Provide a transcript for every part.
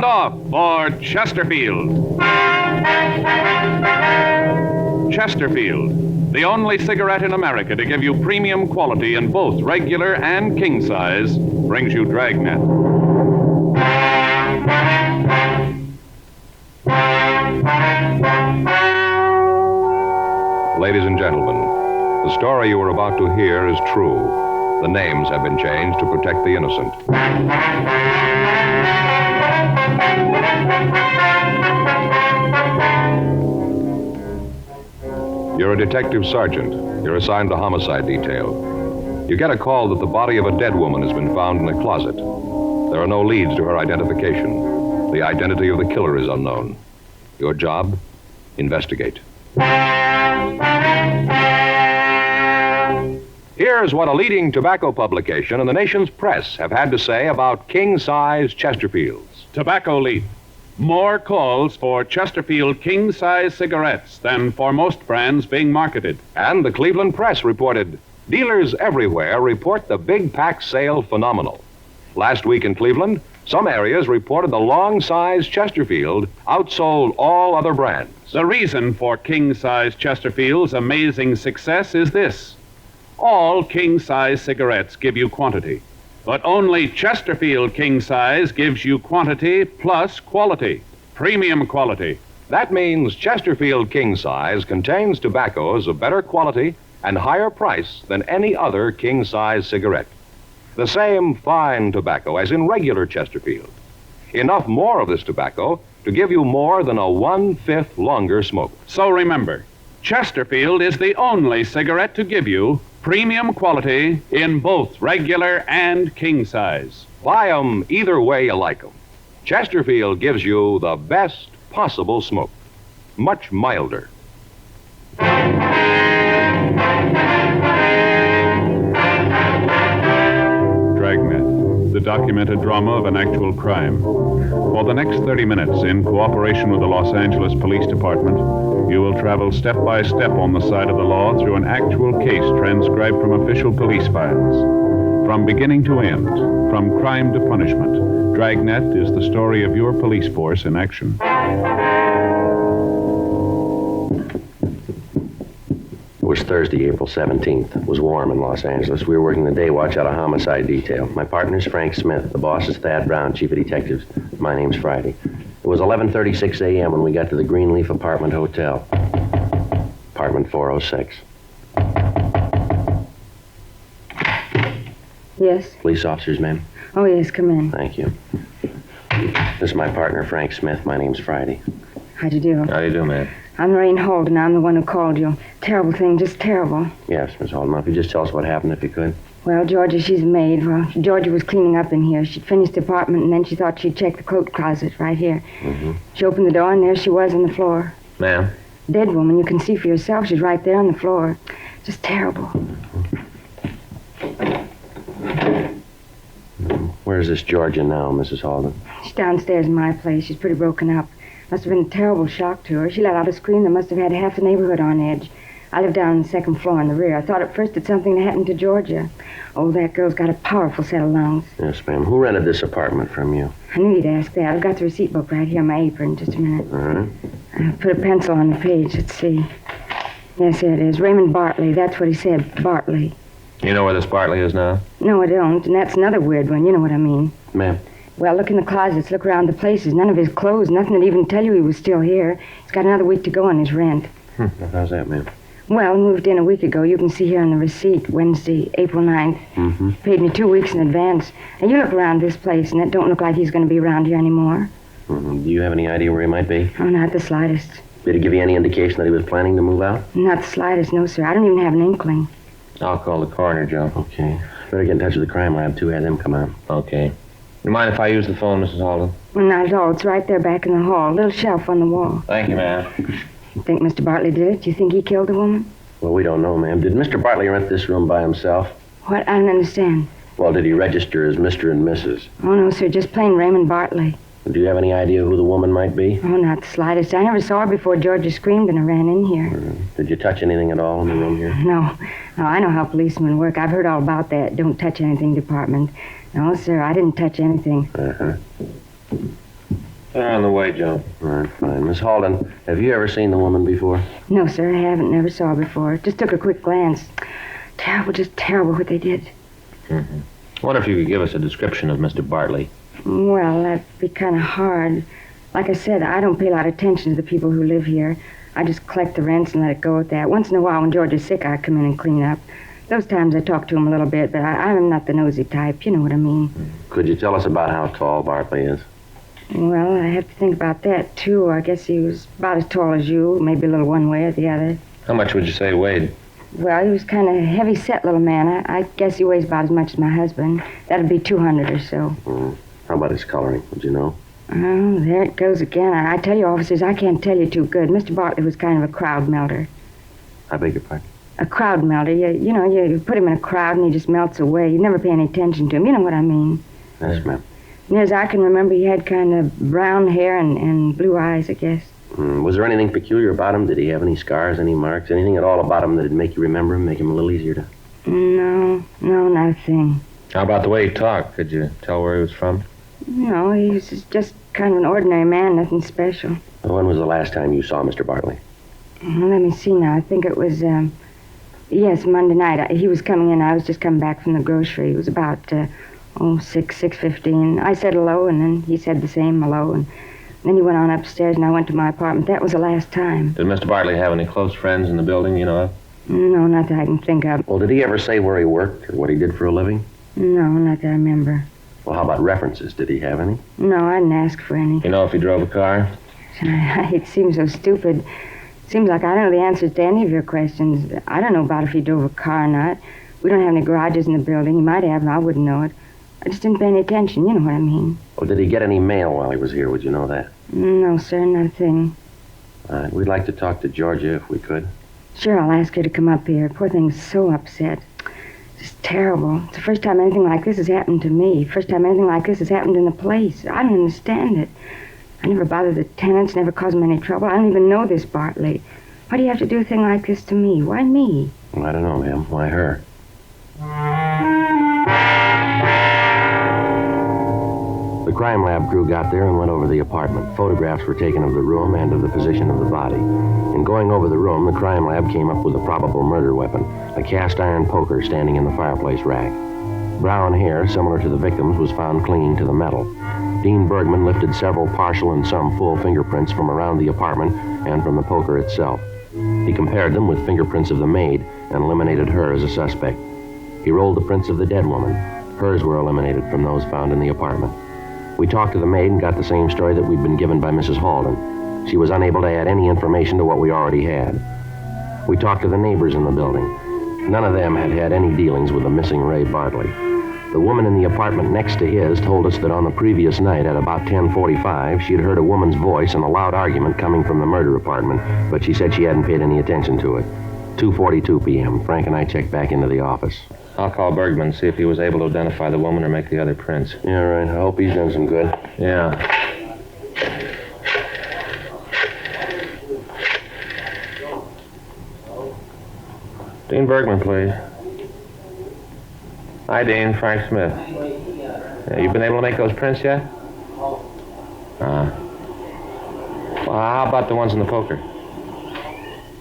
Sound off for Chesterfield. Chesterfield, the only cigarette in America to give you premium quality in both regular and king size, brings you Dragnet. Ladies and gentlemen, the story you are about to hear is true. The names have been changed to protect the innocent. You're a detective sergeant. You're assigned to homicide detail. You get a call that the body of a dead woman has been found in a closet. There are no leads to her identification. The identity of the killer is unknown. Your job? Investigate. Here's what a leading tobacco publication and the nation's press have had to say about king-size Chesterfields. Tobacco leaf. More calls for Chesterfield king-size cigarettes than for most brands being marketed. And the Cleveland Press reported, dealers everywhere report the big pack sale phenomenal. Last week in Cleveland, some areas reported the long-size Chesterfield outsold all other brands. The reason for king-size Chesterfield's amazing success is this. All king-size cigarettes give you quantity, but only Chesterfield king-size gives you quantity plus quality, premium quality. That means Chesterfield king-size contains tobaccos of better quality and higher price than any other king-size cigarette. The same fine tobacco as in regular Chesterfield. Enough more of this tobacco to give you more than a 1/5 longer smoke. So remember, Chesterfield is the only cigarette to give you premium quality in both regular and king size. Buy 'em either way you like 'em. Chesterfield gives you the best possible smoke. Much milder. Dragnet, the documented drama of an actual crime. For the next 30 minutes, in cooperation with the Los Angeles Police Department, you will travel step by step on the side of the law through an actual case transcribed from official police files. From beginning to end, from crime to punishment, Dragnet is the story of your police force in action. It was Thursday, April 17th. It was warm in Los Angeles. We were working the day watch out of homicide detail. My partner's Frank Smith. The boss is Thad Brown, chief of detectives. My name's Friday. It was 11:36 a.m. when we got to the Greenleaf Apartment Hotel. Apartment 406. Yes? Police officers, ma'am. Oh, yes, come in. Thank you. This is my partner, Frank Smith. My name's Friday. How'd you do? How do you do, ma'am? I'm Lorraine Holden. I'm the one who called you. Terrible thing, just terrible. Yes, Miss Holden. If you just tell us what happened, if you could. Well, Georgia, she's a maid. Well, Georgia was cleaning up in here. She'd finished the apartment, and then she thought she'd check the coat closet right here. Mm-hmm. She opened the door, and there she was on the floor. Ma'am? Dead woman. You can see for yourself. She's right there on the floor. Just terrible. Where's this Georgia now, Mrs. Holden? She's downstairs in my place. She's pretty broken up. Must have been a terrible shock to her. She let out a scream that must have had half the neighborhood on edge. I live down on the second floor in the rear. I thought at first it's something that happened to Georgia. Oh, that girl's got a powerful set of lungs. Yes, ma'am. Who rented this apartment from you? I knew you'd ask that. I've got the receipt book right here on my apron. Just a minute. All right. I put a pencil on the page. Let's see. Yes, here it is. Raymond Bartley. That's what he said. Bartley. You know where this Bartley is now? No, I don't. And that's another weird one. You know what I mean. Ma'am? Well, look in the closets. Look around the places. None of his clothes. Nothing that even tell you he was still here. He's got another week to go on his rent. How's that, ma'am? Well, moved in a week ago. You can see here on the receipt, Wednesday, April 9th. Mm-hmm. Paid me 2 weeks in advance. And you look around this place, and it don't look like he's going to be around here anymore. Mm-hmm. Do you have any idea where he might be? Oh, not the slightest. Did he give you any indication that he was planning to move out? Not the slightest, no, sir. I don't even have an inkling. I'll call the coroner, Joe. Okay. Better get in touch with the crime lab, too. Have them come out. Okay. You mind if I use the phone, Mrs. Holden? Well, not at all. It's right there back in the hall. A little shelf on the wall. Thank you, ma'am. You think Mr. Bartley did it? Do you think he killed the woman? Well, we don't know, ma'am. Did Mr. Bartley rent this room by himself? What? I don't understand. Well, did he register as Mr. and Mrs.? Oh, no, sir. Just plain Raymond Bartley. Do you have any idea who the woman might be? Oh, not the slightest. I never saw her before Georgia screamed and I ran in here. Did you touch anything at all in the room here? No. No, I know how policemen work. I've heard all about that. Don't touch anything department. No, sir, I didn't touch anything. Uh-huh. They're on the way, Joe. All right, fine. Miss Halden, have you ever seen the woman before? No, sir, I haven't. Never saw her before. Just took a quick glance. Terrible, just terrible what they did. Mm-hmm. I wonder if you could give us a description of Mr. Bartley. Well, that'd be kind of hard. Like I said, I don't pay a lot of attention to the people who live here. I just collect the rents and let it go at that. Once in a while, when George is sick, I come in and clean up. Those times I talk to him a little bit, but I'm not the nosy type. You know what I mean. Could you tell us about how tall Bartley is? Well, I have to think about that, too. I guess he was about as tall as you, maybe a little one way or the other. How much would you say he weighed? Well, he was kind of heavy-set little man. I guess he weighs about as much as my husband. That'd be 200 or so. How about his coloring? Would you know? Oh, there it goes again. I tell you, officers, I can't tell you too good. Mr. Bartley was kind of a crowd melter. I beg your pardon? A crowd melter. You put him in a crowd and he just melts away. You never pay any attention to him. You know what I mean? Yes, ma'am. Near as I can remember, he had kind of brown hair and blue eyes, I guess. Was there anything peculiar about him? Did he have any scars, any marks, anything at all about him that'd make you remember him, make him a little easier to... No, not a thing. How about the way he talked? Could you tell where he was from? No, he was just kind of an ordinary man, nothing special. When was the last time you saw Mr. Bartley? Let me see now. I think it was, yes, Monday night. He was coming in. I was just coming back from the grocery. It was about, 6:15. I said hello, and then he said the same hello, and then he went on upstairs, and I went to my apartment. That was the last time. Did Mr. Bartley have any close friends in the building, you know of? No, not that I can think of. Well, did he ever say where he worked or what he did for a living? No, not that I remember. Well, how about references? Did he have any? No, I didn't ask for any. You know if he drove a car? It seems so stupid. Seems like I don't know the answers to any of your questions. I don't know about if he drove a car or not. We don't have any garages in the building. He might have, and I wouldn't know it. I just didn't pay any attention. You know what I mean. Well, did he get any mail while he was here? Would you know that? No, sir, not a thing. All right, we'd like to talk to Georgia if we could. Sure, I'll ask her to come up here. Poor thing's so upset. It's terrible. It's the first time anything like this has happened to me. First time anything like this has happened in the place. I don't understand it. I never bothered the tenants, never caused them any trouble. I don't even know this Bartley. Why do you have to do a thing like this to me? Why me? Well, I don't know, ma'am. Why her? The crime lab crew got there and went over the apartment. Photographs were taken of the room and of the position of the body. In going over the room, the crime lab came up with a probable murder weapon, a cast-iron poker standing in the fireplace rack. Brown hair, similar to the victim's, was found clinging to the metal. Dean Bergman lifted several partial and some full fingerprints from around the apartment and from the poker itself. He compared them with fingerprints of the maid and eliminated her as a suspect. He rolled the prints of the dead woman. Hers were eliminated from those found in the apartment. We talked to the maid and got the same story that we'd been given by Mrs. Halden. She was unable to add any information to what we already had. We talked to the neighbors in the building. None of them had had any dealings with the missing Ray Bartley. The woman in the apartment next to his told us that on the previous night at about 10:45, she had heard a woman's voice and a loud argument coming from the murder apartment, but she said she hadn't paid any attention to it. 2:42 p.m. Frank and I checked back into the office. I'll call Bergman and see if he was able to identify the woman or make the other prints. Yeah, right. I hope he's done some good. Yeah. Dean Bergman, please. Hi, Dean. Frank Smith. Yeah, you been able to make those prints yet? Well, how about the ones in the poker?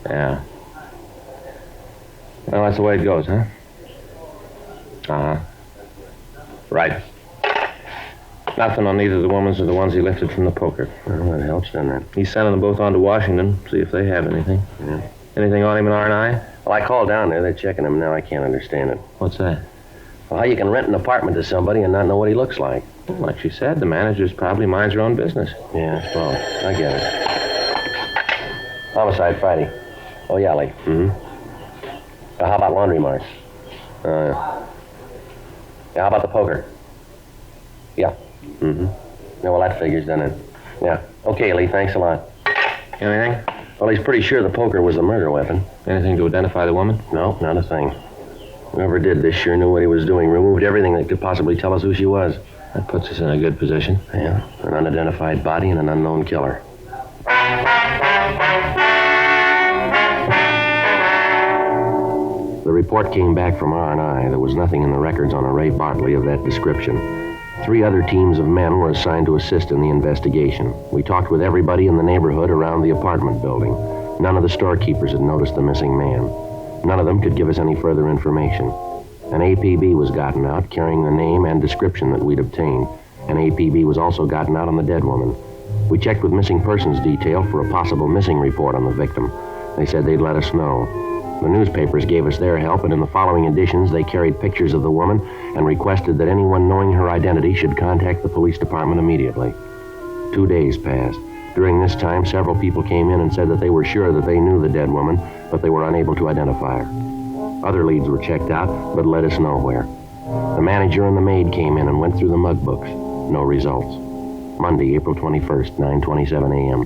Yeah. Well, that's the way it goes, huh? Right. Nothing on either of the women's or the ones he lifted from the poker. Well, that helps, doesn't it? He's sending them both on to Washington, see if they have anything. Yeah. Anything on him in R&I? Well, I called down there. They're checking him now. I can't understand it. What's that? Well, how you can rent an apartment to somebody and not know what he looks like? Well, like she said, the manager's probably minds her own business. Yeah, well, I get it. Homicide Friday. Oh, yeah, Lee. Mm-hmm. How about laundry marks? Yeah, how about the poker? Yeah. Mm-hmm. Yeah, well, that figures, doesn't it? Yeah. Okay, Lee, thanks a lot. Anything? Well, he's pretty sure the poker was the murder weapon. Anything to identify the woman? No, not a thing. Whoever did this sure knew what he was doing. Removed everything that could possibly tell us who she was. That puts us in a good position. Yeah, an unidentified body and an unknown killer. The report came back from R&I. There was nothing in the records on a Ray Bartley of that description. 3 other teams of men were assigned to assist in the investigation. We talked with everybody in the neighborhood around the apartment building. None of the storekeepers had noticed the missing man. None of them could give us any further information. An APB was gotten out carrying the name and description that we'd obtained. An APB was also gotten out on the dead woman. We checked with missing persons detail for a possible missing report on the victim. They said they'd let us know. The newspapers gave us their help, and in the following editions, they carried pictures of the woman and requested that anyone knowing her identity should contact the police department immediately. 2 days passed. During this time, several people came in and said that they were sure that they knew the dead woman, but they were unable to identify her. Other leads were checked out, but led us nowhere. The manager and the maid came in and went through the mug books. No results. Monday, April 21st, 9:27 a.m.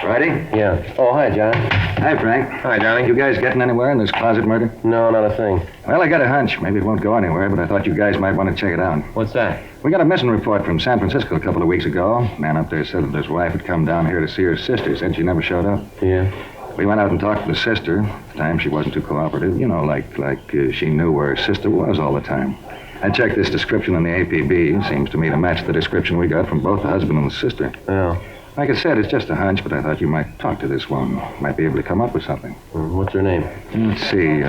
Friday? Yeah. Oh, hi, John. Hi, Frank. Hi, darling. You guys getting anywhere in this closet murder? No, not a thing. Well, I got a hunch. Maybe it won't go anywhere, but I thought you guys might want to check it out. What's that? We got a missing report from San Francisco a couple of weeks ago. Man up there said that his wife had come down here to see her sister. Said she never showed up. Yeah. We went out and talked to the sister. At the time, she wasn't too cooperative. You know, like she knew where her sister was all the time. I checked this description in the APB. Seems to me to match the description we got from both the husband and the sister. Yeah. Like I said, it's just a hunch, but I thought you might talk to this woman. Might be able to come up with something. What's her name? Let's see.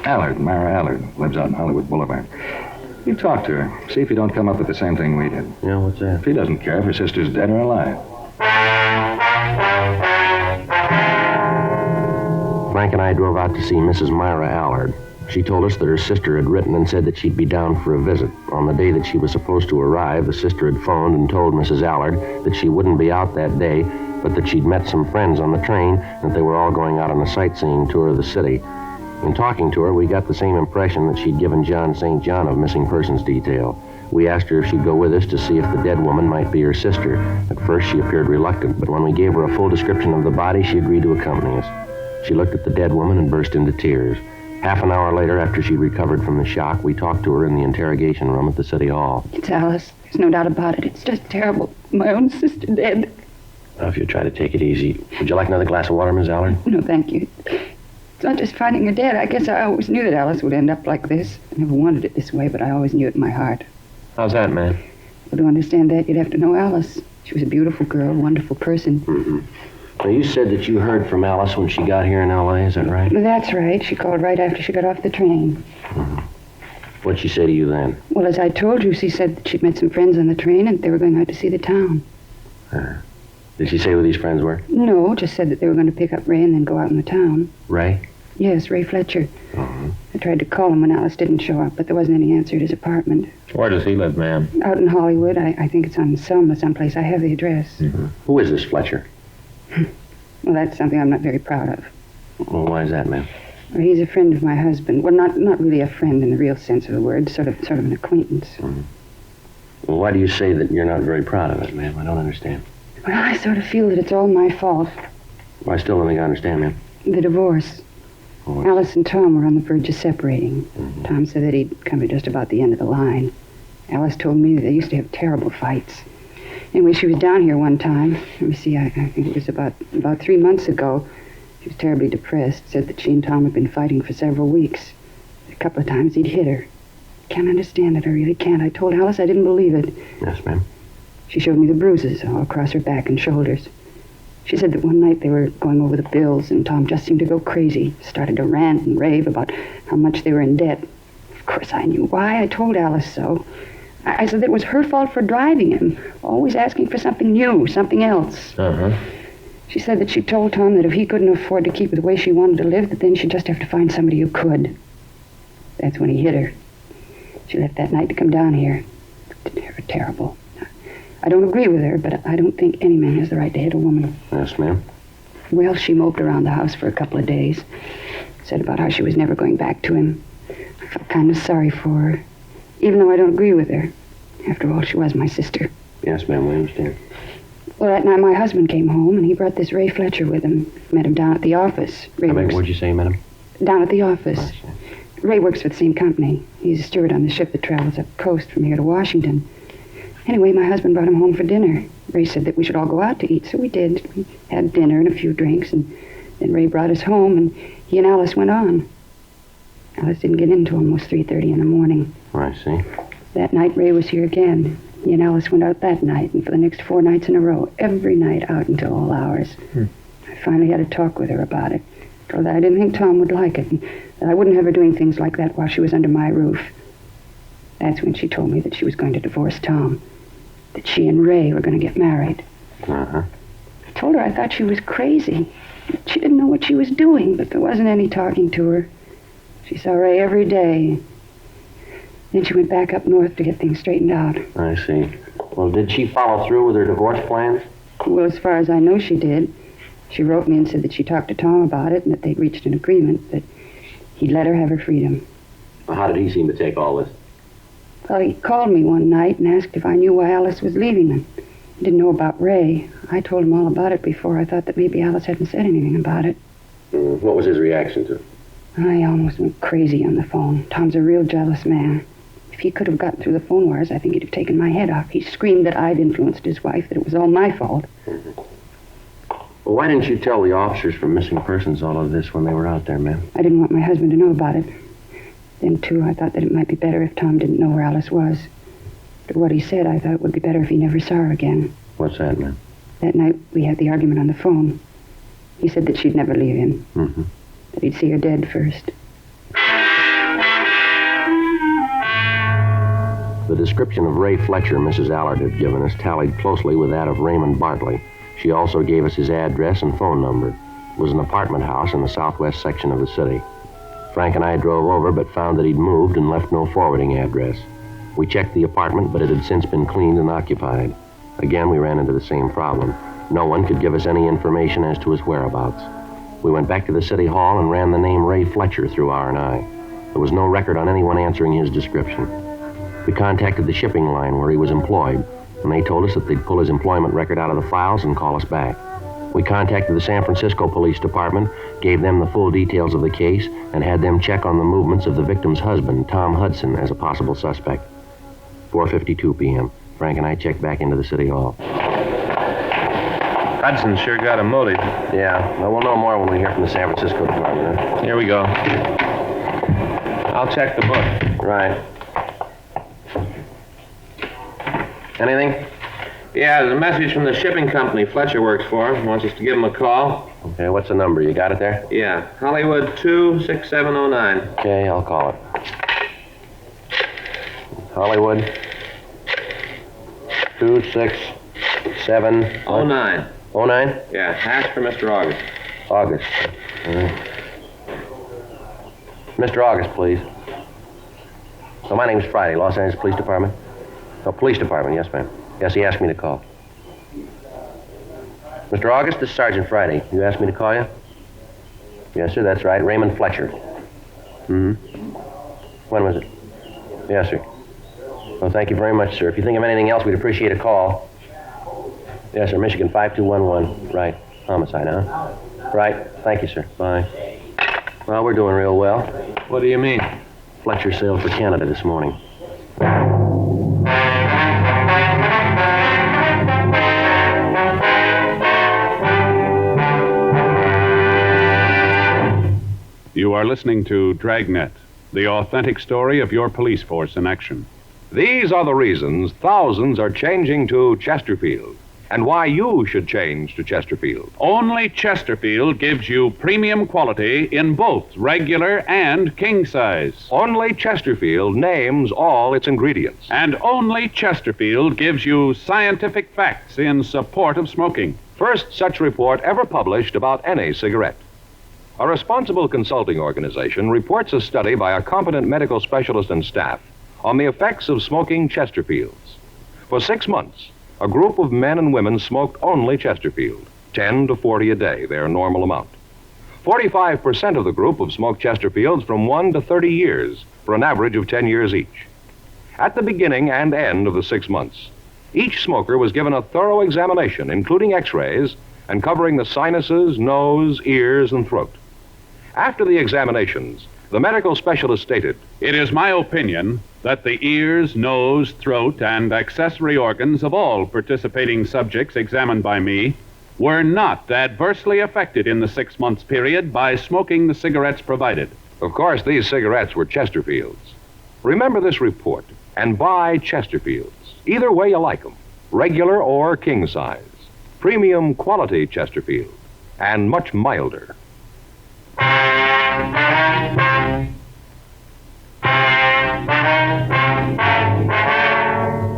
Allard, Myra Allard. Lives out in Hollywood Boulevard. You talk to her. See if you don't come up with the same thing we did. Yeah, what's that? If he doesn't care if her sister's dead or alive. Frank and I drove out to see Mrs. Myra Allard. She told us that her sister had written and said that she'd be down for a visit. On the day that she was supposed to arrive, the sister had phoned and told Mrs. Allard that she wouldn't be out that day, but that she'd met some friends on the train and that they were all going out on a sightseeing tour of the city. In talking to her, we got the same impression that she'd given John St. John of missing persons detail. We asked her if she'd go with us to see if the dead woman might be her sister. At first, she appeared reluctant, but when we gave her a full description of the body, she agreed to accompany us. She looked at the dead woman and burst into tears. Half an hour later, after she'd recovered from the shock, we talked to her in the interrogation room at the city hall. It's Alice. There's no doubt about it. It's just terrible. My own sister dead. Now, if you try to take it easy, would you like another glass of water, Miss Allard? No, thank you. It's not just finding her dead. I guess I always knew that Alice would end up like this. I never wanted it this way, but I always knew it in my heart. How's that, man? Well, to understand that, you'd have to know Alice. She was a beautiful girl, a wonderful person. Mm-hmm. Now, you said that you heard from Alice when she got here in L.A., is that right? That's right. She called right after she got off the train. Mm-hmm. What'd she say to you then? Well, as I told you, she said that she'd met some friends on the train and they were going out to see the town. Did she say who these friends were? No, just said that they were going to pick up Ray and then go out in the town. Ray? Yes, Ray Fletcher. Uh-huh. I tried to call him when Alice didn't show up, but there wasn't any answer at his apartment. Where does he live, ma'am? Out in Hollywood. I think it's on Selma someplace. I have the address. Mm-hmm. Who is this Fletcher? Well, that's something I'm not very proud of. Well, why is that, ma'am? Well, he's a friend of my husband. Well, not really a friend in the real sense of the word. Sort of an acquaintance. Mm-hmm. Well, why do you say that you're not very proud of it, ma'am? I don't understand. Well, I sort of feel that it's all my fault. Well, I still don't think I understand, ma'am. The divorce. Oh, Alice and Tom were on the verge of separating. Mm-hmm. Tom said that he'd come to just about the end of the line. Alice told me that they used to have terrible fights. Anyway, she was down here one time. Let me see, I think it was about 3 months ago. She was terribly depressed, said that she and Tom had been fighting for several weeks. A couple of times he'd hit her. Can't understand it, I really can't. I told Alice I didn't believe it. Yes, ma'am. She showed me the bruises all across her back and shoulders. She said that one night they were going over the bills and Tom just seemed to go crazy. Started to rant and rave about how much they were in debt. Of course I knew why. I told Alice so. I said that it was her fault for driving him, always asking for something new, something else. Uh-huh. She said that she told Tom that if he couldn't afford to keep it the way she wanted to live, that then she'd just have to find somebody who could. That's when he hit her. She left that night to come down here. Terrible. I don't agree with her, but I don't think any man has the right to hit a woman. Yes, ma'am. Well, she moped around the house for a couple of days. Said about how she was never going back to him. I felt kind of sorry for her, even though I don't agree with her. After all, she was my sister. Yes, ma'am, we understand. Well, that night my husband came home, and he brought this Ray Fletcher with him. Met him down at the office. What'd you say, madam? Down at the office. Ray works for the same company. He's a steward on the ship that travels up coast from here to Washington. Anyway, my husband brought him home for dinner. Ray said that we should all go out to eat, so we did. We had dinner and a few drinks, and then Ray brought us home, and he and Alice went on. Alice didn't get in until almost 3:30 in the morning. I see. That night, Ray was here again. He and Alice went out that night, and for the next 4 nights in a row, every night out until all hours. I finally had a talk with her about it. Told her that I didn't think Tom would like it, and that I wouldn't have her doing things like that while she was under my roof. That's when she told me that she was going to divorce Tom, that she and Ray were going to get married. Uh-huh. I told her I thought she was crazy. She didn't know what she was doing, but there wasn't any talking to her. She saw Ray every day. Then she went back up north to get things straightened out. I see. Well, did she follow through with her divorce plans? Well, as far as I know, she did. She wrote me and said that she talked to Tom about it and that they'd reached an agreement, that he'd let her have her freedom. Well, how did he seem to take all this? Well, he called me one night and asked if I knew why Alice was leaving him. He didn't know about Ray. I told him all about it before. I thought that maybe Alice hadn't said anything about it. What was his reaction to it? I almost went crazy on the phone. Tom's a real jealous man. If he could have gotten through the phone wires, I think he'd have taken my head off. He screamed that I'd influenced his wife, that it was all my fault. Well, why didn't you tell the officers from Missing Persons all of this when they were out there, ma'am? I didn't want my husband to know about it. Then, too, I thought that it might be better if Tom didn't know where Alice was. After what he said, I thought it would be better if he never saw her again. What's that, ma'am? That night, we had the argument on the phone. He said that she'd never leave him. Mm-hmm. That he'd see her dead first. The description of Ray Fletcher Mrs. Allard had given us tallied closely with that of Raymond Bartley. She also gave us his address and phone number. It was an apartment house in the southwest section of the city. Frank and I drove over, but found that he'd moved and left no forwarding address. We checked the apartment, but it had since been cleaned and occupied. Again, we ran into the same problem. No one could give us any information as to his whereabouts. We went back to the city hall and ran the name Ray Fletcher through R&I. There was no record on anyone answering his description. We contacted the shipping line where he was employed, and they told us that they'd pull his employment record out of the files and call us back. We contacted the San Francisco Police Department, gave them the full details of the case, and had them check on the movements of the victim's husband, Tom Hudson, as a possible suspect. 4:52 p.m. Frank and I checked back into the city hall. Hudson sure got a motive. Yeah, well, we'll know more when we hear from the San Francisco Department. Huh? Here we go. I'll check the book. Right. Anything? Yeah, there's a message from the shipping company Fletcher works for. Wants us to give him a call. Okay, what's the number? You got it there? Yeah, Hollywood 26709. Okay, I'll call it. Hollywood 26709. 09? Yeah, ask for Mr. August. August. Mr. August, please. So my name's Friday, Los Angeles Police Department. Oh, Police Department, yes, ma'am. Yes, he asked me to call. Mr. August, this is Sergeant Friday. You asked me to call you? Yes, sir, that's right. Raymond Fletcher. Mm-hmm. When was it? Yes, sir. Well, thank you very much, sir. If you think of anything else, we'd appreciate a call. Yes, sir, Michigan 5211. Right. Homicide, huh? Right. Thank you, sir. Bye. Well, we're doing real well. What do you mean? Fletcher sailed for Canada this morning. You are listening to Dragnet, the authentic story of your police force in action. These are the reasons thousands are changing to Chesterfield, and why you should change to Chesterfield. Only Chesterfield gives you premium quality in both regular and king size. Only Chesterfield names all its ingredients. And only Chesterfield gives you scientific facts in support of smoking. First such report ever published about any cigarette. A responsible consulting organization reports a study by a competent medical specialist and staff on the effects of smoking Chesterfields. For 6 months, a group of men and women smoked only Chesterfield, 10 to 40 a day, their normal amount. 45% of the group have smoked Chesterfields from 1 to 30 years, for an average of 10 years each. At the beginning and end of the 6 months, each smoker was given a thorough examination, including x-rays, and covering the sinuses, nose, ears, and throat. After the examinations, the medical specialist stated, "It is my opinion that the ears, nose, throat, and accessory organs of all participating subjects examined by me were not adversely affected in the 6 months period by smoking the cigarettes provided." Of course, these cigarettes were Chesterfields. Remember this report and buy Chesterfields. Either way you like them, regular or king size. Premium quality Chesterfield, and much milder.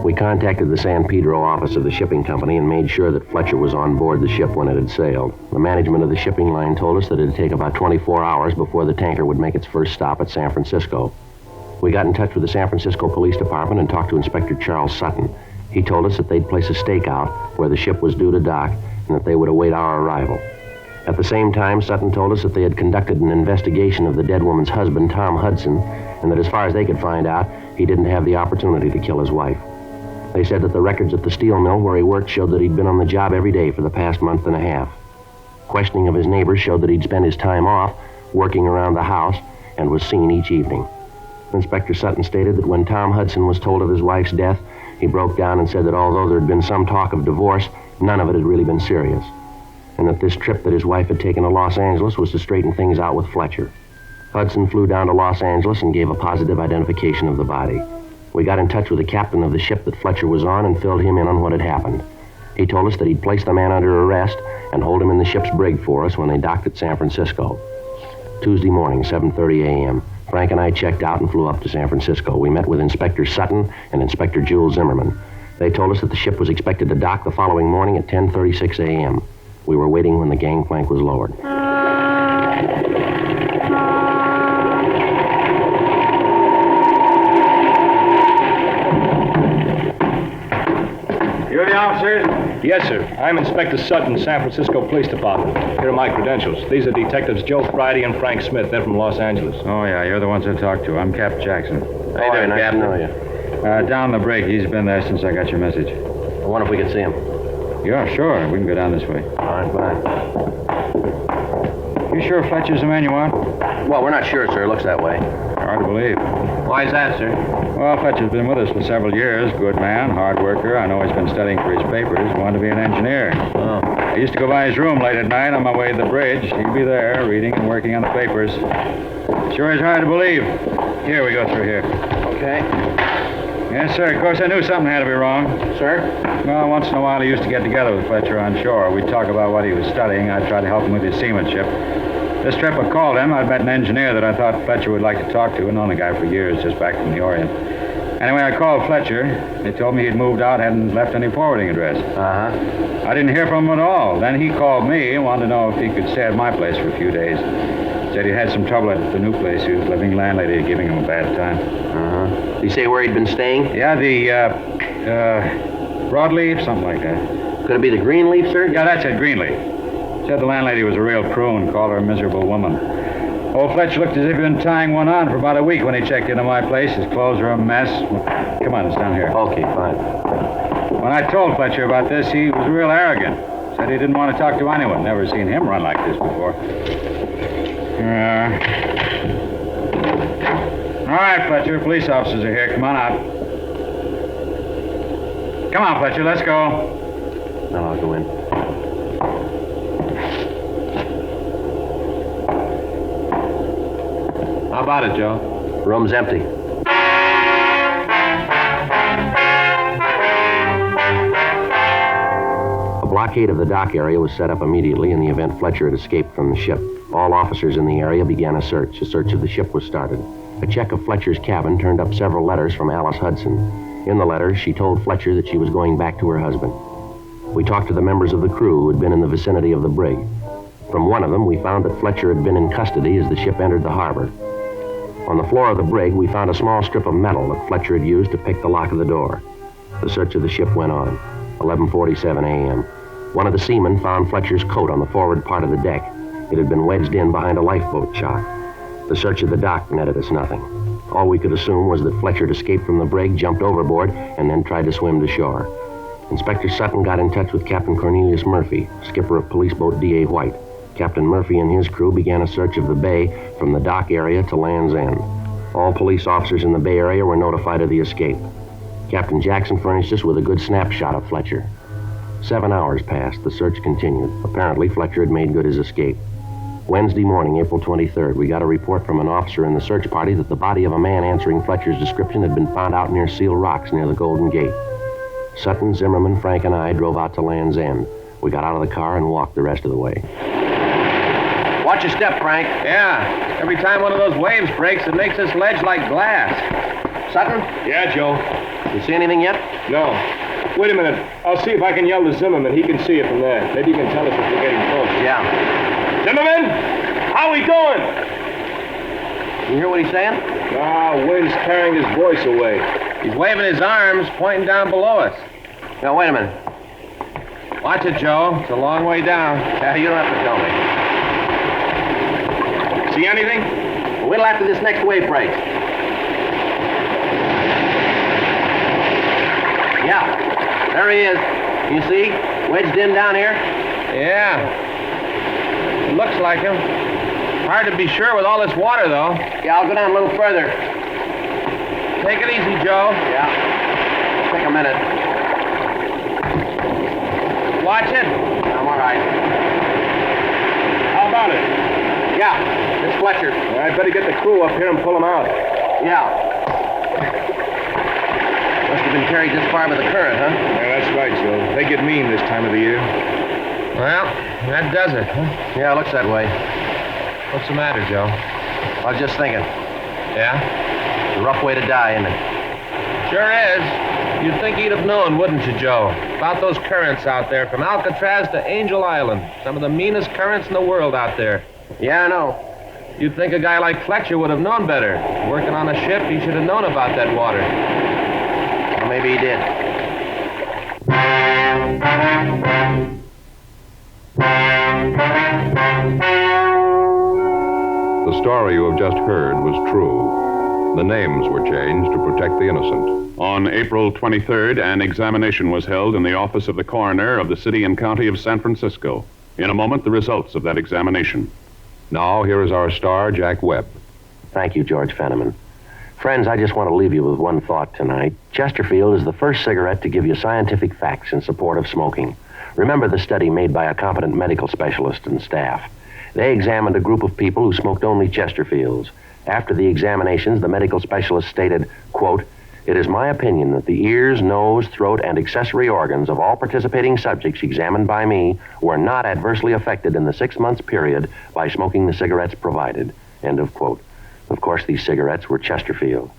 We contacted the San Pedro office of the shipping company and made sure that Fletcher was on board the ship when it had sailed. The management of the shipping line told us that it would take about 24 hours before the tanker would make its first stop at San Francisco. We got in touch with the San Francisco Police Department and talked to Inspector Charles Sutton. He told us that they'd place a stakeout where the ship was due to dock and that they would await our arrival. At the same time, Sutton told us that they had conducted an investigation of the dead woman's husband, Tom Hudson, and that as far as they could find out, he didn't have the opportunity to kill his wife. They said that the records at the steel mill where he worked showed that he'd been on the job every day for the past month and a half. Questioning of his neighbors showed that he'd spent his time off working around the house and was seen each evening. Inspector Sutton stated that when Tom Hudson was told of his wife's death, he broke down and said that although there had been some talk of divorce, none of it had really been serious, and that this trip that his wife had taken to Los Angeles was to straighten things out with Fletcher. Hudson flew down to Los Angeles and gave a positive identification of the body. We got in touch with the captain of the ship that Fletcher was on and filled him in on what had happened. He told us that he'd place the man under arrest and hold him in the ship's brig for us when they docked at San Francisco. Tuesday morning, 7:30 a.m., Frank and I checked out and flew up to San Francisco. We met with Inspector Sutton and Inspector Jules Zimmerman. They told us that the ship was expected to dock the following morning at 10:36 a.m. We were waiting when the gangplank was lowered. You're the officers? Yes, sir. I'm Inspector Sutton, San Francisco Police Department. Here are my credentials. These are Detectives Joe Friday and Frank Smith. They're from Los Angeles. Oh, yeah, you're the ones I talked to. I'm Cap Jackson. How you doing, nice to know you. Down the brig. He's been there since I got your message. I wonder if we could see him. Yeah, sure. We can go down this way. All right, fine. You sure Fletcher's the man you want? Well, we're not sure, sir. It looks that way. Hard to believe. Why is that, sir? Well, Fletcher's been with us for several years. Good man, hard worker. I know he's been studying for his papers. Wanted to be an engineer. Oh. I used to go by his room late at night on my way to the bridge. He'd be there, reading and working on the papers. Sure is hard to believe. Here, we go through here. Okay. Yes, sir. Of course, I knew something had to be wrong. Sir? Well, once in a while, he used to get together with Fletcher on shore. We'd talk about what he was studying. I'd try to help him with his seamanship. This trip I called him. I'd met an engineer that I thought Fletcher would like to talk to. I'd known the guy for years, just back from the Orient. Anyway, I called Fletcher. They told me he'd moved out, hadn't left any forwarding address. Uh-huh. I didn't hear from him at all. Then he called me and wanted to know if he could stay at my place for a few days. Said he had some trouble at the new place he was living. Landlady was giving him a bad time. Uh-huh. Did he say where he'd been staying? Yeah, the, Broadleaf, something like that. Could it be the Greenleaf, sir? Yeah, that's it, Greenleaf. Said the landlady was a real prune, called her a miserable woman. Old Fletcher looked as if he'd been tying one on for about a week when he checked into my place. His clothes were a mess. Come on, it's down here. Okay, fine. When I told Fletcher about this, he was real arrogant. Said he didn't want to talk to anyone. Never seen him run like this before. All right, Fletcher. Police officers are here. Come on out. Come on, Fletcher. Let's go. Now I'll go in. How about it, Joe? Room's empty. A blockade of the dock area was set up immediately in the event Fletcher had escaped from the ship. All officers in the area began a search. A search of the ship was started. A check of Fletcher's cabin turned up several letters from Alice Hudson. In the letters, she told Fletcher that she was going back to her husband. We talked to the members of the crew who had been in the vicinity of the brig. From one of them, we found that Fletcher had been in custody as the ship entered the harbor. On the floor of the brig, we found a small strip of metal that Fletcher had used to pick the lock of the door. The search of the ship went on. 11:47 a.m. One of the seamen found Fletcher's coat on the forward part of the deck. It had been wedged in behind a lifeboat chock. The search of the dock netted us nothing. All we could assume was that Fletcher had escaped from the brig, jumped overboard, and then tried to swim to shore. Inspector Sutton got in touch with Captain Cornelius Murphy, skipper of police boat D.A. White. Captain Murphy and his crew began a search of the bay from the dock area to Land's End. All police officers in the bay area were notified of the escape. Captain Jackson furnished us with a good snapshot of Fletcher. 7 hours passed. The search continued. Apparently, Fletcher had made good his escape. Wednesday morning, April 23rd, we got a report from an officer in the search party that the body of a man answering Fletcher's description had been found out near Seal Rocks near the Golden Gate. Sutton, Zimmerman, Frank, and I drove out to Land's End. We got out of the car and walked the rest of the way. Watch your step, Frank. Yeah. Every time one of those waves breaks, it makes this ledge like glass. Sutton? Yeah, Joe. You see anything yet? No. Wait a minute. I'll see if I can yell to Zimmerman. He can see it from there. Maybe he can tell us if we're getting close. Yeah. Zimmerman! How we doing? You hear what he's saying? Wind's carrying his voice away. He's waving his arms, pointing down below us. Now, wait a minute. Watch it, Joe. It's a long way down. Yeah, you don't have to tell me. See anything? Wait till after this next wave breaks. Yeah, there he is. You see? Wedged in down here? Yeah. It looks like him. Hard to be sure with all this water, though. Yeah, I'll go down a little further. Take it easy, Joe. Yeah. Take a minute. Watch it. I'm all right. How about it? Yeah, it's Fletcher. I'd better get the crew up here and pull him out. Yeah. Must have been carried this far by the current, huh? Yeah, that's right, Joe. They get mean this time of the year. Well, that does it, huh? Yeah, it looks that way. What's the matter, Joe? I was just thinking. Yeah? It's a rough way to die, isn't it? Sure is. You'd think he'd have known, wouldn't you, Joe? About those currents out there, from Alcatraz to Angel Island. Some of the meanest currents in the world out there. Yeah, I know. You'd think a guy like Fletcher would have known better. Working on a ship, he should have known about that water. Well, maybe he did. The story you have just heard was true. The names were changed to protect the innocent. On April 23rd, an examination was held in the office of the coroner of the city and county of San Francisco. In a moment, the results of that examination. Now, here is our star, Jack Webb. Thank you, George Fenneman. Friends, I just want to leave you with one thought tonight. Chesterfield is the first cigarette to give you scientific facts in support of smoking. Remember the study made by a competent medical specialist and staff. They examined a group of people who smoked only Chesterfields. After the examinations, the medical specialist stated, quote, "It is my opinion that the ears, nose, throat, and accessory organs of all participating subjects examined by me were not adversely affected in the 6 months period by smoking the cigarettes provided." End of quote. Of course, these cigarettes were Chesterfield.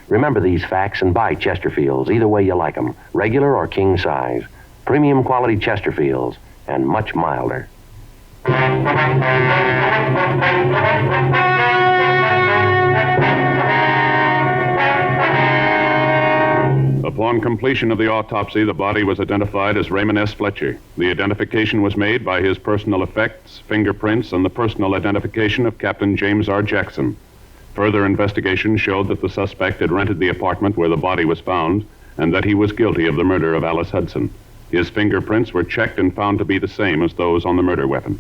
Remember these facts and buy Chesterfields, either way you like them, regular or king size. Premium quality Chesterfields, and much milder. Upon completion of the autopsy, the body was identified as Raymond S. Fletcher. The identification was made by his personal effects, fingerprints, and the personal identification of Captain James R. Jackson. Further investigation showed that the suspect had rented the apartment where the body was found and that he was guilty of the murder of Alice Hudson. His fingerprints were checked and found to be the same as those on the murder weapon.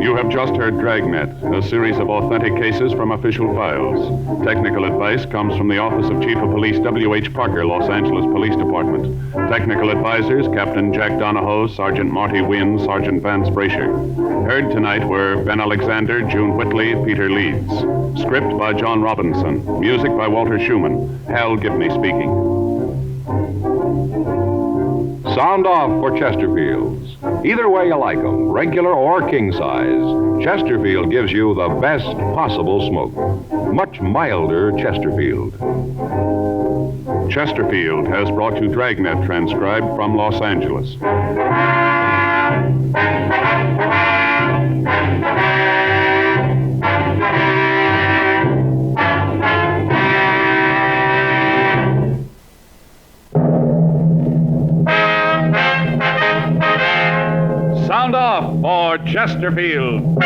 You have just heard Dragnet, a series of authentic cases from official files. Technical advice comes from the Office of Chief of Police W.H. Parker, Los Angeles Police Department. Technical advisors, Captain Jack Donahoe, Sergeant Marty Wynn, Sergeant Vance Brasher. Heard tonight were Ben Alexander, June Whitley, Peter Leeds. Script by John Robinson. Music by Walter Schumann. Hal Gibney speaking. Sound off for Chesterfields. Either way you like them, regular or king size, Chesterfield gives you the best possible smoke. Much milder Chesterfield. Chesterfield has brought you Dragnet, transcribed from Los Angeles. Sound off for Chesterfield.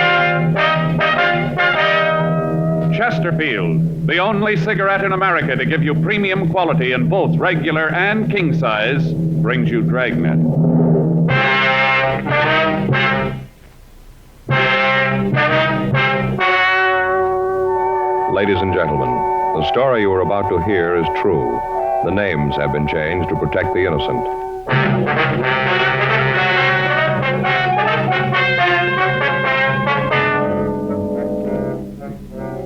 Chesterfield, the only cigarette in America to give you premium quality in both regular and king size, brings you Dragnet. Ladies and gentlemen, the story you are about to hear is true. The names have been changed to protect the innocent.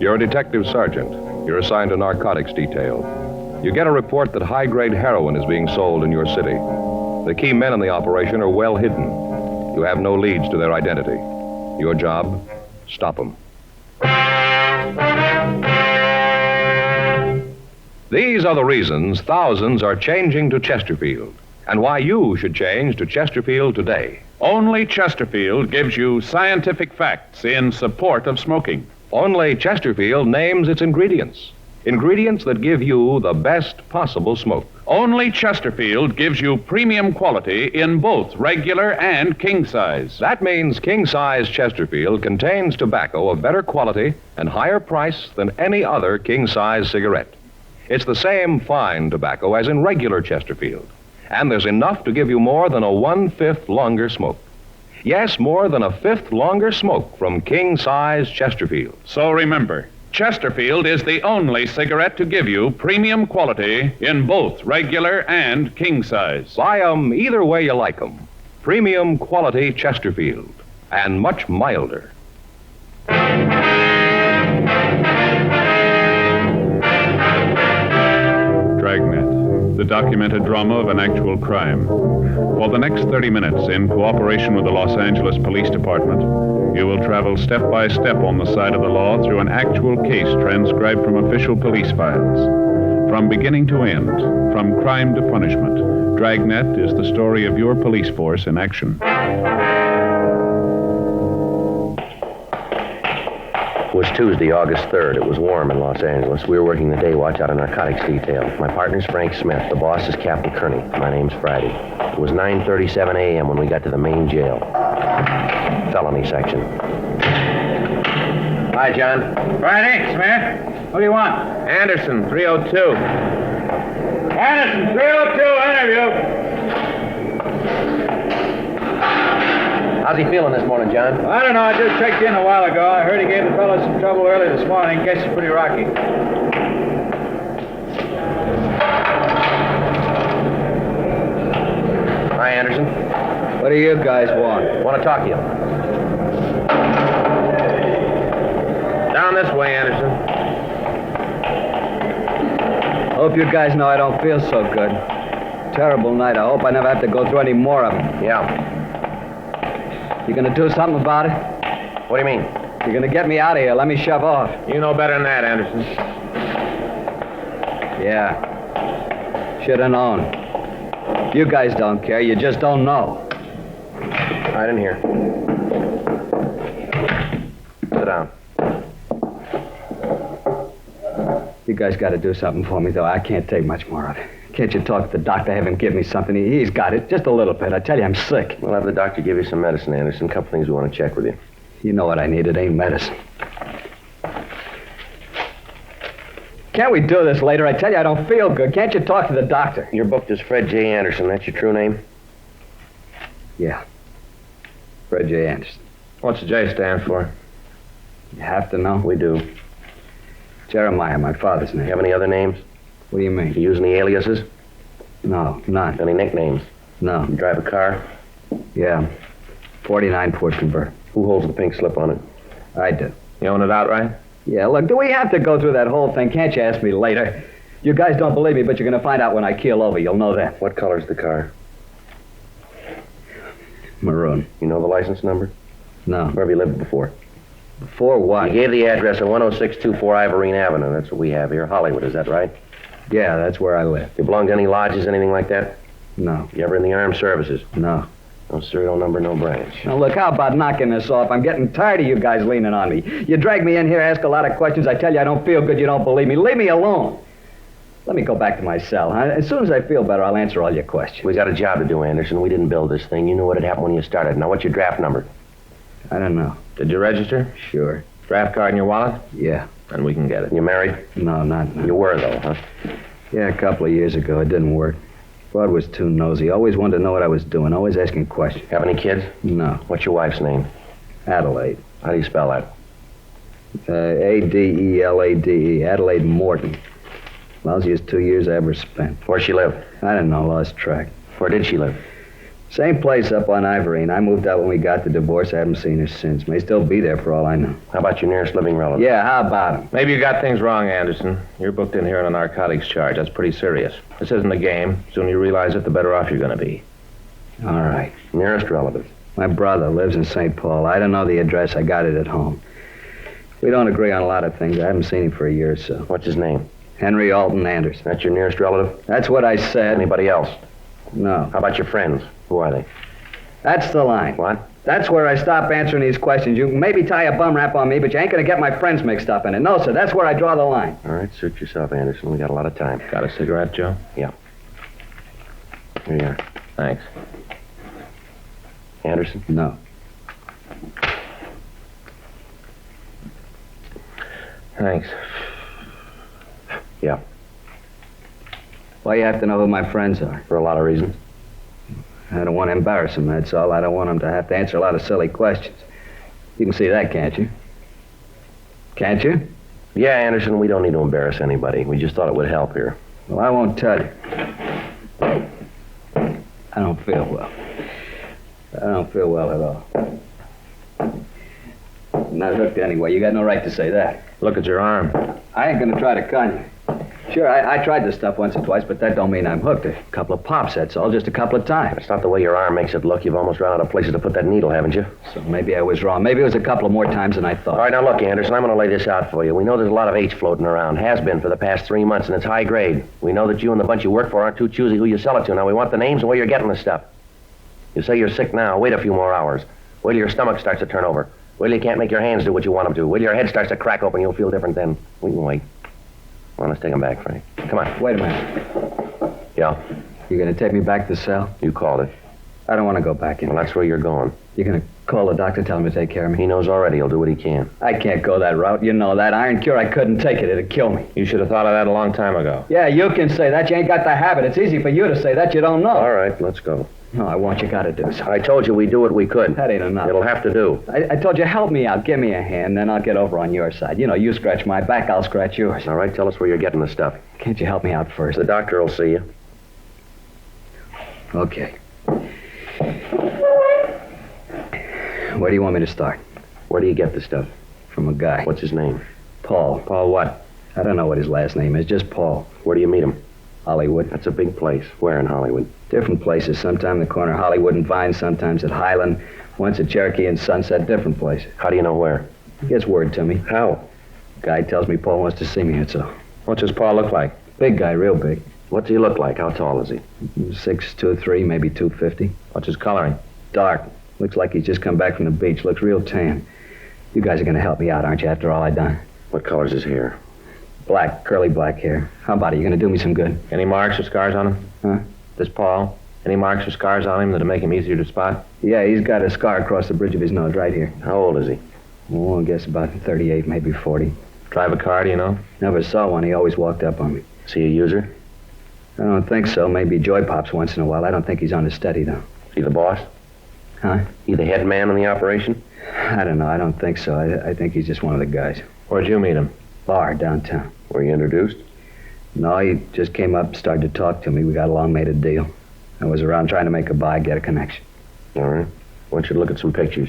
You're a detective sergeant. You're assigned to narcotics detail. You get a report that high-grade heroin is being sold in your city. The key men in the operation are well hidden. You have no leads to their identity. Your job, stop them. These are the reasons thousands are changing to Chesterfield, and why you should change to Chesterfield today. Only Chesterfield gives you scientific facts in support of smoking. Only Chesterfield names its ingredients. Ingredients that give you the best possible smoke. Only Chesterfield gives you premium quality in both regular and king size. That means king-size Chesterfield contains tobacco of better quality and higher price than any other king-size cigarette. It's the same fine tobacco as in regular Chesterfield, and there's enough to give you more than a 1/5 longer smoke. Yes, more than a 1/5 longer smoke from king-size Chesterfield. So remember, Chesterfield is the only cigarette to give you premium quality in both regular and king size. Buy 'em either way you like 'em. Premium quality Chesterfield, and much milder. Dragnet, the documented drama of an actual crime. For the next 30 minutes, in cooperation with the Los Angeles Police Department, you will travel step by step on the side of the law through an actual case transcribed from official police files. From beginning to end, from crime to punishment, Dragnet is the story of your police force in action. It was Tuesday, August 3rd. It was warm in Los Angeles. We were working the day watch out of narcotics detail. My partner's Frank Smith. The boss is Captain Kearney. My name's Friday. It was 9:37 a.m. when we got to the main jail. Felony section. Hi, John. Friday, Smith. What do you want? Anderson, 302. Anderson, 302, interview. How's he feeling this morning, John? I don't know. I just checked in a while ago. I heard he gave the fellow some trouble early this morning. Guess he's pretty rocky. Hi, Anderson. What do you guys want? Want to talk to you. Down this way, Anderson. Hope you guys know I don't feel so good. Terrible night. I hope I never have to go through any more of them. Yeah. You gonna do something about it? What do you mean? You're gonna get me out of here. Let me shove off. You know better than that, Anderson. Yeah. Should have known. You guys don't care. You just don't know. Right in here. Sit down. You guys got to do something for me, though. I can't take much more of it. Can't you talk to the doctor, have him give me something? He's got it. Just a little bit. I tell you, I'm sick. We'll have the doctor give you some medicine, Anderson. A couple things we want to check with you. You know what I need. It ain't medicine. Can't we do this later? I tell you, I don't feel good. Can't you talk to the doctor? You're booked as Fred J. Anderson. That's your true name? Yeah. Fred J. Anderson. What's the J stand for? You have to know? We do. Jeremiah, my father's name. You have any other names? What do you mean? You use any aliases? No, none. Any nicknames? No. You drive a car? Yeah. 49 Ford Convert. Who holds the pink slip on it? I do. You own it outright? Yeah, look, do we have to go through that whole thing? Can't you ask me later? You guys don't believe me, but you're going to find out when I keel over. You'll know that. What color's the car? Maroon. You know the license number? No. Where have you lived before? Before what? You gave the address of 10624 Ivorine Avenue. That's what we have here. Hollywood, is that right? Yeah, that's where I live. You belong to any lodges, anything like that? No. You ever in the armed services? No. No serial number, no branch. Now, look, how about knocking this off? I'm getting tired of you guys leaning on me. You drag me in here, ask a lot of questions. I tell you I don't feel good. You don't believe me. Leave me alone. Let me go back to my cell. Huh? As soon as I feel better, I'll answer all your questions. We got a job to do, Anderson. We didn't build this thing. You knew what had happened when you started. Now, what's your draft number? I don't know. Did you register? Sure. Draft card in your wallet? Yeah. Then we can get it. You married? No, not. You were, though, huh? Yeah, a couple of years ago. It didn't work. Bud was too nosy. Always wanted to know what I was doing. Always asking questions. Have any kids? No. What's your wife's name? Adelaide. How do you spell that? Adelade. Adelaide Morton. Lousiest 2 years I ever spent. Where'd she live? I don't know, lost track. Where did she live? Same place up on Ivorine. I moved out when we got the divorce. I haven't seen her since. May still be there for all I know. How about your nearest living relative? Yeah, how about him? Maybe you got things wrong, Anderson. You're booked in here on a narcotics charge. That's pretty serious. This isn't a game. The sooner you realize it, the better off you're going to be. All right. Nearest relative? My brother lives in St. Paul. I don't know the address. I got it at home. We don't agree on a lot of things. I haven't seen him for a year or so. What's his name? Henry Alton Anderson. That's your nearest relative? That's what I said. Anybody else? No. How about your friends? Who are they? That's the line. What? That's where I stop answering these questions. You can maybe tie a bum rap on me, but you ain't gonna get my friends mixed up in it. No, sir, that's where I draw the line. All right, suit yourself, Anderson. We got a lot of time. Got a cigarette, Joe? Yeah. Here you are. Thanks. Anderson? No. Thanks. Yeah. Why you have to know who my friends are? For a lot of reasons. I don't want to embarrass them, that's all. I don't want them to have to answer a lot of silly questions. You can see that, can't you? Can't you? Yeah, Anderson, we don't need to embarrass anybody. We just thought it would help here. Well, I won't tell you. I don't feel well. I don't feel well at all. I'm not hooked anyway. You got no right to say that. Look at your arm. I ain't gonna try to con you. Sure, I tried this stuff once or twice, but that don't mean I'm hooked. A couple of pops, that's all, just a couple of times. That's not the way your arm makes it look. You've almost run out of places to put that needle, haven't you? So maybe I was wrong. Maybe it was a couple of more times than I thought. All right, now look, Anderson, I'm going to lay this out for you. We know there's a lot of H floating around. Has been for the past 3 months, and it's high grade. We know that you and the bunch you work for aren't too choosy who you sell it to. Now, we want the names and where you're getting the stuff. You say you're sick now. Wait a few more hours. Wait till your stomach starts to turn over. Wait till you can't make your hands do what you want them to. Wait till your head starts to crack open. You'll feel different then. We can wait. Well, let's take them back, Frank. Come on. Wait a minute. Yeah? You gonna take me back to the cell? You called it. I don't want to go back in. Well, that's where you're going. You're gonna call the doctor, tell him to take care of me? He knows already. He'll do what he can. I can't go that route. You know that. Iron cure, I couldn't take it. It'd kill me. You should have thought of that a long time ago. Yeah, you can say that. You ain't got the habit. It's easy for you to say that. You don't know. All right, let's go. No, I want you gotta do something. I told you we'd do what we could. That ain't enough. It'll have to do. I told you, help me out. Give me a hand, then I'll get over on your side. You know, you scratch my back, I'll scratch yours. All right, tell us where you're getting the stuff. Can't you help me out first? The doctor will see you. Okay. Where do you want me to start? Where do you get the stuff? From a guy. What's his name? Paul. Paul what? I don't know what his last name is, just Paul. Where do you meet him? Hollywood. That's a big place. Where in Hollywood? Different places. Sometime the corner of Hollywood and Vine, sometimes at Highland, once at Cherokee and Sunset, different places. How do you know where? He gets word to me. How? Guy tells me Paul wants to see me, that's all. What does Paul look like? Big guy, real big. What's he look like? How tall is he? 6'2", maybe 250. What's his coloring? Dark. Looks like he's just come back from the beach. Looks real tan. You guys are gonna help me out, aren't you, after all I done? What color's his hair? Black, curly black hair. How about it? You gonna do me some good? Any marks or scars on him? Huh? This Paul? Any marks or scars on him that'll make him easier to spot? Yeah, he's got a scar across the bridge of his nose, right here. How old is he? Oh, I guess about 38, maybe 40. Drive a car, do you know? Never saw one. He always walked up on me. Is he a user? I don't think so. Maybe joy pops once in a while. I don't think he's on the steady, though. Is he the boss? Huh? He the head man in the operation? I don't know. I don't think so. I think he's just one of the guys. Where'd you meet him? Bar downtown. Were you introduced? No, he just came up, started to talk to me. We got along, made a deal. I was around trying to make a buy, get a connection. All right. I want you to look at some pictures.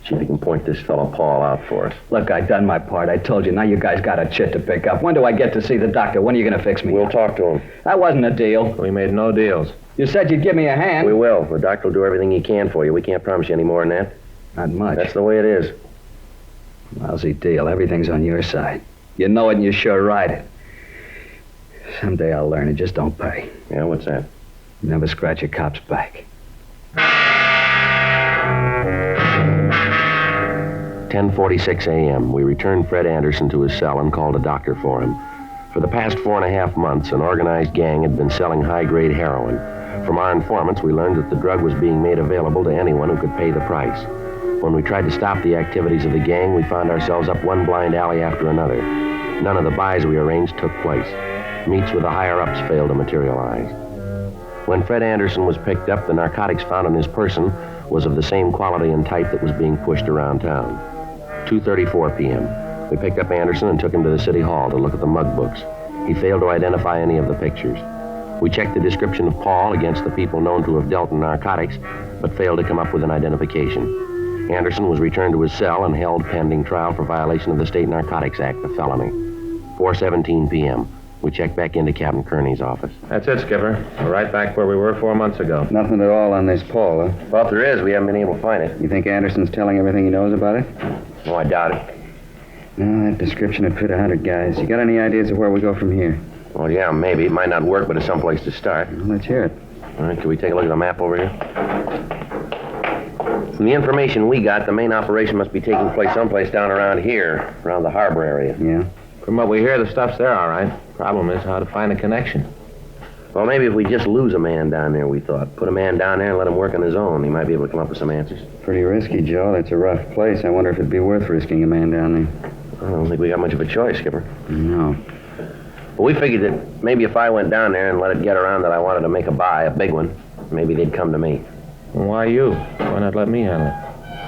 See if you can point this fellow Paul out for us. Look, I done my part. I told you. Now you guys got a chit to pick up. When do I get to see the doctor? When are you going to fix me? We'll talk to him. That wasn't a deal. We made no deals. You said you'd give me a hand. We will. The doctor will do everything he can for you. We can't promise you any more than that. Not much. That's the way it is. Lousy deal. Everything's on your side. You know it and you sure ride it. Someday I'll learn it. Just don't pay. Yeah, what's that? Never scratch a cop's back. 10:46 a.m. We returned Fred Anderson to his cell and called a doctor for him. For the past 4.5 months, an organized gang had been selling high-grade heroin. From our informants, we learned that the drug was being made available to anyone who could pay the price. When we tried to stop the activities of the gang, we found ourselves up one blind alley after another. None of the buys we arranged took place. Meets with the higher-ups failed to materialize. When Fred Anderson was picked up, the narcotics found on his person was of the same quality and type that was being pushed around town. 2:34 p.m. We picked up Anderson and took him to the city hall to look at the mug books. He failed to identify any of the pictures. We checked the description of Paul against the people known to have dealt in narcotics, but failed to come up with an identification. Anderson was returned to his cell and held pending trial for violation of the State Narcotics Act, a felony. 4:17 p.m. We checked back into Captain Kearney's office. That's it, Skipper. We're right back where we were 4 months ago. Nothing at all on this Paul, huh? Well, if there is, we haven't been able to find it. You think Anderson's telling everything he knows about it? No, I doubt it. No, that description would fit 100 guys. You got any ideas of where we go from here? Well, yeah, maybe. It might not work, but it's someplace to start. Well, let's hear it. All right, can we take a look at the map over here? From the information we got, the main operation must be taking place someplace down around here, around the harbor area. Yeah? From what we hear, the stuff's there, all right. Problem is how to find a connection. Well, maybe if we just lose a man down there, we thought. Put a man down there and let him work on his own. He might be able to come up with some answers. Pretty risky, Joe. That's a rough place. I wonder if it'd be worth risking a man down there. I don't think we got much of a choice, Skipper. No. But we figured that maybe if I went down there and let it get around that I wanted to make a buy, a big one, maybe they'd come to me. Well, why you? Why not let me handle it?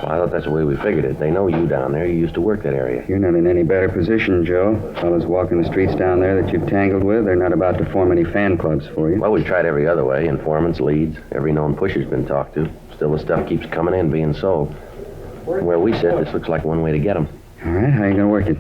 Well, I thought that's the way we figured it. They know you down there. You used to work that area. You're not in any better position, Joe. Fellas walking the streets down there that you've tangled with, they're not about to form any fan clubs for you. Well, we've tried every other way. Informants, leads, every known pusher's been talked to. Still, the stuff keeps coming in, being sold. Where we sit, this looks like one way to get them. All right, how you gonna work it?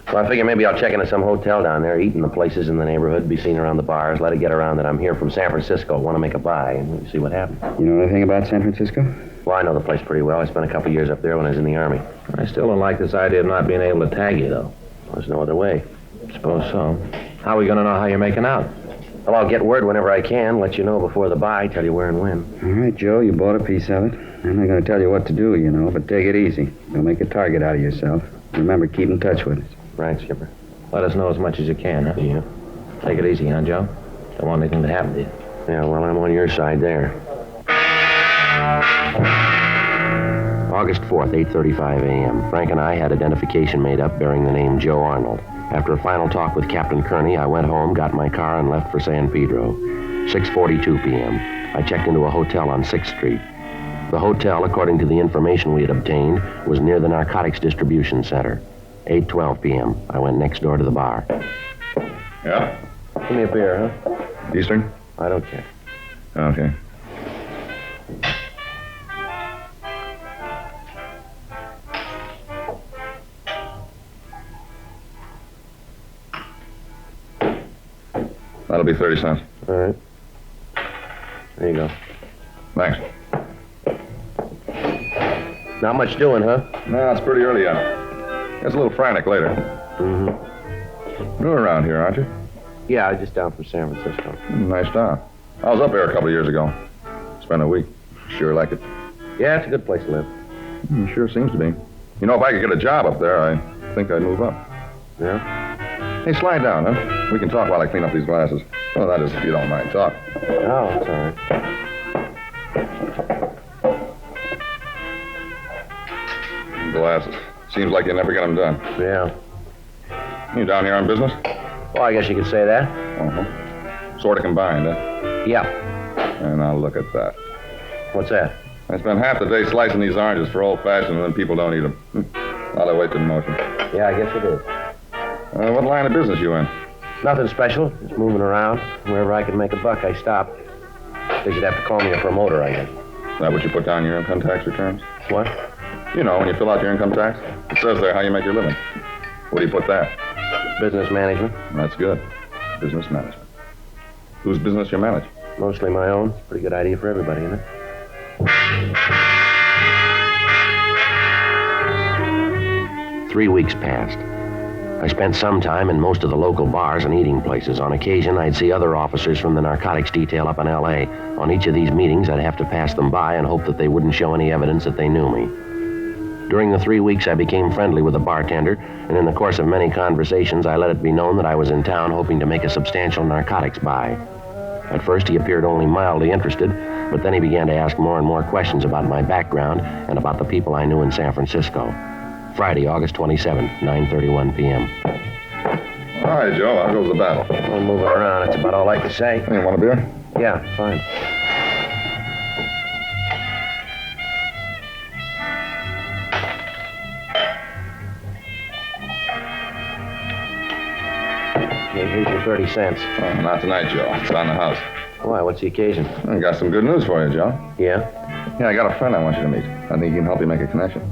Well, I figure maybe I'll check into some hotel down there, eat in the places in the neighborhood, be seen around the bars, let it get around that I'm here from San Francisco, want to make a buy, and we'll see what happens. You know anything about San Francisco? Well, I know the place pretty well. I spent a couple years up there when I was in the Army. I still don't like this idea of not being able to tag you, though. Well, there's no other way. Suppose so. How are we going to know how you're making out? Well, I'll get word whenever I can, let you know before the buy, tell you where and when. All right, Joe, you bought a piece of it. I'm not going to tell you what to do, you know, but take it easy. Don't make a target out of yourself. Remember, keep in touch with us. Right, Skipper. Let us know as much as you can, huh? Yeah. Take it easy, huh, Joe? Don't want anything to happen to you. Yeah, well, I'm on your side there. August 4th, 8:35 a.m. Frank and I had identification made up bearing the name Joe Arnold. After a final talk with Captain Kearney, I went home, got my car, and left for San Pedro. 6:42 p.m. I checked into a hotel on 6th Street. The hotel, according to the information we had obtained, was near the narcotics distribution center. 8:12 p.m. I went next door to the bar. Yeah? Give me a beer, huh? Eastern? I don't care. Okay. That'll be 30 cents. All right. There you go. Thanks. Not much doing, huh? No, it's pretty early yet. It's a little frantic later. Mm-hmm. You're around here, aren't you? Yeah, I was just down from San Francisco. Nice town. I was up there a couple of years ago. Spent a week. Sure like it. Yeah, it's a good place to live. Sure seems to be. You know, if I could get a job up there, I think I'd move up. Yeah? Hey, slide down, huh? We can talk while I clean up these glasses. Well, that is, if you don't mind talk. Oh, it's all right. Glasses. Seems like you never get them done. Yeah. You down here on business? Well, I guess you could say that. Uh-huh. Sort of combined, huh? Yeah. And now look at that. What's that? I spent half the day slicing these oranges for old-fashioned, and then people don't eat them. I'll wait to motion. Yeah, I guess it is. What line of business you in? Nothing special. Just moving around. Wherever I can make a buck, I stop. Guess you'd have to call me a promoter, I guess. Is that what you put down in your income tax returns? What? You know, when you fill out your income tax, it says there how you make your living. Where do you put that? Business management. That's good. Business management. Whose business you manage? Mostly my own. Pretty good idea for everybody, isn't it? 3 weeks passed. I spent some time in most of the local bars and eating places. On occasion, I'd see other officers from the narcotics detail up in L.A. On each of these meetings, I'd have to pass them by and hope that they wouldn't show any evidence that they knew me. During the 3 weeks, I became friendly with the bartender, and in the course of many conversations, I let it be known that I was in town hoping to make a substantial narcotics buy. At first, he appeared only mildly interested, but then he began to ask more and more questions about my background and about the people I knew in San Francisco. Friday, August 27th, 9:31 p.m. All right, Joe. How goes the battle? I'm moving around. That's about all I can say. Hey, you want a beer? Yeah, fine. Okay, here's your 30 cents. Oh, not tonight, Joe. It's on the house. Why, what's the occasion? I got some good news for you, Joe. Yeah? Yeah, I got a friend I want you to meet. I think he can help you make a connection.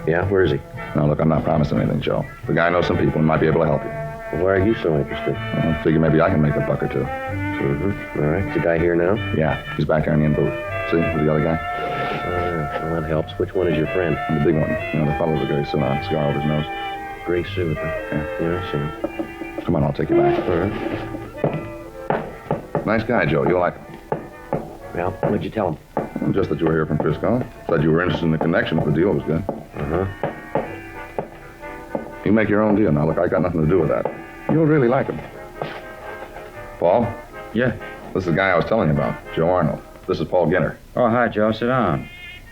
Yeah, where is he? Now, look, I'm not promising anything, Joe. The guy knows some people and might be able to help you. Well, why are you so interested? I figure maybe I can make a buck or two. Mm-hmm. All right. Is the guy here now? Yeah, he's back there in the in booth. See, with the other guy? Well, that helps. Which one is your friend? The big one. You know, the fellow with the gray suit on, cigar over his nose. Gray suit, huh? Yeah, I see him. Come on, I'll take you back. All right. Nice guy, Joe. You'll like him. Well, what'd you tell him? Just that you were here from Frisco. Said you were interested in the connection if the deal was good. Uh-huh. You make your own deal. Now, look, I got nothing to do with that. You'll really like him. Paul? Yeah. This is the guy I was telling you about, Joe Arnold. This is Paul Ginner. Oh, hi, Joe. Sit down.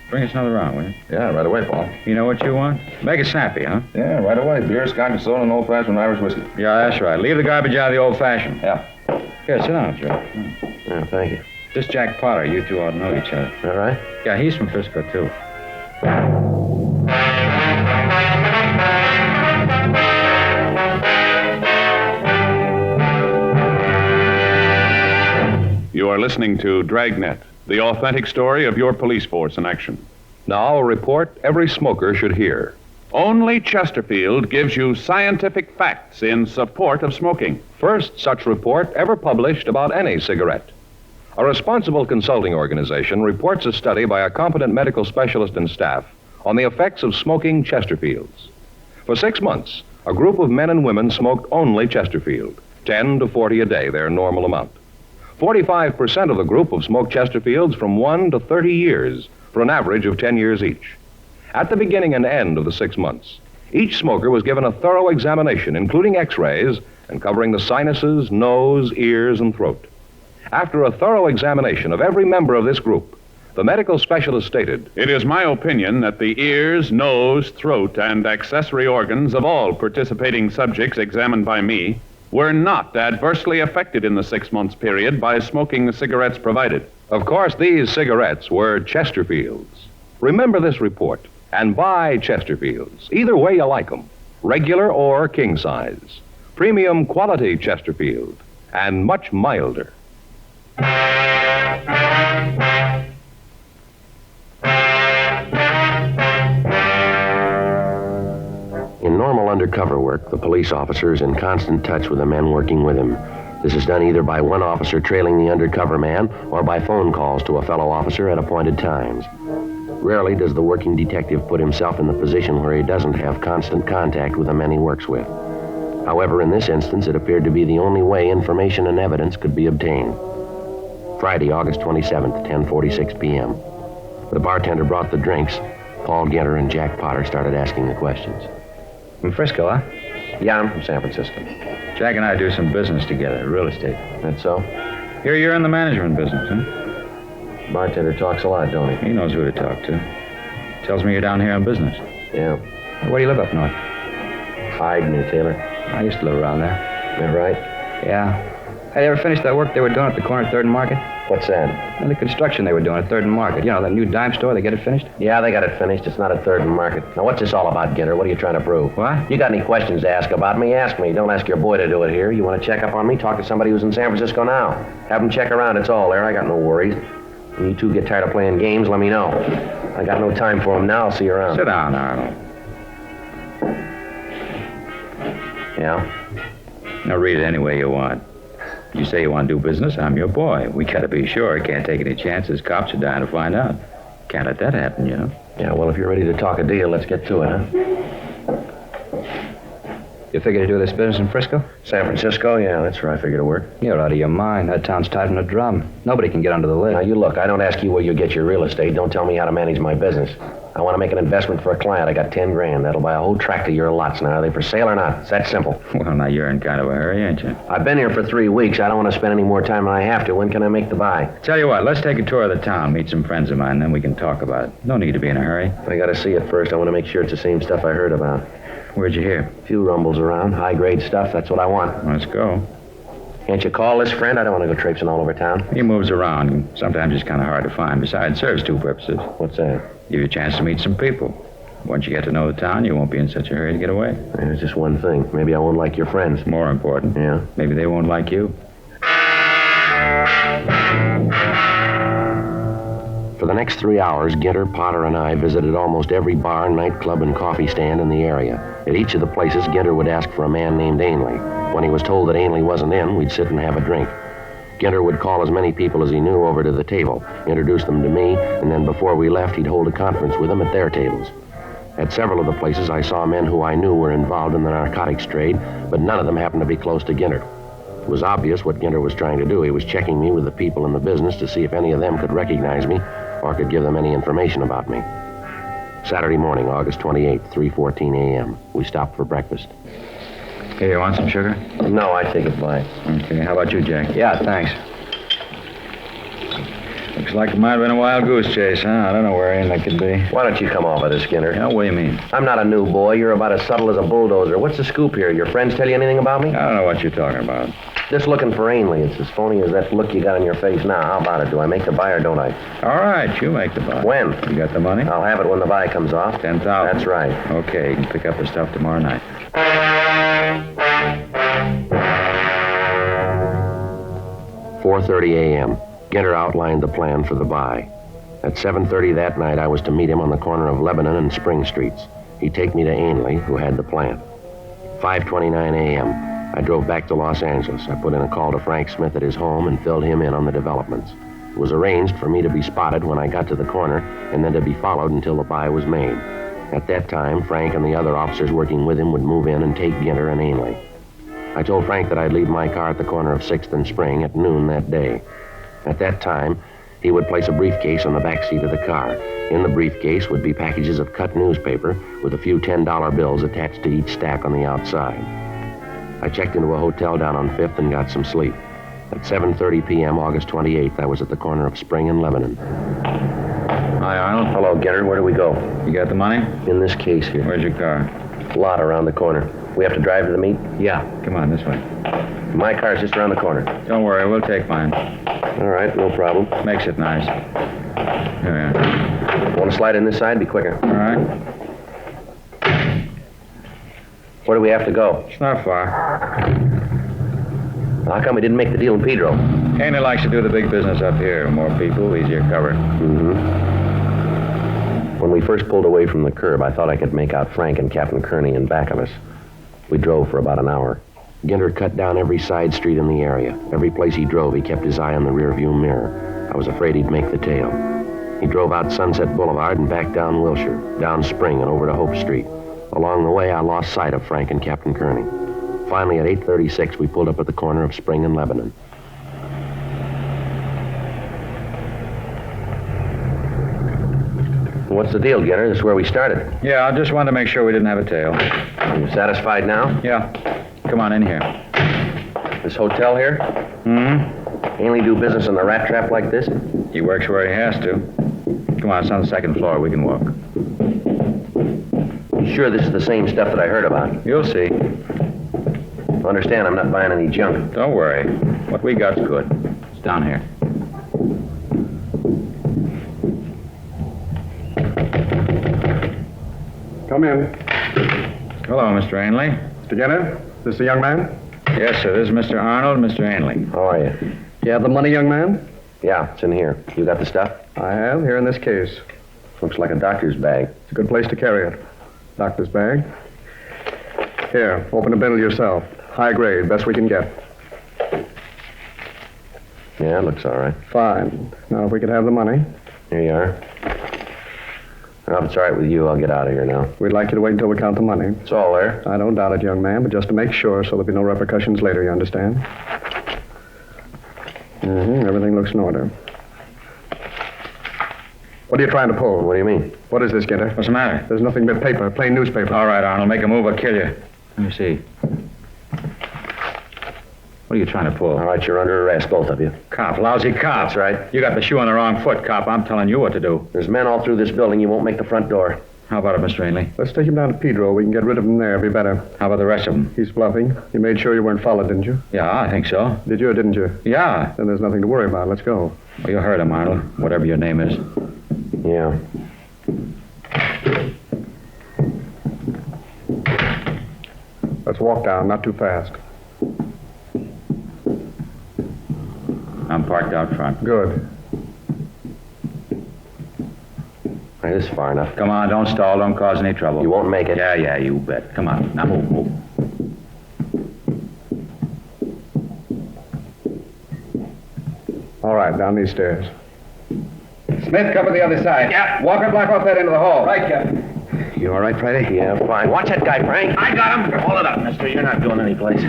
Bring us another round, will you? Yeah, right away, Paul. You know what you want? Make it snappy, huh? Yeah, right away. Beer, scotch and soda, and old-fashioned Irish whiskey. Yeah, that's right. Leave the garbage out of the old-fashioned. Yeah. Here, sit down, Joe. Yeah, thank you. This Jack Potter, you two ought to know each other. All right? Yeah, he's from Frisco, too. You are listening to Dragnet, the authentic story of your police force in action. Now, a report every smoker should hear. Only Chesterfield gives you scientific facts in support of smoking. First such report ever published about any cigarette. A responsible consulting organization reports a study by a competent medical specialist and staff on the effects of smoking Chesterfields. For 6 months, a group of men and women smoked only Chesterfield, 10 to 40 a day, their normal amount. 45% of the group have smoked Chesterfields from 1 to 30 years, for an average of 10 years each. At the beginning and end of the 6 months, each smoker was given a thorough examination, including x-rays and covering the sinuses, nose, ears, and throat. After a thorough examination of every member of this group, the medical specialist stated, It is my opinion that the ears, nose, throat, and accessory organs of all participating subjects examined by me were not adversely affected in the 6 months period by smoking the cigarettes provided. Of course, these cigarettes were Chesterfields. Remember this report and buy Chesterfields. Either way you like them, regular or king size. Premium quality Chesterfield, and much milder. In normal undercover work, the police officer is in constant touch with the men working with him. This is done either by one officer trailing the undercover man or by phone calls to a fellow officer at appointed times. Rarely does the working detective put himself in the position where he doesn't have constant contact with the men he works with. However, in this instance, it appeared to be the only way information and evidence could be obtained. Friday, August 27th, 10:46 p.m. The bartender brought the drinks. Paul Ginter and Jack Potter started asking the questions. From Frisco, huh? Yeah, I'm from San Francisco. Jack and I do some business together, real estate. That's so? Here you're in the management business, huh? Bartender talks a lot, don't he? He knows who to talk to. Tells me you're down here on business. Yeah. Where do you live up north? Hyde near Taylor. I used to live around there. That right? Yeah. Hey, they ever finished that work they were doing at the corner of 3rd and Market? What's that? And the construction they were doing at 3rd and Market. You know, that new dime store, they get it finished? Yeah, they got it finished. It's not at 3rd and Market. Now, what's this all about, Ginter? What are you trying to prove? What? You got any questions to ask about me? Ask me. Don't ask your boy to do it here. You want to check up on me? Talk to somebody who's in San Francisco now. Have them check around. It's all there. I got no worries. When you two get tired of playing games, let me know. I got no time for them now. I'll see you around. Sit down, Arnold. Yeah? Now, read it any way you want. You say you want to do business, I'm your boy. We gotta be sure. Can't take any chances. Cops are dying to find out. Can't let that happen, you know. Yeah, well, if you're ready to talk a deal, let's get to it, huh? You figure to do this business in Frisco? San Francisco? Yeah, that's where I figure to work. You're out of your mind. That town's tight on a drum. Nobody can get under the lid. Now, you look, I don't ask you where you get your real estate. Don't tell me how to manage my business. I want to make an investment for a client. I got 10 grand. That'll buy a whole tract of your lots. Now, are they for sale or not? It's that simple. Well, now, you're in kind of a hurry, ain't you? I've been here for 3 weeks. I don't want to spend any more time than I have to. When can I make the buy? Tell you what, let's take a tour of the town, meet some friends of mine, then we can talk about it. No need to be in a hurry. I got to see it first. I want to make sure it's the same stuff I heard about. Where'd you hear? A few rumbles around. High-grade stuff. That's what I want. Let's go. Can't you call this friend? I don't want to go traipsing all over town. He moves around. Sometimes it's kind of hard to find. Besides, it serves two purposes. What's that? Give you a chance to meet some people. Once you get to know the town, you won't be in such a hurry to get away. There's just one thing. Maybe I won't like your friends. More important. Yeah? Maybe they won't like you. For the next 3 hours, Ginter, Potter, and I visited almost every bar, nightclub, and coffee stand in the area. At each of the places, Ginter would ask for a man named Ainley. When he was told that Ainley wasn't in, we'd sit and have a drink. Ginter would call as many people as he knew over to the table, introduce them to me, and then before we left, he'd hold a conference with them at their tables. At several of the places, I saw men who I knew were involved in the narcotics trade, but none of them happened to be close to Ginter. It was obvious what Ginter was trying to do. He was checking me with the people in the business to see if any of them could recognize me or could give them any information about me. Saturday morning, August 28th, 3:14 a.m. We stopped for breakfast. Hey, you want some sugar? No, I take it by. Okay, how about you, Jack? Yeah, thanks. Looks like it might have been a wild goose chase, huh? I don't know where Ainley could be. Why don't you come off of this, Ginter? Yeah, what do you mean? I'm not a new boy. You're about as subtle as a bulldozer. What's the scoop here? Your friends tell you anything about me? I don't know what you're talking about. Just looking for Ainley. It's as phony as that look you got on your face now. How about it? Do I make the buy or don't I? All right, you make the buy. When? You got the money? I'll have it when the buy comes off. 10,000. That's right. Okay, you can pick up the stuff tomorrow night. 4:30 a.m. Ginter outlined the plan for the buy. At 7:30 that night, I was to meet him on the corner of Lebanon and Spring Streets. He'd take me to Ainley, who had the plant. 5:29 a.m. I drove back to Los Angeles. I put in a call to Frank Smith at his home and filled him in on the developments. It was arranged for me to be spotted when I got to the corner and then to be followed until the buy was made. At that time, Frank and the other officers working with him would move in and take Ginter and Ainley. I told Frank that I'd leave my car at the corner of 6th and Spring at noon that day. At that time, he would place a briefcase on the back seat of the car. In the briefcase would be packages of cut newspaper with a few $10 bills attached to each stack on the outside. I checked into a hotel down on 5th and got some sleep. At 7:30 p.m., August 28th, I was at the corner of Spring and Lebanon. Hi, Arnold. Hello, Ginter. Where do we go? You got the money? In this case here. Where's your car? Lot around the corner. We have to drive to the meet? Yeah, come on, this way. My car's just around the corner. Don't worry, we'll take mine. All right, no problem. Makes it nice. Here we are. Want to slide in this side? Be quicker. All right. Where do we have to go? It's not far. How come we didn't make the deal in Pedro? Ainley likes to do the big business up here. More people, easier cover. Mm-hmm. When we first pulled away from the curb, I thought I could make out Frank and Captain Kearney in back of us. We drove for about an hour. Ginter cut down every side street in the area. Every place he drove, he kept his eye on the rearview mirror. I was afraid he'd make the tail. He drove out Sunset Boulevard and back down Wilshire, down Spring and over to Hope Street. Along the way, I lost sight of Frank and Captain Kearney. Finally, at 8:36, we pulled up at the corner of Spring and Lebanon. What's the deal, Ginter? This is where we started. Yeah, I just wanted to make sure we didn't have a tail. You satisfied now? Yeah. Come on in here. This hotel here? Mm-hmm. Ainley do business in the rat trap like this? He works where he has to. Come on, it's on the second floor. We can walk. You sure this is the same stuff that I heard about? You'll see. Understand, I'm not buying any junk. Don't worry. What we got's good. It's down here. Come in. Hello, Mr. Ainley. Mr. Ginter, this the young man? Yes, sir. This is Mr. Arnold, Mr. Ainley. How are you? You have the money, young man? Yeah, it's in here. You got the stuff? I have, here in this case. Looks like a doctor's bag. It's a good place to carry it. Doctor's bag. Here, open the bundle yourself. High grade, best we can get. Yeah, it looks all right. Fine. Now, if we could have the money. Here you are. Well, if it's all right with you, I'll get out of here now. We'd like you to wait until we count the money. It's all there. I don't doubt it, young man, but just to make sure so there'll be no repercussions later, you understand? Everything looks in order. What are you trying to pull? What do you mean? What is this, Ginter? What's the matter? There's nothing but paper, plain newspaper. All right, Arnold. Make a move or kill you. Let me see. What are you trying to pull? All right, you're under arrest, both of you. Cop. Lousy cop. That's right. You got the shoe on the wrong foot, cop. I'm telling you what to do. There's men all through this building. You won't make the front door. How about it, Mr. Ainley? Let's take him down to Pedro. We can get rid of him there. It'll be better. How about the rest of them? He's bluffing. You made sure you weren't followed, didn't you? Yeah, I think so. Did you or didn't you? Yeah. Then there's nothing to worry about. Let's go. Well, you heard him, Arnold. Whatever your name is. Yeah. walk down, not too fast. I'm parked out front. Good. Right, this is far enough. Come on, don't stall. Don't cause any trouble. You won't make it. Yeah, you bet. Come on. Now move. All right, down these stairs. Smith, cover the other side. Yeah. Walker, block off that end of the hall. Right, Captain. You all right, Friday? Yeah, fine. Watch that guy, Frank. I got him. Hold it up, mister. You're not going anyplace.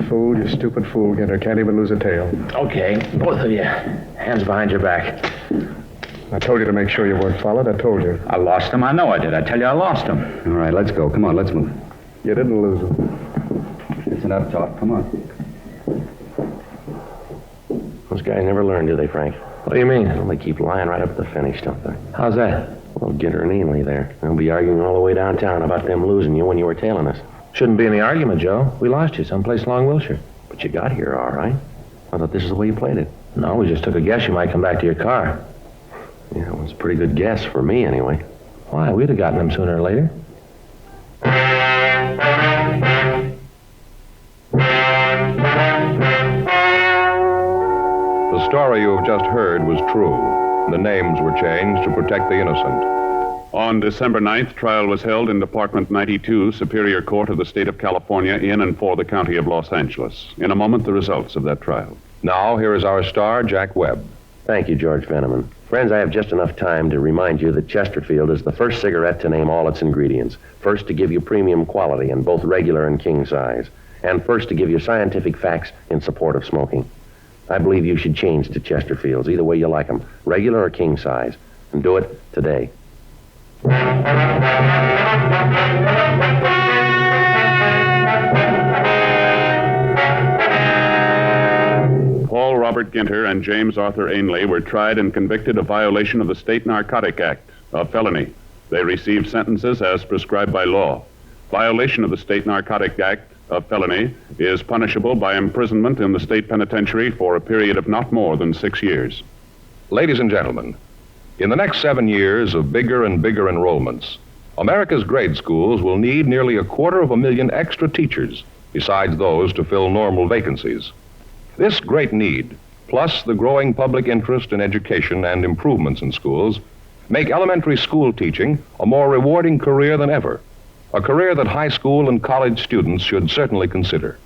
Fool, you stupid fool, Ginter. Can't even lose a tail. Okay, both of you. Hands behind your back. I told you to make sure you weren't followed. I told you. I lost him. I know I did. I tell you, I lost him. All right, let's go. Come on, let's move. You didn't lose him. It's enough talk. Come on. Those guys never learn, do they, Frank? What do you mean? Well, they keep lying right up at the finish, don't they? How's that? Well, Ginter and Ainley there. They'll be arguing all the way downtown about them losing you when you were tailing us. Shouldn't be any argument, Joe. We lost you someplace along Wilshire. But you got here all right. I thought this is the way you played it. No, we just took a guess you might come back to your car. Yeah, it was a pretty good guess for me, anyway. Why? We'd have gotten them sooner or later. The story you have just heard was true. The names were changed to protect the innocent. On December 9th, trial was held in Department 92, Superior Court of the State of California, in and for the County of Los Angeles. In a moment, the results of that trial. Now, here is our star, Jack Webb. Thank you, George Veneman. Friends, I have just enough time to remind you that Chesterfield is the first cigarette to name all its ingredients. First to give you premium quality in both regular and king size. And first to give you scientific facts in support of smoking. I believe you should change to Chesterfields, either way you like them, regular or king size. And do it today. Paul Robert Ginter and James Arthur Ainley were tried and convicted of violation of the State Narcotic Act, a felony. They received sentences as prescribed by law. Violation of the State Narcotic Act, a felony, is punishable by imprisonment in the state penitentiary for a period of not more than 6 years. Ladies and gentlemen, in the next 7 years of bigger and bigger enrollments, America's grade schools will need nearly 250,000 extra teachers, besides those to fill normal vacancies. This great need, plus the growing public interest in education and improvements in schools, make elementary school teaching a more rewarding career than ever, a career that high school and college students should certainly consider.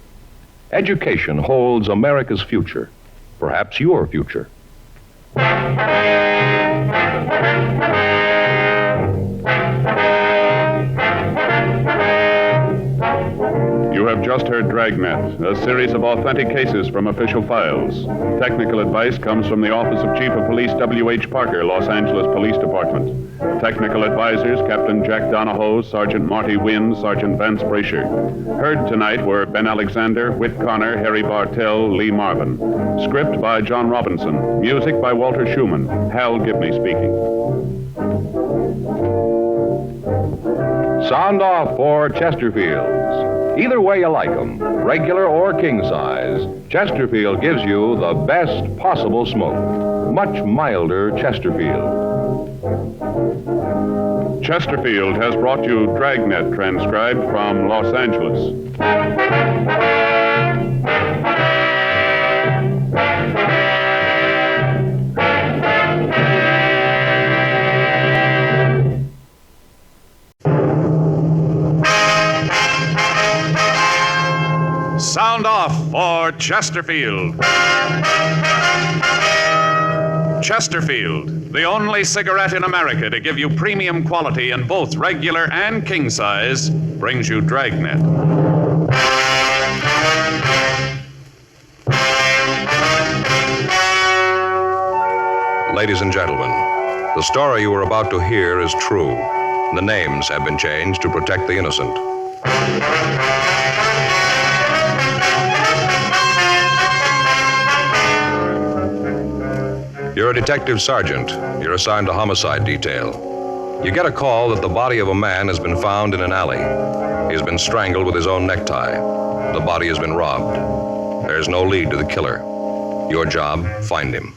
Education holds America's future, perhaps your future. You have just heard Dragnet, a series of authentic cases from official files. Technical advice comes from the Office of Chief of Police W.H. Parker, Los Angeles Police Department. Technical advisors, Captain Jack Donahoe, Sergeant Marty Wynn, Sergeant Vance Brasher. Heard tonight were Ben Alexander, Whit Connor, Harry Bartell, Lee Marvin. Script by John Robinson. Music by Walter Schumann. Hal Gibney speaking. Sound off for Chesterfields. Either way you like them, regular or king size, Chesterfield gives you the best possible smoke. Much milder Chesterfield. Chesterfield has brought you Dragnet, transcribed from Los Angeles. Sound off for Chesterfield. Chesterfield, the only cigarette in America to give you premium quality in both regular and king size, brings you Dragnet. Ladies and gentlemen, the story you are about to hear is true. The names have been changed to protect the innocent. You're a detective sergeant. You're assigned to homicide detail. You get a call that the body of a man has been found in an alley. He's been strangled with his own necktie. The body has been robbed. There's no lead to the killer. Your job, find him.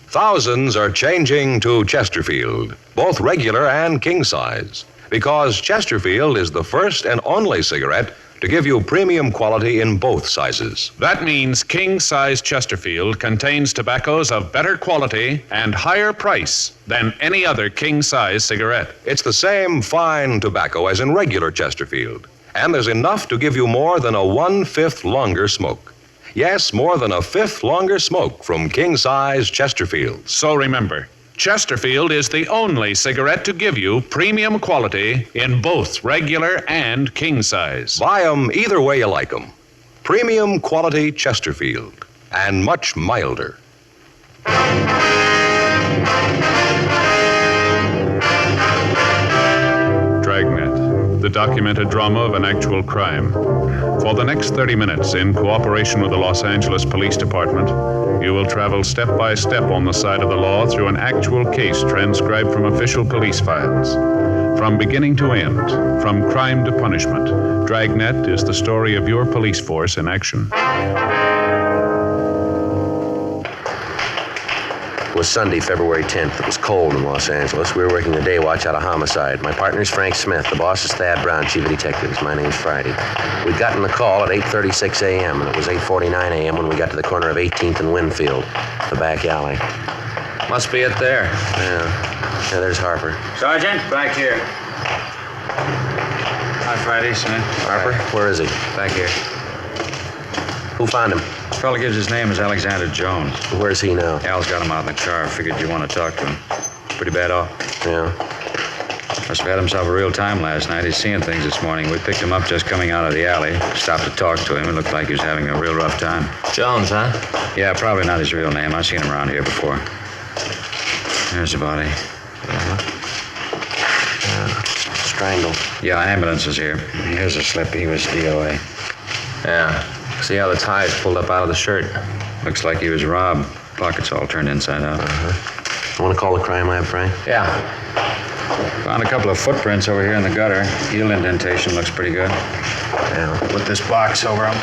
Thousands are changing to Chesterfield, both regular and king size. Because Chesterfield is the first and only cigarette to give you premium quality in both sizes. That means king-size Chesterfield contains tobaccos of better quality and higher price than any other king-size cigarette. It's the same fine tobacco as in regular Chesterfield, and there's enough to give you more than a 1/5 longer smoke. Yes, more than a 1/5 longer smoke from king-size Chesterfield. So remember, Chesterfield is the only cigarette to give you premium quality in both regular and king size. Buy 'em either way you like 'em. Premium quality Chesterfield, and much milder. Dragnet, the documented drama of an actual crime. For the next 30 minutes, in cooperation with the Los Angeles Police Department, you will travel step by step on the side of the law through an actual case transcribed from official police files. From beginning to end, from crime to punishment, Dragnet is the story of your police force in action. It was Sunday, February 10th. It was cold in Los Angeles. We were working the day watch out of homicide. My partner's Frank Smith. The boss is Thad Brown, chief of detectives. My name's Friday. We'd gotten the call at 8:36 a.m., and it was 8:49 a.m. when we got to the corner of 18th and Winfield, the back alley. Must be it there. Yeah, there's Harper. Sergeant, back here. Hi, Friday, Smith. Harper, where is he? Back here. Who found him? This fellow gives his name is Alexander Jones. Where's he now? Al's got him out in the car. Figured you want to talk to him. Pretty bad off. Yeah. Must have had himself a real time last night. He's seeing things this morning. We picked him up just coming out of the alley. Stopped to talk to him. It looked like he was having a real rough time. Jones, huh? Yeah, probably not his real name. I've seen him around here before. There's the body. Strangled. Yeah, ambulance is here. Here's a slip. He was DOA. Yeah. See how the tie's pulled up out of the shirt? Looks like he was robbed. Pockets all turned inside out. You want to call the crime lab, Frank? Yeah. Found a couple of footprints over here in the gutter. Heel indentation looks pretty good. Yeah. Put this box over them.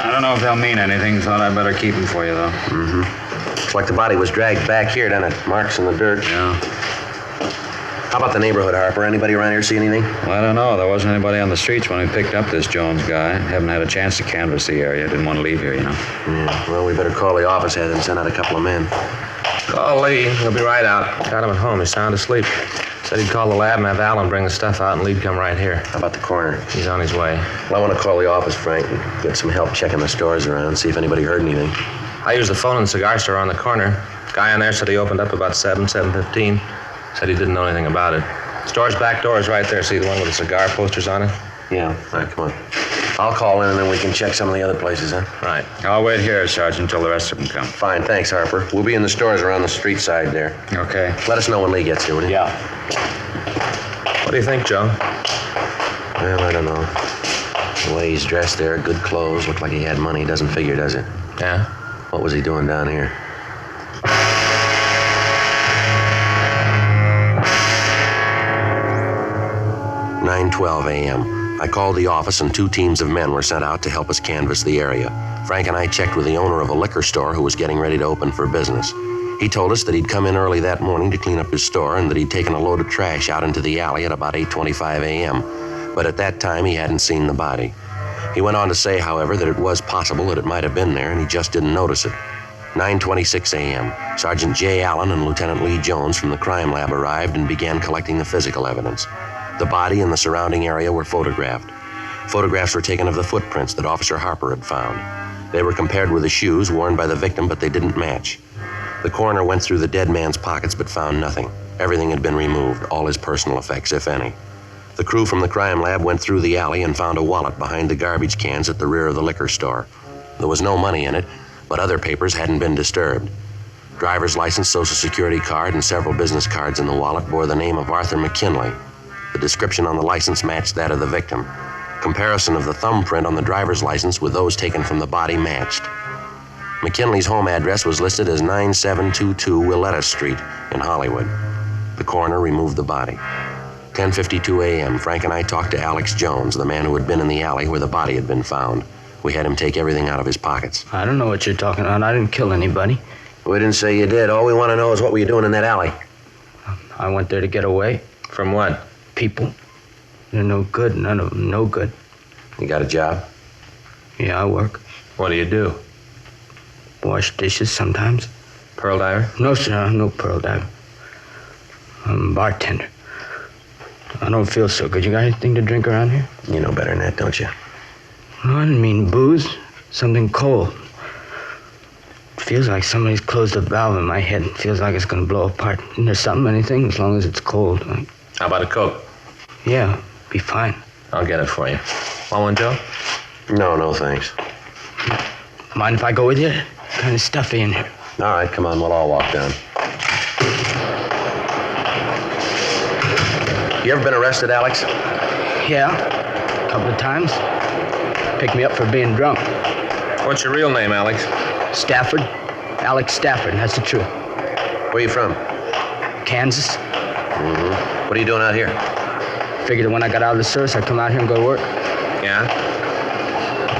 I don't know if they'll mean anything. Thought I'd better keep them for you, though. Mm-hmm. Looks like the body was dragged back here, doesn't it? Marks in the dirt. Yeah. How about the neighborhood, Harper? Anybody around here see anything? Well, I don't know. There wasn't anybody on the streets when we picked up this Jones guy. Haven't had a chance to canvass the area. Didn't want to leave here, you know. Yeah. Well, we better call the office head and send out a couple of men. Call Lee. He'll be right out. Got him at home. He's sound asleep. Said he'd call the lab and have Alan bring the stuff out, and Lee'd come right here. How about the coroner? He's on his way. Well, I want to call the office, Frank, and get some help checking the stores around, see if anybody heard anything. I used the phone in the cigar store on the corner. Guy in there said he opened up about 7:15. Said he didn't know anything about it. Store's back door is right there. See the one with the cigar posters on it? Yeah. All right, come on. I'll call in, and then we can check some of the other places, huh? Right. I'll wait here, Sergeant, until the rest of them come. Fine, thanks, Harper. We'll be in the stores around the street side there. Okay. Let us know when Lee gets here, will you? Yeah. What do you think, Joe? Well, I don't know. The way he's dressed there, good clothes, looked like he had money. Doesn't figure, does it? Yeah? What was he doing down here? "9:12 a.m. I called the office and 2 teams of men were sent out to help us canvass the area. Frank and I checked with the owner of a liquor store who was getting ready to open for business. He told us that he'd come in early that morning to clean up his store and that he'd taken a load of trash out into the alley at about 8:25 a.m., but at that time he hadn't seen the body. He went on to say, however, that it was possible that it might have been there and he just didn't notice it. 9:26 a.m. Sergeant J. Allen and Lieutenant Lee Jones from the crime lab arrived and began collecting the physical evidence. The body and the surrounding area were photographed. Photographs were taken of the footprints that Officer Harper had found. They were compared with the shoes worn by the victim, but they didn't match. The coroner went through the dead man's pockets but found nothing. Everything had been removed, all his personal effects, if any. The crew from the crime lab went through the alley and found a wallet behind the garbage cans at the rear of the liquor store. There was no money in it, but other papers hadn't been disturbed. Driver's license, social security card, and several business cards in the wallet bore the name of Arthur McKinley. The description on the license matched that of the victim. Comparison of the thumbprint on the driver's license with those taken from the body matched. McKinley's home address was listed as 9722 Willetta Street in Hollywood. The coroner removed the body. 10:52 a.m., Frank and I talked to Alex Jones, the man who had been in the alley where the body had been found. We had him take everything out of his pockets. I don't know what you're talking about. I didn't kill anybody. We didn't say you did. All we want to know is what were you doing in that alley? I went there to get away. From what? People. They're no good. None of them no good. You got a job? Yeah, I work. What do you do? Wash dishes sometimes. Pearl diver? No, sir, I'm no pearl diver. I'm a bartender. I don't feel so good. You got anything to drink around here? You know better than that, don't you? No, I didn't mean booze. Something cold. It feels like somebody's closed a valve in my head. It feels like it's gonna blow apart. And there's something, anything, as long as it's cold. How about a Coke? Yeah, be fine. I'll get it for you. Want one, Joe? No, thanks. Mind if I go with you? Kind of stuffy in here. All right, come on, we'll all walk down. You ever been arrested, Alex? Yeah, a couple of times. Picked me up for being drunk. What's your real name, Alex? Stafford. Alex Stafford, that's the truth. Where you from? Kansas. Mm-hmm. What are you doing out here? Figured that when I got out of the service, I'd come out here and go to work. Yeah?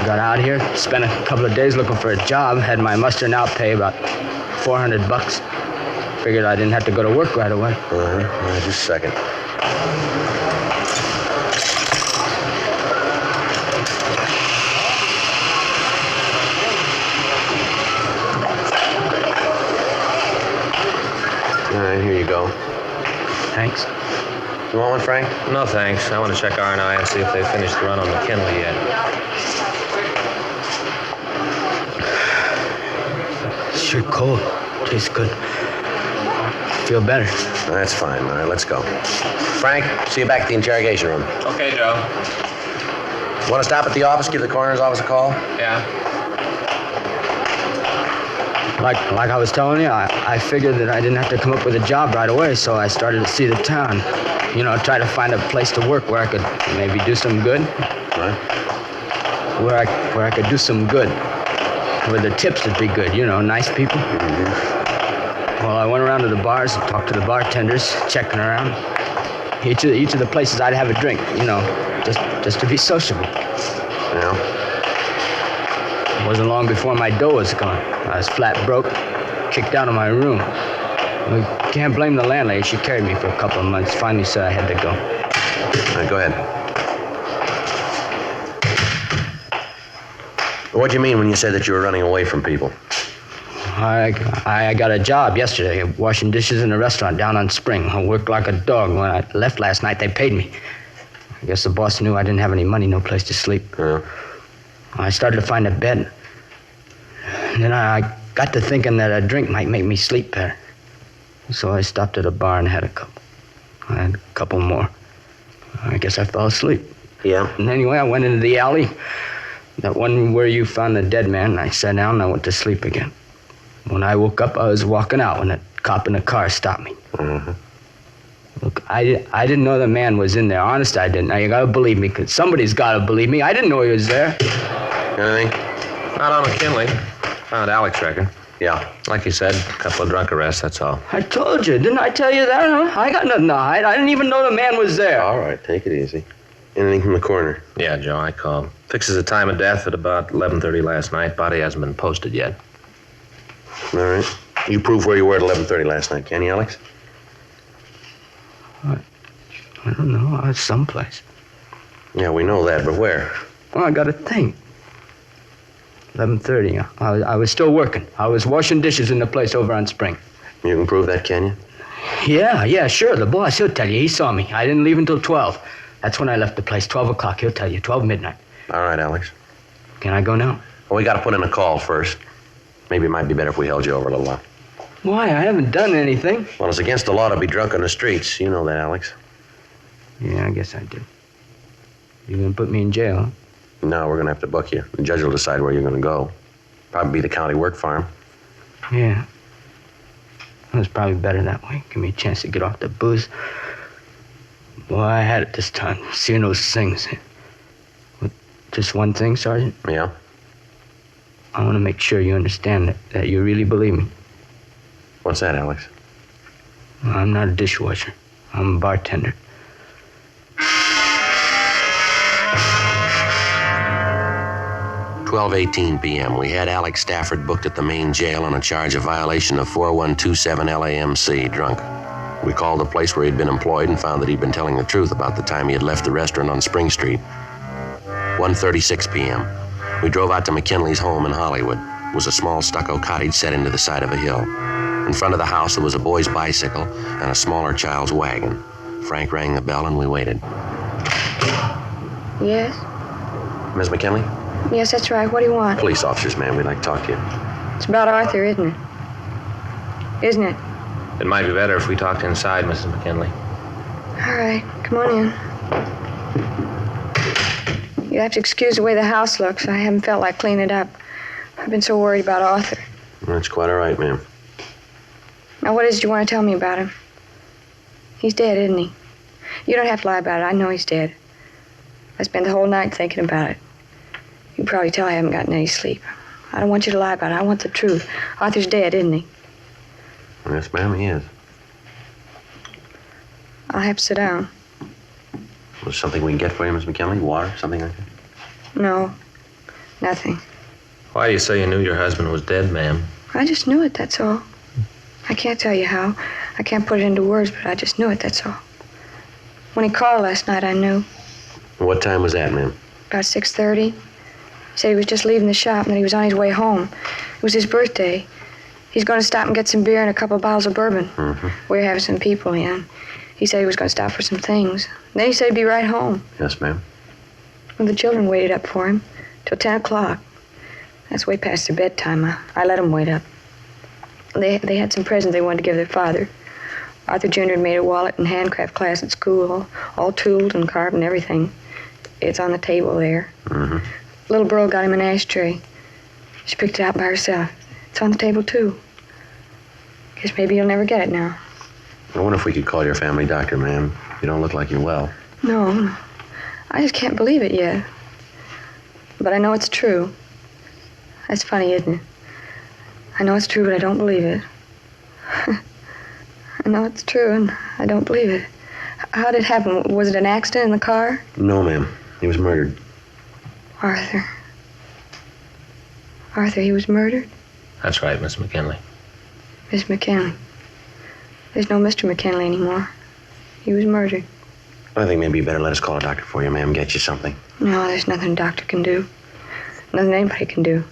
Got out here, spent a couple of days looking for a job, had my muster and out pay about $400. Figured I didn't have to go to work right away. Just a second. All right, here you go. Thanks. You want one, Frank? No, thanks. I want to check R&I and see if they finished the run on McKinley yet. Sure cold. Tastes good. Feel better. That's fine. All right, let's go. Frank, see you back at the interrogation room. Okay, Joe. Want to stop at the office, give the coroner's office a call? Yeah. Like I was telling you, I figured that I didn't have to come up with a job right away, so I started to see the town. You know, try to find a place to work where I could maybe do some good. Right. Where I could do some good. Where the tips would be good, you know, nice people. Mm-hmm. Well, I went around to the bars and talked to the bartenders, checking around. Each of the places I'd have a drink, you know, just to be sociable. Yeah. It wasn't long before my dough was gone. I was flat broke, kicked out of my room. I can't blame the landlady. She carried me for a couple of months. Finally said I had to go. All right, go ahead. What'd you mean when you said that you were running away from people? I got a job yesterday, washing dishes in a restaurant down on Spring. I worked like a dog. When I left last night, they paid me. I guess the boss knew I didn't have any money, no place to sleep. Yeah. I started to find a bed. And then I got to thinking that a drink might make me sleep better. So I stopped at a bar and had a couple. I had a couple more. I guess I fell asleep. Yeah. And anyway, I went into the alley, that one where you found the dead man, and I sat down and I went to sleep again. When I woke up, I was walking out when a cop in the car stopped me. Mm-hmm. Look, I didn't know the man was in there. Honest, I didn't. Now, you gotta believe me, because somebody's gotta believe me. I didn't know he was there. Anything? Not on McKinley. Found Alex record. Yeah. Like you said, a couple of drunk arrests, that's all. I told you. Didn't I tell you that, huh? I got nothing to hide. I didn't even know the man was there. All right, take it easy. Anything from the coroner? Yeah, Joe, I called. Fixes the time of death at about 11:30 last night. Body hasn't been posted yet. All right. You prove where you were at 11:30 last night, can you, Alex? I don't know. I was someplace. Yeah, we know that, but where? Well, I gotta think. 11:30. I was still working. I was washing dishes in the place over on Spring. You can prove that, can you? Yeah, sure. The boss, he'll tell you. He saw me. I didn't leave until 12. That's when I left the place. 12 o'clock, he'll tell you. 12 midnight. All right, Alex. Can I go now? Well, we got to put in a call first. Maybe it might be better if we held you over a little while. Why? I haven't done anything. Well, it's against the law to be drunk on the streets. You know that, Alex. Yeah, I guess I do. You're gonna put me in jail, huh? No, we're going to have to book you. The judge will decide where you're going to go. Probably be the county work farm. Yeah. It was probably better that way. Give me a chance to get off the booze. Boy, I had it this time. Seeing those things. But just one thing, Sergeant? Yeah? I want to make sure you understand that you really believe me. What's that, Alex? I'm not a dishwasher. I'm a bartender. "12:18 p.m. We had Alex Stafford booked at the main jail on a charge of violation of 4127 LAMC, drunk. We called the place where he'd been employed and found that he'd been telling the truth about the time he had left the restaurant on Spring Street. 1:36 p.m. We drove out to McKinley's home in Hollywood. It was a small stucco cottage set into the side of a hill. In front of the house, there was a boy's bicycle and a smaller child's wagon. Frank rang the bell and we waited. Yes? Miss McKinley? Yes, that's right. What do you want? Police officers, ma'am. We'd like to talk to you. It's about Arthur, isn't it? Isn't it? It might be better if we talked inside, Mrs. McKinley. All right. Come on in. You have to excuse the way the house looks. I haven't felt like cleaning it up. I've been so worried about Arthur. That's quite all right, ma'am. Now, what is it you want to tell me about him? He's dead, isn't he? You don't have to lie about it. I know he's dead. I spent the whole night thinking about it. You can probably tell I haven't gotten any sleep. I don't want you to lie about it. I want the truth. Arthur's dead, isn't he? Yes, ma'am, he is. I'll have to sit down. Was something we can get for you, Miss McKinley? Water, something like that? No, nothing. Why do you say you knew your husband was dead, ma'am? I just knew it, that's all. I can't tell you how. I can't put it into words, but I just knew it, that's all. When he called last night, I knew. What time was that, ma'am? About 6:30. He said he was just leaving the shop and that he was on his way home. It was his birthday. He's going to stop and get some beer and a couple of bottles of bourbon. Mm-hmm. We're having some people in. He said he was going to stop for some things. Then he said he'd be right home. Yes, ma'am. Well, the children waited up for him till 10 o'clock. That's way past their bedtime. I let them wait up. They had some presents they wanted to give their father. Arthur Jr. had made a wallet and handcraft class at school, all tooled and carved and everything. It's on the table there. Mm-hmm. Little girl got him an ashtray. She picked it out by herself. It's on the table, too. Guess maybe you'll never get it now. I wonder if we could call your family doctor, ma'am. You don't look like you're well. No. I just can't believe it yet. But I know it's true. That's funny, isn't it? I know it's true, but I don't believe it. I know it's true, and I don't believe it. How did it happen? Was it an accident in the car? No, ma'am. He was murdered. Arthur. Arthur, he was murdered? That's right, Miss McKinley. Miss McKinley. There's no Mr. McKinley anymore. He was murdered. I think maybe you better let us call a doctor for you, ma'am, get you something. No, there's nothing a doctor can do. Nothing anybody can do.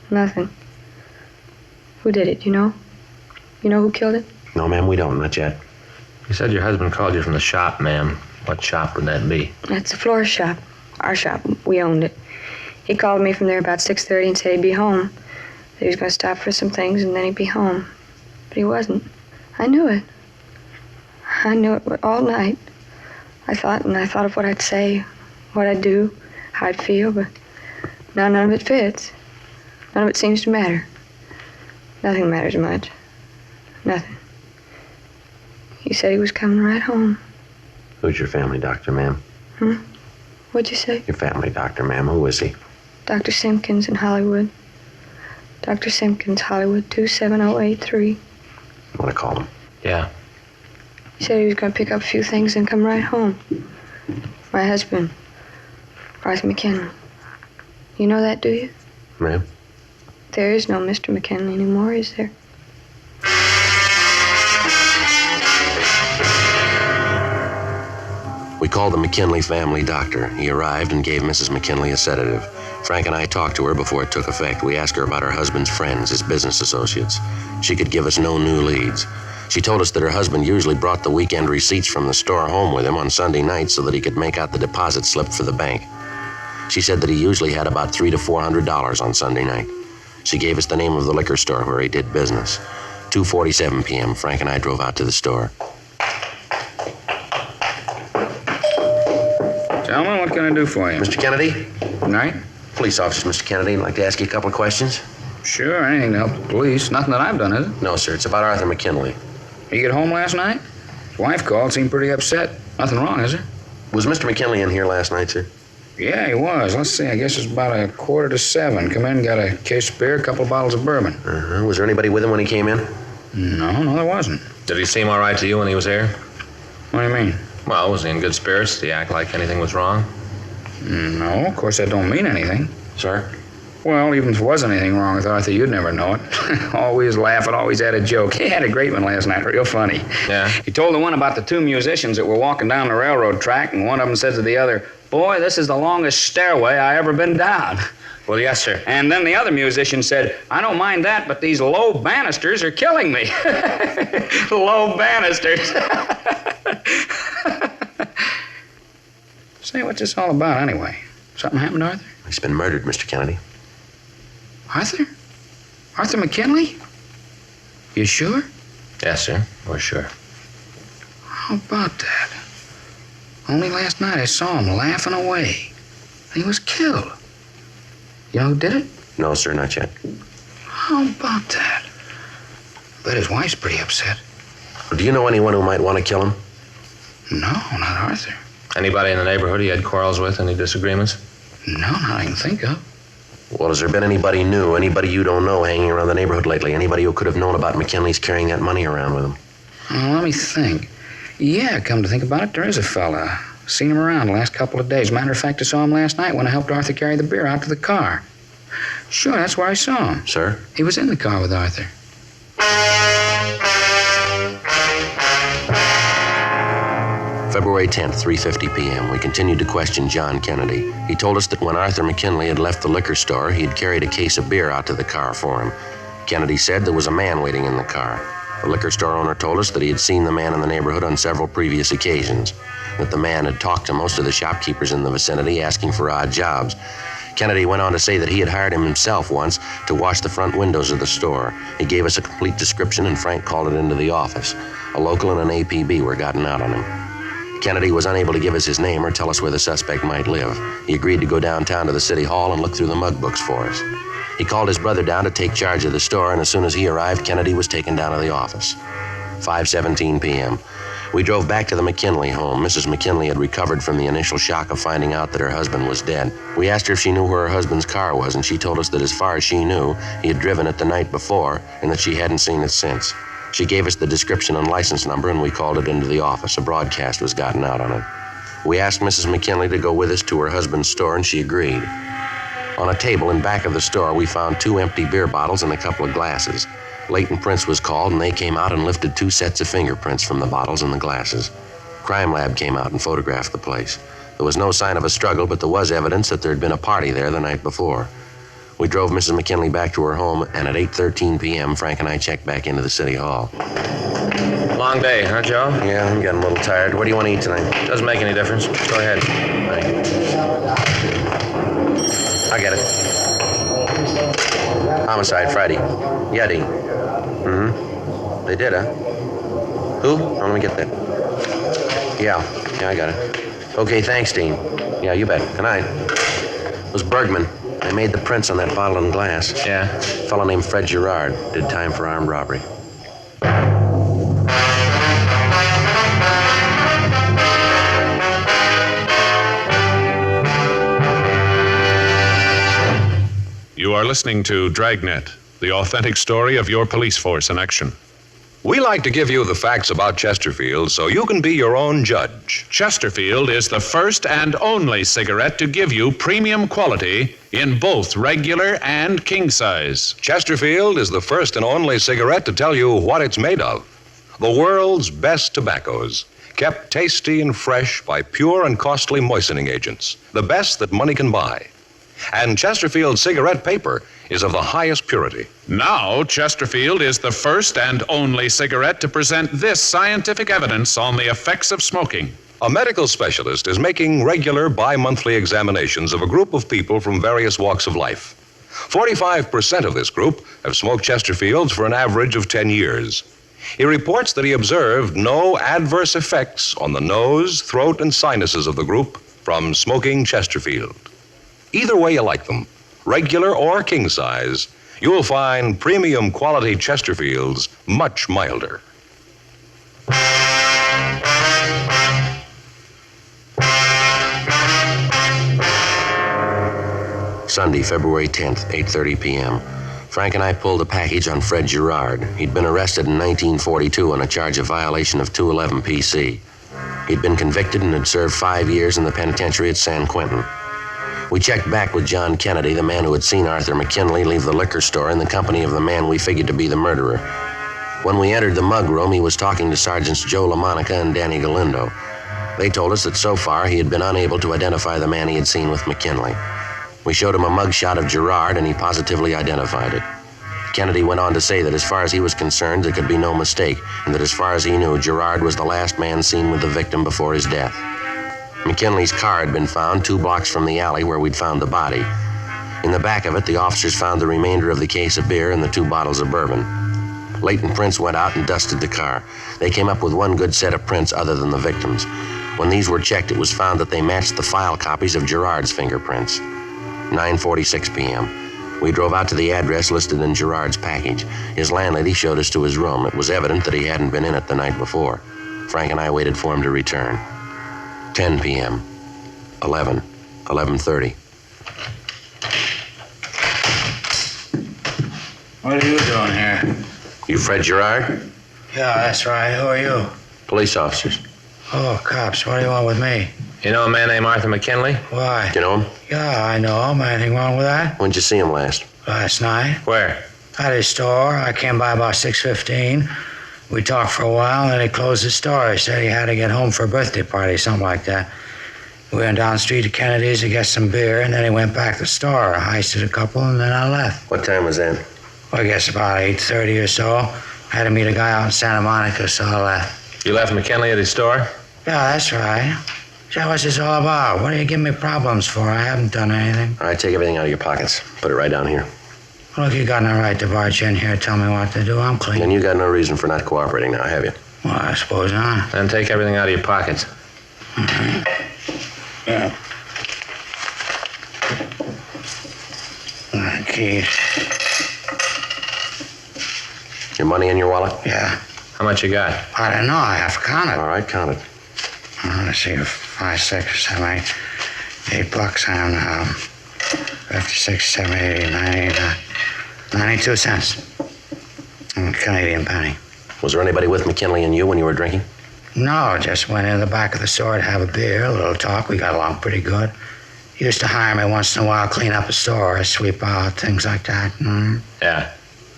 Nothing. Who did it, you know? You know who killed it? No, ma'am, we don't, not yet. You said your husband called you from the shop, ma'am. What shop would that be? That's the florist shop. Our shop. We owned it. He called me from there about 6:30 and said he'd be home. That he was going to stop for some things and then he'd be home. But he wasn't. I knew it. I knew it all night. I thought of what I'd say, what I'd do, how I'd feel, but now none of it fits. None of it seems to matter. Nothing matters much. Nothing. He said he was coming right home. Who's your family doctor, ma'am? What'd you say? Your family doctor, ma'am. Who is he? Dr. Simpkins in Hollywood. Dr. Simpkins, Hollywood, 27083. Want to call him? Yeah. He said he was going to pick up a few things and come right home. My husband, Arthur McKinley. You know that, do you? Ma'am? There is no Mr. McKinley anymore, is there? We called the McKinley family doctor. He arrived and gave Mrs. McKinley a sedative. Frank and I talked to her before it took effect. We asked her about her husband's friends, his business associates. She could give us no new leads. She told us that her husband usually brought the weekend receipts from the store home with him on Sunday nights so that he could make out the deposit slip for the bank. She said that he usually had about $300 to $400 on Sunday night. She gave us the name of the liquor store where he did business. 2:47 p.m., Frank and I drove out to the store. Gentlemen, what can I do for you? Mr. Kennedy? Good night. Police officer, Mr. Kennedy. I'd like to ask you a couple of questions. Sure, anything to help the police. Nothing that I've done, is it? No, sir. It's about Arthur McKinley. He get home last night? His wife called, seemed pretty upset. Nothing wrong, is there? Was Mr. McKinley in here last night, sir? Yeah, he was. Let's see, I guess it was about 6:45. Come in, got a case of beer, a couple of bottles of bourbon. Uh-huh. Was there anybody with him when he came in? No, there wasn't. Did he seem all right to you when he was here? What do you mean? Well, was he in good spirits? Did he act like anything was wrong? No, of course that don't mean anything. Sir? Well, even if there wasn't anything wrong with Arthur, you'd never know it. Always laughing, always had a joke. He had a great one last night, real funny. Yeah? He told the one about the two musicians that were walking down the railroad track, and one of them said to the other, "Boy, this is the longest stairway I ever been down." Well, yes, sir. And then the other musician said, "I don't mind that, but these low banisters are killing me." Low banisters. Say, what's this all about anyway? Something happened to Arthur? He's been murdered, Mr. Kennedy. Arthur? Arthur McKinley? You sure? Yes, sir. We're sure. How about that? Only last night I saw him laughing away. He was killed. You know who did it? No, sir, not yet. How about that? Bet his wife's pretty upset. Do you know anyone who might want to kill him? No, not Arthur. Anybody in the neighborhood he had quarrels with? Any disagreements? No, not I can think of. Well, has there been anybody new, anybody you don't know hanging around the neighborhood lately? Anybody who could have known about McKinley's carrying that money around with him? Oh, let me think. Yeah, come to think about it, there is a fella. Seen him around the last couple of days. Matter of fact, I saw him last night when I helped Arthur carry the beer out to the car. Sure, that's where I saw him. Sir? He was in the car with Arthur. February 10th, 3:50 p.m. We continued to question John Kennedy. He told us that when Arthur McKinley had left the liquor store, he had carried a case of beer out to the car for him. Kennedy said there was a man waiting in the car. The liquor store owner told us that he had seen the man in the neighborhood on several previous occasions, that the man had talked to most of the shopkeepers in the vicinity asking for odd jobs. Kennedy went on to say that he had hired him himself once to wash the front windows of the store. He gave us a complete description, and Frank called it into the office. A local and an APB were gotten out on him. Kennedy was unable to give us his name or tell us where the suspect might live. He agreed to go downtown to the city hall and look through the mug books for us. He called his brother down to take charge of the store, and as soon as he arrived, Kennedy was taken down to the office. 5:17 p.m. We drove back to the McKinley home. Mrs. McKinley had recovered from the initial shock of finding out that her husband was dead. We asked her if she knew where her husband's car was, and she told us that as far as she knew, he had driven it the night before, and that she hadn't seen it since. She gave us the description and license number, and we called it into the office. A broadcast was gotten out on it. We asked Mrs. McKinley to go with us to her husband's store, and she agreed. On a table in back of the store, we found 2 empty beer bottles and a couple of glasses. Leighton Prince was called, and they came out and lifted 2 sets of fingerprints from the bottles and the glasses. Crime Lab came out and photographed the place. There was no sign of a struggle, but there was evidence that there had been a party there the night before. We drove Mrs. McKinley back to her home, and at 8:13 p.m., Frank and I checked back into the city hall. Long day, huh, Joe? Yeah, I'm getting a little tired. What do you want to eat tonight? Doesn't make any difference. Go ahead. I get it. Homicide, Friday. Yeah, Dean. Mm-hmm. They did, huh? Who? Oh, let me get that. Yeah, I got it. Okay, thanks, Dean. Yeah, you bet. Good night. It was Bergman. I made the prints on that bottle and glass. Yeah? A fellow named Fred Girard did time for armed robbery. You are listening to Dragnet, the authentic story of your police force in action. We like to give you the facts about Chesterfield so you can be your own judge. Chesterfield is the first and only cigarette to give you premium quality in both regular and king size. Chesterfield is the first and only cigarette to tell you what it's made of. The world's best tobaccos, kept tasty and fresh by pure and costly moistening agents, the best that money can buy. And Chesterfield cigarette paper is of the highest purity. Now, Chesterfield is the first and only cigarette to present this scientific evidence on the effects of smoking. A medical specialist is making regular bi-monthly examinations of a group of people from various walks of life. 45% of this group have smoked Chesterfields for an average of 10 years. He reports that he observed no adverse effects on the nose, throat, and sinuses of the group from smoking Chesterfield. Either way you like them, regular or king size, you'll find premium quality Chesterfields much milder. Sunday, February 10th, 8:30 p.m. Frank and I pulled a package on Fred Girard. He'd been arrested in 1942 on a charge of violation of 211 PC. He'd been convicted and had served 5 years in the penitentiary at San Quentin. We checked back with John Kennedy, the man who had seen Arthur McKinley leave the liquor store in the company of the man we figured to be the murderer. When we entered the mug room, he was talking to Sergeants Joe LaMonica and Danny Galindo. They told us that so far he had been unable to identify the man he had seen with McKinley. We showed him a mug shot of Gerard, and he positively identified it. Kennedy went on to say that as far as he was concerned, there could be no mistake, and that as far as he knew, Gerard was the last man seen with the victim before his death. McKinley's car had been found 2 blocks from the alley where we'd found the body. In the back of it, the officers found the remainder of the case of beer and the 2 bottles of bourbon. Leighton Prince went out and dusted the car. They came up with 1 good set of prints other than the victim's. When these were checked, it was found that they matched the file copies of Gerard's fingerprints. 9:46 p.m. We drove out to the address listed in Gerard's package. His landlady showed us to his room. It was evident that he hadn't been in it the night before. Frank and I waited for him to return. 10 p.m. 11. 11:30. What are you doing here? You Fred Gerard? Yeah, that's right. Who are you? Police officers. Oh, cops. What do you want with me? You know a man named Arthur McKinley? Why? Do you know him? Yeah, I know him. Anything wrong with that? When'd you see him last? Last night. Where? At his store. I came by about 6:15. We talked for a while, and then he closed his store. He said he had to get home for a birthday party, something like that. We went down the street to Kennedy's to get some beer, and then he went back to the store. I heisted a couple, and then I left. What time was that? Well, I guess about 8:30 or so. I had to meet a guy out in Santa Monica, so I left. You left McKinley at his store? Yeah, that's right. Say, what's this all about? What are you giving me problems for? I haven't done anything. All right, take everything out of your pockets. Put it right down here. Look, you got no right to barge in here and tell me what to do. I'm clean. And you got no reason for not cooperating now, have you? Well, I suppose not. Then take everything out of your pockets. Yeah. Keys. Your money in your wallet? Yeah. How much you got? I don't know. I have to count it. All right, count it. Let's see. 5, 6, 7, 8. $8. I don't know. 56, 7, 8, 9, 92 cents. Canadian penny. Was there anybody with McKinley and you when you were drinking? No, just went in the back of the store to have a beer, a little talk. We got along pretty good. He used to hire me once in a while, clean up a store, sweep out, things like that. Yeah.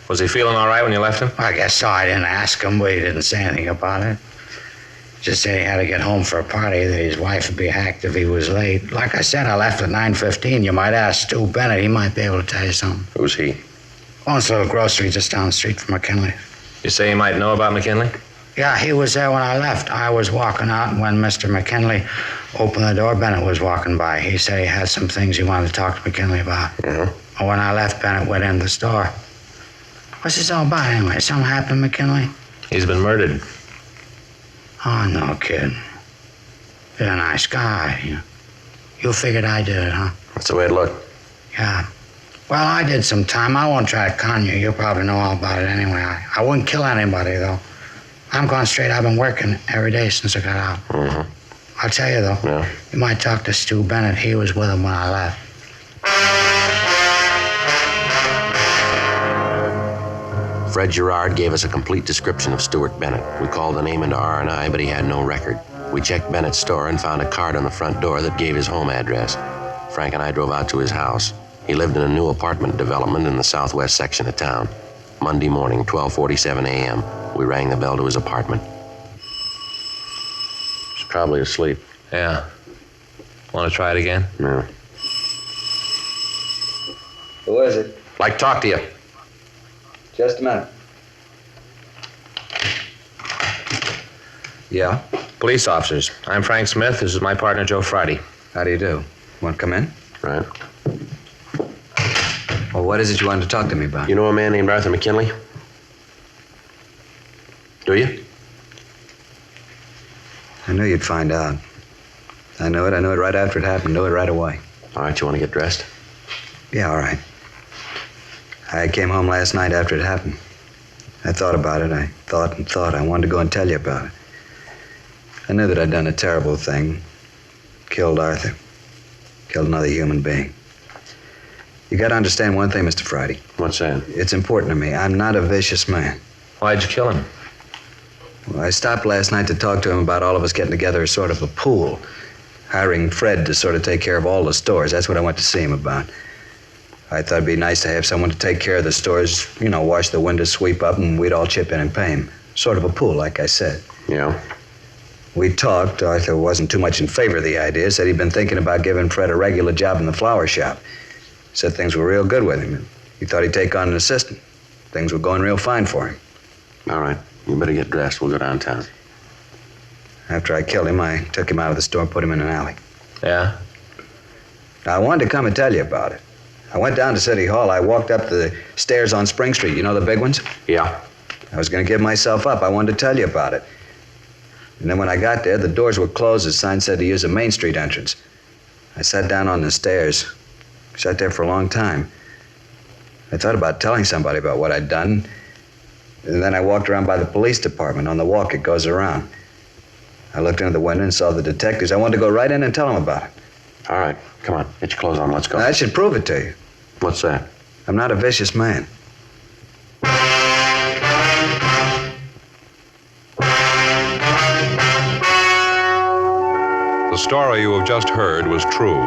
Was he feeling all right when you left him? I guess so. I didn't ask him, but he didn't say anything about it. Just said he had to get home for a party, that his wife would be hacked if he was late. Like I said, I left at 9:15. You might ask Stu Bennett. He might be able to tell you something. Who's he? Owns a little grocery just down the street from McKinley. You say you might know about McKinley? Yeah, he was there when I left. I was walking out, and when Mr. McKinley opened the door, Bennett was walking by. He said he had some things he wanted to talk to McKinley about. Uh-huh. And when I left, Bennett went in the store. What's this all about anyway? Something happened, McKinley? He's been murdered. Oh, no, kid. You're a nice guy. You figured I did it, huh? That's the way it looked. Yeah. Well, I did some time. I won't try to con you. You probably know all about it anyway. I wouldn't kill anybody, though. I'm going straight. I've been working every day since I got out. Mm-hmm. I'll tell you, though. Yeah. You might talk to Stu Bennett. He was with him when I left. Fred Gerard gave us a complete description of Stuart Bennett. We called the name into R&I, but he had no record. We checked Bennett's store and found a card on the front door that gave his home address. Frank and I drove out to his house. He lived in a new apartment development in the southwest section of town. Monday morning, 12:47 a.m., we rang the bell to his apartment. He's probably asleep. Yeah. Want to try it again? No. Who is it? Like to talk to you. Just a minute. Yeah? Police officers. I'm Frank Smith. This is my partner, Joe Friday. How do you do? Want to come in? Right. Well, what is it you wanted to talk to me about? You know a man named Arthur McKinley? Do you? I knew you'd find out. I knew it right after it happened. Knew it right away. All right, you want to get dressed? Yeah, all right. I came home last night after it happened. I thought about it. I thought and thought. I wanted to go and tell you about it. I knew that I'd done a terrible thing. Killed Arthur. Killed another human being. You got to understand one thing, Mr. Friday. What's that? It's important to me. I'm not a vicious man. Why'd you kill him? Well, I stopped last night to talk to him about all of us getting together as sort of a pool. hiring Fred to sort of take care of all the stores. That's what I went to see him about. I thought it'd be nice to have someone to take care of the stores, wash the windows, sweep up, and we'd all chip in and pay him. Sort of a pool, like I said. Yeah? We talked. Arthur wasn't too much in favor of the idea. Said he'd been thinking about giving Fred a regular job in the flower shop. Said things were real good with him, and he thought he'd take on an assistant. Things were going real fine for him. All right. You better get dressed. We'll go downtown. After I killed him, I took him out of the store and put him in an alley. Yeah? Now, I wanted to come and tell you about it. I went down to City Hall. I walked up the stairs on Spring Street. You know the big ones? Yeah. I was going to give myself up. I wanted to tell you about it. And then when I got there, the doors were closed. The sign said to use a Main Street entrance. I sat down on the stairs. Sat there for a long time. I thought about telling somebody about what I'd done. And then I walked around by the police department. On the walk, it goes around. I looked into the window and saw the detectives. I wanted to go right in and tell them about it. All right. Come on. Get your clothes on. Let's go. Now, that should prove it to you. What's that? I'm not a vicious man. The story you have just heard was true.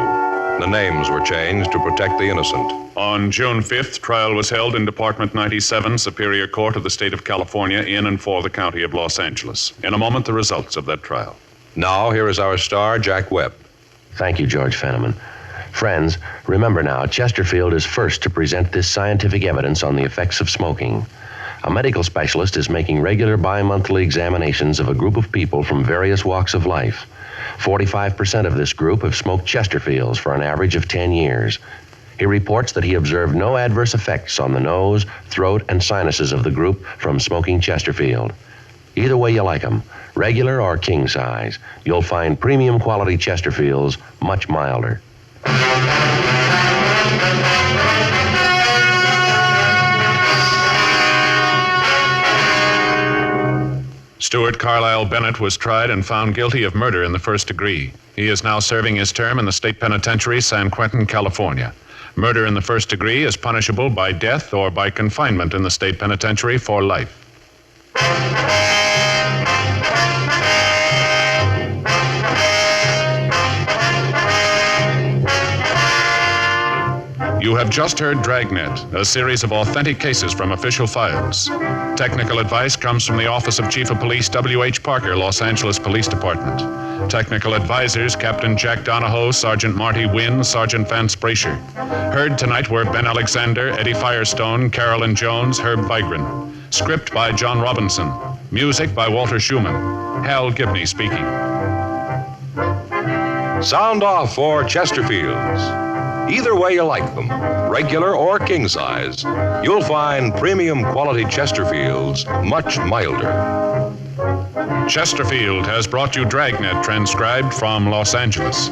The names were changed to protect the innocent. On June 5th, trial was held in Department 97, Superior Court of the State of California, in and for the County of Los Angeles. In a moment, the results of that trial. Now, here is our star, Jack Webb. Thank you, George Fenneman. Friends, remember now, Chesterfield is first to present this scientific evidence on the effects of smoking. A medical specialist is making regular bi-monthly examinations of a group of people from various walks of life. 45% of this group have smoked Chesterfields for an average of 10 years. He reports that he observed no adverse effects on the nose, throat, and sinuses of the group from smoking Chesterfield. Either way you like them, regular or king size, you'll find premium quality Chesterfields much milder. Stuart Carlisle Bennett was tried and found guilty of murder in the first degree. He is now serving his term in the state penitentiary, San Quentin, California. Murder in the first degree is punishable by death or by confinement in the state penitentiary for life. You have just heard Dragnet, a series of authentic cases from official files. Technical advice comes from the Office of Chief of Police W.H. Parker, Los Angeles Police Department. Technical advisors, Captain Jack Donahoe, Sergeant Marty Wynn, Sergeant Vance Brasher. Heard tonight were Ben Alexander, Eddie Firestone, Carolyn Jones, Herb Vigran. Script by John Robinson. Music by Walter Schumann. Hal Gibney speaking. Sound off for Chesterfields. Either way you like them, regular or king size, you'll find premium quality Chesterfields much milder. Chesterfield has brought you Dragnet, transcribed from Los Angeles.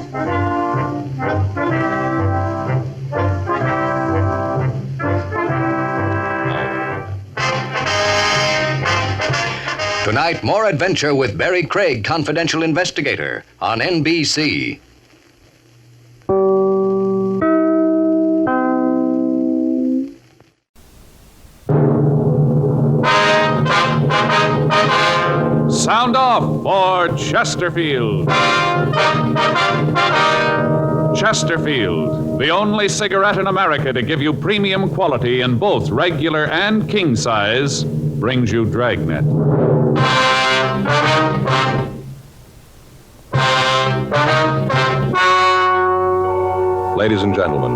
Tonight, more adventure with Barry Craig, confidential investigator, on NBC. Sound off for Chesterfield. Chesterfield, the only cigarette in America to give you premium quality in both regular and king size, brings you Dragnet. Ladies and gentlemen,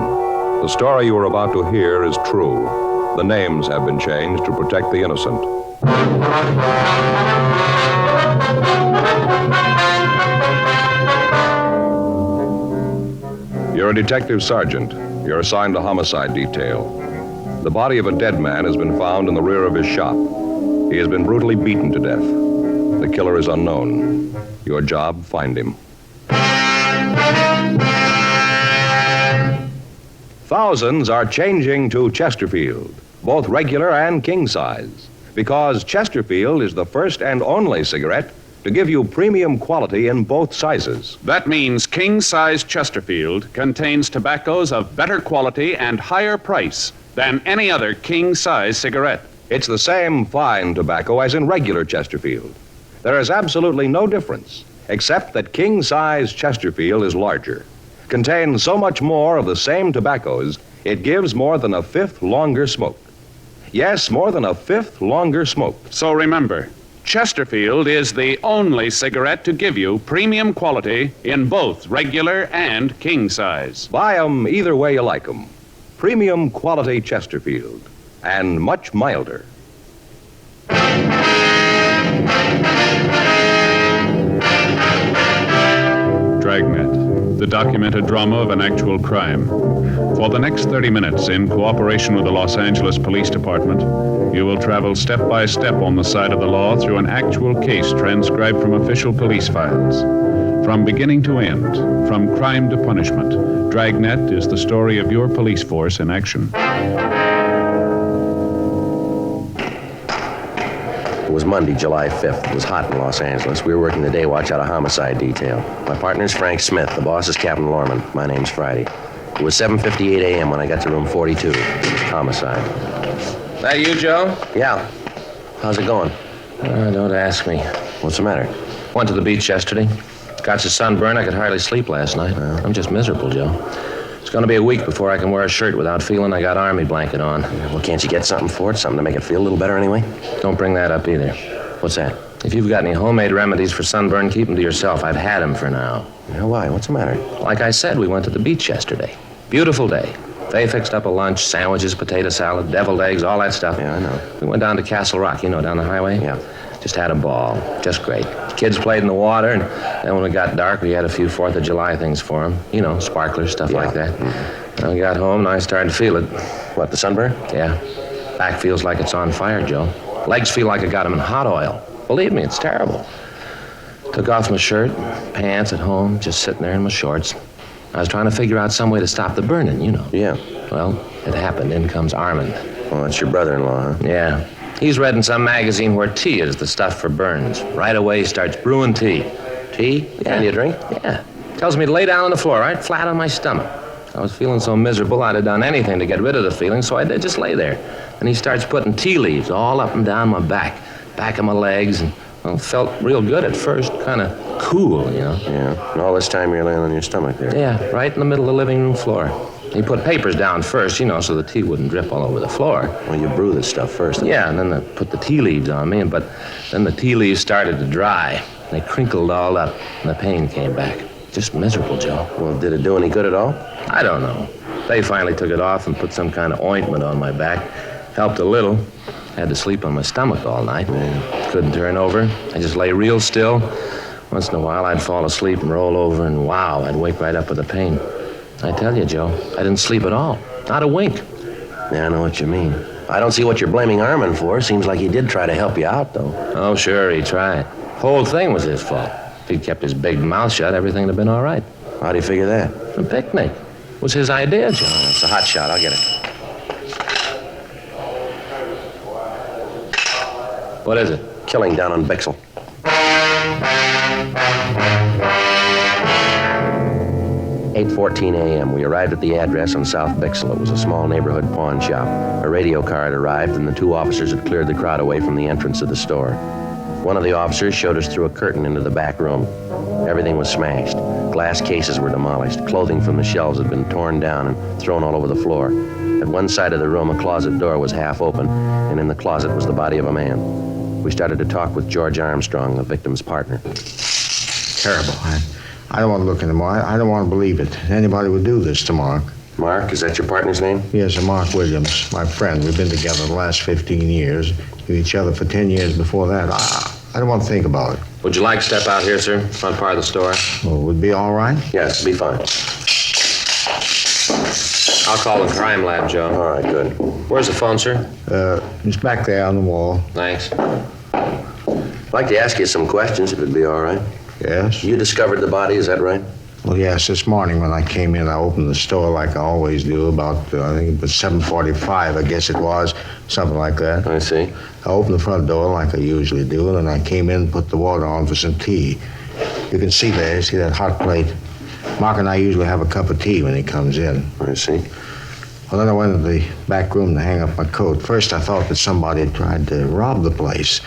the story you are about to hear is true. The names have been changed to protect the innocent. You're a detective sergeant. You're assigned to homicide detail. The body of a dead man has been found in the rear of his shop. He has been brutally beaten to death. The killer is unknown. Your job, find him. Thousands are changing to Chesterfield, both regular and king size, because Chesterfield is the first and only cigarette to give you premium quality in both sizes. That means king-size Chesterfield contains tobaccos of better quality and higher price than any other king-size cigarette. It's the same fine tobacco as in regular Chesterfield. There is absolutely no difference. except that king-size Chesterfield is larger. Contains so much more of the same tobaccos, it gives more than a fifth longer smoke. Yes, more than a fifth longer smoke. So remember, Chesterfield is the only cigarette to give you premium quality in both regular and king size. Buy 'em either way you like 'em. Premium quality Chesterfield, and much milder. Dragnet, the documented drama of an actual crime. For the next 30 minutes, in cooperation with the Los Angeles Police Department, you will travel step by step on the side of the law through an actual case transcribed from official police files. From beginning to end, from crime to punishment, Dragnet is the story of your police force in action. It was Monday, July 5th. It was hot in Los Angeles. We were working the day watch out of homicide detail. My partner's Frank Smith. The boss is Captain Lorman. My name's Friday. It was 7:58 a.m. when I got to room 42. Homicide. That you, Joe? Yeah. How's it going? Don't ask me. What's the matter? Went to the beach yesterday. Got a sunburn. I could hardly sleep last night. I'm just miserable, Joe. It's going to be a week before I can wear a shirt without feeling I got army blanket on. Well, can't you get something for it? Something to make it feel a little better anyway? Don't bring that up either. What's that? If you've got any homemade remedies for sunburn, keep them to yourself. I've had them for now. Yeah, why? What's the matter? Like I said, we went to the beach yesterday. Beautiful day. They fixed up a lunch, sandwiches, potato salad, deviled eggs, all that stuff. Yeah, I know. We went down to Castle Rock, down the highway. Yeah. Just had a ball. Just great. Kids played in the water, and then when it got dark, we had a few 4th of July things for them. Sparklers, stuff like that. Mm-hmm. When I got home, and I started to feel it. What, the sunburn? Yeah. Back feels like it's on fire, Joe. Legs feel like I got them in hot oil. Believe me, it's terrible. Took off my shirt, pants at home, just sitting there in my shorts. I was trying to figure out some way to stop the burning, Yeah. Well, it happened. In comes Armand. Well, that's your brother-in-law, huh? Yeah. He's read in some magazine where tea is the stuff for burns. Right away, he starts brewing tea. Tea? Yeah. Can you drink? Yeah. Tells me to lay down on the floor, right flat on my stomach. I was feeling so miserable, I'd have done anything to get rid of the feeling, so I did just lay there. And he starts putting tea leaves all up and down my back of my legs, and felt real good at first, kind of cool, Yeah. And all this time you're laying on your stomach there. Yeah, right in the middle of the living room floor. He put papers down first, so the tea wouldn't drip all over the floor. Well, you brew this stuff first. Yeah, and then they put the tea leaves on me, but then the tea leaves started to dry. They crinkled all up, and the pain came back. Just miserable, Joe. Well, did it do any good at all? I don't know. They finally took it off and put some kind of ointment on my back. Helped a little. Had to sleep on my stomach all night. Couldn't turn over. I just lay real still. Once in a while, I'd fall asleep and roll over, and wow, I'd wake right up with the pain. I tell you, Joe, I didn't sleep at all. Not a wink. Yeah, I know what you mean. I don't see what you're blaming Armand for. Seems like he did try to help you out, though. Oh, sure, he tried. Whole thing was his fault. If he'd kept his big mouth shut, everything would have been all right. How do you figure that? A picnic. It was his idea, Joe. It's a hot shot. I'll get it. What is it? Killing down on Bixel. 8:14 a.m. We arrived at the address on South Bixel. It was a small neighborhood pawn shop. A radio car had arrived, and the 2 officers had cleared the crowd away from the entrance of the store. One of the officers showed us through a curtain into the back room. Everything was smashed. Glass cases were demolished. Clothing from the shelves had been torn down and thrown all over the floor. At one side of the room, a closet door was half open, and in the closet was the body of a man. We started to talk with George Armstrong, the victim's partner. Terrible. I don't want to look anymore. I don't want to believe it. Anybody would do this to Mark. Mark, is that your partner's name? Yes, Mark Williams, my friend. We've been together the last 15 years. Knew each other for 10 years before that. I don't want to think about it. Would you like to step out here, sir? Front part of the store? Well, would it be all right? Yes, it'd be fine. I'll call the crime lab, Joe. All right, good. Where's the phone, sir? It's back there on the wall. Thanks. I'd like to ask you some questions, if it'd be all right. Yes? You discovered the body, is that right? Well, yes, this morning when I came in, I opened the store like I always do, about, I think it was 7:45, I guess it was, something like that. I see. I opened the front door like I usually do, and then I came in and put the water on for some tea. You can see there, see that hot plate? Mark and I usually have a cup of tea when he comes in. I see. Well, then I went into the back room to hang up my coat. First, I thought that somebody had tried to rob the place.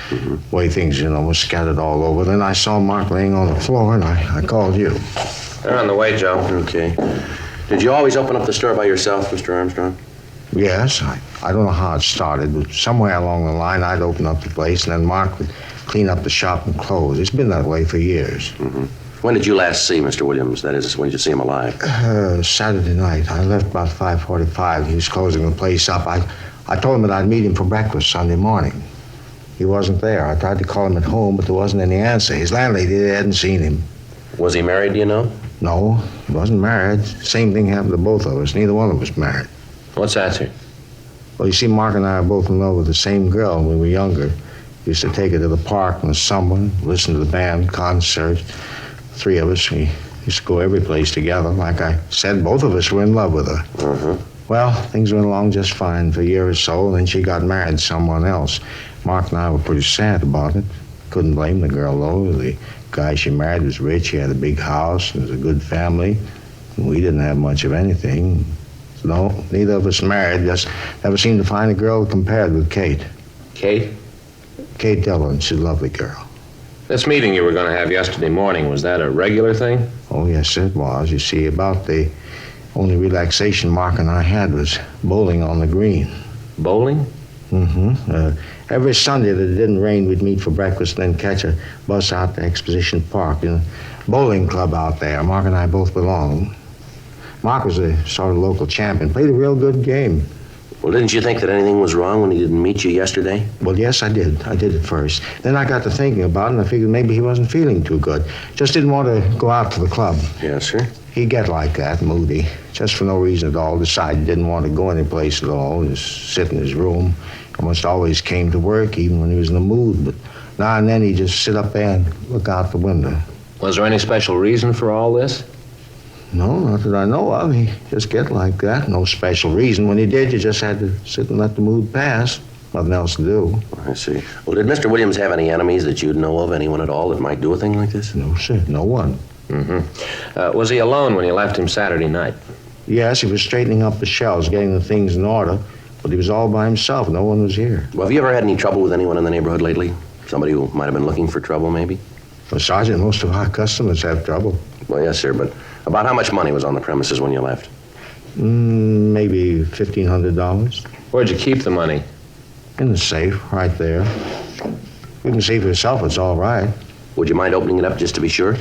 Way things, were scattered all over. Then I saw Mark laying on the floor, and I called you. They're on the way, Joe. Okay. Did you always open up the store by yourself, Mr. Armstrong? Yes, I don't know how it started, but somewhere along the line, I'd open up the place, and then Mark would clean up the shop and close. It's been that way for years. When did you last see Mr. Williams? That is, when did you see him alive? Saturday night. I left about 5:45. He was closing the place up. I told him that I'd meet him for breakfast Sunday morning. He wasn't there. I tried to call him at home, but there wasn't any answer. His landlady hadn't seen him. Was he married, do you know? No, he wasn't married. Same thing happened to both of us. Neither one of us married. What's that, sir? Well, you see, Mark and I are both in love with the same girl when we were younger. Used to take her to the park in the summer, listen to the band concert. Three of us, we used to go every place together. Like I said, both of us were in love with her. Well, things went along just fine for a year or so, and then she got married to someone else. Mark and I were pretty sad about it. Couldn't blame the girl, though. The guy she married was rich. He had a big house. It was a good family. And we didn't have much of anything. No, neither of us married. Just never seemed to find a girl that compared with Kate. Kate? Kate Dillon. She's a lovely girl. This meeting you were going to have yesterday morning, was that a regular thing? Oh, yes, it was. You see, about the only relaxation Mark and I had was bowling on the green. Bowling? Every Sunday that it didn't rain, we'd meet for breakfast and then catch a bus out to Exposition Park. Bowling club out there. Mark and I both belonged. Mark was a sort of local champion. Played a real good game. Well, didn't you think that anything was wrong when he didn't meet you yesterday? Well, yes, I did. I did at first. Then I got to thinking about it, and I figured maybe he wasn't feeling too good. Just didn't want to go out to the club. Yes, sir. He'd get like that, moody. Just for no reason at all. Decided he didn't want to go anyplace at all. Just sit in his room. Almost always came to work, even when he was in the mood. But now and then he'd just sit up there and look out the window. Was there any special reason for all this? No, not that I know of. He just get like that. No special reason. When he did, you just had to sit and let the mood pass. Nothing else to do. I see. Well, did Mr. Williams have any enemies that you'd know of? Anyone at all that might do a thing like this? No, sir. No one. Was he alone when you left him Saturday night? Yes, he was straightening up the shelves, getting the things in order. But he was all by himself. No one was here. Well, have you ever had any trouble with anyone in the neighborhood lately? Somebody who might have been looking for trouble, maybe? Well, Sergeant, most of our customers have trouble. Well, yes, sir, but about how much money was on the premises when you left? Maybe $1,500. Where'd you keep the money? In the safe, right there. You can see for yourself it's all right. Would you mind opening it up just to be sure?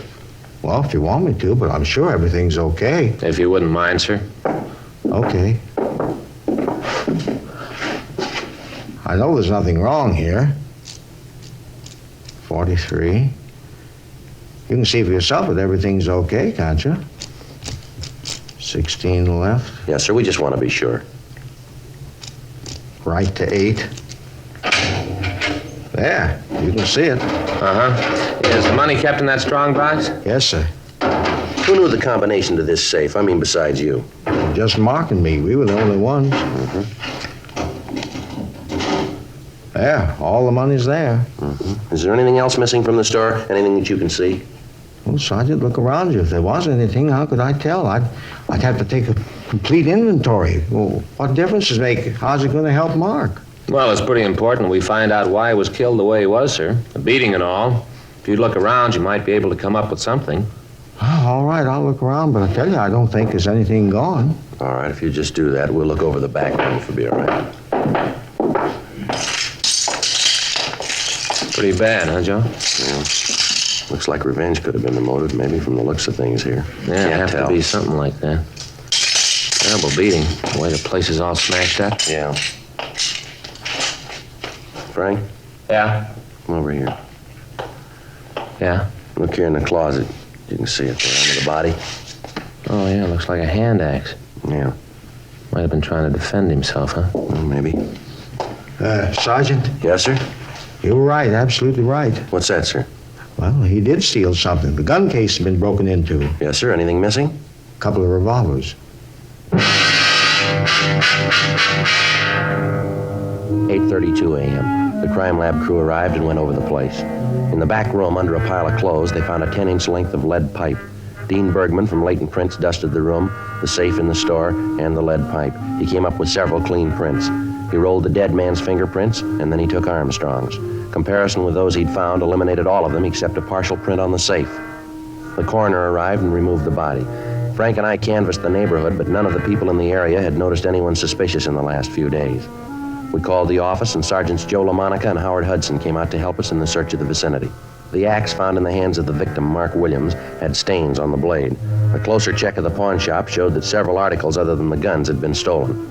Well, if you want me to, but I'm sure everything's okay. If you wouldn't mind, sir. Okay. I know there's nothing wrong here. 43. You can see for yourself that everything's okay, can't you? 16 left. Yes, sir, we just want to be sure. Right to 8. There, you can see it. Is the money kept in that strong box? Yes, sir. Who knew the combination to this safe? I mean, besides you. Just Mark and me. We were the only ones. There, all the money's there. Is there anything else missing from the store? Anything that you can see? Well, Sergeant, look around you. If there was anything, how could I tell? I'd have to take a complete inventory. Well, what difference does it make? How's it going to help Mark? Well, it's pretty important we find out why he was killed the way he was, sir. The beating and all. If you'd look around, you might be able to come up with something. Oh, all right, I'll look around, but I tell you, I don't think there's anything gone. All right, if you just do that, we'll look over the back room if it'll be all right. Pretty bad, huh, Joe? Yeah. Looks like revenge could have been the motive, maybe from the looks of things here. Yeah, it'd have to be something like that. Terrible beating, the way the place is all smashed up. Yeah. Frank? Yeah? Come over here. Yeah? Look here in the closet. You can see it there under the body. Oh, yeah, looks like a hand axe. Yeah. Might have been trying to defend himself, huh? Well, maybe. Sergeant? Yes, sir? You were right, absolutely right. What's that, sir? Well, he did steal something. The gun case has been broken into. Yes, sir. Anything missing? A couple of revolvers. 8:32 a.m. The crime lab crew arrived and went over the place. In the back room, under a pile of clothes, they found a 10-inch length of lead pipe. Dean Bergman from Leighton Prints dusted the room, the safe in the store, and the lead pipe. He came up with several clean prints. He rolled the dead man's fingerprints, and then he took Armstrong's. Comparison with those he'd found eliminated all of them except a partial print on the safe. The coroner arrived and removed the body. Frank and I canvassed the neighborhood, but none of the people in the area had noticed anyone suspicious in the last few days. We called the office, and Sergeants Joe LaMonica and Howard Hudson came out to help us in the search of the vicinity. The axe found in the hands of the victim, Mark Williams, had stains on the blade. A closer check of the pawn shop showed that several articles other than the guns had been stolen.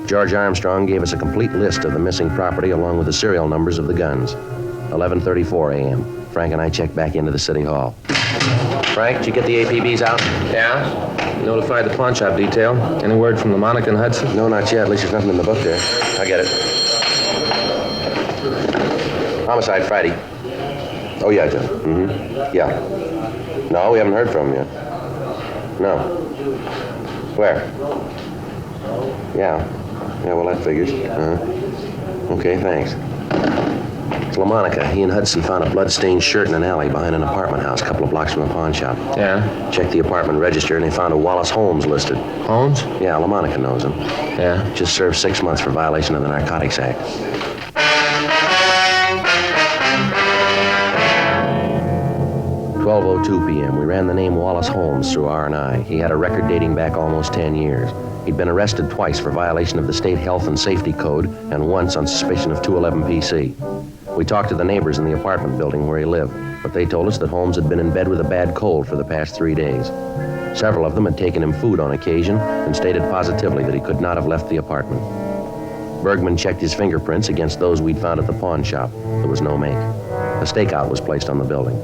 George Armstrong gave us a complete list of the missing property along with the serial numbers of the guns. 11:34 a.m. Frank and I checked back into the city hall. Frank, did you get the APBs out? Yeah? Notified the pawn shop detail. Any word from LaMonica and Hudson? No, not yet. At least there's nothing in the book there. I'll get it. Homicide Friday. Oh, yeah, John. Mm-hmm. Yeah. No, we haven't heard from him yet. No. Where? Yeah. Yeah, well, that figures. Okay, thanks. It's LaMonica. He and Hudson found a blood-stained shirt in an alley behind an apartment house a couple of blocks from the pawn shop. Yeah? Checked the apartment register, and they found a Wallace Holmes listed. Holmes? Yeah, LaMonica knows him. Yeah? Just served 6 months for violation of the Narcotics Act. 12:02 p.m. We ran the name Wallace Holmes through R&I. He had a record dating back almost 10 years. He'd been arrested twice for violation of the State Health and Safety Code and once on suspicion of 211 PC. We talked to the neighbors in the apartment building where he lived, but they told us that Holmes had been in bed with a bad cold for the past 3 days. Several of them had taken him food on occasion and stated positively that he could not have left the apartment. Bergman checked his fingerprints against those we'd found at the pawn shop. There was no make. A stakeout was placed on the building.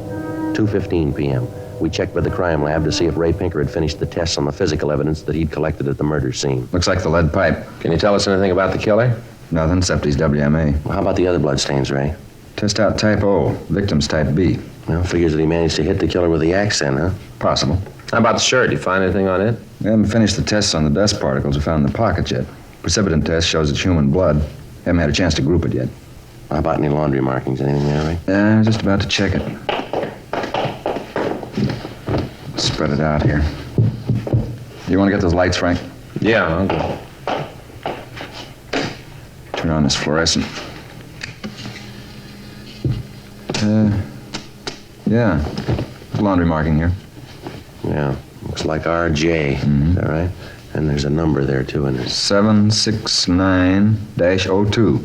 2:15 p.m. We checked with the crime lab to see if Ray Pinker had finished the tests on the physical evidence that he'd collected at the murder scene. Looks like the lead pipe. Can you tell us anything about the killer? Nothing except he's WMA. Well, how about the other bloodstains, Ray? Test out type O, victim's type B. Well, figures that he managed to hit the killer with the axe then, huh? Possible. How about the shirt? Did you find anything on it? We haven't finished the tests on the dust particles we found in the pockets yet. Precipitant test shows it's human blood. Haven't had a chance to group it yet. How about any laundry markings? Anything there, Ray? Yeah, just about to check it. Spread it out here. You want to get those lights, Frank? Yeah, I'll go. Turn on this fluorescent. Yeah. Laundry marking here. Yeah. Looks like RJ. Mm-hmm. Is that right? And there's a number there, too, and there's 769-02.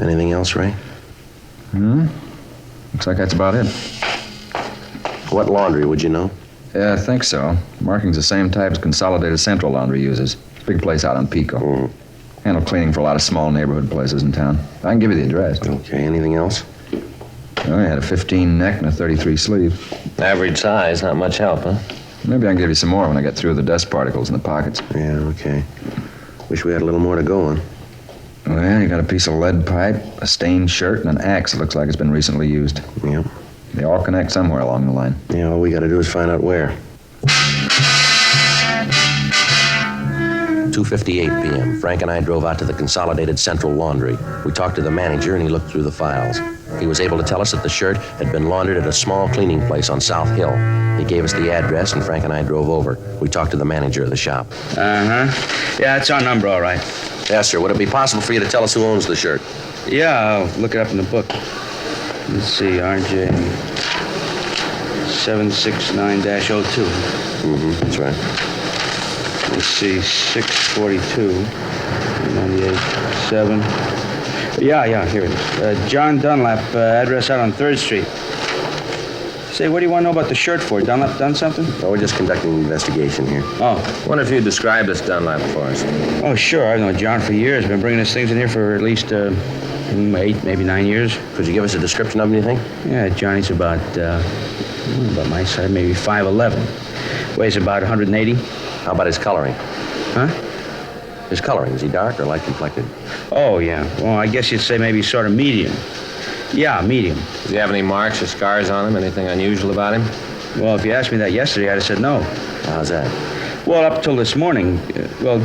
Anything else, Ray? Looks like that's about it. What laundry, would you know? Yeah, I think so. Marking's the same type as Consolidated Central Laundry uses. It's a big place out on Pico. Mm. Handle cleaning for a lot of small neighborhood places in town. I can give you the address. Okay, anything else? Well, he had a 15 neck and a 33 sleeve. Average size, not much help, huh? Maybe I can give you some more when I get through the dust particles in the pockets. Yeah, okay. Wish we had a little more to go on. Well, you got a piece of lead pipe, a stained shirt, and an axe that looks like it's been recently used. Yep. They all connect somewhere along the line. Yeah, all we got to do is find out where. 2:58 p.m. Frank and I drove out to the Consolidated Central Laundry. We talked to the manager, and he looked through the files. He was able to tell us that the shirt had been laundered at a small cleaning place on South Hill. He gave us the address, and Frank and I drove over. We talked to the manager of the shop. Uh-huh. Yeah, it's our number, all right. Yes, sir. Would it be possible for you to tell us who owns the shirt? Yeah, I'll look it up in the book. Let's see, RJ 769-02. Mm-hmm, that's right. Let's see, 642, 98, 7. Yeah, here it is. John Dunlap, address out on 3rd Street. Say, what do you want to know about the shirt for? Dunlap done something? Oh, we're just conducting an investigation here. Oh. Wonder if you'd describe this Dunlap for us. Oh, sure. I've known John for years. Been bringing us things in here for at least 8, maybe 9 years. Could you give us a description of him, you think? Yeah, Johnny's about my size, maybe 5'11". Weighs about 180. How about his coloring? Huh? His coloring, is he dark or light complected? Oh, yeah. Well, I guess you'd say maybe sort of medium. Yeah, medium. Does he have any marks or scars on him? Anything unusual about him? Well, if you asked me that yesterday, I'd have said no. How's that? Well, up till this morning.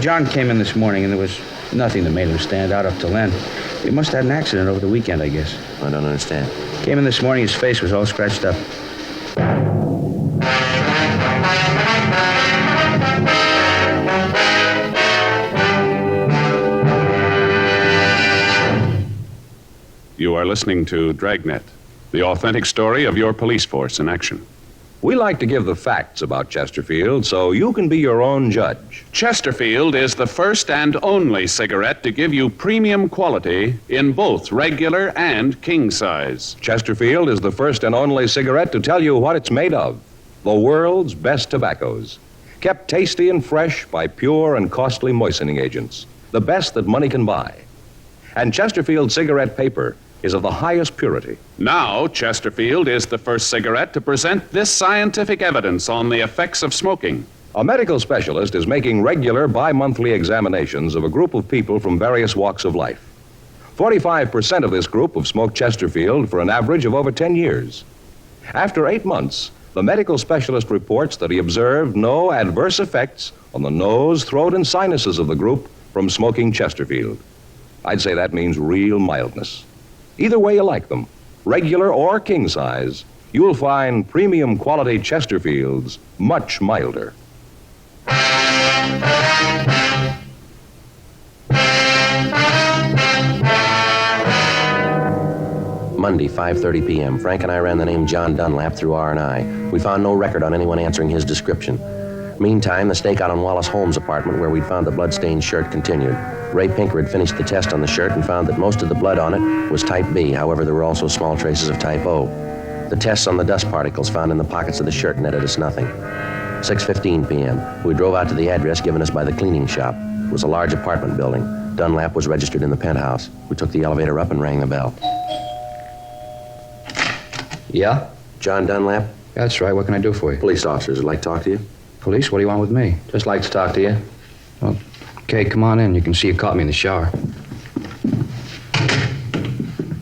John came in this morning, and there was nothing that made him stand out up till then. He must have had an accident over the weekend, I guess. I don't understand. Came in this morning, his face was all scratched up. You are listening to Dragnet, the authentic story of your police force in action. We like to give the facts about Chesterfield so you can be your own judge. Chesterfield is the first and only cigarette to give you premium quality in both regular and king size. Chesterfield is the first and only cigarette to tell you what it's made of. The world's best tobaccos, kept tasty and fresh by pure and costly moistening agents, the best that money can buy. And Chesterfield cigarette paper is of the highest purity. Now, Chesterfield is the first cigarette to present this scientific evidence on the effects of smoking. A medical specialist is making regular bi-monthly examinations of a group of people from various walks of life. 45% of this group have smoked Chesterfield for an average of over 10 years. After 8 months, the medical specialist reports that he observed no adverse effects on the nose, throat, and sinuses of the group from smoking Chesterfield. I'd say that means real mildness. Either way you like them, regular or king size, you'll find premium quality Chesterfields much milder. Monday, 5:30 p.m. Frank and I ran the name John Dunlap through R&I. We found no record on anyone answering his description. Meantime, the stakeout on Wallace Holmes' apartment where we'd found the blood-stained shirt continued. Ray Pinker had finished the test on the shirt and found that most of the blood on it was type B. However, there were also small traces of type O. The tests on the dust particles found in the pockets of the shirt netted us nothing. 6:15 p.m. We drove out to the address given us by the cleaning shop. It was a large apartment building. Dunlap was registered in the penthouse. We took the elevator up and rang the bell. Yeah? John Dunlap? That's right. What can I do for you? Police officers would like to talk to you. Police? What do you want with me? Just like to talk to you. Okay, come on in. You can see you caught me in the shower.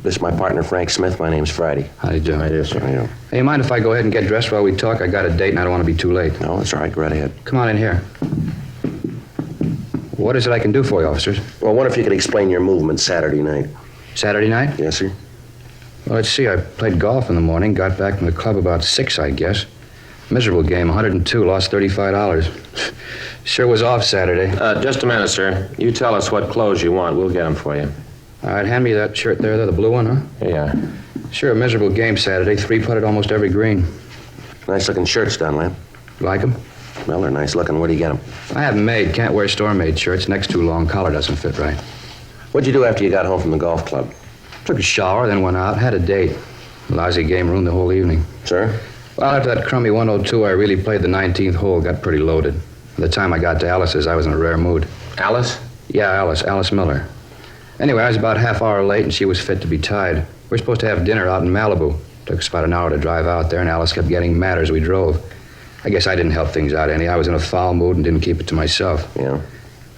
This is my partner, Frank Smith. My name's Friday. How do you do? How do you do, sir? How do you do? Hey, you mind if I go ahead and get dressed while we talk? I got a date and I don't want to be too late. No, that's all right. Go right ahead. Come on in here. What is it I can do for you, officers? Well, what if you could explain your movement Saturday night? Saturday night? Yes, sir. Well, let's see. I played golf in the morning, got back from the club about 6, I guess. Miserable game, 102, lost $35. Sure was off Saturday. Just a minute, sir. You tell us what clothes you want. We'll get them for you. All right, hand me that shirt there, the blue one, huh? Yeah. Sure, a miserable game Saturday. 3-putted almost every green. Nice-looking shirts, Dunlap. Like them? Well, they're nice-looking. Where do you get them? I have them made. Can't wear store-made shirts. Neck's too long. Collar doesn't fit right. What'd you do after you got home from the golf club? Took a shower, then went out. Had a date. Lousy game ruined the whole evening. Sir? Well, after that crummy 102, I really played the 19th hole. Got pretty loaded. By the time I got to Alice's, I was in a rare mood. Alice? Yeah, Alice Miller. Anyway, I was about a half hour late, and she was fit to be tied. We were supposed to have dinner out in Malibu. Took us about an hour to drive out there, and Alice kept getting madder as we drove. I guess I didn't help things out any. I was in a foul mood and didn't keep it to myself. Yeah?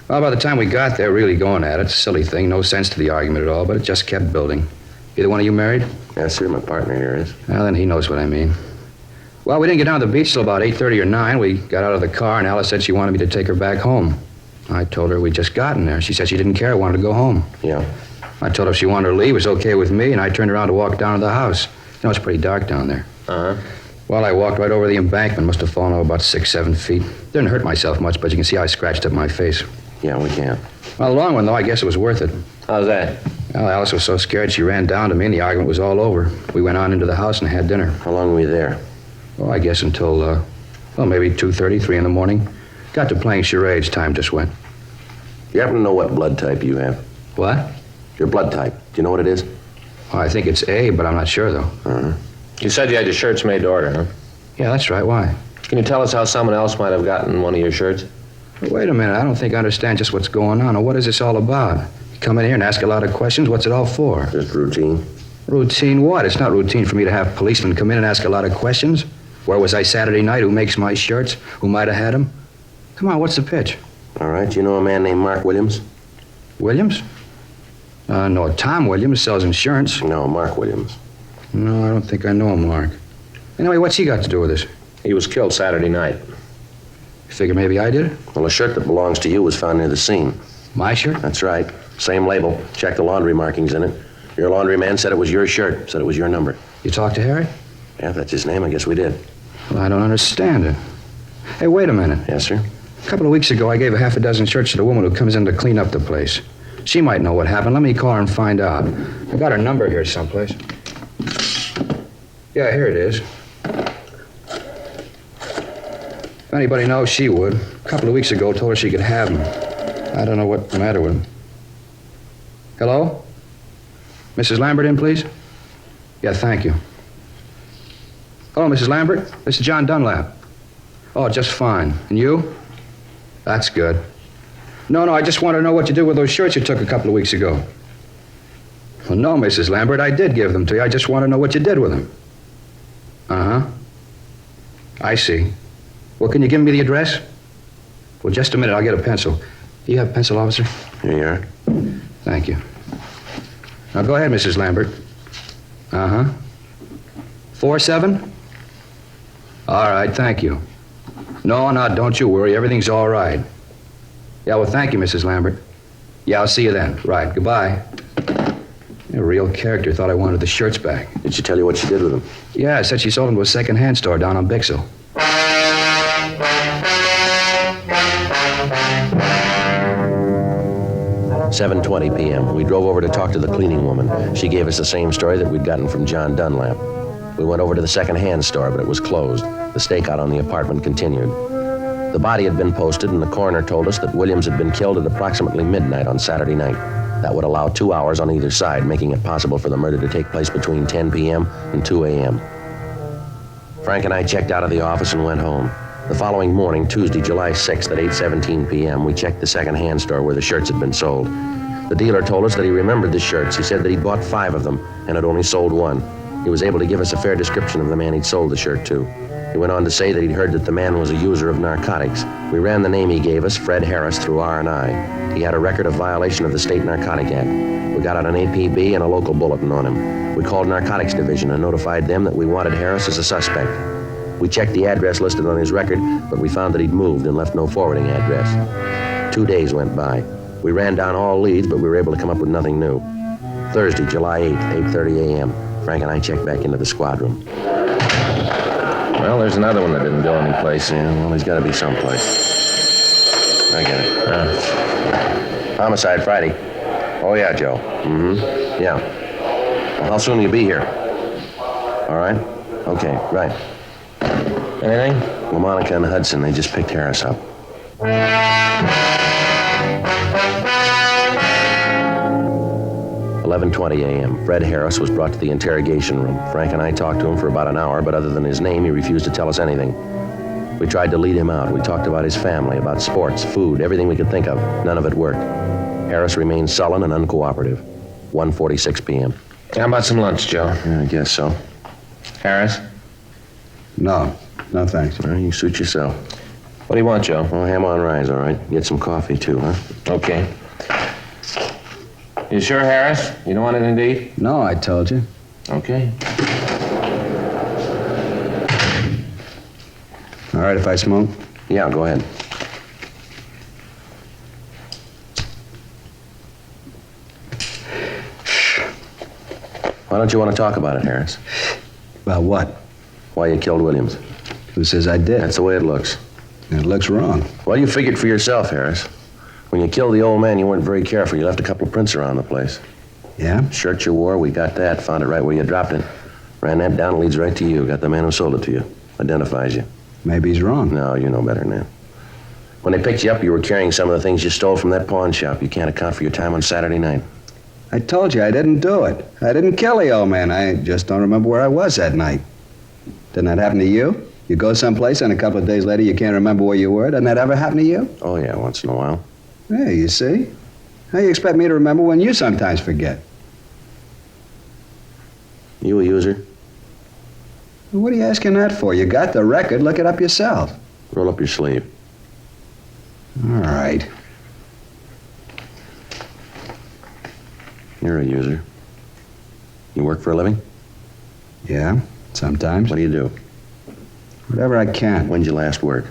Well, by the time we got there, really going at it, silly thing, no sense to the argument at all, but it just kept building. Either one of you married? Yes, sir. My partner here is. Well, then he knows what I mean. Well, we didn't get down to the beach till about 8:30 or 9. We got out of the car, and Alice said she wanted me to take her back home. I told her we'd just gotten there. She said she didn't care, wanted to go home. Yeah. I told her if she wanted to leave, it was okay with me, and I turned around to walk down to the house. You know, it's pretty dark down there. Uh-huh. Well, I walked right over the embankment. Must have fallen over about 6-7 feet. Didn't hurt myself much, but you can see I scratched up my face. Yeah, we can. Well, the long one, though, I guess it was worth it. How's that? Well, Alice was so scared she ran down to me, and the argument was all over. We went on into the house and had dinner. How long were you there? Well, I guess until, maybe 2:30, 3 in the morning. Got to playing charades. Time just went. You happen to know what blood type you have? What? Your blood type. Do you know what it is? Well, I think it's A, but I'm not sure, though. Uh-huh. You said you had your shirts made to order, huh? Yeah, that's right. Why? Can you tell us how someone else might have gotten one of your shirts? Wait a minute. I don't think I understand just what's going on. Or what is this all about? You come in here and ask a lot of questions. What's it all for? Just routine. Routine what? It's not routine for me to have policemen come in and ask a lot of questions. Where was I Saturday night? Who makes my shirts? Who might have had them? Come on, what's the pitch? All right. You know a man named Mark Williams? Williams? No, Tom Williams sells insurance. No, Mark Williams. No, I don't think I know him, Mark. Anyway, what's he got to do with this? He was killed Saturday night. You figure maybe I did it? Well, a shirt that belongs to you was found near the scene. My shirt? That's right. Same label. Check the laundry markings in it. Your laundryman said it was your shirt, said it was your number. You talked to Harry? Yeah, if that's his name, I guess we did. Well, I don't understand it. Hey, wait a minute. Yes, sir? A couple of weeks ago, I gave a half a dozen shirts to the woman who comes in to clean up the place. She might know what happened. Let me call her and find out. I got her number here someplace. Yeah, here it is. If anybody knows, she would. A couple of weeks ago, told her she could have him. I don't know what's the matter with him. Hello? Mrs. Lambert in, please? Yeah, thank you. Hello, Mrs. Lambert. This is John Dunlap. Oh, just fine. And you? That's good. No, I just want to know what you did with those shirts you took a couple of weeks ago. Well, no, Mrs. Lambert, I did give them to you. I just want to know what you did with them. Uh-huh. I see. Well, can you give me the address? Well, just a minute. I'll get a pencil. Do you have a pencil, officer? Here you are. Thank you. Now, go ahead, Mrs. Lambert. Uh-huh. 47? All right, thank you. No, don't you worry. Everything's all right. Yeah, well, thank you, Mrs. Lambert. Yeah, I'll see you then. Right, goodbye. A real character. Thought I wanted the shirts back. Did she tell you what she did with them? Yeah, said she sold them to a second-hand store down on Bixel. 7:20 p.m. We drove over to talk to the cleaning woman. She gave us the same story that we'd gotten from John Dunlap. We went over to the second-hand store, but it was closed. The stakeout on the apartment continued. The body had been posted, and the coroner told us that Williams had been killed at approximately midnight on Saturday night. That would allow 2 hours on either side, making it possible for the murder to take place between 10 p.m. and 2 a.m. Frank and I checked out of the office and went home. The following morning, Tuesday, July 6th at 8:17 p.m., we checked the second-hand store where the shirts had been sold. The dealer told us that he remembered the shirts. He said that he'd bought 5 of them and had only sold 1. He was able to give us a fair description of the man he'd sold the shirt to. He went on to say that he'd heard that the man was a user of narcotics. We ran the name he gave us, Fred Harris, through R&I. He had a record of violation of the State Narcotic Act. We got out an APB and a local bulletin on him. We called Narcotics Division and notified them that we wanted Harris as a suspect. We checked the address listed on his record, but we found that he'd moved and left no forwarding address. 2 days went by. We ran down all leads, but we were able to come up with nothing new. Thursday, July 8th, 8:30 a.m., Frank and I checked back into the squad room. Well, there's another one that didn't go anyplace. Yeah, well, he's got to be someplace. I get it. Homicide Friday. Oh, yeah, Joe. Mm-hmm. Yeah. Well, how soon will you be here? All right. Okay, right. Anything? Well, Monica and Hudson, they just picked Harris up. 11:20 a.m. Fred Harris was brought to the interrogation room. Frank and I talked to him for about an hour, but other than his name, he refused to tell us anything. We tried to lead him out. We talked about his family, about sports, food, everything we could think of. None of it worked. Harris remained sullen and uncooperative. 1:46 p.m. How about some lunch, Joe? Yeah, I guess so. Harris? No, thanks. Well, you suit yourself. What do you want, Joe? Well, ham on rise, all right. Get some coffee, too, huh? Okay. You sure, Harris? You don't want anything to eat? No, I told you. Okay. All right if I smoke? Yeah, go ahead. Why don't you want to talk about it, Harris? About what? Why you killed Williams. Who says I did? That's the way it looks. It looks wrong. Well, you figured for yourself, Harris. When you killed the old man, you weren't very careful. You left a couple of prints around the place. Yeah? Shirt you wore, we got that. Found it right where you dropped it. Ran that down, leads right to you. Got the man who sold it to you. Identifies you. Maybe he's wrong. No, you know better than that. When they picked you up, you were carrying some of the things you stole from that pawn shop. You can't account for your time on Saturday night. I told you I didn't do it. I didn't kill the old man. I just don't remember where I was that night. Didn't that happen to you? You go someplace and a couple of days later you can't remember where you were. Doesn't that ever happen to you? Oh, yeah, once in a while. Yeah, you see? How you expect me to remember when you sometimes forget? You a user? What are you asking that for? You got the record. Look it up yourself. Roll up your sleeve. All right. You're a user. You work for a living? Yeah, sometimes. What do you do? Whatever I can. When'd you last work?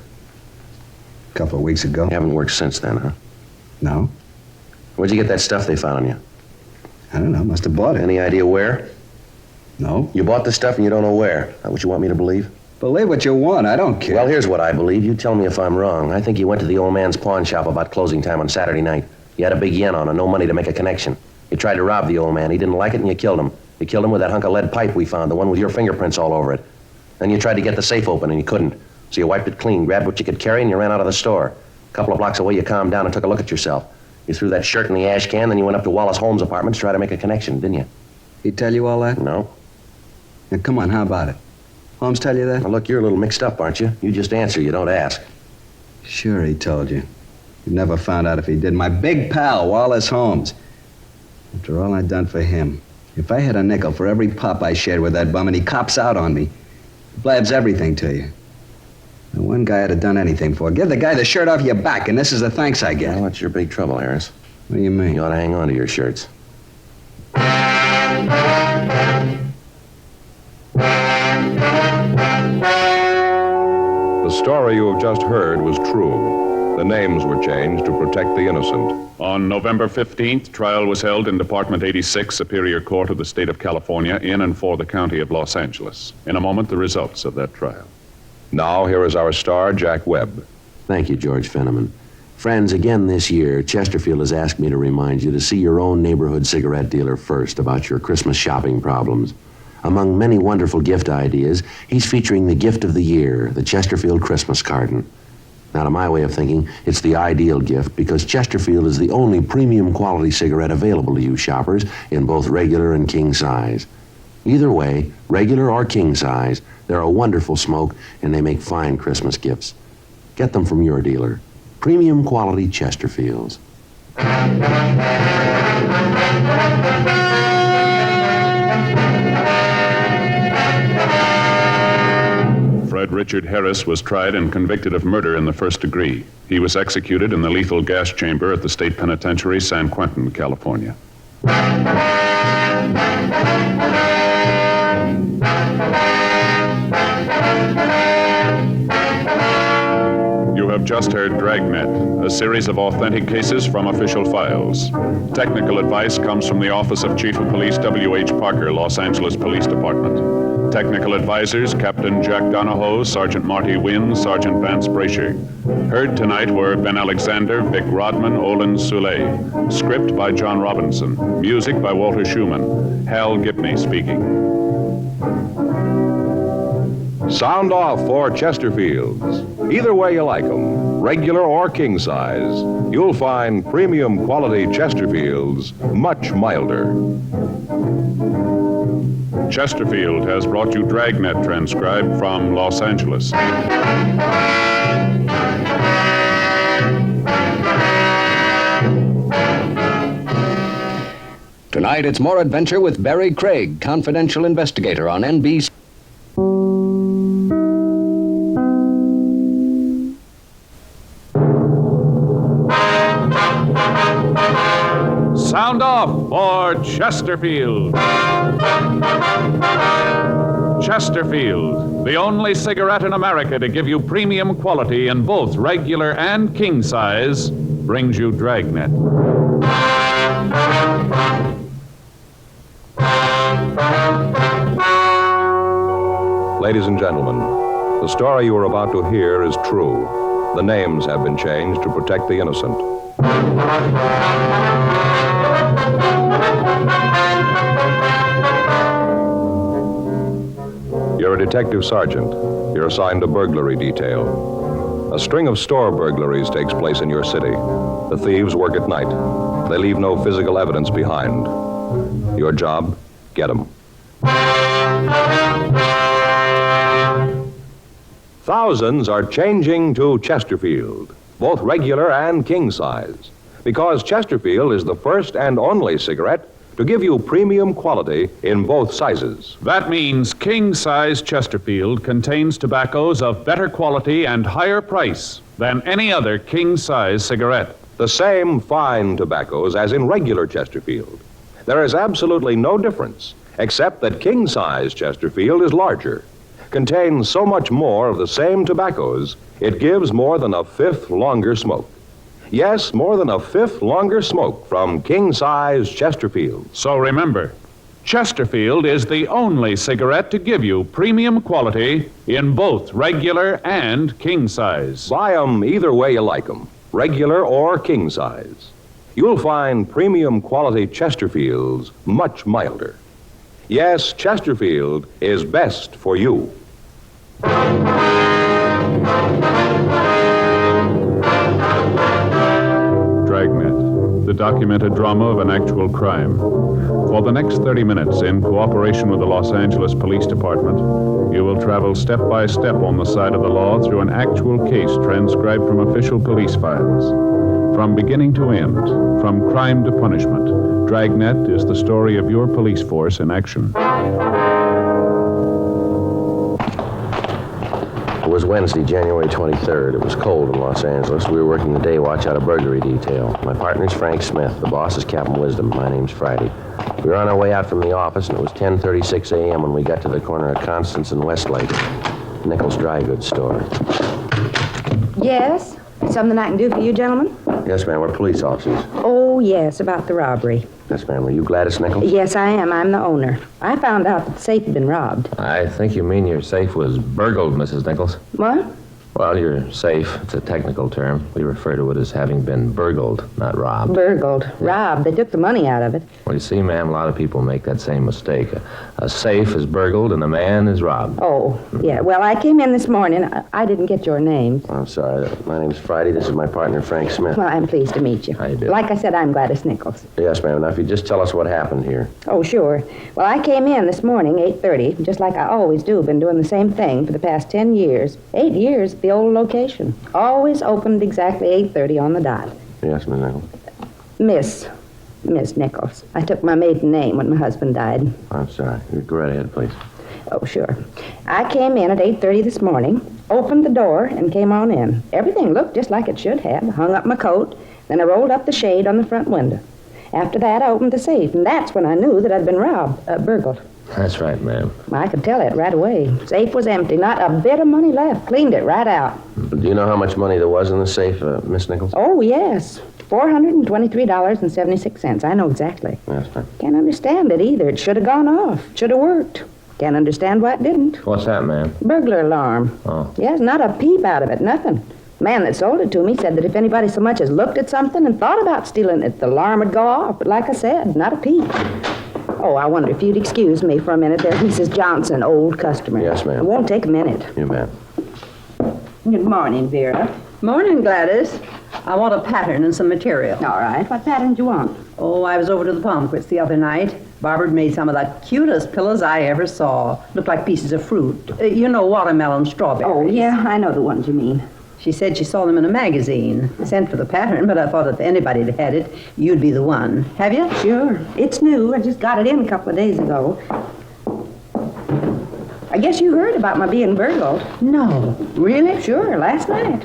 A couple of weeks ago. You haven't worked since then, huh? No. Where'd you get that stuff they found on you? I don't know. Must have bought it. Any idea where? No. You bought the stuff and you don't know where. Is that what you want me to believe? Believe what you want. I don't care. Well, here's what I believe. You tell me if I'm wrong. I think you went to the old man's pawn shop about closing time on Saturday night. You had a big yen on and no money to make a connection. You tried to rob the old man. He didn't like it and you killed him. You killed him with that hunk of lead pipe we found, the one with your fingerprints all over it. Then you tried to get the safe open and you couldn't. So you wiped it clean, grabbed what you could carry, and you ran out of the store. A couple of blocks away, you calmed down and took a look at yourself. You threw that shirt in the ash can, then you went up to Wallace Holmes' apartment to try to make a connection, didn't you? He tell you all that? No. Now, come on, how about it? Holmes tell you that? Now, look, you're a little mixed up, aren't you? You just answer, you don't ask. Sure, he told you. You never found out if he did. My big pal, Wallace Holmes. After all I'd done for him, if I had a nickel for every pop I shared with that bum and he cops out on me, he blabs everything to you. The one guy I'd have done anything for. Give the guy the shirt off your back, and this is the thanks I get. Well, that's your big trouble, Harris. What do you mean? You ought to hang on to your shirts. The story you have just heard was true. The names were changed to protect the innocent. On November 15th, trial was held in Department 86, Superior Court of the State of California, in and for the County of Los Angeles. In a moment, the results of that trial. Now, here is our star, Jack Webb. Thank you, George Fenneman. Friends, again this year, Chesterfield has asked me to remind you to see your own neighborhood cigarette dealer first about your Christmas shopping problems. Among many wonderful gift ideas, he's featuring the gift of the year, the Chesterfield Christmas carton. Now, to my way of thinking, it's the ideal gift because Chesterfield is the only premium quality cigarette available to you shoppers in both regular and king size. Either way, regular or king size, they're a wonderful smoke and they make fine Christmas gifts. Get them from your dealer. Premium quality Chesterfields. Fred Richard Harris was tried and convicted of murder in the first degree. He was executed in the lethal gas chamber at the State Penitentiary, San Quentin, California. You have just heard Dragnet, a series of authentic cases from official files. Technical advice comes from the Office of Chief of Police W.H. Parker, Los Angeles Police Department. Technical advisors, Captain Jack Donahoe, Sergeant Marty Wynn, Sergeant Vance Brasher. Heard tonight were Ben Alexander, Vic Rodman, Olin Soule. Script by John Robinson. Music by Walter Schumann. Hal Gibney speaking. Sound off for Chesterfields. Either way you like them, regular or king size, you'll find premium quality Chesterfields much milder. Chesterfield has brought you Dragnet, transcribed from Los Angeles. Tonight, it's more adventure with Barry Craig, confidential investigator on NBC. Sound off for Chesterfield. Chesterfield, the only cigarette in America to give you premium quality in both regular and king size, brings you Dragnet. Ladies and gentlemen, the story you are about to hear is true. The names have been changed to protect the innocent. You're a detective sergeant. You're assigned to burglary detail. A string of store burglaries takes place in your city. The thieves work at night. They leave no physical evidence behind. Your job, get them. Thousands are changing to Chesterfield, both regular and king size, because Chesterfield is the first and only cigarette to give you premium quality in both sizes. That means king size Chesterfield contains tobaccos of better quality and higher price than any other king size cigarette. The same fine tobaccos as in regular Chesterfield. There is absolutely no difference, except that king size Chesterfield is larger, contains so much more of the same tobaccos, it gives more than a fifth longer smoke. Yes, more than a fifth longer smoke from king-size Chesterfield. So remember, Chesterfield is the only cigarette to give you premium quality in both regular and king size. Buy 'em either way you like 'em, regular or king size. you'll find premium quality Chesterfields much milder. Yes, Chesterfield is best for you. Dragnet, the documented drama of an actual crime. For the next 30 minutes, in cooperation with the Los Angeles Police Department, you will travel step by step on the side of the law through an actual case transcribed from official police files. From beginning to end, from crime to punishment, Dragnet is the story of your police force in action. It was Wednesday, January 23rd. It was cold in Los Angeles. We were working the day watch out of burglary detail. My partner's Frank Smith. The boss is Captain Wisdom. My name's Friday. We were on our way out from the office, and it was 10:36 a.m. when we got to the corner of Constance and Westlake, Nichols' dry goods store. Yes? Something I can do for you, gentlemen? Yes, ma'am. We're police officers. Oh, yes, about the robbery. Yes, ma'am. Are you Gladys Nichols? Yes, I am. I'm the owner. I found out that the safe had been robbed. I think you mean your safe was burgled, Mrs. Nichols. What? Well, your safe, it's a technical term. We refer to it as having been burgled, not robbed. Burgled. Robbed. They took the money out of it. Well, you see, ma'am, a lot of people make that same mistake. A safe is burgled and a man is robbed. Oh, yeah. Well, I came in this morning. I didn't get your name. I'm sorry. My name's Friday. This is my partner, Frank Smith. Well, I'm pleased to meet you. How you do? Like I said, I'm Gladys Nichols. Yes, ma'am. Now, if you just tell us what happened here. Oh, sure. Well, I came in this morning, 8:30, just like I always do. Been doing the same thing for the past 10 years. 8 years at the old location. Always opened exactly 8:30 on the dot. Yes, Miss Nichols. Miss Nichols. I took my maiden name when my husband died. I'm sorry. Go right ahead, please. Oh, sure. I came in at 8:30 this morning, opened the door, and came on in. Everything looked just like it should have. Hung up my coat, then I rolled up the shade on the front window. After that, I opened the safe, and that's when I knew that I'd been burgled. That's right, ma'am. I could tell it right away. Safe was empty, not a bit of money left. Cleaned it right out. Do you know how much money there was in the safe, Miss Nichols? Oh, yes. $423.76. I know exactly. Yes, ma'am. Can't understand it either. It should have gone off. Should have worked. Can't understand why it didn't. What's that, ma'am? Burglar alarm. Oh. Yes, not a peep out of it. Nothing. The man that sold it to me said that if anybody so much as looked at something and thought about stealing it, the alarm would go off. But like I said, not a peep. Oh, I wonder if you'd excuse me for a minute. There's Mrs. Johnson, old customer. Yes, ma'am. It won't take a minute. You bet. Good morning, Vera. Morning, Gladys. I want a pattern and some material. All right. What pattern do you want? Oh, I was over to the Palmquits the other night. Barbara made some of the cutest pillows I ever saw. Looked like pieces of fruit. You know, watermelon, strawberries. Oh, yeah, I know the ones you mean. She said she saw them in a magazine. Sent for the pattern, but I thought if anybody had had it, you'd be the one. Have you? Sure. It's new. I just got it in a couple of days ago. I guess you heard about my being burgled. No. Really? Sure, last night.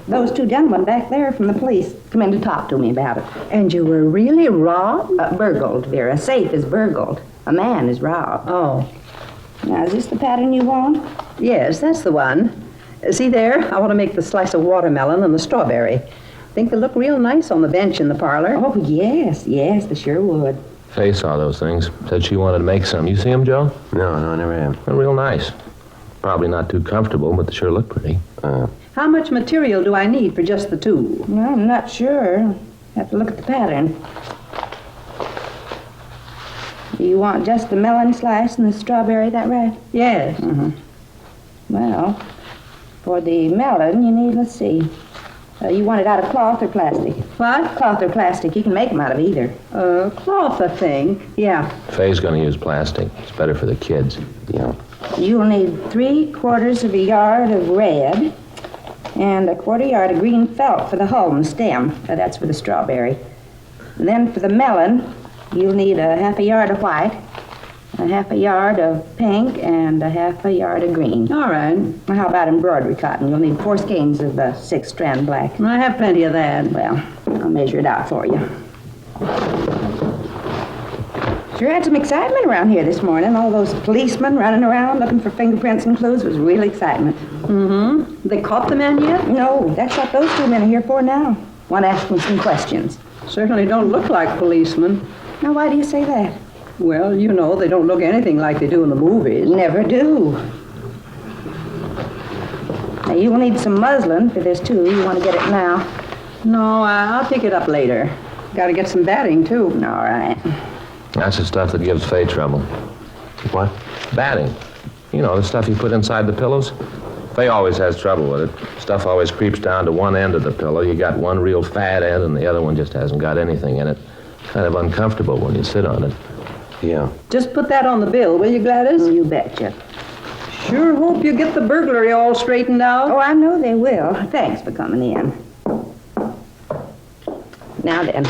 Those two gentlemen back there from the police come in to talk to me about it. And you were really robbed? Burgled, Vera. A safe is burgled. A man is robbed. Oh. Now, is this the pattern you want? Yes, that's the one. See there? I want to make the slice of watermelon and the strawberry. Think they look real nice on the bench in the parlor. Oh, yes, they sure would. Faye saw those things. Said she wanted to make some. You see them, Joe? No, I never have. They're real nice. Probably not too comfortable, but they sure look pretty. How much material do I need for just the two? Well, I'm not sure. Have to look at the pattern. You want just the melon slice and the strawberry, that right? Yes. Mm-hmm. Well, for the melon, you need, let's see. You want it out of cloth or plastic? What? Cloth or plastic. You can make them out of either. Cloth, I think. Yeah. Faye's going to use plastic. It's better for the kids. Yeah. You'll need 3/4 of a yard of red and a 1/4 yard of green felt for the hull and stem. That's for the strawberry. And then for the melon, you'll need a 1/2 yard of white, a 1/2 yard of pink, and a 1/2 yard of green. All right. Well, how about embroidery cotton? You'll need 4 skeins of the 6-strand black. I have plenty of that. Well, I'll measure it out for you. Sure had some excitement around here this morning. All those policemen running around looking for fingerprints and clues was real excitement. Mm-hmm. They caught the man yet? No, that's what those 2 men are here for now. Want to ask them some questions. Certainly don't look like policemen. Now, why do you say that? Well, you know, they don't look anything like they do in the movies. Never do. Now, you will need some muslin for this, too. You want to get it now? No, I'll pick it up later. Got to get some batting, too. All right. That's the stuff that gives Faye trouble. What? Batting. You know, the stuff you put inside the pillows. Faye always has trouble with it. Stuff always creeps down to one end of the pillow. You got one real fat end, and the other one just hasn't got anything in it. Kind of uncomfortable when you sit on it. Yeah. Just put that on the bill, will you, Gladys? You betcha. Sure hope you get the burglary all straightened out. Oh, I know they will. Thanks for coming in. Now then,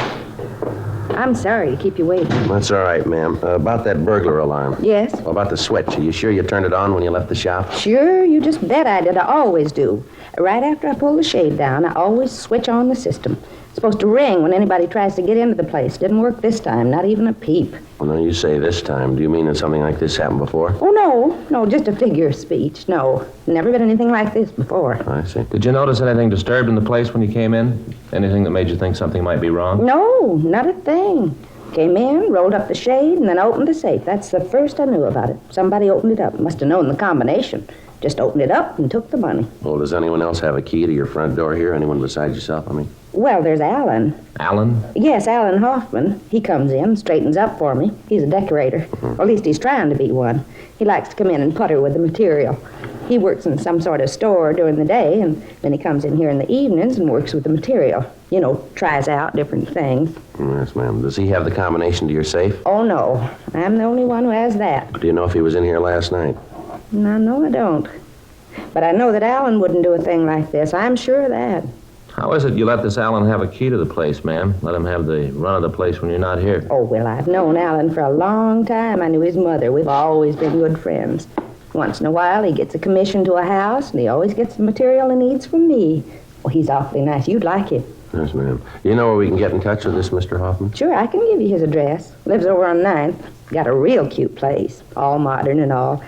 I'm sorry to keep you waiting. That's all right, ma'am. About that burglar alarm. Yes? Well, about the switch. Are you sure you turned it on when you left the shop? Sure, you just bet I did. I always do. Right after I pull the shade down, I always switch on the system. It's supposed to ring when anybody tries to get into the place. Didn't work this time, not even a peep. Well, now you say this time. Do you mean that something like this happened before? Oh, no, just a figure of speech. No, never been anything like this before. I see. Did you notice anything disturbed in the place when you came in? Anything that made you think something might be wrong? No, not a thing. Came in, rolled up the shade, and then opened the safe. That's the first I knew about it. Somebody opened it up. Must have known the combination. Just opened it up and took the money. Well, does anyone else have a key to your front door here? Anyone besides yourself, I mean? Well, there's Alan. Alan? Yes, Alan Hoffman. He comes in, straightens up for me. He's a decorator. Or at least he's trying to be one. He likes to come in and putter with the material. He works in some sort of store during the day, and then he comes in here in the evenings and works with the material. You know, tries out different things. Yes, ma'am. Does he have the combination to your safe? Oh, no. I'm the only one who has that. Do you know if he was in here last night? No, I don't. But I know that Alan wouldn't do a thing like this. I'm sure of that. How is it you let this Alan have a key to the place, ma'am? Let him have the run of the place when you're not here? Oh, well, I've known Alan for a long time. I knew his mother. We've always been good friends. Once in a while, he gets a commission to a house, and he always gets the material he needs from me. Well, he's awfully nice. You'd like him. Yes, ma'am. You know where we can get in touch with this Mr. Hoffman? Sure, I can give you his address. Lives over on 9th. Got a real cute place. All modern and all.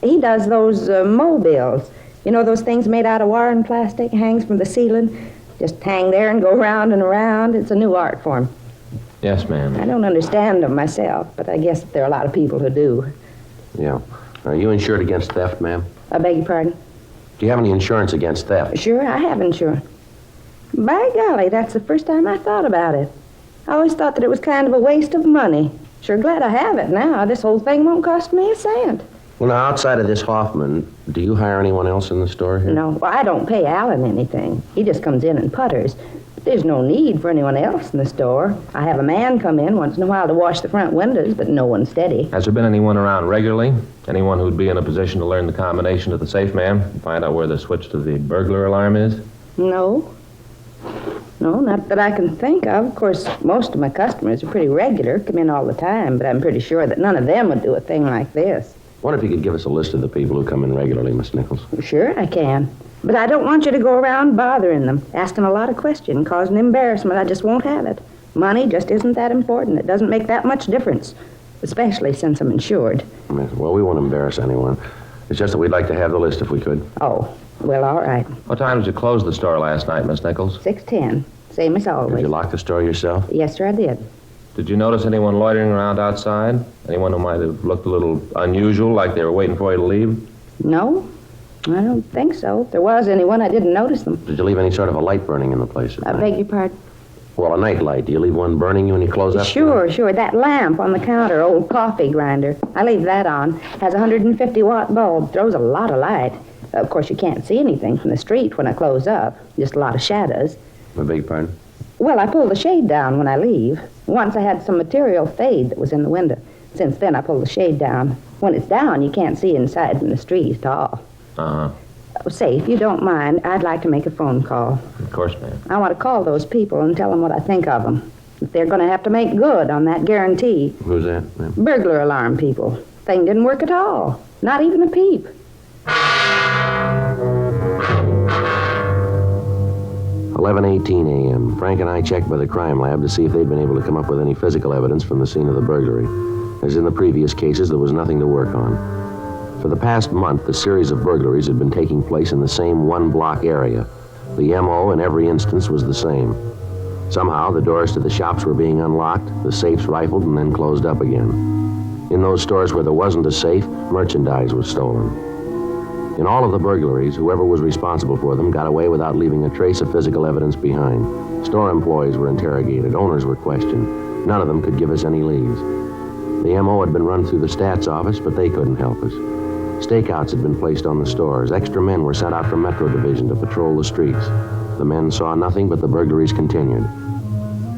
He does those mobiles. You know those things made out of wire and plastic, hangs from the ceiling? Just hang there and go round and around. It's a new art form. Yes, ma'am. I don't understand them myself, but I guess there are a lot of people who do. Yeah. Are you insured against theft, ma'am? I beg your pardon? Do you have any insurance against theft? Sure, I have insurance. By golly, that's the first time I thought about it. I always thought that it was kind of a waste of money. Sure glad I have it now. This whole thing won't cost me a cent. Well, now, outside of this Hoffman, do you hire anyone else in the store here? No, well, I don't pay Alan anything. He just comes in and putters. There's no need for anyone else in the store. I have a man come in once in a while to wash the front windows, but no one steady. Has there been anyone around regularly? Anyone who'd be in a position to learn the combination to the safe, ma'am? Find out where the switch to the burglar alarm is? No. No, not that I can think of. Of course, most of my customers are pretty regular, come in all the time, but I'm pretty sure that none of them would do a thing like this. I wonder if you could give us a list of the people who come in regularly, Miss Nichols. Sure, I can. But I don't want you to go around bothering them, asking a lot of questions, causing embarrassment. I just won't have it. Money just isn't that important. It doesn't make that much difference, especially since I'm insured. Well, we won't embarrass anyone. It's just that we'd like to have the list if we could. Oh, well, all right. What time did you close the store last night, Miss Nichols? 6:10, same as always. Did you lock the store yourself? Yes, sir, I did. Did you notice anyone loitering around outside? Anyone who might have looked a little unusual, like they were waiting for you to leave? No, I don't think so. If there was anyone, I didn't notice them. Did you leave any sort of a light burning in the place at I night? beg your pardon? Well, a night light. Do you leave one burning when you close up? Sure. That lamp on the counter, old coffee grinder. I leave that on. Has a 150-watt bulb. Throws a lot of light. Of course, you can't see anything from the street when I close up. Just a lot of shadows. I beg your pardon? Well, I pull the shade down when I leave. Once I had some material fade that was in the window. Since then, I pull the shade down. When it's down, you can't see inside from the street at all. Uh-huh. Say, if you don't mind, I'd like to make a phone call. Of course, ma'am. I want to call those people and tell them what I think of them. That they're going to have to make good on that guarantee. Who's that, ma'am? Burglar alarm people. Thing didn't work at all. Not even a peep. 11:18 a.m. Frank and I checked by the crime lab to see if they'd been able to come up with any physical evidence from the scene of the burglary. As in the previous cases, there was nothing to work on. For the past month, the series of burglaries had been taking place in the same one-block area. The M.O. in every instance was the same. Somehow, the doors to the shops were being unlocked, the safes rifled, and then closed up again. In those stores where there wasn't a safe, merchandise was stolen. In all of the burglaries, whoever was responsible for them got away without leaving a trace of physical evidence behind. Store employees were interrogated. Owners were questioned. None of them could give us any leads. The MO had been run through the stats office, but they couldn't help us. Stakeouts had been placed on the stores. Extra men were sent out from Metro Division to patrol the streets. The men saw nothing, but the burglaries continued.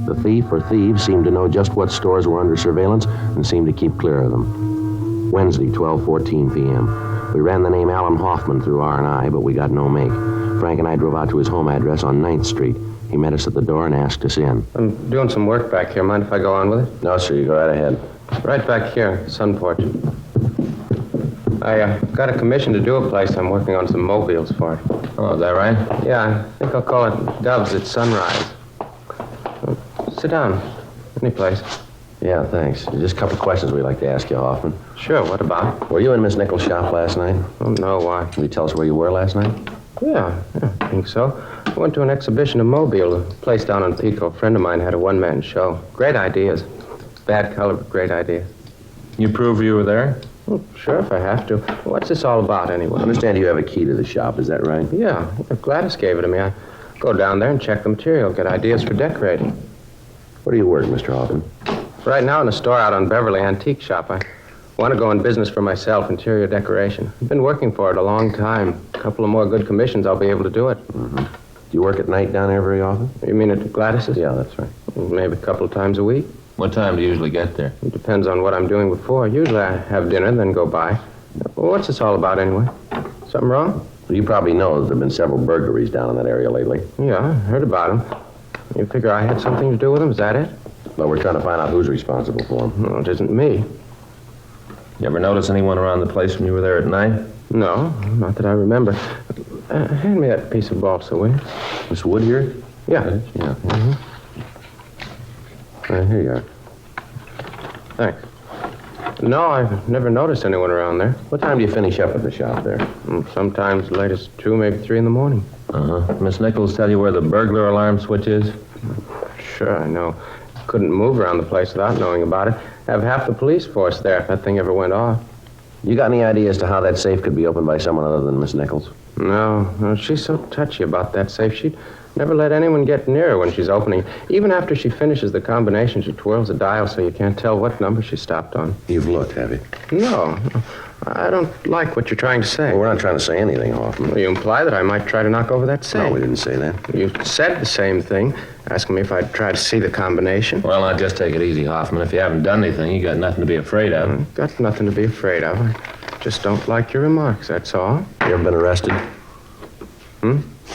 The thief or thieves seemed to know just what stores were under surveillance and seemed to keep clear of them. Wednesday, 12:14 p.m. We ran the name Alan Hoffman through R&I, but we got no make. Frank and I drove out to his home address on 9th Street. He met us at the door and asked us in. I'm doing some work back here. Mind if I go on with it? No, sir, you go right ahead. Right back here, sun porch. I got a commission to do a place. I'm working on some mobiles for it. Oh, is that right? Yeah, I think I'll call it Doves at Sunrise. Sit down. Any place. Yeah, thanks. Just a couple of questions we'd like to ask you, Hoffman. Sure, what about? Were you in Miss Nichols' shop last night? Oh, no, why? Will you tell us where you were last night? Yeah, I think so. I went to an exhibition of Mobile, a place down on Pico. A friend of mine had a one-man show. Great ideas. Bad color, but great ideas. You prove you were there? Well, sure, if I have to. What's this all about, anyway? I understand you have a key to the shop, is that right? Yeah, Gladys gave it to me. I go down there and check the material, get ideas for decorating. Where do you work, Mr. Hoffman? Right now in a store out on Beverly, antique shop. I want to go in business for myself, interior decoration. I've been working for it a long time. A couple of more good commissions, I'll be able to do it. Mm-hmm. Do you work at night down there very often? You mean at Gladys's? Yeah, that's right. Maybe a couple of times a week. What time do you usually get there? It depends on what I'm doing before. Usually I have dinner, then go by. Well, what's this all about, anyway? Something wrong? Well, you probably know that there have been several burglaries down in that area lately. Yeah, I heard about them. You figure I had something to do with them? Is that it? Well, we're trying to find out who's responsible for them. No, it isn't me. You ever notice anyone around the place when you were there at night? No, not that I remember. Hand me that piece of balsa, will you? Miss Wood here? Yeah. Yeah. Mm-hmm. Here you are. Thanks. No, I've never noticed anyone around there. What time do you finish up at the shop there? Sometimes late as 2, maybe 3 in the morning. Uh-huh. Miss Nichols tell you where the burglar alarm switch is? Sure, I know. Couldn't move around the place without knowing about it. Have half the police force there if that thing ever went off. You got any idea as to how that safe could be opened by someone other than Miss Nichols? No, she's so touchy about that safe. She'd never let anyone get near her when she's opening. Even after she finishes the combination, she twirls the dial so you can't tell what number she stopped on. You've looked, have you? No. I don't like what you're trying to say. Well, we're not trying to say anything, Hoffman. Well, you imply that I might try to knock over that safe. No, we didn't say that. You said the same thing, asking me if I'd try to see the combination. Well, now, just take it easy, Hoffman. If you haven't done anything, you got nothing to be afraid of. Got nothing to be afraid of. I just don't like your remarks, that's all. You ever been arrested?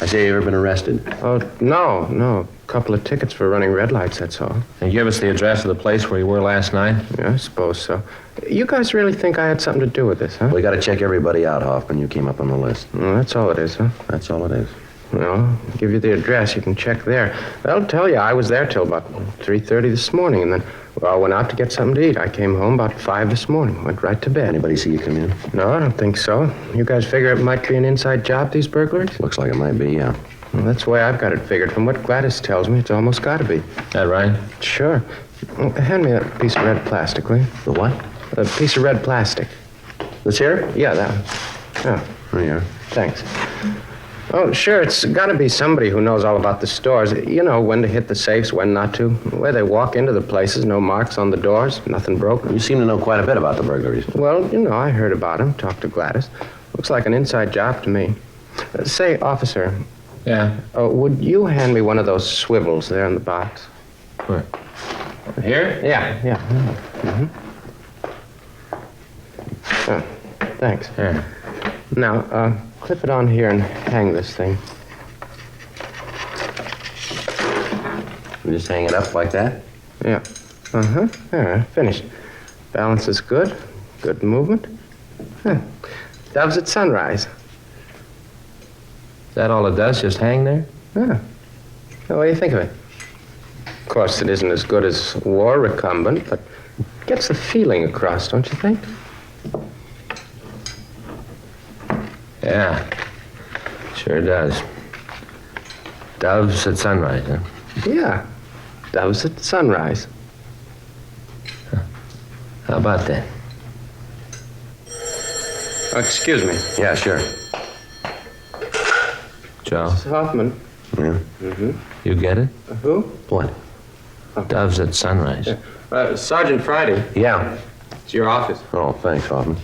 I say, you ever been arrested? Oh, no. A couple of tickets for running red lights, that's all. Can you give us the address of the place where you were last night? Yeah, I suppose so. You guys really think I had something to do with this, huh? We got to check everybody out, Hoffman. You came up on the list. Well, that's all it is, huh? That's all it is. Well, I'll give you the address. You can check there. They'll tell you I was there till about 3:30 this morning, and then we all went out to get something to eat. I came home about 5 this morning. Went right to bed. Anybody see you come in? No, I don't think so. You guys figure it might be an inside job, these burglaries? Looks like it might be, yeah. Well, that's the way I've got it figured. From what Gladys tells me, it's almost got to be. That right? Sure. Well, hand me that piece of red plastic, will you? The what? A piece of red plastic. This here? Yeah, that one. Yeah. There you are. Thanks. Oh, sure, it's got to be somebody who knows all about the stores. You know, when to hit the safes, when not to. Where they walk into the places, no marks on the doors, nothing broken. You seem to know quite a bit about the burglaries. Well, you know, I heard about them, talked to Gladys. Looks like an inside job to me. Say, officer. Yeah? Would you hand me one of those swivels there in the box? Where? Here? Yeah. Mm-hmm. Oh, thanks. Here. Now, clip it on here and hang this thing. You just hang it up like that? Yeah. Uh-huh. There, finished. Balance is good. Good movement. Huh. Doves at sunrise. Is that all it does, just hang there? Yeah. Now, what do you think of it? Of course, it isn't as good as war recumbent, but gets the feeling across, don't you think? Yeah. Sure does. Doves at sunrise, huh? Yeah. Doves at sunrise. How about that? Oh, excuse me. Yeah, sure. Joe? Mrs. Hoffman, Yeah? Mm-hmm. You get it? Who? What? Doves at sunrise. Sergeant Friday. Yeah. It's your office. Oh, thanks, Hoffman.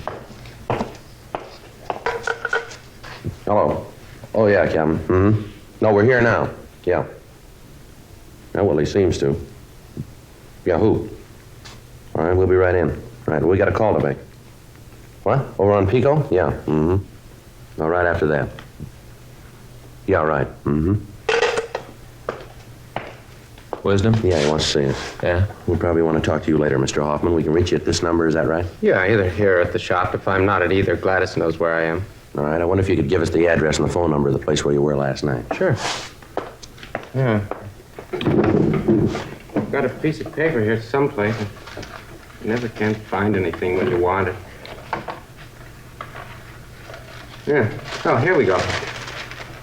Hello. Oh, yeah, Captain. Mm-hmm. No, we're here now. Yeah. Yeah, well, he seems to. Yeah, who? All right, we'll be right in. All right, we got a call to make. What? Over on Pico? Yeah. Mm-hmm. No, right after that. Yeah, right. Mm-hmm. Wisdom? Yeah, he wants to see us. Yeah? We'll probably want to talk to you later, Mr. Hoffman. We can reach you at this number, is that right? Yeah, either here or at the shop. If I'm not at either, Gladys knows where I am. All right, I wonder if you could give us the address and the phone number of the place where you were last night. Sure. Yeah. I've got a piece of paper here someplace. You never can find anything when you want it. Yeah. Oh, here we go.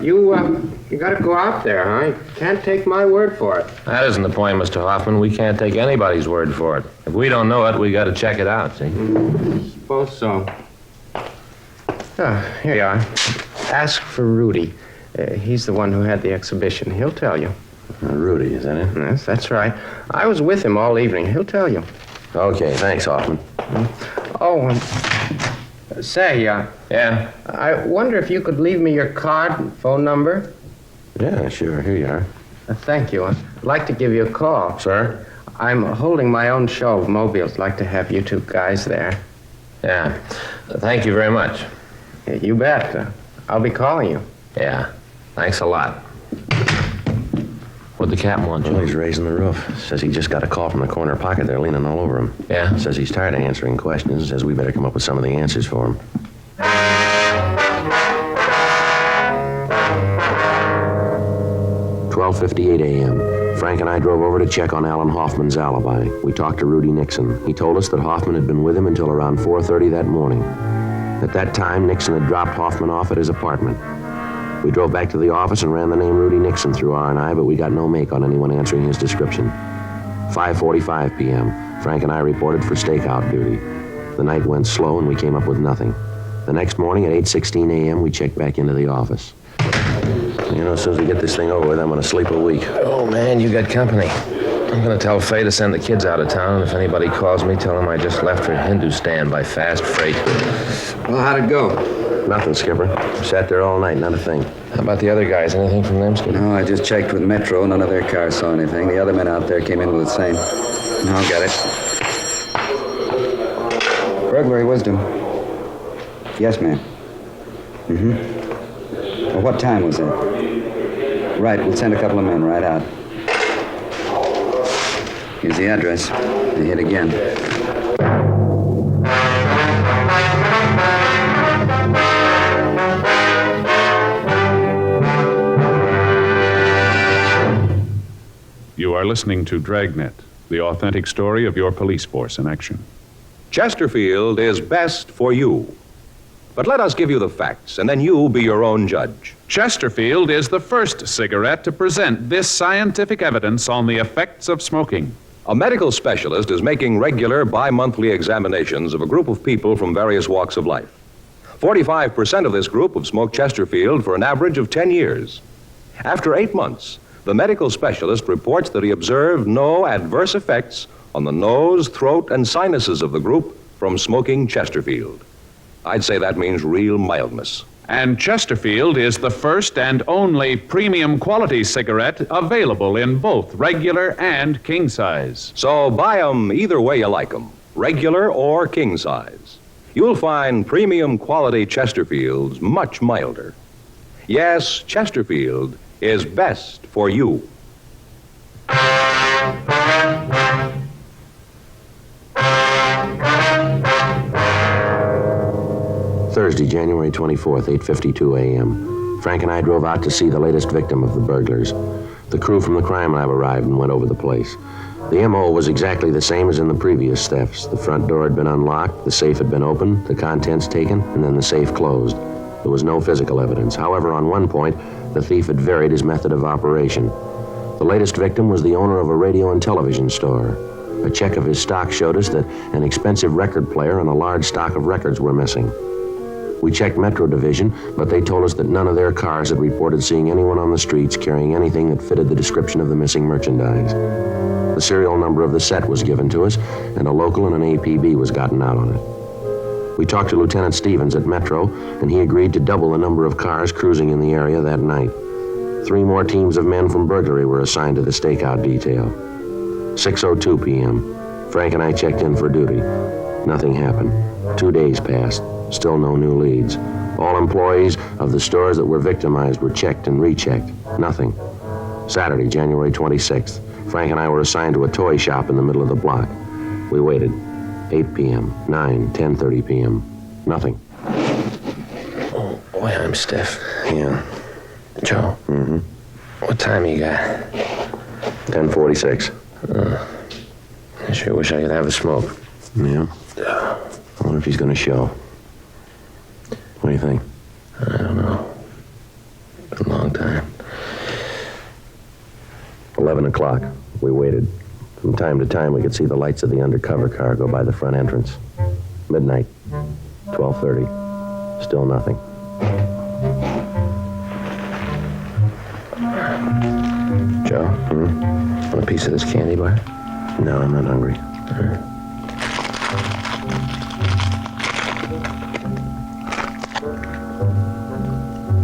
You gotta go out there, huh? You can't take my word for it. That isn't the point, Mr. Hoffman. We can't take anybody's word for it. If we don't know it, we got to check it out, see? Suppose so. Oh, here you are. Ask for Rudy. He's the one who had the exhibition. He'll tell you. Rudy, is that it? Yes, that's right. I was with him all evening. He'll tell you. Okay, thanks, Hoffman. Oh, say, Yeah? I wonder if you could leave me your card and phone number? Yeah, sure. Here you are. Thank you. I'd like to give you a call. Sir? I'm holding my own show of mobiles. I'd like to have you two guys there. Yeah. Thank you very much. You bet. I'll be calling you. Yeah. Thanks a lot. What'd the captain want, Joe? Well, he's raising the roof. Says he just got a call from the corner pocket. They're leaning all over him. Yeah? Says he's tired of answering questions. Says we better come up with some of the answers for him. 12:58 a.m. Frank and I drove over to check on Alan Hoffman's alibi. We talked to Rudy Nixon. He told us that Hoffman had been with him until around 4:30 that morning. At that time, Nixon had dropped Hoffman off at his apartment. We drove back to the office and ran the name Rudy Nixon through R&I, but we got no make on anyone answering his description. 5:45 p.m., Frank and I reported for stakeout duty. The night went slow and we came up with nothing. The next morning at 8:16 a.m., we checked back into the office. You know, as soon as we get this thing over with, I'm going to sleep a week. Oh, man, you got company. I'm going to tell Faye to send the kids out of town, and if anybody calls me, tell them I just left for Hindustan by fast freight. Well, how'd it go? Nothing, Skipper. Sat there all night, not a thing. How about the other guys? Anything from them, Skipper? No, I just checked with Metro. None of their cars saw anything. The other men out there came in with the same. No, got it. Burglary wisdom. Yes, ma'am. Mm-hmm. Well, what time was it? Right, we'll send a couple of men right out. Here's the address. They hit again. You are listening to Dragnet, the authentic story of your police force in action. Chesterfield is best for you. But let us give you the facts, and then you be your own judge. Chesterfield is the first cigarette to present this scientific evidence on the effects of smoking. A medical specialist is making regular bi-monthly examinations of a group of people from various walks of life. 45% of this group have smoked Chesterfield for an average of 10 years. After 8 months, the medical specialist reports that he observed no adverse effects on the nose, throat, and sinuses of the group from smoking Chesterfield. I'd say that means real mildness. And Chesterfield is the first and only premium quality cigarette available in both regular and king size. So buy 'em either way you like 'em, regular or king size. You'll find premium quality Chesterfields much milder. Yes, Chesterfield is best for you. Thursday, January 24th, 8:52 a.m. Frank and I drove out to see the latest victim of the burglars. The crew from the crime lab arrived and went over the place. The M.O. was exactly the same as in the previous thefts. The front door had been unlocked, the safe had been opened, the contents taken, and then the safe closed. There was no physical evidence. However, on one point, the thief had varied his method of operation. The latest victim was the owner of a radio and television store. A check of his stock showed us that an expensive record player and a large stock of records were missing. We checked Metro Division, but they told us that none of their cars had reported seeing anyone on the streets carrying anything that fitted the description of the missing merchandise. The serial number of the set was given to us, and a local and an APB was gotten out on it. We talked to Lieutenant Stevens at Metro, and he agreed to double the number of cars cruising in the area that night. 3 more teams of men from burglary were assigned to the stakeout detail. 6:02 p.m. Frank and I checked in for duty. Nothing happened. 2 days passed. Still no new leads. All employees of the stores that were victimized were checked and rechecked. Nothing. Saturday, January 26th. Frank and I were assigned to a toy shop in the middle of the block. We waited. 8 p.m., 9, 10:30 p.m. Nothing. Oh, boy, I'm stiff. Yeah. Joe? Mm-hmm. What time you got? 10:46. I sure wish I could have a smoke. Yeah. I wonder if he's going to show. What do you think? I don't know. Been a long time. 11 o'clock. We waited. From time to time, we could see the lights of the undercover car go by the front entrance. Midnight. 12:30. Still nothing. Joe? Want a piece of this candy bar? No, I'm not hungry.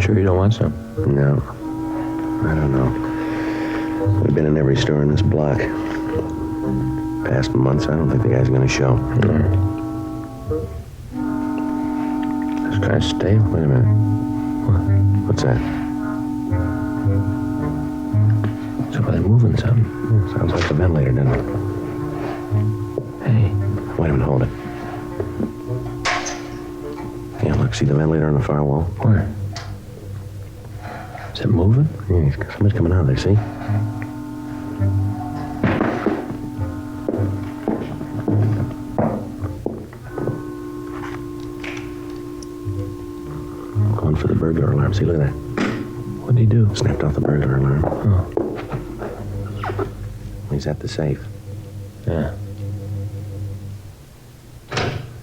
Sure you don't want some? No. I don't know. We've been in every store in this block. Past months, I don't think the guy's going to show. It's kind of stale. Wait a minute. What's that? Somebody moving something. Yeah, sounds like the ventilator, doesn't it? Hey. Wait a minute, hold it. Yeah, look, see the ventilator on the far wall? Where? Is it moving? Yeah, somebody's coming out of there, see? Going for the burglar alarm. See, look at that. What'd he do? Snapped off the burglar alarm. Oh. He's at the safe. Yeah.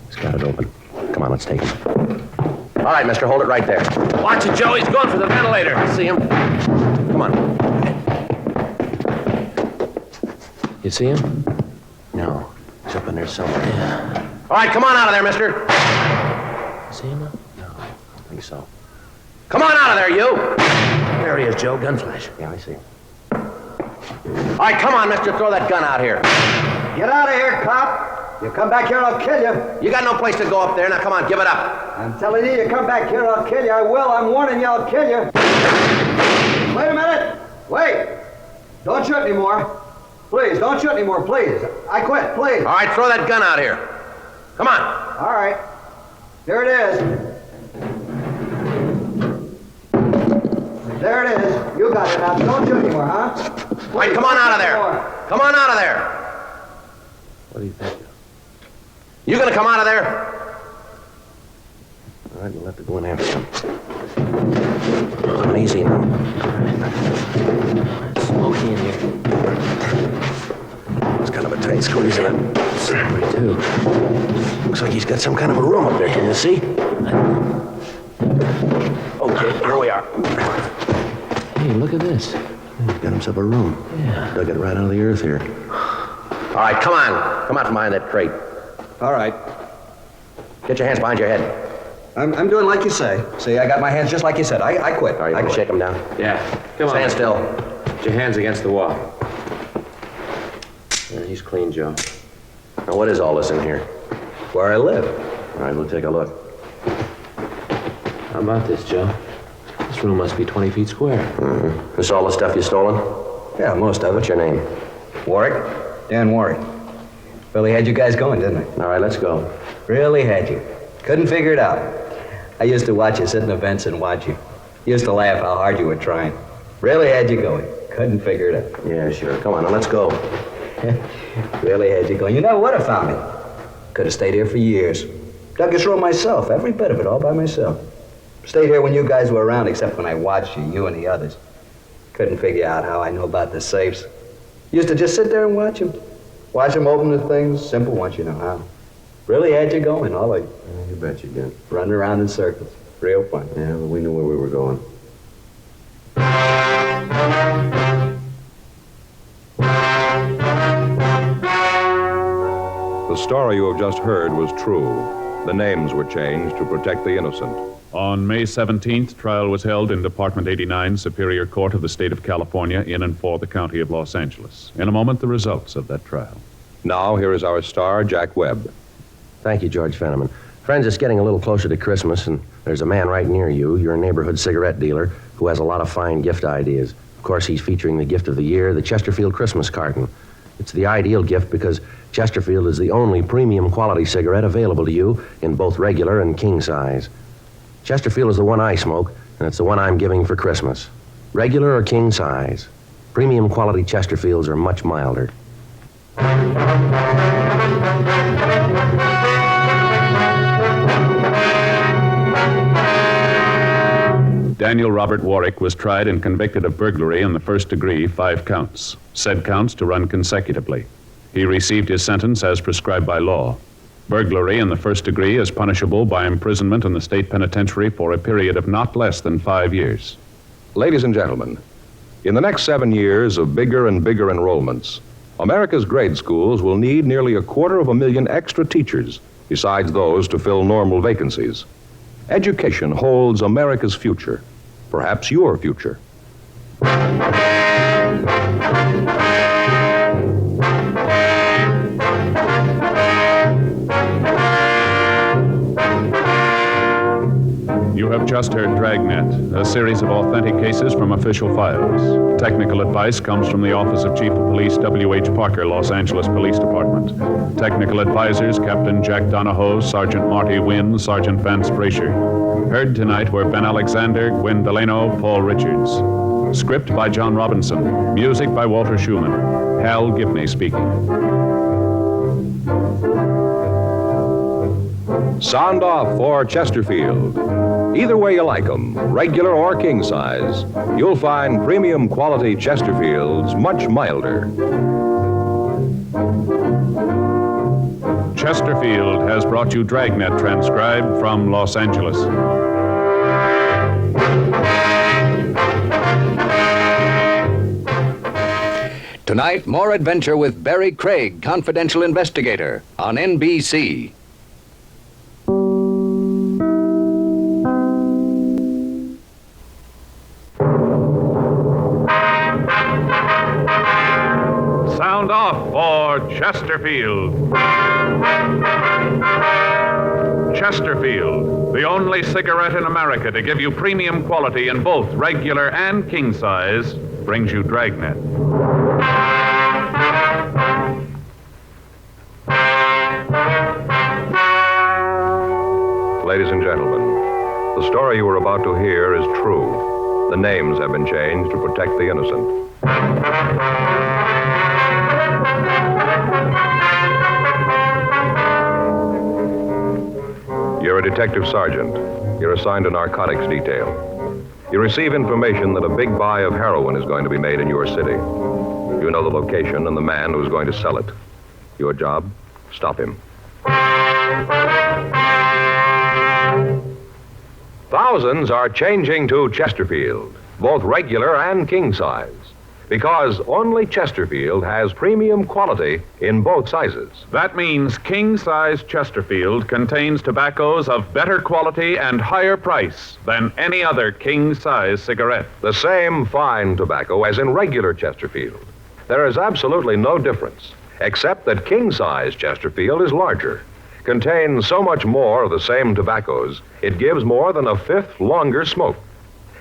He's got it open. Come on, let's take him. All right, mister, hold it right there. Watch it, Joe. He's going for the ventilator. I see him. Come on. You see him? No. He's up in there somewhere. Yeah. All right, come on out of there, mister. See him? No, I don't think so. Come on out of there, you! There he is, Joe. Gun flash. Yeah, I see him. All right, come on, mister. Throw that gun out here. Get out of here, cop. You come back here, I'll kill you. You got no place to go up there. Now, come on, give it up. I'm telling you, you come back here, I'll kill you. I will. I'm warning you, I'll kill you. Wait a minute. Wait. Don't shoot anymore. Please, don't shoot anymore, please. I quit, please. All right, throw that gun out here. Come on. All right. Here it is. There it is. You got it now. Don't shoot anymore, huh? Please, all right, come on out of there. Come on out of there. What do you think? You gonna come out of there? All right, we'll have to go in after him. Come on, easy now. It's smoky in here. It's kind of a tight squeeze in it. Slippery, too. Looks like he's got some kind of a room up there. Can you see? Okay, here we are. Hey, look at this. He's got himself a room. Yeah. Dug it right out of the earth here. All right, come on. Come out from behind that crate. All right. Get your hands behind your head. I'm doing like you say. See, I got my hands just like you said. I quit. All right, you want to shake him down? Yeah. Come on. Stand still. Put your hands against the wall. Yeah, he's clean, Joe. Now, what is all this in here? Where I live. All right, we'll take a look. How about this, Joe? This room must be 20 feet square. Mm-hmm. This all the stuff you stolen? Yeah, most of it. What's your name? Warwick. Dan Warwick. Really had you guys going, didn't I? All right, let's go. Really had you. Couldn't figure it out. I used to watch you sit in events and watch you. Used to laugh how hard you were trying. Really had you going. Couldn't figure it out. Yeah, sure. Come on, now let's go. Really had you going. You never would have found me. Could have stayed here for years. Dug this room myself, every bit of it, all by myself. Stayed here when you guys were around, except when I watched you and the others. Couldn't figure out how I know about the safes. Used to just sit there and watch them. Watch them open the things, simple once you know how. Really had you going, all right. You bet you did. Running around in circles. Real fun. Yeah, but we knew where we were going. The story you have just heard was true. The names were changed to protect the innocent. On May 17th, trial was held in Department 89, Superior Court of the State of California, in and for the County of Los Angeles. In a moment, the results of that trial. Now, here is our star, Jack Webb. Thank you, George Fenneman. Friends, it's getting a little closer to Christmas, and there's a man right near you, your neighborhood cigarette dealer, who has a lot of fine gift ideas. Of course, he's featuring the gift of the year, the Chesterfield Christmas carton. It's the ideal gift because Chesterfield is the only premium quality cigarette available to you in both regular and king size. Chesterfield is the one I smoke, and it's the one I'm giving for Christmas. Regular or king size. Premium quality Chesterfields are much milder. Daniel Robert Warwick was tried and convicted of burglary in the first degree, 5 counts. Said counts to run consecutively. He received his sentence as prescribed by law. Burglary in the first degree is punishable by imprisonment in the state penitentiary for a period of not less than 5 years. Ladies and gentlemen, in the next 7 years of bigger and bigger enrollments, America's grade schools will need nearly 250,000 extra teachers, besides those to fill normal vacancies. Education holds America's future, perhaps your future. You have just heard Dragnet, a series of authentic cases from official files. Technical advice comes from the Office of Chief of Police W.H. Parker, Los Angeles Police Department. Technical advisors, Captain Jack Donahoe, Sergeant Marty Wynn, Sergeant Vance Brasher. Heard tonight were Ben Alexander, Gwen Delano, Paul Richards. Script by John Robinson. Music by Walter Schumann. Hal Gibney speaking. Sound off for Chesterfield. Either way you like them, regular or king size, you'll find premium quality Chesterfields much milder. Chesterfield has brought you Dragnet transcribed from Los Angeles. Tonight, more adventure with Barry Craig, confidential investigator, on NBC. Sound off for Chesterfield. Chesterfield, the only cigarette in America to give you premium quality in both regular and king size, brings you Dragnet. Ladies and gentlemen, the story you are about to hear is true. The names have been changed to protect the innocent. You're a detective sergeant. You're assigned to narcotics detail. You receive information that a big buy of heroin is going to be made in your city. You know the location and the man who's going to sell it. Your job? Stop him. Thousands are changing to Chesterfield, both regular and king size, because only Chesterfield has premium quality in both sizes. That means king-size Chesterfield contains tobaccos of better quality and higher price than any other king-size cigarette. The same fine tobacco as in regular Chesterfield. There is absolutely no difference, except that king-size Chesterfield is larger, contains so much more of the same tobaccos, it gives more than a fifth longer smoke.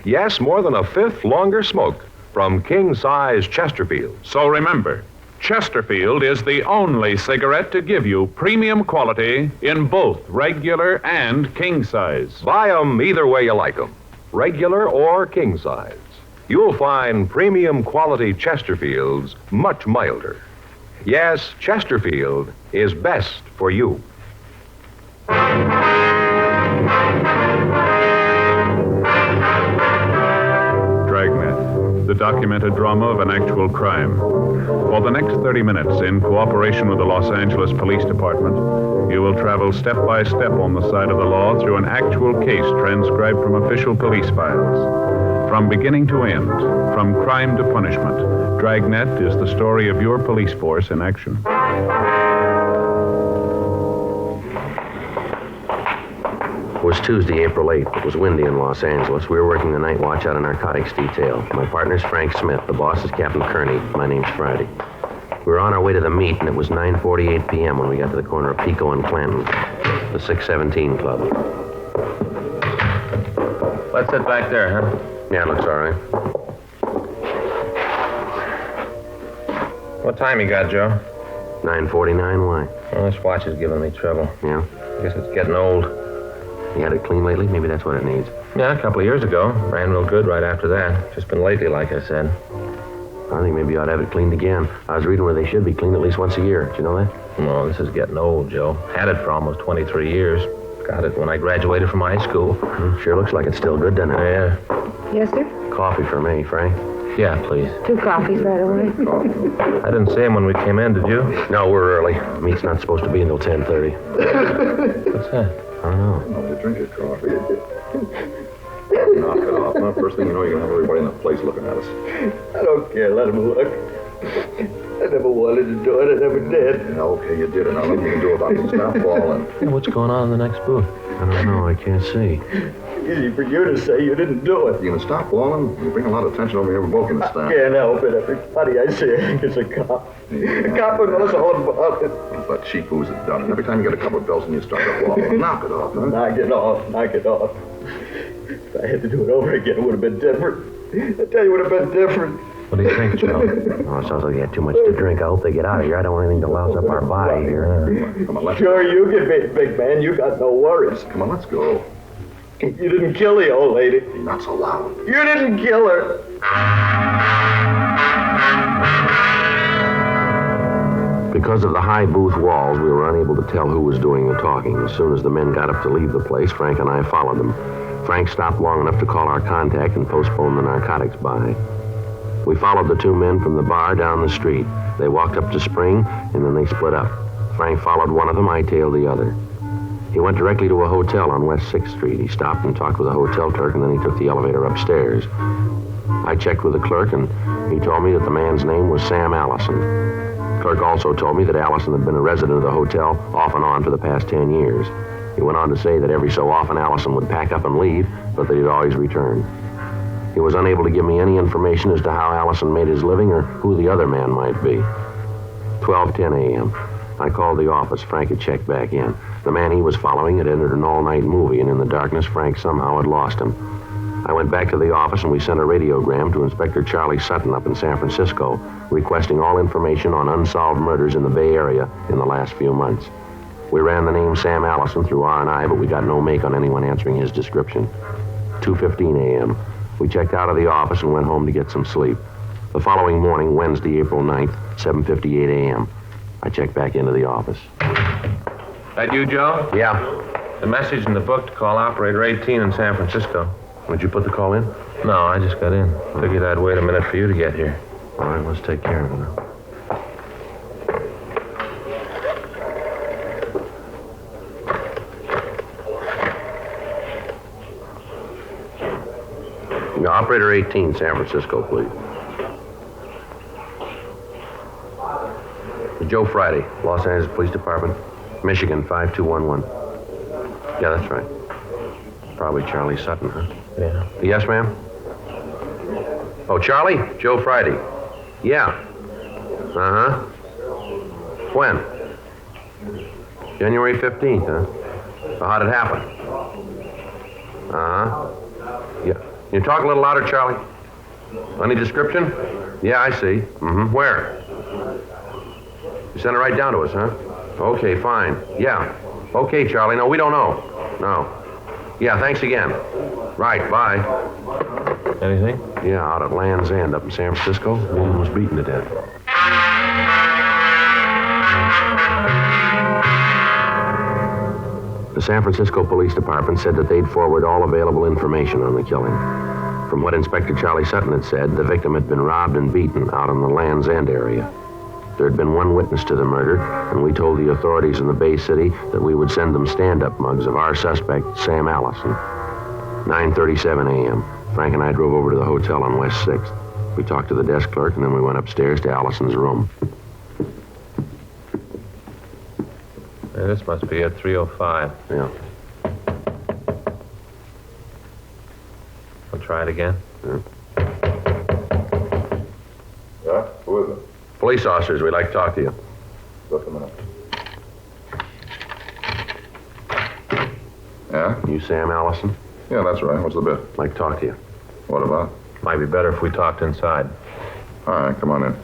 Yes, more than a fifth longer smoke from king-size Chesterfield. So remember, Chesterfield is the only cigarette to give you premium quality in both regular and king size. Buy 'em either way you like 'em, regular or king size. You'll find premium quality Chesterfields much milder. Yes, Chesterfield is best for you. Dragnet, the the documented drama of an actual crime. For the next 30 minutes, in cooperation with the Los Angeles Police Department, you will travel step by step on the side of the law through an actual case transcribed from official police files. From beginning to end, from crime to punishment, Dragnet is the story of your police force in action. It was Tuesday, April 8th. It was windy in Los Angeles. We were working the night watch out of narcotics detail. My partner's Frank Smith. The boss is Captain Kearney. My name's Friday. We were on our way to the meet, and it was 9:48 p.m. when we got to the corner of Pico and Clanton, the 617 Club. Let's sit back there, huh? Yeah, it looks all right. What time you got, Joe? 9:49, why? Well, this watch is giving me trouble. Yeah? I guess it's getting old. You had it cleaned lately? Maybe that's what it needs. Yeah, a couple of years ago. Ran real good right after that. Just been lately, like I said. I think maybe you ought to have it cleaned again. I was reading where they should be cleaned at least once a year. Did you know that? No, this is getting old, Joe. Had it for almost 23 years. Got it when I graduated from high school. Sure looks like it's still good, doesn't it? Yeah. Yes, sir? Coffee for me, Frank. Yeah, please. 2 coffees right away. I didn't see him when we came in, did you? No, we're early. Meet's not supposed to be until 10:30. What's that? I don't know. Oh, you drink your coffee. Knock it off. Now, first thing you know, you're going to have everybody in the place looking at us. I don't care. Let him look. I never wanted to do it. I never did. Yeah, okay, you did it. Now, nothing you can do about it. Stop falling. Hey, what's going on in the next booth? I don't know. I can't see. Easy for you to say you didn't do it. You can stop falling. You bring a lot of attention over here. We're both in the stand. Can't help it. Everybody I see, I think it's a cop. A cop who knows all about it. But cheap who's it done? Every time you get a couple of bells and you start to fall. Knock it off, huh? Knock it off. Knock it off. If I had to do it over again, it would have been different. I tell you, it would have been different. What do you think, Joe? Oh, it sounds like you had too much to drink. I hope they get out of here. I don't want anything to louse up our body here. Come on, let's Sure, you can be big man. You got no worries. Come on, let's go. You didn't kill the old lady. Not so loud. You didn't kill her. Because of the high booth walls, we were unable to tell who was doing the talking. As soon as the men got up to leave the place, Frank and I followed them. Frank stopped long enough to call our contact and postpone the narcotics buy. We followed the 2 men from the bar down the street. They walked up to Spring, and then they split up. Frank followed one of them, I tailed the other. He went directly to a hotel on West 6th Street. He stopped and talked with a hotel clerk, and then he took the elevator upstairs. I checked with the clerk, and he told me that the man's name was Sam Allison. The clerk also told me that Allison had been a resident of the hotel off and on for the past 10 years. He went on to say that every so often Allison would pack up and leave, but that he'd always return. He was unable to give me any information as to how Allison made his living or who the other man might be. 12:10 a.m. I called the office. Frank had checked back in. The man he was following had entered an all-night movie, and in the darkness, Frank somehow had lost him. I went back to the office, and we sent a radiogram to Inspector Charlie Sutton up in San Francisco, requesting all information on unsolved murders in the Bay Area in the last few months. We ran the name Sam Allison through R&I, but we got no make on anyone answering his description. 2:15 a.m. We checked out of the office and went home to get some sleep. The following morning, Wednesday, April 9th, 7:58 a.m., I checked back into the office. That you, Joe? Yeah. The message in the book to call Operator 18 in San Francisco. Would you put the call in? No, I just got in. Figured I'd wait a minute for you to get here. All right, let's take care of it now. Yeah, Operator 18, San Francisco, please. Joe Friday, Los Angeles Police Department, Michigan 5211. Yeah, that's right. Probably Charlie Sutton, huh? Yeah. Yes, ma'am? Oh, Charlie? Joe Friday. Yeah. Uh-huh. When? January 15th, huh? So how'd it happen? Uh-huh. Yeah. Can you talk a little louder, Charlie? Any description? Yeah, I see. Mm-hmm. Where? You sent it right down to us, huh? Okay, fine. Yeah. Okay, Charlie. No, we don't know. No. Yeah, thanks again. Right, bye. Anything? Yeah, out at Land's End up in San Francisco, a woman was beaten to death. The San Francisco Police Department said that they'd forward all available information on the killing. From what Inspector Charlie Sutton had said, the victim had been robbed and beaten out on the Land's End area. There had been one witness to the murder, and we told the authorities in the Bay City that we would send them stand-up mugs of our suspect, Sam Allison. 9:37 a.m. Frank and I drove over to the hotel on West 6th. We talked to the desk clerk, and then we went upstairs to Allison's room. Yeah, this must be at 3:05. Yeah. I'll try it again. Yeah? Who is it? Police officers, we'd like to talk to you. Just a minute. Yeah? You Sam Allison? Yeah, that's right. What's the bit? I'd like to talk to you. What about? Might be better if we talked inside. All right, come on in.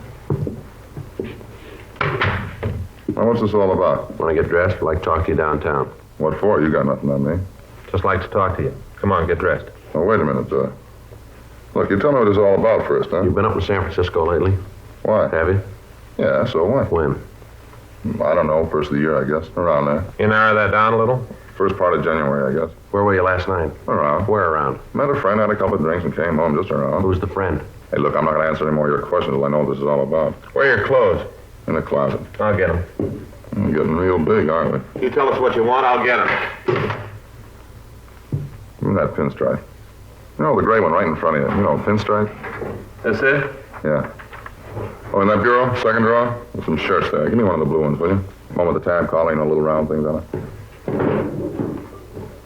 Well, what's this all about? Want to get dressed? I'd like to talk to you downtown. What for? You got nothing on me. Just like to talk to you. Come on, get dressed. Oh, wait a minute. Look, you tell me what it's all about first, huh? You've been up in San Francisco lately? Why? Have you? Yeah, so what? When? I don't know. First of the year, I guess. Around there. You narrow that down a little? First part of January, I guess. Where were you last night? Around. Where around? Met a friend, had a couple of drinks, and came home just around. Who's the friend? Hey, look, I'm not going to answer any more of your questions until I know what this is all about. Where are your clothes? In the closet. I'll get them. We're getting real big, aren't we? You tell us what you want, I'll get them. Give me that pinstripe. You know, the gray one right in front of you. You know, pinstripe? That's it? Yeah. Oh, in that bureau, second drawer, there's some shirts there. Give me one of the blue ones, will you? One with the tab collar and the little round things on it.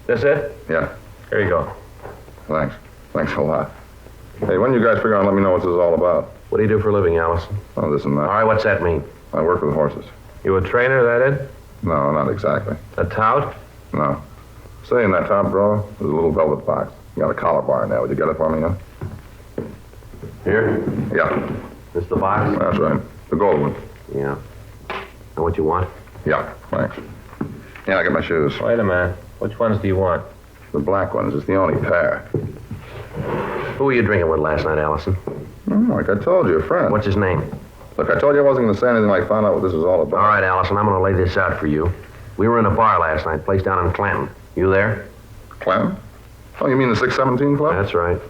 This it? Yeah. Here you go. Thanks. Thanks a lot. Hey, when you guys figure out and let me know what this is all about? What do you do for a living, Allison? Oh, this and that. All right, what's that mean? I work with horses. You a trainer, that it? No, not exactly. A tout? No. Say, in that top drawer, there's a little velvet box. You got a collar bar in there. Would you get it for me, huh? Here? Yeah. This the box? That's right. The gold one. Yeah. Know what you want? Yeah, thanks. Yeah, I got my shoes. Wait a minute. Which ones do you want? The black ones. It's the only pair. Who were you drinking with last night, Allison? Like I told you, a friend. What's his name? Look, I told you I wasn't going to say anything like find out what this is all about. All right, Allison, I'm going to lay this out for you. We were in a bar last night, place down in Clanton. You there? Clanton? Oh, you mean the 617 Club? That's right.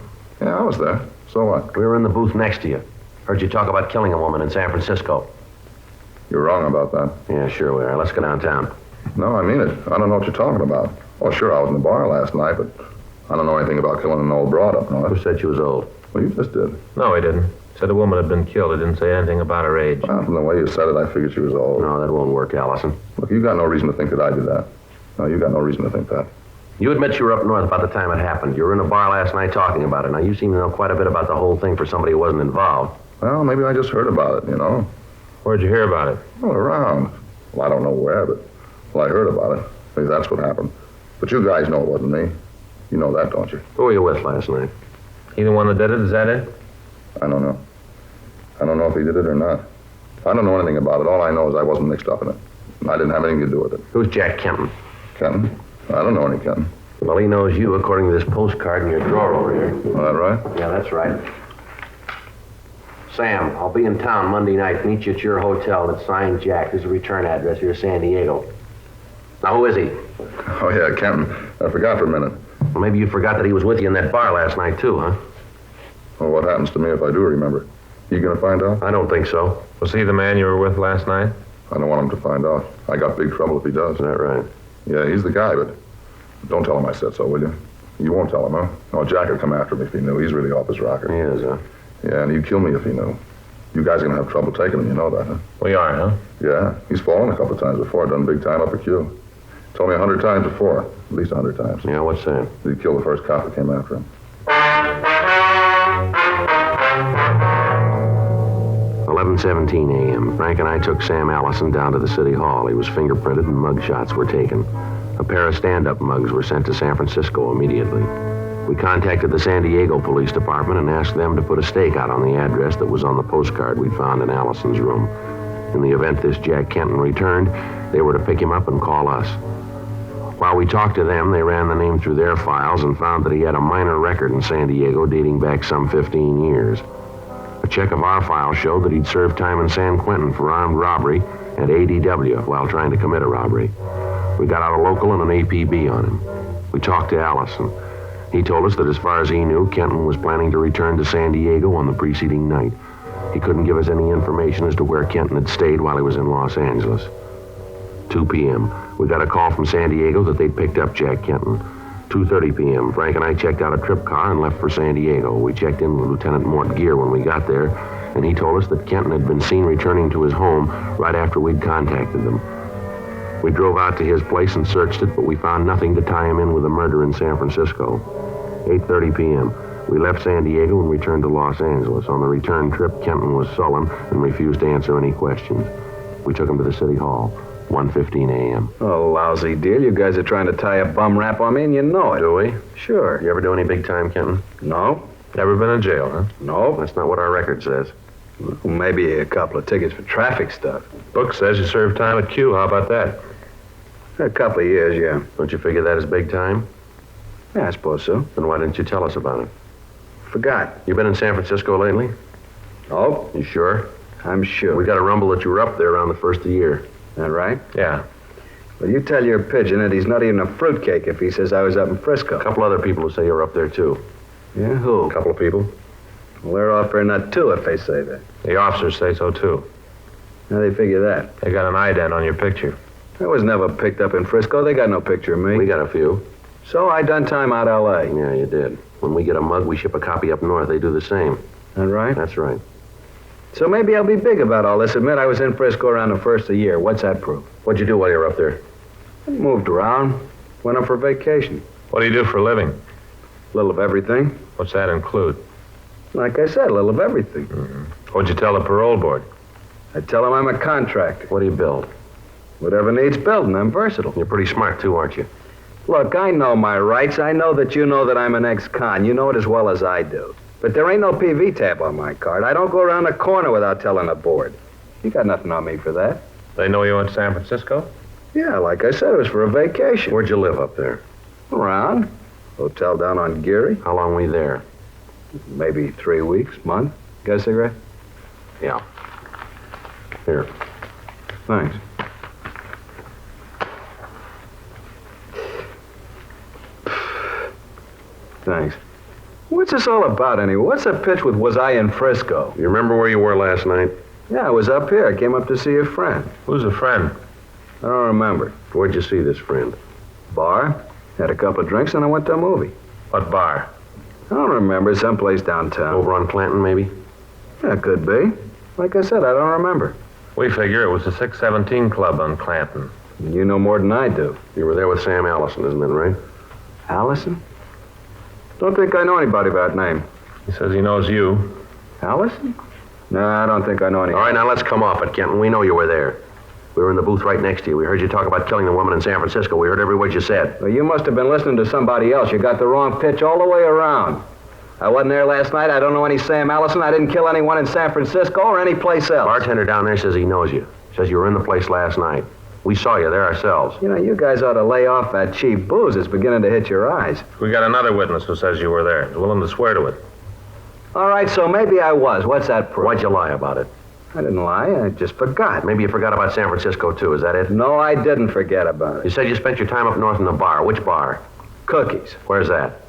Yeah, I was there. So what? We were in the booth next to you. Heard you talk about killing a woman in San Francisco. You're wrong about that. Yeah, sure we are. Let's go downtown. No, I mean it. I don't know what you're talking about. Oh, sure, I was in the bar last night, but I don't know anything about killing an old broad up north. Who said she was old? Well, you just did. No, he didn't. Said a woman had been killed. He didn't say anything about her age. Well, from the way you said it, I figured she was old. No, that won't work, Allison. Look, you got no reason to think that I did that. No, you got no reason to think that. You admit you were up north about the time it happened. You were in a bar last night talking about it. Now, you seem to know quite a bit about the whole thing for somebody who wasn't involved. Well, maybe I just heard about it, you know. Where'd you hear about it? Well, around. Well, I don't know where, but I heard about it. Maybe that's what happened. But you guys know it wasn't me. You know that, don't you? Who were you with last night? He the one that did it? Is that it? I don't know. I don't know if he did it or not. I don't know anything about it. All I know is I wasn't mixed up in it. I didn't have anything to do with it. Who's Jack Kenton? Kenton? I don't know any Kenton. Well, he knows you according to this postcard in your drawer over here. Is that right? Yeah, that's right. Sam, I'll be in town Monday night. Meet you at your hotel. It's signed Jack. There's a return address here, San Diego. Now, who is he? Oh, yeah, Kenton. I forgot for a minute. Well, maybe you forgot that he was with you in that bar last night, too, huh? Well, what happens to me if I do remember? You gonna find out? I don't think so. Was he the man you were with last night? I don't want him to find out. I got big trouble if he does. Is that right? Yeah, he's the guy, but don't tell him I said so, will you? You won't tell him, huh? Oh, Jack would come after me if he knew. He's really off his rocker. He is, huh? Yeah, and he'd kill me if he knew. You guys are gonna have trouble taking him, you know that, huh? We are, huh? Yeah, he's fallen a couple of times before, done big time up at Q. Told me 100 times before, at least 100 times. Yeah, what's that? He'd kill the first cop that came after him. 11:17 a.m. Frank and I took Sam Allison down to the city hall. He was fingerprinted and mug shots were taken. A pair of stand-up mugs were sent to San Francisco immediately. We contacted the San Diego Police Department and asked them to put a stake out on the address that was on the postcard we'd found in Allison's room. In the event this Jack Kenton returned, they were to pick him up and call us. While we talked to them, they ran the name through their files and found that he had a minor record in San Diego dating back some 15 years. A check of our file showed that he'd served time in San Quentin for armed robbery and ADW while trying to commit a robbery. We got out a local and an APB on him. We talked to Allison. He told us that as far as he knew, Kenton was planning to return to San Diego on the preceding night. He couldn't give us any information as to where Kenton had stayed while he was in Los Angeles. 2 p.m. We got a call from San Diego that they'd picked up Jack Kenton. 2:30 p.m. Frank and I checked out a trip car and left for San Diego. We checked in with Lieutenant Mort Gear when we got there, and he told us that Kenton had been seen returning to his home right after we'd contacted them. We drove out to his place and searched it, but we found nothing to tie him in with a murder in San Francisco. 8:30 p.m. We left San Diego and returned to Los Angeles. On the return trip, Kenton was sullen and refused to answer any questions. We took him to the city hall. 1:15 a.m. Oh, lousy deal. You guys are trying to tie a bum rap on me, and you know it. Do we? Sure. You ever do any big time, Kenton? No. Never been in jail, huh? No. That's not what our record says. Well, maybe a couple of tickets for traffic stuff. Book says you served time at Q. How about that? A couple of years, yeah. Don't you figure that is big time? Yeah, I suppose so. Then why didn't you tell us about it? Forgot. You been in San Francisco lately? Oh? You sure? I'm sure. We got a rumble that you were up there around the first of the year. That right? Yeah. Well, you tell your pigeon that he's not even a fruitcake if he says I was up in Frisco. A couple other people who say you're up there, too. Yeah, who? A couple of people. Well, they're off there nut, too, if they say that. The officers say so, too. How do they figure that? They got an ident on your picture. I was never picked up in Frisco. They got no picture of me. We got a few. So I done time out L.A. Yeah, you did. When we get a mug, we ship a copy up north. They do the same. That right? That's right. So maybe I'll be big about all this. Admit I was in Frisco around the first of the year. What's that prove? What'd you do while you were up there? I moved around. Went up for vacation. What do you do for a living? A little of everything. What's that include? Like I said, a little of everything. Mm-hmm. What'd you tell the parole board? I tell them I'm a contractor. What do you build? Whatever needs building. I'm versatile. You're pretty smart, too, aren't you? Look, I know my rights. I know that you know that I'm an ex-con. You know it as well as I do. But there ain't no PV tab on my card. I don't go around the corner without telling the board. You got nothing on me for that. They know you went to San Francisco? Yeah, like I said, it was for a vacation. Where'd you live up there? Around. Hotel down on Geary. How long were you there? Maybe 3 weeks, month. Got a cigarette? Yeah. Here. Thanks. Thanks. What's this all about, anyway? What's the pitch with was I in Frisco? You remember where you were last night? Yeah, I was up here. I came up to see a friend. Who's a friend? I don't remember. Where'd you see this friend? Bar. Had a couple of drinks, and I went to a movie. What bar? I don't remember. Someplace downtown. Over on Clanton, maybe? Yeah, could be. Like I said, I don't remember. We figure it was the 617 Club on Clanton. You know more than I do. You were there with Sam Allison, isn't that right? Allison? Don't think I know anybody by that name. He says he knows you. Allison? No, I don't think I know anybody. All right, now let's come off it, Kenton. We know you were there. We were in the booth right next to you. We heard you talk about killing the woman in San Francisco. We heard every word you said. Well, you must have been listening to somebody else. You got the wrong pitch all the way around. I wasn't there last night. I don't know any Sam Allison. I didn't kill anyone in San Francisco or any place else. Bartender down there says he knows you. Says you were in the place last night. We saw you there ourselves. You know, you guys ought to lay off that cheap booze. It's beginning to hit your eyes. We got another witness who says you were there. He's willing to swear to it. All right, so maybe I was. What's that proof? Why'd you lie about it? I didn't lie. I just forgot. Maybe you forgot about San Francisco, too. Is that it? No, I didn't forget about it. You said you spent your time up north in the bar. Which bar? Cookies. Where's that?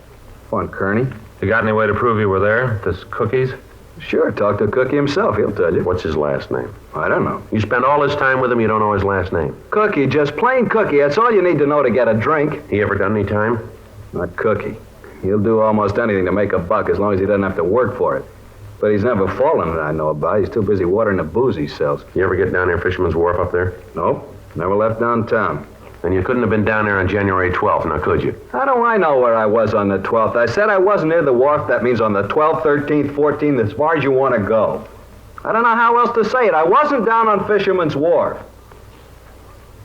On Kearney. You got any way to prove you were there? This Cookies? Sure, talk to Cookie himself. He'll tell you. What's his last name? I don't know. You spend all this time with him, you don't know his last name? Cookie, just plain Cookie. That's all you need to know to get a drink. He ever done any time? Not Cookie. He'll do almost anything to make a buck as long as he doesn't have to work for it. But he's never fallen that I know about. He's too busy watering the booze he sells. You ever get down there Fisherman's Wharf up there? Nope. Never left downtown. And you couldn't have been down there on January 12th, now could you? How do I know where I was on the 12th? I said I wasn't near the wharf. That means on the 12th, 13th, 14th, as far as you want to go. I don't know how else to say it. I wasn't down on Fisherman's Wharf.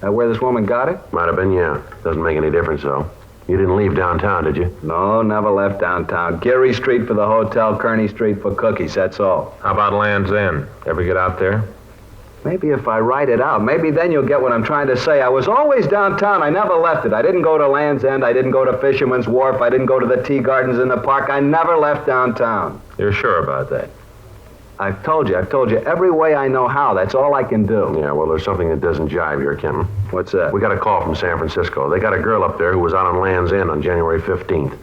That where this woman got it? Might have been, yeah. Doesn't make any difference, though. You didn't leave downtown, did you? No, never left downtown. Geary Street for the hotel, Kearney Street for Cookies, that's all. How about Land's End? Ever get out there? Maybe if I write it out, maybe then you'll get what I'm trying to say. I was always downtown. I never left it. I didn't go to Land's End. I didn't go to Fisherman's Wharf. I didn't go to the tea gardens in the park. I never left downtown. You're sure about that? I've told you every way I know how. That's all I can do. Yeah, well, there's something that doesn't jive here, Kenton. What's that? We got a call from San Francisco. They got a girl up there who was out on Land's End on January 15th.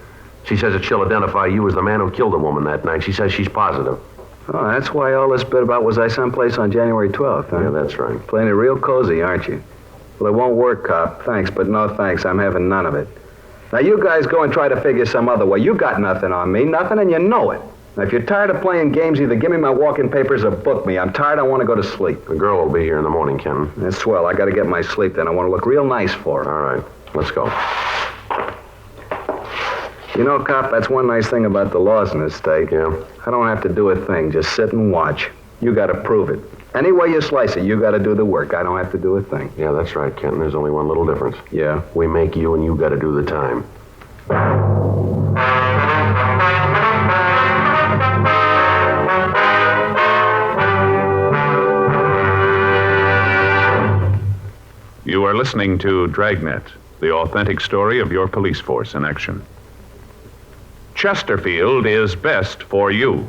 She says that she'll identify you as the man who killed the woman that night. She says she's positive. Oh, that's why all this bit about was I someplace on January 12th, huh? Yeah, that's right. Playing it real cozy, aren't you? Well, it won't work, cop. Thanks, but no thanks. I'm having none of it. Now, you guys go and try to figure some other way. You got nothing on me, nothing, and you know it. Now, if you're tired of playing games, either give me my walk-in papers or book me. I'm tired. I want to go to sleep. The girl will be here in the morning, Ken. That's swell. I got to get my sleep then. I want to look real nice for her. All right. Let's go. You know, cop, that's one nice thing about the laws in this state. Yeah? I don't have to do a thing. Just sit and watch. You got to prove it. Any way you slice it, you got to do the work. I don't have to do a thing. Yeah, that's right, Kenton. There's only one little difference. Yeah? We make you, and you got to do the time. You are listening to Dragnet, the authentic story of your police force in action. Chesterfield is best for you.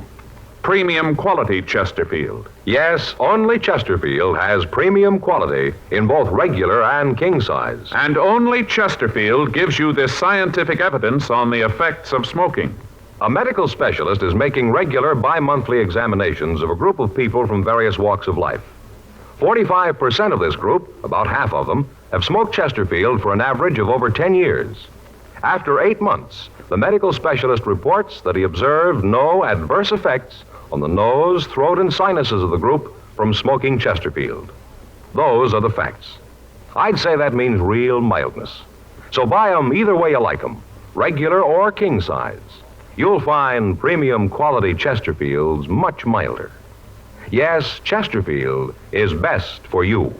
Premium quality Chesterfield. Yes, only Chesterfield has premium quality in both regular and king size. And only Chesterfield gives you this scientific evidence on the effects of smoking. A medical specialist is making regular bi-monthly examinations of a group of people from various walks of life. 45% of this group, about half of them, have smoked Chesterfield for an average of over 10 years. After 8 months, the medical specialist reports that he observed no adverse effects on the nose, throat, and sinuses of the group from smoking Chesterfield. Those are the facts. I'd say that means real mildness. So buy 'em either way you like 'em, regular or king size. You'll find premium quality Chesterfields much milder. Yes, Chesterfield is best for you.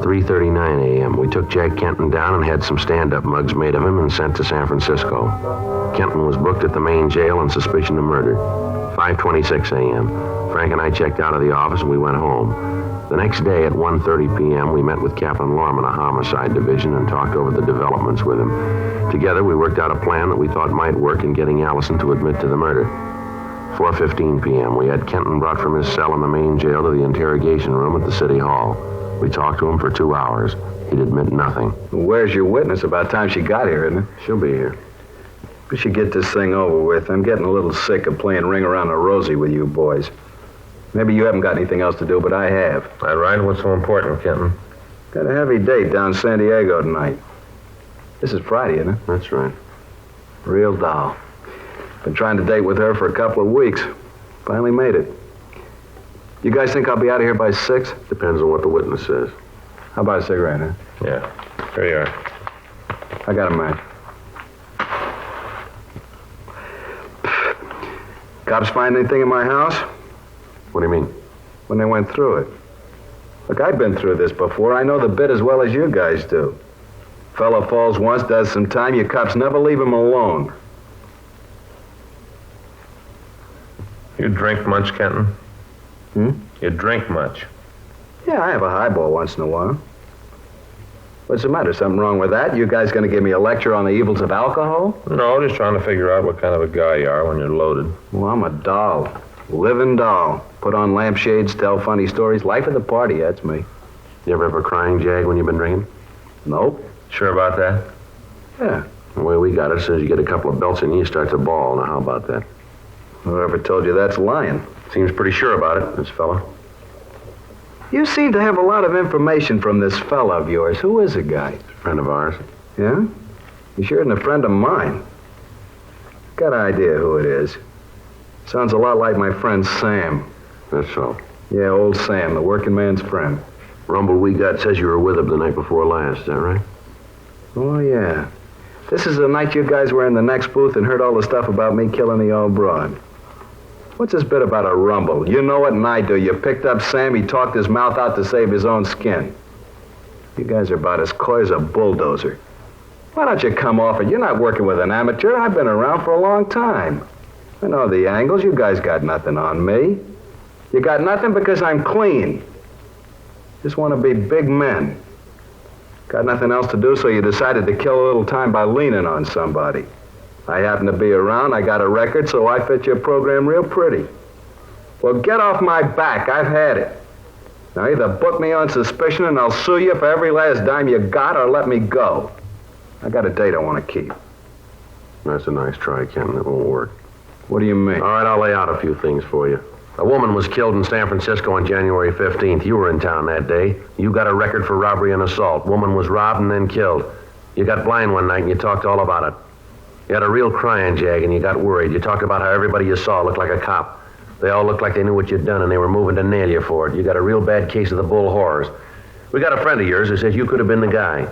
3:39 a.m. We took Jack Kenton down and had some stand-up mugs made of him and sent to San Francisco. Kenton was booked at the main jail on suspicion of murder. 5:26 a.m. Frank and I checked out of the office and we went home. The next day at 1:30 p.m., we met with Captain Lorman of Homicide Division and talked over the developments with him. Together, we worked out a plan that we thought might work in getting Allison to admit to the murder. 4:15 p.m., we had Kenton brought from his cell in the main jail to the interrogation room at the City Hall. We talked to him for 2 hours. He'd admit nothing. Where's your witness? About time she got here, isn't it? She'll be here. We should get this thing over with. I'm getting a little sick of playing ring around the rosy with you boys. Maybe you haven't got anything else to do, but I have. All right, what's so important, Kenton? Got a heavy date down San Diego tonight. This is Friday, isn't it? That's right. Real doll. Been trying to date with her for a couple of weeks. Finally made it. You guys think I'll be out of here by 6? Depends on what the witness says. How about a cigarette, huh? Yeah, here you are. I got a match. Cops find anything in my house? What do you mean? When they went through it. Look, I've been through this before. I know the bit as well as you guys do. Fella falls once, does some time, you cops never leave him alone. You drink much, Kenton? Hmm? You drink much? Yeah, I have a highball once in a while. What's the matter? Something wrong with that? You guys gonna give me a lecture on the evils of alcohol? No, just trying to figure out what kind of a guy you are when you're loaded. Well, I'm a doll. Living doll. Put on lampshades, tell funny stories. Life of the party, that's me. You ever have a crying jag when you've been drinking? Nope. Sure about that? Yeah. The way we got it, as soon as you get a couple of belts in you, you start to bawl. Now, how about that? Whoever told you that's lying? Seems pretty sure about it, this fella. You seem to have a lot of information from this fella of yours. Who is the guy? A friend of ours. Yeah? He sure isn't a friend of mine. Got an idea who it is. Sounds a lot like my friend Sam. That's so. Yeah, old Sam, the working man's friend. Rumble we got says you were with him the night before last, is that right? Oh, yeah. This is the night you guys were in the next booth and heard all the stuff about me killing the old broad. What's this bit about a rumble? You know it and I do. You picked up Sam, he talked his mouth out to save his own skin. You guys are about as coy as a bulldozer. Why don't you come off it? You're not working with an amateur. I've been around for a long time. I know the angles. You guys got nothing on me. You got nothing because I'm clean. Just want to be big men. Got nothing else to do, so you decided to kill a little time by leaning on somebody. I happen to be around, I got a record, so I fit your program real pretty. Well, get off my back. I've had it. Now, either book me on suspicion and I'll sue you for every last dime you got, or let me go. I got a date I want to keep. That's a nice try, Kenton. It won't work. What do you mean? All right, I'll lay out a few things for you. A woman was killed in San Francisco on January 15th. You were in town that day. You got a record for robbery and assault. Woman was robbed and then killed. You got blind one night and you talked all about it. You had a real crying jag and you got worried. You talked about how everybody you saw looked like a cop. They all looked like they knew what you'd done and they were moving to nail you for it. You got a real bad case of the bull horrors. We got a friend of yours who says you could have been the guy.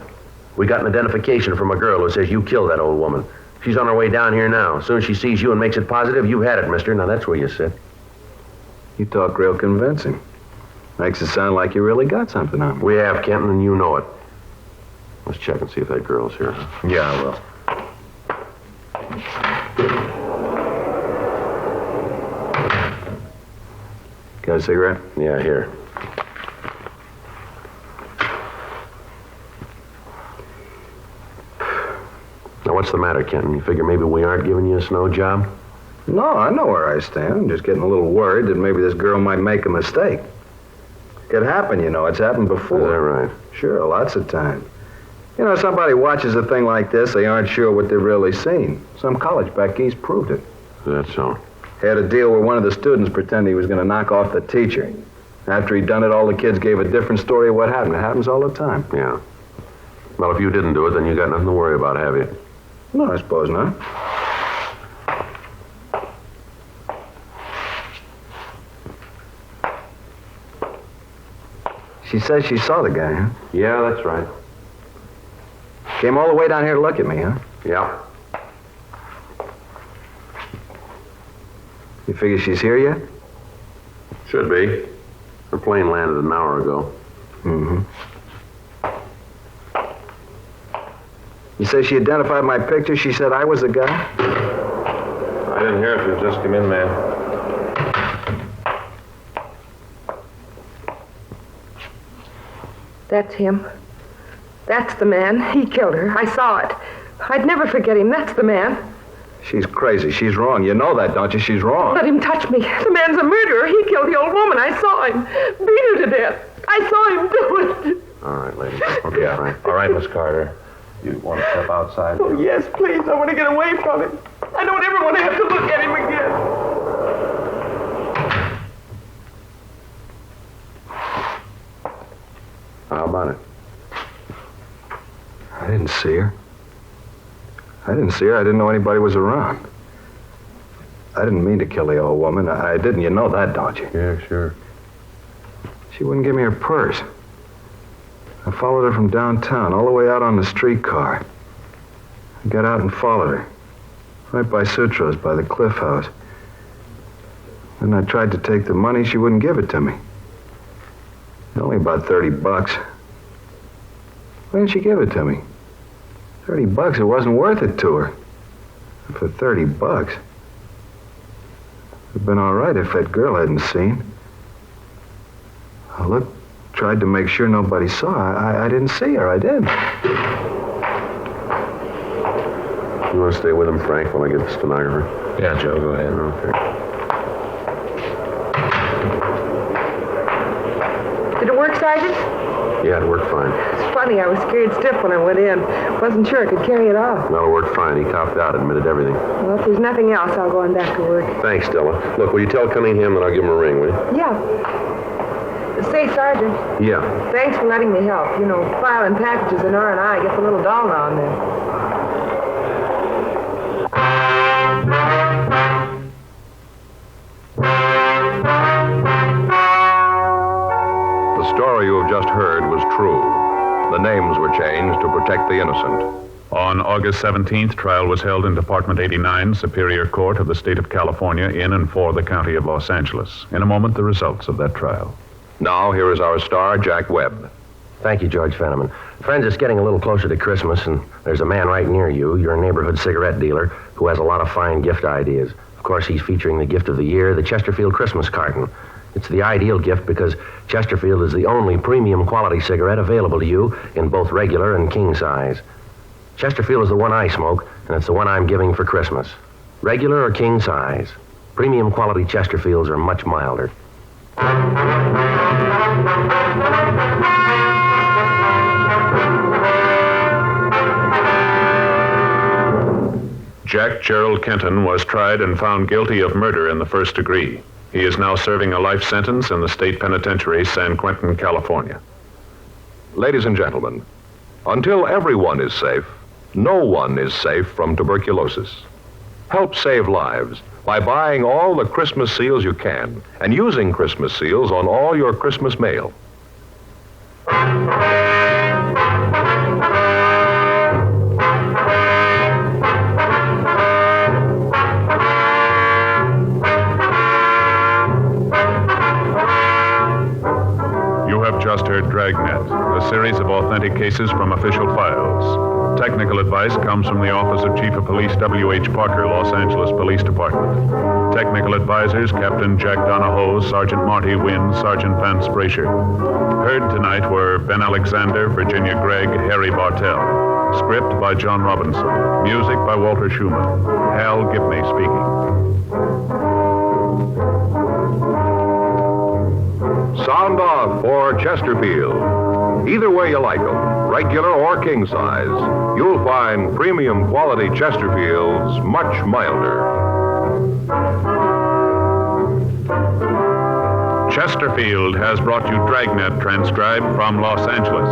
We got an identification from a girl who says you killed that old woman. She's on her way down here now. As soon as she sees you and makes it positive, you had it, mister. Now that's where you sit. You talk real convincing. Makes it sound like you really got something on me. We have, Kenton, and you know it. Let's check and see if that girl's here. Yeah, I will. Got a cigarette? Yeah, here. Now, what's the matter, Kenton? You figure maybe we aren't giving you a snow job? No, I know where I stand. I'm just getting a little worried that maybe this girl might make a mistake. Could happen, you know. It's happened before. Is that right? Sure, lots of times. You know, somebody watches a thing like this, they aren't sure what they've really seen. Some college back east proved it. Is that so? Had a deal where one of the students pretended he was going to knock off the teacher. After he'd done it, all the kids gave a different story of what happened. It happens all the time. Yeah. Well, if you didn't do it, then you got nothing to worry about, have you? No, I suppose not. She says she saw the guy, huh? Yeah, that's right. Came all the way down here to look at me, huh? Yeah. You figure she's here yet? Should be. Her plane landed an hour ago. Mm-hmm. You say she identified my picture? She said I was the guy? I didn't hear if you'd just come in, man. That's him. That's the man. He killed her. I saw it. I'd never forget him. That's the man. She's crazy. She's wrong. You know that, don't you? She's wrong. Let him touch me. The man's a murderer. He killed the old woman. I saw him. Beat her to death. I saw him do it. All right, lady. Okay, Frank. All right, Miss Carter. You want to step outside? Oh, yes, please. I want to get away from him. I don't ever want to have to look at him again. How about it? I didn't see her. I didn't know anybody was around. I didn't mean to kill the old woman. I didn't. You know that, don't you? Yeah, sure. She wouldn't give me her purse. I followed her from downtown, all the way out on the streetcar. I got out and followed her. Right by Sutro's, by the Cliff House. Then I tried to take the money. She wouldn't give it to me. Only about $30. Why didn't she give it to me? $30, it wasn't worth it to her. For $30. It'd been all right if that girl hadn't seen. I looked, tried to make sure nobody saw. I didn't see her. I didn't. You want to stay with him, Frank, while I get the stenographer? Yeah, Joe, go ahead. Okay. Did it work, Sergeant? Yeah, it worked fine. It's funny. I was scared stiff when I went in. Wasn't sure I could carry it off. Well, it worked fine. He copped out, admitted everything. Well, if there's nothing else, I'll go on back to work. Thanks, Stella. Look, will you tell Cunningham that I'll give him a ring, will you? Yeah. Say, Sergeant, Yeah. thanks for letting me help. You know, filing packages in R&I gets a little dull now and then. The story you have just heard was true. The names were changed to protect the innocent. On August 17th, trial was held in Department 89, Superior Court of the State of California, in and for the County of Los Angeles. In a moment, the results of that trial. Now, here is our star, Jack Webb. Thank you, George Fenneman. Friends, it's getting a little closer to Christmas, and there's a man right near you, your neighborhood cigarette dealer, who has a lot of fine gift ideas. Of course, he's featuring the gift of the year, the Chesterfield Christmas carton. It's the ideal gift because Chesterfield is the only premium quality cigarette available to you in both regular and king size. Chesterfield is the one I smoke, and it's the one I'm giving for Christmas. Regular or king size. Premium quality Chesterfields are much milder. Jack Gerald Kenton was tried and found guilty of murder in the first degree. He is now serving a life sentence in the state penitentiary, San Quentin, California. Ladies and gentlemen, until everyone is safe, no one is safe from tuberculosis. Help save lives by buying all the Christmas seals you can and using Christmas seals on all your Christmas mail. You have just heard Dragnet, a series of authentic cases from official files. Technical advice comes from the Office of Chief of Police W.H. Parker, Los Angeles Police Department. Technical advisors Captain Jack Donahoe, Sergeant Marty Wynn, Sergeant Vance Brasher. Heard tonight were Ben Alexander, Virginia Gregg, Harry Bartell. Script by John Robinson. Music by Walter Schumann. Hal Gibney speaking. Sound off for Chesterfield. Either way you like them, regular or king size, you'll find premium quality Chesterfields much milder. Chesterfield has brought you Dragnet, transcribed from Los Angeles.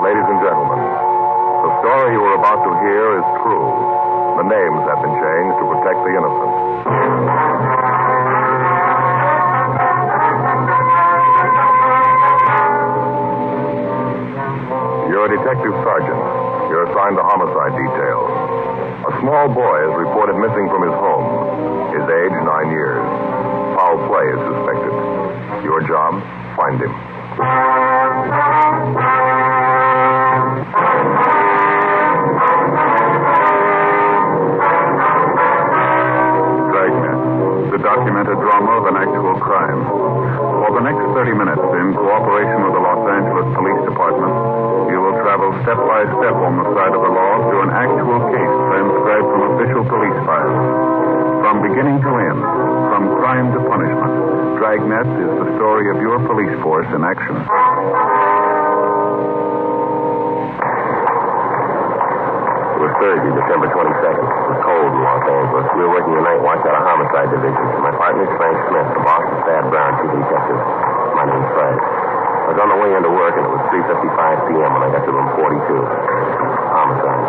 Ladies and gentlemen, the story you are about to hear is true. The names have been changed to protect the innocent. You're a detective sergeant. You're assigned the homicide detail. A small boy is reported missing from his home. His age, 9 years. Foul play is suspected. Your job, find him. Dragnet, the documented drama of an actual crime. For the next 30 minutes, in cooperation with the Los Angeles Police Department, you will travel step by step on the side of the law through an actual case transcribed from official police files. From beginning to end, from crime to punishment, Dragnet is the story of your police force in action. It was Thursday, December 22nd. It was cold in Los Angeles. We were working the night watch out of homicide division. My partner is Frank Smith. The boss is Thad Brown, chief detective. My name's Fred. I was on the way into work, and it was 3:55 p.m. when I got to room 42. Homicide.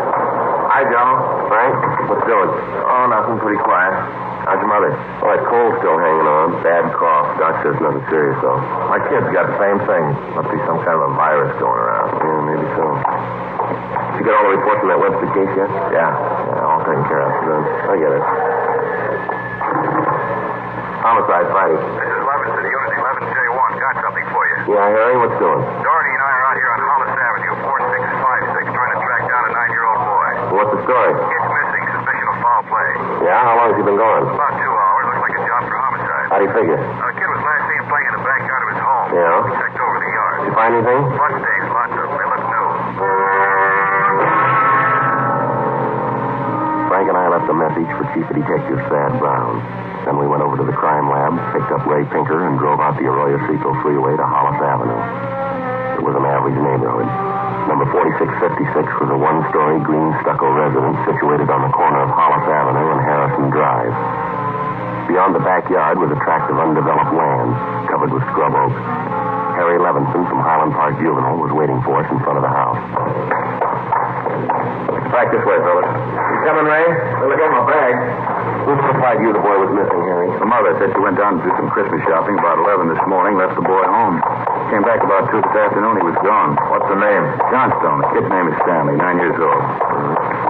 Hi, Joe. Frank, what's doing? Oh, nothing. Pretty quiet. How's your mother? Oh, that cold's still hanging on. Bad cough. Doc says nothing serious, though. My kid's got the same thing. Must be some kind of a virus going around. Yeah, maybe so. Did you get all the reports from that Webster case yet? Yeah, all taken care of. Good. I get it. Homicide, Friday. This is Levinson, Unit 11J1. Got something for you. Yeah, Harry, what's doing? Doherty and I are out here on Hollis Avenue, 4656, trying to track down a 9-year-old boy. What's the story? Kid's missing, suspicion of foul play. Yeah, how long has he been gone? About 2 hours. Looks like a job for homicide. How do you figure? The kid was last seen playing in the backyard of his home. Yeah? We checked over the yard. Did you find anything? Blood stains, lots of them. They look new. Frank and I left a message for Chief Detective Thad Brown. Then we went over to the crime lab, picked up Ray Pinker, and drove out the Arroyo Seco Freeway to Hollis Avenue. It was an average neighborhood. Number 4656 was a one-story green stucco residence situated on the corner of Hollis Avenue and Harrison Drive. Beyond the backyard was a tract of undeveloped land, covered with scrub oaks. Harry Levinson from Highland Park Juvenile was waiting for us in front of the house. Back this way, fellas. You coming, Ray? Well, I got my bag. Who notified you the boy was missing, Harry? The mother said she went down to do some Christmas shopping about 11 this morning, left the boy home. Came back about 2 this afternoon, he was gone. What's the name? Johnstone. The kid's name is Stanley, 9 years old.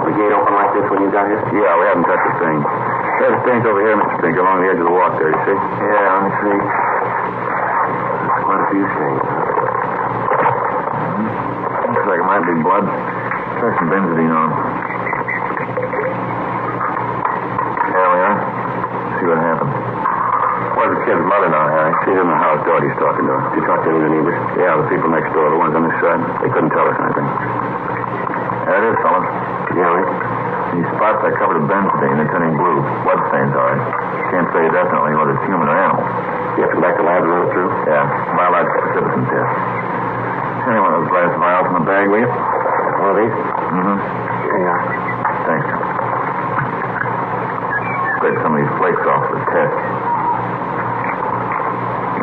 The gate open like this when you got here? Yeah, we haven't touched a thing. There's a thing over here, Mr. Tinker, along the edge of the walk there, you see? Yeah, let me see. Quite a few things. Looks like it might be blood. Try some benzidine on. There we are. See what happened. Where's the kid's mother now, Harry? She's in the house. Doherty's talking to her. Did you talk to any of the neighbors? Yeah, the people next door, the ones on this side. They couldn't tell us anything. There it is, fellas. Yeah, right. These spots I covered with benzidine, they're turning blue. Blood stains, all right. Can't say definitely whether it's human or animal. You have to come back to the lab and run it through? Yeah, biological precipitin test. Any one of those glass vials in the bag, will you? One of these? Mm-hmm. Here you are. Thanks. Scrape some of these flakes off for the test.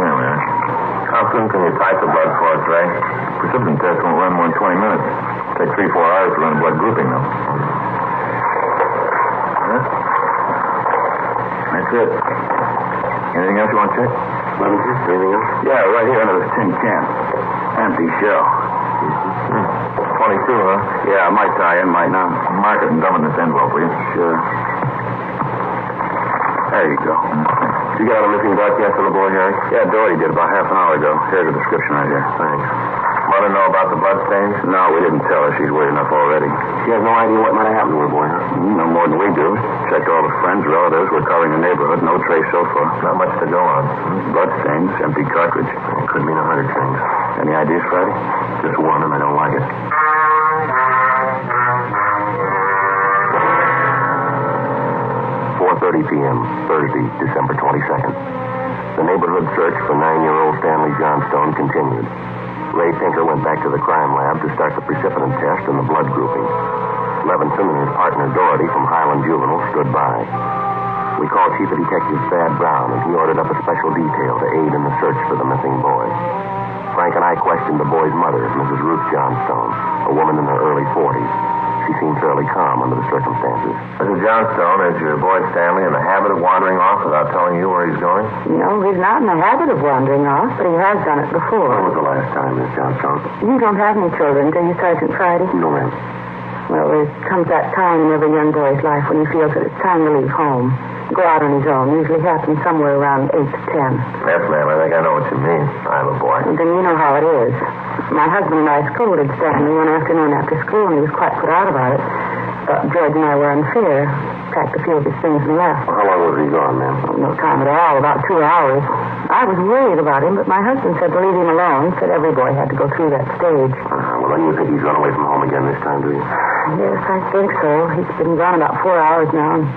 There we are. How soon can you type the blood for us, Ray? Precipitin test won't run more than 20 minutes. Take 3-4 hours to run a blood grouping, though. Huh? That's it. Anything else you want to check? Anything else? Yeah, right here under this tin can. Empty shell. 22, huh? Yeah, it might tie in, might not. Mark it and dump it in this envelope, will you? Sure. There you go. You got a missing broadcast of the boy, Harry? Yeah, Doherty did about half an hour ago. Here's the description right here. Thanks. Mother know about the blood stains? No, we didn't tell her. She's worried enough already. She has no idea what might have happened to her boy, huh? No more than we do. Checked all the friends, relatives. We're covering the neighborhood. No trace so far. Not much to go on. Blood stains, empty cartridge. It could mean 100 things. Any ideas, Friday? Just one, and I don't like it. 4:30 p.m., Thursday, December 22nd. The neighborhood search for 9-year-old Stanley Johnstone continued. Ray Tinker went back to the crime lab to start the precipitin test and the blood grouping. Levinson and his partner Doherty from Highland Juvenile stood by. We called Chief of Detective Thad Brown, and he ordered up a special detail to aid in the search for the missing boy. Frank and I questioned the boy's mother, Mrs. Ruth Johnstone, a woman in her early 40s. She seemed fairly calm under the circumstances. Mrs. Johnstone, is your boy Stanley in the habit of wandering off without telling you where he's going? No, he's not in the habit of wandering off, but he has done it before. When was the last time, Miss Johnstone? You don't have any children, do you, Sergeant Friday? No, ma'am. Well, there comes that time in every young boy's life when he feels that it's time to leave home. Go out on his own. Usually happens somewhere around 8 to 10. Yes, ma'am. I think I know what you mean. I have a boy. Then you know how it is. My husband and I scolded Stanley one afternoon after school, and he was quite put out about it. Thought George and I were unfair. Packed a few of his things and left. Well, how long was he gone, ma'am? No time at all. About 2 hours. I was worried about him, but my husband said to leave him alone. Said every boy had to go through that stage. Well, then you think he's run away from home again this time, do you? Yes, I think so. He's been gone about 4 hours now, and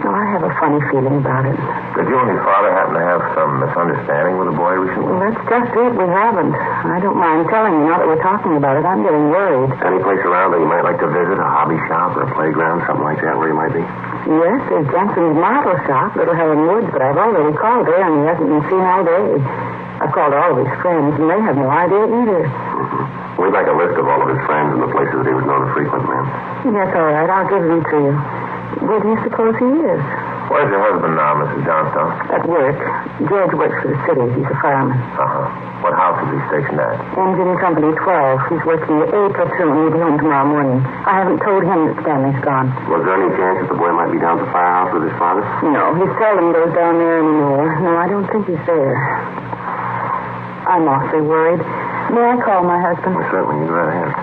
I have a funny feeling about it. Did you and your father happen to have some misunderstanding with the boy recently? Well, that's just it. We haven't. I don't mind telling you now that we're talking about it. I'm getting worried. Any place around that you might like to visit? A hobby shop or a playground, something like that, where he might be? Yes, there's Jensen's model shop, Little Helen Woods, but I've already called there, and he hasn't been seen all day. I've called all of his friends, and they have no idea either. Mm-hmm. We'd like a list of all of his friends and the places that he was known to frequent, ma'am. That's all right. I'll give them to you. Where do you suppose he is? Where's your husband now, Mrs. Johnstone? At work. George works for the city. He's a fireman. Uh-huh. What house is he stationed at? Engine Company 12. He's working the A platoon. He'll be home tomorrow morning. I haven't told him that Stanley's gone. Was there any chance that the boy might be down at the firehouse with his father? No, he seldom goes down there anymore. No, I don't think he's there. I'm awfully worried. May I call my husband? Well, certainly. You go right ahead.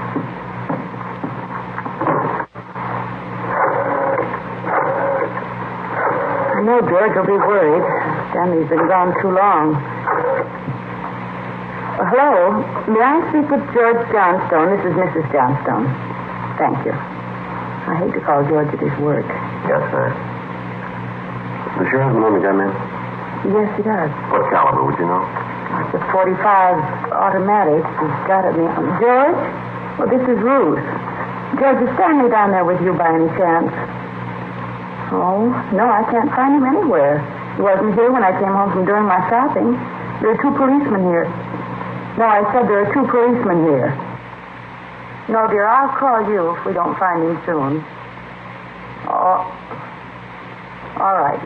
I know George will be worried. Stanley's been gone too long. Hello? May I speak with George Johnstone? This is Mrs. Johnstone. Thank you. I hate to call George at his work. Yes, sir. Does your husband own the gun, ma'am? Yes, he does. What caliber, would you know? It's a .45 automatic. He's got it. George? Well, this is Ruth. George, is Stanley down there with you by any chance? Oh, no, I can't find him anywhere. He wasn't here when I came home from doing my shopping. There are 2 policemen here. No, I said there are 2 policemen here. No, dear, I'll call you if we don't find him soon. Oh, all right.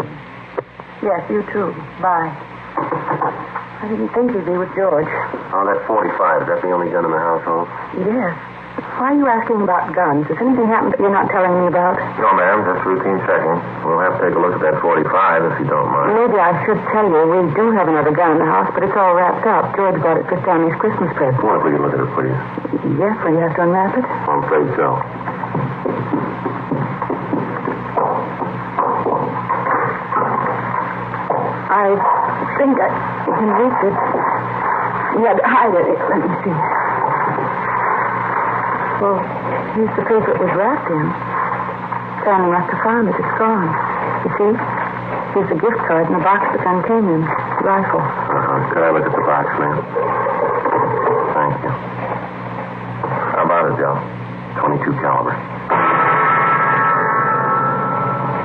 Yes, you too. Bye. I didn't think he'd be with George. Oh, that .45, is that the only gun in the household? Yes. Why are you asking about guns? Has anything happened that you're not telling me about? No, ma'am, just routine checking. We'll have to take a look at that 45 if you don't mind. Maybe I should tell you we do have another gun in the house, but it's all wrapped up. George bought it for Stanley's Christmas present. Well, if we can look at it, please. Yes, will you have to unwrap it? I'm afraid so. I think I can reach it. You had to hide it. Let me see. Well, here's the paper it was wrapped in. Stanley must have found it. It's gone. You see? Here's the gift card and the box the gun came in. Rifle. Could I look at the box, ma'am? Thank you. How about it, Joe? 22 caliber.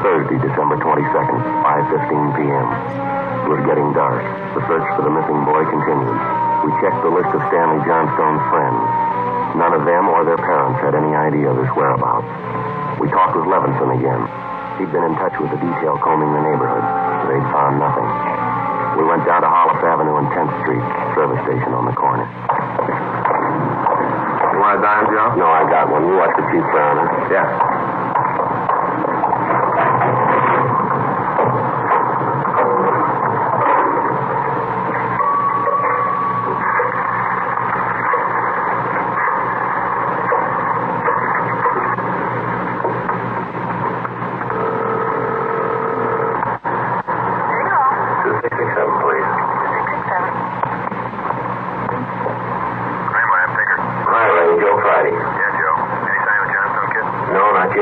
Thursday, December 22nd, 5:15 p.m. It was getting dark. The search for the missing boy continued. We checked the list of Stanley Johnstone's friends. None of them or their parents had any idea of his whereabouts. We talked with Levinson again. He'd been in touch with the detail combing the neighborhood. They'd found nothing. We went down to Hollis Avenue and 10th Street, service station on the corner. You want a dime, Joe? No, I got one. You watch the chief Browner. Yeah.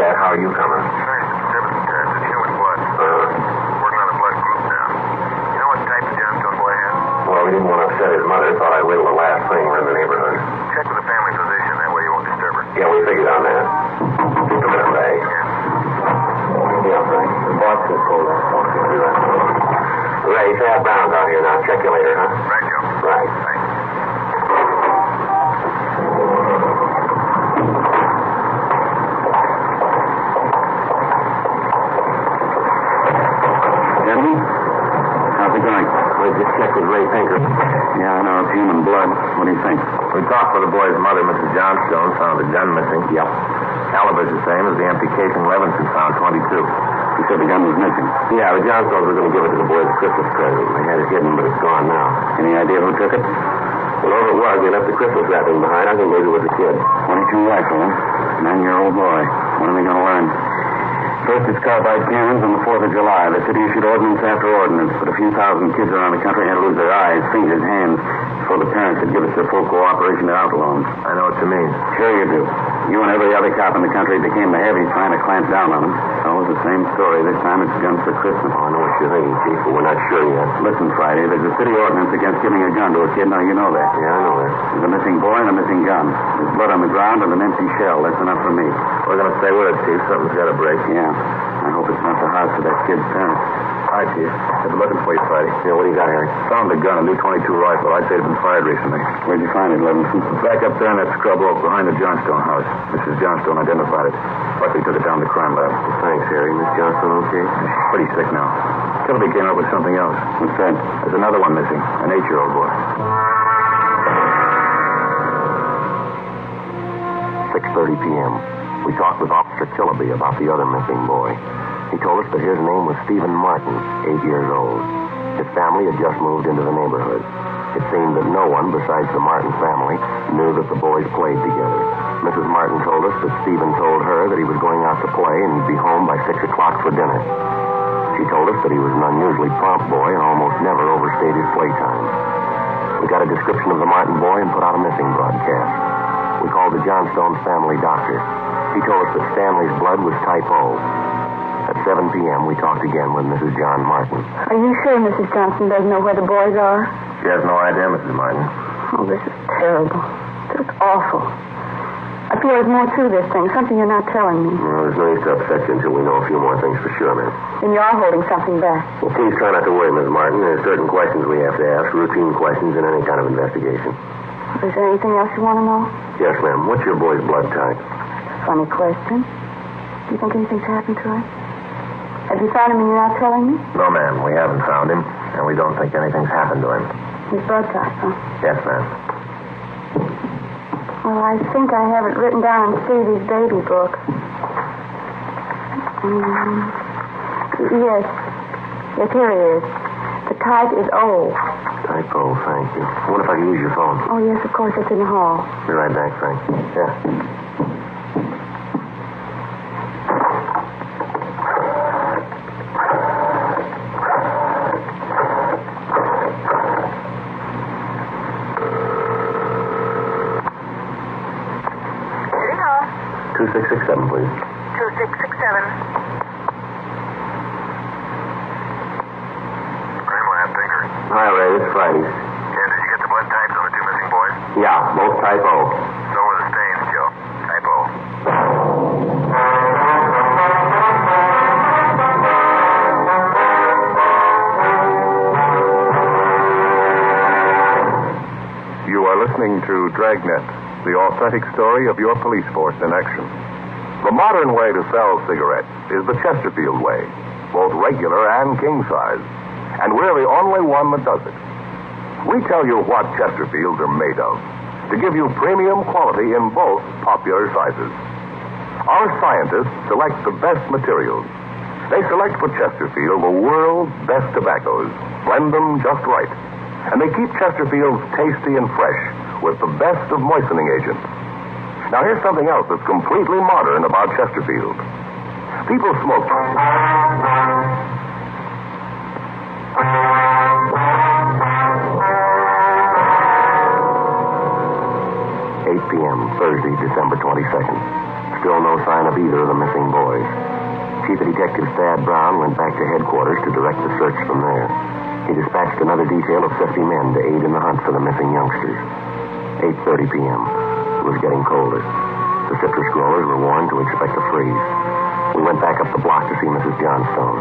How are you coming? Nice disturbance test. It's human blood. Working on the blood group now. You know what type the Johnstone boy had? Well, we didn't want to upset his mother. Thought I'd wait till the last thing. We're in the neighborhood. Check with the family physician. That way you won't disturb her. Yeah, we figured on that. Just a minute, Ray. Yeah, Frank. The box is full. Ray, Thad Brown's out here now. Check you later, huh? Right, Joe. Right. Thanks. How's it going? We just checked with Ray Pinker. Yeah, I know. It's human blood. What do you think? We talked with the boy's mother, Mrs. Johnstone. Found the gun missing. Yep. Caliber's the same as the empty casing Levinson found, 22. He said the gun was missing. Yeah, the Johnstones were going to give it to the boy as a Christmas present. They had it hidden, but it's gone now. Any idea who took it? Well, whoever it was, they left the Christmas wrapping behind. I think maybe it was a kid. 22 rifle, huh? 9-year-old boy. When are they going to learn? First, it's carbide cannons on the 4th of July. The city issued ordinance after ordinance, but a few thousand kids around the country had to lose their eyes, fingers, hands, before the parents could give us their full cooperation to outlaw them. I know what you mean. Sure you do. You and every other cop in the country became the heavies trying to clamp down on them. So it's the same story. This time it's guns for Christmas. Oh, I know what you're thinking, Chief, but we're not sure yet. Listen, Friday, there's a city ordinance against giving a gun to a kid. Now, you know that. Yeah, I know that. There's a missing boy and a missing gun. There's blood on the ground and an empty shell. That's enough for me. We're going to stay with it, Chief. Something's got to break. Yeah. I hope it's not the house of that kid's parents. Hi, Chief. I've been looking for you, Friday. Yeah, what do you got, Harry? Found a gun, a new 22 rifle. I'd say it's been fired recently. Where'd you find it, Levinson? Back up there in that scrub oak behind the Johnstone house. Mrs. Johnstone identified it. Luckily took it down to the crime lab. Well, thanks, Harry. Miss Johnstone okay? She's pretty sick now. Killby came up with something else. What's that? There's another one missing. An 8-year-old boy. 6:30 p.m. We talked with Officer Killby about the other missing boy. He told us that his name was Stephen Martin, 8 years old. His family had just moved into the neighborhood. It seemed that no one besides the Martin family knew that the boys played together. Mrs. Martin told us that Stephen told her that he was going out to play and he'd be home by 6 o'clock for dinner. She told us that he was an unusually prompt boy and almost never overstayed his playtime. We got a description of the Martin boy and put out a missing broadcast. We called the Johnstone family doctor. He told us that Stanley's blood was type O. At 7 p.m., we talked again with Mrs. John Martin. Are you sure Mrs. Johnson doesn't know where the boys are? She has no idea, Mrs. Martin. Oh, this is terrible. Just awful. I feel there's more to this thing, something you're not telling me. Well, there's no use to upset you until we know a few more things for sure, ma'am. Then you are holding something back. Well, please try not to worry, Miss Martin. There's certain questions we have to ask, routine questions in any kind of investigation. Is there anything else you want to know? Yes, ma'am. What's your boy's blood type? Funny question. Do you think anything's happened to him? Have you found him and you're not telling me? No, ma'am. We haven't found him, and we don't think anything's happened to him. His blood type, huh? Yes, ma'am. Well, I think I have it written down in Stevie's baby book. Yes. Yes, here it is. The type is O. Type O, thank you. What if I could use your phone? Oh, yes, of course, it's in the hall. Be right back, Frank. Yeah. City Hall. 2667, please. 2667. Hi, Ray. It's Friday. Yeah, did you get the blood types on the two missing boys? Yeah, both type O. So were the stains, Joe. Type O. You are listening to Dragnet, the authentic story of your police force in action. The modern way to sell cigarettes is the Chesterfield way, both regular and king size. And we're the only one that does it. We tell you what Chesterfields are made of to give you premium quality in both popular sizes. Our scientists select the best materials. They select for Chesterfield the world's best tobaccos, blend them just right, and they keep Chesterfields tasty and fresh with the best of moistening agents. Now here's something else that's completely modern about Chesterfield. People smoke. 8 p.m., Thursday, December 22nd. Still no sign of either of the missing boys. Chief Detective Thad Brown went back to headquarters to direct the search from there. He dispatched another detail of 50 men to aid in the hunt for the missing youngsters. 8:30 p.m. It was getting colder. The citrus growers were warned to expect a freeze. We went back up the block to see Mrs. Johnstone.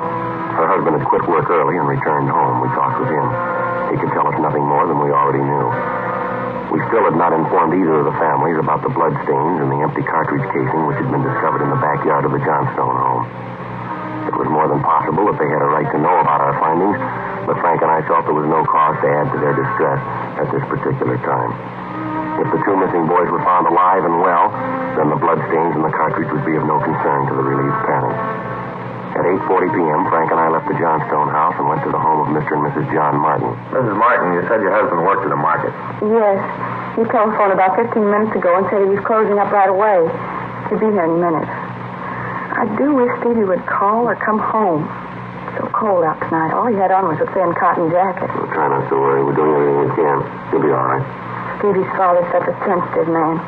Her husband had quit work early and returned home. We talked with him. He could tell us nothing more than we already knew. We still had not informed either of the families about the blood stains and the empty cartridge casing which had been discovered in the backyard of the Johnstone home. It was more than possible that they had a right to know about our findings, but Frank and I felt there was no cause to add to their distress at this particular time. If the two missing boys were found alive and well, then the blood stains in the cartridge would be of no concern to the relieved parents. At 8:40 p.m., Frank and I left the Johnstone house and went to the home of Mr. and Mrs. John Martin. Mrs. Martin, you said your husband worked at a market. Yes. He telephoned about 15 minutes ago and said he was closing up right away. He'll be here any minute. I do wish Stevie would call or come home. It's so cold out tonight. All he had on was a thin cotton jacket. Well, try not to worry. We're doing everything we can. He'll be all right. Stevie's father's such a sensitive man.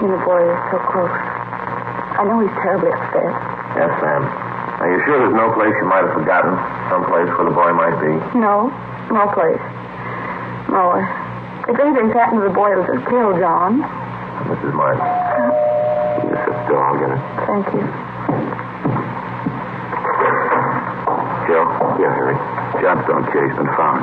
He and the boy are so close. I know he's terribly upset. Yes, Sam. Are you sure there's no place you might have forgotten? Some place where the boy might be? No place. No. If anything's happened to the boy, it'll just kill John. Mrs. Martin. You just sit still. I'll get it. Thank you. Joe? Yes, Harry. Johnstone case been found.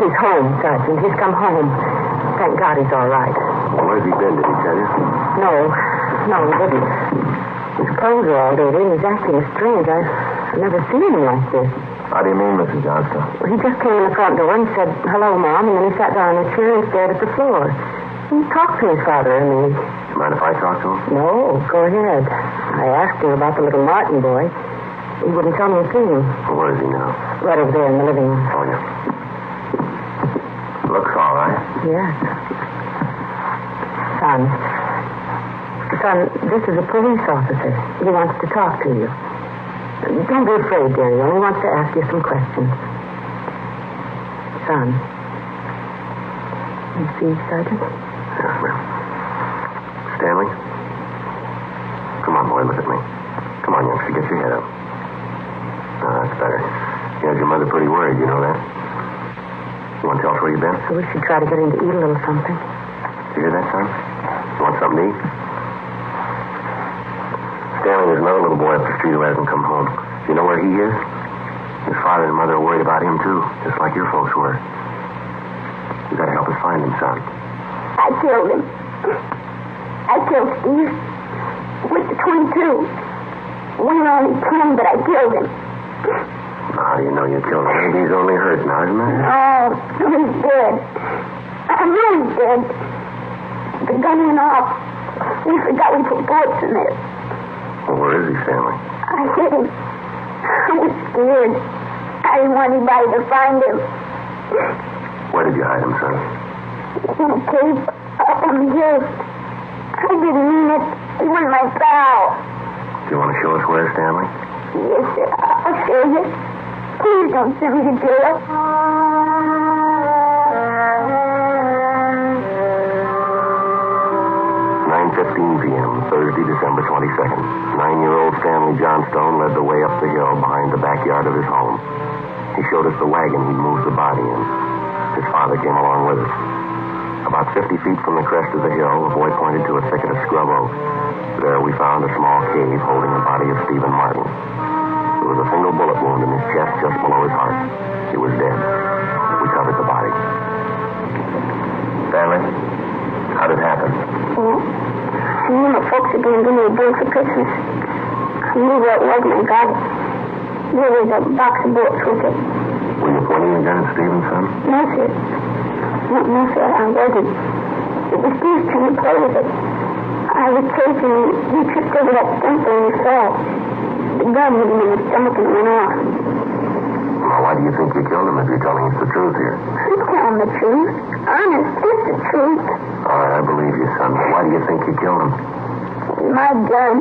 He's home, Sergeant. He's come home. Thank God he's all right. Well, where's he been? Did he tell you? No, he didn't. His clothes are all dirty and he's acting strange. I've never seen him like this. How do you mean, Mrs. Johnstone? Well, he just came in the front door and said, "Hello, Mom," and then he sat down in a chair and stared at the floor. He talked to his father and me. Mind if I talk to him? No, go ahead. I asked him about the little Martin boy. He wouldn't tell me a thing. Well, where is he now? Right over there in the living room. Oh, yeah. Looks all right. Yes. Son, this is a police officer. He wants to talk to you. Don't be afraid, dear. He only wants to ask you some questions. Son. You see, Sergeant? Yes, ma'am. Stanley? Come on, boy, look at me. Come on, youngster, get your head up. That's better. You had your mother pretty worried, you know that? You want to tell us where you've been? So we should try to get him to eat a little something. You hear that, son? You want something to eat? Stanley, there's another little boy up the street who hasn't come home. Do you know where he is? His father and mother are worried about him, too, just like your folks were. You gotta help us find him, son. I killed him. I killed Steve. With the .22. We were only 10, but I killed him. How do you know you killed him? Maybe he's only hurt now, isn't he? Oh, he's dead. I know he's dead. The gun went off. We forgot we put bullets in it. Well, where is he, Stanley? I hit him. I was scared. I didn't want anybody to find him. Where did you hide him, son? In a cave up on the hill. I didn't mean it. He was my pal. Do you want to show us where, Stanley? Yes, sir. I'll show you. Please don't send me to jail. 9:15 p.m., Thursday, December 22nd. 9-year-old Stanley Johnstone led the way up the hill behind the backyard of his home. He showed us the wagon he'd moved the body in. His father came along with us. About 50 feet from the crest of the hill, the boy pointed to a thicket of scrub oak. There we found a small cave holding the body of Stephen Martin. There was a single bullet wound in his chest just below his heart. He was dead. We covered the body. Stanley, how did it happen? Well, I knew my folks were going to give me a bill for Christmas. I knew where it was and I got it. There was a box of bullets with it. Were you pointing a gun at Stephen, son? No, sir. No, sir, I wasn't. It was Steve trying to play with it. I was chasing him. He tripped over that stump and he fell. The gun hit him in the stomach and went off. Well, why do you think you killed him if you're telling us the truth here? I'm telling the truth. Honest, it's the truth. All right, I believe you, son. But why do you think you killed him? It's my gun.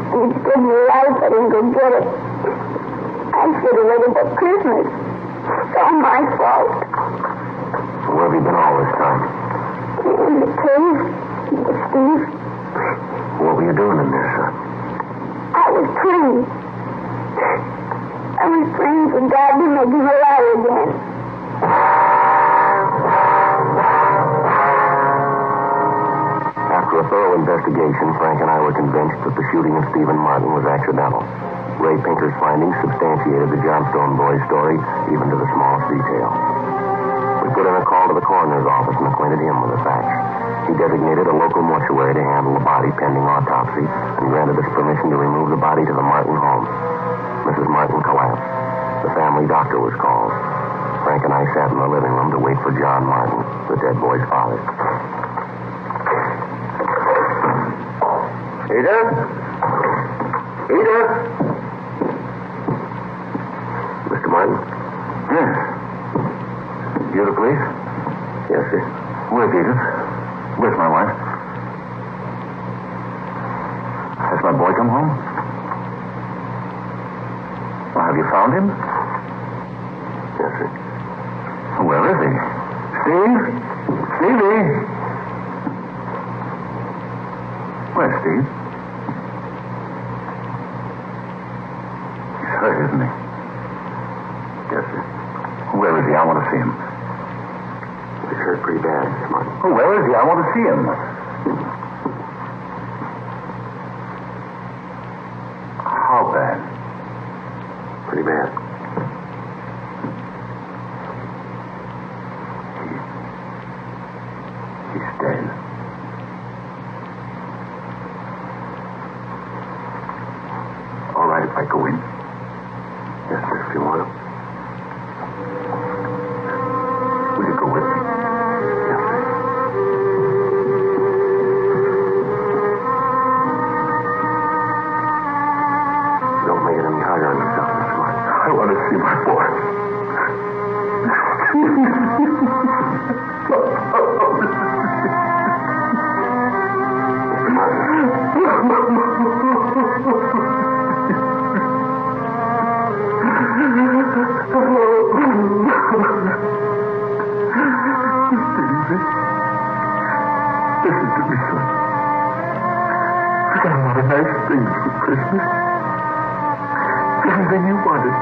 It saved me life. I didn't go get it. I should have waited till Christmas. It's all my fault. Where have you been all this time? In the cave with Steve. What were you doing in there, son? I was praying. I was praying for God to make him alive again. After a thorough investigation, Frank and I were convinced that the shooting of Stephen Martin was accidental. Ray Pinker's findings substantiated the Johnstone boy's story, even to the smallest detail. We put in a call to the coroner's office and acquainted him with the facts. He designated a local mortuary to handle the body pending autopsy and granted us permission to remove the body to the Martin home. Mrs. Martin collapsed. The family doctor was called. Frank and I sat in the living room to wait for John Martin, the dead boy's father. Ada? Ada? Mr. Martin? Yes. You the police? Yes, sir. Where's Edith? Where's my wife? Has my boy come home? Well, have you found him? Yes, sir. Where is he? Steve? Stevie? Where's Steve? He's hurt, isn't he? Yes, sir. Where is he? I want to see him. He's hurt pretty bad, Mr. Martin. Oh, where is he? I want to see him. How bad? Pretty bad. He's dead. All right, if I go in. Yes, sir, if you want to. Will you go with me? Yes, sir. Don't make it any harder on yourself, Mr. Martin. I want to see my boy. Listen to me, son. I got a lot of nice things for Christmas. Everything you wanted.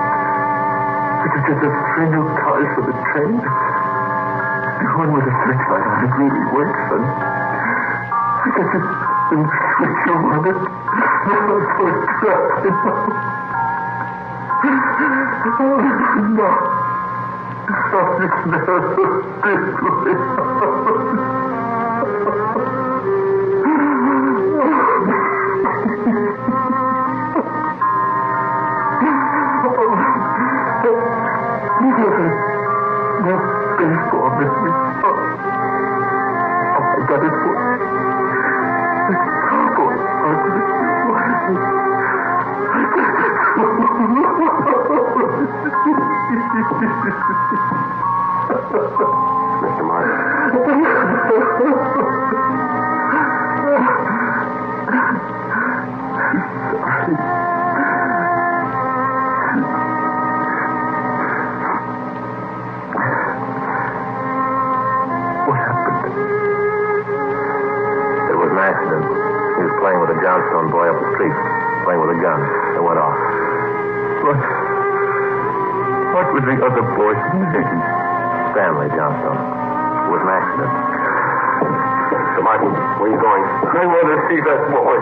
It was just a string of cars for the train. And one with a searchlight on it really works, son. I got the switch you wanted. Oh, no. Oh, it's never this way. got it for Mr. Martin. What happened? It was an accident. He was playing with a Johnstone boy up the street, playing with a gun. It went off. What was the other boy's name? Stanley Johnstone. It was an accident. So, Martin, where are you going? I want to see that boy.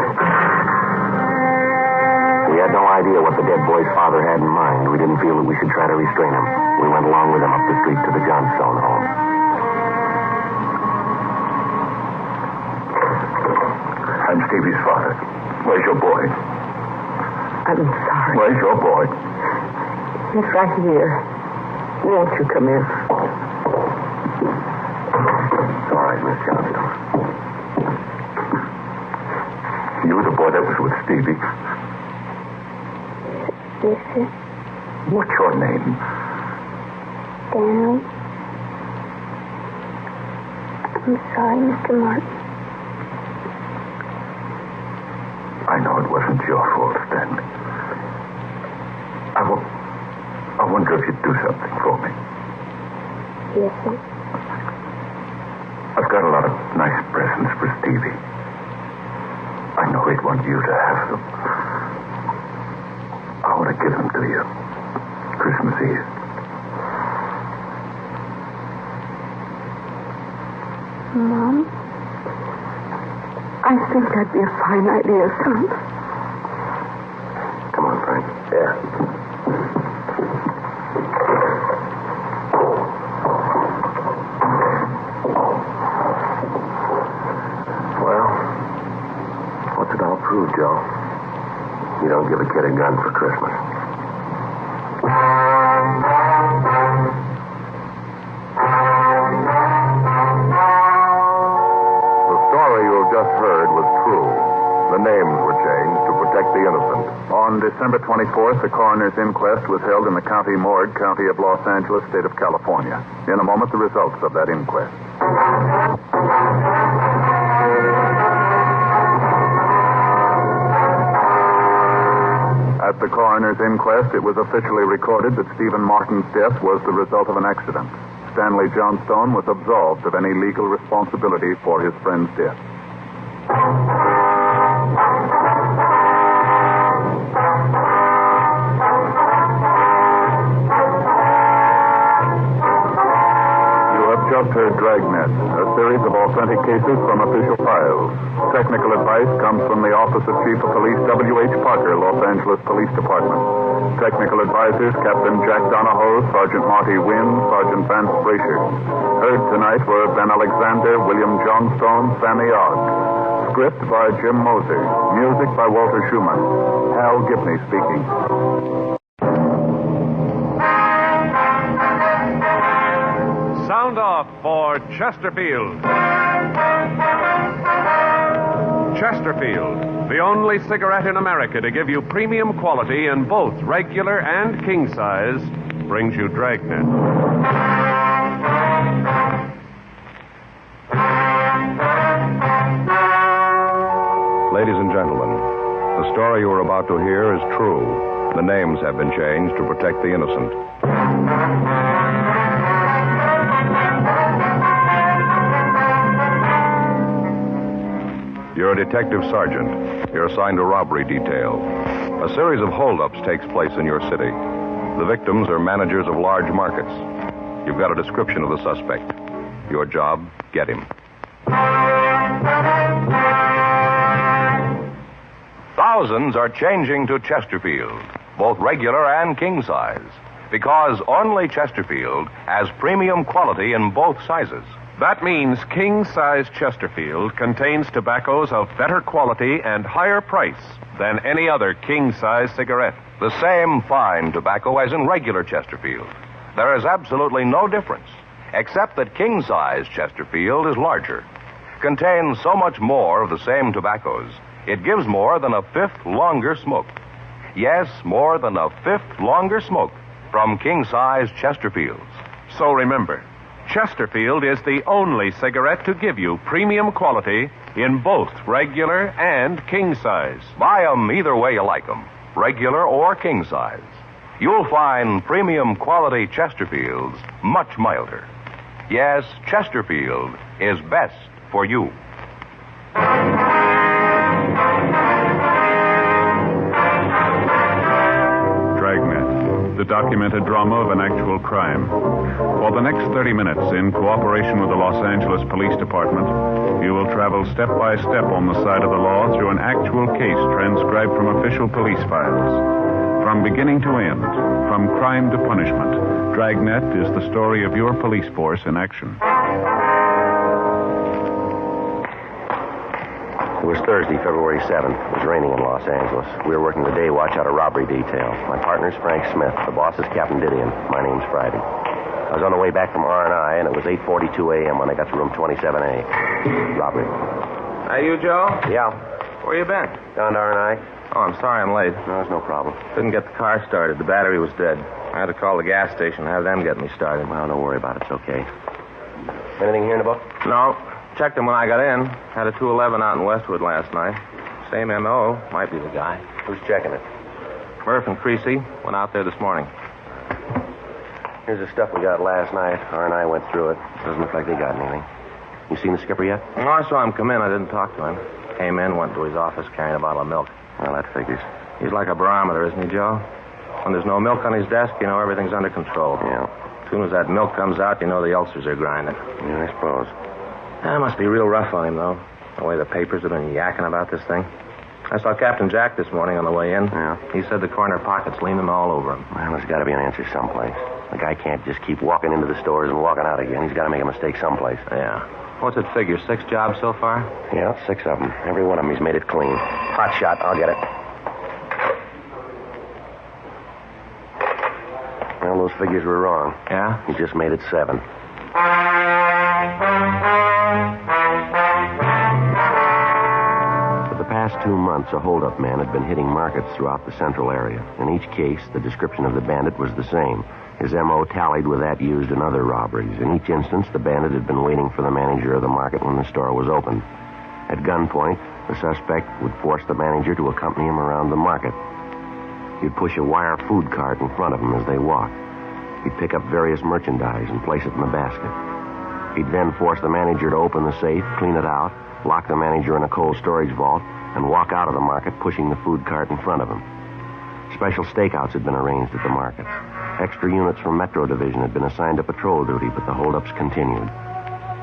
We had no idea what the dead boy's father had in mind. We didn't feel that we should try to restrain him. We went along with him up the street to the Johnstone home. I'm Stevie's father. Where's your boy? I'm sorry. Where's your boy? He's right here. Won't you come in? All right, Miss Johnstone. You were the boy that was with Stevie. Yes, sir. What's your name? Stanley. I'm sorry, Mr. Martin. I know it wasn't your fault, Stanley. I wonder if you'd do something for me. Yes, sir. I've got a lot of nice presents for Stevie. I know he'd want you to have them. I want to give them to you. Christmas Eve. Mom? I think that'd be a fine idea, son. Come on, Frank. Yeah. Well, what's it all prove, Joe? You don't give a kid a gun for Christmas. The story you have just heard was true. The names were changed to protect the innocent. On December 24th, the coroner's inquest was held in the county morgue, county of Los Angeles, state of California. In a moment, the results of that inquest. At the coroner's inquest, it was officially recorded that Stephen Martin's death was the result of an accident. Stanley Johnstone was absolved of any legal responsibility for his friend's death. Just heard Dragnet, a series of authentic cases from official files. Technical advice comes from the Office of Chief of Police W.H. Parker, Los Angeles Police Department. Technical advisors Captain Jack Donahoe, Sergeant Marty Wynn, Sergeant Vance Brasher. Heard tonight were Ben Alexander, William Johnstone, Sammy Ogg. Script by Jim Moser. Music by Walter Schumann. Hal Gibney speaking. Sound off for Chesterfield. Chesterfield, the only cigarette in America to give you premium quality in both regular and king size, brings you Dragnet. Ladies and gentlemen, the story you are about to hear is true. The names have been changed to protect the innocent. You're a detective sergeant. You're assigned to robbery detail. A series of holdups takes place in your city. The victims are managers of large markets. You've got a description of the suspect. Your job, get him. Thousands are changing to Chesterfield, both regular and king size, because only Chesterfield has premium quality in both sizes. That means king-size Chesterfield contains tobaccos of better quality and higher price than any other king-size cigarette. The same fine tobacco as in regular Chesterfield. There is absolutely no difference, except that king-size Chesterfield is larger. contains so much more of the same tobaccos, it gives more than a fifth longer smoke. Yes, more than a fifth longer smoke from king-size Chesterfields. So remember, Chesterfield is the only cigarette to give you premium quality in both regular and king size. Buy 'em either way you like 'em, regular or king size. You'll find premium quality Chesterfields much milder. Yes, Chesterfield is best for you. Dragnet, the documented drama of an actual crime. For the next 30 minutes, in cooperation with the Los Angeles Police Department, you will travel step by step on the side of the law through an actual case transcribed from official police files. From beginning to end, from crime to punishment, Dragnet is the story of your police force in action. It was Thursday, February 7th. It was raining in Los Angeles. We were working the day watch out of robbery detail. My partner's Frank Smith. The boss is Captain Didion. My name's Friday. I was on the way back from R&I, and it was 8:42 a.m. when I got to room 27A. Robbery. Hey, you, Joe? Yeah. Where you been? Down to R&I. Oh, I'm sorry I'm late. No, it's no problem. Couldn't get the car started. The battery was dead. I had to call the gas station and have them get me started. Well, don't worry about it. It's okay. Anything here in the book? No. Checked him when I got in. Had a 211 out in Westwood last night. Same M.O. Might be the guy. Who's checking it? Murph and Creasy went out there this morning. Here's the stuff we got last night. R&I went through it. Doesn't look like they got anything. You seen the skipper yet? No, I saw him come in. I didn't talk to him. Came in, went to his office carrying a bottle of milk. Well, that figures. He's like a barometer, isn't he, Joe? When there's no milk on his desk, you know everything's under control. Yeah. As soon as that milk comes out, you know the ulcers are grinding. Yeah, I suppose. That must be real rough on him, though. The way the papers have been yakking about this thing. I saw Captain Jack this morning on the way in. Yeah. He said the corner pocket's leaning all over him. Well, there's got to be an answer someplace. The guy can't just keep walking into the stores and walking out again. He's got to make a mistake someplace. Yeah. What's it figure, 6 jobs so far? Yeah, 6 of them. Every one of them, he's made it clean. Hot shot. I'll get it. Well, those figures were wrong. Yeah? He just made it 7. For the past 2 months, a holdup man had been hitting markets throughout the central area. In each case, the description of the bandit was the same. His M.O. tallied with that used in other robberies. In each instance, the bandit had been waiting for the manager of the market when the store was open. At gunpoint, the suspect would force the manager to accompany him around the market. He'd push a wire food cart in front of him as they walked. He'd pick up various merchandise and place it in the basket. He'd then force the manager to open the safe, clean it out, lock the manager in a cold storage vault, and walk out of the market pushing the food cart in front of him. Special stakeouts had been arranged at the markets. Extra units from Metro Division had been assigned to patrol duty, but the holdups continued.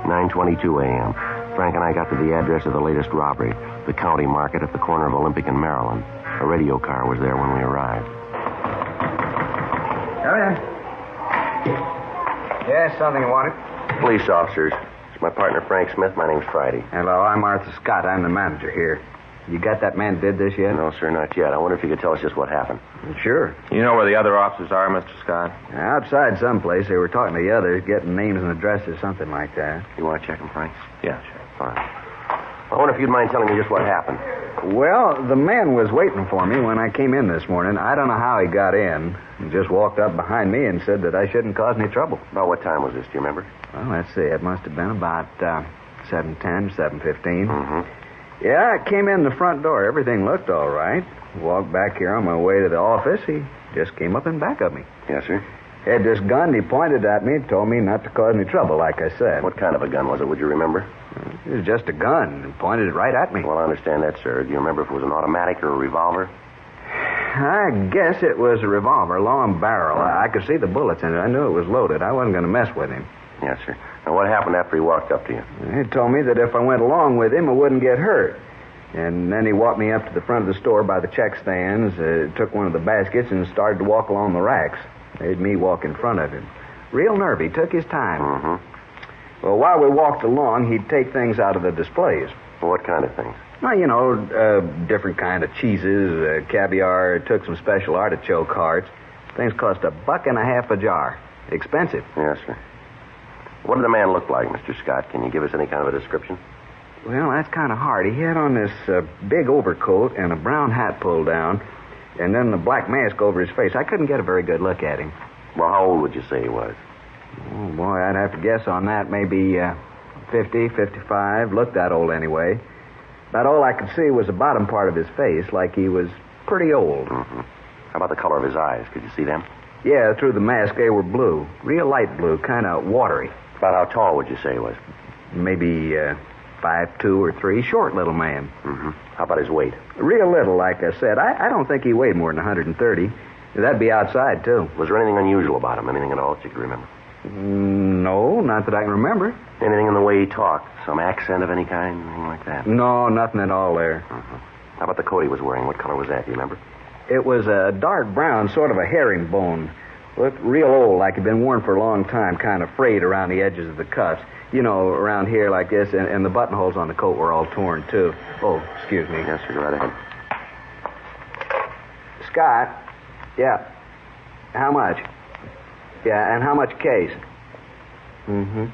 9:22 a.m. Frank and I got to the address of the latest robbery, the county market at the corner of Olympic and Maryland. A radio car was there when we arrived. Come in. Yes, something you wanted? Police officers. It's my partner, Frank Smith. My name's Friday. Hello, I'm Arthur Scott. I'm the manager here. You got that man did this yet? No, sir, not yet. I wonder if you could tell us just what happened. Sure. You know where the other officers are, Mr. Scott? Outside someplace. They were talking to the others, getting names and addresses, something like that. You want to check them, Frank? Yeah, sure. Fine. I wonder if you'd mind telling me just what happened. Well, the man was waiting for me when I came in this morning. I don't know how he got in. He just walked up behind me and said that I shouldn't cause any trouble. About what time was this, do you remember? Well, let's see. It must have been about 7:10, 7:15. Mm-hmm. Yeah, I came in the front door. Everything looked all right. Walked back here on my way to the office. He just came up in back of me. Yes, sir. Had this gun. He pointed at me, told me not to cause any trouble, like I said. What kind of a gun was it, would you remember? It was just a gun. He pointed it right at me. Well, I understand that, sir. Do you remember if it was an automatic or a revolver? I guess it was a revolver, long barrel. I could see the bullets in it. I knew it was loaded. I wasn't going to mess with him. Yes, sir. Now, what happened after he walked up to you? He told me that if I went along with him, I wouldn't get hurt. And then he walked me up to the front of the store by the check stands, took one of the baskets, and started to walk along the racks. Made me walk in front of him. Real nervy. Took his time. Mm-hmm. Well, while we walked along, he'd take things out of the displays. Well, what kind of things? Well, you know, different kind of cheeses, caviar. Took some special artichoke hearts. Things cost $1.50 a jar. Expensive. Yes, sir. What did the man look like, Mr. Scott? Can you give us any kind of a description? Well, that's kind of hard. He had on this big overcoat and a brown hat pulled down, and then the black mask over his face. I couldn't get a very good look at him. Well, how old would you say he was? Oh, boy, I'd have to guess on that. Maybe 50, 55. Looked that old anyway. About all I could see was the bottom part of his face, like he was pretty old. Mm-hmm. How about the color of his eyes? Could you see them? Yeah, through the mask they were blue. Real light blue, kind of watery. About how tall would you say he was? Maybe 5'2" or 3. Short little man. Mm-hmm. How about his weight? Real little, like I said. I don't think he weighed more than 130. That'd be outside, too. Was there anything unusual about him? Anything at all that you could remember? No, not that I can remember. Anything in the way he talked? Some accent of any kind? Anything like that? No, nothing at all there. Mm-hmm. How about the coat he was wearing? What color was that? Do you remember? It was a dark brown, sort of a herringbone. Looked real old, like it'd been worn for a long time, kind of frayed around the edges of the cuffs. You know, around here like this, and the buttonholes on the coat were all torn, too. Oh, excuse me. Yes, sir, go right ahead. Scott? Yeah. How much? Yeah, and how much case? Mm-hmm.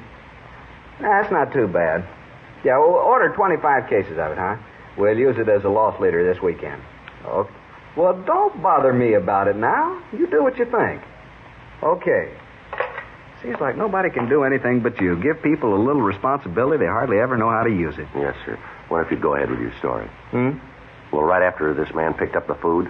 That's not too bad. Yeah, we'll order 25 cases of it, huh? We'll use it as a loss leader this weekend. Okay. Well, don't bother me about it now. You do what you think. Okay. Seems like nobody can do anything but you. Give people a little responsibility, they hardly ever know how to use it. Yes, sir. Wonder if you'd go ahead with your story. Hmm? Well, right after this man picked up the food?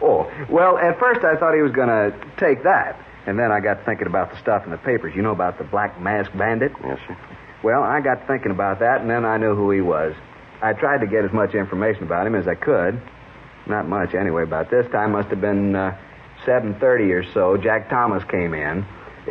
Oh, well, at first I thought he was going to take that. And then I got thinking about the stuff in the papers. You know about the Black Mask Bandit? Yes, sir. Well, I got thinking about that, and then I knew who he was. I tried to get as much information about him as I could. Not much, anyway, about this time. Must have been 7:30 or so. Jack Thomas came in.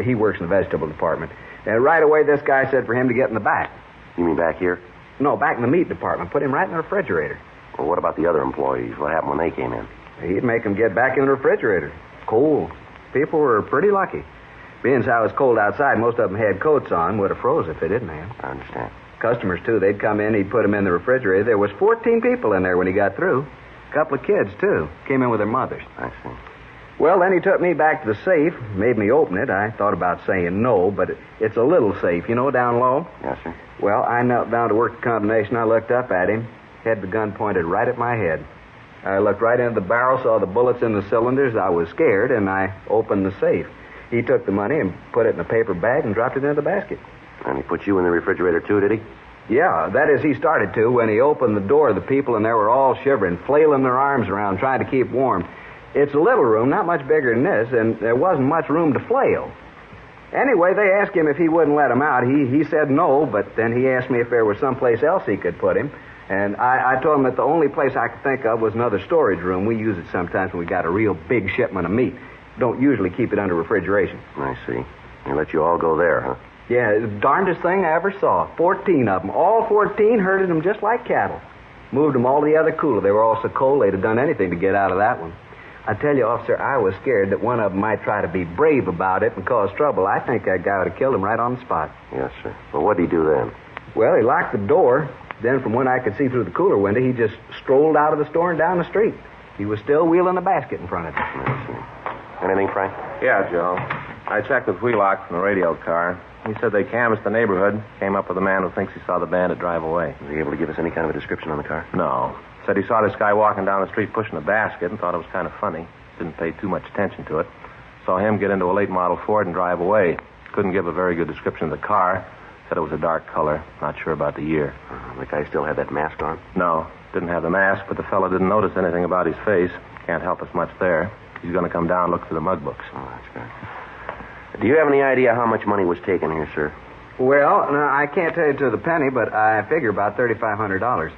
He works in the vegetable department. And right away, this guy said for him to get in the back. You mean back here? No, back in the meat department. Put him right in the refrigerator. Well, what about the other employees? What happened when they came in? He'd make them get back in the refrigerator. Cold. People were pretty lucky. Being as how it was cold outside, most of them had coats on. Would have froze if they didn't have. I understand. Customers, too. They'd come in, he'd put them in the refrigerator. There was 14 people in there when he got through. A couple of kids, too. Came in with their mothers. I see. Well, then he took me back to the safe, made me open it. I thought about saying no, but it's a little safe, you know, down low. Yes, sir. Well, I knelt down to work the combination. I looked up at him, had the gun pointed right at my head. I looked right into the barrel, saw the bullets in the cylinders. I was scared, and I opened the safe. He took the money and put it in a paper bag and dropped it into the basket. And he put you in the refrigerator, too, did he? Yeah, that is, he started to. When he opened the door, the people in there were all shivering, flailing their arms around, trying to keep warm. It's a little room, not much bigger than this, and there wasn't much room to flail. Anyway, they asked him if he wouldn't let them out. He said no, but then he asked me if there was someplace else he could put him. And I told him that the only place I could think of was another storage room. We use it sometimes when we got a real big shipment of meat. Don't usually keep it under refrigeration. I see. They let you all go there, huh? Yeah, it's the darndest thing I ever saw. 14 of them. All 14 herded them just like cattle. Moved them all to the other cooler. They were all so cold they'd have done anything to get out of that one. I tell you, officer, I was scared that one of them might try to be brave about it and cause trouble. I think that guy would have killed him right on the spot. Yes, sir. Well, what did he do then? Well, he locked the door. Then from when I could see through the cooler window, he just strolled out of the store and down the street. He was still wheeling a basket in front of him. I see. Anything, Frank? Yeah, Joe. I checked with Wheelock from the radio car. He said they canvassed the neighborhood, came up with a man who thinks he saw the bandit drive away. Was he able to give us any kind of a description on the car? No. Said he saw this guy walking down the street pushing a basket and thought it was kind of funny. Didn't pay too much attention to it. Saw him get into a late model Ford and drive away. Couldn't give a very good description of the car. Said it was a dark color. Not sure about the year. The guy still had that mask on? No. Didn't have the mask, but the fellow didn't notice anything about his face. Can't help us much there. He's going to come down and look for the mug books. Oh, that's good. Do you have any idea how much money was taken here, sir? Well, no, I can't tell you to the penny, but I figure about $3,500.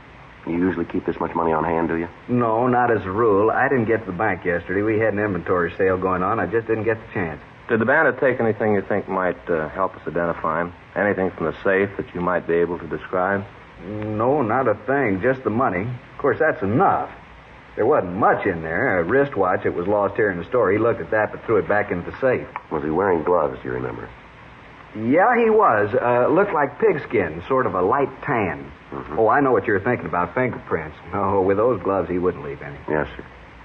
You usually keep this much money on hand, do you? No, not as a rule. I didn't get to the bank yesterday. We had an inventory sale going on. I just didn't get the chance. Did the bandit take anything you think might help us identify him? Anything from the safe that you might be able to describe? No, not a thing. Just the money. Of course, that's enough. There wasn't much in there. A wristwatch that was lost here in the store. He looked at that but threw it back into the safe. Was he wearing gloves, do you remember? Yeah, he was. Looked like pigskin, sort of a light tan. Mm-hmm. Oh, I know what you're thinking about, fingerprints. No, with those gloves, he wouldn't leave any. Yes,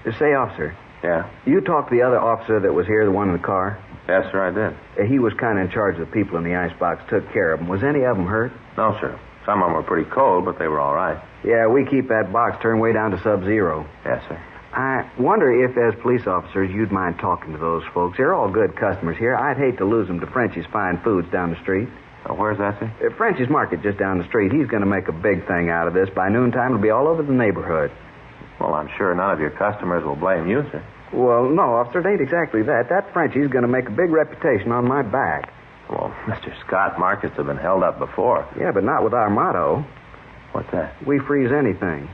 sir. Say, officer. Yeah? You talked to the other officer that was here, the one in the car? Yes, sir, I did. He was kind of in charge of the people in the icebox, took care of them. Was any of them hurt? No, sir. Some of them were pretty cold, but they were all right. Yeah, we keep that box turned way down to sub-zero. Yes, sir. I wonder if, as police officers, you'd mind talking to those folks. They're all good customers here. I'd hate to lose them to Frenchie's Fine Foods down the street. Where's that, sir? Frenchie's Market just down the street. He's going to make a big thing out of this. By noontime, it'll be all over the neighborhood. Well, I'm sure none of your customers will blame you, sir. Well, no, officer, it ain't exactly that. That Frenchie's going to make a big reputation on my back. Well, Mr. Scott, markets have been held up before. Yeah, but not with our motto. What's that? We freeze anything.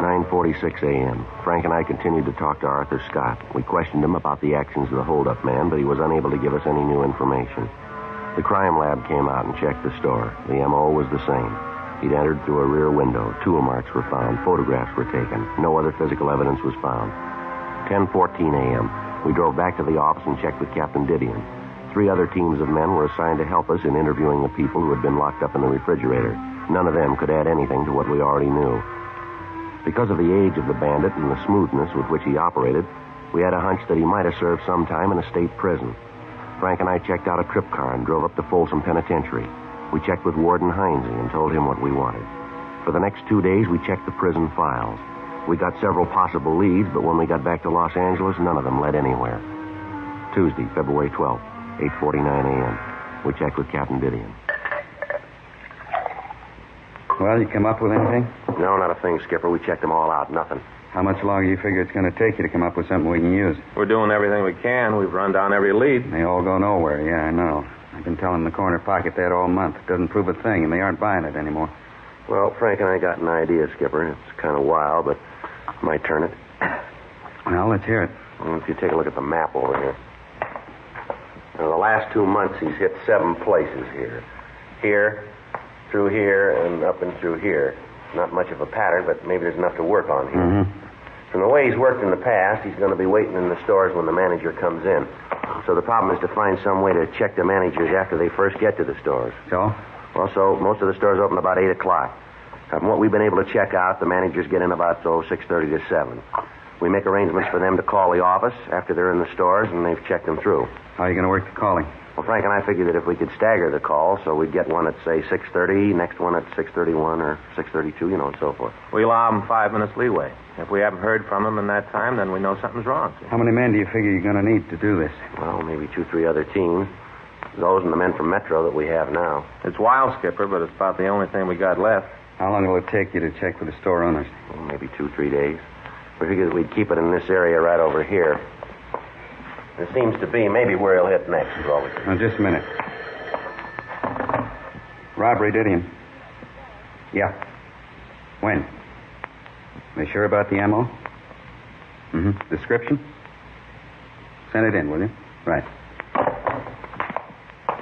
9:46 a.m. Frank and I continued to talk to Arthur Scott. We questioned him about the actions of the holdup man, but he was unable to give us any new information. The crime lab came out and checked the store. The M.O. was the same. He'd entered through a rear window. Tool marks were found. Photographs were taken. No other physical evidence was found. 10:14 a.m. We drove back to the office and checked with Captain Didion. 3 other teams of men were assigned to help us in interviewing the people who had been locked up in the refrigerator. None of them could add anything to what we already knew. Because of the age of the bandit and the smoothness with which he operated, we had a hunch that he might have served some time in a state prison. Frank and I checked out a trip car and drove up to Folsom Penitentiary. We checked with Warden Heinze and told him what we wanted. For the next 2 days, we checked the prison files. We got several possible leads, but when we got back to Los Angeles, none of them led anywhere. Tuesday, February 12th, 8:49 a.m. We checked with Captain Didion. Well, you come up with anything? No, not a thing, Skipper. We checked them all out. Nothing. How much longer you figure it's going to take you to come up with something we can use? We're doing everything we can. We've run down every lead. They all go nowhere. Yeah, I know. I've been telling the corner pocket that all month. It doesn't prove a thing, and they aren't buying it anymore. Well, Frank and I got an idea, Skipper. It's kind of wild, but might turn it. Well, let's hear it. Well, if you take a look at the map over here. In the last 2 months, he's hit 7 places here. Here, through here, and up and through here. Not much of a pattern, but maybe there's enough to work on here. Mm-hmm. From the way he's worked in the past, he's going to be waiting in the stores when the manager comes in. So the problem is to find some way to check the managers after they first get to the stores. So? Well, so most of the stores open about 8 o'clock. From what we've been able to check out, the managers get in about 6:30 to 7. We make arrangements for them to call the office after they're in the stores, and they've checked them through. How are you going to work the calling? Well, Frank and I figured that if we could stagger the call, so we'd get one at, say, 6:30, next one at 6:31 or 6:32, and so forth. We allow them 5 minutes leeway. If we haven't heard from them in that time, then we know something's wrong. Sir. How many men do you figure you're going to need to do this? Well, maybe 2, 3 other teams. Those and the men from Metro that we have now. It's wild, Skipper, but it's about the only thing we got left. How long will it take you to check with the store owners? Well, maybe 2, 3 days. We figured that we'd keep it in this area right over here. It seems to be maybe where he'll hit next. Is all we can. Now, just a minute. Robbery, Didion. Yeah. When? They sure about the ammo? Mm-hmm. Description? Send it in, will you? Right.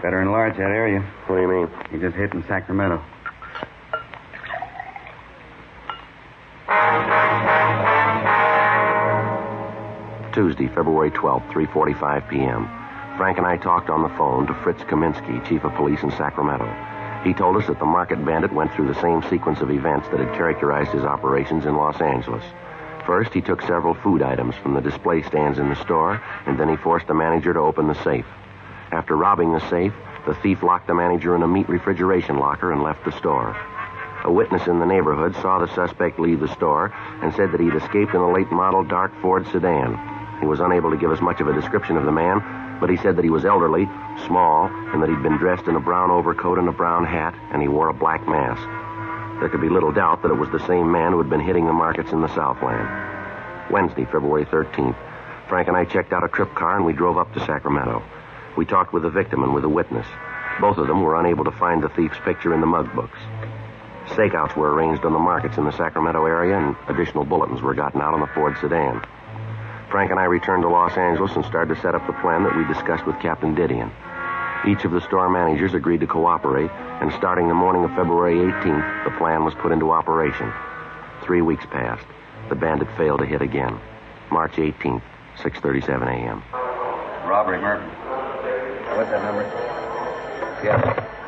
Better enlarge that area. What do you mean? You just hit in Sacramento. Tuesday, February 12th, 3:45 p.m. Frank and I talked on the phone to Fritz Kaminsky, chief of police in Sacramento. He told us that the market bandit went through the same sequence of events that had characterized his operations in Los Angeles. First, he took several food items from the display stands in the store, and then he forced the manager to open the safe. After robbing the safe, the thief locked the manager in a meat refrigeration locker and left the store. A witness in the neighborhood saw the suspect leave the store and said that he'd escaped in a late-model dark Ford sedan. He was unable to give us much of a description of the man, but he said that he was elderly, small, and that he'd been dressed in a brown overcoat and a brown hat, and he wore a black mask. There could be little doubt that it was the same man who had been hitting the markets in the Southland. Wednesday, February 13th. Frank and I checked out a trip car, and we drove up to Sacramento. We talked with the victim and with a witness. Both of them were unable to find the thief's picture in the mug books. Stakeouts were arranged on the markets in the Sacramento area, and additional bulletins were gotten out on the Ford sedan. Frank and I returned to Los Angeles and started to set up the plan that we discussed with Captain Didion. Each of the store managers agreed to cooperate, and starting the morning of February 18th, the plan was put into operation. 3 weeks passed. The bandit failed to hit again. March 18th, 6:37 a.m. Robbery, Murphy. What's that number? Yes.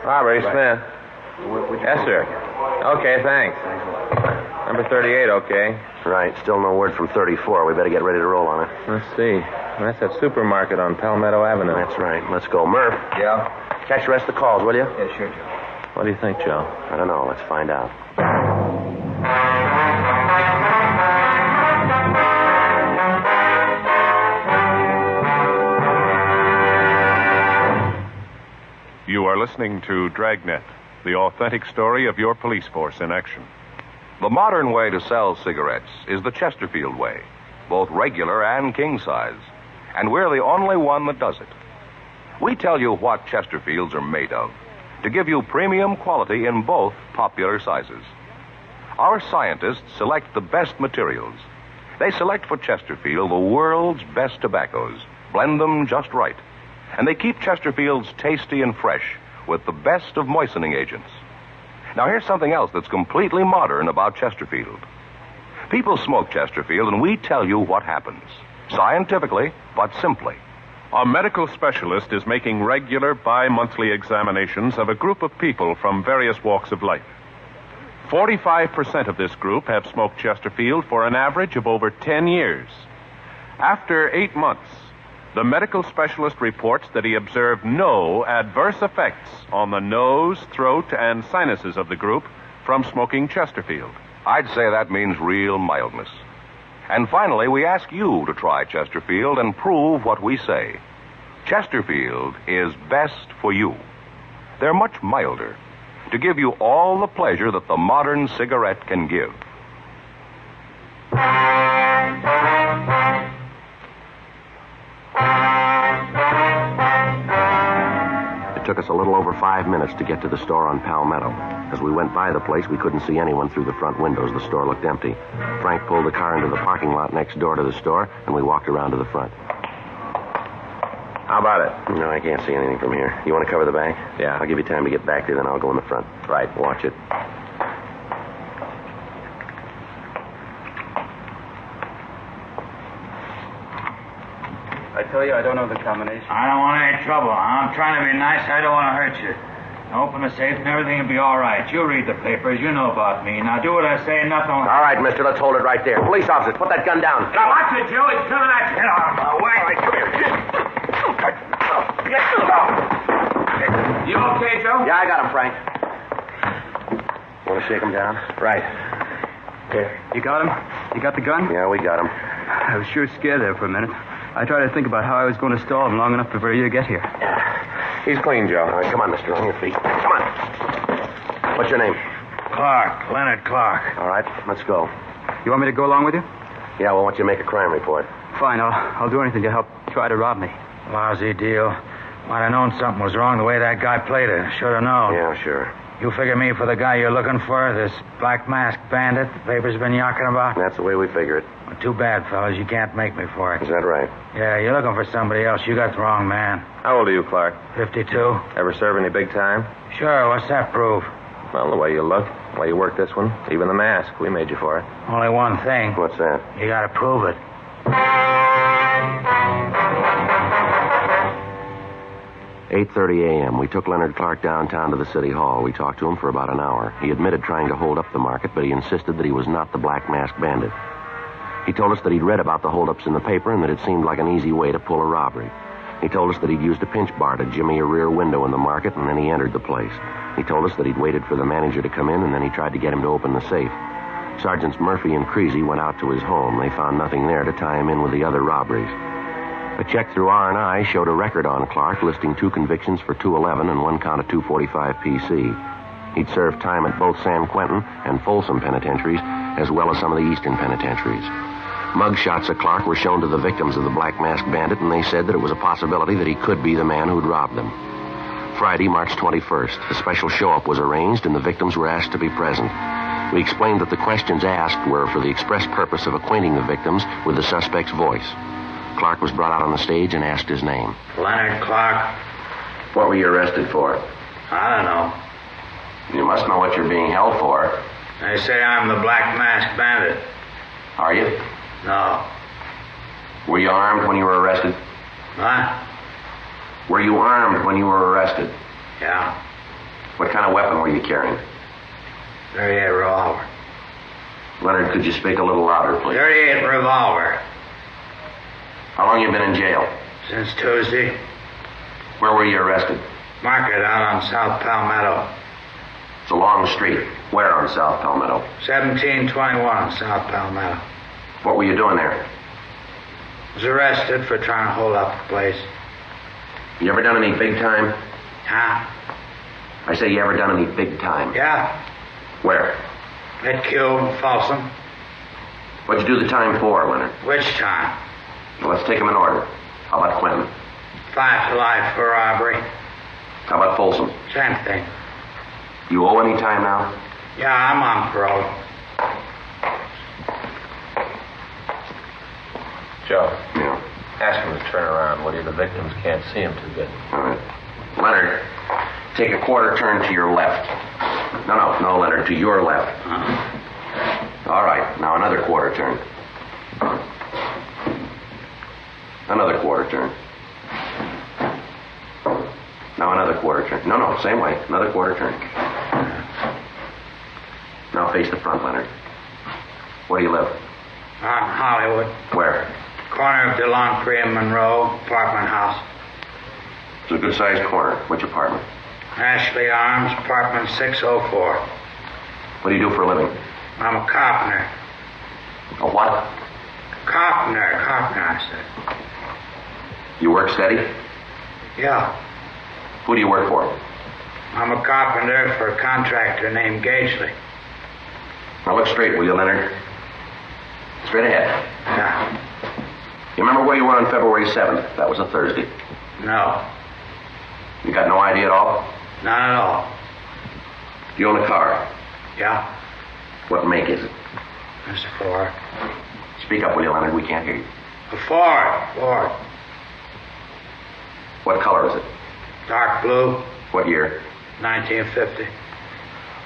Robbery, Smith. Yes, sir. Okay, thanks. Number 38, okay. Right. Still no word from 34. We better get ready to roll on it. Let's see. That's that supermarket on Palmetto Avenue. That's right. Let's go. Murph. Yeah? Catch the rest of the calls, will you? Yeah, sure, Joe. What do you think, Joe? I don't know. Let's find out. You are listening to Dragnet, the authentic story of your police force in action. The modern way to sell cigarettes is the Chesterfield way, both regular and king size. And we're the only one that does it. We tell you what Chesterfields are made of to give you premium quality in both popular sizes. Our scientists select the best materials. They select for Chesterfield the world's best tobaccos, blend them just right. And they keep Chesterfields tasty and fresh with the best of moistening agents. Now, here's something else that's completely modern about Chesterfield. People smoke Chesterfield, and we tell you what happens. Scientifically, but simply. A medical specialist is making regular bi-monthly examinations of a group of people from various walks of life. 45% of this group have smoked Chesterfield for an average of over 10 years. After 8 months, the medical specialist reports that he observed no adverse effects on the nose, throat, and sinuses of the group from smoking Chesterfield. I'd say that means real mildness. And finally, we ask you to try Chesterfield and prove what we say. Chesterfield is best for you. They're much milder, to give you all the pleasure that the modern cigarette can give. It took us a little over 5 minutes to get to the store on Palmetto. As we went by the place, we couldn't see anyone through the front windows. The store looked empty. Frank pulled the car into the parking lot next door to the store, and we walked around to the front. How about it? No, I can't see anything from here. You want to cover the back? Yeah. I'll give you time to get back there, then I'll go in the front. Right. Watch it. I tell you, I don't know the combination. I don't want any trouble. I'm trying to be nice. I don't want to hurt you. Open the safe and everything will be all right. You read the papers. You know about me. Now do what I say and nothing. All right, mister, let's hold it right there. Police officers, put that gun down. Now, watch it, Joe. He's coming at you. Get out of my way. All right, come here. You okay, Joe? Yeah, I got him, Frank. Want to shake him down? Right. Here. You got him? You got the gun? Yeah, we got him. I was sure scared there for a minute. I tried to think about how I was going to stall him long enough before you get here. Yeah. He's clean, Joe. All right, come on, mister, on your feet. Come on. What's your name? Clark. Leonard Clark. All right, let's go. You want me to go along with you? Yeah, well, why don't you make a crime report? Fine, I'll do anything to help try to rob me. Lousy deal. Might have known something was wrong the way that guy played it. Should have known. Yeah, sure. You figure me for the guy you're looking for, this black mask bandit the paper's been yakking about? That's the way we figure it. Well, too bad, fellas. You can't make me for it. Is that right? Yeah, you're looking for somebody else. You got the wrong man. How old are you, Clark? 52. Ever serve any big time? Sure, what's that prove? Well, the way you look, the way you work this one, even the mask, we made you for it. Only one thing. What's that? You gotta prove it. 8:30 a.m. We took Leonard Clark downtown to the city hall. We talked to him for about an hour. He admitted trying to hold up the market, but he insisted that he was not the Black Mask Bandit. He told us that he'd read about the holdups in the paper and that it seemed like an easy way to pull a robbery. He told us that he'd used a pinch bar to jimmy a rear window in the market, and then he entered the place. He told us that he'd waited for the manager to come in, and then he tried to get him to open the safe. Sergeants Murphy and Creasy went out to his home. They found nothing there to tie him in with the other robberies. A check through R&I showed a record on Clark listing 2 convictions for 211 and 1 count of 245 PC. He'd served time at both San Quentin and Folsom penitentiaries, as well as some of the eastern penitentiaries. Mugshots of Clark were shown to the victims of the Black Mask Bandit, and they said that it was a possibility that he could be the man who'd robbed them. Friday, March 21st, a special show-up was arranged, and the victims were asked to be present. We explained that the questions asked were for the express purpose of acquainting the victims with the suspect's voice. Clark was brought out on the stage and asked his name. Leonard Clark. What were you arrested for? I don't know. You must know what you're being held for. They say I'm the Black Mask Bandit. Are you? No. Were you armed when you were arrested? What? Were you armed when you were arrested? Yeah. What kind of weapon were you carrying? .38 revolver. Leonard, could you speak a little louder, please? 38 revolver. How long you been in jail? Since Tuesday. Where were you arrested? Market out on South Palmetto. It's a long street. Where on South Palmetto? 1721 South Palmetto. What were you doing there? Was arrested for trying to hold up the place. You ever done any big time? Huh? I say, you ever done any big time? Yeah. Where? At Q and Folsom. What'd you do the time for, Leonard? Which time? Well, let's take them in order. How about Quentin? 5 to life for robbery. How about Folsom? Same thing. You owe any time now? Yeah, I'm on parole. Joe. Yeah. Ask him to turn around, will you? The victims can't see him too good. All right. Leonard, take a quarter turn to your left. No, Leonard, to your left. All right, now another quarter turn. Another quarter turn. Now another quarter turn. No, same way. Another quarter turn. Now face the front, Leonard. Where do you live? On Hollywood. Where? Corner of DeLongpre and Monroe, apartment house. It's a good-sized corner. Which apartment? Ashley Arms, apartment 604. What do you do for a living? I'm a carpenter. A what? Carpenter, I said. You work steady? Yeah. Who do you work for? I'm a carpenter for a contractor named Gagely. Now look straight, will you, Leonard? Straight ahead. Yeah. You remember where you were on February 7th? That was a Thursday. No. You got no idea at all? Not at all. You own a car? Yeah. What make is it? It's a Ford. Speak up, will you, Leonard? We can't hear you. A Ford. What color is it? Dark blue. What year? 1950.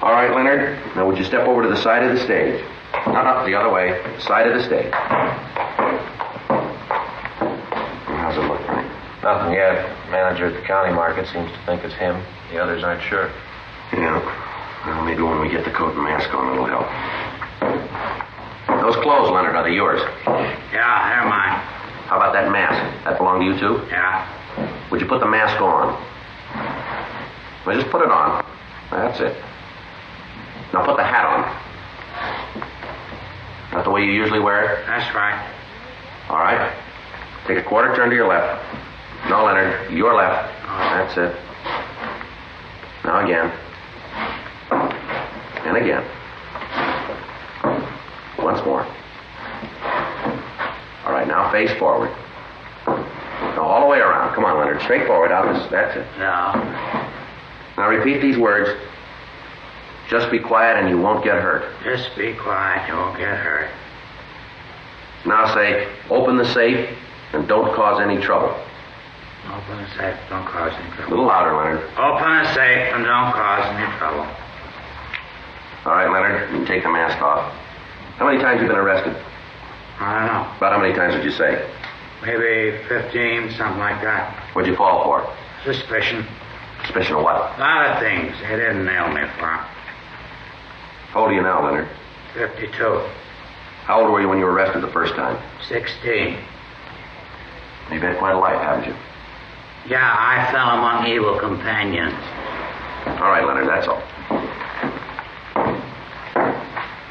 All right, Leonard. Now, would you step over to the side of the stage? No, the other way. Side of the stage. How's it look, Frank? Nothing yet. Manager at the county market seems to think it's him. The others aren't sure. Yeah. Well, maybe when we get the coat and mask on, it'll help. Those clothes, Leonard, are they yours? Yeah, they're mine. How about that mask? That belong to you, too? Yeah. Would you put the mask on? Well, just put it on. That's it. Now put the hat on. Not the way you usually wear it? That's right. All right. Take a quarter turn to your left. No, Leonard, your left. That's it. Now again. And again. Once more. All right, now face forward. Now all the way around. Come on, Leonard. Straight forward. That's it. No. Now repeat these words. Just be quiet and you won't get hurt. Just be quiet. You won't get hurt. Now say, open the safe and don't cause any trouble. Open the safe. Don't cause any A trouble. little louder, Leonard. Open the safe and don't cause any trouble. All right, Leonard, you can take the mask off. How many times have you been arrested? I don't know. About how many times would you say? Maybe 15, something like that. What'd you fall for? Suspicion. Suspicion of what? A lot of things. They didn't nail me for. How old are you now, Leonard? 52. How old were you when you were arrested the first time? 16. You've had quite a life, haven't you? Yeah, I fell among evil companions. All right, Leonard, that's all.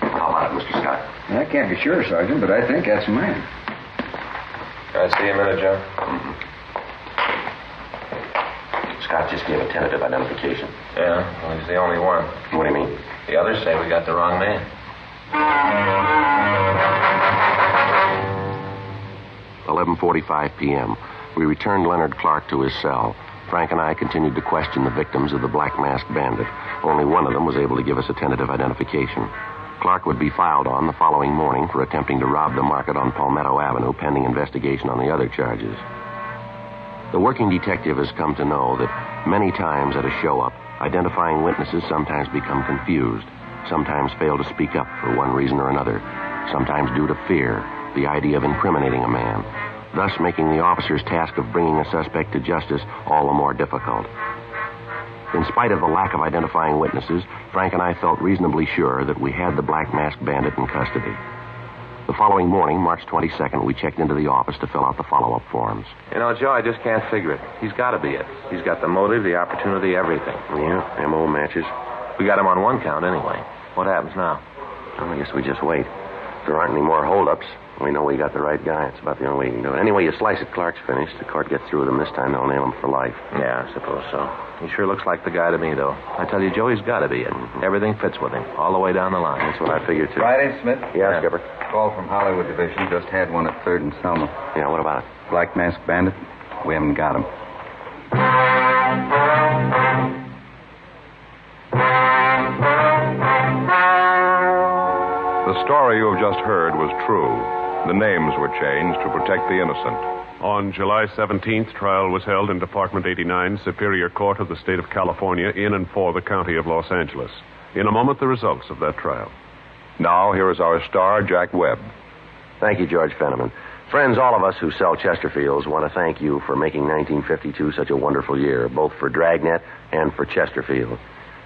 How about it, Mr. Scott? I can't be sure, Sergeant, but I think that's mine. Can I see a minute, Joe? Scott just gave a tentative identification. Yeah, well, he's the only one. What do you mean? The others say we got the wrong man. 11:45 p.m. We returned Leonard Clark to his cell. Frank and I continued to question the victims of the Black Masked Bandit. Only one of them was able to give us a tentative identification. Clark would be filed on the following morning for attempting to rob the market on Palmetto Avenue, pending investigation on the other charges. The working detective has come to know that many times at a show-up, identifying witnesses sometimes become confused, sometimes fail to speak up for one reason or another, sometimes due to fear, the idea of incriminating a man, thus making the officer's task of bringing a suspect to justice all the more difficult. In spite of the lack of identifying witnesses, Frank and I felt reasonably sure that we had the Black Mask Bandit in custody. The following morning, March 22nd, we checked into the office to fill out the follow-up forms. You know, Joe, I just can't figure it. He's got to be it. He's got the motive, the opportunity, everything. Yeah, M.O. matches. We got him on one count anyway. What happens now? Well, I guess we just wait. If there aren't any more holdups, we know we got the right guy. It's about the only way you can do it. Any way you slice it, Clark's finished. The court gets through with him this time, they'll nail him for life. Yeah, I suppose so. He sure looks like the guy to me, though. I tell you, Joe, he's got to be it. Everything fits with him, all the way down the line. That's what I figured, too. Friday, Smith? Yeah, Skipper. Call from Hollywood Division. Just had one at 3rd and Selma. Yeah, what about it? Black Mask Bandit. We haven't got him. The story you have just heard was true. The names were changed to protect the innocent. On July 17th, trial was held in Department 89, Superior Court of the State of California, in and for the County of Los Angeles. In a moment, the results of that trial. Now, here is our star, Jack Webb. Thank you, George Fenneman. Friends, all of us who sell Chesterfields want to thank you for making 1952 such a wonderful year, both for Dragnet and for Chesterfield.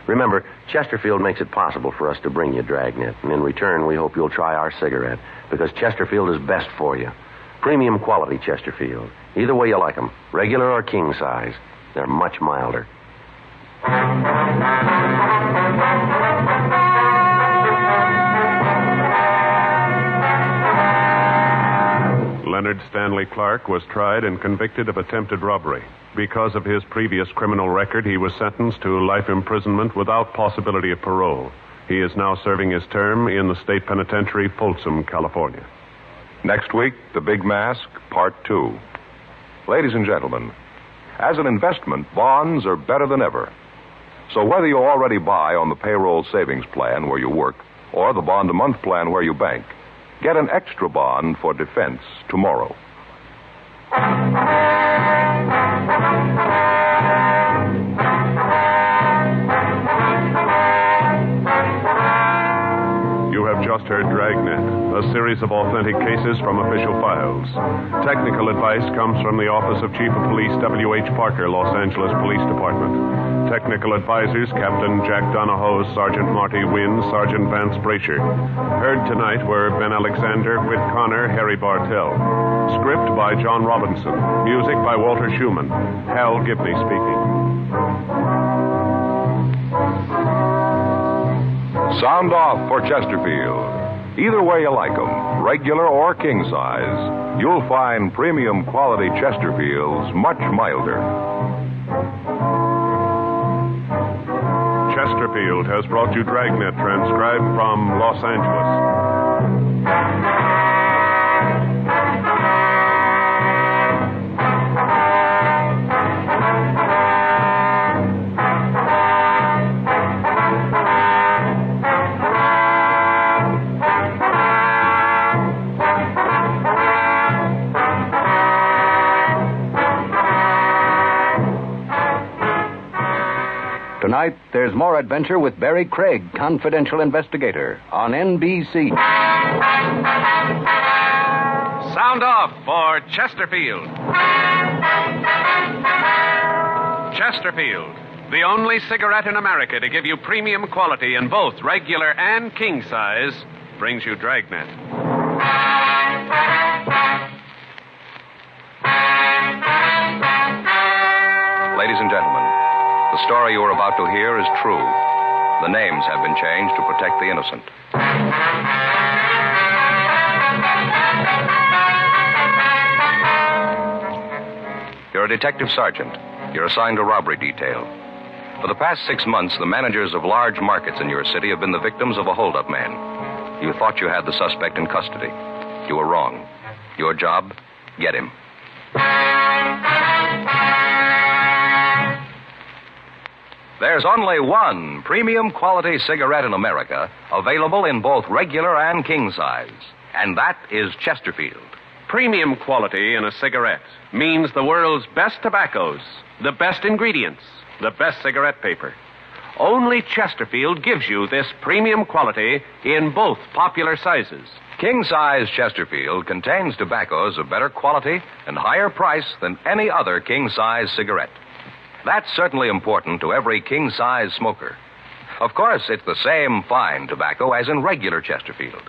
Remember, Chesterfield makes it possible for us to bring you Dragnet, and in return, we hope you'll try our cigarette, because Chesterfield is best for you. Premium quality Chesterfield. Either way you like them, regular or king size. They're much milder. Leonard Stanley Clark was tried and convicted of attempted robbery. Because of his previous criminal record, he was sentenced to life imprisonment without possibility of parole. He is now serving his term in the state penitentiary, Folsom, California. Next week, The Big Mask, Part 2. Ladies and gentlemen, as an investment, bonds are better than ever. So whether you already buy on the payroll savings plan where you work or the bond-a-month plan where you bank, get an extra bond for defense tomorrow. You have just heard Dragnet, a series of authentic cases from official files. Technical advice comes from the Office of Chief of Police W.H. Parker, Los Angeles Police Department. Technical advisors, Captain Jack Donahoe, Sergeant Marty Wynn, Sergeant Vance Brasher. Heard tonight were Ben Alexander, Whit Connor, Harry Bartell. Script by John Robinson. Music by Walter Schumann. Hal Gibney speaking. Sound off for Chesterfield. Either way you like them, regular or king size, you'll find premium quality Chesterfields much milder. Chesterfield has brought you Dragnet, transcribed from Los Angeles. Tonight, there's more adventure with Barry Craig, confidential investigator, on NBC. Sound off for Chesterfield. Chesterfield, the only cigarette in America to give you premium quality in both regular and king size, brings you Dragnet. Ladies and gentlemen, the story you are about to hear is true. The names have been changed to protect the innocent. You're a detective sergeant. You're assigned to robbery detail. For the past 6 months, the managers of large markets in your city have been the victims of a hold-up man. You thought you had the suspect in custody. You were wrong. Your job, get him. There's only one premium quality cigarette in America available in both regular and king size, and that is Chesterfield. Premium quality in a cigarette means the world's best tobaccos, the best ingredients, the best cigarette paper. Only Chesterfield gives you this premium quality in both popular sizes. King size Chesterfield contains tobaccos of better quality and higher price than any other king size cigarette. That's certainly important to every king-size smoker. Of course, it's the same fine tobacco as in regular Chesterfield.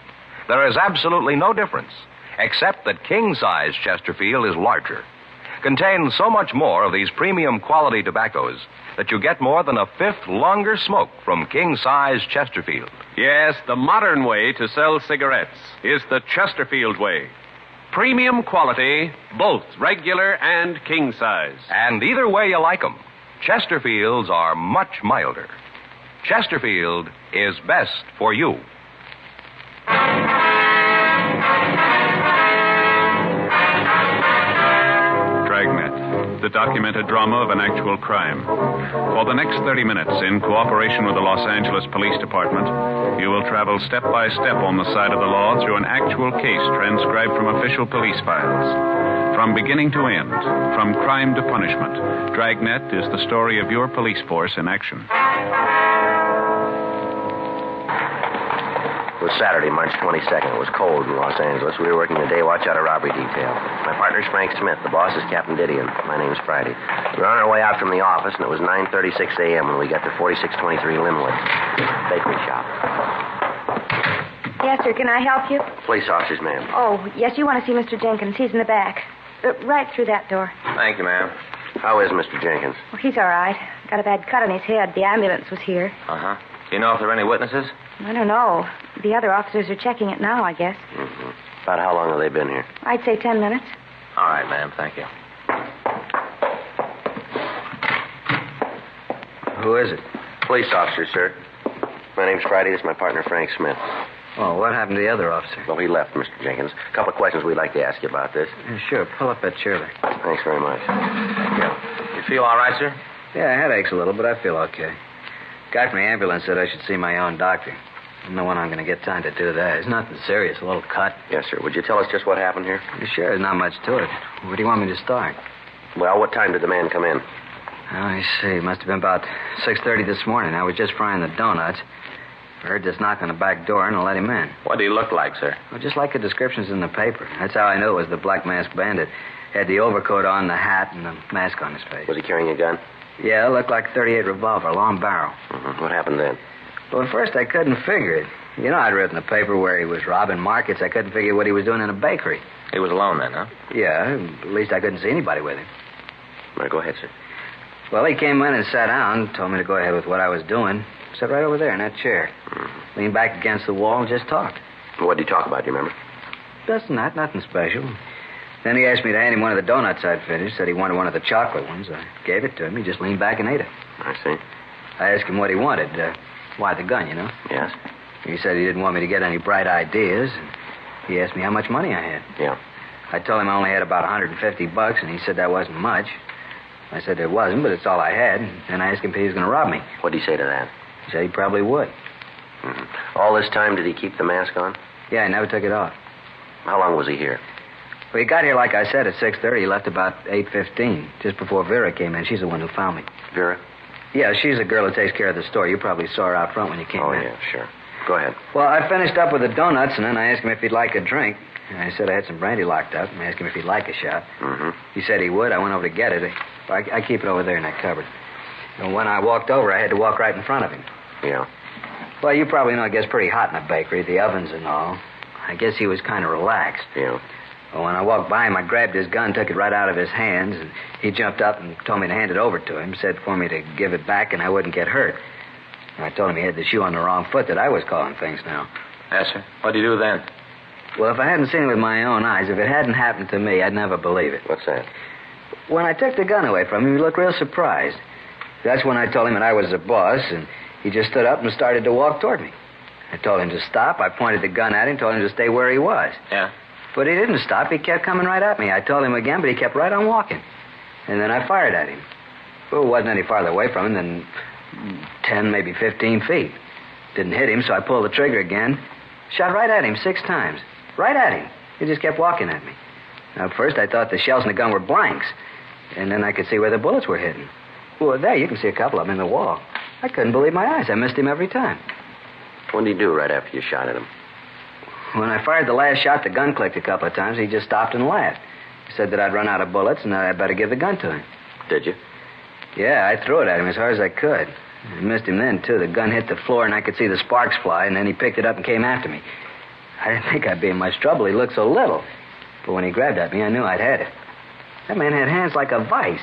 There is absolutely no difference, except that king-size Chesterfield is larger, contains so much more of these premium quality tobaccos that you get more than a fifth longer smoke from king-size Chesterfield. Yes, the modern way to sell cigarettes is the Chesterfield way. Premium quality, both regular and king size. And either way you like them, Chesterfields are much milder. Chesterfield is best for you. Dragnet, the documented drama of an actual crime. For the next 30 minutes, in cooperation with the Los Angeles Police Department, you will travel step by step on the side of the law through an actual case transcribed from official police files. From beginning to end, from crime to punishment, Dragnet is the story of your police force in action. It was Saturday, March 22nd. It was cold in Los Angeles. We were working the day watch out of robbery detail. My partner's Frank Smith. The boss is Captain Didion. My name's Friday. We were on our way out from the office, and it was 9:36 a.m. when we got to 4623 Linwood, bakery shop. Yes, sir. Can I help you? Police officers, ma'am. Oh, yes, you want to see Mr. Jenkins. He's in the back. Right through that door. Thank you, ma'am. How is Mr. Jenkins? Well, he's all right. Got a bad cut on his head. The ambulance was here. Uh-huh. Do you know if there are any witnesses? I don't know. The other officers are checking it now, I guess. Mm-hmm. About how long have they been here? I'd say 10 minutes. All right, ma'am. Thank you. Who is it? Police officer, sir. My name's Friday. This is my partner, Frank Smith. Oh, what happened to the other officer? Well, he left, Mr. Jenkins. A couple of questions we'd like to ask you about this. Yeah, sure. Pull up that chair there. Thanks very much. Yeah. You feel all right, sir? Yeah, headaches a little, but I feel okay. Guy from the ambulance said I should see my own doctor. I don't know when I'm going to get time to do that. It's nothing serious, a little cut. Yes, sir. Would you tell us just what happened here? Yeah, sure, there's not much to it. Where do you want me to start? Well, what time did the man come in? I see. It must have been about 6:30 this morning. I was just frying the donuts. I heard this knock on the back door, and I let him in. What did he look like, sir? Well, just like the descriptions in the paper. That's how I knew it was the Black Masked Bandit. Had the overcoat on, the hat, and the mask on his face. Was he carrying a gun? Yeah, it looked like a .38 revolver, long barrel. Mm-hmm. What happened then? Well, at first I couldn't figure it. You know, I'd read in the paper where he was robbing markets. I couldn't figure what he was doing in a bakery. He was alone then, huh? Yeah, at least I couldn't see anybody with him. All right, go ahead, sir. Well, he came in and sat down, told me to go ahead with what I was doing. Sat right over there in that chair. Mm-hmm. Leaned back against the wall and just talked. What did he talk about, do you remember? Just that, nothing special. Then he asked me to hand him one of the donuts I'd finished. Said he wanted one of the chocolate ones. I gave it to him. He just leaned back and ate it. I see. I asked him what he wanted. Why the gun, you know? Yes. He said he didn't want me to get any bright ideas. And he asked me how much money I had. Yeah. I told him I only had about $150, and he said that wasn't much. I said it wasn't, but it's all I had. And then I asked him if he was going to rob me. What did he say to that? He said he probably would. Mm-hmm. All this time, did he keep the mask on? Yeah, he never took it off. How long was he here? Well, he got here, like I said, at 6:30. He left about 8:15, just before Vera came in. She's the one who found me. Vera? Yeah, she's the girl who takes care of the store. You probably saw her out front when you came in. Oh, yeah, sure. Go ahead. Well, I finished up with the donuts, and then I asked him if he'd like a drink. And I said I had some brandy locked up, and I asked him if he'd like a shot. Mm-hmm. He said he would. I went over to get it. I keep it over there in that cupboard. And when I walked over, I had to walk right in front of him. Yeah. Well, you probably know it gets pretty hot in a bakery, the ovens and all. I guess he was kind of relaxed. Yeah. Well, when I walked by him, I grabbed his gun, took it right out of his hands, and he jumped up and told me to hand it over to him, said for me to give it back and I wouldn't get hurt. And I told him he had the shoe on the wrong foot, that I was calling things now. Yes, sir. What did you do then? Well, if I hadn't seen it with my own eyes, if it hadn't happened to me, I'd never believe it. What's that? When I took the gun away from him, he looked real surprised. That's when I told him that I was the boss, and he just stood up and started to walk toward me. I told him to stop. I pointed the gun at him, told him to stay where he was. Yeah? But he didn't stop. He kept coming right at me. I told him again, but he kept right on walking. And then I fired at him. Well, it wasn't any farther away from him than 10, maybe 15 feet. Didn't hit him, so I pulled the trigger again. Shot right at him 6 times. Right at him. He just kept walking at me. Now, at first, I thought the shells in the gun were blanks. And then I could see where the bullets were hitting. Well, there, you can see a couple of them in the wall. I couldn't believe my eyes. I missed him every time. What did he do right after you shot at him? When I fired the last shot, the gun clicked a couple of times. He just stopped and laughed. He said that I'd run out of bullets and that I'd better give the gun to him. Did you? Yeah, I threw it at him as hard as I could. I missed him then, too. The gun hit the floor, and I could see the sparks fly, and then he picked it up and came after me. I didn't think I'd be in much trouble. He looked so little. But when he grabbed at me, I knew I'd had it. That man had hands like a vice.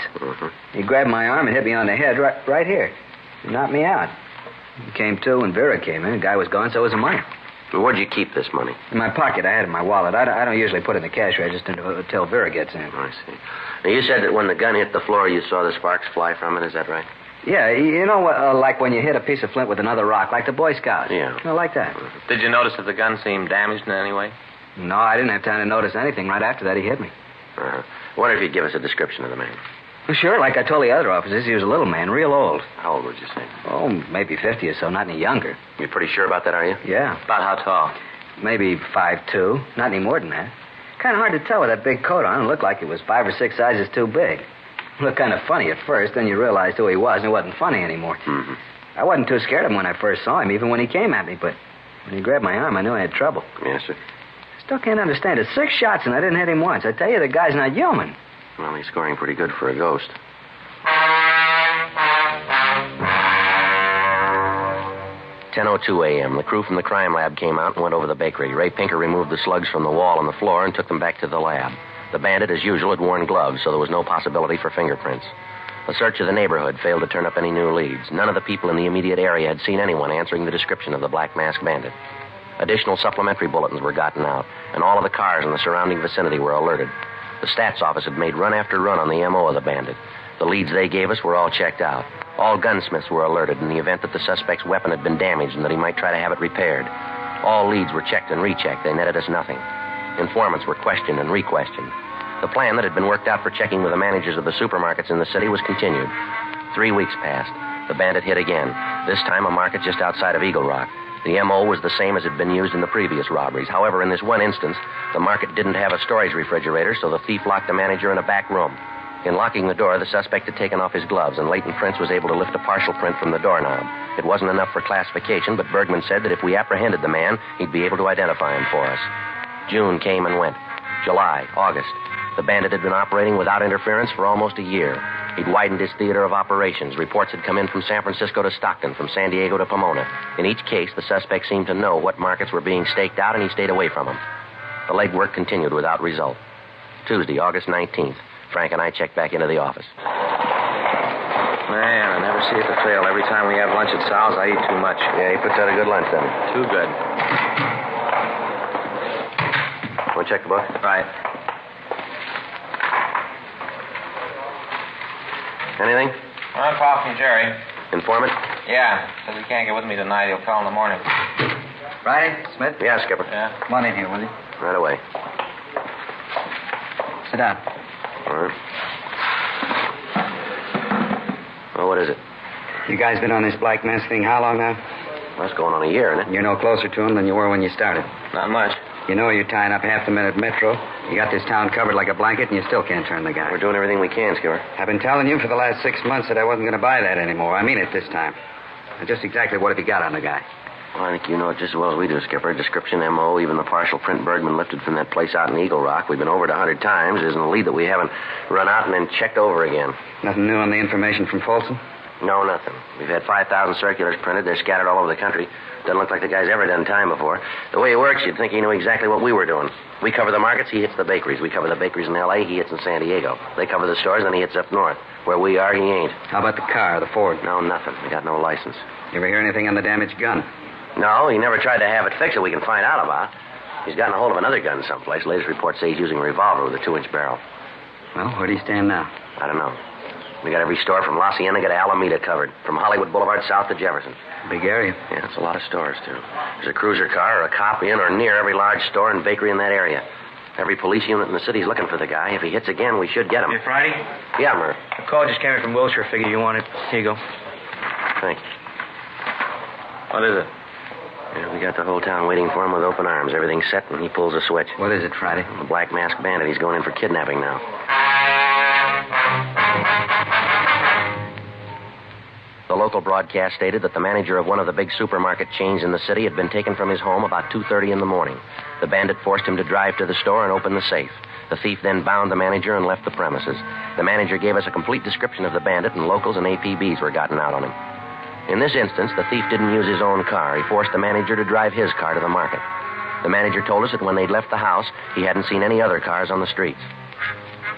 He grabbed my arm and hit me on the head right here. He knocked me out. He came to, and Vera came in. The guy was gone, so was the money. Well, where'd you keep this money? In my pocket. I had it in my wallet. I don't usually put it in the cash register until Vera gets in. I see. Now, you said that when the gun hit the floor, you saw the sparks fly from it. Is that right? Yeah, you know, like when you hit a piece of flint with another rock, like the Boy Scouts. Yeah. You know, like that. Did you notice if the gun seemed damaged in any way? No, I didn't have time to notice anything. Right after that, he hit me. I wonder if you'd give us a description of the man. Well, sure, like I told the other officers, he was a little man, real old. How old would you say? Oh, maybe 50 or so, not any younger. You're pretty sure about that, are you? Yeah. About how tall? Maybe 5'2", not any more than that. Kind of hard to tell with that big coat on. It looked like it was 5 or 6 sizes too big. Looked kind of funny at first, then you realized who he was, and it wasn't funny anymore. Mm-hmm. I wasn't too scared of him when I first saw him, even when he came at me, but when he grabbed my arm, I knew I had trouble. Yes, sir. Still can't understand it. 6 shots and I didn't hit him once. I tell you, the guy's not human. Well, he's scoring pretty good for a ghost. 10:02 a.m. The crew from the crime lab came out and went over the bakery. Ray Pinker removed the slugs from the wall and the floor and took them back to the lab. The bandit, as usual, had worn gloves, so there was no possibility for fingerprints. A search of the neighborhood failed to turn up any new leads. None of the people in the immediate area had seen anyone answering the description of the Black Mask Bandit. Additional supplementary bulletins were gotten out, and all of the cars in the surrounding vicinity were alerted. The stats office had made run after run on the M.O. of the bandit. The leads they gave us were all checked out. All gunsmiths were alerted in the event that the suspect's weapon had been damaged and that he might try to have it repaired. All leads were checked and rechecked. They netted us nothing. Informants were questioned and re-questioned. The plan that had been worked out for checking with the managers of the supermarkets in the city was continued. 3 weeks passed. The bandit hit again, this time a market just outside of Eagle Rock. The M.O. was the same as had been used in the previous robberies. However, in this one instance, the market didn't have a storage refrigerator, so the thief locked the manager in a back room. In locking the door, the suspect had taken off his gloves, and Leighton Prince was able to lift a partial print from the doorknob. It wasn't enough for classification, but Bergman said that if we apprehended the man, he'd be able to identify him for us. June came and went. July, August. The bandit had been operating without interference for almost a year. He'd widened his theater of operations. Reports had come in from San Francisco to Stockton, from San Diego to Pomona. In each case, the suspect seemed to know what markets were being staked out, and he stayed away from them. The legwork continued without result. Tuesday, August 19th. Frank and I checked back into the office. Man, I never see it to fail. Every time we have lunch at Sal's, I eat too much. Yeah, he puts out a good lunch, doesn't he? Too good. Want to check the book? Right. Anything? Well, call from Jerry. Informant? Yeah. Says he can't get with me tonight. He'll call in the morning. Friday, Smith? Yeah, Skipper. Yeah. Come on in here, will you? Right away. Sit down. All right. Well, what is it? You guys been on this Black Mask thing how long now? Well, it's going on a year, isn't it? You're no closer to him than you were when you started. Not much. You know you're tying up half the men at Metro. You got this town covered like a blanket, and you still can't turn the guy. We're doing everything we can, Skipper. I've been telling you for the last 6 months that I wasn't going to buy that anymore. I mean it this time. Now, just exactly what have you got on the guy? Well, I think you know it just as well as we do, Skipper. Description, M.O., even the partial print Bergman lifted from that place out in Eagle Rock. We've been over it 100 times. There's a lead that we haven't run out and then checked over again. Nothing new on the information from Folsom? No, nothing. We've had 5,000 circulars printed. They're scattered all over the country. Doesn't look like the guy's ever done time before. The way it works, you'd think he knew exactly what we were doing. We cover the markets, he hits the bakeries. We cover the bakeries in L.A., he hits in San Diego. They cover the stores, then he hits up north. Where we are, he ain't. How about the car, the Ford? No, nothing. We got no license. You ever hear anything on the damaged gun? No, he never tried to have it fixed that we can find out about. He's gotten a hold of another gun someplace. Latest reports say he's using a revolver with a 2-inch barrel. Well, where do you stand now? I don't know. We got every store from La Cienega to Alameda covered. From Hollywood Boulevard south to Jefferson. Big area. Yeah, it's a lot of stores, too. There's a cruiser car or a cop in or near every large store and bakery in that area. Every police unit in the city's looking for the guy. If he hits again, we should get him. Hey, Friday? Yeah, Murph. A call just came in from Wilshire. Figure you want it. Here you go. Thanks. What is it? Yeah, we got the whole town waiting for him with open arms. Everything's set, and he pulls the switch. What is it, Friday? The Black Mask Bandit. He's going in for kidnapping now. The local broadcast stated that the manager of one of the big supermarket chains in the city had been taken from his home about 2:30 in the morning. The bandit forced him to drive to the store and open the safe. The thief then bound the manager and left the premises. The manager gave us a complete description of the bandit, and locals and APBs were gotten out on him. In this instance, the thief didn't use his own car. He forced the manager to drive his car to the market. The manager told us that when they'd left the house, he hadn't seen any other cars on the streets.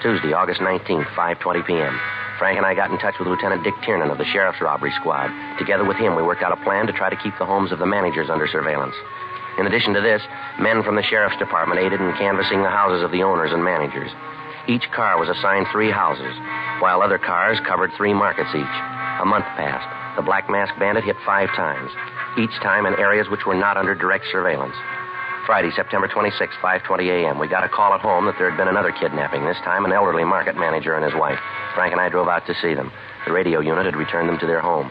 Tuesday, August 19th, 5:20 p.m. Frank and I got in touch with Lieutenant Dick Tiernan of the Sheriff's Robbery Squad. Together with him, we worked out a plan to try to keep the homes of the managers under surveillance. In addition to this, men from the Sheriff's Department aided in canvassing the houses of the owners and managers. Each car was assigned 3 houses, while other cars covered 3 markets each. A month passed. The Black Mask Bandit hit 5 times, each time in areas which were not under direct surveillance. Friday, September 26, 5:20 a.m., we got a call at home that there had been another kidnapping, this time an elderly market manager and his wife. Frank and I drove out to see them. The radio unit had returned them to their home.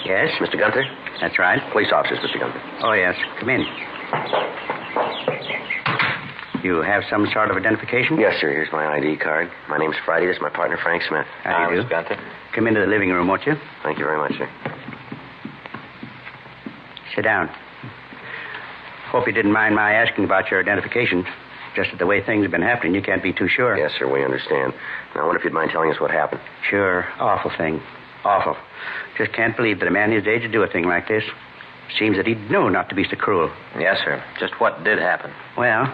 Yes? Mr. Gunther? That's right. Police officers, Mr. Gunther. Oh, yes. Come in. You have some sort of identification? Yes, sir. Here's my ID card. My name's Friday. This is my partner, Frank Smith. How do you do? Mr. Gunther. Come into the living room, won't you? Thank you very much, sir. Sit down. Hope you didn't mind my asking about your identification. Just that the way things have been happening, you can't be too sure. Yes, sir. We understand. Now, I wonder if you'd mind telling us what happened. Sure. Awful thing. Awful. Just can't believe that a man his age would do a thing like this. Seems that he'd know not to be so cruel. Yes, sir. Just what did happen? Well,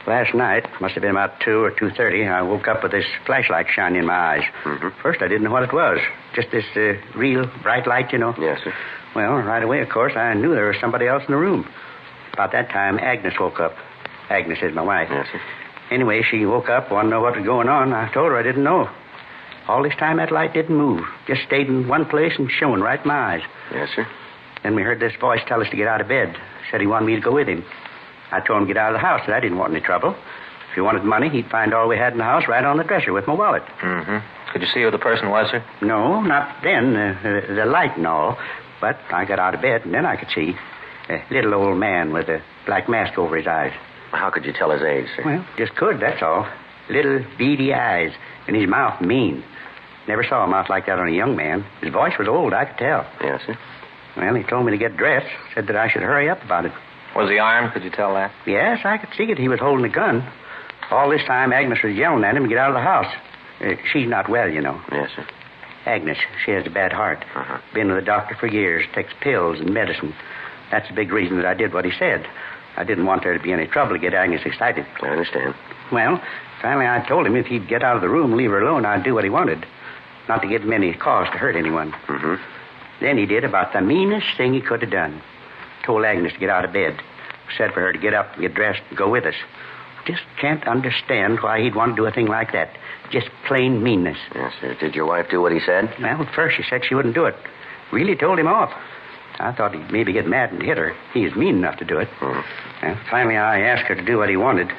last night, must have been about 2 or 2:30, I woke up with this flashlight shining in my eyes. Mm-hmm. First, I didn't know what it was. Just this real bright light, you know. Yes, sir. Well, right away, of course, I knew there was somebody else in the room. About that time, Agnes woke up. Agnes is my wife. Yes, sir. Anyway, she woke up, wanted to know what was going on. I told her I didn't know. All this time, that light didn't move. Just stayed in one place and shone right in my eyes. Yes, sir. Then we heard this voice tell us to get out of bed. Said he wanted me to go with him. I told him to get out of the house, that I didn't want any trouble. If he wanted money, he'd find all we had in the house right on the dresser with my wallet. Mm-hmm. Could you see who the person was, sir? No, not then. The light and all. But I got out of bed, and then I could see. A little old man with a black mask over his eyes. How could you tell his age, sir? Well, just could, that's all. Little beady eyes, and his mouth mean. Never saw a mouth like that on a young man. His voice was old, I could tell. Yes, sir. Well, he told me to get dressed. Said that I should hurry up about it. Was he armed? Could you tell that? Yes, I could see it. He was holding a gun. All this time, Agnes was yelling at him to get out of the house. She's not well, you know. Yes, sir. Agnes, she has a bad heart. Uh-huh. Been with a doctor for years. Takes pills and medicine. That's a big reason that I did what he said. I didn't want there to be any trouble to get Agnes excited. I understand. Well, finally I told him if he'd get out of the room and leave her alone, I'd do what he wanted. Not to give him any cause to hurt anyone. Mm-hmm. Then he did about the meanest thing he could have done. Told Agnes to get out of bed. Said for her to get up and get dressed and go with us. Just can't understand why he'd want to do a thing like that. Just plain meanness. Yes, sir. Did your wife do what he said? Well, at first she said she wouldn't do it. Really told him off. I thought he'd maybe get mad and hit her. He is mean enough to do it. Mm-hmm. Well, finally, I asked her to do what he wanted.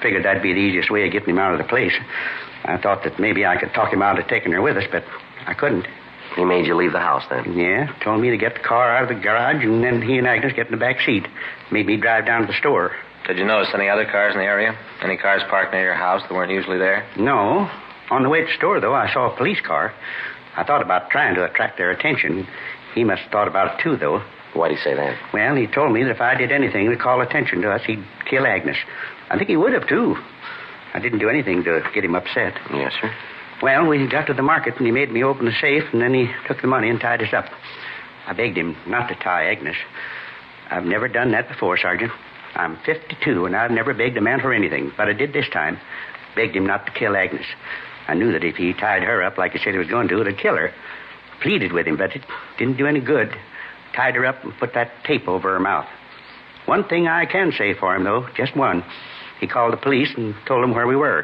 Figured that'd be the easiest way of getting him out of the place. I thought that maybe I could talk him out of taking her with us, but I couldn't. He made you leave the house then? Yeah, told me to get the car out of the garage, and then he and Agnes get in the back seat. Made me drive down to the store. Did you notice any other cars in the area? Any cars parked near your house that weren't usually there? No. On the way to the store, though, I saw a police car. I thought about trying to attract their attention. He must have thought about it, too, though. Why'd he say that? Well, he told me that if I did anything to call attention to us, he'd kill Agnes. I think he would have, too. I didn't do anything to get him upset. Yes, sir. Well, we got to the market, and he made me open the safe, and then he took the money and tied us up. I begged him not to tie Agnes. I've never done that before, Sergeant. I'm 52, and I've never begged a man for anything, but I did this time. Begged him not to kill Agnes. I knew that if he tied her up like he said he was going to, it'd kill her. Pleaded with him, but it didn't do any good. Tied her up and put that tape over her mouth. One thing I can say for him, though, just one. He called the police and told them where we were.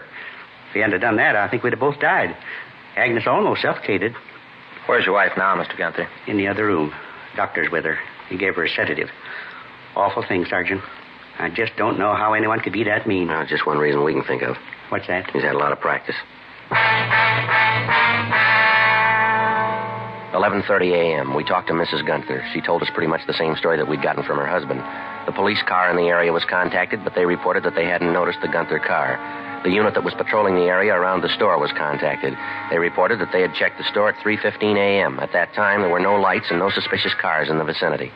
If he hadn't done that, I think we'd have both died. Agnes almost suffocated. Where's your wife now, Mr. Gunther? In the other room. Doctor's with her. He gave her a sedative. Awful thing, Sergeant. I just don't know how anyone could be that mean. Just one reason we can think of. What's that? He's had a lot of practice. 11:30 a.m. We talked to Mrs. Gunther. She told us pretty much the same story that we'd gotten from her husband. The police car in the area was contacted, but they reported that they hadn't noticed the Gunther car. The unit that was patrolling the area around the store was contacted. They reported that they had checked the store at 3:15 a.m. At that time, there were no lights and no suspicious cars in the vicinity.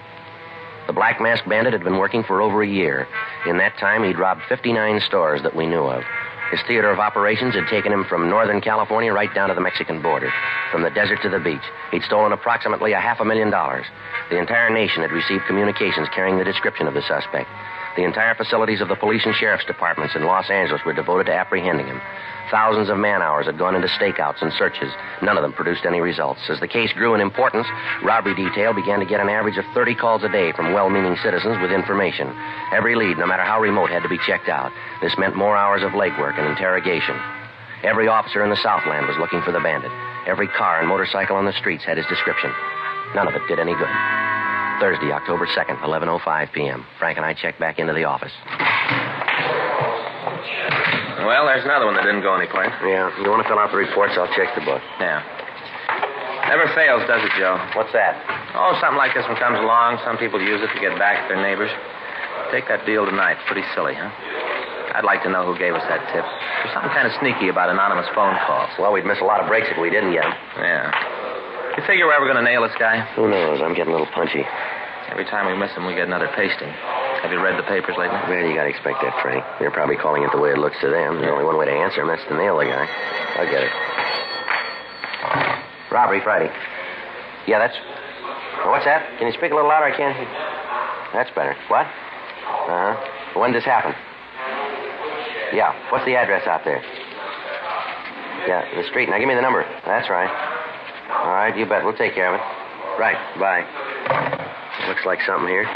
The Black Masked Bandit had been working for over a year. In that time, he'd robbed 59 stores that we knew of. His theater of operations had taken him from Northern California right down to the Mexican border, from the desert to the beach. He'd stolen approximately $500,000. The entire nation had received communications carrying the description of the suspect. The entire facilities of the police and sheriff's departments in Los Angeles were devoted to apprehending him. Thousands of man-hours had gone into stakeouts and searches. None of them produced any results. As the case grew in importance, robbery detail began to get an average of 30 calls a day from well-meaning citizens with information. Every lead, no matter how remote, had to be checked out. This meant more hours of legwork and interrogation. Every officer in the Southland was looking for the bandit. Every car and motorcycle on the streets had his description. None of it did any good. Thursday, October 2nd, 11:05 p.m. Frank and I checked back into the office. Well, there's another one that didn't go anyplace. Yeah, you want to fill out the reports? I'll check the book. Yeah. Never fails, does it, Joe? What's that? Oh, something like this one comes along. Some people use it to get back at their neighbors. Take that deal tonight. Pretty silly, huh? I'd like to know who gave us that tip. There's something kind of sneaky about anonymous phone calls. Well, we'd miss a lot of breaks if we didn't get them. Yeah. You figure we're ever going to nail this guy? Who knows? I'm getting a little punchy. Every time we miss him, we get another pasting. Have you read the papers lately? Well, you got to expect that, Frank. They're probably calling it the way it looks to them. There's only one way to answer him. That's to nail the guy. I'll get it. Robbery Friday. Yeah, that's... Oh, what's that? Can you speak a little louder? I can't hear. That's better. What? Uh-huh. When did this happen? Yeah. What's the address out there? Yeah, the street. Now, give me the number. That's right. All right, you bet. We'll take care of it. Right. Bye. Looks like something here.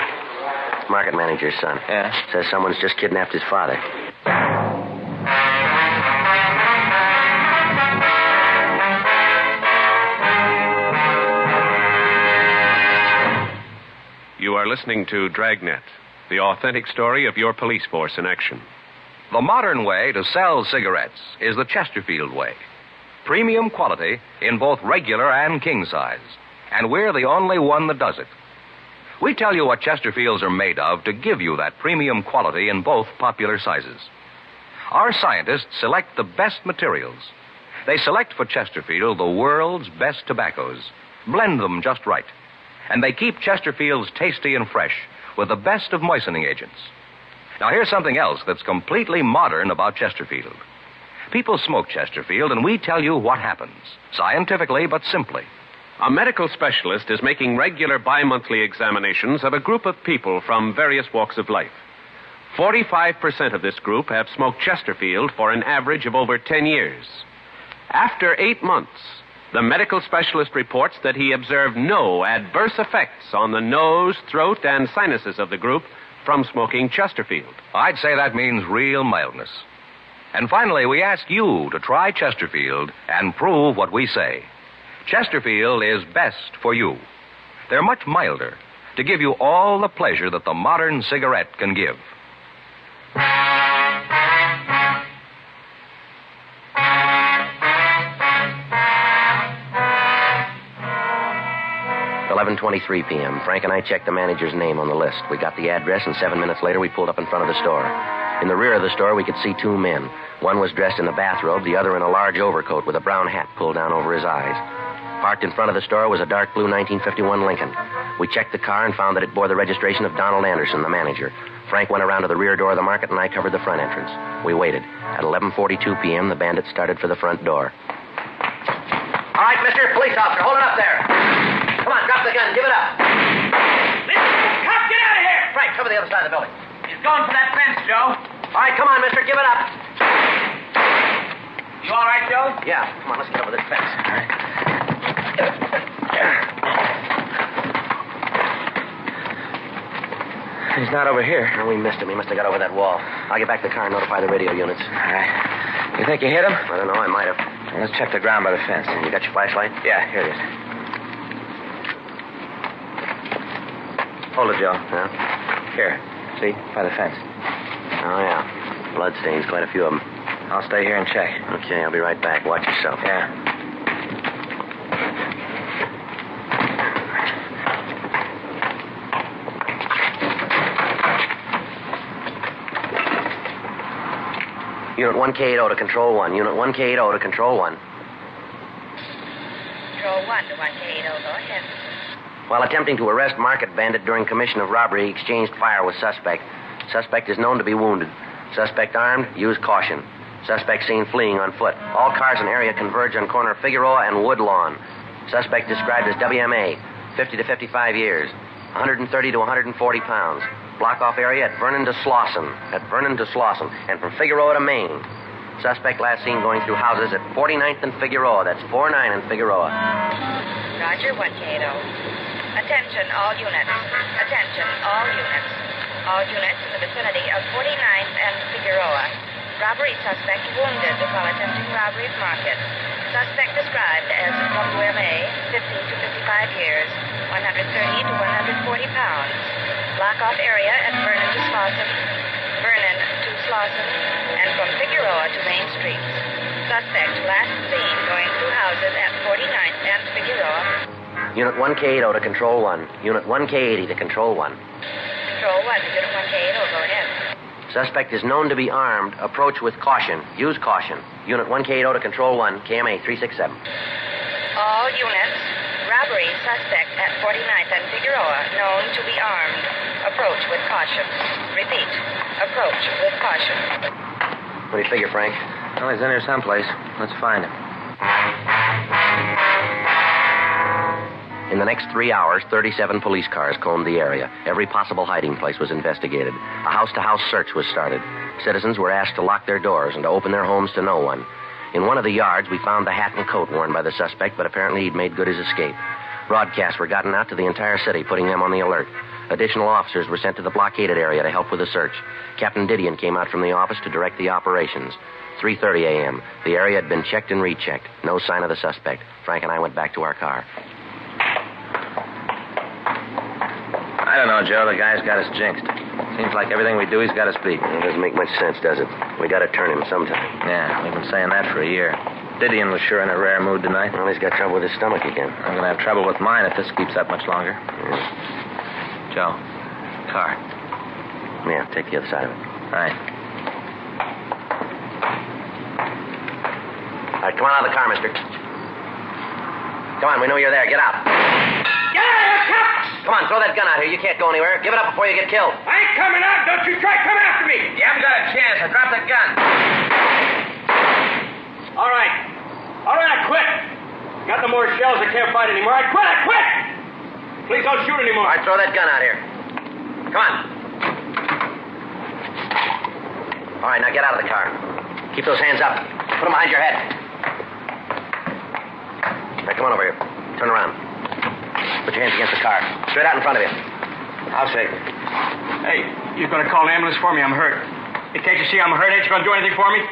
Market manager's son. Yeah? Says someone's just kidnapped his father. You are listening to Dragnet, the authentic story of your police force in action. The modern way to sell cigarettes is the Chesterfield way. Premium quality in both regular and king size. And we're the only one that does it. We tell you what Chesterfields are made of to give you that premium quality in both popular sizes. Our scientists select the best materials. They select for Chesterfield the world's best tobaccos, blend them just right, and they keep Chesterfields tasty and fresh with the best of moistening agents. Now, here's something else that's completely modern about Chesterfield. People smoke Chesterfield, and we tell you what happens, scientifically but simply. A medical specialist is making regular bi-monthly examinations of a group of people from various walks of life. 45% of this group have smoked Chesterfield for an average of over 10 years. After 8 months, the medical specialist reports that he observed no adverse effects on the nose, throat, and sinuses of the group from smoking Chesterfield. I'd say that means real mildness. And finally, we ask you to try Chesterfield and prove what we say. Chesterfield is best for you. They're much milder to give you all the pleasure that the modern cigarette can give. 11:23 p.m. Frank and I checked the manager's name on the list. We got the address, and 7 minutes later, we pulled up in front of the store. In the rear of the store, we could see two men. One was dressed in a bathrobe, the other in a large overcoat with a brown hat pulled down over his eyes. Parked in front of the store was a dark blue 1951 Lincoln. We checked the car and found that it bore the registration of Donald Anderson, the manager. Frank went around to the rear door of the market, and I covered the front entrance. We waited. At 11:42 p.m., the bandit started for the front door. All right, mister, police officer, hold it up there. Come on, drop the gun, give it up. Listen, cop, get out of here! Frank, cover the other side of the building. He's going for that fence, Joe. All right, come on, mister, give it up. You all right, Joe? Yeah, come on, let's get over this fence. All right. He's not over here. No, we missed him. He must have got over that wall. I'll get back to the car and notify the radio units. All right. You think you hit him? I don't know. I might have. Well, let's check the ground by the fence. You got your flashlight? Yeah, here it is. Hold it, Joe. Yeah? Here. See? By the fence. Oh, yeah. Blood stains, quite a few of them. I'll stay here and check. Okay, I'll be right back. Watch yourself. Yeah. Unit 1K80 to Control 1. Unit 1K80 to Control 1. Control 1 to 1K80, go ahead. While attempting to arrest market bandit during commission of robbery, he exchanged fire with suspect. Suspect is known to be wounded. Suspect armed, use caution. Suspect seen fleeing on foot. All cars in area converge on corner Figueroa and Woodlawn. Suspect described as WMA, 50 to 55 years, 130 to 140 pounds. Block off area at Vernon to Slauson. And from Figueroa to Maine. Suspect last seen going through houses at 49th and Figueroa. That's 49 and Figueroa. Roger, 1K8. Attention, all units. Attention, all units. All units in the vicinity of 49th and Figueroa. Robbery suspect wounded while attempting robbery of market. Suspect described as WMA, 50 to 55 years, 130 to 140 pounds. Block off area at Vernon to Slauson, and from Figueroa to Main Streets. Suspect last seen going through houses at 49th and Figueroa. Unit 1K80 to Control 1. Unit 1K80 to Control 1. Control 1 to Unit 1K80, go ahead. Suspect is known to be armed. Approach with caution. Use caution. Unit 1K80 to Control 1, KMA 367. All units. Robbery suspect at 49th and Figueroa, known to be armed. Approach with caution. Repeat. Approach with caution. What do you figure, Frank? Well, he's in here someplace. Let's find him. In the next 3 hours, 37 police cars combed the area. Every possible hiding place was investigated. A house-to-house search was started. Citizens were asked to lock their doors and to open their homes to no one. In one of the yards, we found the hat and coat worn by the suspect, but apparently he'd made good his escape. Broadcasts were gotten out to the entire city, putting them on the alert. Additional officers were sent to the blockaded area to help with the search. Captain Didion came out from the office to direct the operations. 3:30 a.m. The area had been checked and rechecked. No sign of the suspect. Frank and I went back to our car. I don't know, Joe. The guy's got us jinxed. Seems like everything we do, he's got us beat. It doesn't make much sense, does it? We got to turn him sometime. Yeah, we've been saying that for a year. Didion was sure in a rare mood tonight. Well, he's got trouble with his stomach again. I'm going to have trouble with mine if this keeps up much longer. Yeah. Joe, car. Yeah, take the other side of it. All right. All right, come on out of the car, mister. Come on, we know you're there. Get out. Get out of here, cop! Come on, throw that gun out here. You can't go anywhere. Give it up before you get killed. I ain't coming out. Don't you try come after me. You haven't got a chance. I dropped the gun. All right. All right, I quit. Got no more shells. I can't fight anymore. I quit. Please don't shoot anymore. All right, throw that gun out here. Come on. All right, now get out of the car. Keep those hands up. Put them behind your head. Now, come on over here. Turn around. Put your hands against the car. Straight out in front of you. I'll shake. Hey, you gonna call an ambulance for me? I'm hurt. Hey, can't you see I'm hurt? Ain't you gonna do anything for me?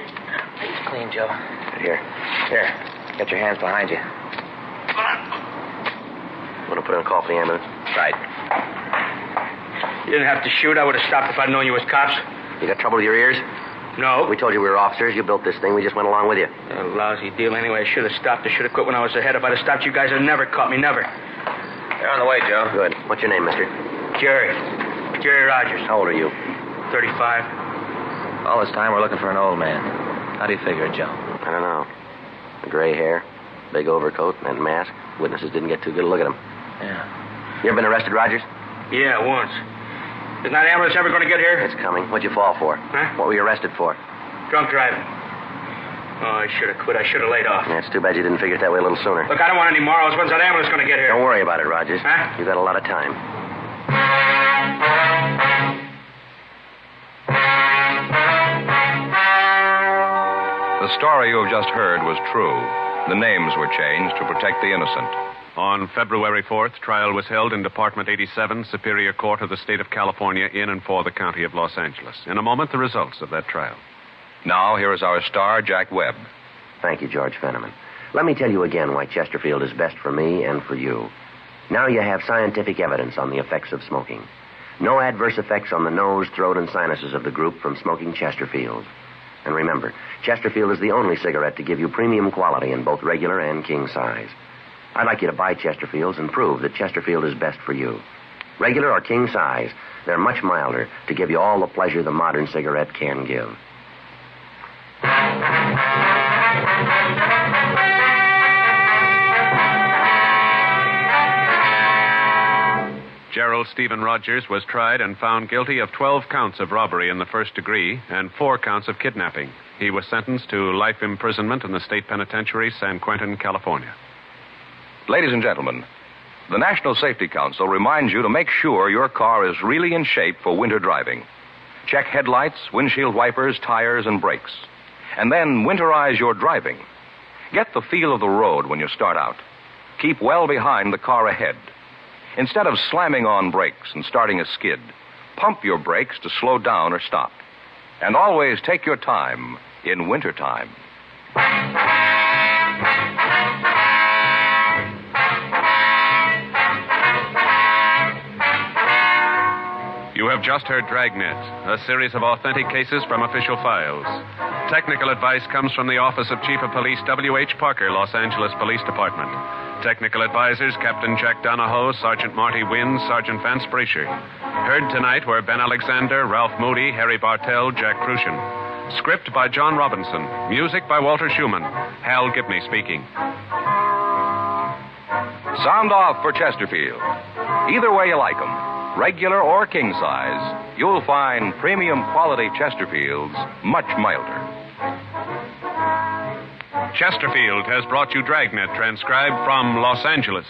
He's clean, Joe. Here. Get your hands behind you. Want to put in a call for the ambulance? Right. You didn't have to shoot. I would have stopped if I'd known you was cops. You got trouble with your ears? No. We told you we were officers. You built this thing. We just went along with you. A lousy deal anyway. I should have stopped. I should have quit when I was ahead. If I'd have stopped, you guys would have never caught me. Never. They're on the way, Joe. Good. What's your name, mister? Jerry. Jerry Rogers. How old are you? 35. All this time, we're looking for an old man. How do you figure it, Joe? I don't know. Gray hair, big overcoat, and mask. Witnesses didn't get too good a look at him. Yeah. You ever been arrested, Rogers? Yeah, once. Isn't that ambulance ever going to get here? It's coming. What'd you fall for? Huh? What were you arrested for? Drunk driving. Oh, I should have quit. I should have laid off. Yeah, it's too bad you didn't figure it that way a little sooner. Look, I don't want any more. When's that ambulance going to get here? Don't worry about it, Rogers. Huh? You got a lot of time. The story you have just heard was true. The names were changed to protect the innocent. On February 4th, trial was held in Department 87, Superior Court of the State of California, in and for the County of Los Angeles. In a moment, the results of that trial. Now, here is our star, Jack Webb. Thank you, George Fenneman. Let me tell you again why Chesterfield is best for me and for you. Now you have scientific evidence on the effects of smoking. No adverse effects on the nose, throat, and sinuses of the group from smoking Chesterfield. And remember, Chesterfield is the only cigarette to give you premium quality in both regular and king size. I'd like you to buy Chesterfields and prove that Chesterfield is best for you. Regular or king size, they're much milder to give you all the pleasure the modern cigarette can give. Earl Stephen Rogers was tried and found guilty of 12 counts of robbery in the first degree and 4 counts of kidnapping. He was sentenced to life imprisonment in the state penitentiary, San Quentin, California. Ladies and gentlemen, the National Safety Council reminds you to make sure your car is really in shape for winter driving. Check headlights, windshield wipers, tires, and brakes. And then winterize your driving. Get the feel of the road when you start out. Keep well behind the car ahead. Instead of slamming on brakes and starting a skid, pump your brakes to slow down or stop. And always take your time in wintertime. You have just heard Dragnet, a series of authentic cases from official files. Technical advice comes from the Office of Chief of Police W.H. Parker, Los Angeles Police Department. Technical advisors Captain Jack Donahoe, Sergeant Marty Wynn, Sergeant Vance Brasher. Heard tonight were Ben Alexander, Ralph Moody, Harry Bartell, Jack Crucian. Script by John Robinson. Music by Walter Schumann. Hal Gibney speaking. Sound off for Chesterfield. Either way you like 'em, regular or king size, you'll find premium quality Chesterfields much milder. Chesterfield has brought you Dragnet, transcribed from Los Angeles.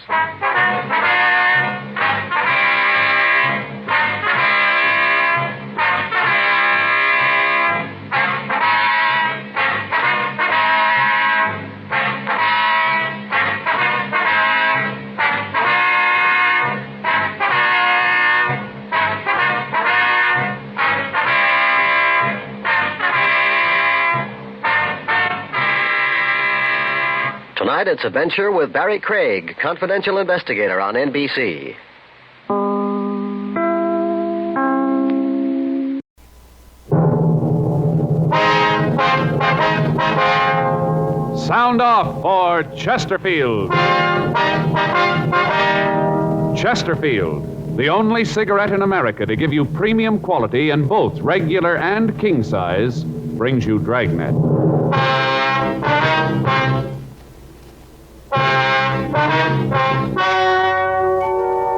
Tonight, it's Adventure with Barry Craig, confidential investigator on NBC. Sound off for Chesterfield. Chesterfield, the only cigarette in America to give you premium quality in both regular and king size, brings you Dragnet.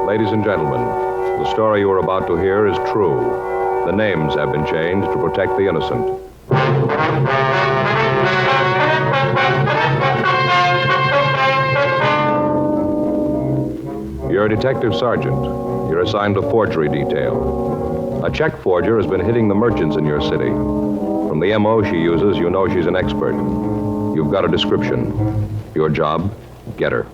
Ladies and gentlemen, the story you are about to hear is true. The names have been changed to protect the innocent. You're a detective sergeant. You're assigned to forgery detail. A check forger has been hitting the merchants in your city. From the M.O. she uses, you know she's an expert. You've got a description. Your job, get her.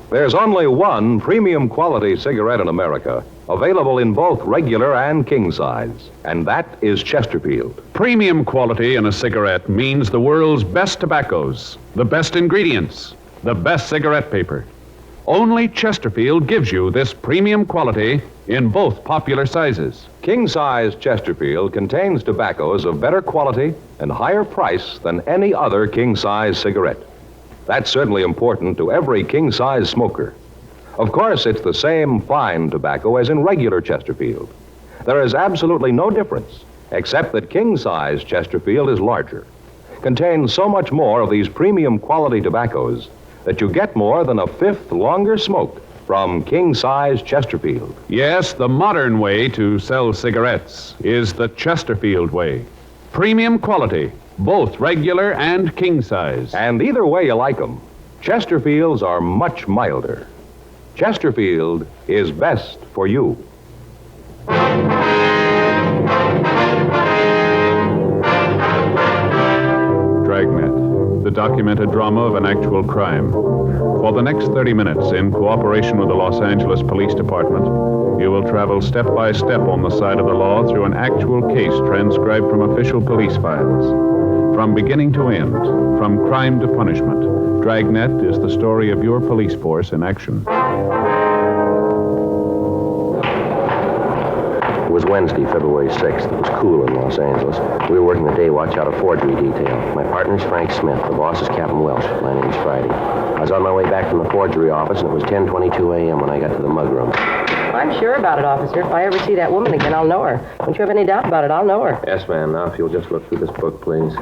There's only one premium quality cigarette in America, available in both regular and king size, and that is Chesterfield. Premium quality in a cigarette means the world's best tobaccos, the best ingredients, the best cigarette paper. Only Chesterfield gives you this premium quality in both popular sizes. King size Chesterfield contains tobaccos of better quality and higher price than any other king size cigarette. That's certainly important to every king-size smoker. Of course, it's the same fine tobacco as in regular Chesterfield. There is absolutely no difference, except that king-size Chesterfield is larger, contains so much more of these premium quality tobaccos that you get more than a fifth longer smoke from king-size Chesterfield. Yes, the modern way to sell cigarettes is the Chesterfield way. Premium quality, both regular and king size. And either way you like them, Chesterfields are much milder. Chesterfield is best for you. Dragnet, the documented drama of an actual crime. For the next 30 minutes, in cooperation with the Los Angeles Police Department, you will travel step by step on the side of the law through an actual case transcribed from official police files. From beginning to end, from crime to punishment, Dragnet is the story of your police force in action. It was Wednesday, February 6th. It was cool in Los Angeles. We were working the day watch out of forgery detail. My partner's Frank Smith. The boss is Captain Welsh. My name's Friday. I was on my way back from the forgery office, and it was 10:22 a.m. when I got to the mugroom. I'm sure about it, officer. If I ever see that woman again, I'll know her. Don't you have any doubt about it, I'll know her. Yes, ma'am. Now, if you'll just look through this book, please.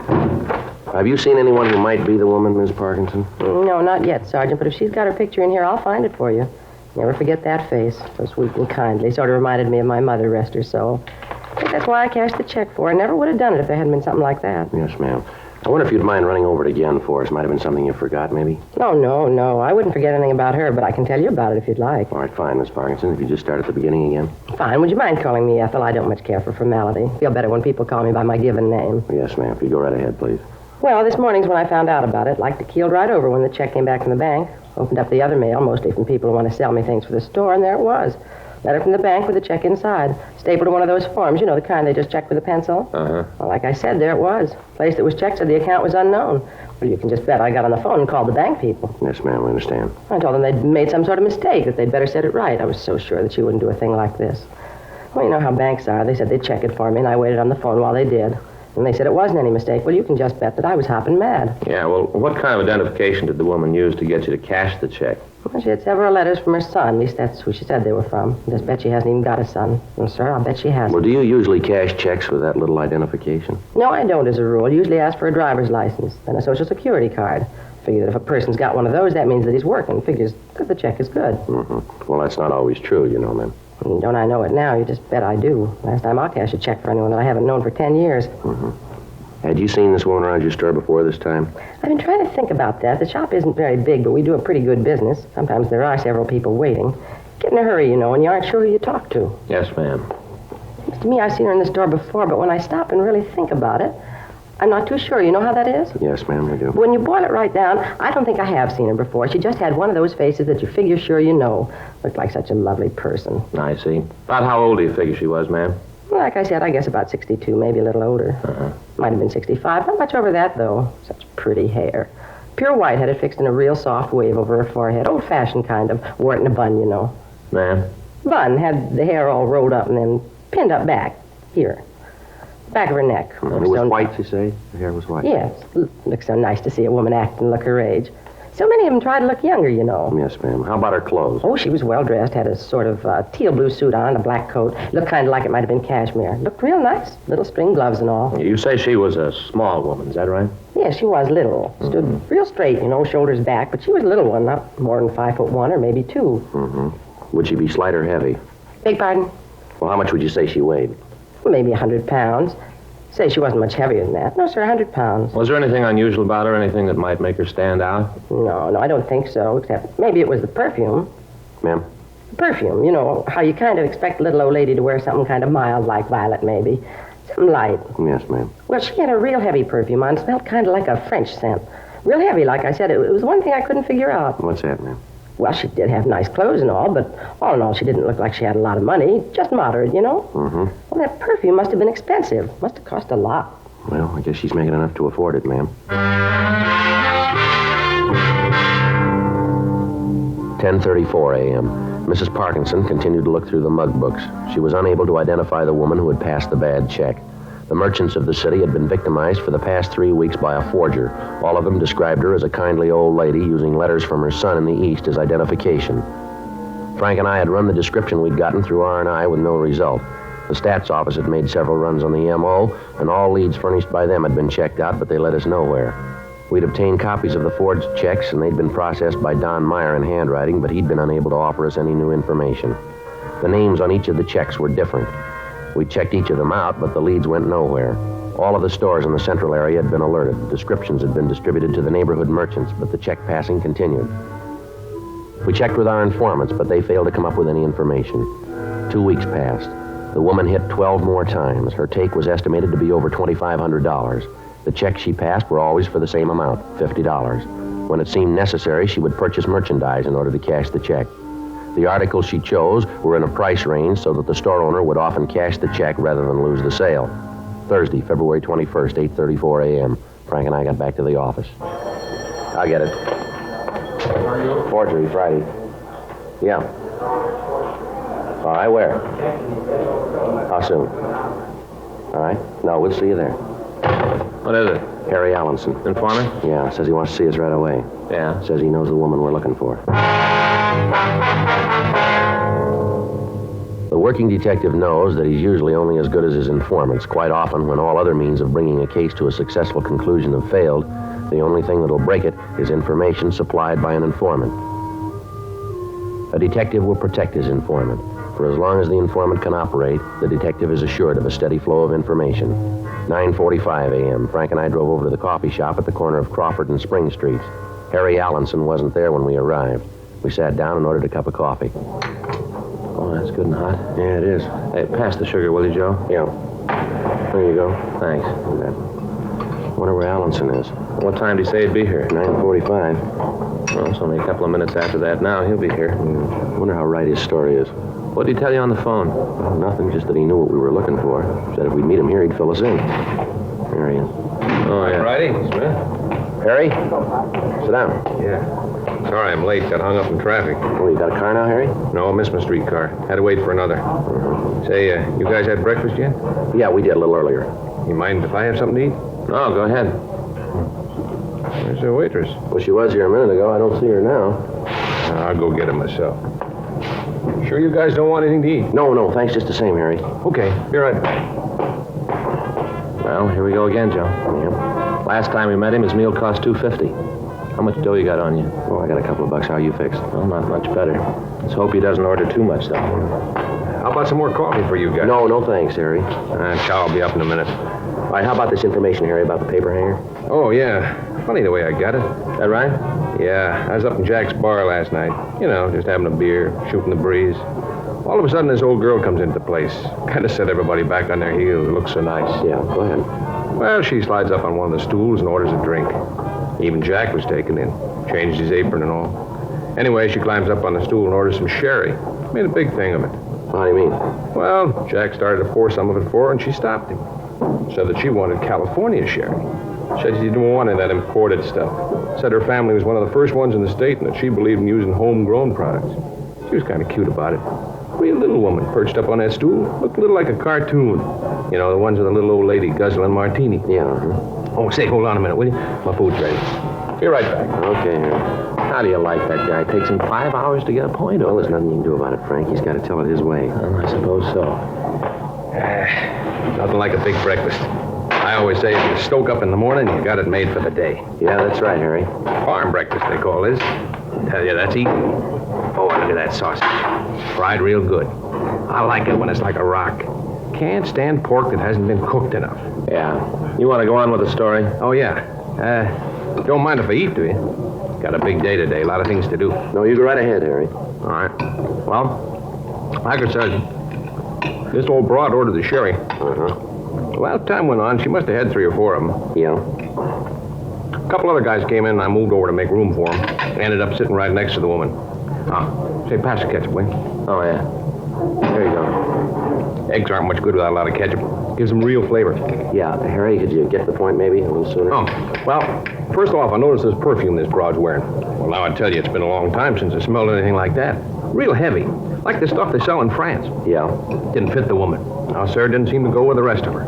Have you seen anyone who might be the woman, Miss Parkinson? No, not yet, Sergeant, but if she's got her picture in here, I'll find it for you. Never forget that face. So sweet and kindly. Sort of reminded me of my mother, rest her soul. I think that's why I cashed the check for her. I never would have done it if there hadn't been something like that. Yes, ma'am. I wonder if you'd mind running over it again for us. Might have been something you forgot, maybe? No. I wouldn't forget anything about her, but I can tell you about it if you'd like. All right, fine, Miss Parkinson. If you just start at the beginning again. Fine. Would you mind calling me Ethel? I don't much care for formality. Feel better when people call me by my given name. Yes, ma'am. If you go right ahead, please. Well, this morning's when I found out about it. Like to keeled right over when the check came back from the bank. Opened up the other mail, mostly from people who want to sell me things for the store, and there it was. Letter from the bank with a check inside. Stapled to one of those forms, you know, the kind they just check with a pencil. Uh-huh. Well, like I said, there it was. Place that was checked said the account was unknown. Well, you can just bet I got on the phone and called the bank people. Yes, ma'am, I understand. I told them they'd made some sort of mistake, that they'd better set it right. I was so sure that she wouldn't do a thing like this. Well, you know how banks are. They said they'd check it for me, and I waited on the phone while they did. And they said it wasn't any mistake. Well, you can just bet that I was hopping mad. Yeah, well, what kind of identification did the woman use to get you to cash the check? Well, she had several letters from her son. At least that's who she said they were from. I just bet she hasn't even got a son. Well, sir, I'll bet she hasn't. Well, do you usually cash checks with that little identification? No, I don't, as a rule. Usually ask for a driver's license, then a social security card. Figure that if a person's got one of those, that means that he's working. Figures that the check is good. Mm-hmm. Well, that's not always true, you know, ma'am. Don't I know it now? You just bet I do. Last time I'll cash a check for anyone that I haven't known for 10 years. Mm-hmm. Had you seen this woman around your store before this time? I've been trying to think about that. The shop isn't very big, but we do a pretty good business. Sometimes there are several people waiting. Get in a hurry, you know, and you aren't sure who you talk to. Yes, ma'am. Seems to me I've seen her in the store before, but when I stop and really think about it, I'm not too sure. You know how that is? Yes, ma'am, I do. When you boil it right down, I don't think I have seen her before. She just had one of those faces that you figure sure you know. Looked like such a lovely person. I see. About how old do you figure she was, ma'am? Well, like I said, I guess about 62, maybe a little older. Uh-huh. Might have been 65. Not much over that, though. Such pretty hair. Pure white, had it fixed in a real soft wave over her forehead. Old-fashioned kind of. Wore it in a bun, you know. Ma'am? Bun. Had the hair all rolled up and then pinned up back. Here. Back of her neck. And it was white, you say? Her hair was white? Yes. Looks so nice to see a woman act and look her age. So many of them try to look younger, you know. Yes, ma'am. How about her clothes? Oh, she was well-dressed. Had a sort of teal blue suit on, a black coat. Looked kind of like it might have been cashmere. Looked real nice. Little string gloves and all. You say she was a small woman, is that right? Yeah, she was little. Stood real straight, you know, shoulders back. But she was a little one, not more than 5'1" or maybe 2. Mm-hmm. Would she be slight or heavy? Beg pardon? Well, how much would you say she weighed? Maybe 100 pounds. Say she wasn't much heavier than that. No, sir, 100 pounds. Was there anything unusual about her, anything that might make her stand out? No, I don't think so, except maybe it was the perfume. Ma'am? Perfume, you know, how you kind of expect a little old lady to wear something kind of mild, like violet, maybe. Something light. Yes, ma'am. Well, she had a real heavy perfume on. Smelled kind of like a French scent. Real heavy, like I said. It was one thing I couldn't figure out. What's that, ma'am? Well, she did have nice clothes and all, but all in all, she didn't look like she had a lot of money. Just moderate, you know? Mm-hmm. Well, that perfume must have been expensive. Must have cost a lot. Well, I guess she's making enough to afford it, ma'am. 10:34 a.m. Mrs. Parkinson continued to look through the mug books. She was unable to identify the woman who had passed the bad check. The merchants of the city had been victimized for the past 3 weeks by a forger. All of them described her as a kindly old lady using letters from her son in the East as identification. Frank and I had run the description we'd gotten through R&I with no result. The stats office had made several runs on the M.O., and all leads furnished by them had been checked out, but they led us nowhere. We'd obtained copies of the forged checks, and they'd been processed by Don Meyer in handwriting, but he'd been unable to offer us any new information. The names on each of the checks were different. We checked each of them out, but the leads went nowhere. All of the stores in the central area had been alerted. Descriptions had been distributed to the neighborhood merchants, but the check passing continued. We checked with our informants, but they failed to come up with any information. 2 weeks passed. The woman hit 12 more times. Her take was estimated to be over $2,500. The checks she passed were always for the same amount, $50. When it seemed necessary, she would purchase merchandise in order to cash the check. The articles she chose were in a price range so that the store owner would often cash the check rather than lose the sale. Thursday, February 21st, 8:34 a.m. Frank and I got back to the office. I'll get it. Forgery, Friday. Yeah. All right, where? How soon? All right. No, we'll see you there. What is it? Harry Allenson. Informant? Yeah, says he wants to see us right away. Yeah? Says he knows the woman we're looking for. The working detective knows that he's usually only as good as his informants. Quite often, when all other means of bringing a case to a successful conclusion have failed, the only thing that'll break it is information supplied by an informant. A detective will protect his informant. For as long as the informant can operate, the detective is assured of a steady flow of information. 9:45 a.m., Frank and I drove over to the coffee shop at the corner of Crawford and Spring Streets. Harry Allenson wasn't there when we arrived. We sat down and ordered a cup of coffee. Oh, that's good and hot. Yeah, it is. Hey, pass the sugar, will you, Joe? Yeah. There you go. Thanks. Okay. Wonder where Allenson is. What time did he say he'd be here? 9:45. Well, it's only a couple of minutes after that now. He'll be here. Wonder how right his story is. What did he tell you on the phone? Well, nothing, just that he knew what we were looking for. Said if we'd meet him here, he'd fill us in. There he is. Oh, yeah. Righty, Smith. Harry? Sit down. Yeah. Sorry I'm late. Got hung up in traffic. Oh, you got a car now, Harry? No, I missed my streetcar. Had to wait for another. Say, you guys had breakfast yet? Yeah, we did a little earlier. You mind if I have something to eat? No, go ahead. Where's the waitress? Well, she was here a minute ago. I don't see her now. I'll go get her myself. Sure you guys don't want anything to eat? No, thanks just the same, Harry. Okay, be right back. Well, here we go again, Joe. Yep. Last time we met him, his meal cost $2.50. How much dough you got on you? Oh, I got a couple of bucks. How you fixed? Well, not much better. Let's hope he doesn't order too much, though. How about some more coffee for you guys? No thanks, Harry. Chow will be up in a minute. All right, how about this information, Harry, about the paper hanger? Oh, yeah. Funny the way I got it. That right? Yeah, I was up in Jack's bar last night. You know, just having a beer, shooting the breeze. All of a sudden, this old girl comes into the place. Kind of set everybody back on their heels. It looks so nice. Yeah, go ahead. Well, she slides up on one of the stools and orders a drink. Even Jack was taken in. Changed his apron and all. Anyway, she climbs up on the stool and orders some sherry. Made a big thing of it. How do you mean? Well, Jack started to pour some of it for her, and she stopped him. Said that she wanted California sherry. Said she didn't want any of that imported stuff. Said her family was one of the first ones in the state and that she believed in using homegrown products. She was kind of cute about it. Real little woman perched up on that stool. Looked a little like a cartoon. You know, the ones with the little old lady guzzling martini. Yeah, Oh, say, hold on a minute, will you? My food's ready. Be right back. Okay, Harry. How do you like that guy? It takes him 5 hours to get a point. Well, there's nothing you can do about it, Frank. He's got to tell it his way. Well, I suppose so. Nothing like a big breakfast. I always say if you stoke up in the morning, you got it made for the day. Yeah, that's right, Harry. Farm breakfast, they call this. Tell you, that's eating. Oh, look at that sausage. Fried real good. I like it when it's like a rock. Can't stand pork that hasn't been cooked enough. Yeah. You want to go on with the story? Oh, yeah. Don't mind if I eat, do you? Got a big day today. A lot of things to do. No, you go right ahead, Harry. All right. Well, like I said, this old broad ordered the sherry. Well, time went on. She must have had 3 or 4 of them. Yeah. A couple other guys came in, and I moved over to make room for them. Ended up sitting right next to the woman. Say, pass the ketchup, will you? Oh, yeah. There you go. Eggs aren't much good without a lot of ketchup. Gives them real flavor. Yeah, Harry, could you get to the point maybe a little sooner? Oh, well, first off, I noticed this perfume this broad's wearing. Well, now I tell you, it's been a long time since I smelled anything like that. Real heavy, like the stuff they sell in France. Yeah. Didn't fit the woman. Now, sir, didn't seem to go with the rest of her.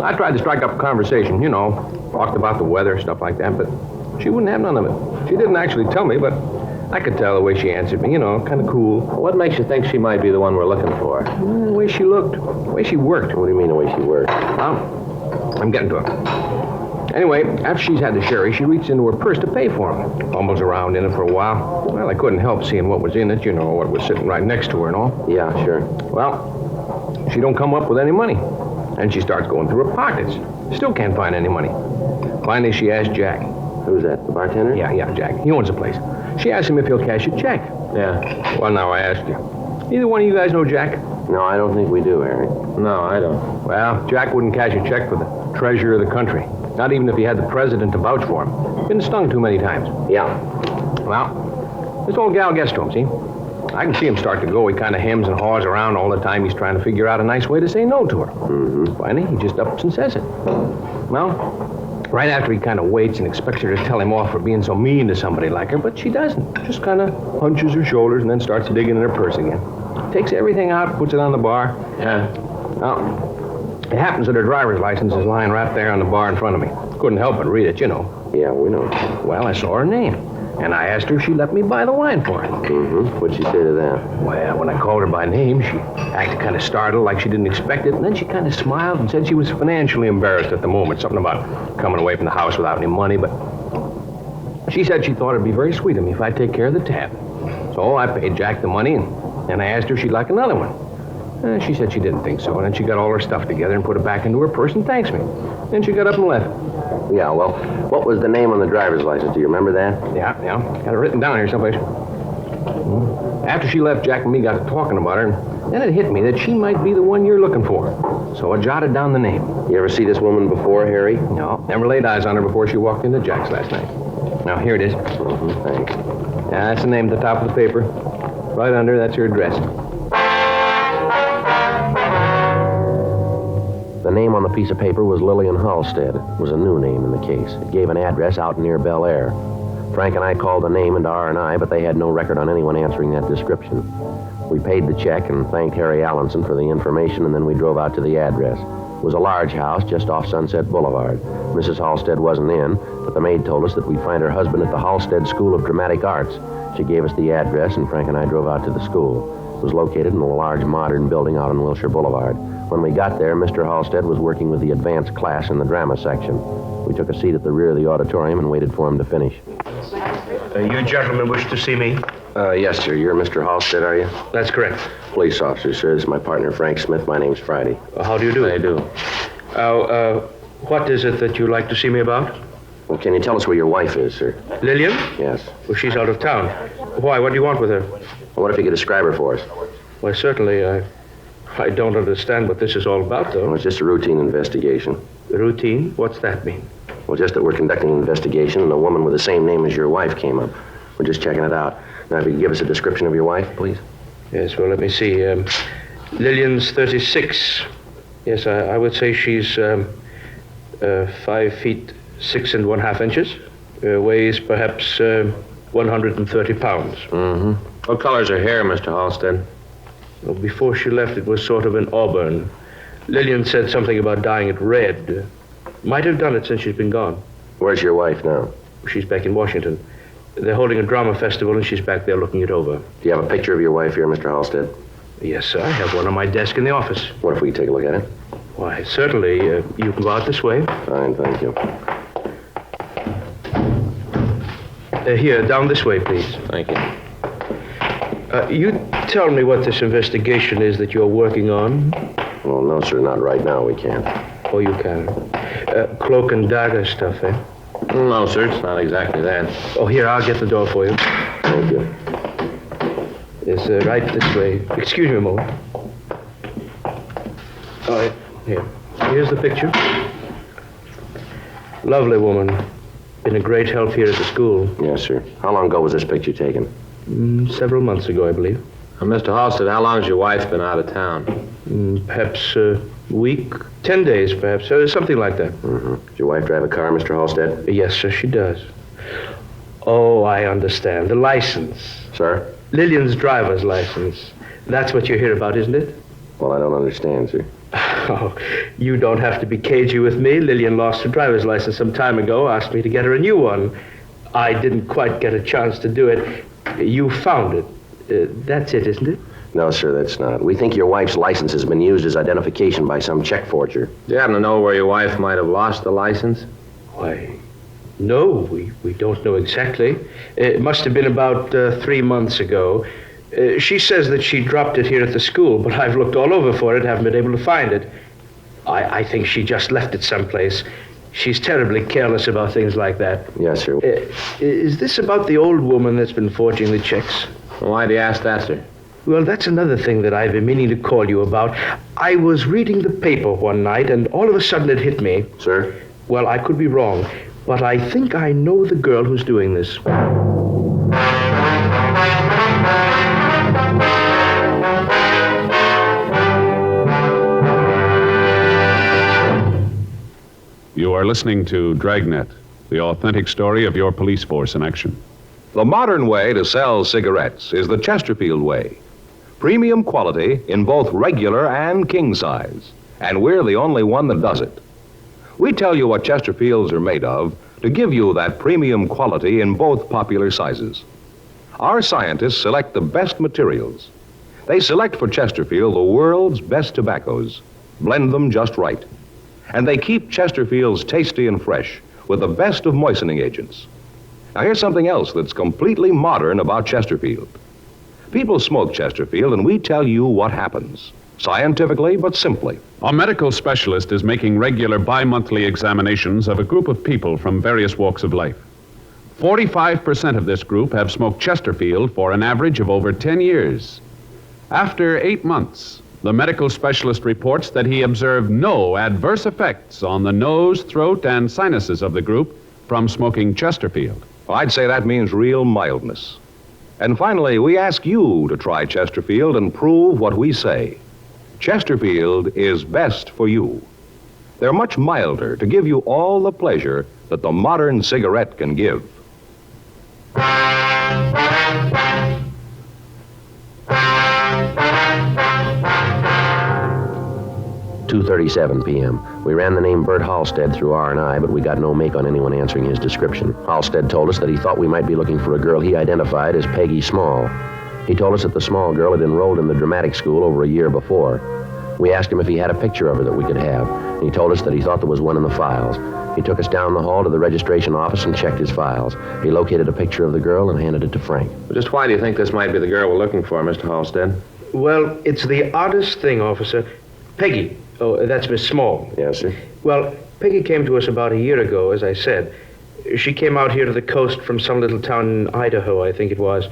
I tried to strike up a conversation, you know, talked about the weather, stuff like that, but she wouldn't have none of it. She didn't actually tell me, but I could tell the way she answered me, you know, kind of cool. What makes you think she might be the one we're looking for? The way she looked, the way she worked. What do you mean, the way she worked? Well, I'm getting to it. Anyway, after she's had the sherry, she reached into her purse to pay for them. Fumbles around in it for a while. Well, I couldn't help seeing what was in it, you know, what was sitting right next to her and all. Yeah, sure. Well, she don't come up with any money. And she starts going through her pockets. Still can't find any money. Finally, she asked Jack. Who's that, the bartender? Yeah, Jack. He owns the place. She asked him if he'll cash a check. Yeah. Well, now I asked you. Either one of you guys know Jack? No, I don't think we do, Harry. No, I don't. Well, Jack wouldn't cash a check for the treasurer of the country. Not even if he had the president to vouch for him. Been stung too many times. Yeah. Well, this old gal gets to him, see? I can see him start to go. He kind of hems and haws around all the time. He's trying to figure out a nice way to say no to her. Finally, he just ups and says it. Well, right after he kind of waits and expects her to tell him off for being so mean to somebody like her, but she doesn't. Just kind of hunches her shoulders and then starts digging in her purse again. Takes everything out, puts it on the bar. Yeah. Well, it happens that her driver's license is lying right there on the bar in front of me. Couldn't help but read it, you know. Yeah, we know. Well, I saw her name. And I asked her if she'd let me buy the wine for her. Mm-hmm. What'd she say to that? Well, when I called her by name, she acted kind of startled, like she didn't expect it. And then she kind of smiled and said she was financially embarrassed at the moment. Something about coming away from the house without any money, but she said she thought it'd be very sweet of me if I'd take care of the tab. So I paid Jack the money, and I asked her if she'd like another one. She said she didn't think so, and then she got all her stuff together and put it back into her purse and thanks me. Then she got up and left. Yeah, well, what was the name on the driver's license? Do you remember that? Yeah. Got it written down here someplace. After she left, Jack and me got to talking about her, and then it hit me that she might be the one you're looking for. So I jotted down the name. You ever see this woman before, Harry? No, never laid eyes on her before she walked into Jack's last night. Now, here it is. Mm-hmm, thanks. Yeah, that's the name at the top of the paper. Right under, that's her address. The name on the piece of paper was Lillian Halstead. It was a new name in the case. It gave an address out near Bel Air. Frank and I called the name into R&I, but they had no record on anyone answering that description. We paid the check and thanked Harry Allenson for the information, and then we drove out to the address. It was a large house just off Sunset Boulevard. Mrs. Halstead wasn't in, but the maid told us that we'd find her husband at the Halstead School of Dramatic Arts. She gave us the address, and Frank and I drove out to the school. It was located in a large modern building out on Wilshire Boulevard. When we got there, Mr. Halstead was working with the advanced class in the drama section. We took a seat at the rear of the auditorium and waited for him to finish. You gentlemen wish to see me? Yes, sir. You're Mr. Halstead, are you? That's correct. Police officer, sir. This is my partner, Frank Smith. My name's Friday. How do you do? I do. What is it that you'd like to see me about? Well, can you tell us where your wife is, sir? Lillian? Yes. Well, she's out of town. Why? What do you want with her? Well, what if you could describe her for us? Well, certainly. I don't understand what this is all about, though. Well, it's just a routine investigation. Routine? What's that mean? Well, just that we're conducting an investigation and a woman with the same name as your wife came up. We're just checking it out. Now, if you could give us a description of your wife, please. Yes, well, let me see. Lillian's 36. Yes, I would say she's 5 feet 6 1/2 inches. Weighs perhaps 130 pounds. Mm-hmm. What color's her hair, Mr. Halstead? Well, before she left, it was sort of an auburn. Lillian said something about dyeing it red. Might have done it since she's been gone. Where's your wife now? She's back in Washington. They're holding a drama festival, and she's back there looking it over. Do you have a picture of your wife here, Mr. Halstead? Yes, sir. I have one on my desk in the office. What if we take a look at it? Why, certainly. You can go out this way. Fine, thank you. Here, down this way, please. Thank you. You tell me what this investigation is that you're working on. Well, no, sir, not right now. We can't. Oh, you can. Cloak and dagger stuff, eh? No, sir, it's not exactly that. Oh, here, I'll get the door for you. Thank you. It's right this way. Excuse me a moment. Oh, here. Here's the picture. Lovely woman. Been a great help here at the school. Yes, sir. How long ago was this picture taken? Several months ago, I believe. Mr. Halstead, how long has your wife been out of town? Perhaps a week, 10 days, perhaps. Something like that. Mm-hmm. Does your wife drive a car, Mr. Halstead? Yes, sir, she does. Oh, I understand. The license. Sir? Lillian's driver's license. That's what you're here about, isn't it? Well, I don't understand, sir. Oh, you don't have to be cagey with me. Lillian lost her driver's license some time ago, asked me to get her a new one. I didn't quite get a chance to do it. You found it. That's it, isn't it? No, sir, that's not. We think your wife's license has been used as identification by some check forger. Do you happen to know where your wife might have lost the license? Why, no, we don't know exactly. It must have been about 3 months ago. She says that she dropped it here at the school, but I've looked all over for it, haven't been able to find it. I think she just left it someplace. She's terribly careless about things like that. Yes, sir. Is this about the old woman that's been forging the checks? Well, why do you ask that, sir? Well, that's another thing that I've been meaning to call you about. I was reading the paper one night, and all of a sudden it hit me. Sir? Well, I could be wrong, but I think I know the girl who's doing this. You are listening to Dragnet, the authentic story of your police force in action. The modern way to sell cigarettes is the Chesterfield way. Premium quality in both regular and king size. And we're the only one that does it. We tell you what Chesterfields are made of to give you that premium quality in both popular sizes. Our scientists select the best materials. They select for Chesterfield the world's best tobaccos, blend them just right. And they keep Chesterfields tasty and fresh with the best of moistening agents. Now here's something else that's completely modern about Chesterfield. People smoke Chesterfield and we tell you what happens. Scientifically, but simply. A medical specialist is making regular bi-monthly examinations of a group of people from various walks of life. 45% of this group have smoked Chesterfield for an average of over 10 years. After 8 months, the medical specialist reports that he observed no adverse effects on the nose, throat, and sinuses of the group from smoking Chesterfield. Well, I'd say that means real mildness. And finally, we ask you to try Chesterfield and prove what we say. Chesterfield is best for you. They're much milder to give you all the pleasure that the modern cigarette can give. 2:37 p.m. We ran the name Bert Halstead through R&I, but we got no make on anyone answering his description. Halstead told us that he thought we might be looking for a girl he identified as Peggy Small. He told us that the Small girl had enrolled in the dramatic school over a year before. We asked him if he had a picture of her that we could have, and he told us that he thought there was one in the files. He took us down the hall to the registration office and checked his files. He located a picture of the girl and handed it to Frank. Just why do you think this might be the girl we're looking for, Mr. Halstead? Well, it's the oddest thing, officer. Peggy. Oh, that's Miss Small. Yes, sir. Well, Peggy came to us about a year ago, as I said. She came out here to the coast from some little town in Idaho, I think it was.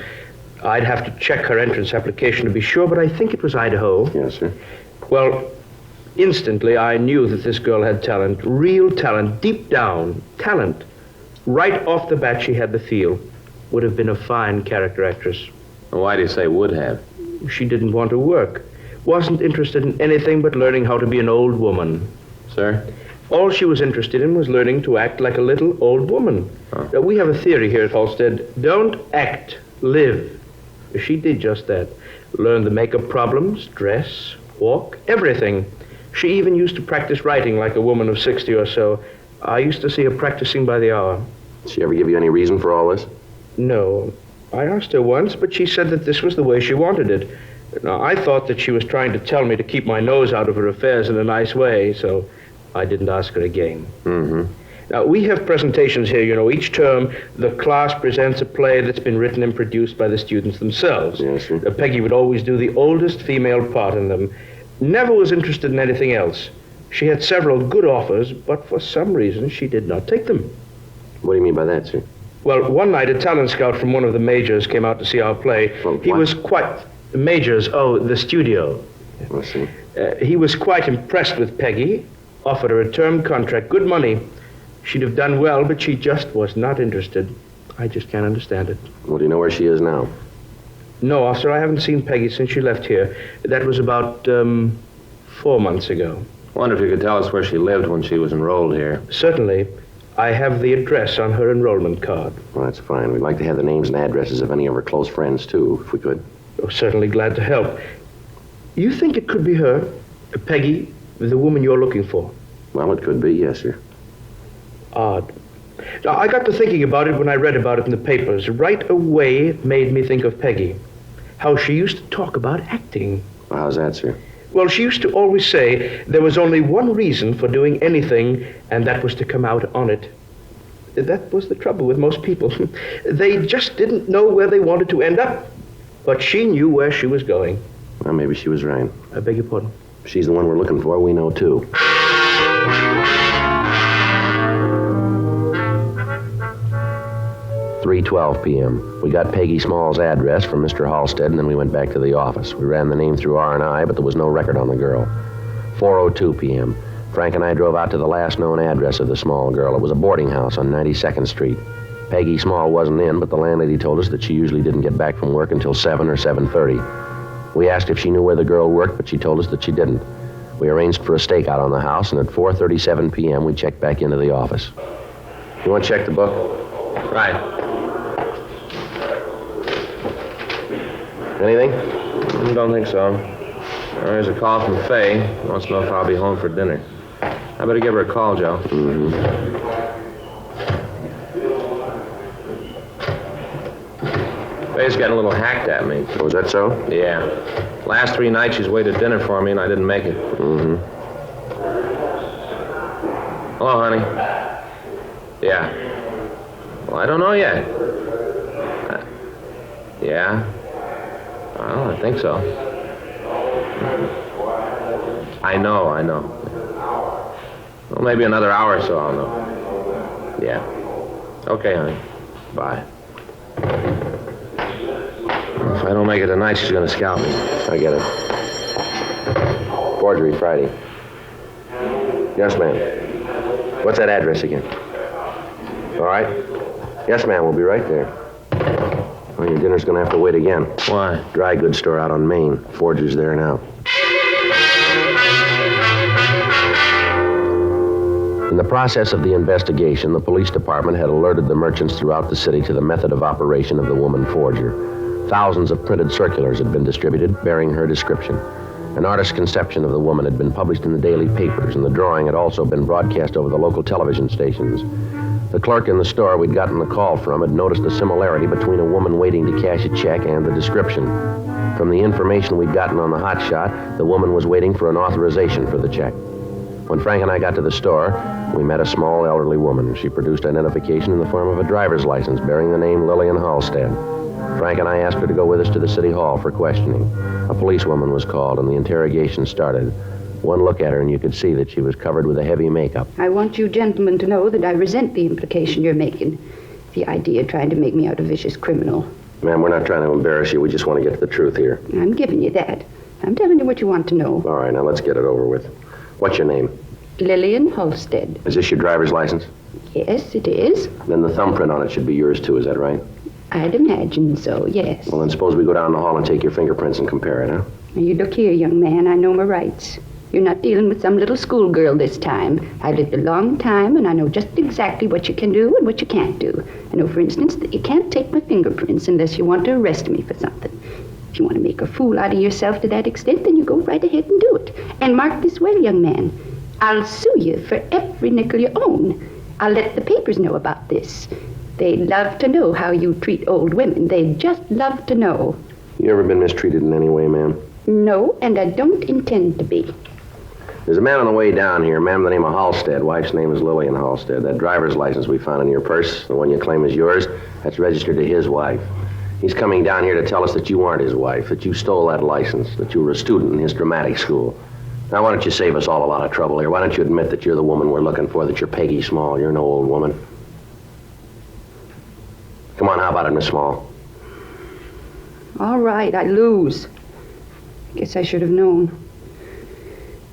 I'd have to check her entrance application to be sure, but I think it was Idaho. Yes, sir. Well, instantly I knew that this girl had talent, real talent, deep down, talent. Right off the bat, she had the feel. Would have been a fine character actress. Well, why do you say would have? She didn't want to work. Wasn't interested in anything but learning how to be an old woman. Sir? All she was interested in was learning to act like a little old woman. Huh. We have a theory here at Halstead. Don't act, live. She did just that. Learned the makeup problems, dress, walk, everything. She even used to practice writing like a woman of 60 or so. I used to see her practicing by the hour. Did she ever give you any reason for all this? No. I asked her once, but she said that this was the way she wanted it. Now, I thought that she was trying to tell me to keep my nose out of her affairs in a nice way, so I didn't ask her again. Mm-hmm. Now, we have presentations here, each term the class presents a play that's been written and produced by the students themselves. Yes, sir. Peggy would always do the oldest female part in them. Never was interested in anything else. She had several good offers, but for some reason she did not take them. What do you mean by that, sir? Well, one night a talent scout from one of the majors came out to see our play. Well, he was quite... Majors, the studio. I see. He was quite impressed with Peggy, offered her a term contract, good money. She'd have done well, but she just was not interested. I just can't understand it. Well, do you know where she is now? No, officer, I haven't seen Peggy since she left here. That was about 4 months ago. I wonder if you could tell us where she lived when she was enrolled here. Certainly. I have the address on her enrollment card. Well, that's fine. We'd like to have the names and addresses of any of her close friends, too, if we could. Oh, certainly glad to help. You think it could be her, Peggy, the woman you're looking for? Well, it could be, yes, sir. Odd. Now, I got to thinking about it when I read about it in the papers. Right away, it made me think of Peggy. How she used to talk about acting. Well, how's that, sir? Well, she used to always say there was only one reason for doing anything, and that was to come out on it. That was the trouble with most people. They just didn't know where they wanted to end up. But she knew where she was going. Well, maybe she was right. I beg your pardon? She's the one we're looking for, we know, too. "3:12 p.m. We got Peggy Small's address from Mr. Halstead, and then we went back to the office. We ran the name through R&I, but there was no record on the girl. 4:02 p.m. Frank and I drove out to the last known address of the Small girl. It was a boarding house on 92nd Street. Peggy Small wasn't in, but the landlady told us that she usually didn't get back from work until 7 or 7:30. We asked if she knew where the girl worked, but she told us that she didn't. We arranged for a stakeout on the house, and at 4:37 p.m. we checked back into the office. You want to check the book? Right. Anything? I don't think so. There's a call from Faye. Wants to know if I'll be home for dinner. I better give her a call, Joe. Mm-hmm. Faye's getting a little hacked at me. Oh, is that so? Yeah. Last 3 nights she's waited dinner for me and I didn't make it. Mm-hmm. Hello, honey. Yeah. Well, I don't know yet. Yeah? Well, I think so. I know. Well, maybe another hour or so I'll know. Yeah. Okay, honey. Bye. Well, if I don't make it tonight, she's going to scalp me. I get it. Forgery Friday. Yes, ma'am. What's that address again? All right. Yes, ma'am. We'll be right there. Well, your dinner's going to have to wait again. Why? Dry goods store out on Main. Forger's there now. In the process of the investigation, the police department had alerted the merchants throughout the city to the method of operation of the woman forger. Thousands of printed circulars had been distributed bearing her description. An artist's conception of the woman had been published in the daily papers, and the drawing had also been broadcast over the local television stations. The clerk in the store we'd gotten the call from had noticed a similarity between a woman waiting to cash a check and the description. From the information we'd gotten on the hot shot, the woman was waiting for an authorization for the check. When Frank and I got to the store, we met a small elderly woman. She produced identification in the form of a driver's license bearing the name Lillian Halstead. Frank and I asked her to go with us to the city hall for questioning. A policewoman was called, and the interrogation started. One look at her, and you could see that she was covered with a heavy makeup. I want you gentlemen to know that I resent the implication you're making. The idea of trying to make me out a vicious criminal. Ma'am, we're not trying to embarrass you. We just want to get to the truth here. I'm giving you that. I'm telling you what you want to know. All right, now let's get it over with. What's your name? Lillian Halstead. Is this your driver's license? Yes, it is. Then the thumbprint on it should be yours, too. Is that right? I'd imagine so, yes. Well, then suppose we go down the hall and take your fingerprints and compare it, huh? Now, you look here, young man. I know my rights. You're not dealing with some little schoolgirl this time. I've lived a long time, and I know just exactly what you can do and what you can't do. I know, for instance, that you can't take my fingerprints unless you want to arrest me for something. If you want to make a fool out of yourself to that extent, then you go right ahead and do it. And mark this well, young man. I'll sue you for every nickel you own. I'll let the papers know about this. They love to know how you treat old women. They just love to know. You ever been mistreated in any way, ma'am? No, and I don't intend to be. There's a man on the way down here, ma'am, the name of Halstead. Wife's name is Lillian Halstead. That driver's license we found in your purse, the one you claim is yours, that's registered to his wife. He's coming down here to tell us that you aren't his wife, that you stole that license, that you were a student in his dramatic school. Now, why don't you save us all a lot of trouble here? Why don't you admit that you're the woman we're looking for, that you're Peggy Small, you're no old woman? Come on, how about it, Miss Small? All right, I lose. Guess I should have known.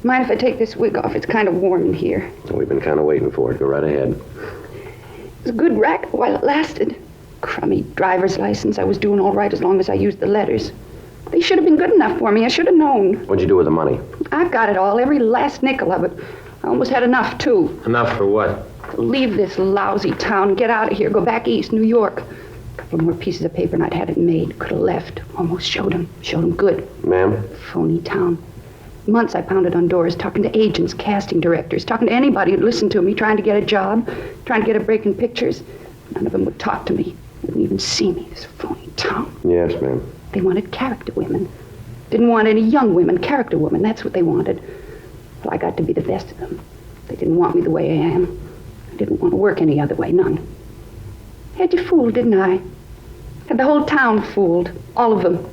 Mind if I take this wig off? It's kind of warm in here. We've been kind of waiting for it. Go right ahead. It was a good racket while it lasted. Crummy driver's license. I was doing all right as long as I used the letters. They should have been good enough for me. I should have known. What'd you do with the money? I've got it all, every last nickel of it. I almost had enough, too. Enough for what? To leave this lousy town, get out of here, go back east, New York. A couple more pieces of paper and I'd had it made. Could have left. Almost showed him good. Ma'am? Phony town. Months I pounded on doors, talking to agents, casting directors, talking to anybody who'd listen to me, trying to get a job, trying to get a break in pictures. None of them would talk to me. Wouldn't even see me, this phony town. Yes, ma'am. They wanted character women. Didn't want any young women, character women. That's what they wanted. Well, I got to be the best of them. They didn't want me the way I am. I didn't want to work any other way, none. Had you fooled, didn't I? Had the whole town fooled. All of them.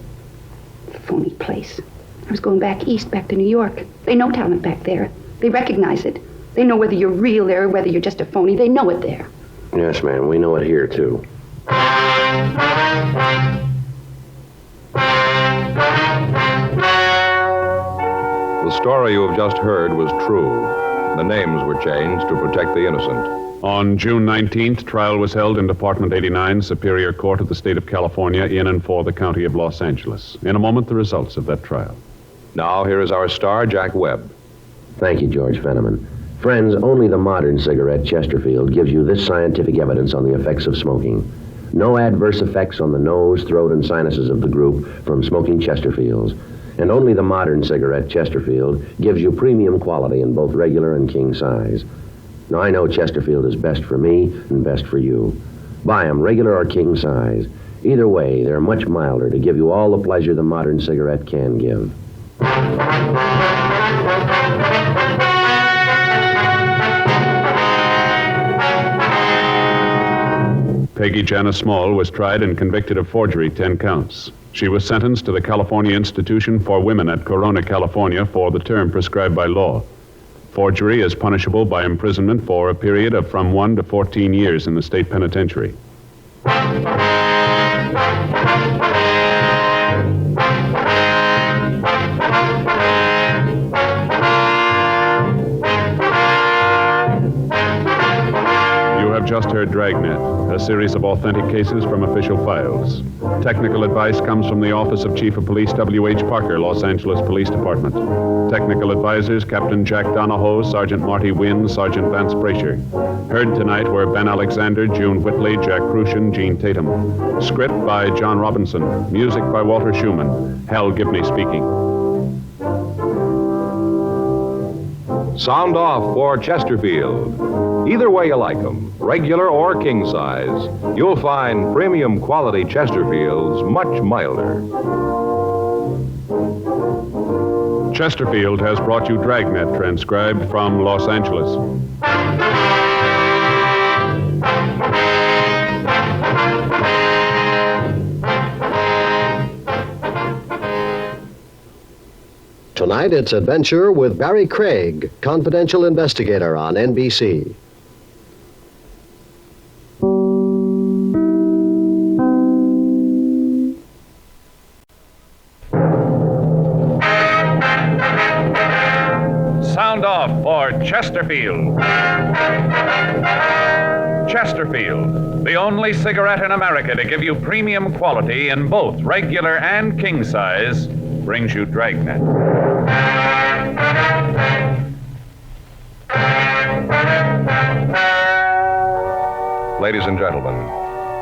Phony place. I was going back east, back to New York. They know talent back there. They recognize it. They know whether you're real there or whether you're just a phony. They know it there. Yes, ma'am. We know it here, too. The story you have just heard was true. The names were changed to protect the innocent. On June 19th, trial was held in Department 89, Superior Court of the State of California, in and for the County of Los Angeles. In a moment, the results of that trial. Now, here is our star, Jack Webb. Thank you, George Fenneman. Friends, only the modern cigarette, Chesterfield, gives you this scientific evidence on the effects of smoking. No adverse effects on the nose, throat, and sinuses of the group from smoking Chesterfields. And only the modern cigarette, Chesterfield, gives you premium quality in both regular and king size. Now, I know Chesterfield is best for me and best for you. Buy them, regular or king size. Either way, they're much milder to give you all the pleasure the modern cigarette can give. Peggy Janice Small was tried and convicted of forgery, 10 counts. She was sentenced to the California Institution for Women at Corona, California, for the term prescribed by law. Forgery is punishable by imprisonment for a period of from 1 to 14 years in the state penitentiary. You have just heard Dragnet, a series of authentic cases from official files. Technical advice comes from the Office of Chief of Police W.H. Parker, Los Angeles Police Department. Technical advisors Captain Jack Donahoe, Sergeant Marty Wynn, Sergeant Vance Brasher. Heard tonight were Ben Alexander, June Whitley, Jack Crucian, Gene Tatum. Script by John Robinson. Music by Walter Schumann. Hal Gibney speaking. Sound off for Chesterfield. Either way you like them, regular or king size, you'll find premium quality Chesterfields much milder. Chesterfield has brought you Dragnet, transcribed from Los Angeles. Tonight, it's Adventure with Barry Craig, confidential investigator on NBC. Sound off for Chesterfield. Chesterfield, the only cigarette in America to give you premium quality in both regular and king size, brings you Dragnet. Ladies and gentlemen,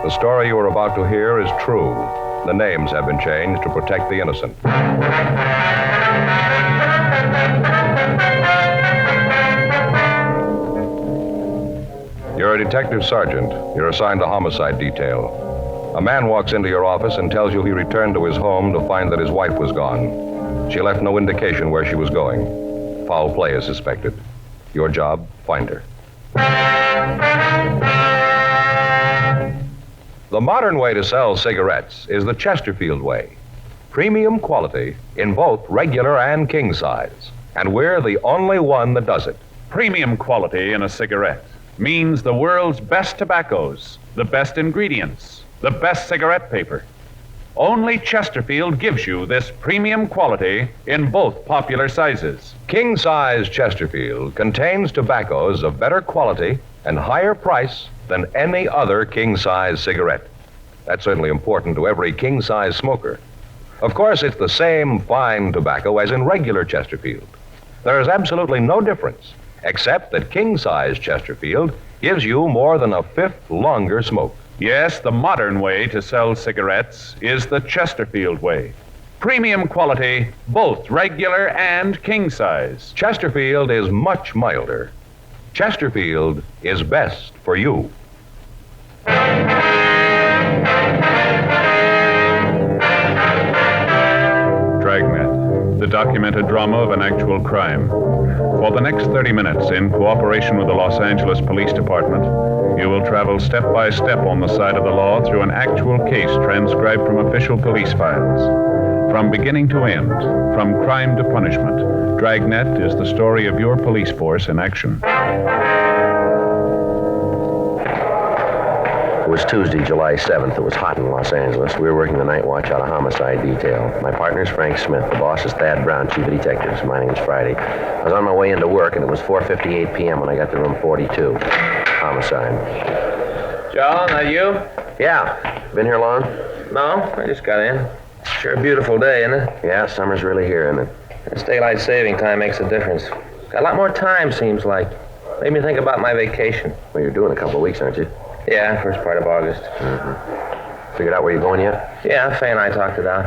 the story you are about to hear is true. The names have been changed to protect the innocent. You're a detective sergeant. You're assigned to homicide detail. A man walks into your office and tells you he returned to his home to find that his wife was gone. She left no indication where she was going. Foul play is suspected. Your job, find her. The modern way to sell cigarettes is the Chesterfield way. Premium quality in both regular and king size. And we're the only one that does it. Premium quality in a cigarette means the world's best tobaccos, the best ingredients, the best cigarette paper. Only Chesterfield gives you this premium quality in both popular sizes. King size Chesterfield contains tobaccos of better quality and higher price than any other king size cigarette. That's certainly important to every king size smoker. Of course, it's the same fine tobacco as in regular Chesterfield. There is absolutely no difference, except that king size Chesterfield gives you more than a fifth longer smoke. Yes, the modern way to sell cigarettes is the Chesterfield way. Premium quality, both regular and king size. Chesterfield is much milder. Chesterfield is best for you. Dragnet, the documented drama of an actual crime. For the next 30 minutes, in cooperation with the Los Angeles Police Department, you will travel step by step on the side of the law through an actual case transcribed from official police files. From beginning to end, from crime to punishment, Dragnet is the story of your police force in action. It was Tuesday, July 7th. It was hot in Los Angeles. We were working the night watch out of homicide detail. My partner's Frank Smith. The boss is Thad Brown, chief of detectives. My name's Friday. I was on my way into work, and it was 4:58 p.m. when I got to room 42. Homicide. John, that you? Yeah. Been here long? No, I just got in. Sure a beautiful day, isn't it? Yeah, summer's really here, isn't it? This daylight saving time makes a difference. Got a lot more time, seems like. Made me think about my vacation. Well, you're doing a couple of weeks, aren't you? Yeah, first part of August. Mm-hmm. Figured out where you're going yet? Yeah, Fay and I talked it out.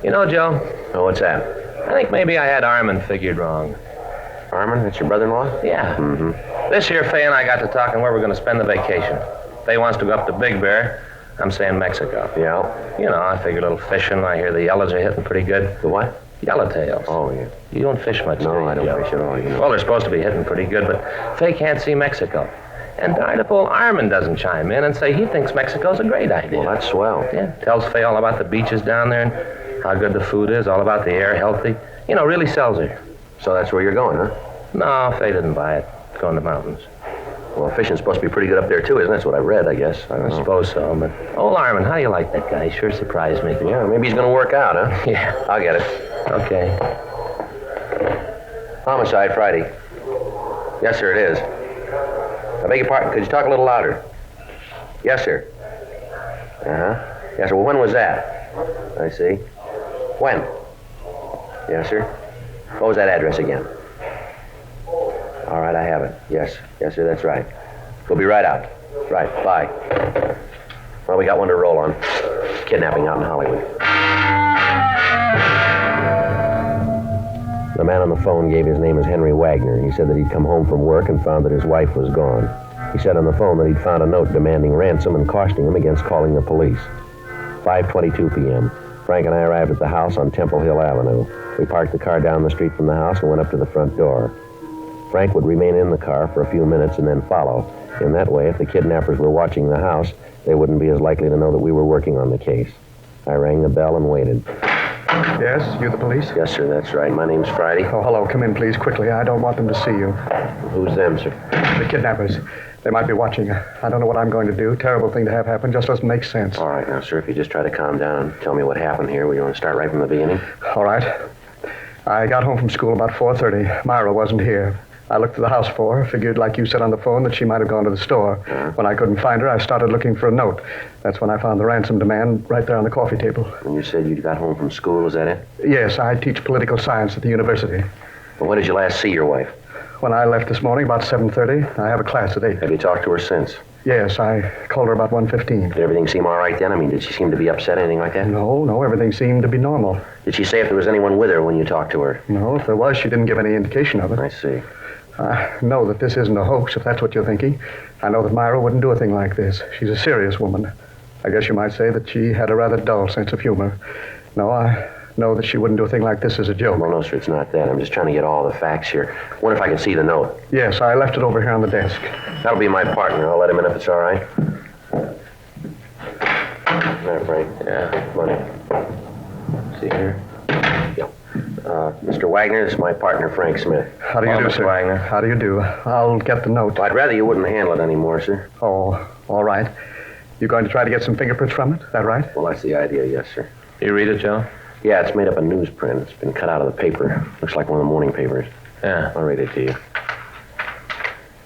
You know, Joe. Oh, what's that? I think maybe I had Armand figured wrong. Armand? That's your brother-in-law? Yeah. Mm-hmm. This year, Fay and I got to talking where we're going to spend the vacation. Fay wants to go up to Big Bear. I'm saying Mexico. Yeah? You know, I figure a little fishing. I hear the yellows are hitting pretty good. The what? Yellowtails. Oh, yeah. You don't fish much, do No, you? I don't fish at all, you know. Well, they're supposed to be hitting pretty good, but Fay can't see Mexico. And darn if old Armin doesn't chime in and say he thinks Mexico's a great idea. Well, that's swell. Yeah, tells Fay all about the beaches down there and how good the food is, all about the air, healthy. You know, really sells her. So that's where you're going, huh? No, Fay didn't buy it. Going to the mountains. Well, fishing's supposed to be pretty good up there, too, isn't it? That's what I read, I guess. I don't know. Suppose so, but old Armin, how do you like that guy? He sure surprised me. Yeah, maybe he's going to work out, huh? Yeah. I'll get it. Okay. Homicide, Friday. Yes, sir, it is. I beg your pardon. Could you talk a little louder? Yes, sir. Uh-huh. Yes, sir. Well, when was that? I see. When? Yes, sir. What was that address again? All right, I have it. Yes. Yes, sir, that's right. We'll be right out. Right, bye. Well, we got one to roll on. Kidnapping out in Hollywood. The man on the phone gave his name as Henry Wagner. He said that he'd come home from work and found that his wife was gone. He said on the phone that he'd found a note demanding ransom and cautioning him against calling the police. 5:22 p.m. Frank and I arrived at the house on Temple Hill Avenue. We parked the car down the street from the house and went up to the front door. Frank would remain in the car for a few minutes and then follow. In that way, if the kidnappers were watching the house, they wouldn't be as likely to know that we were working on the case. I rang the bell and waited. Yes, you the police? Yes, sir, that's right. My name's Friday. Oh, hello. Come in, please, quickly. I don't want them to see you. Who's them, sir? The kidnappers. They might be watching. I don't know what I'm going to do. Terrible thing to have happen. Just doesn't make sense. All right, now, sir, if you just try to calm down and tell me what happened here. We want to start right from the beginning? All right. I got home from school about 4:30. Myra wasn't here. I looked at the house for her, figured, like you said on the phone, that she might have gone to the store. When I couldn't find her, I started looking for a note. That's when I found the ransom demand right there on the coffee table. And you said you got home from school, is that it? Yes, I teach political science at the university. Well, when did you last see your wife? When I left this morning, about 7:30. I have a class at 8. Have you talked to her since? Yes, I called her about 1:15. Did everything seem all right then? I mean, did she seem to be upset, anything like that? No, everything seemed to be normal. Did she say if there was anyone with her when you talked to her? No, if there was, she didn't give any indication of it. I see. I know that this isn't a hoax, if that's what you're thinking. I know that Myra wouldn't do a thing like this. She's a serious woman. I guess you might say that she had a rather dull sense of humor. No, I know that she wouldn't do a thing like this as a joke. Well, no, sir, it's not that. I'm just trying to get all the facts here. I wonder if I can see the note. Yes, I left it over here on the desk. That'll be my partner. I'll let him in if it's all right. There, Frank. Yeah, money. See here? Yep. Mr. Wagner, this is my partner, Frank Smith. How do you do, Mr. sir? Wagner. How do you do? I'll get the note. Well, I'd rather you wouldn't handle it anymore, sir. Oh, all right. You going to try to get some fingerprints from it? Is that right? Well, that's the idea, yes, sir. You read it, Joe? Yeah, it's made up of newsprint. It's been cut out of the paper. Looks like one of the morning papers. Yeah. I'll read it to you.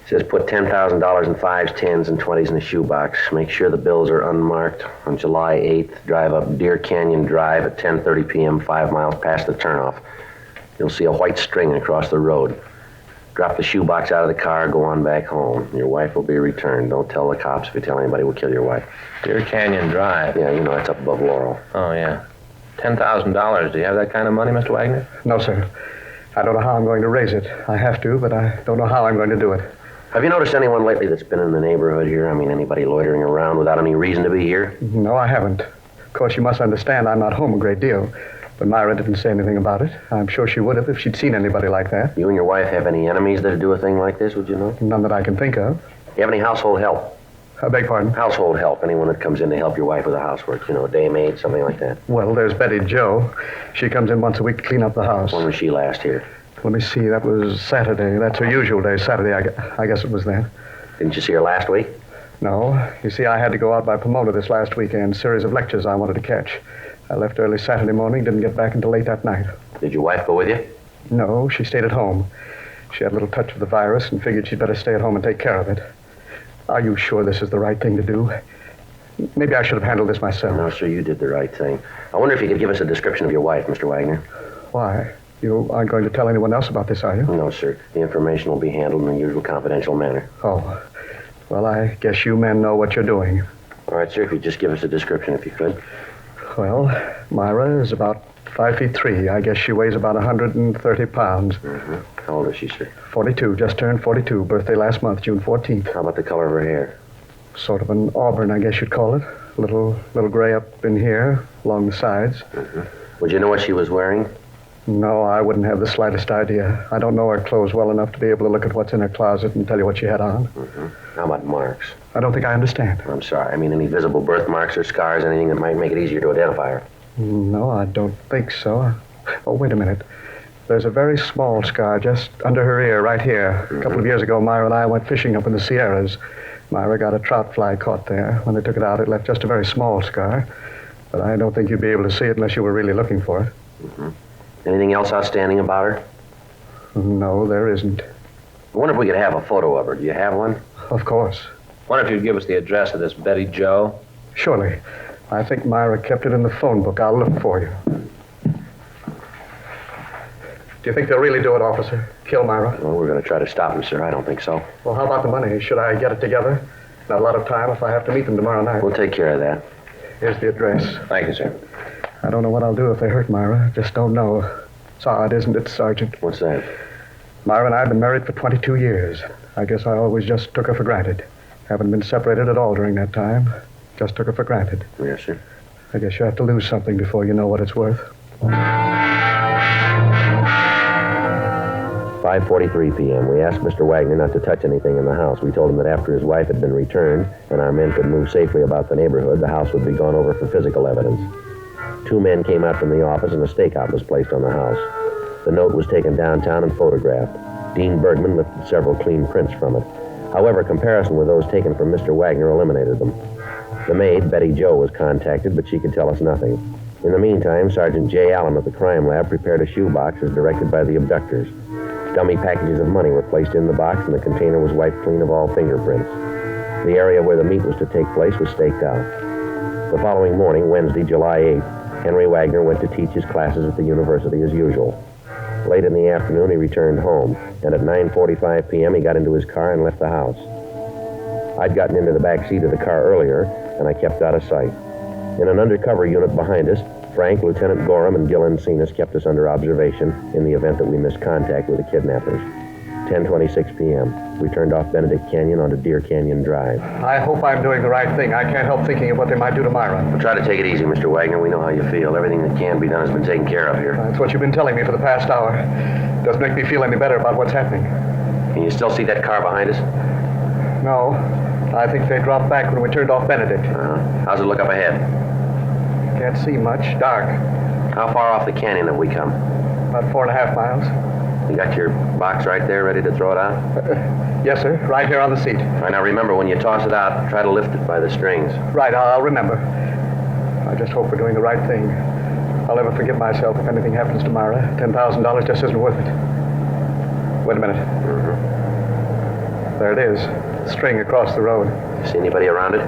It says, put $10,000 in 5s, 10s, and 20s in a shoebox. Make sure the bills are unmarked. On July 8th, drive up Deer Canyon Drive at 10:30 p.m., 5 miles past the turnoff. You'll see a white string across the road. Drop the shoebox out of the car, go on back home. Your wife will be returned. Don't tell the cops. If you tell anybody, we'll kill your wife. Deer Canyon Drive. Yeah, you know, it's up above Laurel. Oh, yeah. $10,000. Do you have that kind of money, Mr. Wagner? No, sir. I don't know how I'm going to raise it. I have to, but I don't know how I'm going to do it. Have you noticed anyone lately that's been in the neighborhood here? I mean, anybody loitering around without any reason to be here? No, I haven't. Of course, you must understand I'm not home a great deal. But Myra didn't say anything about it. I'm sure she would have if she'd seen anybody like that. You and your wife have any enemies that do a thing like this, would you know? None that I can think of. You have any household help? I beg pardon? Household help. Anyone that comes in to help your wife with the housework. You know, a day maid, something like that. Well, there's Betty Jo. She comes in once a week to clean up the house. When was she last here? Let me see. That was Saturday. That's her usual day, Saturday. I guess it was then. Didn't you see her last week? No. You see, I had to go out by Pomona this last weekend. Series of lectures I wanted to catch. I left early Saturday morning, didn't get back until late that night. Did your wife go with you? No, she stayed at home. She had a little touch of the virus and figured she'd better stay at home and take care of it. Are you sure this is the right thing to do? Maybe I should have handled this myself. No, sir, you did the right thing. I wonder if you could give us a description of your wife, Mr. Wagner. Why? You aren't going to tell anyone else about this, are you? No, sir. The information will be handled in the usual confidential manner. Oh. Well, I guess you men know what you're doing. All right, sir, if you'd just give us a description, if you could. Well, Myra is about 5'3". I guess she weighs about 130 pounds. Mm-hmm. How old is she, sir? 42, just turned 42. Birthday last month, June 14th. How about the color of her hair? Sort of an auburn, I guess you'd call it. A little gray up in here, along the sides. Would you know what she was wearing? No, I wouldn't have the slightest idea. I don't know her clothes well enough to be able to look at what's in her closet and tell you what she had on. How about marks? I don't think I understand. I'm sorry. I mean, any visible birthmarks or scars, anything that might make it easier to identify her. No, I don't think so. Oh, wait a minute. There's a very small scar just under her ear right here. A couple of years ago, Myra and I went fishing up in the Sierras. Myra got a trout fly caught there. When they took it out, it left just a very small scar. But I don't think you'd be able to see it unless you were really looking for it. Anything else outstanding about her? No, there isn't. I wonder if we could have a photo of her. Do you have one? Of course. Wonder if you'd give us the address of this Betty Jo? Surely. I think Myra kept it in the phone book. I'll look for you. Do you think they'll really do it, officer? Kill Myra? Well, we're going to try to stop them, sir. I don't think so. Well, how about the money? Should I get it together? Not a lot of time if I have to meet them tomorrow night. We'll take care of that. Here's the address. Thank you, sir. I don't know what I'll do if they hurt Myra. Just don't know. It's odd, isn't it, Sergeant? What's that? Myra and I have been married for 22 years. I guess I always just took her for granted. Haven't been separated at all during that time. Just took her for granted. Yes, sir. I guess you have to lose something before you know what it's worth. 5:43 p.m. We asked Mr. Wagner not to touch anything in the house. We told him that after his wife had been returned and our men could move safely about the neighborhood, the house would be gone over for physical evidence. 2 men came out from the office and a stakeout was placed on the house. The note was taken downtown and photographed. Dean Bergman lifted several clean prints from it. However, comparison with those taken from Mr. Wagner eliminated them. The maid, Betty Jo, was contacted, but she could tell us nothing. In the meantime, Sergeant J. Allen of the crime lab prepared a shoebox as directed by the abductors. Dummy packages of money were placed in the box, and the container was wiped clean of all fingerprints. The area where the meet was to take place was staked out. The following morning, Wednesday, July 8th, Henry Wagner went to teach his classes at the university as usual. Late in the afternoon, he returned home, and at 9:45 p.m., he got into his car and left the house. I'd gotten into the back seat of the car earlier, and I kept out of sight. In an undercover unit behind us, Frank, Lieutenant Gorham, and Gil Encinas kept us under observation in the event that we missed contact with the kidnappers. 10:26 p.m. We turned off Benedict Canyon onto Deer Canyon Drive. I hope I'm doing the right thing. I can't help thinking of what they might do to Myra. Well, try to take it easy, Mr. Wagner. We know how you feel. Everything that can be done has been taken care of here. That's what you've been telling me for the past hour. Doesn't make me feel any better about what's happening. Can you still see that car behind us? No. I think they dropped back when we turned off Benedict. How's it look up ahead? Can't see much. Dark. How far off the canyon have we come? About 4.5 miles. You got your box right there ready to throw it out? Yes, sir. Right here on the seat. All right, now remember, when you toss it out, try to lift it by the strings. Right, I'll remember. I just hope we're doing the right thing. I'll never forgive myself if anything happens to Myra. $10,000 just isn't worth it. Wait a minute. There it is. String across the road. See anybody around it?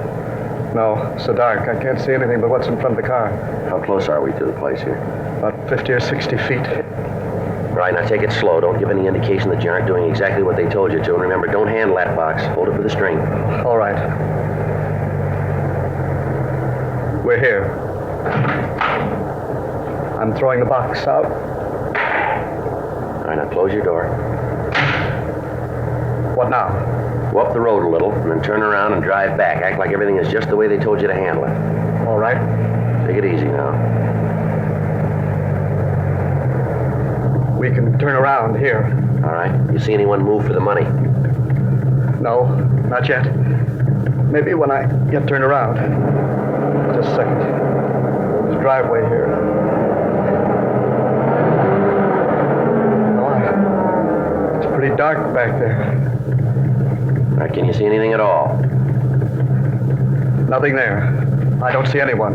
No, so dark. I can't see anything but what's in front of the car. How close are we to the place here? About 50 or 60 feet. All right, now take it slow. Don't give any indication that you aren't doing exactly what they told you to. And remember, don't handle that box. Hold it for the string. All right. We're here. I'm throwing the box out. All right, now close your door. What now? Go up the road a little, and then turn around and drive back. Act like everything is just the way they told you to handle it. All right. Take it easy now. We can turn around here. All right. You see anyone move for the money? No, not yet. Maybe when I get turned around. Just a second. There's a driveway here. Oh, it's pretty dark back there. All right, can you see anything at all? Nothing there. I don't see anyone.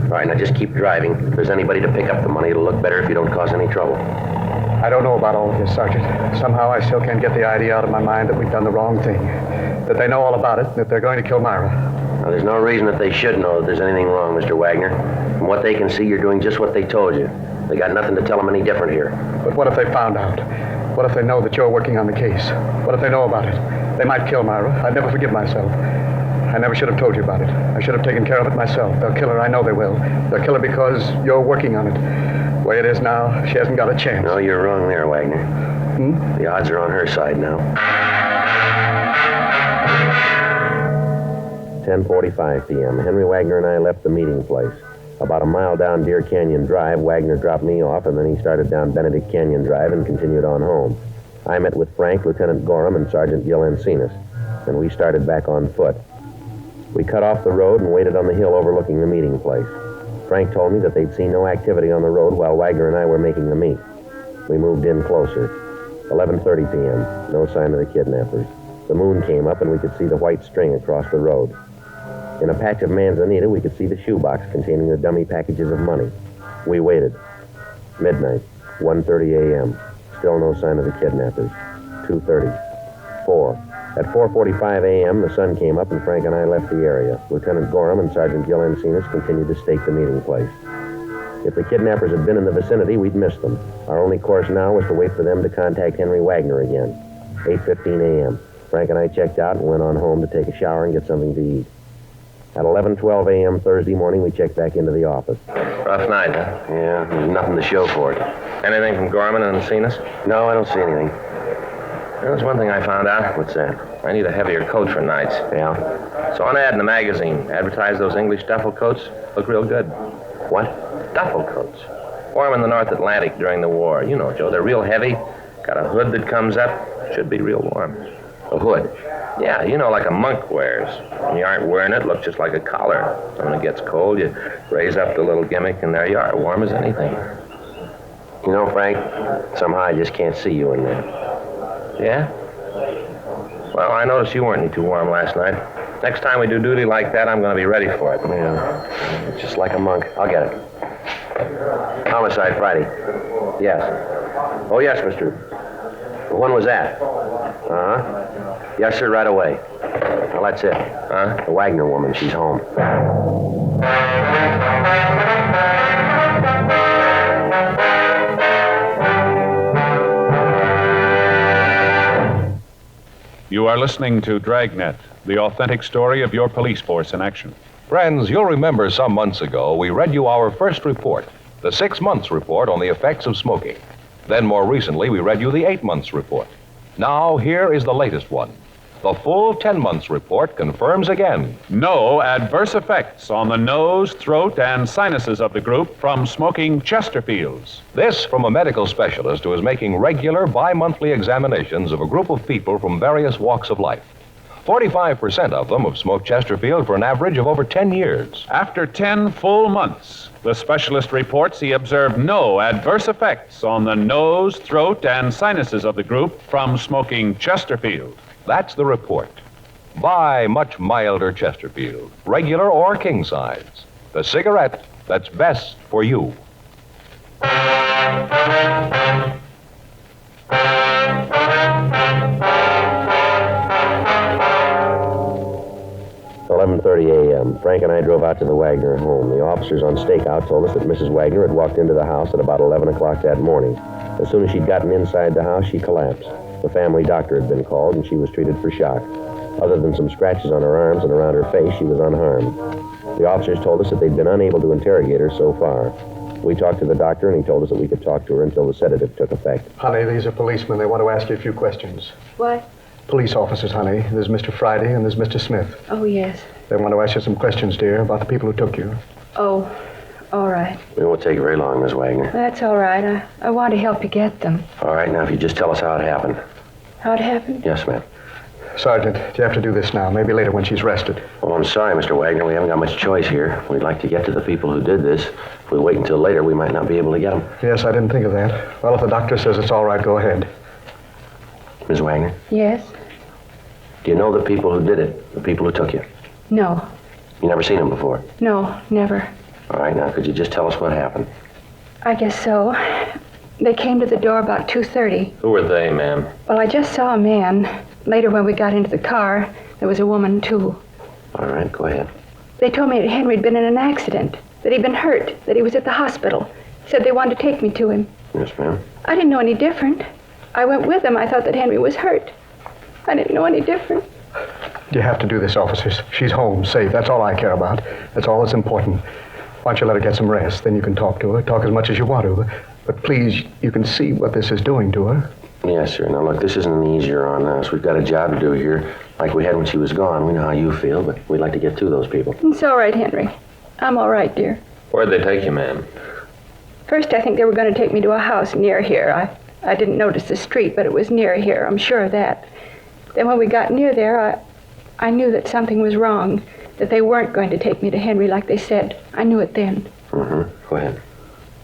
All right, now just keep driving. If there's anybody to pick up the money, it'll look better if you don't cause any trouble. I don't know about all of this, Sergeant. Somehow I still can't get the idea out of my mind that we've done the wrong thing. That they know all about it, and that they're going to kill Myra. Now, there's no reason that they should know that there's anything wrong, Mr. Wagner. From what they can see, you're doing just what they told you. They got nothing to tell them any different here. But what if they found out? What if they know that you're working on the case? What if they know about it? They might kill Myra. I'd never forgive myself. I never should have told you about it. I should have taken care of it myself. They'll kill her. I know they will. They'll kill her because you're working on it. The way it is now, she hasn't got a chance. No, you're wrong there, Wagner. The odds are on her side now. 10:45 p.m. Henry Wagner and I left the meeting place. About a mile down Deer Canyon Drive, Wagner dropped me off, and then he started down Benedict Canyon Drive and continued on home. I met with Frank, Lieutenant Gorham, and Sergeant Gil Encinas, and we started back on foot. We cut off the road and waited on the hill overlooking the meeting place. Frank told me that they'd seen no activity on the road while Wagner and I were making the meet. We moved in closer. 11:30 p.m. No sign of the kidnappers. The moon came up and we could see the white string across the road. In a patch of manzanita, we could see the shoebox containing the dummy packages of money. We waited. Midnight, 1:30 a.m. Still no sign of the kidnappers. 2:30. 4. At 4:45 a.m., the sun came up and Frank and I left the area. Lieutenant Gorham and Sergeant Gil Encinas continued to stake the meeting place. If the kidnappers had been in the vicinity, we'd missed them. Our only course now was to wait for them to contact Henry Wagner again. 8:15 a.m. Frank and I checked out and went on home to take a shower and get something to eat. At 11:12 a.m. Thursday morning, we checked back into the office. Rough night, huh? Yeah, there's nothing to show for it. Anything from Gorman and Encinas? No, I don't see anything. There's one thing I found out. What's that? I need a heavier coat for nights. Yeah? Saw an ad in the magazine. Advertised those English duffel coats. Look real good. What? Duffel coats. Wore 'em in the North Atlantic during the war. You know, Joe, they're real heavy. Got a hood that comes up. Should be real warm. A hood? Yeah, you know, like a monk wears. When you aren't wearing it, looks just like a collar. When it gets cold, you raise up the little gimmick, and there you are, warm as anything. You know, Frank, somehow I just can't see you in there. Yeah? Well, I noticed you weren't any too warm last night. Next time we do duty like that, I'm going to be ready for it. Yeah, it's just like a monk. I'll get it. Homicide Friday. Yes. Oh, yes, mister. When was that? Uh-huh. Yes, sir, right away. Well, that's it. Huh? The Wagner woman, she's home. You are listening to Dragnet, the authentic story of your police force in action. Friends, you'll remember some months ago we read you our first report, the 6 months report on the effects of smoking. Then more recently we read you the 8 months report. Now here is the latest one. The full 10 months report confirms again No adverse effects on the nose, throat, and sinuses of the group from smoking Chesterfields. This from a medical specialist who is making regular bi-monthly examinations of a group of people from various walks of life. 45% of them have smoked Chesterfield for an average of over 10 years. After 10 full months, the specialist reports he observed no adverse effects on the nose, throat, and sinuses of the group from smoking Chesterfield. That's the report. Buy much milder Chesterfield, regular or king size. The cigarette that's best for you. 11:30 a.m. Frank and I drove out to the Wagner home. The officers on stakeout told us that Mrs. Wagner had walked into the house at about 11 o'clock that morning. As soon as she'd gotten inside the house, she collapsed. The family doctor had been called, and she was treated for shock. Other than some scratches on her arms and around her face, she was unharmed. The officers told us that they'd been unable to interrogate her so far. We talked to the doctor, and he told us that we could talk to her until the sedative took effect. Honey, these are policemen. They want to ask you a few questions. What? Police officers, honey. There's Mr. Friday and there's Mr. Smith. Oh, yes. They want to ask you some questions, dear, about the people who took you. Oh, all right. It won't take very long, Miss Wagner. That's all right. I want to help you get them. All right, now, if you just tell us how it happened. How it happened? Yes, ma'am. Sergeant, you have to do this now. Maybe later when she's rested. Oh, I'm sorry, Mr. Wagner. We haven't got much choice here. We'd like to get to the people who did this. If we wait until later, we might not be able to get them. Yes, I didn't think of that. Well, if the doctor says it's all right, go ahead. Ms. Wagner, Yes? do you know the people who did it, the people who took you? No. You never seen them before? No, never. All right, now, could you just tell us what happened? I guess so. They came to the door about 2:30. Who were they, ma'am? Well, I just saw a man. Later, when we got into the car, there was a woman, too. All right, go ahead. They told me that Henry'd been in an accident, that he'd been hurt, that he was at the hospital. Said they wanted to take me to him. Yes, ma'am. I didn't know any different. I went with them. I thought that Henry was hurt. I didn't know any different. You have to do this, officers. She's home, safe. That's all I care about. That's all that's important. Why don't you let her get some rest? Then you can talk to her. Talk as much as you want to. But please, you can see what this is doing to her. Yes, sir. Now, look, this isn't any easier on us. We've got a job to do here, like we had when she was gone. We know how you feel, but we'd like to get to those people. It's all right, Henry. I'm all right, dear. Where'd they take you, ma'am? First, I think they were going to take me to a house near here. I didn't notice the street, but it was near here. I'm sure of that. Then when we got near there, I knew that something was wrong, that they weren't going to take me to Henry like they said. I knew it then. Mm-hmm. Go ahead.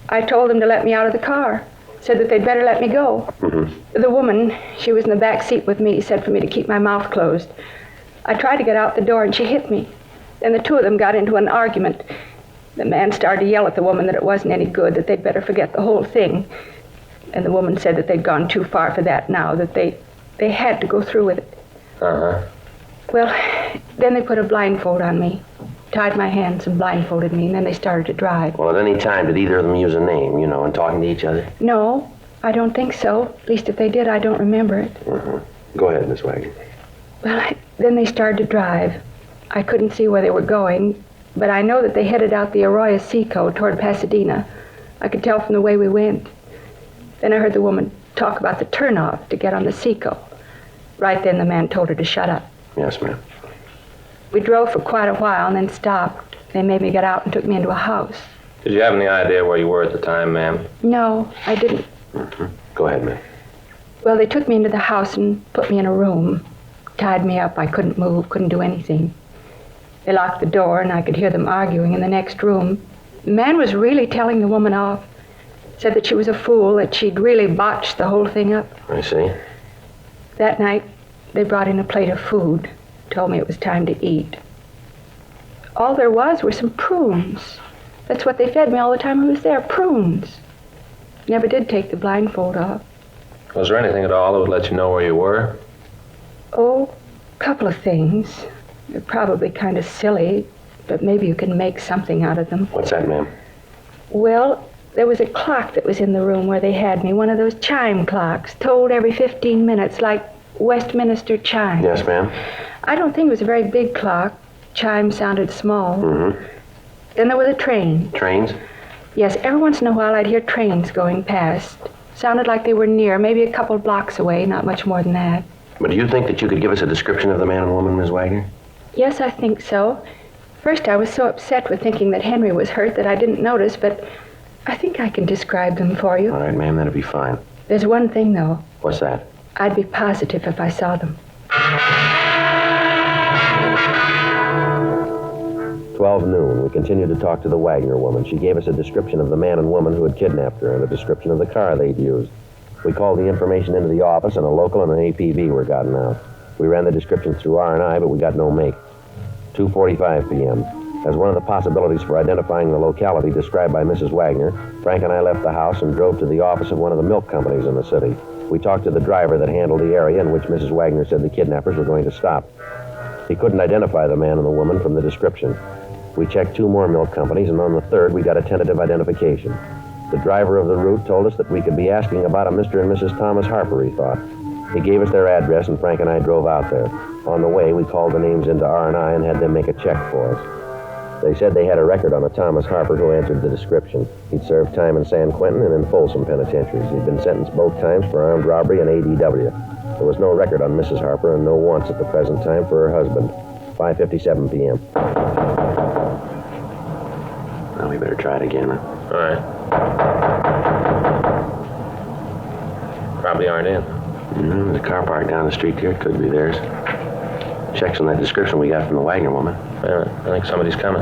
I told them to let me out of the car, said that they'd better let me go. Mm-hmm. The woman, she was in the back seat with me, said for me to keep my mouth closed. I tried to get out the door, and she hit me. Then the two of them got into an argument. The man started to yell at the woman that it wasn't any good, that they'd better forget the whole thing. And the woman said that they'd gone too far for that now, that they had to go through with it. Uh-huh. Well, then they put a blindfold on me, tied my hands and blindfolded me, and then they started to drive. Well, at any time, did either of them use a name, you know, and talking to each other? No, I don't think so. At least if they did, I don't remember it. Mm-hmm. Go ahead, Miss Wagner. Well, then they started to drive. I couldn't see where they were going, but I know that they headed out the Arroyo Seco toward Pasadena. I could tell from the way we went. Then I heard the woman talk about the turnoff to get on the Seco. Right then, the man told her to shut up. Yes, ma'am. We drove for quite a while and then stopped. They made me get out and took me into a house. Did you have any idea where you were at the time, ma'am? No, I didn't. Mm-hmm. Go ahead, ma'am. Well, they took me into the house and put me in a room. Tied me up. I couldn't move, couldn't do anything. They locked the door, and I could hear them arguing in the next room. The man was really telling the woman off. Said that she was a fool, that she'd really botched the whole thing up. I see. That night, they brought in a plate of food. Told me it was time to eat. All there was were some prunes. That's what they fed me all the time I was there, prunes. Never did take the blindfold off. Was there anything at all that would let you know where you were? Oh, a couple of things. They're probably kind of silly, but maybe you can make something out of them. What's that, ma'am? Well, there was a clock that was in the room where they had me, one of those chime clocks, tolled every 15 minutes, like Westminster chimes. Yes, ma'am. I don't think it was a very big clock. Chimes sounded small. Mm-hmm. Then there was a train. Trains? Yes, every once in a while I'd hear trains going past. Sounded like they were near, maybe a couple blocks away, not much more than that. But do you think that you could give us a description of the man and woman, Miss Wagner? Yes, I think so. First, I was so upset with thinking that Henry was hurt that I didn't notice, but I think I can describe them for you. All right, ma'am, that'll be fine. There's one thing, though. What's that? I'd be positive if I saw them. 12 noon, we continued to talk to the Wagner woman. She gave us a description of the man and woman who had kidnapped her and a description of the car they'd used. We called the information into the office, and a local and an APB were gotten out. We ran the description through R&I, but we got no make. 2:45 p.m. As one of the possibilities for identifying the locality described by Mrs. Wagner, Frank and I left the house and drove to the office of one of the milk companies in the city. We talked to the driver that handled the area in which Mrs. Wagner said the kidnappers were going to stop. He couldn't identify the man and the woman from the description. We checked 2 more milk companies, and on the 3rd, we got a tentative identification. The driver of the route told us that we could be asking about a Mr. and Mrs. Thomas Harper, he thought. He gave us their address, and Frank and I drove out there. On the way, we called the names into R&I and had them make a check for us. They said they had a record on a Thomas Harper who answered the description. He'd served time in San Quentin and in Folsom penitentiaries. He'd been sentenced both times for armed robbery and ADW. There was no record on Mrs. Harper and no wants at the present time for her husband. 5:57 p.m. Well, we better try it again, huh? All right. Probably aren't in. There's a car parked down the street here. Could be theirs. Checks on that description we got from the Wagner woman. I think somebody's coming.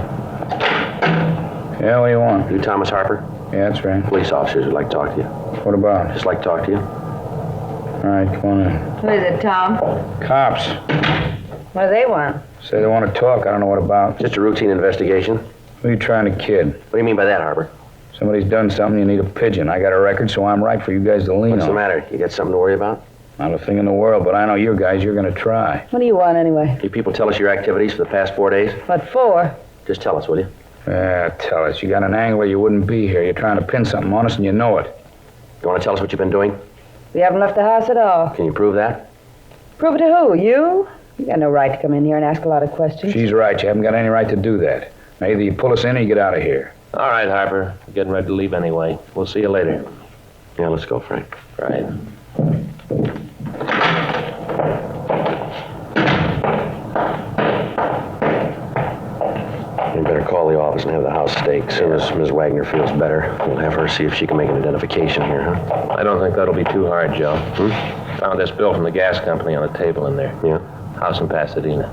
Yeah, what do you want? You Thomas Harper? Yeah, that's right. Police officers would like to talk to you. What about? Just like to talk to you. All right, come on in. Who is it, Tom? Cops. What do they want? Say they want to talk. I don't know what about. Just a routine investigation. Who are you trying to kid? What do you mean by that, Harper? Somebody's done something, you need a pigeon. I got a record, so I'm right for you guys to lean on. What's the matter? You got something to worry about? Not a thing in the world, but I know you guys, you're going to try. What do you want, anyway? You people tell us your activities for the past 4 days? What for? Just tell us, will you? Yeah, tell us. You got an angle where you wouldn't be here. You're trying to pin something on us, and you know it. You want to tell us what you've been doing? We haven't left the house at all. Can you prove that? Prove it to who? You? You got no right to come in here and ask a lot of questions. She's right. You haven't got any right to do that. Now, either you pull us in or you get out of here. All right, Harper. We're getting ready to leave anyway. We'll see you later. Yeah, let's go, Frank. Right. You better call the office and have the house staked. As soon as Ms. Wagner feels better, we'll have her see if she can make an identification here, huh? I don't think that'll be too hard, Joe. Found this bill from the gas company on the table in there. Yeah? House in Pasadena.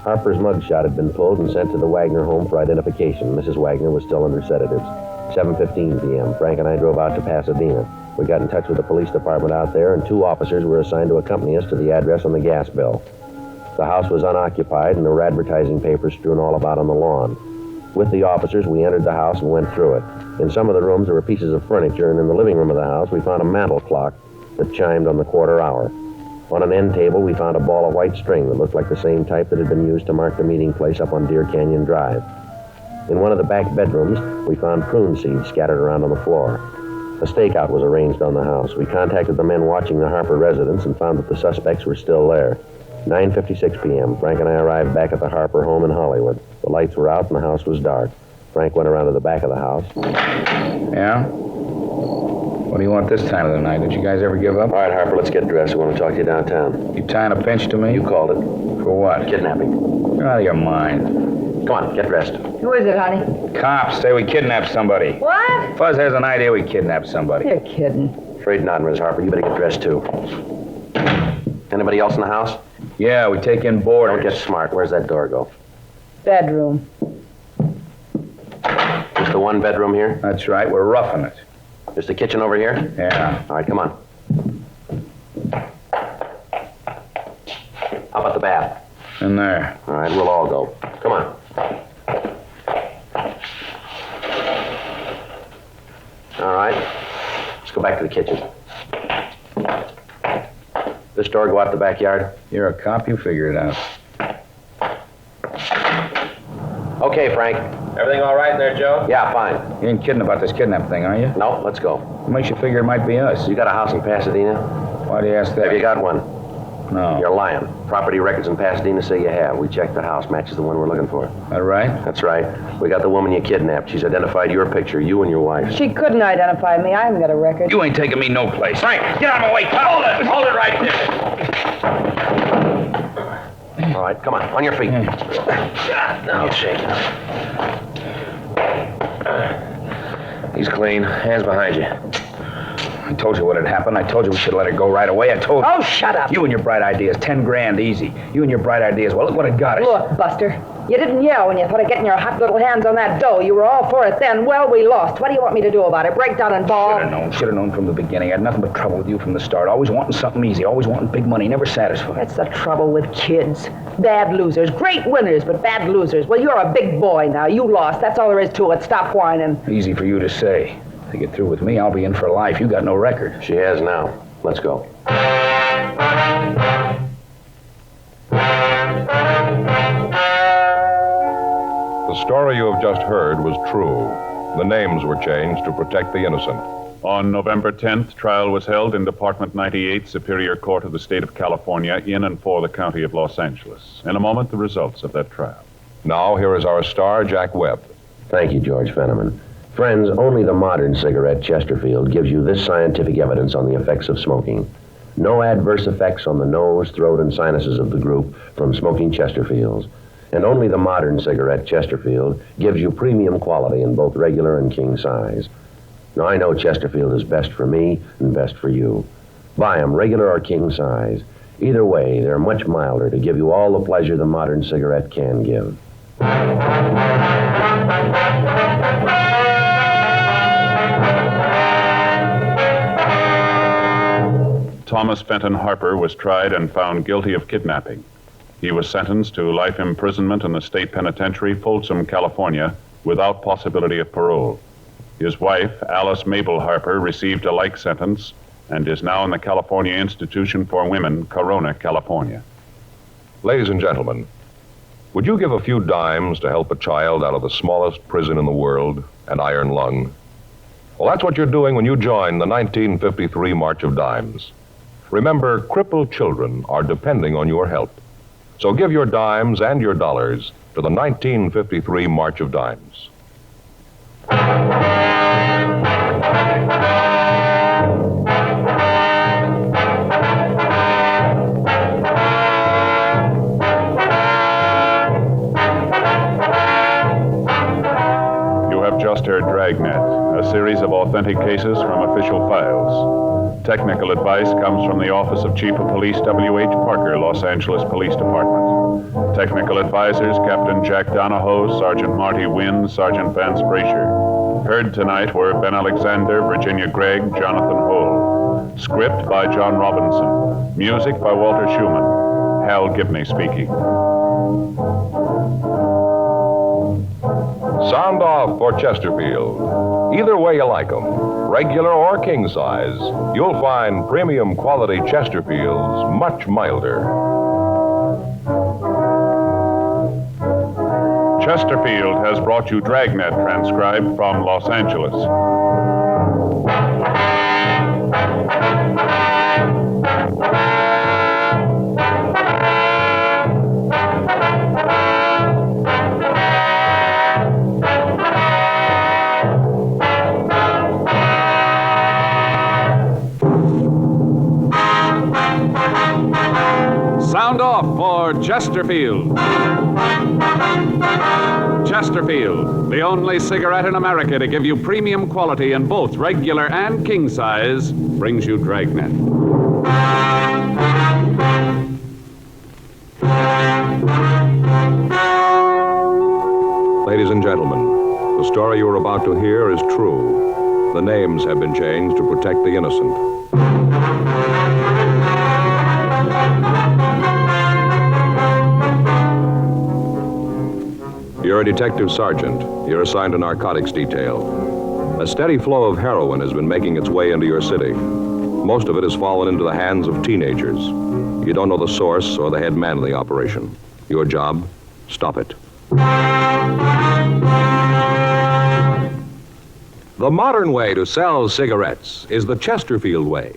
Harper's mugshot had been pulled and sent to the Wagner home for identification. Mrs. Wagner was still under sedatives. 7:15 p.m. Frank and I drove out to Pasadena. We got in touch with the police department out there, and 2 officers were assigned to accompany us to the address on the gas bill. The house was unoccupied, and there were advertising papers strewn all about on the lawn. With the officers, we entered the house and went through it. In some of the rooms, there were pieces of furniture, and in the living room of the house, we found a mantel clock that chimed on the quarter hour. On an end table, we found a ball of white string that looked like the same type that had been used to mark the meeting place up on Deer Canyon Drive. In one of the back bedrooms, we found prune seeds scattered around on the floor. A stakeout was arranged on the house. We contacted the men watching the Harper residence and found that the suspects were still there. 9:56 p.m., Frank and I arrived back at the Harper home in Hollywood. The lights were out and the house was dark. Frank went around to the back of the house. Yeah? What do you want this time of the night? Did you guys ever give up? All right, Harper, let's get dressed. We want to talk to you downtown. You tying a pinch to me? You called it. For what? Kidnapping. You're out of your mind. Come on, get dressed. Who is it, honey? Cops say we kidnapped somebody. What? Fuzz has an idea we kidnapped somebody. You're kidding. Afraid not, Miss Harper. You better get dressed, too. Anybody else in the house? Yeah, we take in boarders. Don't get smart. Where's that door go? Bedroom. Just the one bedroom here? That's right. We're roughing it. Just the kitchen over here? Yeah. All right, come on. How about the bath? In there. All right, we'll all go. Come on. All right. Let's go back to the kitchen. This door go out the backyard? You're a cop. You figure it out. Okay, Frank. Everything all right in there, Joe? Yeah, fine. You ain't kidding about this kidnap thing, are you? No, let's go. What makes you figure it might be us? You got a house in Pasadena? Why do you ask that? Have you got one? No. You're lying. Property records in Pasadena say you have. We checked the house. Matches the one we're looking for. That right? That's right. We got the woman you kidnapped. She's identified your picture, you and your wife. She couldn't identify me. I haven't got a record. You ain't taking me no place. Frank, get out of my way. Hold it. Hold it right there. All right, come on your feet. Now shake it. He's clean. Hands behind you. I told you what had happened. I told you we should let her go right away. I told you. Oh, shut up. You and your bright ideas. 10 grand easy. You and your bright ideas. Well, look what it got us. Look, Buster, you didn't yell when you thought of getting your hot little hands on that dough. You were all for it then. Well, we lost. What do you want me to do about it? Break down and bawl? Should have known from the beginning. I had nothing but trouble with you from the start. Always wanting something easy. Always wanting big money. Never satisfied. That's the trouble with kids. Bad losers. Great winners, but bad losers. Well, you're a big boy now. You lost. That's all there is to it. Stop whining. Easy for you to say. To get through with me, I'll be in for life. You got no record. She has now. Let's go. The story you have just heard was true. The names were changed to protect the innocent. On November 10th, trial was held in Department 98, Superior Court of the State of California, in and for the County of Los Angeles. In a moment, the results of that trial. Now, here is our star, Jack Webb. Thank you, George Fenneman. Friends, only the modern cigarette, Chesterfield, gives you this scientific evidence on the effects of smoking. No adverse effects on the nose, throat, and sinuses of the group from smoking Chesterfields. And only the modern cigarette, Chesterfield, gives you premium quality in both regular and king size. Now, I know Chesterfield is best for me and best for you. Buy them, regular or king size. Either way, they're much milder to give you all the pleasure the modern cigarette can give. Thomas Fenton Harper was tried and found guilty of kidnapping. He was sentenced to life imprisonment in the state penitentiary, Folsom, California, without possibility of parole. His wife, Alice Mabel Harper, received a like sentence and is now in the California Institution for Women, Corona, California. Ladies and gentlemen, would you give a few dimes to help a child out of the smallest prison in the world, an iron lung? Well, that's what you're doing when you join the 1953 March of Dimes. Remember, crippled children are depending on your help. So give your dimes and your dollars to the 1953 March of Dimes. just heard Dragnet, a series of authentic cases from official files. Technical advice comes from the Office of Chief of Police W.H. Parker, Los Angeles Police Department. Technical advisors Captain Jack Donahoe, Sergeant Marty Wynn, Sergeant Vance Brasher. Heard tonight were Ben Alexander, Virginia Gregg, Jonathan Hull. Script by John Robinson. Music by Walter Schumann. Hal Gibney speaking. Sound off for Chesterfield. Either way you like 'em, regular or king size, you'll find premium quality Chesterfields much milder. Chesterfield has brought you Dragnet, transcribed from Los Angeles. Sound off for Chesterfield. Chesterfield, the only cigarette in America to give you premium quality in both regular and king size, brings you Dragnet. Ladies and gentlemen, the story you are about to hear is true. The names have been changed to protect the innocent. You're a detective sergeant. You're assigned to narcotics detail. A steady flow of heroin has been making its way into your city. Most of it has fallen into the hands of teenagers. You don't know the source or the head man of the operation. Your job, stop it. The modern way to sell cigarettes is the Chesterfield way.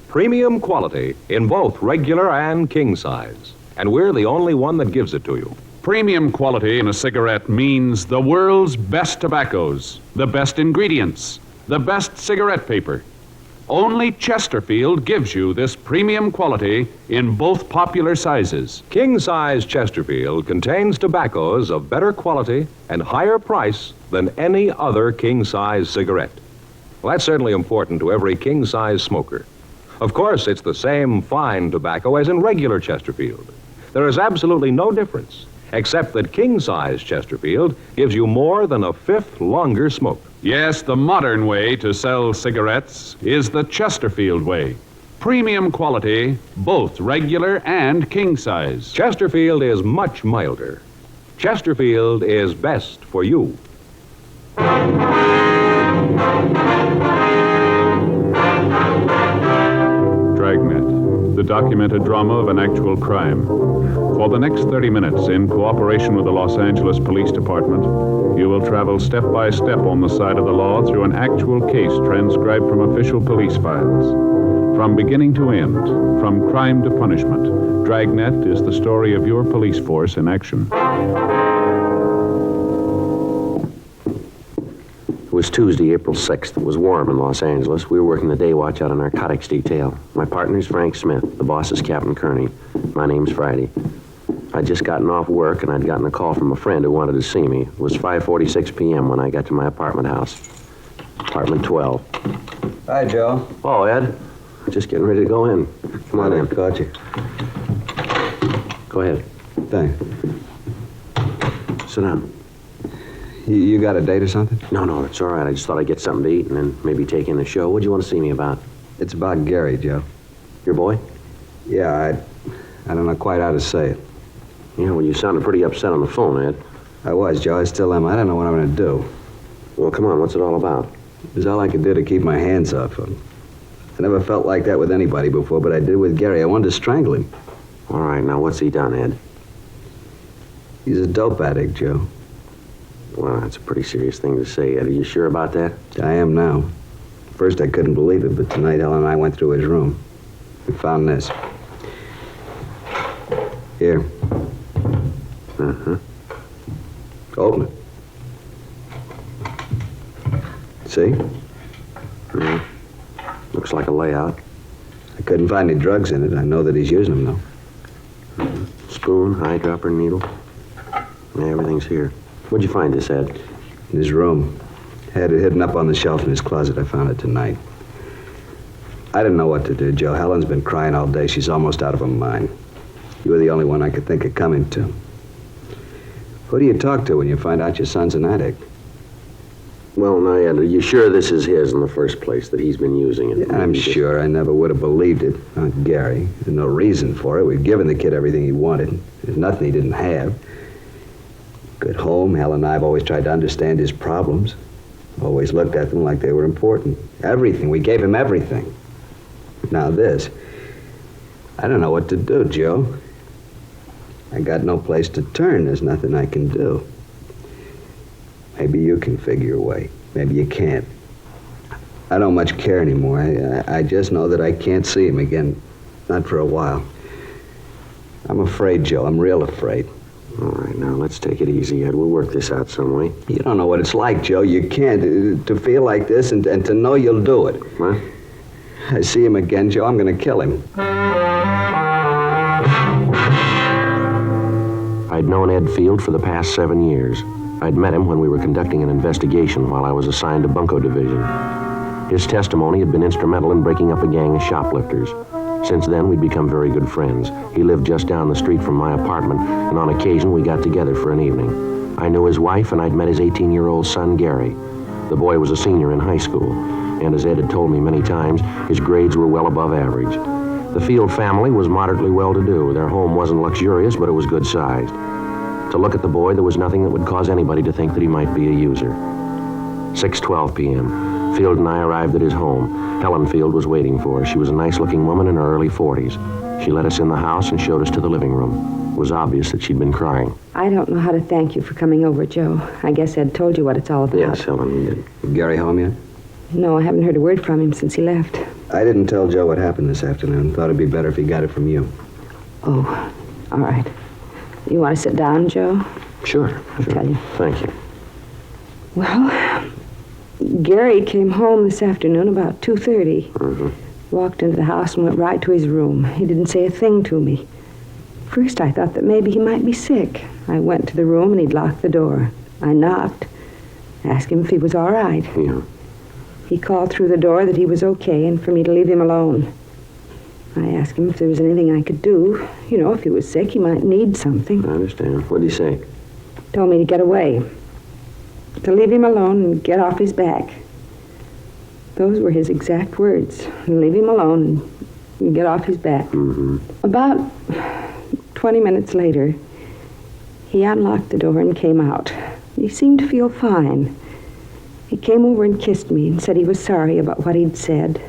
Premium quality in both regular and king size. And we're the only one that gives it to you. Premium quality in a cigarette means the world's best tobaccos, the best ingredients, the best cigarette paper. Only Chesterfield gives you this premium quality in both popular sizes. King size Chesterfield contains tobaccos of better quality and higher price than any other king size cigarette. Well, that's certainly important to every king size smoker. Of course, it's the same fine tobacco as in regular Chesterfield. There is absolutely no difference, except that king-size Chesterfield gives you more than a fifth longer smoke. Yes, the modern way to sell cigarettes is the Chesterfield way. Premium quality, both regular and king-size. Chesterfield is much milder. Chesterfield is best for you. Dragnet, the documented drama of an actual crime. For the next 30 minutes, in cooperation with the Los Angeles Police Department, you will travel step by step on the side of the law through an actual case transcribed from official police files. From beginning to end, from crime to punishment, Dragnet is the story of your police force in action. It was Tuesday, April 6th. It was warm in Los Angeles. We were working the day watch out of narcotics detail. My partner's Frank Smith. The boss is Captain Kearney. My name's Friday. I'd just gotten off work, and I'd gotten a call from a friend who wanted to see me. It was 5:46 p.m. when I got to my apartment house. Apartment 12. Hi, Joe. Oh, Ed. Just getting ready to go in. Come on in. Caught you. Go ahead. Thanks. Sit down. You got a date or something? No, it's all right. I just thought I'd get something to eat and then maybe take in the show. What'd you want to see me about? It's about Gary, Joe. Your boy? Yeah, I don't know quite how to say it. Yeah, well, you sounded pretty upset on the phone, Ed. I was, Joe. I still am. I don't know what I'm going to do. Well, come on. What's it all about? It was all I could do to keep my hands off him. I never felt like that with anybody before, but I did with Gary. I wanted to strangle him. All right, now what's he done, Ed? He's a dope addict, Joe. Well, that's a pretty serious thing to say, Ed. Are you sure about that? I am now. First, I couldn't believe it, but tonight, Ellen and I went through his room. We found this. Here. Uh-huh. Open it. See? Yeah. Looks like a layout. I couldn't find any drugs in it. I know that he's using them, though. Spoon, eyedropper, needle. Yeah, everything's here. Where'd you find this, Ed? In his room. Had it hidden up on the shelf in his closet. I found it tonight. I didn't know what to do, Joe. Helen's been crying all day. She's almost out of her mind. You were the only one I could think of coming to. Who do you talk to when you find out your son's an addict? Well, now, Ed, are you sure this is his in the first place, that he's been using it? Yeah, I'm sure. I never would have believed it. Not Gary. There's no reason for it. We've given the kid everything he wanted. There's nothing he didn't have. Good home. Helen and I have always tried to understand his problems. Always looked at them like they were important. Everything. We gave him everything. Now this. I don't know what to do, Joe. I got no place to turn. There's nothing I can do. Maybe you can figure a way. Maybe you can't. I don't much care anymore. I just know that I can't see him again. Not for a while. I'm afraid, Joe. I'm real afraid. All right, now, let's take it easy, Ed. We'll work this out some way. You don't know what it's like, Joe. You can't. To feel like this and to know you'll do it. What? I see him again, Joe. I'm going to kill him. I'd known Ed Field for the past 7 years. I'd met him when we were conducting an investigation while I was assigned to Bunko Division. His testimony had been instrumental in breaking up a gang of shoplifters. Since then, we'd become very good friends. He lived just down the street from my apartment, and on occasion we got together for an evening. I knew his wife, and I'd met his 18-year-old son, Gary. The boy was a senior in high school, and as Ed had told me many times, his grades were well above average. The Field family was moderately well-to-do. Their home wasn't luxurious, but it was good-sized. To look at the boy, there was nothing that would cause anybody to think that he might be a user. 6:12 p.m. Field and I arrived at his home. Helen Field was waiting for us. She was a nice-looking woman in her early 40s. She led us in the house and showed us to the living room. It was obvious that she'd been crying. I don't know how to thank you for coming over, Joe. I guess Ed told you what it's all about. Yes, Helen, he did. Gary home yet? No, I haven't heard a word from him since he left. I didn't tell Joe what happened this afternoon. Thought it'd be better if he got it from you. Oh, all right. You want to sit down, Joe? Sure. I'll tell you. Thank you. Well, Gary came home this afternoon about 2:30. Mm-hmm. Walked into the house and went right to his room. He didn't say a thing to me. First, I thought that maybe he might be sick. I went to the room and he'd locked the door. I knocked, asked him if he was all right. Yeah. He called through the door that he was okay and for me to leave him alone. I asked him if there was anything I could do. You know, if he was sick, he might need something. I understand. What did he say? Told me to get away. To leave him alone and get off his back. Those were his exact words. Leave him alone and get off his back. Mm-hmm. About 20 minutes later, he unlocked the door and came out. He seemed to feel fine. He came over and kissed me and said he was sorry about what he'd said.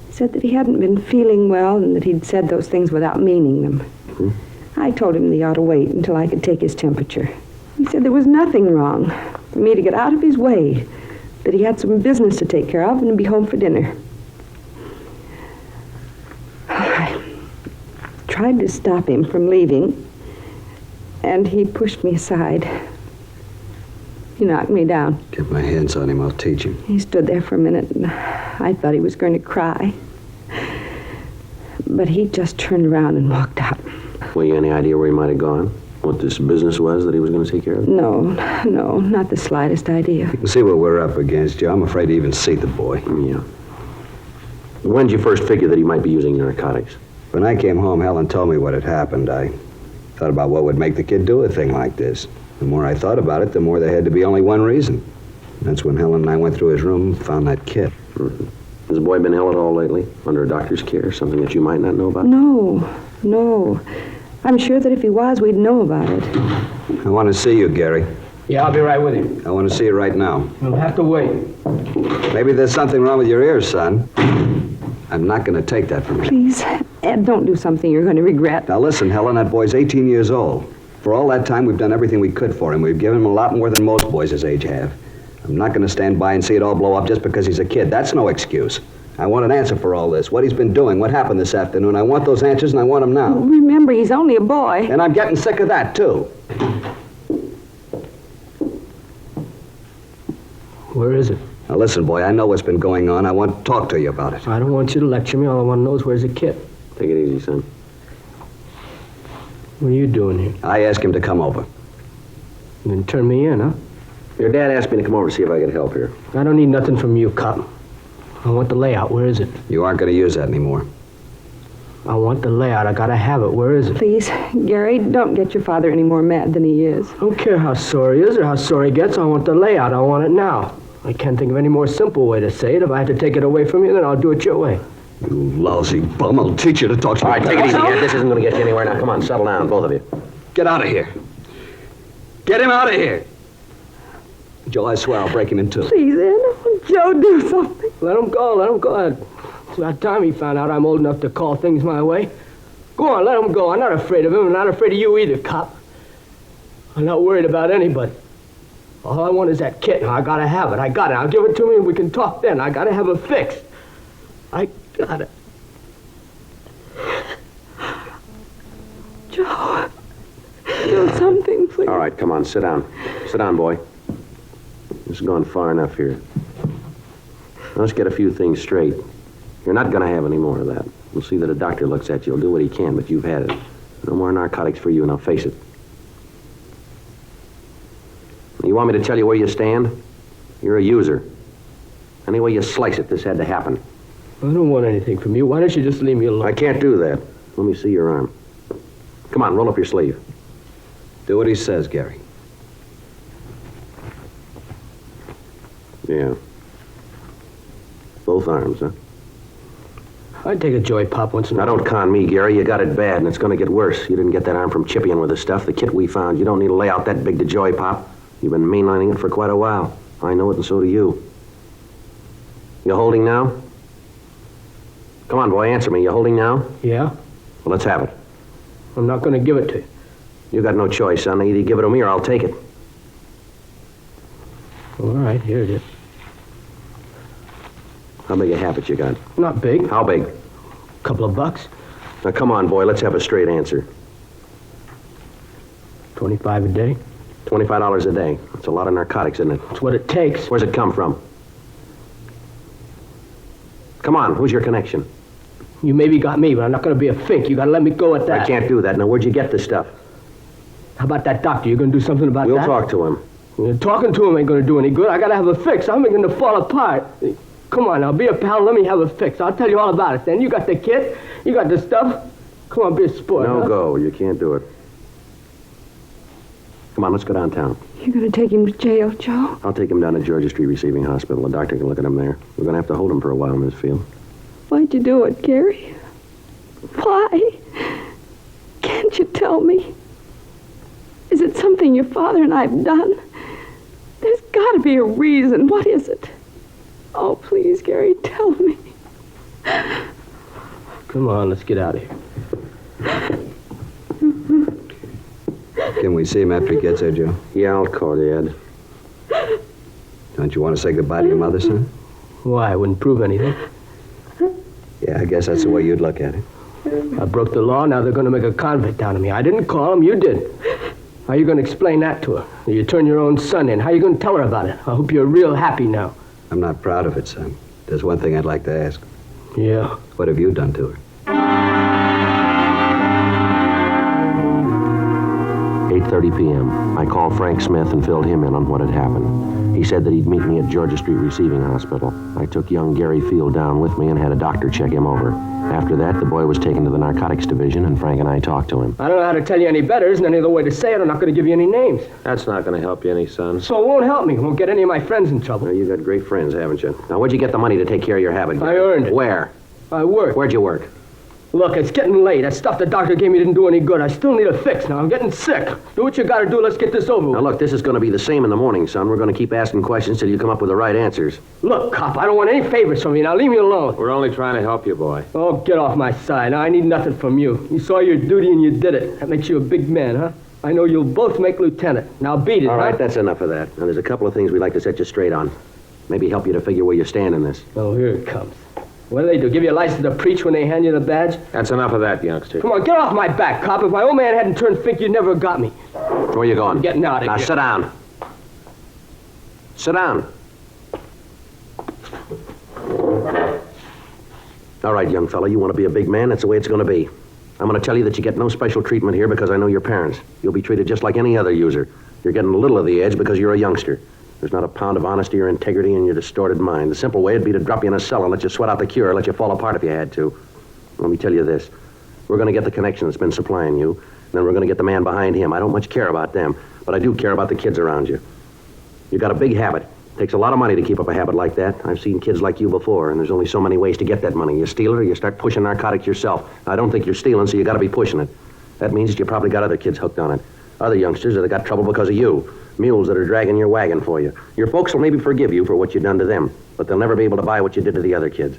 He said that he hadn't been feeling well and that he'd said those things without meaning them. Mm-hmm. I told him that he ought to wait until I could take his temperature. He said there was nothing wrong, for me to get out of his way, that he had some business to take care of and to be home for dinner. I tried to stop him from leaving, and he pushed me aside. He knocked me down. Get my hands on him, I'll teach him. He stood there for a minute, and I thought he was going to cry. But he just turned around and walked out. Well, you any idea where he might have gone? What this business was that he was going to take care of? No, not the slightest idea. You can see what we're up against, Joe. I'm afraid to even see the boy. Yeah. When did you first figure that he might be using narcotics? When I came home, Helen told me what had happened. I thought about what would make the kid do a thing like this. The more I thought about it, the more there had to be only one reason. That's when Helen and I went through his room and found that kit. Mm-hmm. Has the boy been ill at all lately? Under a doctor's care? Something that you might not know about? No. I'm sure that if he was, we'd know about it. I want to see you, Gary. Yeah, I'll be right with you. I want to see you right now. You'll have to wait. Maybe there's something wrong with your ears, son. I'm not going to take that from you. Please, Ed, don't do something you're going to regret. Now listen, Helen, that boy's 18 years old. For all that time, we've done everything we could for him. We've given him a lot more than most boys his age have. I'm not going to stand by and see it all blow up just because he's a kid. That's no excuse. I want an answer for all this. What he's been doing, what happened this afternoon. I want those answers, and I want them now. Remember, he's only a boy. And I'm getting sick of that, too. Where is it? Now, listen, boy, I know what's been going on. I want to talk to you about it. I don't want you to lecture me. All I want to know is where's the kid. Take it easy, son. What are you doing here? I asked him to come over. You didn't turn me in, huh? Your dad asked me to come over to see if I could help here. I don't need nothing from you, cop. I want the layout. Where is it? You aren't going to use that anymore. I want the layout. I gotta have it. Where is it? Please, Gary, don't get your father any more mad than he is. I don't care how sore he is or how sore he gets. I want the layout. I want it now. I can't think of any more simple way to say it. If I have to take it away from you, then I'll do it your way. You lousy bum. I'll teach you to talk to All right, take it easy, Ed. This isn't going to get you anywhere. Now, come on, settle down, both of you. Get out of here. Get him out of here. Joe, I swear I'll break him in two. Please, Ed, Joe, do something. Let him go. Let him go. It's about time he found out I'm old enough to call things my way. Go on, let him go. I'm not afraid of him. I'm not afraid of you either, cop. I'm not worried about anybody. All I want is that kit. I gotta have it. I got it. I'll give it to me and we can talk then. I gotta have it fixed. I got it. Joe, do something, please. All right, come on, sit down. Sit down, boy. This has gone far enough here. Now, let's get a few things straight. You're not going to have any more of that. We'll see that a doctor looks at you. He'll do what he can, but you've had it. No more narcotics for you, now face it. You want me to tell you where you stand? You're a user. Any way you slice it, this had to happen. I don't want anything from you. Why don't you just leave me alone? I can't do that. Let me see your arm. Come on, roll up your sleeve. Do what he says, Gary. Yeah. Both arms, huh? I'd take a joy pop once in a Now, while. don't con me, Gary. You got it bad, and it's going to get worse. You didn't get that arm from chipping with the stuff. The kit we found. You don't need to lay out that big to joy pop. You've been mainlining it for quite a while. I know it, and so do you. You holding now? Come on, boy, answer me. You holding now? Yeah? Well, let's have it. I'm not going to give it to you. You got no choice, son. Either you give it to me or I'll take it. All right, here it is. How big a habit you got? Not big. How big? Couple of bucks. Now, come on, boy. Let's have a straight answer. 25 a day. $25 a day. That's a lot of narcotics, isn't it? That's what it takes. Where's it come from? Come on, who's your connection? You maybe got me, but I'm not going to be a fink. You got to let me go at that. I can't do that. Now, where'd you get this stuff? How about that doctor? You going to do something about that? We'll talk to him. Talking to him ain't going to do any good. I got to have a fix. I'm going to fall apart. Come on now, be a pal. Let me have a fix. I'll tell you all about it then. You got the kit. You got the stuff. Come on, be a sport. No huh? go. You can't do it. Come on, let's go downtown. You're going to take him to jail, Joe? I'll take him down to Georgia Street Receiving Hospital. The doctor can look at him there. We're going to have to hold him for a while, Miss Field. Why'd you do it, Gary? Why? Can't you tell me? Is it something your father and I have done? There's got to be a reason. What is it? Oh, please, Gary, tell me. Come on, let's get out of here. Can we see him after he gets there, Joe? Yeah, I'll call you, Ed. Don't you want to say goodbye to your mother, son? Why? I wouldn't prove anything. Yeah, I guess that's the way you'd look at it. I broke the law. Now they're going to make a convict out of me. I didn't call him. You did. How are you going to explain that to her? You turn your own son in. How are you going to tell her about it? I hope you're real happy now. I'm not proud of it, son. There's one thing I'd like to ask. Yeah? What have you done to her? 8:30 p.m. I called Frank Smith and filled him in on what had happened. He said that he'd meet me at Georgia Street Receiving Hospital. I took young Gary Field down with me and had a doctor check him over. After that, the boy was taken to the narcotics division, and Frank and I talked to him. I don't know how to tell you any better. Isn't any other way to say it. I'm not going to give you any names. That's not going to help you any, son. So it won't help me. It won't get any of my friends in trouble. Well, you got great friends, haven't you? Now, where'd you get the money to take care of your habit? I earned it. Where? I worked. Where'd you work? Look, it's getting late. That stuff the doctor gave me didn't do any good. I still need a fix now. I'm getting sick. Do what you got to do. Let's get this over with. Now, look, this is going to be the same in the morning, son. We're going to keep asking questions till you come up with the right answers. Look, cop, I don't want any favors from you. Now, leave me alone. We're only trying to help you, boy. Oh, get off my side. Now, I need nothing from you. You saw your duty and you did it. That makes you a big man, huh? I know you'll both make lieutenant. Now, beat it, All right, huh? that's enough of that. Now, there's a couple of things we'd like to set you straight on. Maybe help you to figure where you stand in this. Oh, here it comes. What do they do? Give you a license to preach when they hand you the badge? That's enough of that, youngster. Come on, get off my back, cop. If my old man hadn't turned fink, you'd never have got me. Where you going? I'm getting out of now, here. sit down. Sit down. All right, young fella, you want to be a big man? That's the way it's going to be. I'm going to tell you that you get no special treatment here because I know your parents. You'll be treated just like any other user. You're getting a little of the edge because you're a youngster. There's not a pound of honesty or integrity in your distorted mind. The simple way would be to drop you in a cell and let you sweat out the cure, let you fall apart if you had to. Let me tell you this. We're going to get the connection that's been supplying you, and then we're going to get the man behind him. I don't much care about them, but I do care about the kids around you. You got a big habit. It takes a lot of money to keep up a habit like that. I've seen kids like you before, and there's only so many ways to get that money. You steal it or you start pushing narcotics yourself. I don't think you're stealing, so you got to be pushing it. That means that you probably got other kids hooked on it. Other youngsters that have got trouble because of you. Mules that are dragging your wagon for you. Your folks will maybe forgive you for what you've done to them, but they'll never be able to buy what you did to the other kids.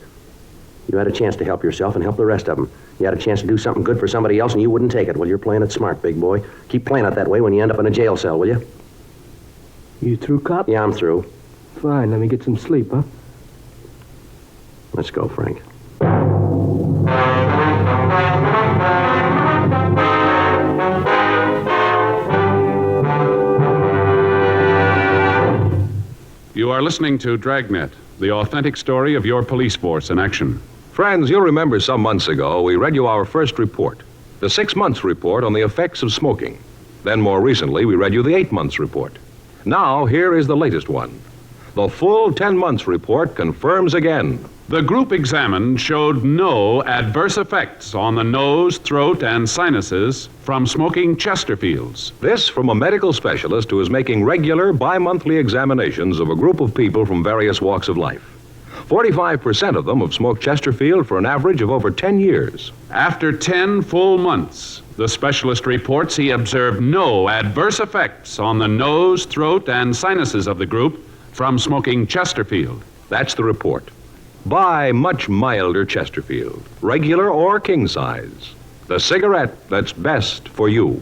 You had a chance to help yourself and help the rest of them. You had a chance to do something good for somebody else, and you wouldn't take it. Well, you're playing it smart, big boy. Keep playing it that way when you end up in a jail cell, will you? You through, cop? Yeah, I'm through. Fine, let me get some sleep, huh? Let's go, Frank. You are listening to Dragnet, the authentic story of your police force in action. Friends, you'll remember some months ago we read you our first report, the 6 months report on the effects of smoking. Then more recently we read you the 8 months report. Now here is the latest one. The full 10 months report confirms again. The group examined showed no adverse effects on the nose, throat, and sinuses from smoking Chesterfields. This from a medical specialist who is making regular bi-monthly examinations of a group of people from various walks of life. 45% of them have smoked Chesterfield for an average of over 10 years. After 10 full months, the specialist reports he observed no adverse effects on the nose, throat, and sinuses of the group from smoking Chesterfield. That's the report. Buy much milder Chesterfield, regular or king size. The cigarette that's best for you.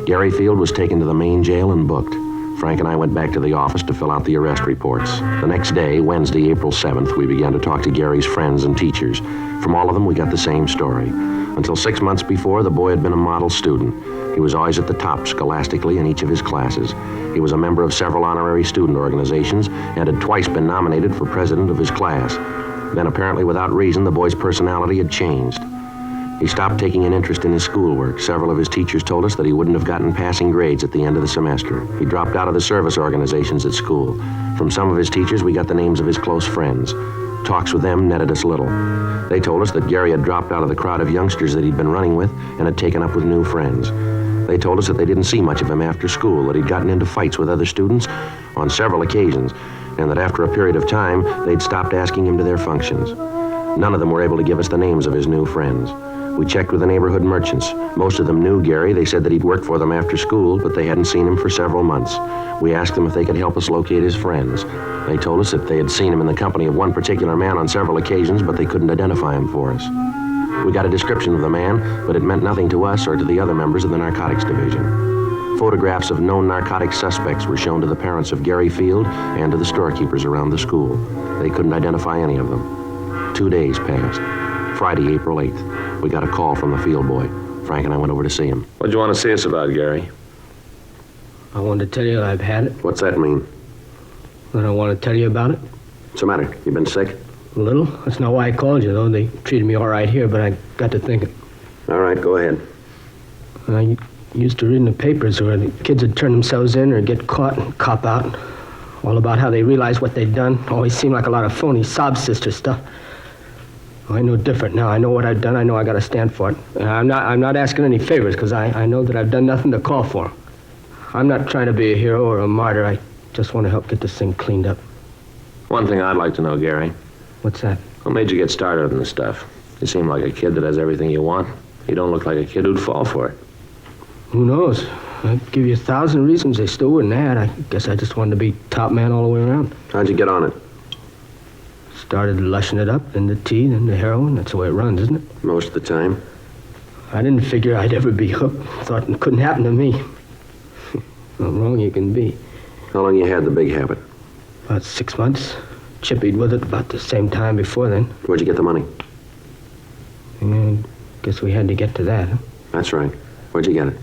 Gary Field was taken to the main jail and booked. Frank and I went back to the office to fill out the arrest reports. The next day, Wednesday, April 7th, we began to talk to Gary's friends and teachers. From all of them, we got the same story. Until 6 months before, the boy had been a model student. He was always at the top scholastically in each of his classes. He was a member of several honorary student organizations and had twice been nominated for president of his class. Then, apparently without reason, the boy's personality had changed. He stopped taking an interest in his schoolwork. Several of his teachers told us that he wouldn't have gotten passing grades at the end of the semester. He dropped out of the service organizations at school. From some of his teachers, we got the names of his close friends. Talks with them netted us little. They told us that Gary had dropped out of the crowd of youngsters that he'd been running with and had taken up with new friends. They told us that they didn't see much of him after school, that he'd gotten into fights with other students on several occasions, and that after a period of time, they'd stopped asking him to their functions. None of them were able to give us the names of his new friends. We checked with the neighborhood merchants. Most of them knew Gary. They said that he'd worked for them after school, but they hadn't seen him for several months. We asked them if they could help us locate his friends. They told us that they had seen him in the company of one particular man on several occasions, but they couldn't identify him for us. We got a description of the man, but it meant nothing to us or to the other members of the narcotics division. Photographs of known narcotic suspects were shown to the parents of Gary Field and to the storekeepers around the school. They couldn't identify any of them. 2 days passed. Friday, April 8th. We got a call from the field boy. Frank and I went over to see him. What'd you want to see us about, Gary? I wanted to tell you that I've had it. What's that mean? I don't want to tell you about it. What's the matter? You been sick? A little. That's not why I called you, though. They treated me all right here, but I got to thinking. All right, go ahead. I used to read in the papers where the kids would turn themselves in or get caught and cop out. All about how they realize what they'd done. Always seemed like a lot of phony sob sister stuff. I know different now. I know what I've done. I know I got to stand for it. I'm not asking any favors because I know that I've done nothing to call for. I'm not trying to be a hero or a martyr. I just want to help get this thing cleaned up. One thing I'd like to know, Gary. What's that? What made you get started on this stuff? You seem like a kid that has everything you want. You don't look like a kid who'd fall for it. Who knows? I'd give you 1,000 reasons they still wouldn't add. I guess I just wanted to be top man all the way around. How'd you get on it? Started lushing it up, then the tea, then the heroin. That's the way it runs, isn't it? Most of the time. I didn't figure I'd ever be hooked. Thought it couldn't happen to me. How wrong you can be. How long you had the big habit? About 6 months. Chippied with it about the same time before then. Where'd you get the money? Yeah, guess we had to get to that, huh? That's right. Where'd you get it?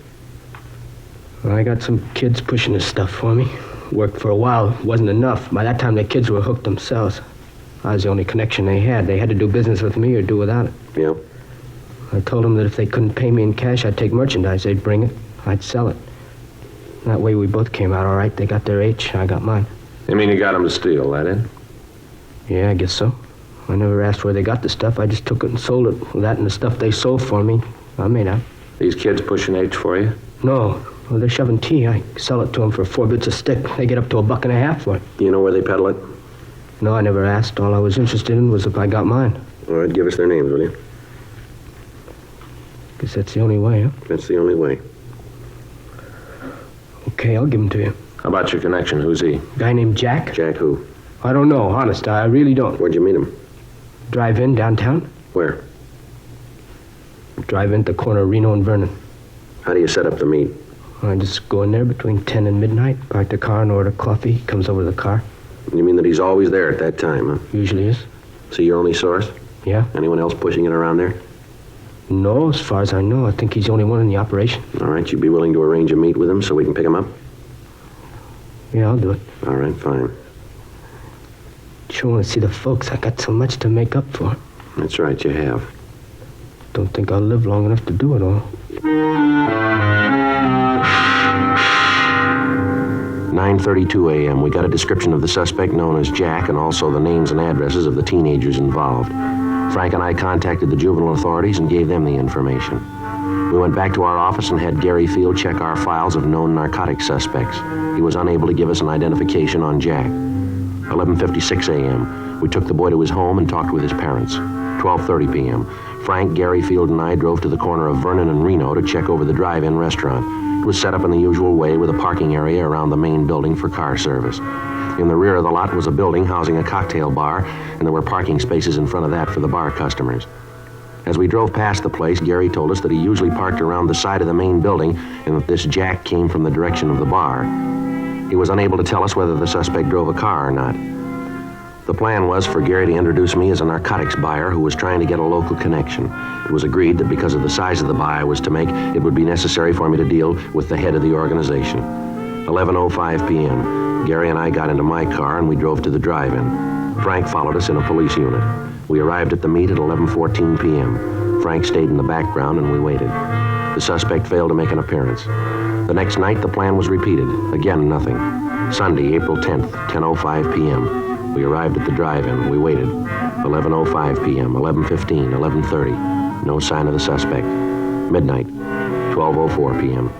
Well, I got some kids pushing this stuff for me. Worked for a while. Wasn't enough. By that time, the kids were hooked themselves. I was the only connection they had. They had to do business with me or do without it. Yeah. I told them that if they couldn't pay me in cash, I'd take merchandise. They'd bring it. I'd sell it. That way we both came out all right. They got their H, I got mine. You mean you got them to steal, that it? Yeah, I guess so. I never asked where they got the stuff. I just took it and sold it. That and the stuff they sold for me, I made out. These kids pushing H for you? No. Well, they're shoving tea. I sell it to them for 4 bits a stick. They get up to $1.50 for it. You know where they peddle it? No, I never asked. All I was interested in was if I got mine. All right, give us their names, will you? Guess that's the only way, huh? That's the only way. Okay, I'll give them to you. How about your connection? Who's he? Guy named Jack? Jack who? I don't know, honest. I really don't. Where'd you meet him? Drive-in downtown. Where? Drive-in at the corner of Reno and Vernon. How do you set up the meet? I just go in there between 10 and midnight, park the car and order coffee. He comes over to the car. You mean that he's always there at that time, huh? Usually is. So your only source? Yeah. Anyone else pushing it around there? No, as far as I know. I think he's the only one in the operation. All right, you'd be willing to arrange a meet with him so we can pick him up? Yeah, I'll do it. All right, fine. Sure want to see the folks. I got so much to make up for. That's right, you have. Don't think I'll live long enough to do it all. 9:32 a.m. We got a description of the suspect known as Jack and also the names and addresses of the teenagers involved. Frank and I contacted the juvenile authorities and gave them the information. We went back to our office and had Gary Field check our files of known narcotic suspects. He was unable to give us an identification on Jack. 11:56 a.m. We took the boy to his home and talked with his parents. 12:30 p.m. Frank, Gary Field, and I drove to the corner of Vernon and Reno to check over the drive-in restaurant. It was set up in the usual way with a parking area around the main building for car service. In the rear of the lot was a building housing a cocktail bar, and there were parking spaces in front of that for the bar customers. As we drove past the place, Gary told us that he usually parked around the side of the main building and that this Jack came from the direction of the bar. He was unable to tell us whether the suspect drove a car or not. The plan was for Gary to introduce me as a narcotics buyer who was trying to get a local connection. It was agreed that because of the size of the buy I was to make, it would be necessary for me to deal with the head of the organization. 11:05 p.m. Gary and I got into my car and we drove to the drive-in. Frank followed us in a police unit. We arrived at the meet at 11:14 p.m. Frank stayed in the background and we waited. The suspect failed to make an appearance. The next night, the plan was repeated. Again, nothing. Sunday, April 10th, 10:05 p.m. We arrived at the drive-in. We waited. 11:05 p.m., 11:15, 11:30. No sign of the suspect. Midnight, 12:04 p.m.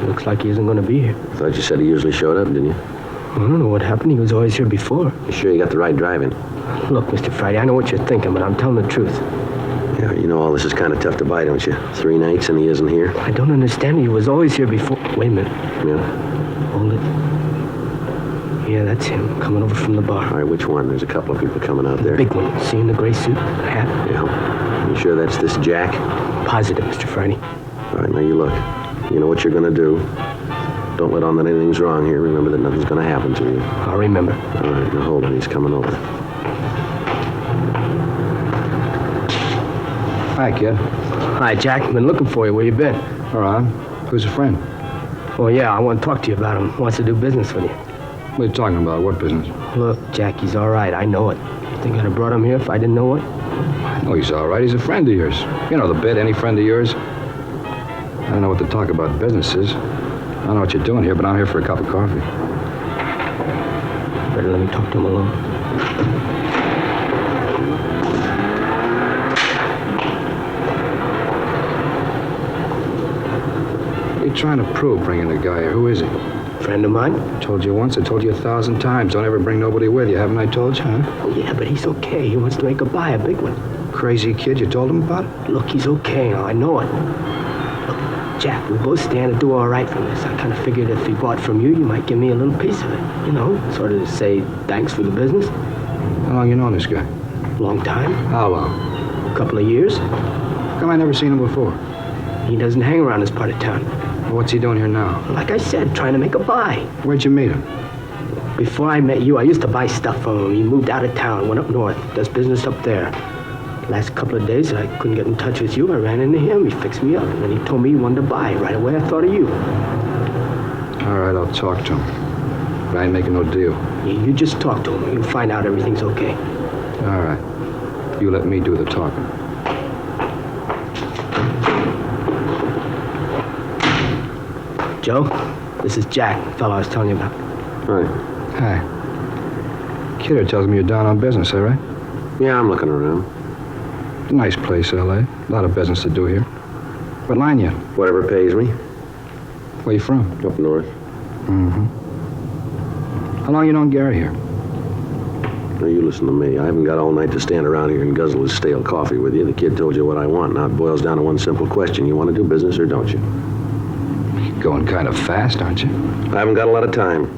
Looks like he isn't going to be here. Thought you said he usually showed up, didn't you? I don't know what happened. He was always here before. You sure you got the right drive-in? Look, Mr. Friday, I know what you're thinking, but I'm telling the truth. Yeah, you know all this is kind of tough to buy, don't you? 3 nights and he isn't here. I don't understand. He was always here before. Wait a minute. Yeah? Hold it. Yeah, that's him, coming over from the bar. All right, which one? There's a couple of people coming out there. Big one. See in the gray suit, hat? Yeah. You sure that's this Jack? Positive, Mr. Friday. All right, now you look. You know what you're going to do. Don't let on that anything's wrong here. Remember that nothing's going to happen to you. I'll remember. All right, now hold on. He's coming over. Hi, kid. Hi, Jack. Been looking for you. Where you been? All right. Who's a friend? Oh, yeah, I want to talk to you about him. Wants to do business with you. What are you talking about? What business? Look, Jack, he's all right. I know it. You think I'd have brought him here if I didn't know it? Oh, he's all right. He's a friend of yours. You know the bit, any friend of yours. I don't know what to talk about businesses. I don't know what you're doing here, but I'm here for a cup of coffee. Better let me talk to him alone. What are you trying to prove, bringing the guy here? Who is he? Friend of mine. Told you once, I told you 1,000 times. Don't ever bring nobody with you, haven't I told you, huh? Oh, yeah, but he's okay. He wants to make a buy, a big one. Crazy kid, you told him about it? Look, he's okay now. I know it. Look, Jack, we both stand to do all right from this. I kind of figured if he bought from you, you might give me a little piece of it. You know, sort of to say thanks for the business. How long you known this guy? Long time. How long? A couple of years. How come I never seen him before? He doesn't hang around this part of town. What's he doing here now? Like I said, trying to make a buy. Where'd you meet him? Before I met you, I used to buy stuff from him. He moved out of town, went up north, does business up there. Last couple of days, I couldn't get in touch with you. I ran into him. He fixed me up, and then he told me he wanted to buy. Right away, I thought of you. All right, I'll talk to him. But I ain't making no deal. You just talk to him. You'll find out everything's okay. All right. You let me do the talking. Joe, this is Jack, the fellow I was telling you about. Hi. Hi. Kidder tells me you're down on business, all right? Yeah, I'm looking around. Nice place, L.A. A lot of business to do here. What line you? Whatever pays me. Where you from? Up north. Mm-hmm. How long you known Gary here? Now, you listen to me. I haven't got all night to stand around here and guzzle his stale coffee with you. The kid told you what I want. Now it boils down to one simple question. You want to do business or don't you? You're going kind of fast, aren't you? I haven't got a lot of time.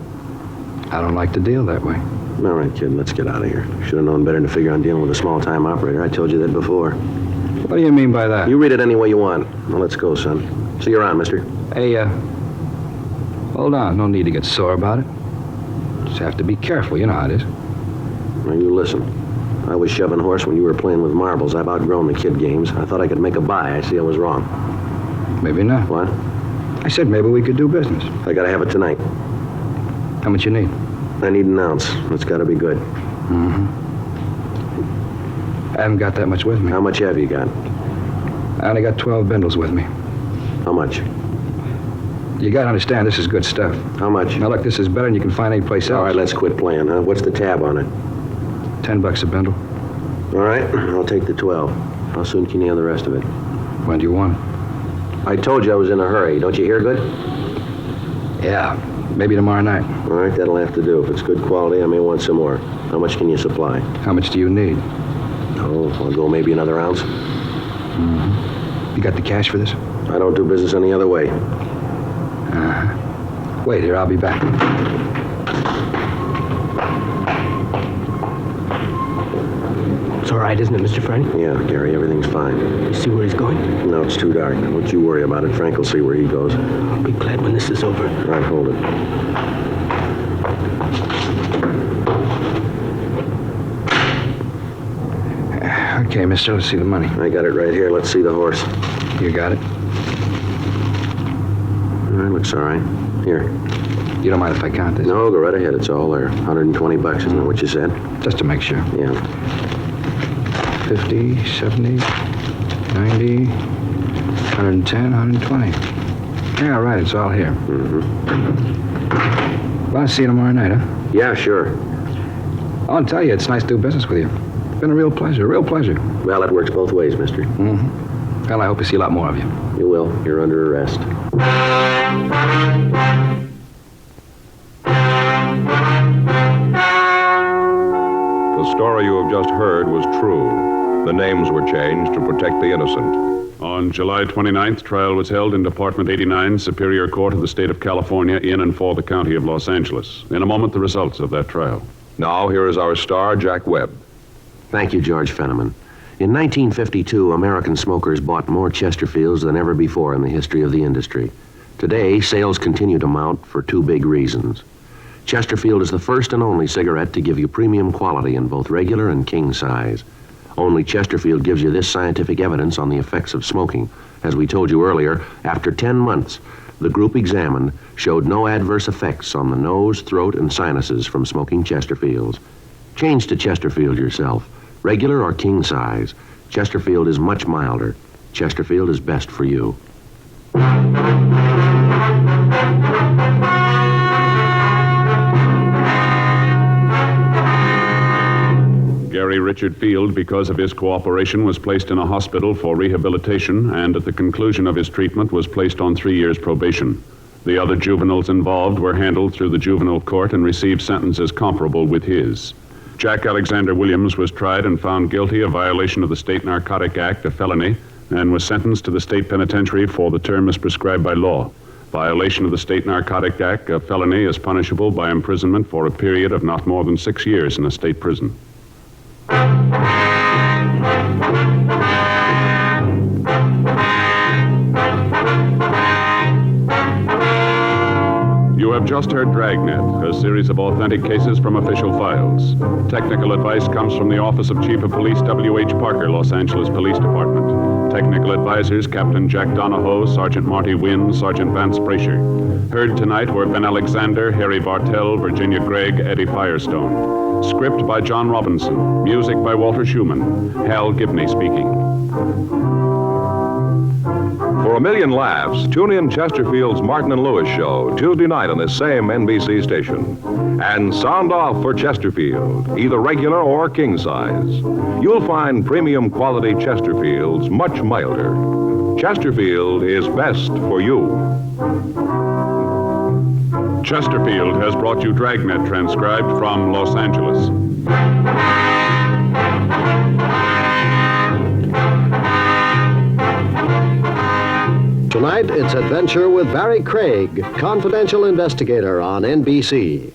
I don't like to deal that way. All right, kid, let's get out of here. Should have known better than to figure on dealing with a small-time operator. I told you that before. What do you mean by that? You read it any way you want. Well, let's go, son. See you around, mister. Hey, hold on. No need to get sore about it. Just have to be careful. You know how it is. Now, you listen. I was shoving horse when you were playing with marbles. I've outgrown the kid games. I thought I could make a buy. I see I was wrong. Maybe not. What? I said maybe we could do business. I gotta have it tonight. How much you need? I need an ounce. It's gotta be good. Mm-hmm. I haven't got that much with me. How much have you got? I only got 12 bindles with me. How much? You gotta understand, this is good stuff. How much? Now, look, this is better than you can find anyplace else. All right, let's quit playing, huh? What's the tab on it? $10 a bundle. All right, I'll take the 12. How soon can you have the rest of it? When do you want it? I told you I was in a hurry. Don't you hear good? Yeah, maybe tomorrow night. All right, that'll have to do. If it's good quality, I may want some more. How much can you supply? How much do you need? Oh, I'll go maybe another ounce. Mm-hmm. You got the cash for this? I don't do business any other way. Wait here, I'll be back. It's all right, isn't it, Mr. Frank? Yeah, Gary, everything's fine. You see where he's going? No, it's too dark. Don't you worry about it. Frank will see where he goes. I'll be glad when this is over. All right, hold it. Okay, mister, let's see the money. I got it right here. Let's see the horse. You got it? All right, looks all right. Here. You don't mind if I count this? No, go right ahead. It's all there. $120, isn't that what you said? Just to make sure. Yeah. 50, 70, 90, 110, 120. Yeah, all right, it's all here. Mm-hmm. Well, I'll see you tomorrow night, huh? Yeah, sure. I want to tell you, it's nice to do business with you. It's been a real pleasure, Well, it works both ways, mister. Mm-hmm. Well, I hope to see a lot more of you. You will. You're under arrest. The story you have just heard was true. The names were changed to protect the innocent. On July 29th, trial was held in Department 89, Superior Court of the State of California, in and for the County of Los Angeles. In a moment, the results of that trial. Now, here is our star, Jack Webb. Thank you, George Fenneman. In 1952, American smokers bought more Chesterfields than ever before in the history of the industry. Today, sales continue to mount for two big reasons. Chesterfield is the first and only cigarette to give you premium quality in both regular and king size. Only Chesterfield gives you this scientific evidence on the effects of smoking. As we told you earlier, after 10 months, the group examined showed no adverse effects on the nose, throat, and sinuses from smoking Chesterfields. Change to Chesterfield yourself. Regular or king size, Chesterfield is much milder. Chesterfield is best for you. Gary Richard Field, because of his cooperation, was placed in a hospital for rehabilitation and at the conclusion of his treatment was placed on 3 years probation. The other juveniles involved were handled through the juvenile court and received sentences comparable with his. Jack Alexander Williams was tried and found guilty of violation of the State Narcotic Act, a felony, and was sentenced to the state penitentiary for the term as prescribed by law. Violation of the State Narcotic Act, a felony, is punishable by imprisonment for a period of not more than 6 years in a state prison. have just heard Dragnet, a series of authentic cases from official files. Technical advice comes from the Office of Chief of Police W.H. Parker, Los Angeles Police Department. Technical advisors Captain Jack Donahoe, Sergeant Marty Wynn, Sergeant Vance Brasher. Heard tonight were Ben Alexander, Harry Bartell, Virginia Gregg, Eddie Firestone. Script by John Robinson. Music by Walter Schumann. Hal Gibney speaking. For a million laughs, tune in Chesterfield's Martin and Lewis show Tuesday night on this same NBC station. And sound off for Chesterfield, either regular or king size. You'll find premium quality Chesterfields much milder. Chesterfield is best for you. Chesterfield has brought you Dragnet, transcribed from Los Angeles. Tonight, it's Adventure with Barry Craig, confidential investigator on NBC.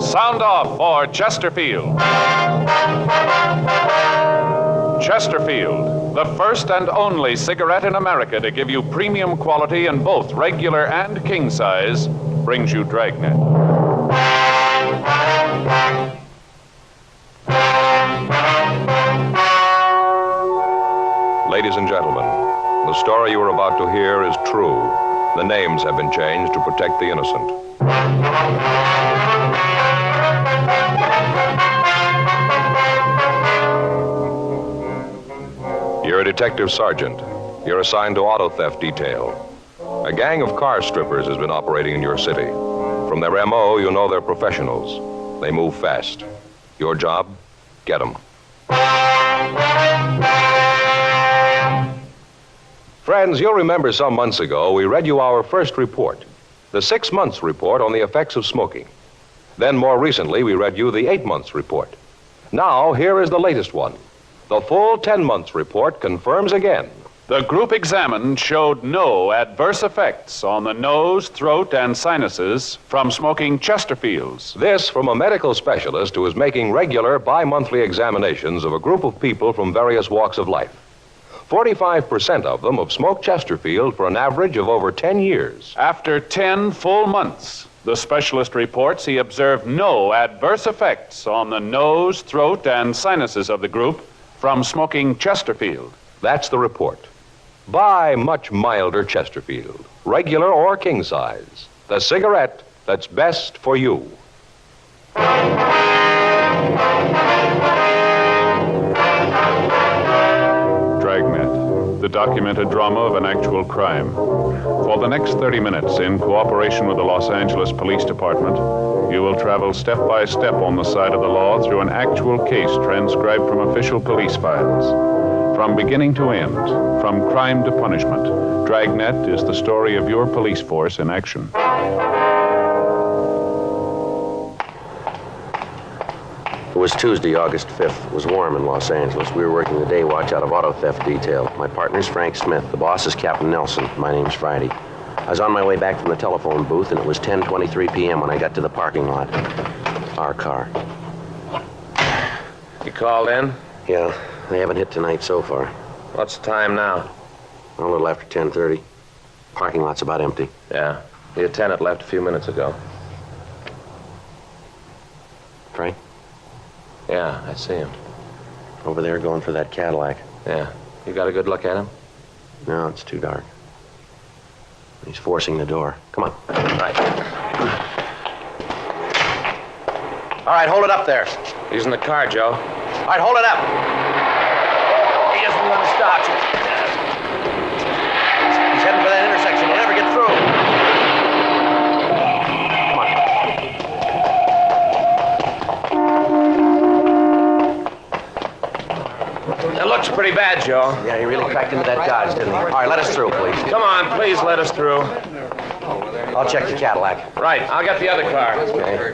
Sound off for Chesterfield. Chesterfield, the first and only cigarette in America to give you premium quality in both regular and king size, brings you Dragnet. Ladies and gentlemen, the story you are about to hear is true. The names have been changed to protect the innocent. You're a detective sergeant. You're assigned to auto theft detail. A gang of car strippers has been operating in your city. From their M.O., you know they're professionals. They move fast. Your job? Get them. Friends, you'll remember some months ago we read you our first report, the 6 months report on the effects of smoking. Then more recently, we read you the 8 months report. Now, here is the latest one. The full 10 months report confirms again. The group examined showed no adverse effects on the nose, throat, and sinuses from smoking Chesterfields. This from a medical specialist who is making regular bi-monthly examinations of a group of people from various walks of life. 45% of them have smoked Chesterfield for an average of over 10 years. After 10 full months, the specialist reports he observed no adverse effects on the nose, throat, and sinuses of the group from smoking Chesterfield. That's the report. Buy much milder Chesterfield, regular or king size. The cigarette that's best for you. Dragnet, the documented drama of an actual crime. For the next 30 minutes, in cooperation with the Los Angeles Police Department, you will travel step by step on the side of the law through an actual case transcribed from official police files. From beginning to end, from crime to punishment, Dragnet is the story of your police force in action. It was Tuesday, August 5th. It was warm in Los Angeles. We were working the day watch out of auto theft detail. My partner's Frank Smith. The boss is Captain Nelson. My name's Friday. I was on my way back from the telephone booth, and it was 10:23 p.m. when I got to the parking lot. Our car. You called in? Yeah, they haven't hit tonight so far. What's the time now? A little after 10:30. Parking lot's about empty. Yeah. The lieutenant left a few minutes ago. Frank? Yeah, I see him. Over there going for that Cadillac. Yeah. You got a good look at him? No, it's too dark. He's forcing the door. Come on. Right. All right, hold it up there. He's in the car, Joe. All right, hold it up. He isn't going to stop. He's heading for that intersection. He'll never get through. It looks pretty bad, Joe. Yeah, he really cracked into that Dodge, didn't he? All right, let us through, please. Come on, please let us through. I'll check the Cadillac. Right, I'll get the other car. Okay.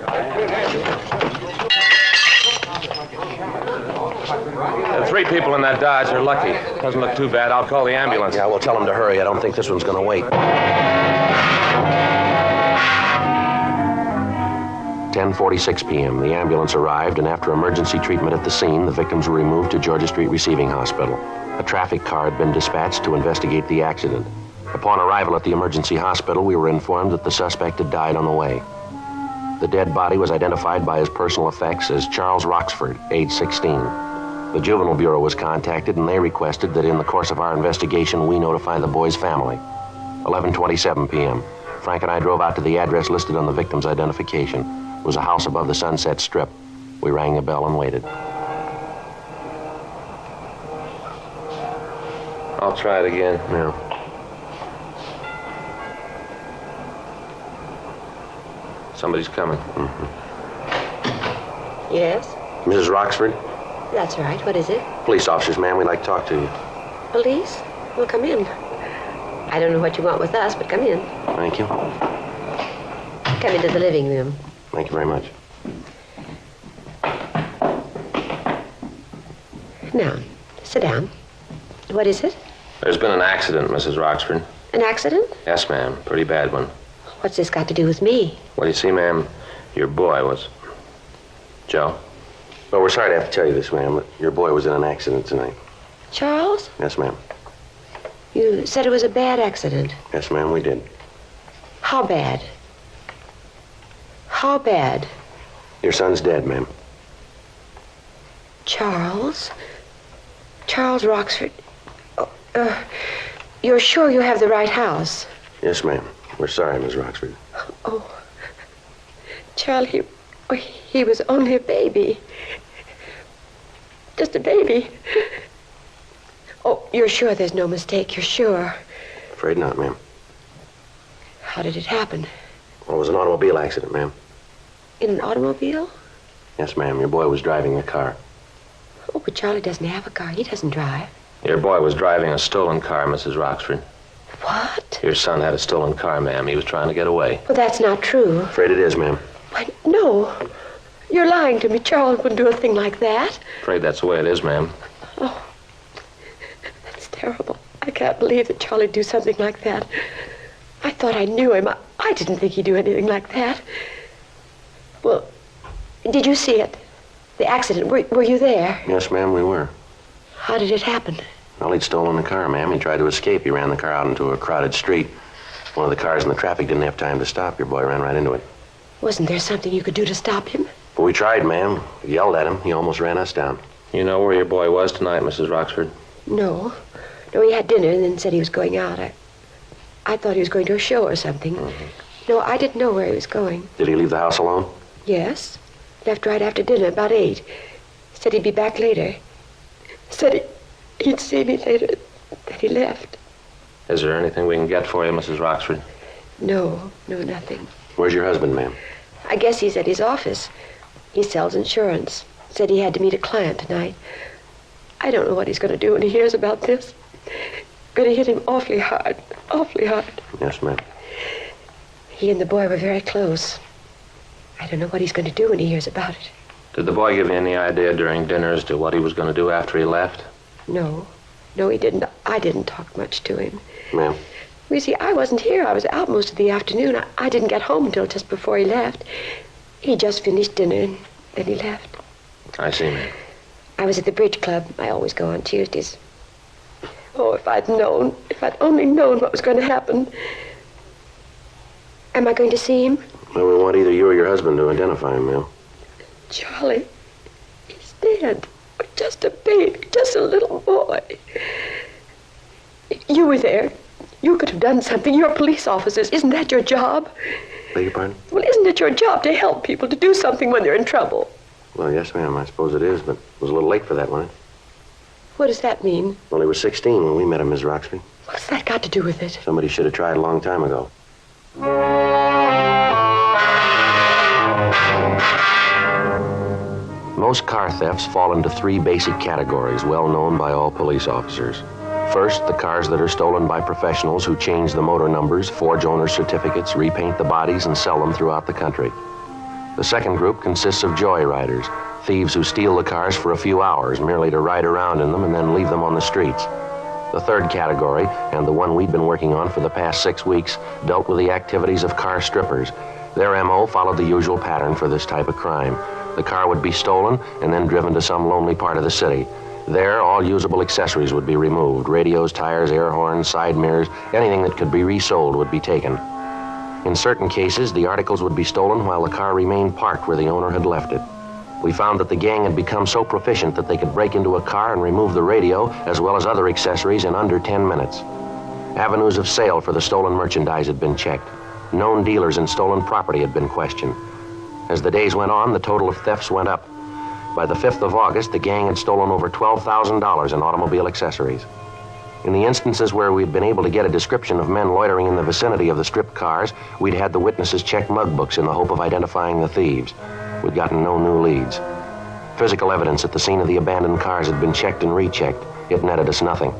The 3 people in that Dodge are lucky. Doesn't look too bad. I'll call the ambulance. Yeah, we'll tell them to hurry. I don't think this one's going to wait. 10:46 p.m. The ambulance arrived, and after emergency treatment at the scene, the victims were removed to Georgia Street Receiving Hospital. A traffic car had been dispatched to investigate the accident. Upon arrival at the emergency hospital, we were informed that the suspect had died on the way. The dead body was identified by his personal effects as Charles Roxford, age 16. The Juvenile Bureau was contacted, and they requested that in the course of our investigation, we notify the boy's family. 11:27 p.m. Frank and I drove out to the address listed on the victim's identification. It was a house above the Sunset Strip. We rang the bell and waited. I'll try it again. Yeah. Somebody's coming. Yes? Mrs. Roxford? That's right. What is it? Police officers, ma'am. We'd like to talk to you. Police? Well, come in. I don't know what you want with us, but come in. Thank you. Come into the living room. Thank you very much. Now, sit down. What is it? There's been an accident, Mrs. Roxford. An accident? Yes, ma'am. Pretty bad one. What's this got to do with me? Well, you see, ma'am, your boy was... Joe? Well, we're sorry to have to tell you this, ma'am, but your boy was in an accident tonight. Charles? Yes, ma'am. You said it was a bad accident. Yes, ma'am, we did. How bad? How bad? Your son's dead, ma'am. Charles? Charles Roxford? Oh, you're sure you have the right house? Yes, ma'am. We're sorry, Miss Roxford. Oh, Charlie, he was only a baby. Just a baby. Oh, you're sure there's no mistake? You're sure? Afraid not, ma'am. How did it happen? Well, it was an automobile accident, ma'am. In an automobile? Yes, ma'am. Your boy was driving the car. Oh, but Charlie doesn't have a car. He doesn't drive. Your boy was driving a stolen car, Mrs. Roxford. What? Your son had a stolen car, ma'am. He was trying to get away. Well, that's not true. Afraid it is, ma'am. Why, no. You're lying to me. Charles wouldn't do a thing like that. Afraid that's the way it is, ma'am. Oh, that's terrible. I can't believe that Charlie'd do something like that. I thought I knew him. I didn't think he'd do anything like that. Well, did you see it? The accident. Were you there? Yes, ma'am, we were. How did it happen? Well, he'd stolen the car, ma'am. He tried to escape. He ran the car out into a crowded street. One of the cars in the traffic didn't have time to stop. Your boy ran right into it. Wasn't there something you could do to stop him? Well, we tried, ma'am. We yelled at him. He almost ran us down. You know where your boy was tonight, Mrs. Roxford? No. No, he had dinner and then said he was going out. I thought he was going to a show or something. No, I didn't know where he was going. Did he leave the house alone? Yes. Left right after dinner, about 8. Said he'd be back later. Said he'd see me later. Then he left. Is there anything we can get for you, Mrs. Roxford? No, nothing. Where's your husband, ma'am? I guess he's at his office. He sells insurance. Said he had to meet a client tonight. I don't know what he's going to do when he hears about this. Going to hit him awfully hard. Awfully hard. Yes, ma'am. He and the boy were very close. I don't know what he's going to do when he hears about it. Did the boy give you any idea during dinner as to what he was going to do after he left? No, he didn't. I didn't talk much to him. Ma'am? You see, I wasn't here. I was out most of the afternoon. I didn't get home until just before he left. He just finished dinner and then he left. I see, ma'am. I was at the bridge club. I always go on Tuesdays. Oh, if I'd only known what was going to happen. Am I going to see him? Well, we want either you or your husband to identify him, ma'am. Charlie, he's dead. Just a baby, just a little boy. You were there. You could have done something. You're police officers. Isn't that your job? Beg your pardon? Well, isn't it your job to help people, to do something when they're in trouble? Well, yes, ma'am, I suppose it is, but it was a little late for that, wasn't it? What does that mean? Well, he was 16 when we met him, Miss Roxby. What's that got to do with it? Somebody should have tried a long time ago. Most car thefts fall into 3 basic categories, well known by all police officers. First, the cars that are stolen by professionals who change the motor numbers, forge owner's certificates, repaint the bodies, and sell them throughout the country. The second group consists of joyriders, thieves who steal the cars for a few hours merely to ride around in them and then leave them on the streets. The third category, and the one we've been working on for the past 6 weeks, dealt with the activities of car strippers. Their MO followed the usual pattern for this type of crime. The car would be stolen and then driven to some lonely part of the city. There, all usable accessories would be removed. Radios, tires, air horns, side mirrors, anything that could be resold would be taken. In certain cases, the articles would be stolen while the car remained parked where the owner had left it. We found that the gang had become so proficient that they could break into a car and remove the radio as well as other accessories in under 10 minutes. Avenues of sale for the stolen merchandise had been checked. Known dealers in stolen property had been questioned. As the days went on, the total of thefts went up. By the 5th of August, the gang had stolen over $12,000 in automobile accessories. In the instances where we'd been able to get a description of men loitering in the vicinity of the stripped cars, we'd had the witnesses check mug books in the hope of identifying the thieves. We'd gotten no new leads. Physical evidence at the scene of the abandoned cars had been checked and rechecked. It netted us nothing.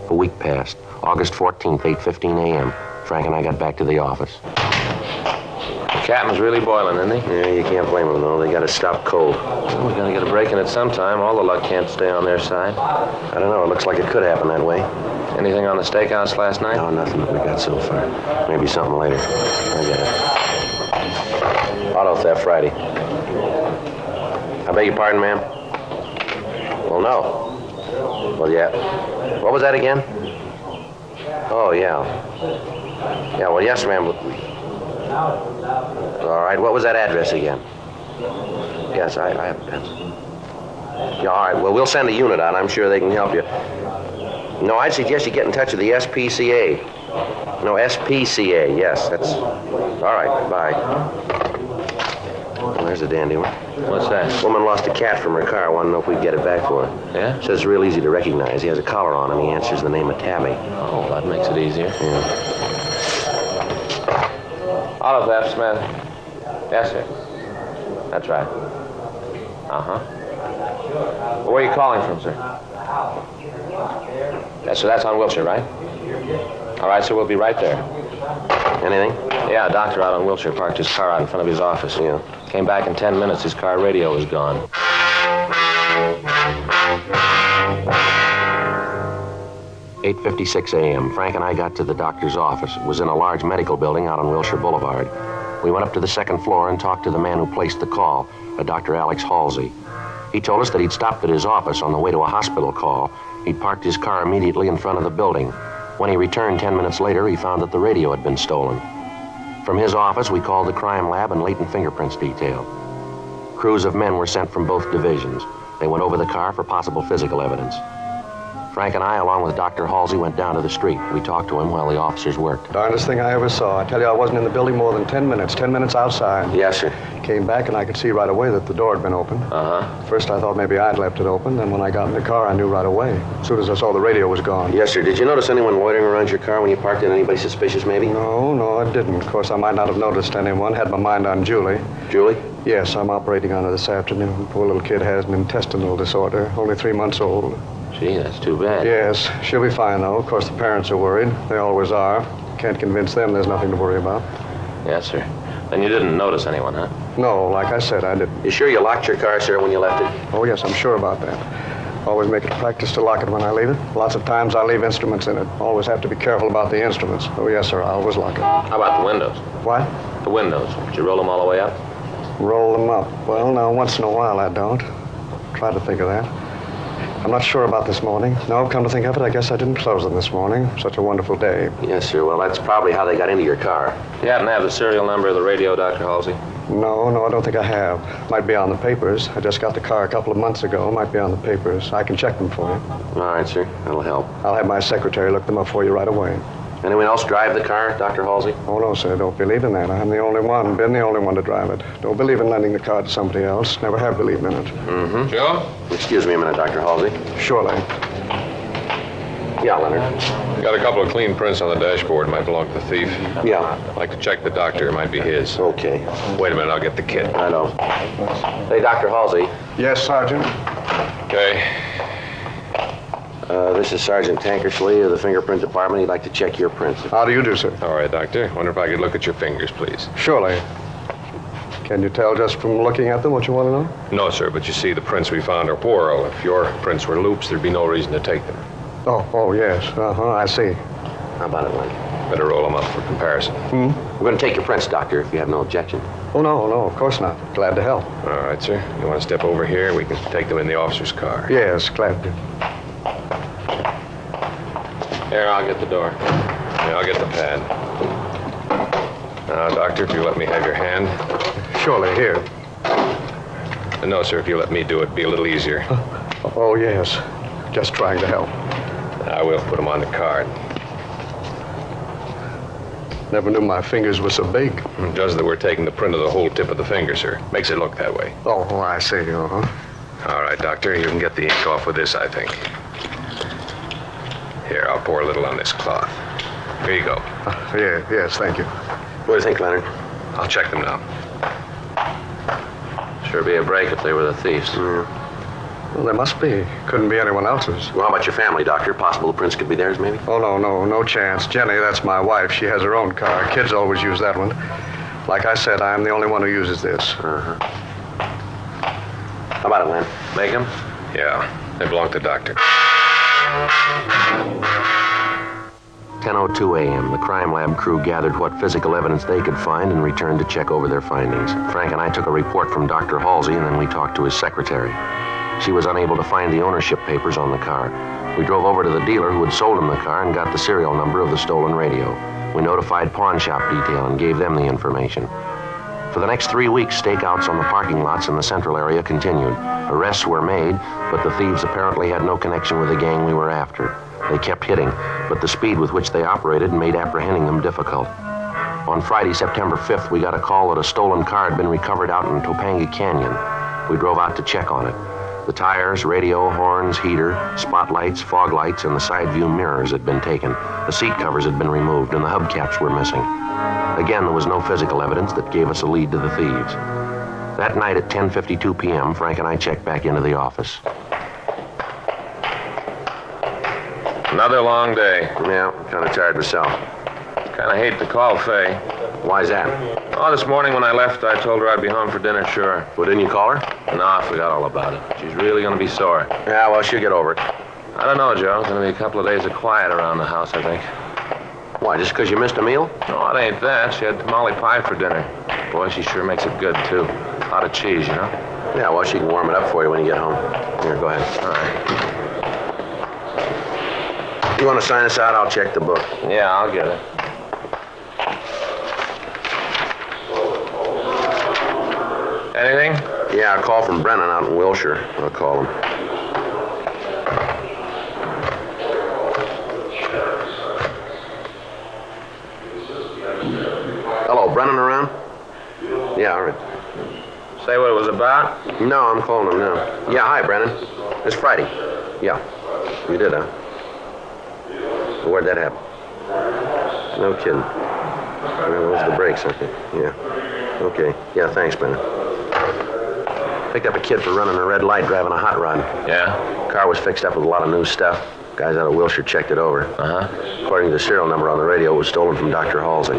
A week passed. August 14th, 8:15 a.m. Frank and I got back to the office. The captain's really boiling, isn't he? Yeah, you can't blame them, though. They got to stop cold. Well, we gotta get a break in it sometime. All the luck can't stay on their side. I don't know. It looks like it could happen that way. Anything on the steakhouse last night? No, nothing that we got so far. Maybe something later. I get it. Auto theft Friday. I beg your pardon, ma'am? Well, no. Well, yeah. What was that again? Oh, yeah. Yeah, well, yes, ma'am. All right, what was that address again? Yes, I have a pencil. Yeah, all right, well, we'll send a unit out. I'm sure they can help you. No, I'd suggest you get in touch with the SPCA. No, SPCA, yes, that's... All right, bye. Well, there's a dandy one. What's that? Woman lost a cat from her car. Want to know if we can get it back for her. Yeah? Says it's real easy to recognize. He has a collar on and he answers the name of Tabby. Oh, that makes it easier. Yeah. Auto theft, Smith. Yes, sir. That's right. Uh-huh. Well, where are you calling from, sir? Yes, sir, that's on Wilshire, right? All right, sir, we'll be right there. Anything? Yeah, a doctor out on Wilshire parked his car out in front of his office. Yeah. Came back in 10 minutes. His car radio was gone. "8:56 a.m. Frank and I got to the doctor's office. It was in a large medical building out on Wilshire Boulevard. We went up to the second floor and talked to the man who placed the call, a Dr. Alex Halsey. He told us that he'd stopped at his office on the way to a hospital call. He'd parked his car immediately in front of the building. When he returned 10 minutes later, he found that the radio had been stolen. From his office, we called the crime lab and latent fingerprints detail. Crews of men were sent from both divisions. They went over the car for possible physical evidence. Frank and I, along with Dr. Halsey, went down to the street. We talked to him while the officers worked. Darndest thing I ever saw. I tell you, I wasn't in the building more than 10 minutes. 10 minutes outside. Yes, sir. Came back and I could see right away that the door had been opened. Uh-huh. First I thought maybe I'd left it open. Then when I got in the car, I knew right away. As soon as I saw the radio was gone. Yes, sir. Did you notice anyone loitering around your car when you parked it? Anybody suspicious, maybe? No, I didn't. Of course, I might not have noticed anyone. Had my mind on Julie. Julie? Yes, I'm operating on her this afternoon. Poor little kid has an intestinal disorder. Only 3 months old. Gee, that's too bad. Yes, she'll be fine, though. Of course, the parents are worried. They always are. Can't convince them there's nothing to worry about. Yes, sir. Then you didn't notice anyone, huh? No, like I said, I didn't. You sure you locked your car, sir, when you left it? Oh, yes, I'm sure about that. Always make it a practice to lock it when I leave it. Lots of times I leave instruments in it. Always have to be careful about the instruments. Oh, yes, sir, I always lock it. How about the windows? What? The windows. Did you roll them all the way up? Roll them up. Well, now, once in a while I don't. Try to think of that. I'm not sure about this morning. No, come to think of it, I guess I didn't close them this morning. Such a wonderful day. Yes, sir. Well, that's probably how they got into your car. You happen to have the serial number of the radio, Dr. Halsey? No, I don't think I have. Might be on the papers. I just got the car a couple of months ago. Might be on the papers. I can check them for you. All right, sir. That'll help. I'll have my secretary look them up for you right away. Anyone else drive the car, Dr. Halsey? Oh, no, sir. Don't believe in that. I'm the only one. Been the only one to drive it. Don't believe in lending the car to somebody else. Never have believed in it. Mm-hmm. Joe? Excuse me a minute, Dr. Halsey. Surely. Yeah, Leonard. Got a couple of clean prints on the dashboard. Might belong to the thief. Yeah. I'd like to check the doctor. It might be his. Okay. Wait a minute. I'll get the kit. I know. Hey, Dr. Halsey. Yes, Sergeant. Okay. This is Sergeant Tankersley of the Fingerprint Department. He'd like to check your prints. How do you do, sir? All right, Doctor. Wonder if I could look at your fingers, please. Surely. Can you tell just from looking at them what you want to know? No, sir, but you see, the prints we found are whorl. If your prints were loops, there'd be no reason to take them. Oh, yes. I see. How about it, Link? Better roll them up for comparison. We're going to take your prints, Doctor, if you have no objection. Oh, no, of course not. Glad to help. All right, sir. You want to step over here? We can take them in the officer's car. Yes, glad to. Here, I'll get the door. Yeah, I'll get the pad. Now, Doctor, if you let me have your hand. Surely, here. No, sir, if you let me do it, it'd be a little easier. Oh, yes. Just trying to help. I will put them on the card. Never knew my fingers were so big. It does that we're taking the print of the whole tip of the finger, sir. Makes it look that way. Oh, I see. Uh-huh. All right, Doctor, you can get the ink off with this, I think. Here, I'll pour a little on this cloth. Here you go. Yes, thank you. What do you think, Leonard? I'll check them now. Sure be a break if they were the thieves. Well, there must be. Couldn't be anyone else's. Well, how about your family, Doctor? Possible the prints could be theirs, maybe? Oh, no chance. Jenny, that's my wife. She has her own car. Kids always use that one. Like I said, I'm the only one who uses this. Uh-huh. How about it, Len? Make them? Yeah, they belong to Doctor. 10:02 a.m. The crime lab crew gathered what physical evidence they could find and returned to check over their findings. Frank and I took a report from Dr. Halsey, and then we talked to his secretary. She was unable to find the ownership papers on the car. We drove over to the dealer who had sold him the car and got the serial number of the stolen radio. We notified pawn shop detail and gave them the information. For the next 3 weeks, stakeouts on the parking lots in the central area continued. Arrests were made, but the thieves apparently had no connection with the gang we were after. They kept hitting, but the speed with which they operated made apprehending them difficult. On Friday, September 5th, we got a call that a stolen car had been recovered out in Topanga Canyon. We drove out to check on it. The tires, radio, horns, heater, spotlights, fog lights, and the side view mirrors had been taken. The seat covers had been removed, and the hubcaps were missing. Again, there was no physical evidence that gave us a lead to the thieves. That night at 10:52 p.m., Frank and I checked back into the office. Another long day. Yeah, kind of tired myself. Kind of hate to call Faye. Why's that? Oh, this morning when I left, I told her I'd be home for dinner, sure. Well, didn't you call her? No, I forgot all about it. She's really going to be sore. Yeah, well, she'll get over it. I don't know, Joe. It's going to be a couple of days of quiet around the house, I think. Why, just because you missed a meal? No, it ain't that. She had tamale pie for dinner. Boy, she sure makes it good, too. A lot of cheese, you know? Yeah, well, she can warm it up for you when you get home. Here, go ahead. All right. You want to sign us out? I'll check the book. Yeah, I'll get it. Anything? Yeah, a call from Brennan out in Wilshire. I'll call him. Hello, Brennan around? Yeah, all right. Say what it was about? No, I'm calling him now. Yeah, hi, Brennan. It's Friday. Yeah. You did, huh? Where'd that happen? No kidding. Well, those are the brakes, I think. Yeah. Okay. Yeah, thanks, Brennan. Picked up a kid for running a red light driving a hot rod. Yeah? Car was fixed up with a lot of new stuff. Guys out of Wilshire checked it over. Uh-huh. According to the serial number on the radio, it was stolen from Dr. Halsey.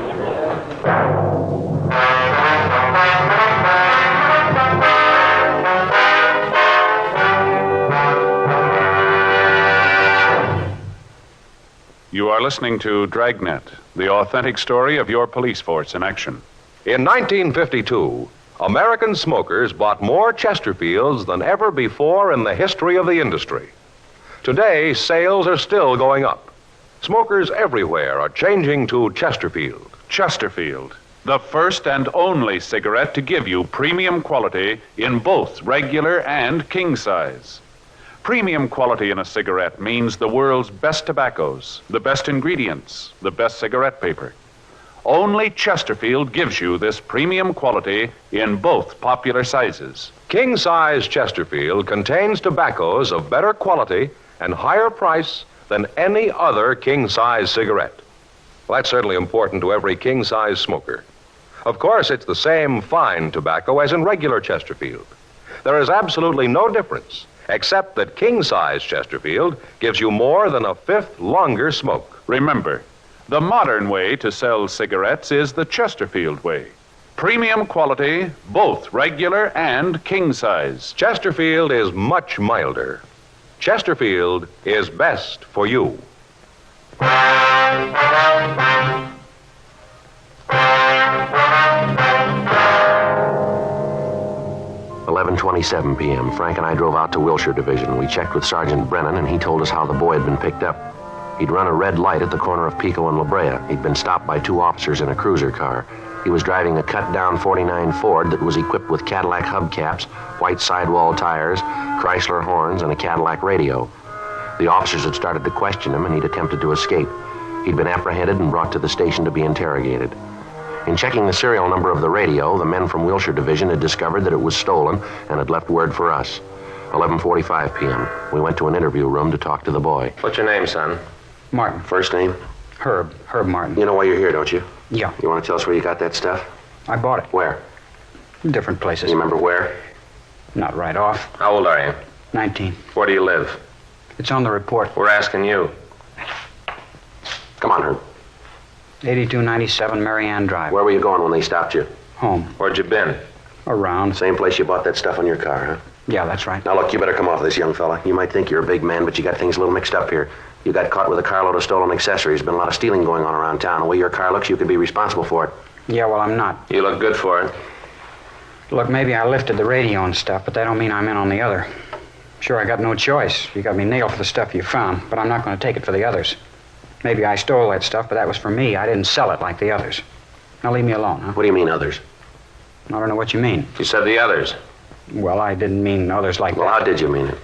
You are listening to Dragnet, the authentic story of your police force in action. In 1952, American smokers bought more Chesterfields than ever before in the history of the industry. Today, sales are still going up. Smokers everywhere are changing to Chesterfield. Chesterfield, the first and only cigarette to give you premium quality in both regular and king size. Premium quality in a cigarette means the world's best tobaccos, the best ingredients, the best cigarette paper. Only Chesterfield gives you this premium quality in both popular sizes. King size Chesterfield contains tobaccos of better quality and higher price than any other king size cigarette. Well, that's certainly important to every king size smoker. Of course, it's the same fine tobacco as in regular Chesterfield. There is absolutely no difference, except that king size Chesterfield gives you more than a fifth longer smoke. Remember, the modern way to sell cigarettes is the Chesterfield way. Premium quality, both regular and king size. Chesterfield is much milder. Chesterfield is best for you. 11:27 p.m. Frank and I drove out to Wilshire Division. We checked with Sergeant Brennan, and he told us how the boy had been picked up. He'd run a red light at the corner of Pico and La Brea. He'd been stopped by 2 officers in a cruiser car. He was driving a cut-down 49 Ford that was equipped with Cadillac hubcaps, white sidewall tires, Chrysler horns, and a Cadillac radio. The officers had started to question him, and he'd attempted to escape. He'd been apprehended and brought to the station to be interrogated. In checking the serial number of the radio, the men from Wilshire Division had discovered that it was stolen and had left word for us. 11:45 p.m. We went to an interview room to talk to the boy. What's your name, son? Martin. First name? Herb Martin. You know why you're here, don't you? Yeah. You want to tell us where you got that stuff? I bought it. Where? Different places. You remember where? Not right off. How old are you? 19. Where do you live? It's on the report. We're asking you. Come on, Herb. 8297 Marianne Drive. Where were you going when they stopped you? Home. Where'd you been? Around. Same place you bought that stuff on your car, huh? Yeah, that's right. Now, look, you better come off this, young fella. You might think you're a big man, but you got things a little mixed up here. You got caught with a carload of stolen accessories. Been a lot of stealing going on around town. The way your car looks, you could be responsible for it. Yeah, well, I'm not. You look good for it. Look, maybe I lifted the radio and stuff, but that don't mean I'm in on the other. Sure, I got no choice. You got me nailed for the stuff you found, but I'm not going to take it for the others. Maybe I stole that stuff, but that was for me. I didn't sell it like the others. Now leave me alone, huh? What do you mean, others? I don't know what you mean. You said the others. Well, I didn't mean others like that. Well, how did you mean it?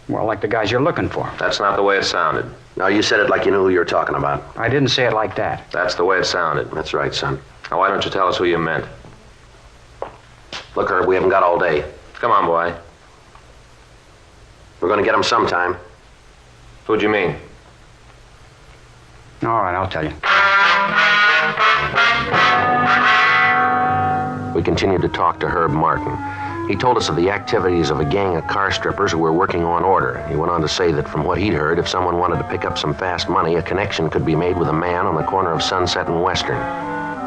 Well, like the guys you're looking for. That's not the way it sounded. No, you said it like you knew who you were talking about. I didn't say it like that. That's the way it sounded. That's right, son. Now, why don't you tell us who you meant? Look, Herb, we haven't got all day. Come on, boy. We're going to get him sometime. Who'd you mean? All right, I'll tell you. We continued to talk to Herb Martin. He told us of the activities of a gang of car strippers who were working on order. He went on to say that from what he'd heard, if someone wanted to pick up some fast money, a connection could be made with a man on the corner of Sunset and Western.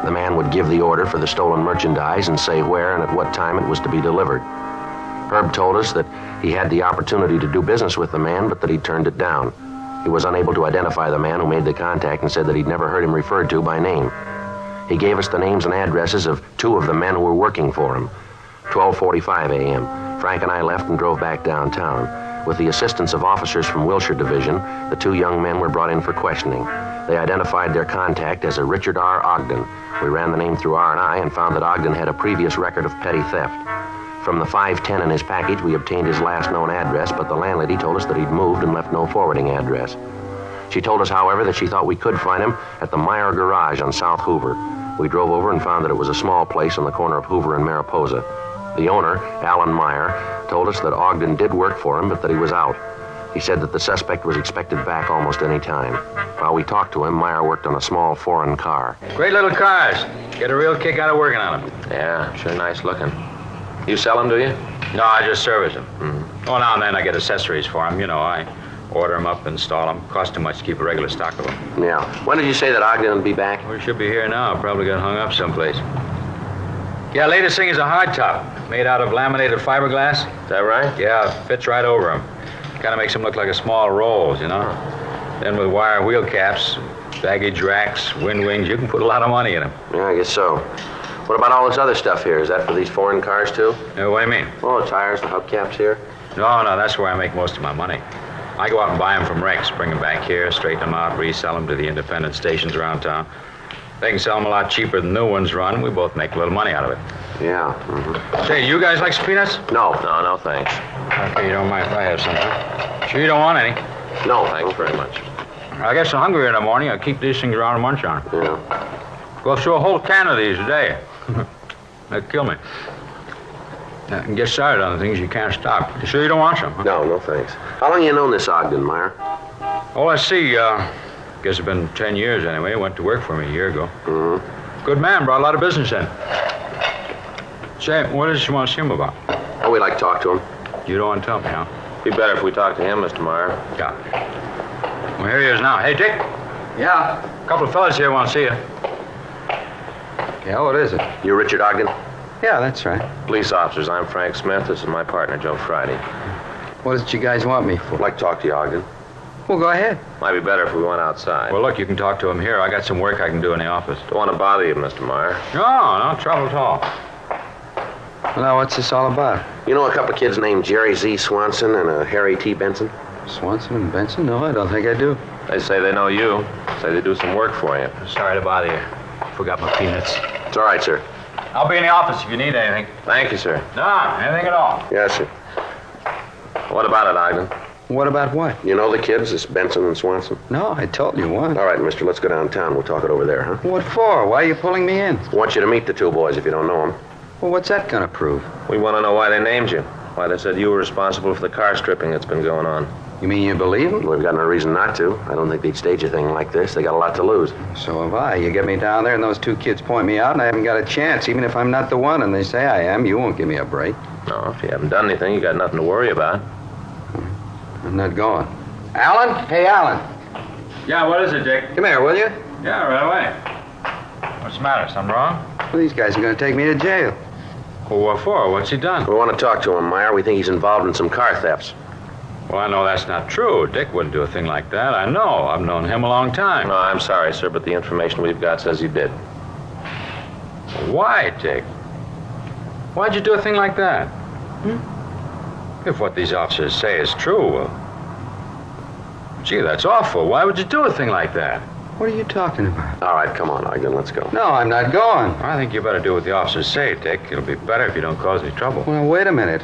The man would give the order for the stolen merchandise and say where and at what time it was to be delivered. Herb told us that he had the opportunity to do business with the man, but that he turned it down. He was unable to identify the man who made the contact and said that he'd never heard him referred to by name. He gave us the names and addresses of 2 of the men who were working for him. 12:45 a.m., Frank and I left and drove back downtown. With the assistance of officers from Wilshire Division, the 2 young men were brought in for questioning. They identified their contact as a Richard R. Ogden. We ran the name through R&I and found that Ogden had a previous record of petty theft. From the 510 in his package, we obtained his last known address, but the landlady told us that he'd moved and left no forwarding address. She told us, however, that she thought we could find him at the Meyer Garage on South Hoover. We drove over and found that it was a small place on the corner of Hoover and Mariposa. The owner, Alan Meyer, told us that Ogden did work for him, but that he was out. He said that the suspect was expected back almost any time. While we talked to him, Meyer worked on a small foreign car. Great little cars. Get a real kick out of working on them. Yeah, sure nice looking. You sell them, do you? No, I just service them. Oh, now and then I get accessories for them. You know, I order them up, install them. Cost too much to keep a regular stock of them. Yeah. When did you say that Ogden would be back? We should be here now. Probably got hung up someplace. Yeah, latest thing is a hardtop. Made out of laminated fiberglass. Is that right? Yeah, fits right over them. Kind of makes them look like a small rolls, you know? Then with wire wheel caps, baggage racks, wind wings, you can put a lot of money in them. Yeah, I guess so. What about all this other stuff here? Is that for these foreign cars, too? What do you mean? Oh, the tires, the hubcaps here? No, that's where I make most of my money. I go out and buy them from wrecks, bring them back here, straighten them out, resell them to the independent stations around town. They can sell them a lot cheaper than new ones run. We both make a little money out of it. Yeah. Say, you guys like some peanuts? No, thanks. Okay, you don't mind if I have some, huh? Sure you don't want any? No, thanks very much. I get so hungry in the morning, I keep these things around and munch on. Yeah. Go through a whole can of these a day. That'd kill me. I can get started on the things you can't stop. You sure you don't want some? Huh? No, thanks. How long have you known this Ogden, Meyer? Oh, let's see. Guess it's been 10 years anyway. He went to work for me a year ago. Good man, brought a lot of business in. Say, what does you want to see him about? Oh, we'd like to talk to him. You don't want to tell me, huh? Be better if we talked to him, Mr. Meyer. Yeah. Well, here he is now. Hey, Dick. Yeah? A couple of fellas here want to see you. Yeah, what is it? You Richard Ogden? Yeah, that's right. Police officers, I'm Frank Smith. This is my partner, Joe Friday. What did you guys want me for? I'd like to talk to you, Ogden. Well, go ahead. Might be better if we went outside. Well, look, you can talk to him here. I got some work I can do in the office. Don't want to bother you, Mr. Meyer. No trouble at all. Well, now, what's this all about? You know a couple of kids named Jerry Z. Swanson and Harry T. Benson? Swanson and Benson? No, I don't think I do. They say they know you. Say they do some work for you. Sorry to bother you. Forgot my peanuts. It's all right, sir. I'll be in the office if you need anything. Thank you, sir. No, anything at all. Yes, sir. What about it, Ogden? What about what? You know the kids, this Benson and Swanson? No, I told you what. All right, mister, let's go downtown. We'll talk it over there, huh? What for? Why are you pulling me in? I want you to meet the two boys if you don't know them. Well, what's that gonna prove? We want to know why they named you. Why they said you were responsible for the car stripping that's been going on. You mean you believe them? We've got no reason not to. I don't think they'd stage a thing like this. They got a lot to lose. So have I. You get me down there and those two kids point me out and I haven't got a chance. Even if I'm not the one and they say I am, you won't give me a break. No, if you haven't done anything, you got nothing to worry about. I'm not going. Alan? Hey, Alan. Yeah, what is it, Dick? Come here, will you? Yeah, right away. What's the matter? Something wrong? Well, these guys are going to take me to jail. Well, what for? What's he done? We want to talk to him, Meyer. We think he's involved in some car thefts. Well, I know that's not true. Dick wouldn't do a thing like that. I know. I've known him a long time. No, I'm sorry, sir, but the information we've got says he did. Why, Dick? Why'd you do a thing like that? If what these officers say is true, well... Gee, that's awful. Why would you do a thing like that? What are you talking about? All right, come on, Ogden, let's go. No, I'm not going. I think you better do what the officers say, Dick. It'll be better if you don't cause any trouble. Well, wait a minute.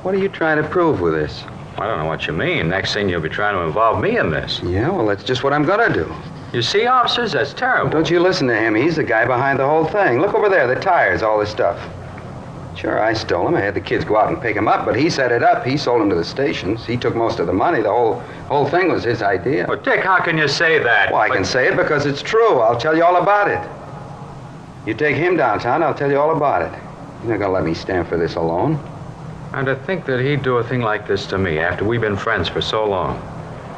What are you trying to prove with this? I don't know what you mean. Next thing you'll be trying to involve me in this. Yeah, well, that's just what I'm gonna do. You see, officers, that's terrible. Well, don't you listen to him. He's the guy behind the whole thing. Look over there, the tires, all this stuff. Sure, I stole them. I had the kids go out and pick them up, but he set it up. He sold them to the stations. He took most of the money. The whole thing was his idea. Well, Dick, how can you say that? Well, I can say it because it's true. I'll tell you all about it. You take him downtown, I'll tell you all about it. You're not gonna let me stand for this alone. And to think that he'd do a thing like this to me after we've been friends for so long.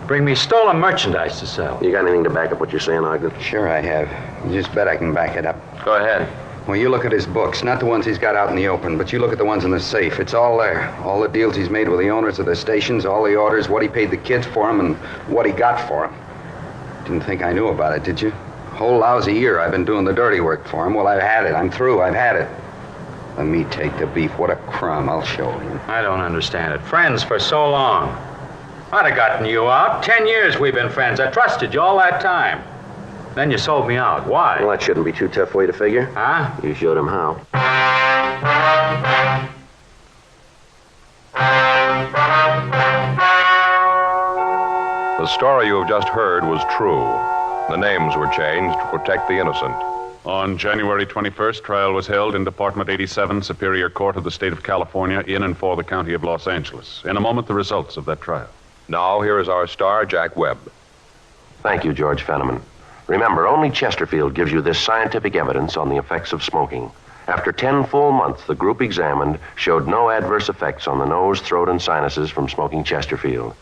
Bring me stolen merchandise to sell. You got anything to back up what you're saying, Ogden? Sure I have. You just bet I can back it up. Go ahead. Well, you look at his books, not the ones he's got out in the open, but you look at the ones in the safe. It's all there. All the deals he's made with the owners of the stations, all the orders, what he paid the kids for them, and what he got for them. Didn't think I knew about it, did you? A whole lousy year I've been doing the dirty work for him. Well, I've had it. I'm through. I've had it. Let me take the beef. What a crumb. I'll show him. I don't understand it. Friends for so long. I'd have gotten you out. 10 years we've been friends. I trusted you all that time. Then you sold me out. Why? Well, that shouldn't be too tough for you to figure. Huh? You showed him how. The story you have just heard was true. The names were changed to protect the innocent. On January 21st, trial was held in Department 87, Superior Court of the State of California, in and for the County of Los Angeles. In a moment, the results of that trial. Now, here is our star, Jack Webb. Thank you, George Fenneman. Remember, only Chesterfield gives you this scientific evidence on the effects of smoking. After 10 full months, the group examined showed no adverse effects on the nose, throat, and sinuses from smoking Chesterfield.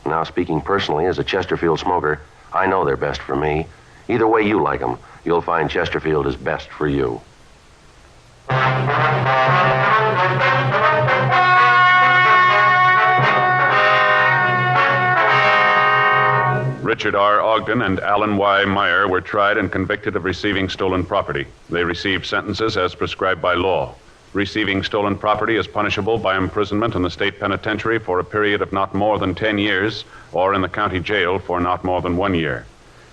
Now, speaking personally as a Chesterfield smoker, I know they're best for me. Either way you like them, you'll find Chesterfield is best for you. Richard R. Ogden and Alan Y. Meyer were tried and convicted of receiving stolen property. They received sentences as prescribed by law. Receiving stolen property is punishable by imprisonment in the state penitentiary for a period of not more than 10 years, or in the county jail for not more than 1 year.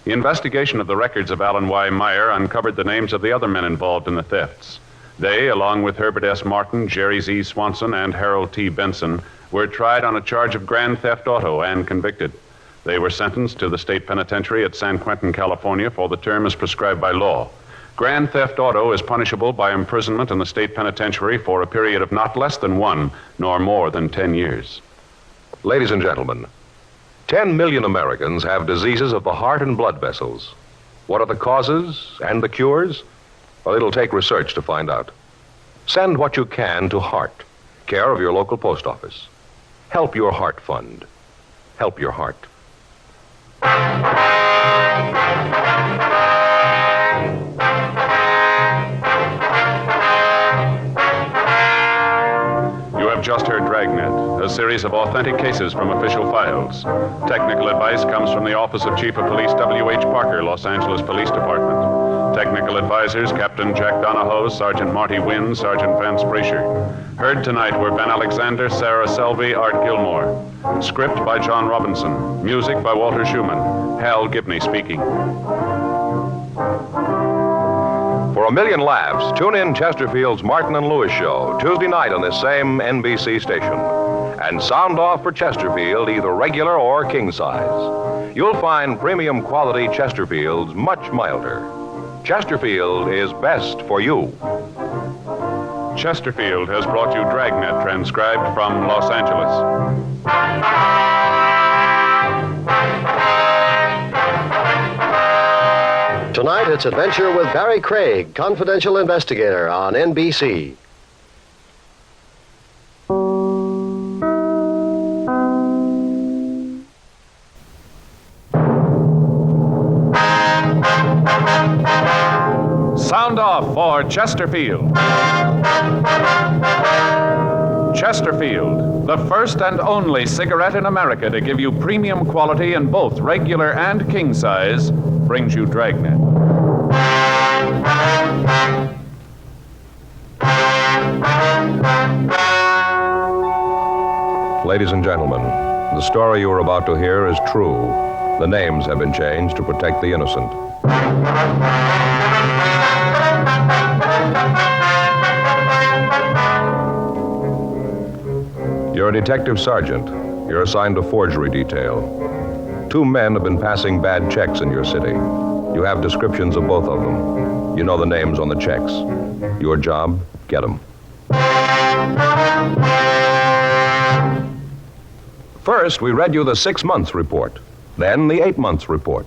The investigation of the records of Alan Y. Meyer uncovered the names of the other men involved in the thefts. They, along with Herbert S. Martin, Jerry Z. Swanson, and Harold T. Benson, were tried on a charge of grand theft auto and convicted. They were sentenced to the state penitentiary at San Quentin, California, for the term as prescribed by law. Grand theft auto is punishable by imprisonment in the state penitentiary for a period of not less than 1 nor more than 10 years. Ladies and gentlemen, 10 million Americans have diseases of the heart and blood vessels. What are the causes and the cures? Well, it'll take research to find out. Send what you can to Heart, care of your local post office. Help your heart fund. Help your heart. You have just heard Dragnet, a series of of authentic cases from official files. Technical advice comes from the Office of Chief of Police W.H. Parker, Los Angeles Police Department. Technical advisors, Captain Jack Donahoe, Sergeant Marty Wynn, Sergeant Vance Brasher. Heard tonight were Ben Alexander, Sarah Selvey, Art Gilmore. Script by John Robinson. Music by Walter Schumann. Hal Gibney speaking. For a million laughs, tune in Chesterfield's Martin and Lewis show Tuesday night on this same NBC station. And sound off for Chesterfield, either regular or king size. You'll find premium quality Chesterfields much milder. Chesterfield is best for you. Chesterfield has brought you Dragnet, transcribed from Los Angeles. Tonight, it's Adventure with Barry Craig, confidential investigator on NBC. Sound off for Chesterfield. Chesterfield, the first and only cigarette in America to give you premium quality in both regular and king size, brings you Dragnet. Ladies and gentlemen, the story you are about to hear is true. The names have been changed to protect the innocent. You're a detective sergeant. You're assigned to forgery detail. 2 men have been passing bad checks in your city. You have descriptions of both of them. You know the names on the checks. Your job, get them. First, we read you the 6 months report, then the 8 months report.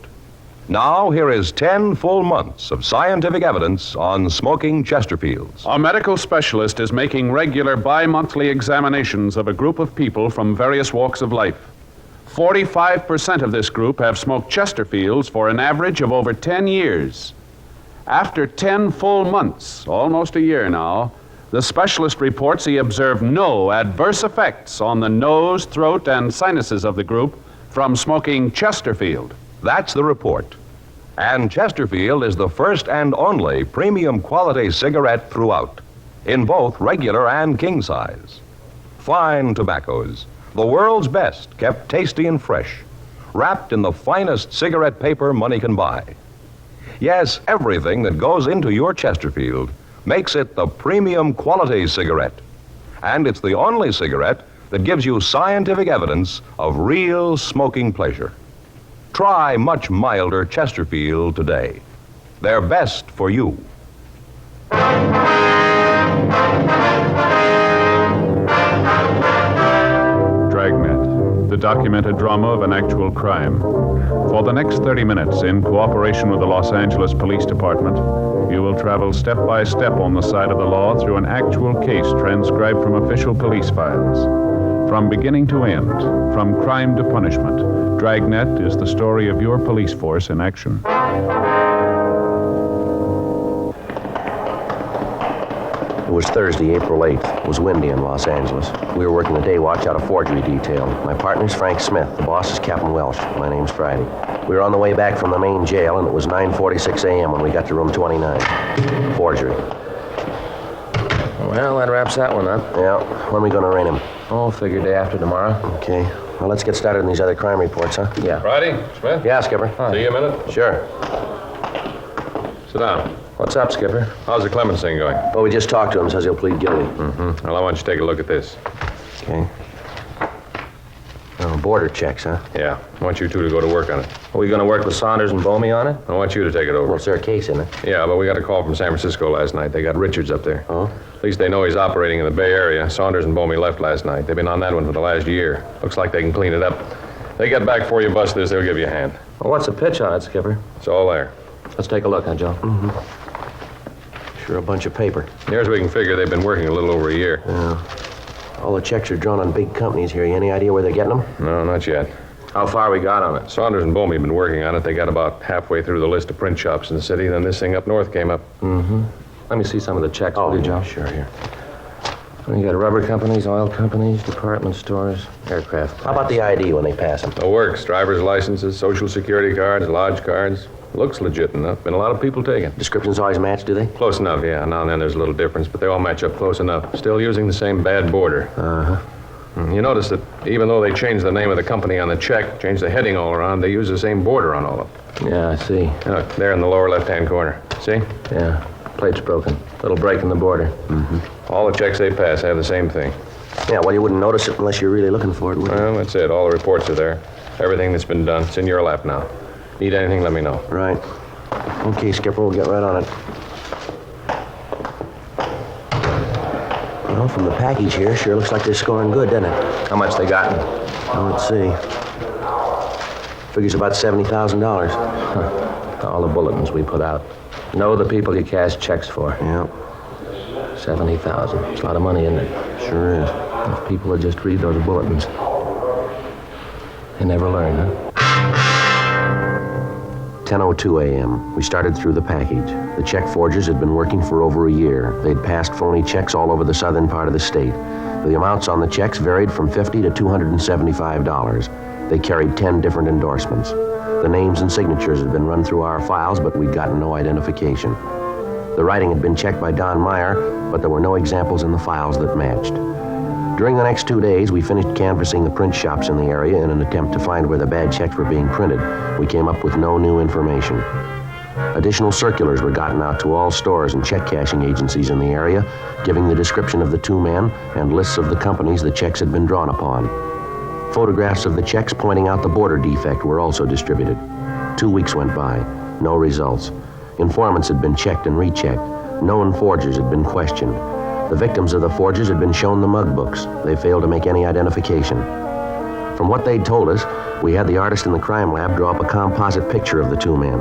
Now, here is 10 full months of scientific evidence on smoking Chesterfields. A medical specialist is making regular bi-monthly examinations of a group of people from various walks of life. 45% of this group have smoked Chesterfields for an average of over 10 years. After 10 full months, almost a year now, the specialist reports he observed no adverse effects on the nose, throat, and sinuses of the group from smoking Chesterfield. That's the report. And Chesterfield is the first and only premium quality cigarette throughout, in both regular and king size. Fine tobaccos, the world's best, kept tasty and fresh, wrapped in the finest cigarette paper money can buy. Yes, everything that goes into your Chesterfield makes it the premium quality cigarette. And it's the only cigarette that gives you scientific evidence of real smoking pleasure. Try much milder Chesterfield today. They're best for you. Dragnet, the documented drama of an actual crime. For the next 30 minutes, in cooperation with the Los Angeles Police Department, you will travel step by step on the side of the law through an actual case transcribed from official police files. From beginning to end, from crime to punishment, Dragnet is the story of your police force in action. It was Thursday, April 8th. It was windy in Los Angeles. We were working the day watch out of forgery detail. My partner's Frank Smith. The boss is Captain Welsh. My name's Friday. We were on the way back from the main jail, and it was 9:46 a.m. when we got to room 29. Forgery. Well, that wraps that one up. Yeah. When are we going to arraign him? Oh, figure day after tomorrow. Okay. Well, let's get started on these other crime reports, huh? Yeah. Friday, Smith? Yeah, Skipper. See you a minute? Sure. Sit down. What's up, Skipper? How's the Clemens thing going? Well, we just talked to him. Says he'll plead guilty. Mm-hmm. Well, I want you to take a look at this. Okay. Oh, border checks, huh? Yeah. I want you two to go to work on it. Are we going to work with Saunders and Bomey on it? I want you to take it over. Well, is there a case in it? Yeah, but we got a call from San Francisco last night. They got Richards up there. Oh? At least they know he's operating in the Bay Area. Saunders and Bomey left last night. They've been on that one for the last year. Looks like they can clean it up. They get back before you bust this, they'll give you a hand. Well, what's the pitch on it, Skipper? It's all there. Let's take a look, huh, Joe? Mm-hmm. Sure a bunch of paper. Near as we can figure, they've been working a little over a year. Yeah. All the checks are drawn on big companies here. You any idea where they're getting them? No, not yet. How far we got on it? Saunders and Bomey have been working on it. They got about halfway through the list of print shops in the city. Then this thing up north came up. Mm-hmm. Let me see some of the checks, Oh, will you, Joe? Sure, here. You got rubber companies, oil companies, department stores, aircraft. How about the ID when they pass them? The works, driver's licenses, social security cards, lodge cards. Looks legit enough. Been a lot of people taken. Descriptions always match, do they? Close enough, yeah. Now and then there's a little difference, but they all match up close enough. Still using the same bad border. Uh-huh. You notice that even though they changed the name of the company on the check, changed the heading all around, they use the same border on all of them. Yeah, I see. Look, there in the lower left-hand corner. See? Yeah. Plate's broken. Little break in the border. Mm-hmm. All the checks they pass have the same thing. Yeah, well, you wouldn't notice it unless you're really looking for it, would you? Well, that's it. All the reports are there. Everything that's been done. It's in your lap now. Need anything, let me know. Right. Okay, Skipper, we'll get right on it. Well, from the package here, sure looks like they're scoring good, doesn't it? How much they gotten? Well, let's see. Figures about $70,000. Huh. All the bulletins we put out. Know the people you cash checks for. Yeah. 70,000. It's a lot of money, isn't it? Sure is. If people would just read those bulletins. They never learn, huh? 10:02 a.m. We started through the package. The check forgers had been working for over a year. They'd passed phony checks all over the southern part of the state. The amounts on the checks varied from $50 to $275. They carried 10 different endorsements. The names and signatures had been run through our files, but we'd gotten no identification. The writing had been checked by Don Meyer, but there were no examples in the files that matched. During the next 2 days, we finished canvassing the print shops in the area in an attempt to find where the bad checks were being printed. We came up with no new information. Additional circulars were gotten out to all stores and check cashing agencies in the area, giving the description of the two men and lists of the companies the checks had been drawn upon. Photographs of the checks pointing out the border defect were also distributed. 2 weeks went by. No results. Informants had been checked and rechecked. Known forgers had been questioned. The victims of the forgers had been shown the mug books. They failed to make any identification. From what they'd told us, we had the artist in the crime lab draw up a composite picture of the two men.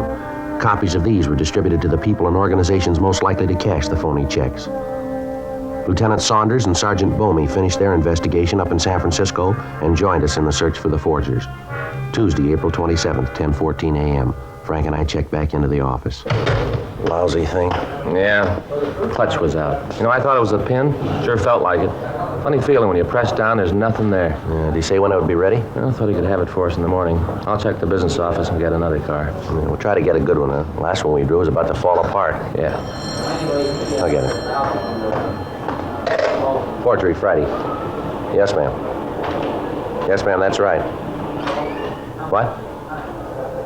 Copies of these were distributed to the people and organizations most likely to cash the phony checks. Lieutenant Saunders and Sergeant Bomey finished their investigation up in San Francisco and joined us in the search for the forgers. Tuesday, April 27th, 10:14 a.m. Frank and I checked back into the office. Lousy thing. Yeah. Clutch was out. You know, I thought it was a pin. Sure felt like it. Funny feeling when you press down, there's nothing there. Did he say when it would be ready? Well, I thought he could have it for us in the morning. I'll check the business office and get another car. We'll try to get a good one. The last one we drew was about to fall apart. Yeah. I'll get it. Forgery, Friday. Yes, ma'am. Yes, ma'am, that's right. What?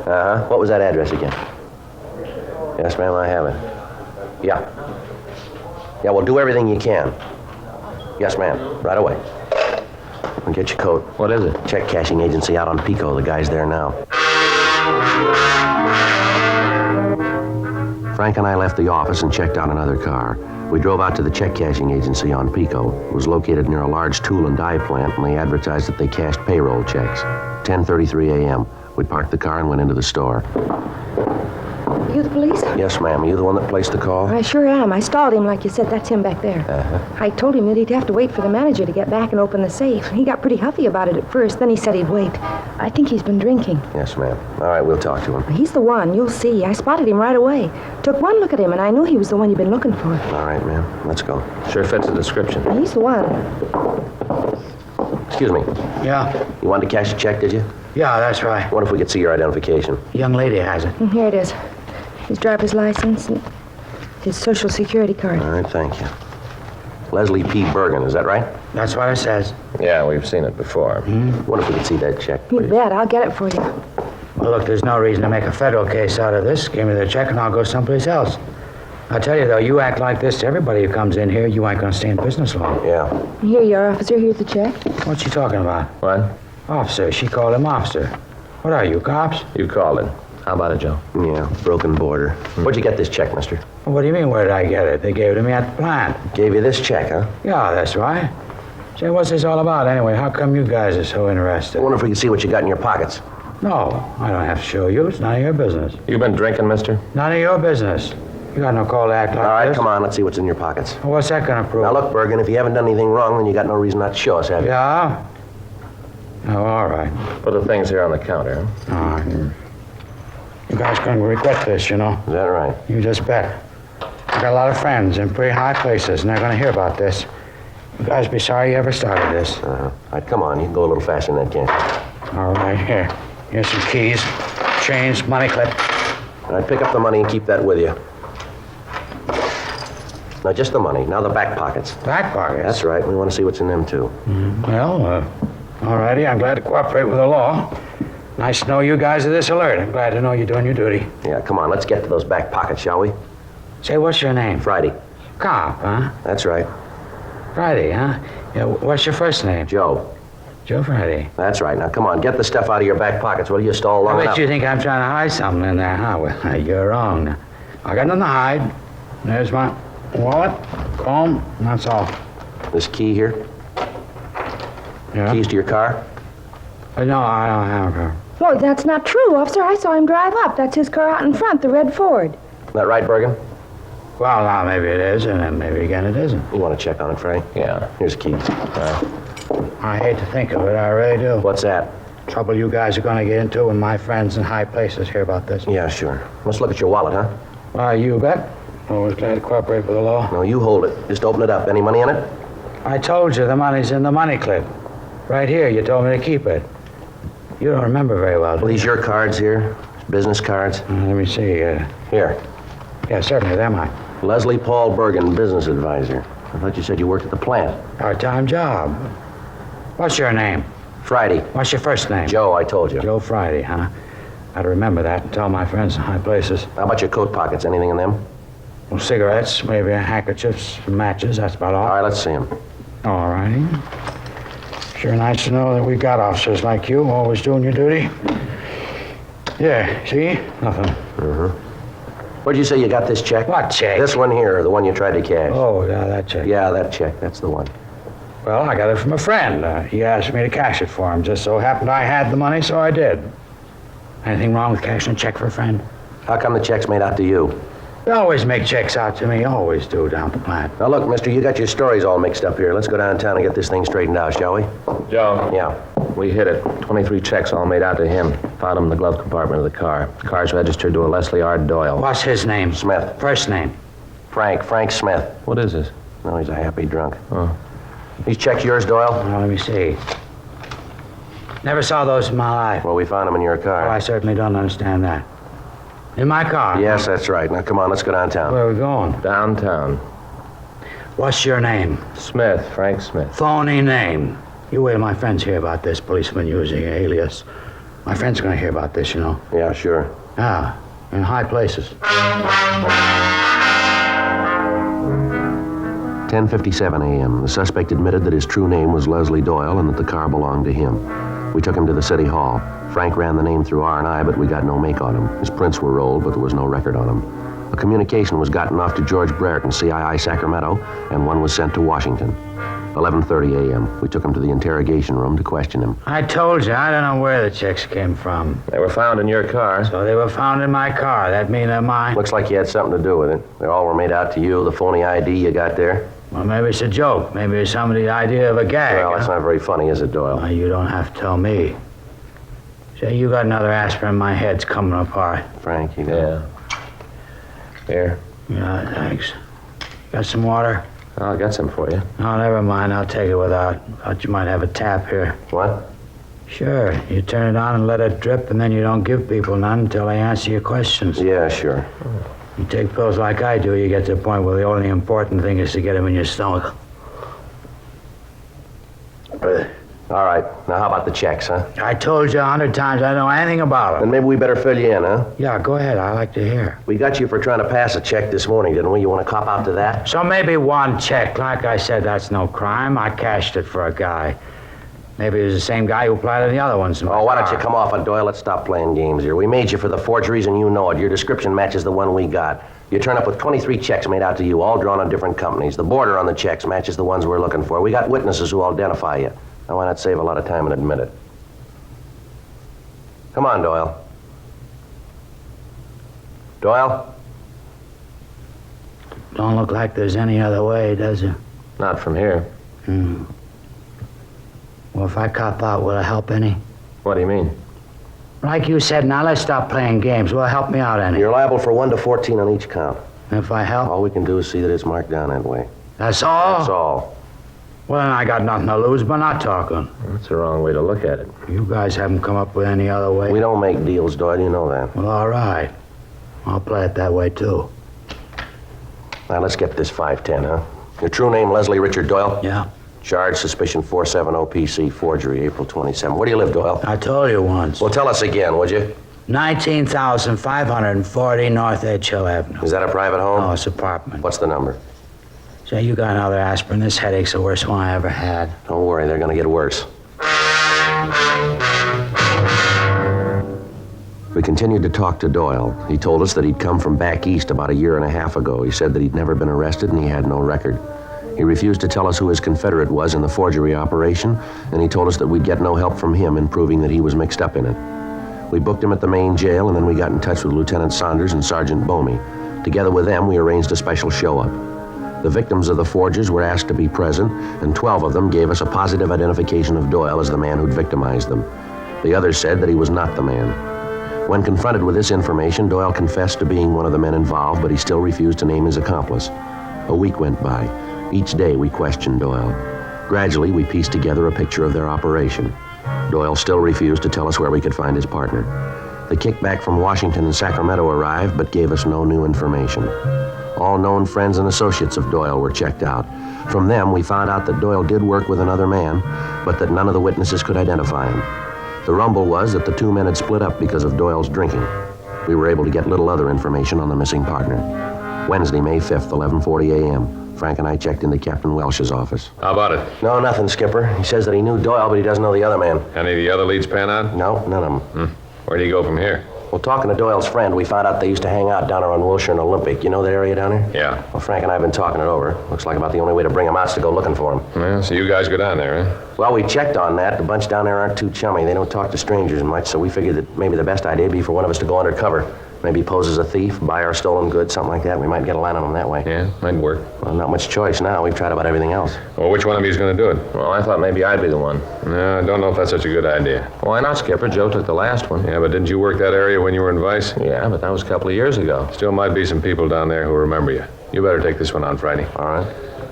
Uh-huh. What was that address again? Yes, ma'am, I have it. Yeah. Yeah, well, do everything you can. Yes, ma'am. Right away. And get your coat. What is it? Check cashing agency out on Pico. The guy's there now. Frank and I left the office and checked out another car. We drove out to the check cashing agency on Pico. It was located near a large tool and die plant, and they advertised that they cashed payroll checks. 10:33 a.m. We parked the car and went into the store. You the police? Yes, ma'am. Are you the one that placed the call? I sure am. I stalled him like you said. That's him back there. Uh-huh. I told him that he'd have to wait for the manager to get back and open the safe. He got pretty huffy about it at first. Then he said he'd wait. I think he's been drinking. Yes, ma'am. All right, we'll talk to him. He's the one. You'll see. I spotted him right away. Took one look at him, and I knew he was the one you've been looking for. All right, ma'am. Let's go. Sure fits the description. He's the one. Excuse me. Yeah? You wanted to cash a check, did you? Yeah, that's right. What if we could see your identification? Young lady has it. And here it is. His driver's license and his social security card. All right, thank you. Leslie P. Bergen, is that right? That's what it says. Yeah, we've seen it before. What if we could see that check, You please? bet. I'll get it for you. Well, look, there's no reason to make a federal case out of this. Give me the check and I'll go someplace else. I tell you, though, you act like this to everybody who comes in here, you ain't gonna stay in business long. Yeah. Here you are, officer. Here's the check. What's she talking about? What? Officer. She called him officer. What are you, cops? You called it. How about it, Joe? Yeah, broken border. Where'd you get this check, mister? What do you mean, where did I get it? They gave it to me at the plant. Gave you this check, huh? Yeah, that's right. Say, what's this all about anyway? How come you guys are so interested? I wonder if we can see what you got in your pockets. No, I don't have to show you. It's none of your business. You been drinking, mister? None of your business. You got no call to act like this. All right, come on, let's see what's in your pockets. Well, what's that gonna prove? Now, look, Bergen, if you haven't done anything wrong, then you got no reason not to show us, have you? Yeah? Oh, all right. Put the things here on the counter, huh? All right. You guys gonna regret this, you know. Is that right? You just bet. I got a lot of friends in pretty high places, and they're gonna hear about this. You guys be sorry you ever started this. All right, come on. You can go a little faster than that, can't you? All right, here. Here's some keys, change, money clip. All right, pick up the money and keep that with you. Now, just the money. Now the back pockets. Back pockets? That's right. We want to see what's in them, too. Well, all righty. I'm glad to cooperate with the law. Nice to know you guys are this alert. I'm glad to know you're doing your duty. Yeah, come on. Let's get to those back pockets, shall we? Say, what's your name? Friday. Cop, huh? That's right. Friday, huh? Yeah, what's your first name? Joe. Joe Friday. That's right. Now, come on. Get the stuff out of your back pockets. Will you stall long I enough? bet you think I'm trying to hide something in there, huh? Well, you're wrong. Now, I got nothing to hide. There's my wallet, comb, and that's all. This key here? Yeah? Keys to your car? No, I don't have a car. Boy, that's not true, officer. I saw him drive up. That's his car out in front, the red Ford. That right, Bergen? Well, now, maybe it is, and then maybe again it isn't. You want to check on it, Frank? Yeah. Here's the keys. I hate to think of it, I really do. What's that? Trouble you guys are going to get into when my friends in high places hear about this. Yeah, sure. Let's look at your wallet, huh? Why, you bet. Always glad to cooperate with the law. No, you hold it. Just open it up. Any money in it? I told you the money's in the money clip. Right here, you told me to keep it. You don't remember very well, do Are these your cards here? Business cards? Let me see. Here. Yeah, certainly, they're mine. Leslie Paul Bergen, business advisor. I thought you said you worked at the plant. Part-time job. What's your name? Friday. What's your first name? Joe, I told you. Joe Friday, huh? I'd remember that and tell my friends in high places. How about your coat pockets? Anything in them? Well, cigarettes, maybe handkerchiefs, matches, that's about all. All right, let's see them. All righty. Sure nice to know that we got officers like you, always doing your duty. Yeah, see? Nothing. Where'd you say you got this check? What check? This one here, the one you tried to cash. Oh, yeah, that check. Yeah, that check. That's the one. Well, I got it from a friend. He asked me to cash it for him. Just so happened I had the money, so I did. Anything wrong with cashing a check for a friend? How come the check's made out to you? They always make checks out to me. Always do down at the plant. Now, look, mister, you got your stories all mixed up here. Let's go downtown and get this thing straightened out, shall we? Joe. Yeah. We hit it. 23 checks all made out to him. Found them in the glove compartment of the car. The car's registered to a Leslie R. Doyle. What's his name? Smith. First name? Frank Smith. What is this? No, he's a happy drunk. Oh. These checks yours, Doyle? Well, let me see. Never saw those in my life. Well, we found them in your car. Well, I certainly don't understand that. In my car? Yes, that's right. Now, come on, let's go downtown. Where are we going? Downtown. What's your name? Smith, Frank Smith. Phony name. You wait till my friends hear about this, policeman using an alias. My friends are going to hear about this, you know. Yeah, sure. Ah, in high places. 10:57 a.m. The suspect admitted that his true name was Leslie Doyle and that the car belonged to him. We took him to the city hall. Frank ran the name through R&I, but we got no make on him. His prints were rolled, but there was no record on him. A communication was gotten off to George Brereton, CII Sacramento, and one was sent to Washington. 11:30 a.m. We took him to the interrogation room to question him. I told you, I don't know where the checks came from. They were found in your car. So they were found in my car. That mean they're mine? Looks like you had something to do with it. They all were made out to you, the phony ID you got there. Well, maybe it's a joke. Maybe it's somebody's idea of a gag. Well, that's not very funny, is it, Doyle? Well, you don't have to tell me. Say, you got another aspirin, my head's coming apart. Frank, you got Yeah. Here. Yeah, thanks. Got some water? I'll get some for you. Oh, never mind. I'll take it without. Thought you might have a tap here. What? Sure. You turn it on and let it drip, and then you don't give people none until they answer your questions. Yeah, sure. You take pills like I do, you get to the point where the only important thing is to get them in your stomach. All right. Now, how about the checks, huh? I told you 100 times I don't know anything about them. Then maybe we better fill you in, huh? Yeah, go ahead. I like to hear. We got you for trying to pass a check this morning, didn't we? You want to cop out to that? So maybe one check. Like I said, that's no crime. I cashed it for a guy. Maybe it was the same guy who planted the other ones. Oh, why don't you come off it, Doyle? Let's stop playing games here. We made you for the forgeries, and you know it. Your description matches the one we got. You turn up with 23 checks made out to you, all drawn on different companies. The border on the checks matches the ones we're looking for. We got witnesses who identify you. Now, why not save a lot of time and admit it? Come on, Doyle. Doyle? Don't look like there's any other way, does it? Not from here. Well, if I cop out, will it help any? What do you mean? Like you said, now let's stop playing games. Will it help me out any? You're liable for 1 to 14 on each count. If I help? All we can do is see that it's marked down that way. That's all? That's all. Well, then I got nothing to lose by not talking. That's the wrong way to look at it. You guys haven't come up with any other way. We don't make deals, Doyle. You know that. Well, all right. I'll play it that way, too. Now, let's get this 510, huh? Your true name, Leslie Richard Doyle? Yeah. Charge suspicion 470 PC, forgery, April 27. Where do you live, Doyle? I told you once. Well, tell us again, would you? 19,540 North Edge Hill Avenue. Is that a private home? No, it's an apartment. What's the number? Say, you got another aspirin. This headache's the worst one I ever had. Don't worry, they're gonna get worse. We continued to talk to Doyle. He told us that he'd come from back east about a year and a half ago. He said that he'd never been arrested and he had no record. He refused to tell us who his confederate was in the forgery operation, and he told us that we'd get no help from him in proving that he was mixed up in it. We booked him at the main jail, and then we got in touch with Lieutenant Saunders and Sergeant Bomey. Together with them, we arranged a special show-up. The victims of the forgers were asked to be present, and 12 of them gave us a positive identification of Doyle as the man who'd victimized them. The others said that he was not the man. When confronted with this information, Doyle confessed to being one of the men involved, but he still refused to name his accomplice. A week went by. Each day we questioned Doyle. Gradually, we pieced together a picture of their operation. Doyle still refused to tell us where we could find his partner. The kickback from Washington and Sacramento arrived, but gave us no new information. All known friends and associates of Doyle were checked out. From them, we found out that Doyle did work with another man, but that none of the witnesses could identify him. The rumble was that the two men had split up because of Doyle's drinking. We were able to get little other information on the missing partner. Wednesday, May 5th, 11:40 a.m. Frank and I checked into Captain Welsh's office. How about it? No, nothing, Skipper. He says that he knew Doyle, but he doesn't know the other man. Any of the other leads pan out? No, none of them. Where do you go from here? Well, talking to Doyle's friend, we found out they used to hang out down there on Wilshire and Olympic. You know that area down there? Yeah. Well, Frank and I have been talking it over. Looks like about the only way to bring him out is to go looking for him. Well, so you guys go down there, huh? Well, we checked on that. The bunch down there aren't too chummy. They don't talk to strangers much, so we figured that maybe the best idea would be for one of us to go undercover. Maybe pose as a thief, buy our stolen goods, something like that. We might get a line on them that way. Yeah, might work. Well, not much choice now. We've tried about everything else. Well, which one of you is going to do it? Well, I thought maybe I'd be the one. No, I don't know if that's such a good idea. Why not, Skipper? Joe took the last one. Yeah, but didn't you work that area when you were in Vice? Yeah, but that was a couple of years ago. Still might be some people down there who remember you. You better take this one on Friday. All right.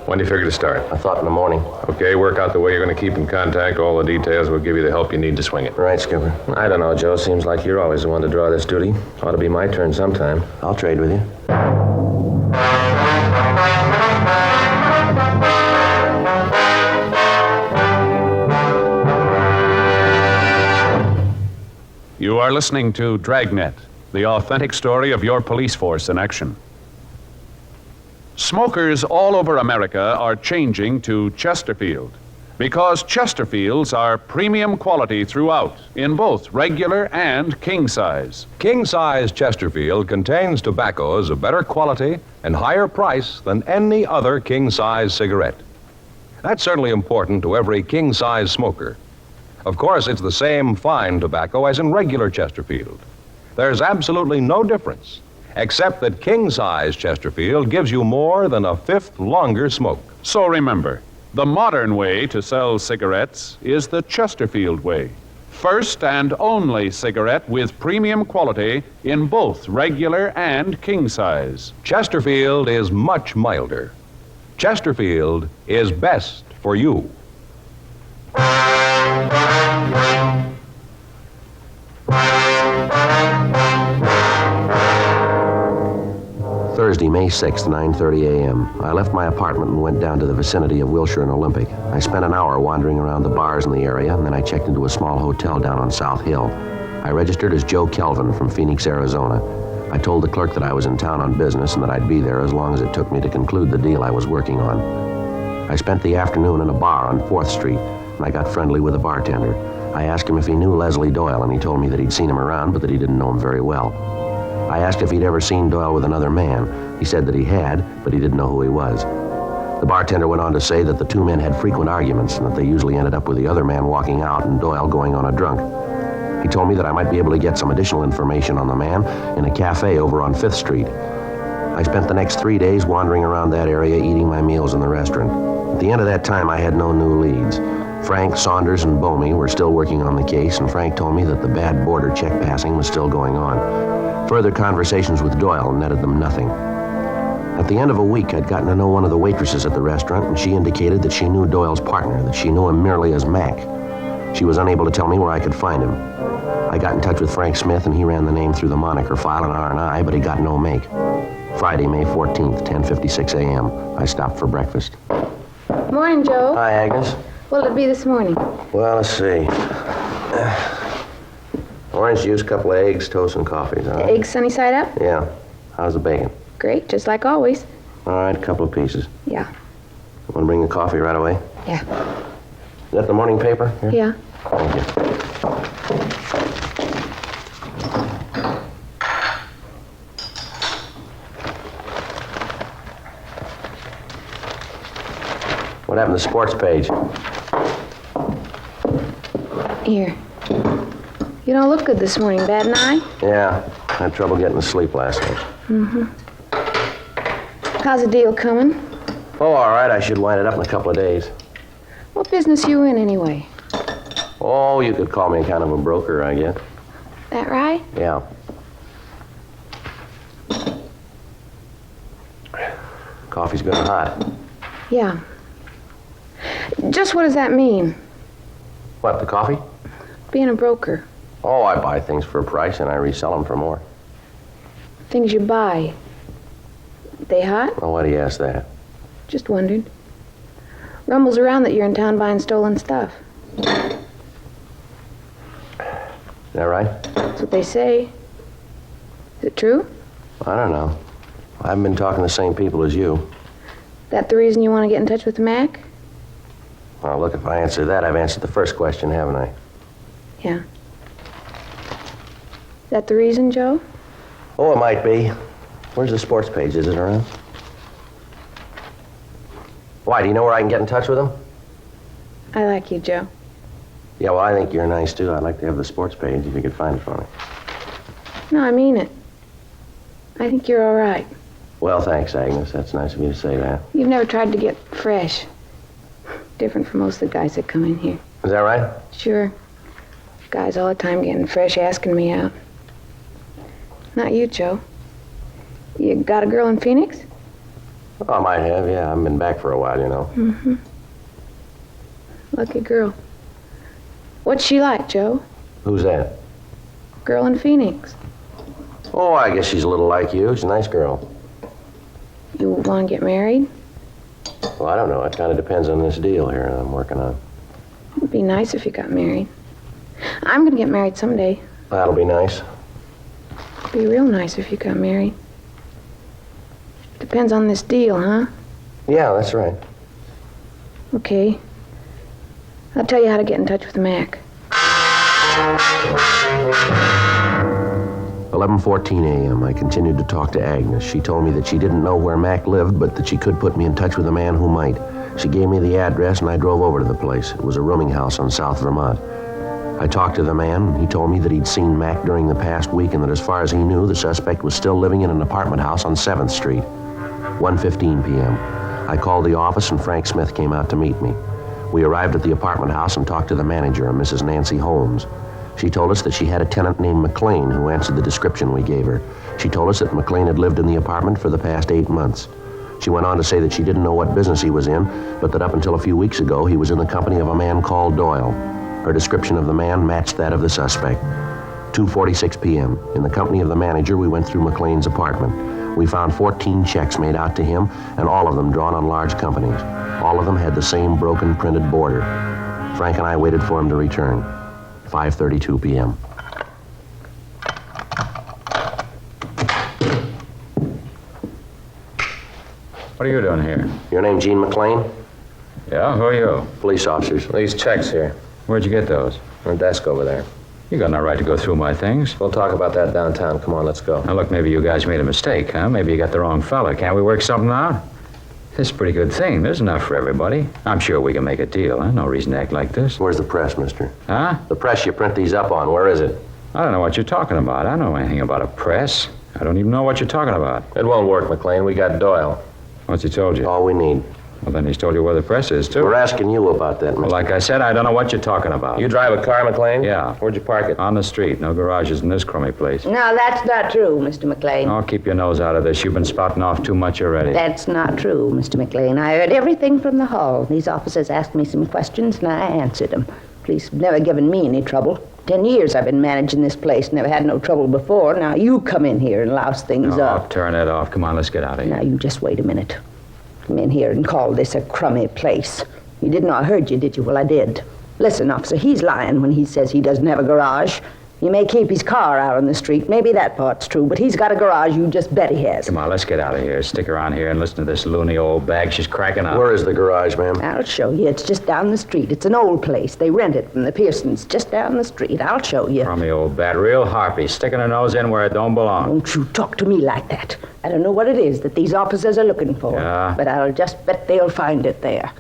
When do you figure to start? I thought in the morning. Okay, work out the way you're going to keep in contact. All the details will give you the help you need to swing it. Right, Skipper. I don't know, Joe. Seems like you're always the one to draw this duty. Ought to be my turn sometime. I'll trade with you. You are listening to Dragnet, the authentic story of your police force in action. Smokers all over America are changing to Chesterfield because Chesterfields are premium quality throughout in both regular and king size. King size Chesterfield contains tobaccos of better quality and higher price than any other king size cigarette. That's certainly important to every king size smoker. Of course, it's the same fine tobacco as in regular Chesterfield. There's absolutely no difference, except that king-size Chesterfield gives you more than a fifth longer smoke. So remember, the modern way to sell cigarettes is the Chesterfield way. First and only cigarette with premium quality in both regular and king size. Chesterfield is much milder. Chesterfield is best for you. Thursday, May 6th, 9:30 a.m. I left my apartment and went down to the vicinity of Wilshire and Olympic. I spent an hour wandering around the bars in the area, and then I checked into a small hotel down on South Hill. I registered as Joe Kelvin from Phoenix, Arizona. I told the clerk that I was in town on business and that I'd be there as long as it took me to conclude the deal I was working on. I spent the afternoon in a bar on 4th Street, and I got friendly with the bartender. I asked him if he knew Leslie Doyle, and he told me that he'd seen him around, but that he didn't know him very well. I asked if he'd ever seen Doyle with another man. He said that he had, but he didn't know who he was. The bartender went on to say that the two men had frequent arguments and that they usually ended up with the other man walking out and Doyle going on a drunk. He told me that I might be able to get some additional information on the man in a cafe over on 5th Street. I spent the next 3 days wandering around that area, eating my meals in the restaurant. At the end of that time, I had no new leads. Frank, Saunders, and Bomey were still working on the case, and Frank told me that the bad border check passing was still going on. Further conversations with Doyle netted them nothing. At the end of a week, I'd gotten to know one of the waitresses at the restaurant, and she indicated that she knew Doyle's partner, that she knew him merely as Mac. She was unable to tell me where I could find him. I got in touch with Frank Smith, and he ran the name through the moniker file in R&I, but he got no make. Friday, May 14th, 10:56 a.m. I stopped for breakfast. Morning, Joe. Hi, Agnes. What'll it be this morning? Well, let's see. Orange juice, couple of eggs, toast, and coffee. All right? Eggs sunny side up? Yeah. How's the bacon? Great, just like always. All right, a couple of pieces. Yeah. Want to bring the coffee right away? Yeah. Is that the morning paper? Here? Yeah. Thank you. What happened to the sports page? Here. You don't look good this morning. Bad night? Yeah, I had trouble getting to sleep last night. Mm-hmm. How's the deal coming? Oh, all right. I should wind it up in a couple of days. What business you in, anyway? Oh, you could call me kind of a broker, I guess. That right? Yeah. Coffee's good and hot. Yeah. Just what does that mean, What, the coffee? being a broker? Oh, I buy things for a price and I resell them for more. Things you buy. They hot? Well, why do you ask that? Just wondered. Rumbles around that you're in town buying stolen stuff. Is that right? That's what they say. Is it true? I don't know. I haven't been talking to the same people as you. That the reason you want to get in touch with Mac? Well, look, if I answer that, I've answered the first question, haven't I? Yeah. Is that the reason, Joe? Oh, it might be. Where's the sports page? Is it around? Why, do you know where I can get in touch with them? I like you, Joe. Yeah, well, I think you're nice, too. I'd like to have the sports page if you could find it for me. No, I mean it. I think you're all right. Well, thanks, Agnes. That's nice of you to say that. You've never tried to get fresh. Different from most of the guys that come in here. Is that right? Sure. Guys all the time getting fresh, asking me out. Not you, Joe. You got a girl in Phoenix? Oh, I might have, yeah. I haven't been back for a while, you know. Mm-hmm. Lucky girl. What's she like, Joe? Who's that? Girl in Phoenix. Oh, I guess she's a little like you. She's a nice girl. You want to get married? Well, I don't know. It kind of depends on this deal here I'm working on. It'd be nice if you got married. I'm going to get married someday. That'll be nice. It'd be real nice if you got married. Depends on this deal, huh? Yeah, that's right. Okay. I'll tell you how to get in touch with Mac. 11:14 a.m. I continued to talk to Agnes. She told me that she didn't know where Mac lived, but that she could put me in touch with a man who might. She gave me the address, and I drove over to the place. It was a rooming house on South Vermont. I talked to the man, and he told me that he'd seen Mac during the past week, and that as far as he knew, the suspect was still living in an apartment house on 7th Street. 1:15 p.m. I called the office, and Frank Smith came out to meet me. We arrived at the apartment house and talked to the manager, a Mrs. Nancy Holmes. She told us that she had a tenant named McLean who answered the description we gave her. She told us that McLean had lived in the apartment for the past 8 months. She went on to say that she didn't know what business he was in, but that up until a few weeks ago, he was in the company of a man called Doyle. Her description of the man matched that of the suspect. 2:46 p.m. In the company of the manager, we went through McLean's apartment. We found 14 checks made out to him, and all of them drawn on large companies. All of them had the same broken printed border. Frank and I waited for him to return. 5:32 p.m. What are you doing here? Your name Gene McLean? Yeah, who are you? Police officers. These checks here. Where'd you get those? On a desk over there. You got no right to go through my things. We'll talk about that downtown. Come on, let's go. Now, look, maybe you guys made a mistake, huh? Maybe you got the wrong fella. Can't we work something out? This is a pretty good thing. There's enough for everybody. I'm sure we can make a deal, huh? No reason to act like this. Where's the press, mister? Huh? The press you print these up on. Where is it? I don't know what you're talking about. I don't know anything about a press. I don't even know what you're talking about. It won't work, McLean. We got Doyle. What's he told you? All we need. Well, then he's told you where the press is, too. We're asking you about that, Well, like I said, I don't know what you're talking about. You drive a car, McLean? Yeah. Where'd you park it? On the street. No garages in this crummy place. No, that's not true, Mr. McLean. Oh, keep your nose out of this. You've been spouting off too much already. That's not true, Mr. McLean. I heard everything from the hall. These officers asked me some questions, and I answered them. Police have never given me any trouble. 10 years I've been managing this place. Never had no trouble before. Now you come in here and louse things up. Oh, turn it off. Come on, let's get out of here. Now you just wait a minute. Come in here and call this a crummy place. You didn't know I heard you, did you? Well, I did. Listen, officer, he's lying when he says he doesn't have a garage. He may keep his car out on the street. Maybe that part's true, but he's got a garage. You just bet he has. Come on, let's get out of here. Stick around here and listen to this loony old bag. She's cracking up. Where is the garage, ma'am? I'll show you. It's just down the street. It's an old place. They rent it from the Pearsons, just down the street. I'll show you. Crummy old bat. Real harpy. Sticking her nose in where it don't belong. Don't you talk to me like that. I don't know what it is that these officers are looking for. Yeah. But I'll just bet they'll find it there.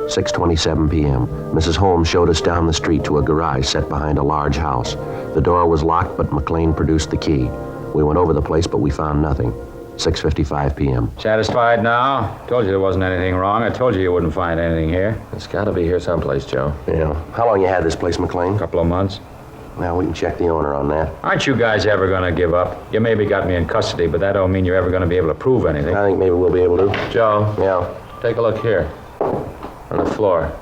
6:27 p.m. Mrs. Holmes showed us down the street to a garage set behind a large house. The door was locked, but McLean produced the key. We went over the place, but we found nothing. 6:55 p.m. Satisfied now? Told you there wasn't anything wrong. I told you wouldn't find anything here. It's got to be here someplace, Joe. Yeah. How long you had this place, McLean? A couple of months. Well, we can check the owner on that. Aren't you guys ever going to give up? You maybe got me in custody, but that don't mean you're ever going to be able to prove anything. I think maybe we'll be able to. Joe. Yeah. Take a look here. On the floor.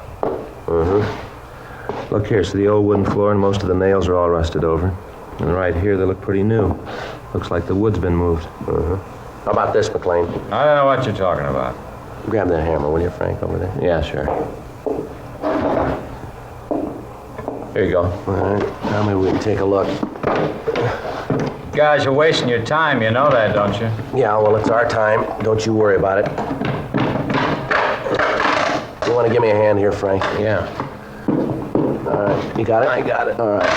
Look here, see the old wooden floor, and most of the nails are all rusted over. And right here, they look pretty new. Looks like the wood's been moved. How about this, McLean? I don't know what you're talking about. Grab that hammer, will you, Frank, over there? Yeah, sure. Here you go. All right. Now maybe we can take a look. You guys are wasting your time. You know that, don't you? Yeah, well, it's our time. Don't you worry about it. You want to give me a hand here, Frank? Yeah. All right. You got it? I got it. All right.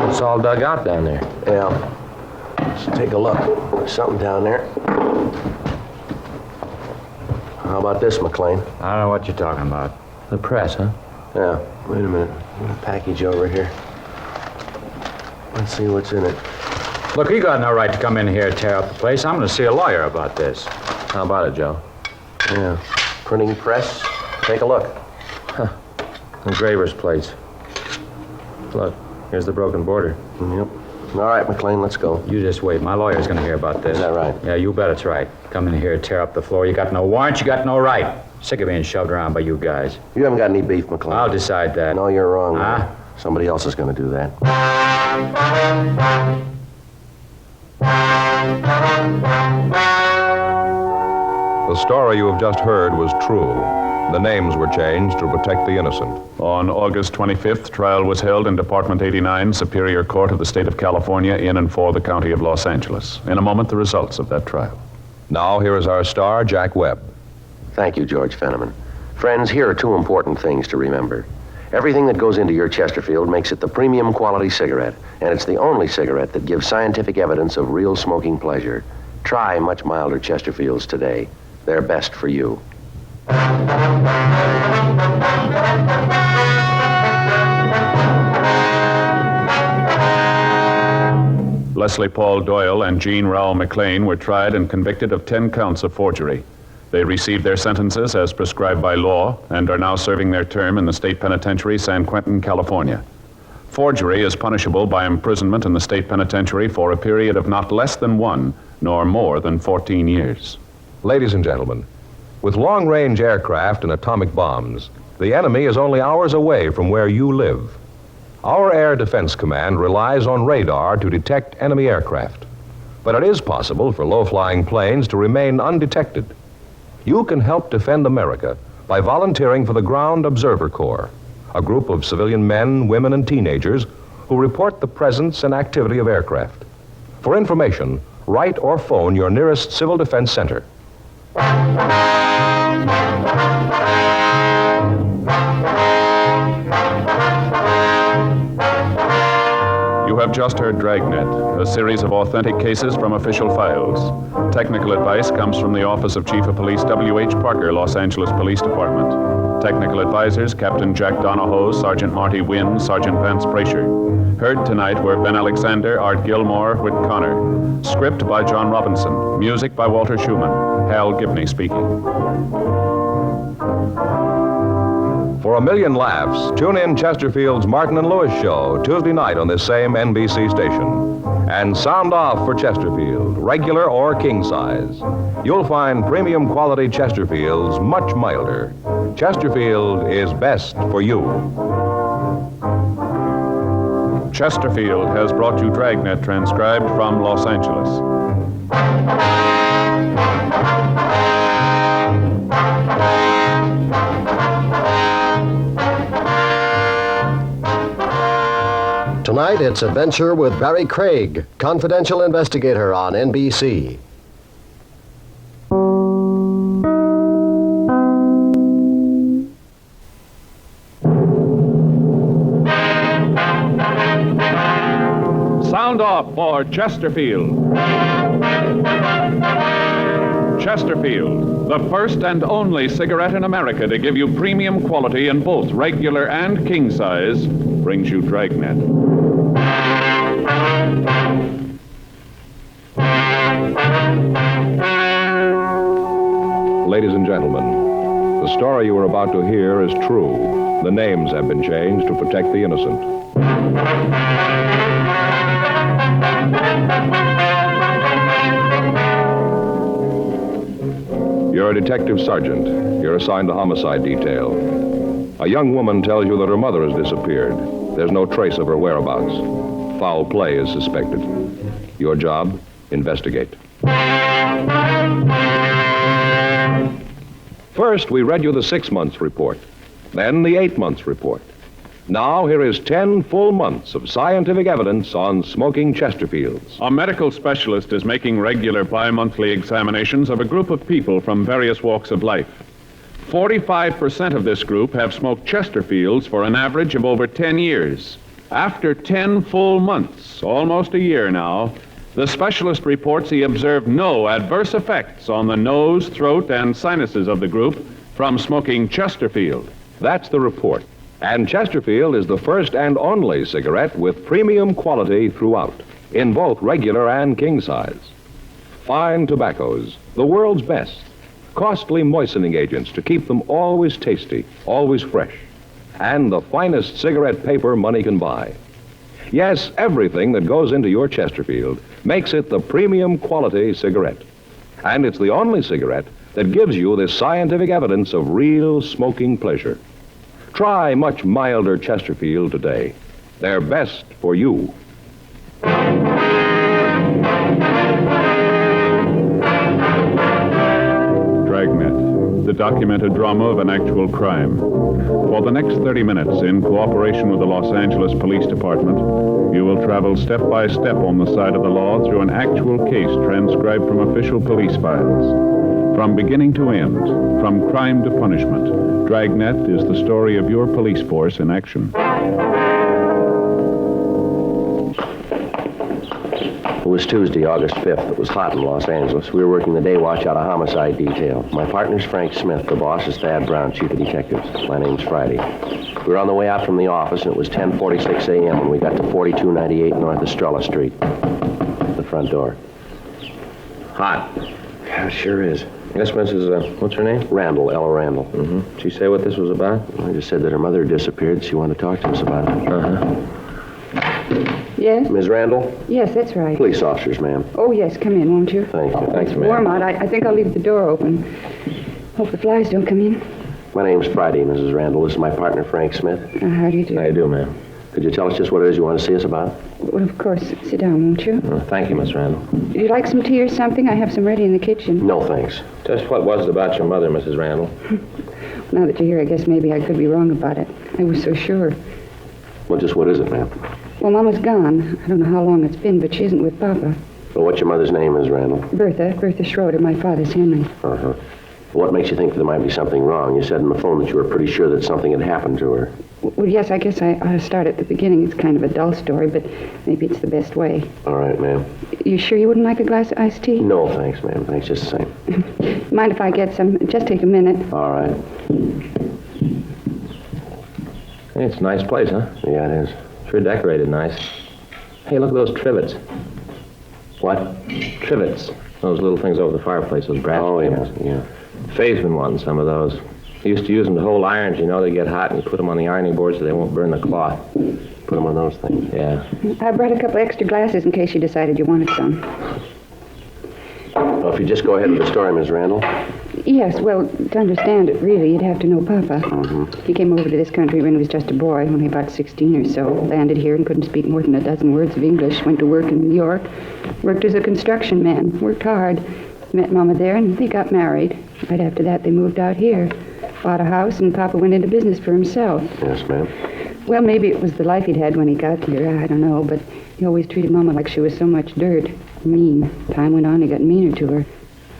It's all dug out down there. Yeah. So take a look. There's something down there. How about this, McLean? I don't know what you're talking about. The press, huh? Yeah. Wait a minute. Got a package over here. Let's see what's in it. Look, you got no right to come in here and tear up the place. I'm going to see a lawyer about this. How about it, Joe? Yeah. Printing press. Take a look. Huh. Engraver's plates. Look, here's the broken border. Yep. All right, McLean, let's go. You just wait. My lawyer's going to hear about this. Is that right? Yeah, you bet it's right. Come in here and tear up the floor. You got no warrant. You got no right. Sick of being shoved around by you guys. You haven't got any beef, McLean. I'll decide that. No, you're wrong. Huh? Man. Somebody else is going to do that. The story you have just heard was true. The names were changed to protect the innocent. On August 25th, trial was held in Department 89, Superior Court of the State of California, in and for the County of Los Angeles. In a moment, the results of that trial. Now, here is our star, Jack Webb. Thank you, George Fenneman. Friends, here are two important things to remember. Everything that goes into your Chesterfield makes it the premium quality cigarette, and it's the only cigarette that gives scientific evidence of real smoking pleasure. Try much milder Chesterfields today. They're best for you. Leslie Paul Doyle and Jean Rowell McLean were tried and convicted of 10 counts of forgery. They received their sentences as prescribed by law and are now serving their term in the state penitentiary, San Quentin, California. Forgery is punishable by imprisonment in the state penitentiary for a period of not less than 1 nor more than 14 years. Ladies and gentlemen, with long-range aircraft and atomic bombs, the enemy is only hours away from where you live. Our Air Defense Command relies on radar to detect enemy aircraft. But it is possible for low-flying planes to remain undetected. You can help defend America by volunteering for the Ground Observer Corps, a group of civilian men, women, and teenagers who report the presence and activity of aircraft. For information, write or phone your nearest Civil Defense Center. You have just heard Dragnet, a series of authentic cases from official files. Technical advice comes from the Office of Chief of Police W.H. Parker, Los Angeles Police Department. Technical advisors, Captain Jack Donahoe, Sergeant Marty Wynn, Sergeant Vance Brasher. Heard tonight were Ben Alexander, Art Gilmore, Whit Connor. Script by John Robinson. Music by Walter Schumann. Hal Gibney speaking. For a million laughs, tune in Chesterfield's Martin and Lewis show Tuesday night on this same NBC station. And sound off for Chesterfield, regular or king size. You'll find premium quality Chesterfields much milder. Chesterfield is best for you. Chesterfield has brought you Dragnet, transcribed from Los Angeles. Tonight, it's Adventure with Barry Craig, confidential investigator on NBC. Sound off for Chesterfield. Chesterfield, the first and only cigarette in America to give you premium quality in both regular and king size, brings you Dragnet. Ladies and gentlemen, the story you are about to hear is true. The names have been changed to protect the innocent. You're a detective sergeant. You're assigned to homicide detail. A young woman tells you that her mother has disappeared. There's no trace of her whereabouts. Foul play is suspected. Your job, investigate. First, we read you the 6 months report, then the 8 months report. Now, here is 10 full months of scientific evidence on smoking Chesterfields. A medical specialist is making regular bi-monthly examinations of a group of people from various walks of life. 45% of this group have smoked Chesterfields for an average of over 10 years. After 10 full months, almost a year now, the specialist reports he observed no adverse effects on the nose, throat, and sinuses of the group from smoking Chesterfield. That's the report. And Chesterfield is the first and only cigarette with premium quality throughout, in both regular and king size. Fine tobaccos, the world's best. Costly moistening agents to keep them always tasty, always fresh. And the finest cigarette paper money can buy. Yes, everything that goes into your Chesterfield makes it the premium quality cigarette. And it's the only cigarette that gives you this scientific evidence of real smoking pleasure. Try much milder Chesterfield today. They're best for you. Dragnet, the documented drama of an actual crime. For the next 30 minutes, in cooperation with the Los Angeles Police Department, you will travel step by step on the side of the law through an actual case transcribed from official police files. From beginning to end, from crime to punishment, Dragnet is the story of your police force in action. It was Tuesday, August 5th. It was hot in Los Angeles. We were working the day watch out of homicide detail. My partner's Frank Smith. The boss is Thad Brown, chief of detectives. My name's Friday. We were on the way out from the office, and it was 10:46 a.m. when we got to 4298 North Estrella Street. The front door. Hot. Yeah, it sure is. Yes, Mrs. What's her name? Randall, Ella Randall. Mm-hmm. Did she say what this was about? I just said that her mother had disappeared. She wanted to talk to us about it. Uh-huh. Yes? Ms. Randall? Yes, that's right. Police officers, ma'am. Oh, yes, come in, won't you? Thank you. Thanks, It's ma'am. warm out. I think I'll leave the door open. Hope the flies don't come in. My name's Friday, Mrs. Randall. This is my partner, Frank Smith. How do you do? How you do, ma'am? Could you tell us just what it is you want to see us about? Well, of course. Sit down, won't you? Thank you, Miss Randall. Would you like some tea or something? I have some ready in the kitchen. No, thanks. Just what was it about your mother, Mrs. Randall? Now that you're here, I guess maybe I could be wrong about it. I was so sure. Well, just what is it, ma'am? Well, Mama's gone. I don't know how long it's been, but she isn't with Papa. Well, what's your mother's name, Ms. Randall? Bertha Schroeder. My father's Henry. Uh-huh. What makes you think there might be something wrong? You said on the phone that you were pretty sure that something had happened to her. Well, yes, I guess I ought to start at the beginning. It's kind of a dull story, but maybe it's the best way. All right, ma'am. You sure you wouldn't like a glass of iced tea? No, thanks, ma'am. Thanks just the same. Mind if I get some? Just take a minute. All right. Hey, it's a nice place, huh? Yeah, it is. Sure decorated nice. Hey, look at those trivets. What? Trivets. Those little things over the fireplace, those brass tables. Yeah. Faye's been wanting some of those. He used to use them to hold irons, you know. They get hot, and you put them on the ironing board so they won't burn the cloth. Put them on those things. Yeah. I brought a couple extra glasses in case you decided you wanted some. Well, if you just go ahead with the story, Miss Randall. Yes, well, to understand it, really, you'd have to know Papa. He came over to this country when he was just a boy, only about 16 or so. Landed here and couldn't speak more than a dozen words of English. Went to work in New York. Worked as a construction man. Worked hard. Met Mama there, and they got married. Right after that, they moved out here. Bought a house, and Papa went into business for himself. Yes, ma'am. Well, maybe it was the life he'd had when he got here. I don't know, but he always treated Mama like she was so much dirt. Mean. Time went on, he got meaner to her.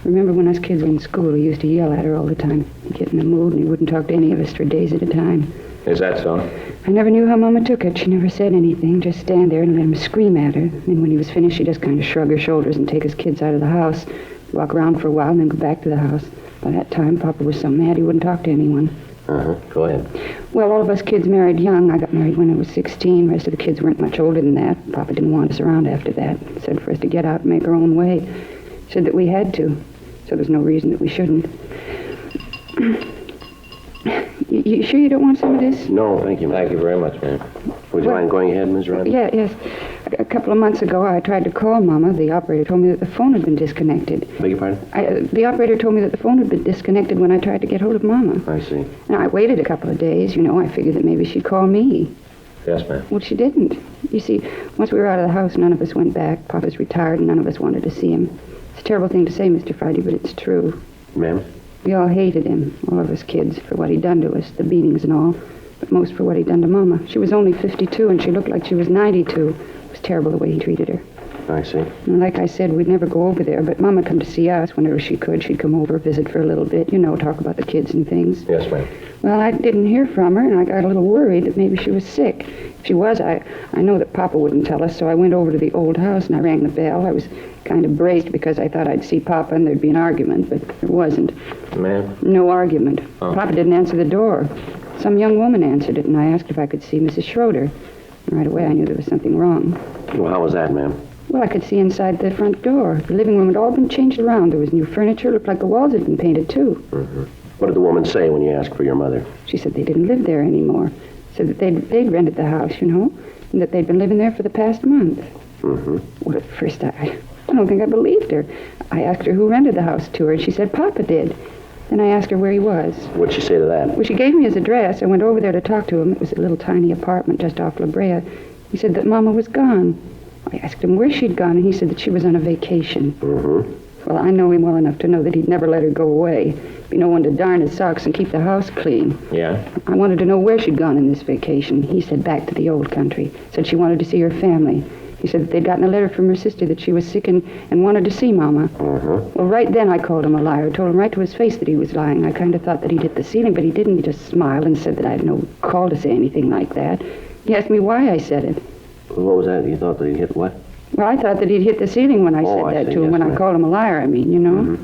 Remember when us kids were in school, he used to yell at her all the time. He'd get in the mood, and he wouldn't talk to any of us for days at a time. Is that so? I never knew how Mama took it. She never said anything, just stand there and let him scream at her. And when he was finished, she'd just kind of shrug her shoulders and take his kids out of the house, walk around for a while, and then go back to the house. By that time, Papa was so mad he wouldn't talk to anyone. Go ahead. Well, all of us kids married young. I got married when I was 16. The rest of the kids weren't much older than that. Papa didn't want us around after that. Said for us to get out and make our own way. Said that we had to. So there's no reason that we shouldn't. You sure you don't want some of this? No, thank you, ma'am. Thank you very much, ma'am. Would you mind going ahead, Miss Randall? Yes. A couple of months ago, I tried to call Mama. The operator told me that the phone had been disconnected. Beg your pardon? The operator told me that the phone had been disconnected when I tried to get hold of Mama. I see. Now, I waited a couple of days. You know, I figured that maybe she'd call me. Yes, ma'am. Well, she didn't. You see, once we were out of the house, none of us went back. Papa's retired, and none of us wanted to see him. It's a terrible thing to say, Mr. Friday, but it's true. Ma'am? We all hated him, all of us kids, for what he'd done to us, the beatings and all, but most for what he'd done to Mama. She was only 52, and she looked like she was 92. It was terrible the way he treated her. I see. And like I said, we'd never go over there, but Mama come to see us whenever she could. She'd come over, visit for a little bit, you know, talk about the kids and things. Yes, ma'am. Well, I didn't hear from her, and I got a little worried that maybe she was sick. If she was, I know that Papa wouldn't tell us, so I went over to the old house, and I rang the bell. I was kind of braced because I thought I'd see Papa and there'd be an argument, but there wasn't. Ma'am? No argument. Oh. Papa didn't answer the door. Some young woman answered it, and I asked if I could see Mrs. Schroeder. Right away, I knew there was something wrong. Well, how was that, ma'am? Well, I could see inside the front door. The living room had all been changed around. There was new furniture. Looked like the walls had been painted, too. What did the woman say when you asked for your mother? She said they didn't live there anymore. Said that they'd rented the house, you know, and that they'd been living there for the past month. Well, at first, I don't think I believed her. I asked her who rented the house to her, and she said Papa did. Then I asked her where he was. What'd she say to that? Well, she gave me his address. I went over there to talk to him. It was a little tiny apartment just off La Brea. He said that Mama was gone. I asked him where she'd gone, and he said that she was on a vacation. Well, I know him well enough to know that he'd never let her go away. Be no one to darn his socks and keep the house clean. Yeah? I wanted to know where she'd gone in this vacation. He said back to the old country. Said she wanted to see her family. He said that they'd gotten a letter from her sister that she was sick and wanted to see Mama. Well, right then I called him a liar. Told him right to his face that he was lying. I kind of thought that he'd hit the ceiling, but he didn't. He just smiled and said that I had no call to say anything like that. He asked me why I said it. What was that? You thought that he hit what? Well, I thought that he'd hit the ceiling when I said that to him, when I called him a liar, I mean, you know.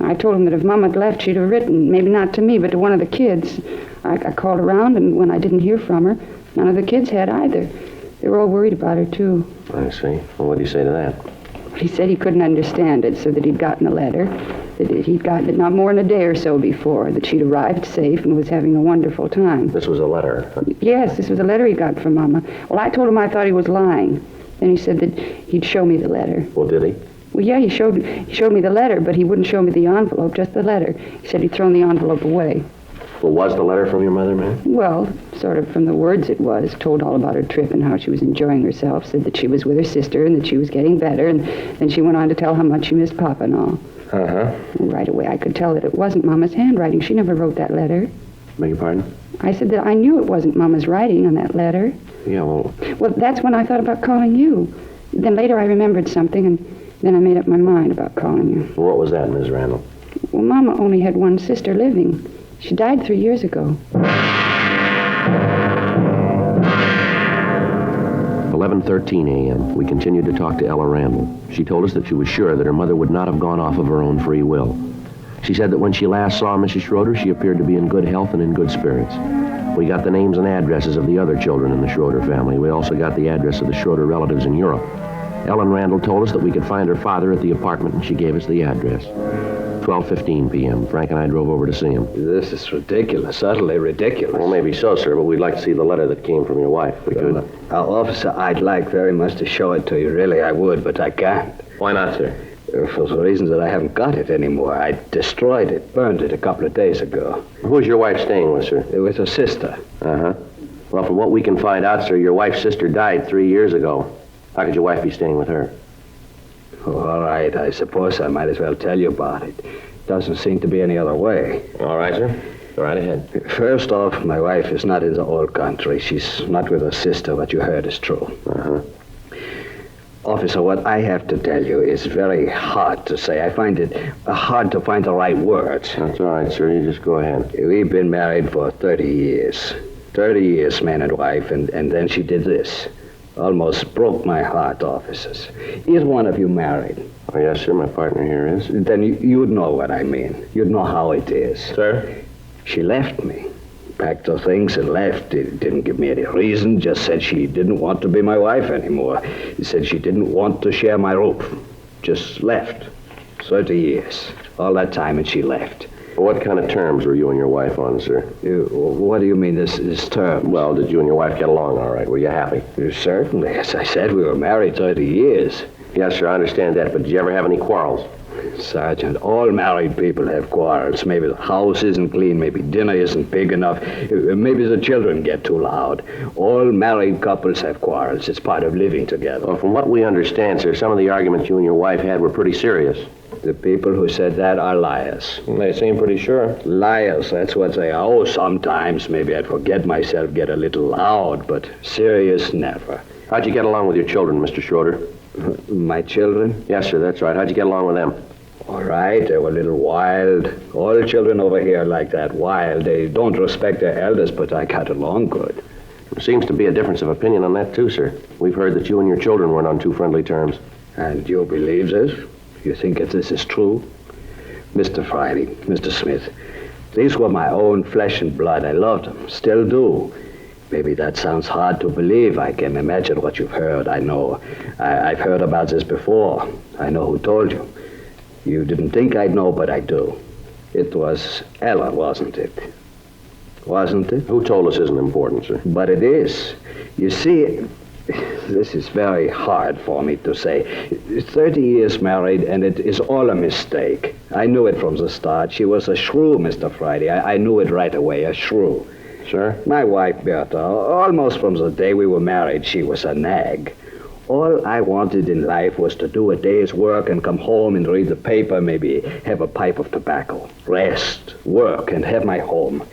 I told him that if Mama had left, she'd have written, maybe not to me, but to one of the kids. I called around, and when I didn't hear from her, none of the kids had either. They were all worried about her, too. I see. Well, what did he say to that? Well, he said he couldn't understand it, so that he'd gotten a letter, that he'd gotten it not more than a day or so before, that she'd arrived safe and was having a wonderful time. This was a letter? Yes, this was a letter he got from Mama. Well, I told him I thought he was lying. Then he said that he'd show me the letter. Well, did he? Well, yeah, he showed me the letter, but he wouldn't show me the envelope, just the letter. He said he'd thrown the envelope away. Well, was the letter from your mother, ma'am? Well, sort of from the words it was. Told all about her trip and how she was enjoying herself. Said that she was with her sister and that she was getting better. And then she went on to tell how much she missed Papa and all. Right away, I could tell that it wasn't Mama's handwriting. She never wrote that letter. Beg your pardon? I said that I knew it wasn't Mama's writing on that letter. Yeah, well... Well, that's when I thought about calling you. Then later I remembered something, and then I made up my mind about calling you. What was that, Ms. Randall? Well, Mama only had one sister living. She died 3 years ago. 11:13 a.m. We continued to talk to Ella Randall. She told us that she was sure that her mother would not have gone off of her own free will. She said that when she last saw Mrs. Schroeder, she appeared to be in good health and in good spirits. We got the names and addresses of the other children in the Schroeder family. We also got the address of the Schroeder relatives in Europe. Ellen Randall told us that we could find her father at the apartment, and she gave us the address. 12:15 p.m. Frank and I drove over to see him. This is ridiculous, utterly ridiculous. Well, maybe so, sir, but we'd like to see the letter that came from your wife. We could. Officer, I'd like very much to show it to you. Really, I would, but I can't. Why not, sir? For the reason that I haven't got it anymore. I destroyed it, burned it a couple of days ago. Who's your wife staying with, sir? It was her sister. Uh-huh. Well, from what we can find out, sir, your wife's sister died 3 years ago. How could your wife be staying with her? Oh, all right, I suppose I might as well tell you about it. Doesn't seem to be any other way. All right, sir. Go right ahead. First off, my wife is not in the old country. She's not with her sister. What you heard is true. Uh-huh. Officer, what I have to tell you is very hard to say. I find it hard to find the right words. That's all right, sir. You just go ahead. We've been married for 30 years. 30 years, man and wife, and then she did this. Almost broke my heart, officers. Is one of you married? Oh, yes, sir. My partner here is. Then you'd know what I mean. You'd know how it is. Sir? She left me. Packed her things and left. It didn't give me any reason. Just said she didn't want to be my wife anymore. Said she didn't want to share my roof. Just left. 30 years. All that time, and she left. What kind of terms were you and your wife on, sir? What do you mean, this term? Well, did you and your wife get along all right? Were you happy? Certainly. As I said, we were married 30 years. Yes, sir, I understand that, but did you ever have any quarrels? Sergeant, all married people have quarrels. Maybe the house isn't clean, maybe dinner isn't big enough, maybe the children get too loud. All married couples have quarrels. It's part of living together. Well, from what we understand, sir, some of the arguments you and your wife had were pretty serious. The people who said that are liars. They seem pretty sure. Liars, that's what they are. Oh, sometimes maybe I'd forget myself, get a little loud, but serious, never. How'd you get along with your children, Mr. Schroeder? My children? Yes, sir, that's right. How'd you get along with them? All right, they were a little wild. All children over here are like that, wild. They don't respect their elders, but I got along good. There seems to be a difference of opinion on that, too, sir. We've heard that you and your children weren't on too friendly terms. And you believe this? You think that this is true? Mr. Friday, Mr. Smith, these were my own flesh and blood. I loved them, still do. Maybe that sounds hard to believe. I can imagine what you've heard. I know. I've heard about this before. I know who told you. You didn't think I'd know, but I do. It was Ella, wasn't it? Wasn't it? Who told us isn't important, sir? But it is. You see, this is very hard for me to say. 30 years married, and it is all a mistake. I knew it from the start. She was a shrew, Mr. Friday. I knew it right away, a shrew. Sir? My wife, Bertha, almost from the day we were married, she was a nag. All I wanted in life was to do a day's work and come home and read the paper, maybe have a pipe of tobacco, rest, work, and have my home.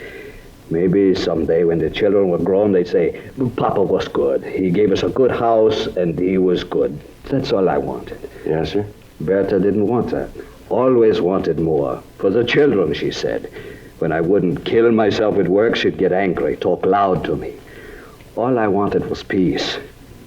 Maybe someday when the children were grown, they'd say, Papa was good. He gave us a good house, and he was good. That's all I wanted. Yes, sir? Bertha didn't want that. Always wanted more. For the children, she said. When I wouldn't kill myself at work, she'd get angry, talk loud to me. All I wanted was peace.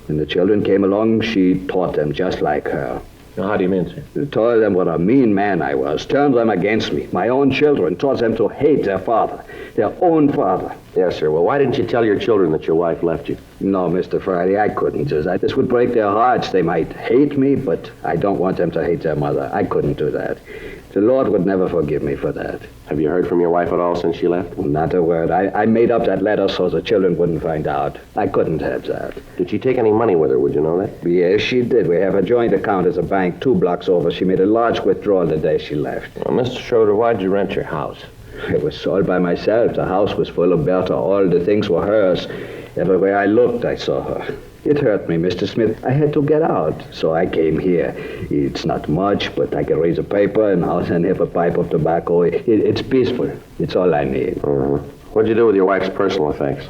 When the children came along, she taught them just like her. Now, how do you mean, sir? Told them what a mean man I was, turned them against me. My own children, taught them to hate their father, their own father. Yes, sir. Well, why didn't you tell your children that your wife left you? No, Mr. Friday, I couldn't do that. This would break their hearts. They might hate me, but I don't want them to hate their mother. I couldn't do that. The Lord would never forgive me for that. Have you heard from your wife at all since she left? Not a word. I made up that letter so the children wouldn't find out. I couldn't have that. Did she take any money with her, would you know that? Yes, she did. We have a joint account at a bank 2 blocks over. She made a large withdrawal the day she left. Well, Mr. Schroeder, why'd you rent your house? It was sold by myself. The house was full of Bertha. All the things were hers. Everywhere I looked, I saw her. It hurt me, Mr. Smith. I had to get out, so I came here. It's not much, but I can read a paper and have a pipe of tobacco. It's peaceful. It's all I need. What'd you do with your wife's personal effects?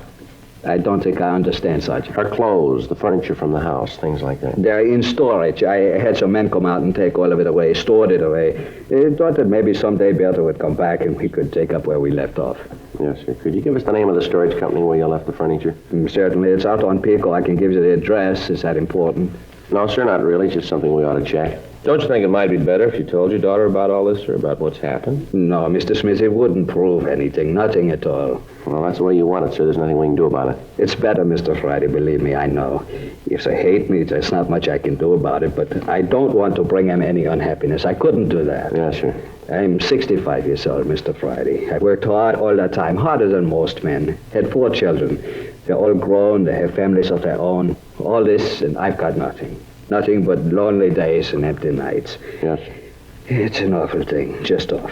I don't think I understand, Sergeant. Her clothes, the furniture from the house, things like that. They're in storage. I had some men come out and take all of it away, stored it away. I thought that maybe someday Bertha would come back and we could take up where we left off. Yes, sir. Could you give us the name of the storage company where you left the furniture? Certainly. It's out on Pico. I can give you the address. Is that important? No, sir, not really. Just something we ought to check. Don't you think it might be better if you told your daughter about all this or about what's happened? No, Mr. Smith, it wouldn't prove anything. Nothing at all. Well, that's the way you want it, sir. There's nothing we can do about it. It's better, Mr. Friday, believe me, I know. If they hate me, there's not much I can do about it, but I don't want to bring them any unhappiness. I couldn't do that. Yeah, sure. I'm 65 years old, Mr. Friday. I worked hard all the time, harder than most men. Had 4 children. They're all grown, they have families of their own. All this, and I've got nothing. Nothing but lonely days and empty nights. Yes. It's an awful thing, just awful.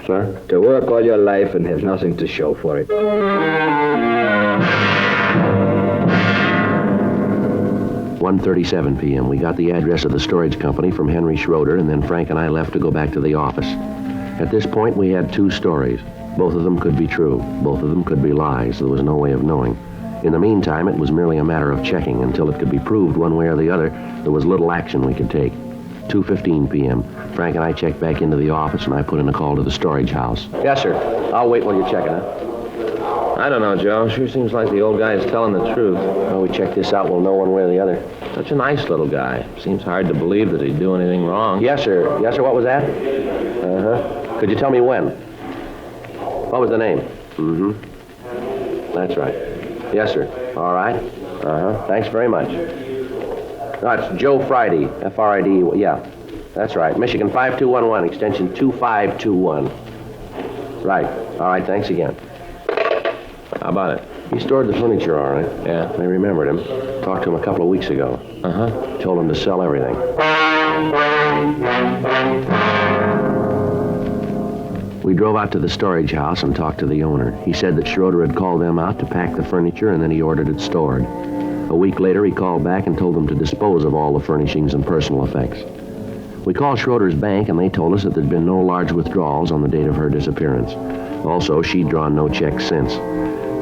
Sir? To work all your life and have nothing to show for it. 1:37 p.m. We got the address of the storage company from Henry Schroeder, and then Frank and I left to go back to the office. At this point, we had 2 stories. Both of them could be true. Both of them could be lies. There was no way of knowing. In the meantime, it was merely a matter of checking. Until it could be proved one way or the other, there was little action we could take. 2:15 p.m. Frank and I checked back into the office, and I put in a call to the storage house. Yes, sir. I'll wait while you're checking, huh? I don't know, Joe. Sure seems like the old guy is telling the truth. Well, we check this out, we'll know one way or the other. Such a nice little guy. Seems hard to believe that he'd do anything wrong. Yes, sir. Yes, sir. What was that? Uh-huh. Could you tell me when? What was the name? Mm-hmm. That's right. Yes, sir. All right. Uh-huh. Thanks very much. That's Joe Friday, F-R-I-D. Yeah, that's right. Michigan 5211, extension 2521. Right. All right, thanks again. How about it? He stored the furniture, all right. Yeah. They remembered him. Talked to him a couple of weeks ago. Uh-huh. Told him to sell everything. We drove out to the storage house and talked to the owner. He said that Schroeder had called them out to pack the furniture, and then he ordered it stored. A week later, he called back and told them to dispose of all the furnishings and personal effects. We called Schroeder's bank, and they told us that there'd been no large withdrawals on the date of her disappearance. Also, she'd drawn no checks since.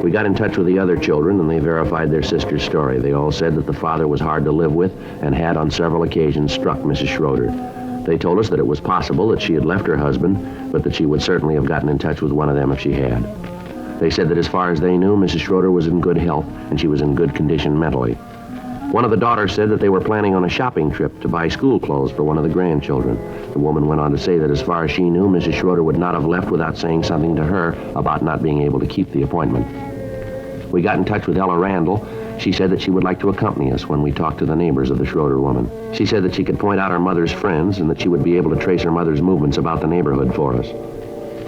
We got in touch with the other children, and they verified their sister's story. They all said that the father was hard to live with and had on several occasions struck Mrs. Schroeder. They told us that it was possible that she had left her husband, but that she would certainly have gotten in touch with one of them if she had. They said that as far as they knew, Mrs. Schroeder was in good health, and she was in good condition mentally. One of the daughters said that they were planning on a shopping trip to buy school clothes for one of the grandchildren. The woman went on to say that as far as she knew, Mrs. Schroeder would not have left without saying something to her about not being able to keep the appointment. We got in touch with Ella Randall. She said that she would like to accompany us when we talked to the neighbors of the Schroeder woman. She said that she could point out her mother's friends and that she would be able to trace her mother's movements about the neighborhood for us.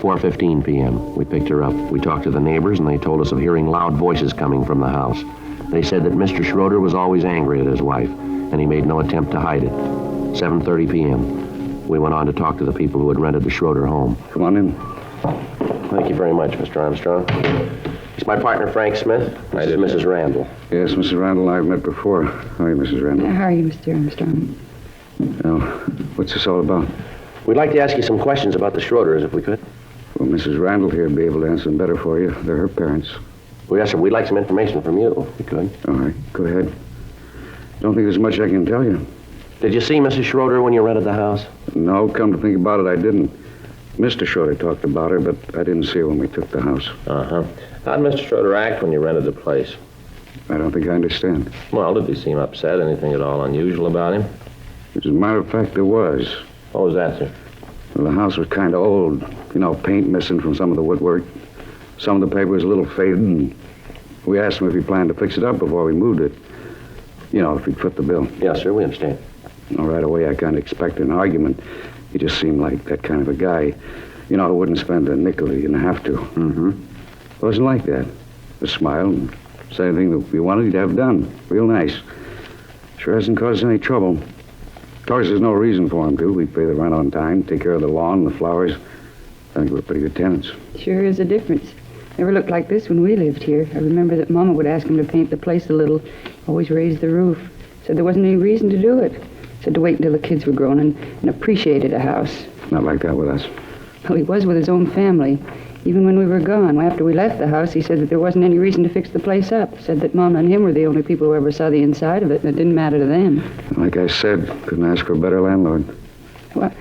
4:15 p.m. We picked her up. We talked to the neighbors, and they told us of hearing loud voices coming from the house. They said that Mr. Schroeder was always angry at his wife, and he made no attempt to hide it. 7:30 p.m. We went on to talk to the people who had rented the Schroeder home. Come on in. Thank you very much, Mr. Armstrong. It's my partner, Frank Smith. This is Mrs. Randall. Yes, Mrs. Randall, I've met before. How are you, Mrs. Randall? How are you, Mr. Armstrong? Now, what's this all about? We'd like to ask you some questions about the Schroeders, if we could. Well, Mrs. Randall here would be able to answer them better for you. They're her parents. Well, yes, sir. We'd like some information from you, if we could. All right, go ahead. Don't think there's much I can tell you. Did you see Mrs. Schroeder when you rented the house? No, come to think about it, I didn't. Mr. Schroeder talked about her, but I didn't see her when we took the house. Uh-huh. How'd Mr. Schroeder act when you rented the place? I don't think I understand. Well, did he seem upset? Anything at all unusual about him? As a matter of fact, there was. What was that, sir? Well, the house was kind of old. You know, paint missing from some of the woodwork. Some of the paper was a little faded, and we asked him if he planned to fix it up before we moved it. You know, if he'd foot the bill. Yes, sir, we understand. Well, right away, I kind of expected an argument. He just seemed like that kind of a guy. You know, who wouldn't spend a nickel he didn't have to. Mm-hmm. It wasn't like that. Just smiled and said anything that we wanted, he'd have done. Real nice. Sure hasn't caused any trouble. Of course, there's no reason for him to. We pay the rent on time, take care of the lawn, the flowers. I think we're pretty good tenants. Sure is a difference. Never looked like this when we lived here. I remember that Mama would ask him to paint the place a little, always raise the roof. Said there wasn't any reason to do it. Said to wait until the kids were grown and appreciated a house. Not like that with us. Well, he was with his own family. Even when we were gone, after we left the house, he said that there wasn't any reason to fix the place up. Said that Mama and him were the only people who ever saw the inside of it, and it didn't matter to them. Like I said, couldn't ask for a better landlord. Well,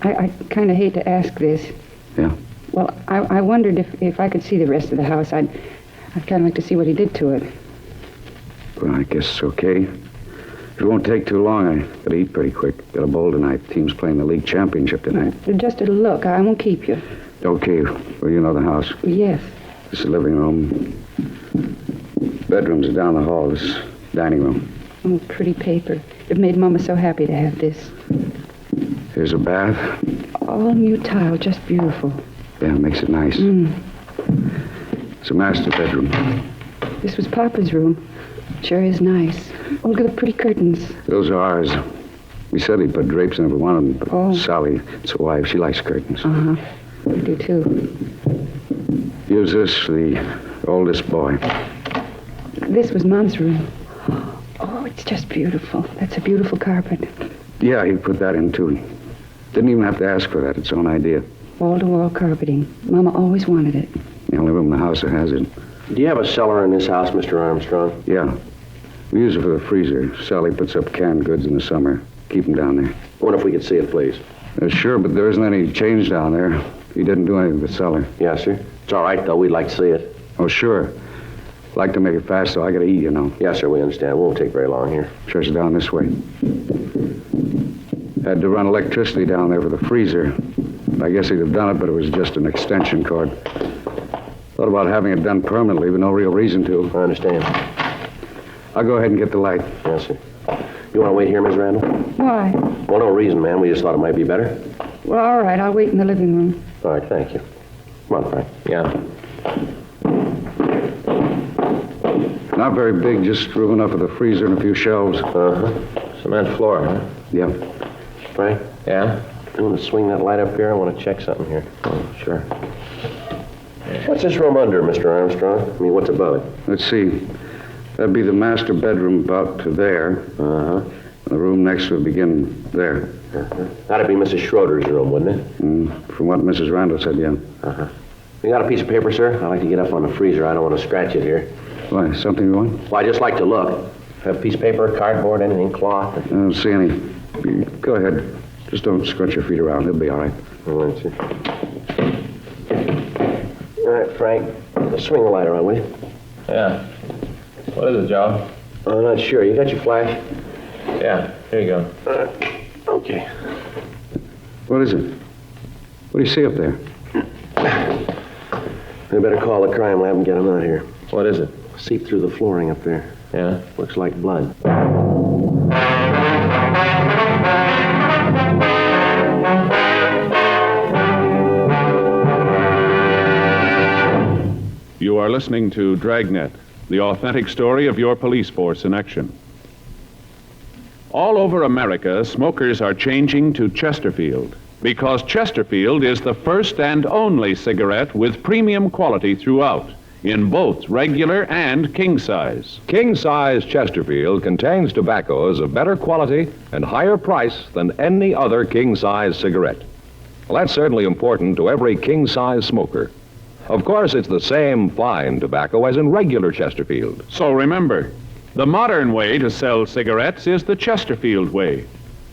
I kind of hate to ask this. Yeah? Well, I wondered if I could see the rest of the house. I'd kind of like to see what he did to it. Well, I guess it's okay. It won't take too long. I gotta eat pretty quick. Got a bowl tonight. Team's playing the league championship tonight. Just a look. I won't keep you. Okay. Well, you know the house. Yes. This is the living room. Bedrooms are down the hall. This dining room. Oh, pretty paper. It made Mama so happy to have this. Here's a bath. All new tile, just beautiful. Yeah, it makes it nice. It's a master bedroom. This was Papa's room. Sure is nice. Oh, look at the pretty curtains. Those are ours. We said he'd put drapes in every one of them, but Sally, it's a wife. She likes curtains. Uh-huh. I do, too. Use this for the oldest boy. This was Mom's room. Oh, it's just beautiful. That's a beautiful carpet. Yeah, he put that in, too. Didn't even have to ask for that. It's own idea. Wall-to-wall carpeting. Mama always wanted it. The only room in the house that has it. Do you have a cellar in this house, Mr. Armstrong? Yeah. We use it for the freezer. Sally puts up canned goods in the summer. Keep them down there. I wonder if we could see it, please. Sure, but there isn't any change down there. He didn't do anything with the cellar. Yes, sir. It's all right, though. We'd like to see it. Oh, sure. Like to make it fast, so I gotta eat, you know. Yes, sir, we understand. It won't take very long here. Sure, it's down this way. Had to run electricity down there for the freezer. I guess he'd have done it, but it was just an extension cord. Thought about having it done permanently, but no real reason to. I understand. I'll go ahead and get the light. Yes, sir. You want to wait here, Miss Randall? Why? Well, no reason, ma'am. We just thought it might be better. Well, all right. I'll wait in the living room. All right, thank you. Come on, Frank. Yeah. Not very big, just room enough for the freezer and a few shelves. Uh-huh. Cement floor, huh? Yeah. Frank? Yeah? You want to swing that light up here? I want to check something here. Oh, sure. What's this room under, Mr. Armstrong? I mean, what's above it? Let's see. That'd be the master bedroom about to there. Uh-huh. The room next would begin there. Uh-huh. That'd be Mrs. Schroeder's room, wouldn't it? From what Mrs. Randall said, yeah. Uh-huh. You got a piece of paper, sir? I'd like to get up on the freezer. I don't want to scratch it here. Why, something you want? Well, I just like to look. Have a piece of paper, cardboard, anything, cloth? I don't see any. Go ahead. Just don't scrunch your feet around. It'll be all right. All right, sir. All right, Frank. Swing the light around, will you? Yeah. What is it, Joe? I'm not sure. You got your flash? Yeah, here you go. Okay. What is it? What do you see up there? We better call the crime lab and get them out here. What is it? Seep through the flooring up there. Yeah? Looks like blood. You are listening to Dragnet, the authentic story of your police force in action. All over America, smokers are changing to Chesterfield because Chesterfield is the first and only cigarette with premium quality throughout, in both regular and king size. King size Chesterfield contains tobaccos of better quality and higher price than any other king size cigarette. Well, that's certainly important to every king size smoker. Of course, it's the same fine tobacco as in regular Chesterfield. So remember, the modern way to sell cigarettes is the Chesterfield way.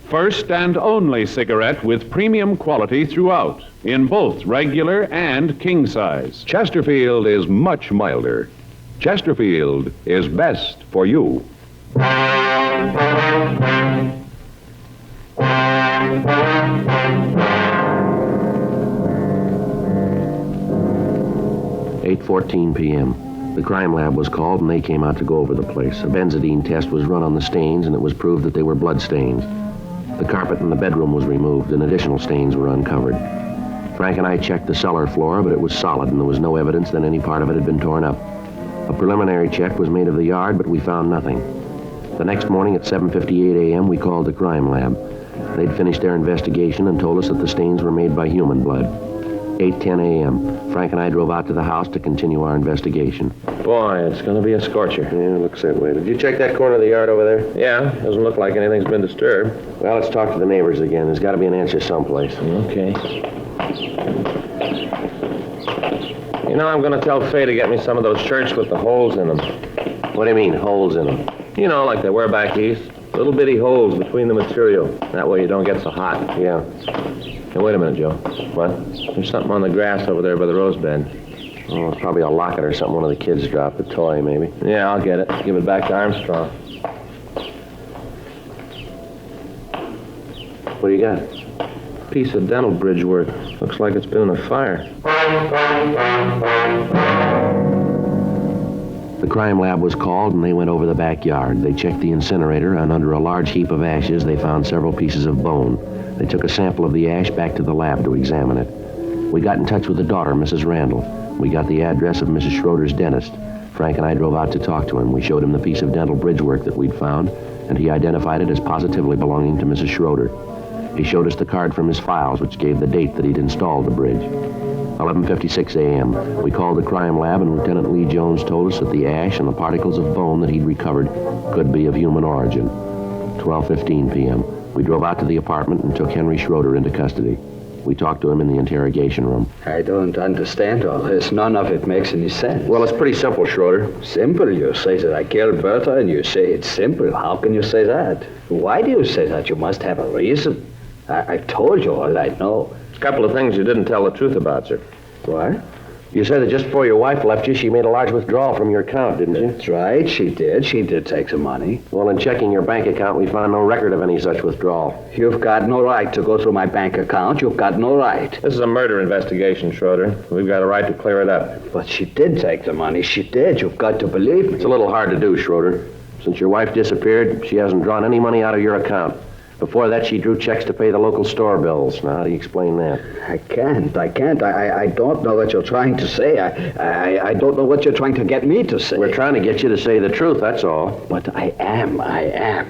First and only cigarette with premium quality throughout, in both regular and king size. Chesterfield is much milder. Chesterfield is best for you. 8:14 p.m. The crime lab was called and they came out to go over the place. A benzidine test was run on the stains and it was proved that they were blood stains. The carpet in the bedroom was removed and additional stains were uncovered. Frank and I checked the cellar floor, but it was solid and there was no evidence that any part of it had been torn up. A preliminary check was made of the yard, but we found nothing. The next morning at 7:58 a.m., we called the crime lab. They'd finished their investigation and told us that the stains were made by human blood. 8:10 a.m., Frank and I drove out to the house to continue our investigation. Boy, it's going to be a scorcher. Yeah, it looks that way. Did you check that corner of the yard over there? Yeah, doesn't look like anything's been disturbed. Well, let's talk to the neighbors again. There's got to be an answer someplace. Okay. You know, I'm going to tell Faye to get me some of those shirts with the holes in them. What do you mean, holes in them? You know, like they wear back east. Little bitty holes between the material. That way you don't get so hot. Yeah. Hey, wait a minute, Joe. What? There's something on the grass over there by the rose bed. Oh, it's probably a locket or something one of the kids dropped. A toy, maybe. Yeah, I'll get it. Give it back to Armstrong. What do you got? Piece of dental bridge work. Looks like it's been in a fire. The crime lab was called, and they went over the backyard. They checked the incinerator, and under a large heap of ashes, they found several pieces of bone. They took a sample of the ash back to the lab to examine it. We got in touch with the daughter, Mrs. Randall. We got the address of Mrs. Schroeder's dentist. Frank and I drove out to talk to him. We showed him the piece of dental bridge work that we'd found, and he identified it as positively belonging to Mrs. Schroeder. He showed us the card from his files, which gave the date that he'd installed the bridge. 11:56 a.m. We called the crime lab, and Lieutenant Lee Jones told us that the ash and the particles of bone that he'd recovered could be of human origin. 12:15 p.m. We drove out to the apartment and took Henry Schroeder into custody. We talked to him in the interrogation room. I don't understand all this. None of it makes any sense. Well, it's pretty simple, Schroeder. Simple? You say that I killed Bertha, and you say it's simple. How can you say that? Why do you say that? You must have a reason. I've told you all I know. A couple of things you didn't tell the truth about, sir. What? You said that just before your wife left you, she made a large withdrawal from your account, didn't you? That's right, she did. She did take some money. Well, in checking your bank account, we found no record of any such withdrawal. You've got no right to go through my bank account. You've got no right. This is a murder investigation, Schroeder. We've got a right to clear it up. But she did take the money. She did. You've got to believe me. It's a little hard to do, Schroeder. Since your wife disappeared, she hasn't drawn any money out of your account. Before that, she drew checks to pay the local store bills. Now, how do you explain that? I can't. I don't know what you're trying to say. I don't know what you're trying to get me to say. We're trying to get you to say the truth, that's all. But I am.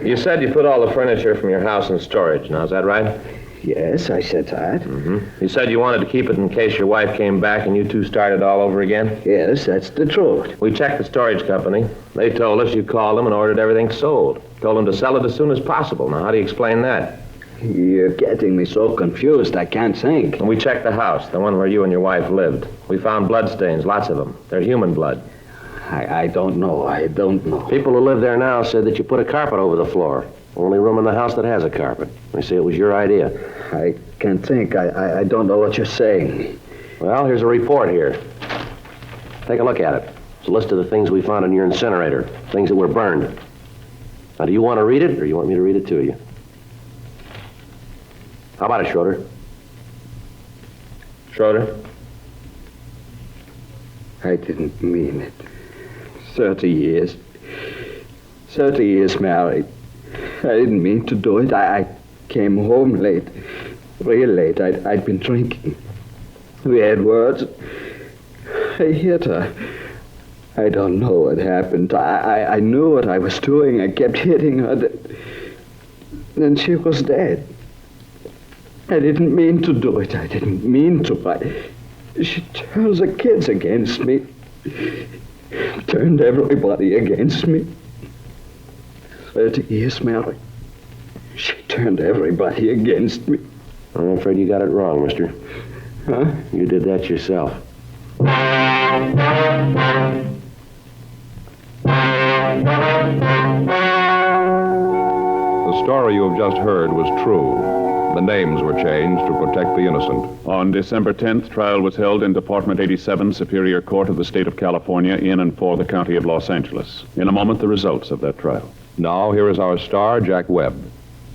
You said you put all the furniture from your house in storage. Now, is that right? Yes, I said that. Mm-hmm. You said you wanted to keep it in case your wife came back and you two started all over again? Yes, that's the truth. We checked the storage company. They told us you called them and ordered everything sold. Told them to sell it as soon as possible. Now, how do you explain that? You're getting me so confused, I can't think. And we checked the house, the one where you and your wife lived. We found bloodstains, lots of them. They're human blood. I don't know. I don't know. People who live there now said that you put a carpet over the floor. Only room in the house that has a carpet. They say it was your idea. I can't think. I don't know what you're saying. Well, here's a report here. Take a look at it. It's a list of the things we found in your incinerator. Things that were burned. Now, do you want to read it, or you want me to read it to you? How about it, Schroeder? Schroeder? I didn't mean it. 30 years. 30 years married. I didn't mean to do it. I came home late. Real late. I'd been drinking. We had words. I hit her. I don't know what happened. I knew what I was doing. I kept hitting her. Then she was dead. I didn't mean to do it. I didn't mean to. She turned the kids against me. Turned everybody against me. 30 years married. She turned everybody against me. I'm afraid you got it wrong, mister. Huh? You did that yourself. The story you have just heard was true. The names were changed to protect the innocent. On December 10th, trial was held in Department 87, Superior Court of the State of California, in and for the County of Los Angeles. In a moment, the results of that trial. Now, here is our star, Jack Webb.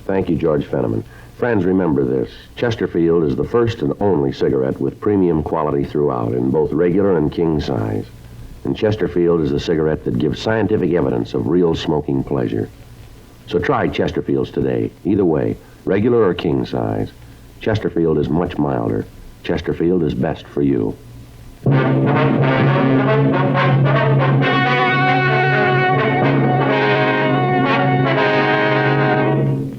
Thank you, George Fenneman. Friends, remember this. Chesterfield is the first and only cigarette with premium quality throughout, in both regular and king size. And Chesterfield is the cigarette that gives scientific evidence of real smoking pleasure. So try Chesterfields today. Either way, regular or king size. Chesterfield is much milder. Chesterfield is best for you.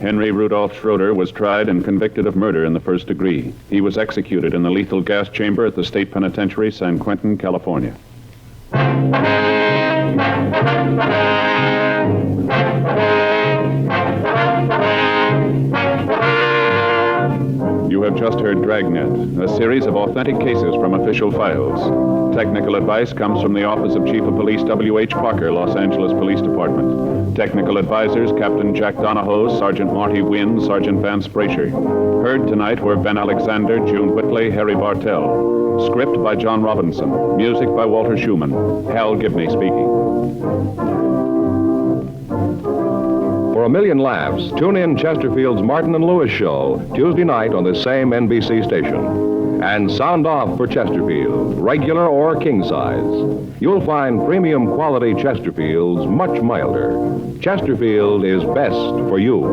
Henry Rudolph Schroeder was tried and convicted of murder in the first degree. He was executed in the lethal gas chamber at the State Penitentiary, San Quentin, California. You have just heard Dragnet, a series of authentic cases from official files. Technical advice comes from the Office of Chief of Police W.H. Parker, Los Angeles Police Department. Technical advisors, Captain Jack Donahoe, Sergeant Marty Wynn, Sergeant Vance Brasher. Heard tonight were Ben Alexander, June Whitley, Harry Bartell. Script by John Robinson. Music by Walter Schumann. Hal Gibney speaking. For For a million laughs, tune in Chesterfield's Martin and Lewis show Tuesday night on this same NBC station. And sound off for Chesterfield, regular or king size. You'll find premium quality Chesterfields much milder. Chesterfield is best for you.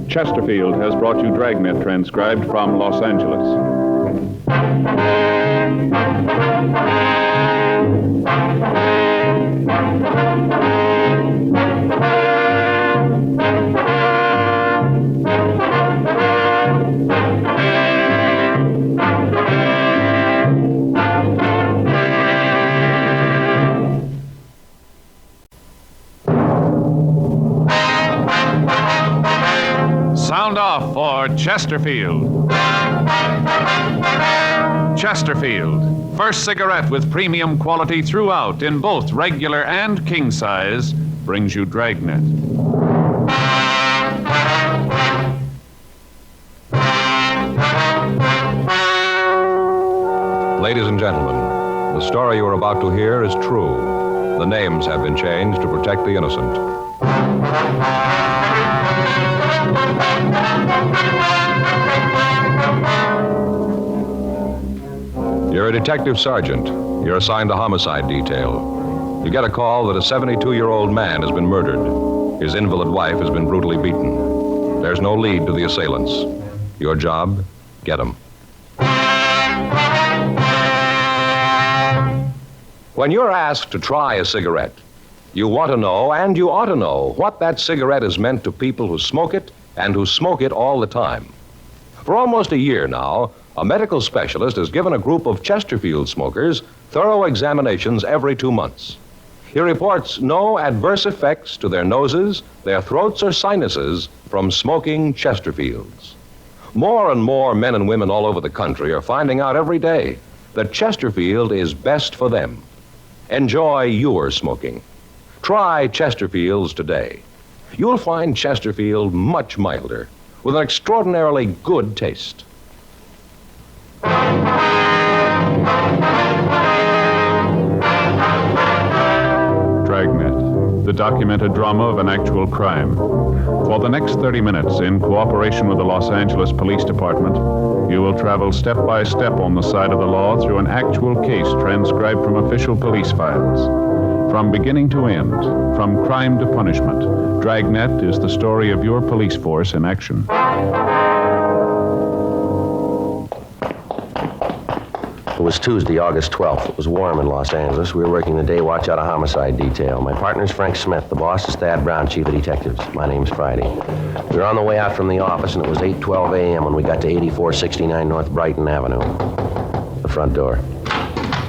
Chesterfield has brought you Dragnet, transcribed from Los Angeles. Sound off for Chesterfield. Chesterfield, first cigarette with premium quality throughout in both regular and king size, brings you Dragnet. Ladies and gentlemen, the story you are about to hear is true. The names have been changed to protect the innocent. You're a detective sergeant. You're assigned to homicide detail. You get a call that a 72-year-old man has been murdered. His invalid wife has been brutally beaten. There's no lead to the assailants. Your job, get them. When you're asked to try a cigarette, you want to know, and you ought to know, what that cigarette has meant to people who smoke it and who smoke it all the time. For almost a year now, a medical specialist has given a group of Chesterfield smokers thorough examinations every 2 months. He reports no adverse effects to their noses, their throats, or sinuses from smoking Chesterfields. More and more men and women all over the country are finding out every day that Chesterfield is best for them. Enjoy your smoking. Try Chesterfields today. You'll find Chesterfield much milder, with an extraordinarily good taste. Dragnet, the documented drama of an actual crime. For the next 30 minutes, in cooperation with the Los Angeles Police Department, you will travel step by step on the side of the law through an actual case transcribed from official police files. From beginning to end, from crime to punishment, Dragnet is the story of your police force in action. It was Tuesday, August 12th. It was warm in Los Angeles. We were working the day watch out of homicide detail. My partner's Frank Smith. The boss is Thad Brown, chief of detectives. My name's Friday. We were on the way out from the office, and it was 8:12 a.m. when we got to 8469 North Brighton Avenue. The front door.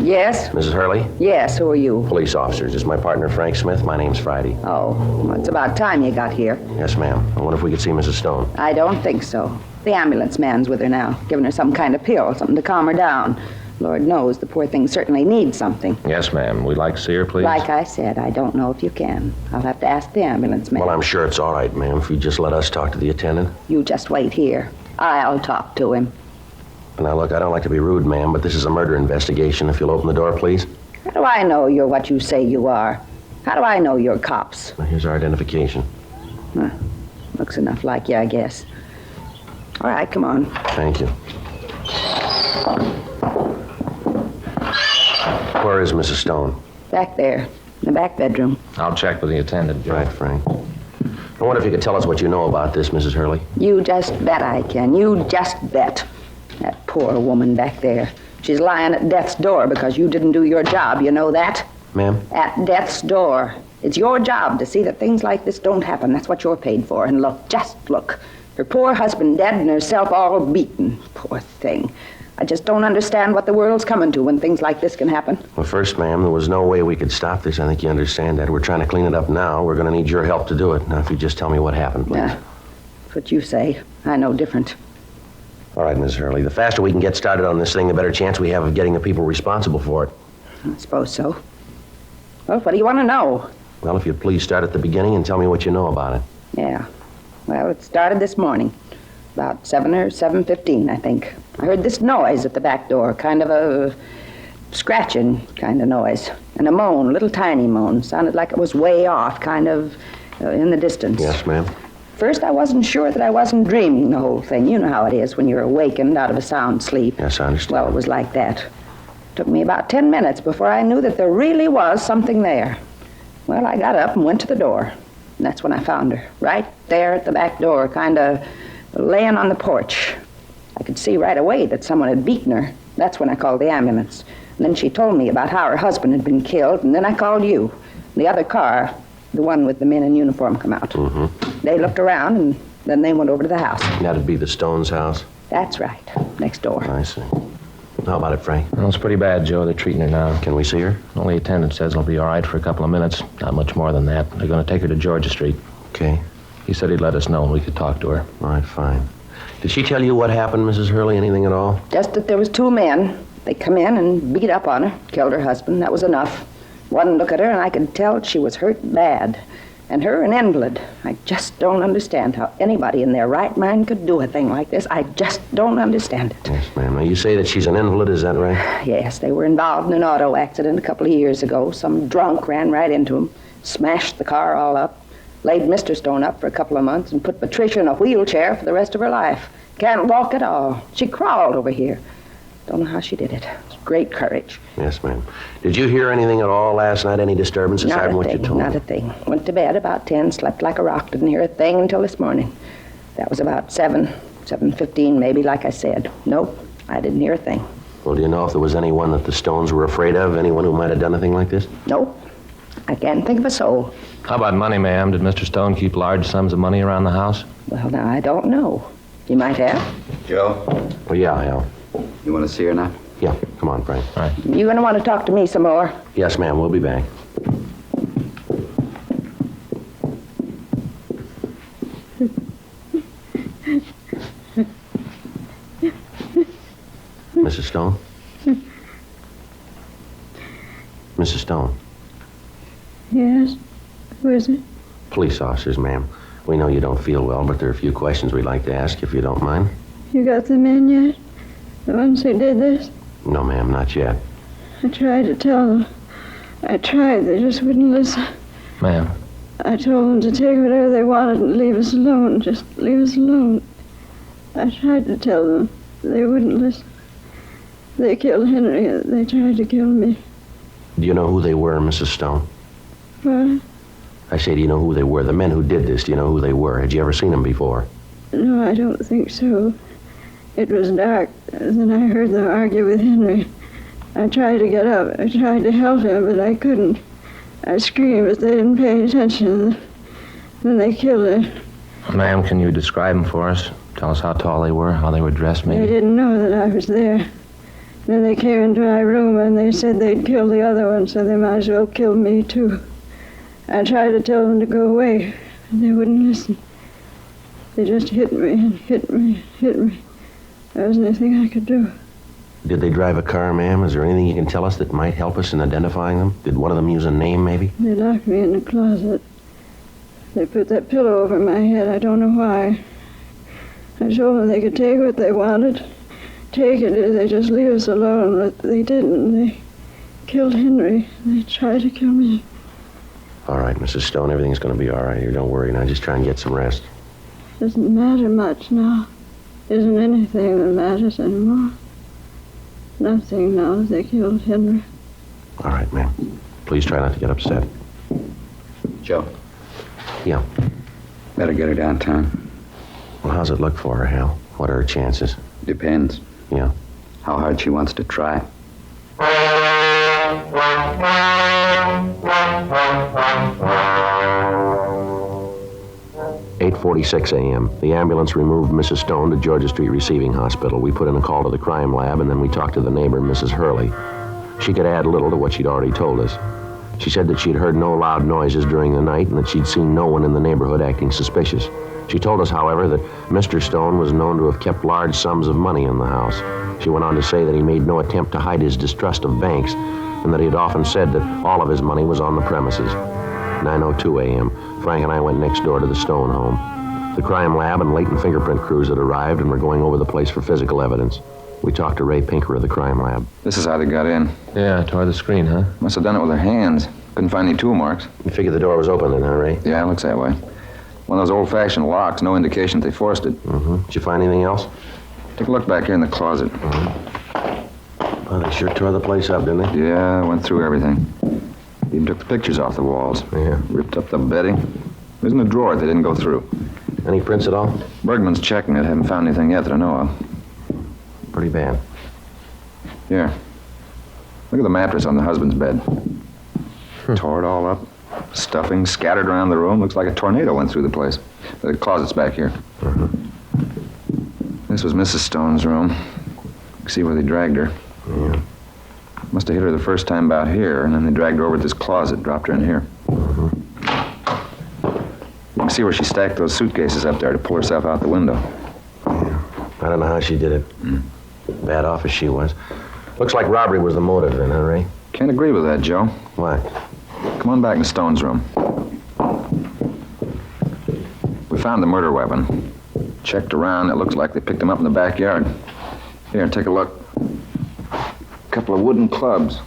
Yes? Mrs. Hurley? Yes, who are you? Police officers. This is my partner, Frank Smith. My name's Friday. Oh, well, it's about time you got here. Yes, ma'am. I wonder if we could see Mrs. Stone. I don't think so. The ambulance man's with her now, giving her some kind of pill, something to calm her down. Lord knows the poor thing certainly needs something. Yes, ma'am. We'd like to see her, please. Like I said, I don't know if you can. I'll have to ask the ambulance man. Well, I'm sure it's all right, ma'am, if you just let us talk to the attendant. You just wait here. I'll talk to him. Now, look, I don't like to be rude, ma'am, but this is a murder investigation. If you'll open the door, please. How do I know you're what you say you are? How do I know you're cops? Now, here's our identification. Looks enough like you, I guess. All right, come on. Thank you. Where is Mrs. Stone? Back there, in the back bedroom. I'll check with the attendant, Joe. Right, Frank. I wonder if you could tell us what you know about this, Mrs. Hurley. You just bet I can. You just bet. That poor woman back there. She's lying at death's door because you didn't do your job. You know that? Ma'am? At death's door. It's your job to see that things like this don't happen. That's what you're paid for. And look, just look. Her poor husband dead and herself all beaten. Poor thing. I just don't understand what the world's coming to when things like this can happen. Well, first, ma'am, there was no way we could stop this. I think you understand that. We're trying to clean it up now. We're going to need your help to do it. Now, if you just tell me what happened, please. Yeah, that's what you say. I know different. All right, Miss Hurley. The faster we can get started on this thing, the better chance we have of getting the people responsible for it. I suppose so. Well, what do you want to know? Well, if you'd please start at the beginning and tell me what you know about it. Yeah. Well, it started this morning. About 7 or 7:15, I think. I heard this noise at the back door, kind of a scratching kind of noise. And a moan, a little tiny moan. Sounded like it was way off, kind of In the distance. Yes, ma'am. First, I wasn't sure that I wasn't dreaming the whole thing. You know how it is when you're awakened out of a sound sleep. Yes, I understand. Well, it was like that. Took me about 10 minutes before I knew that there really was something there. Well, I got up and went to the door. And that's when I found her, right there at the back door, kind of laying on the porch. I could see right away that someone had beaten her. That's when I called the ambulance. And then she told me about how her husband had been killed, and then I called you. The other car, the one with the men in uniform, come out. Mm-hmm. They looked around, and then they went over to the house. That'd be the Stones' house? That's right, next door. I see. How about it, Frank? Well, it's pretty bad, Joe. They're treating her now. Can we see her? Only attendant says it'll be all right for a couple of minutes. Not much more than that. They're going to take her to Georgia Street. Okay. He said he'd let us know when we could talk to her. All right, fine. Did she tell you what happened, Mrs. Hurley? Anything at all? Just that there was 2 men. They come in and beat up on her, killed her husband. That was enough. One look at her, and I could tell she was hurt bad. And her an invalid. I just don't understand how anybody in their right mind could do a thing like this. I just don't understand it. Yes, ma'am. Now, you say that she's an invalid, is that right? Yes, they were involved in an auto accident a couple of years ago. Some drunk ran right into them, smashed the car all up, laid Mr. Stone up for a couple of months, and put Patricia in a wheelchair for the rest of her life. Can't walk at all. She crawled over here. Don't know how she did it. It's great courage. Yes, ma'am. Did you hear anything at all last night? Any disturbance aside from what you told me? Not a thing. Went to bed about 10, slept like a rock, didn't hear a thing until this morning. That was about 7:15 maybe, like I said. Nope, I didn't hear a thing. Well, do you know if there was anyone that the Stones were afraid of? Anyone who might have done anything like this? Nope. I can't think of a soul. How about money, ma'am? Did Mr. Stone keep large sums of money around the house? Well, now, I don't know. You might have. Joe? Well, yeah, Hal. You want to see her now? Yeah, come on, Frank. All right. You gonna want to talk to me some more? Yes, ma'am, we'll be back. Mrs. Stone? Mrs. Stone? Yes? Who is it? Police officers, ma'am. We know you don't feel well, but there are a few questions we'd like to ask, if you don't mind. You got them in yet? The ones who did this? No, ma'am, not yet. I tried to tell them. I tried. They just wouldn't listen. Ma'am. I told them to take whatever they wanted and leave us alone. Just leave us alone. I tried to tell them. They wouldn't listen. They killed Henry. They tried to kill me. Do you know who they were, Mrs. Stone? What? I say, do you know who they were? The men who did this, do you know who they were? Had you ever seen them before? No, I don't think so. It was dark. Then I heard them argue with Henry. I tried to get up. I tried to help him, but I couldn't. I screamed, but they didn't pay attention. Then they killed her. Ma'am, can you describe them for us? Tell us how tall they were, how they were dressed, maybe? They didn't know that I was there. Then they came into my room and they said they'd kill the other one, so they might as well kill me, too. I tried to tell them to go away, and they wouldn't listen. They just hit me and hit me and hit me. There wasn't anything I could do. Did they drive a car, ma'am? Is there anything you can tell us that might help us in identifying them? Did one of them use a name, maybe? They locked me in the closet. They put that pillow over my head. I don't know why. I told them they could take what they wanted. Take it if they just leave us alone, but they didn't. They killed Henry. They tried to kill me. All right, Mrs. Stone, everything's going to be all right here. Don't worry now. Just try and get some rest. Doesn't matter much now. Isn't anything that matters anymore. Nothing now that they killed Henry. All right, ma'am. Please try not to get upset. Joe? Yeah. Better get her downtown. Well, how's it look for her, Hal? What are her chances? Depends. Yeah. How hard she wants to try. 8:46 a.m. The ambulance removed Mrs. Stone to Georgia Street Receiving Hospital. We put in a call to the crime lab, and then we talked to the neighbor, Mrs. Hurley. She could add little to what she'd already told us. She said that she'd heard no loud noises during the night and that she'd seen no one in the neighborhood acting suspicious. She told us, however, that Mr. Stone was known to have kept large sums of money in the house. She went on to say that he made no attempt to hide his distrust of banks and that he had often said that all of his money was on the premises. 9:02 a.m. Frank and I went next door to the Stone home. The crime lab and latent fingerprint crews had arrived and were going over the place for physical evidence. We talked to Ray Pinker of the crime lab. This is how they got in. Yeah, toward the screen, huh? Must have done it with their hands. Couldn't find any tool marks. You figure the door was open then, huh, Ray? Yeah, it looks that way. One of those old-fashioned locks, no indication that they forced it. Mm-hmm. Did you find anything else? Take a look back here in the closet. Well, they sure tore the place up, didn't they? Yeah, went through everything. Even took the pictures off the walls. Yeah. Ripped up the bedding. There's in a drawer they didn't go through. Any prints at all? Bergman's checking it. Haven't found anything yet that I know of. Pretty bad. Here. Look at the mattress on the husband's bed. Tore it all up. Stuffing scattered around the room. Looks like a tornado went through the place. The closet's back here. This was Mrs. Stone's room. You can see where they dragged her. Yeah. Must have hit her the first time about here, and then they dragged her over to this closet, dropped her in here. You can see where she stacked those suitcases up there to pull herself out the window. Yeah. I don't know how she did it. Bad off as she was. Looks like robbery was the motive then, huh, Ray? Can't agree with that, Joe. Why? Come on back to Stone's room. We found the murder weapon. Checked around. It looks like they picked him up in the backyard. Here, take a look. A couple of wooden clubs.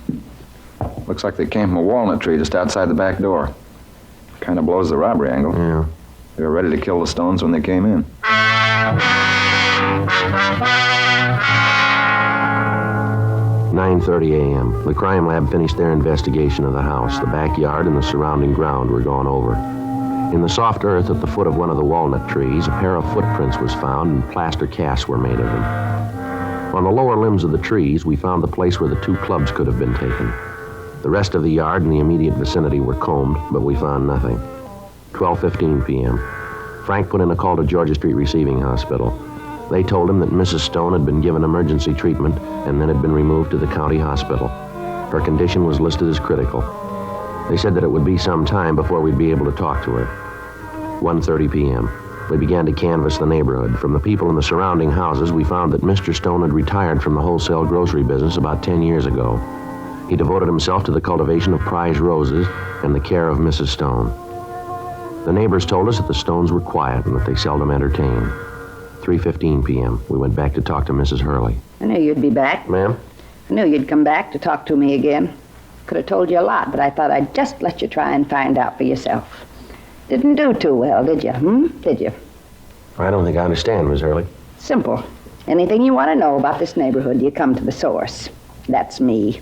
Looks like they came from a walnut tree just outside the back door. Kind of blows the robbery angle. Yeah. They were ready to kill the Stones when they came in. 9:30 a.m. The crime lab finished their investigation of the house. The backyard and the surrounding ground were gone over. In the soft earth at the foot of one of the walnut trees, a pair of footprints was found and plaster casts were made of them. On the lower limbs of the trees, we found the place where the 2 clubs could have been taken. The rest of the yard and the immediate vicinity were combed, but we found nothing. 12:15 p.m. Frank put in a call to Georgia Street Receiving Hospital. They told him that Mrs. Stone had been given emergency treatment and then had been removed to the county hospital. Her condition was listed as critical. They said that it would be some time before we'd be able to talk to her. 1:30 p.m. We began to canvass the neighborhood. From the people in the surrounding houses, we found that Mr. Stone had retired from the wholesale grocery business about 10 years ago. He devoted himself to the cultivation of prize roses and the care of Mrs. Stone. The neighbors told us that the Stones were quiet and that they seldom entertained. 3:15 p.m. We went back to talk to Mrs. Hurley. I knew you'd be back. Ma'am? I knew you'd come back to talk to me again. Could have told you a lot, but I thought I'd just let you try and find out for yourself. Didn't do too well, did you? Did you? I don't think I understand, Miss Hurley. Simple. Anything you want to know about this neighborhood, you come to the source. That's me.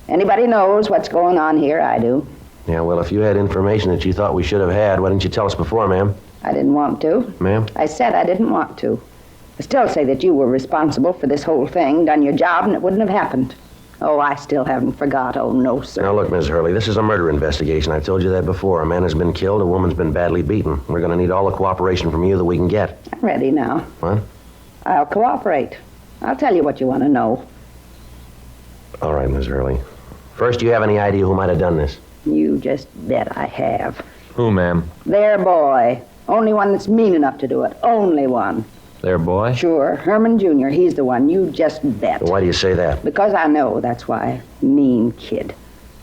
Anybody knows what's going on here, I do. Yeah, well, if you had information that you thought we should have had, why didn't you tell us before, ma'am? I didn't want to. Ma'am? I said I didn't want to. I still say that you were responsible for this whole thing, done your job, and it wouldn't have happened. Oh, I still haven't forgot. Oh, no, sir. Now, look, Miss Hurley, this is a murder investigation. I've told you that before. A man has been killed, a woman's been badly beaten. We're going to need all the cooperation from you that we can get. I'm ready now. What? I'll cooperate. I'll tell you what you want to know. All right, Miss Hurley. First, do you have any idea who might have done this? You just bet I have. Who, ma'am? Their boy. Only one that's mean enough to do it. Only one. Their boy? Sure. Herman Jr. He's the one. You just bet. Why do you say that? Because I know, that's why. Mean kid.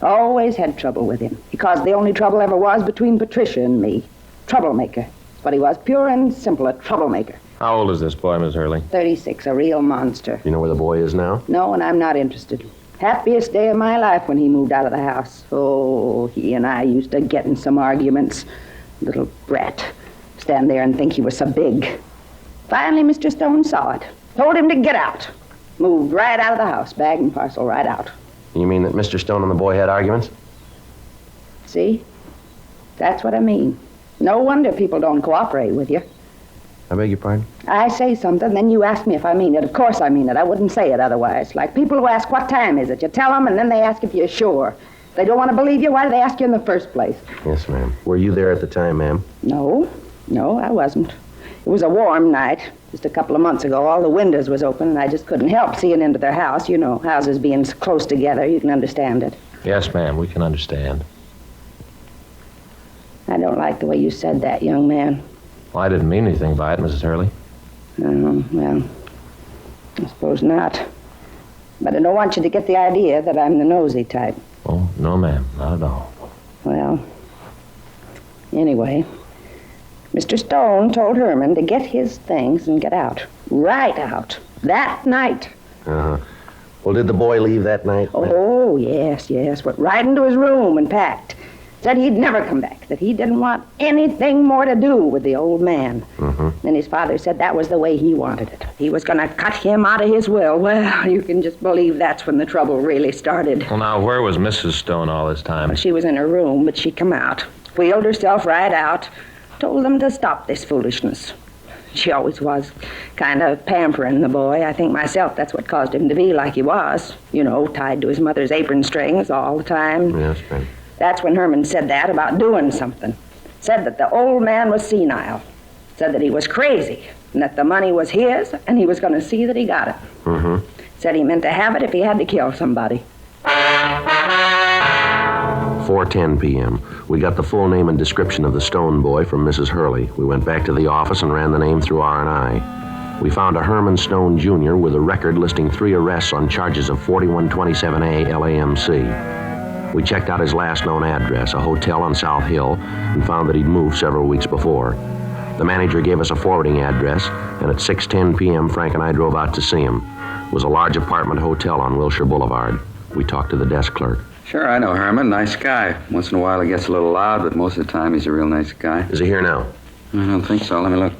Always had trouble with him. Because the only trouble ever was between Patricia and me. Troublemaker. That's what he was. Pure and simple, a troublemaker. How old is this boy, Miss Hurley? 36, a real monster. You know where the boy is now? No, and I'm not interested. Happiest day of my life when he moved out of the house. Oh, he and I used to get in some arguments. Little brat. Stand there and think he was so big. Finally, Mr. Stone saw it. Told him to get out. Moved right out of the house, bag and parcel, right out. You mean that Mr. Stone and the boy had arguments? See? That's what I mean. No wonder people don't cooperate with you. I beg your pardon? I say something, then you ask me if I mean it. Of course I mean it. I wouldn't say it otherwise. Like people who ask, what time is it? You tell them, and then they ask if you're sure. If they don't want to believe you, why do they ask you in the first place? Yes, ma'am. Were you there at the time, ma'am? No, I wasn't. It was a warm night. Just a couple of months ago, all the windows was open, and I just couldn't help seeing into their house. You know, houses being close together, you can understand it. Yes, ma'am, we can understand. I don't like the way you said that, young man. Well, I didn't mean anything by it, Mrs. Hurley. Oh, well, I suppose not. But I don't want you to get the idea that I'm the nosy type. Oh, no, ma'am, not at all. Well, anyway, Mr. Stone told Herman to get his things and get out. Right out. That night. Uh-huh. Well, did the boy leave that night? Oh, yes. Went right into his room and packed. Said he'd never come back, that he didn't want anything more to do with the old man. Then his father said that was the way he wanted it. He was going to cut him out of his will. Well, you can just believe that's when the trouble really started. Well, now, where was Mrs. Stone all this time? Well, she was in her room, but she come out, wheeled herself right out, told them to stop this foolishness. She always was kind of pampering the boy. I think myself that's what caused him to be like he was. You know, tied to his mother's apron strings all the time. Yes, right. That's when Herman said that about doing something. Said that the old man was senile. Said that he was crazy and that the money was his and he was going to see that he got it. Said he meant to have it if he had to kill somebody. 4:10 p.m. We got the full name and description of the Stone boy from Mrs. Hurley. We went back to the office and ran the name through R&I. We found a Herman Stone Jr. with a record listing 3 arrests on charges of 4127A LAMC. We checked out his last known address, a hotel on South Hill, and found that he'd moved several weeks before. The manager gave us a forwarding address, and at 6:10 p.m., Frank and I drove out to see him. It was a large apartment hotel on Wilshire Boulevard. We talked to the desk clerk. Sure, I know Herman. Nice guy. Once in a while he gets a little loud, but most of the time he's a real nice guy. Is he here now? I don't think so. Let me look.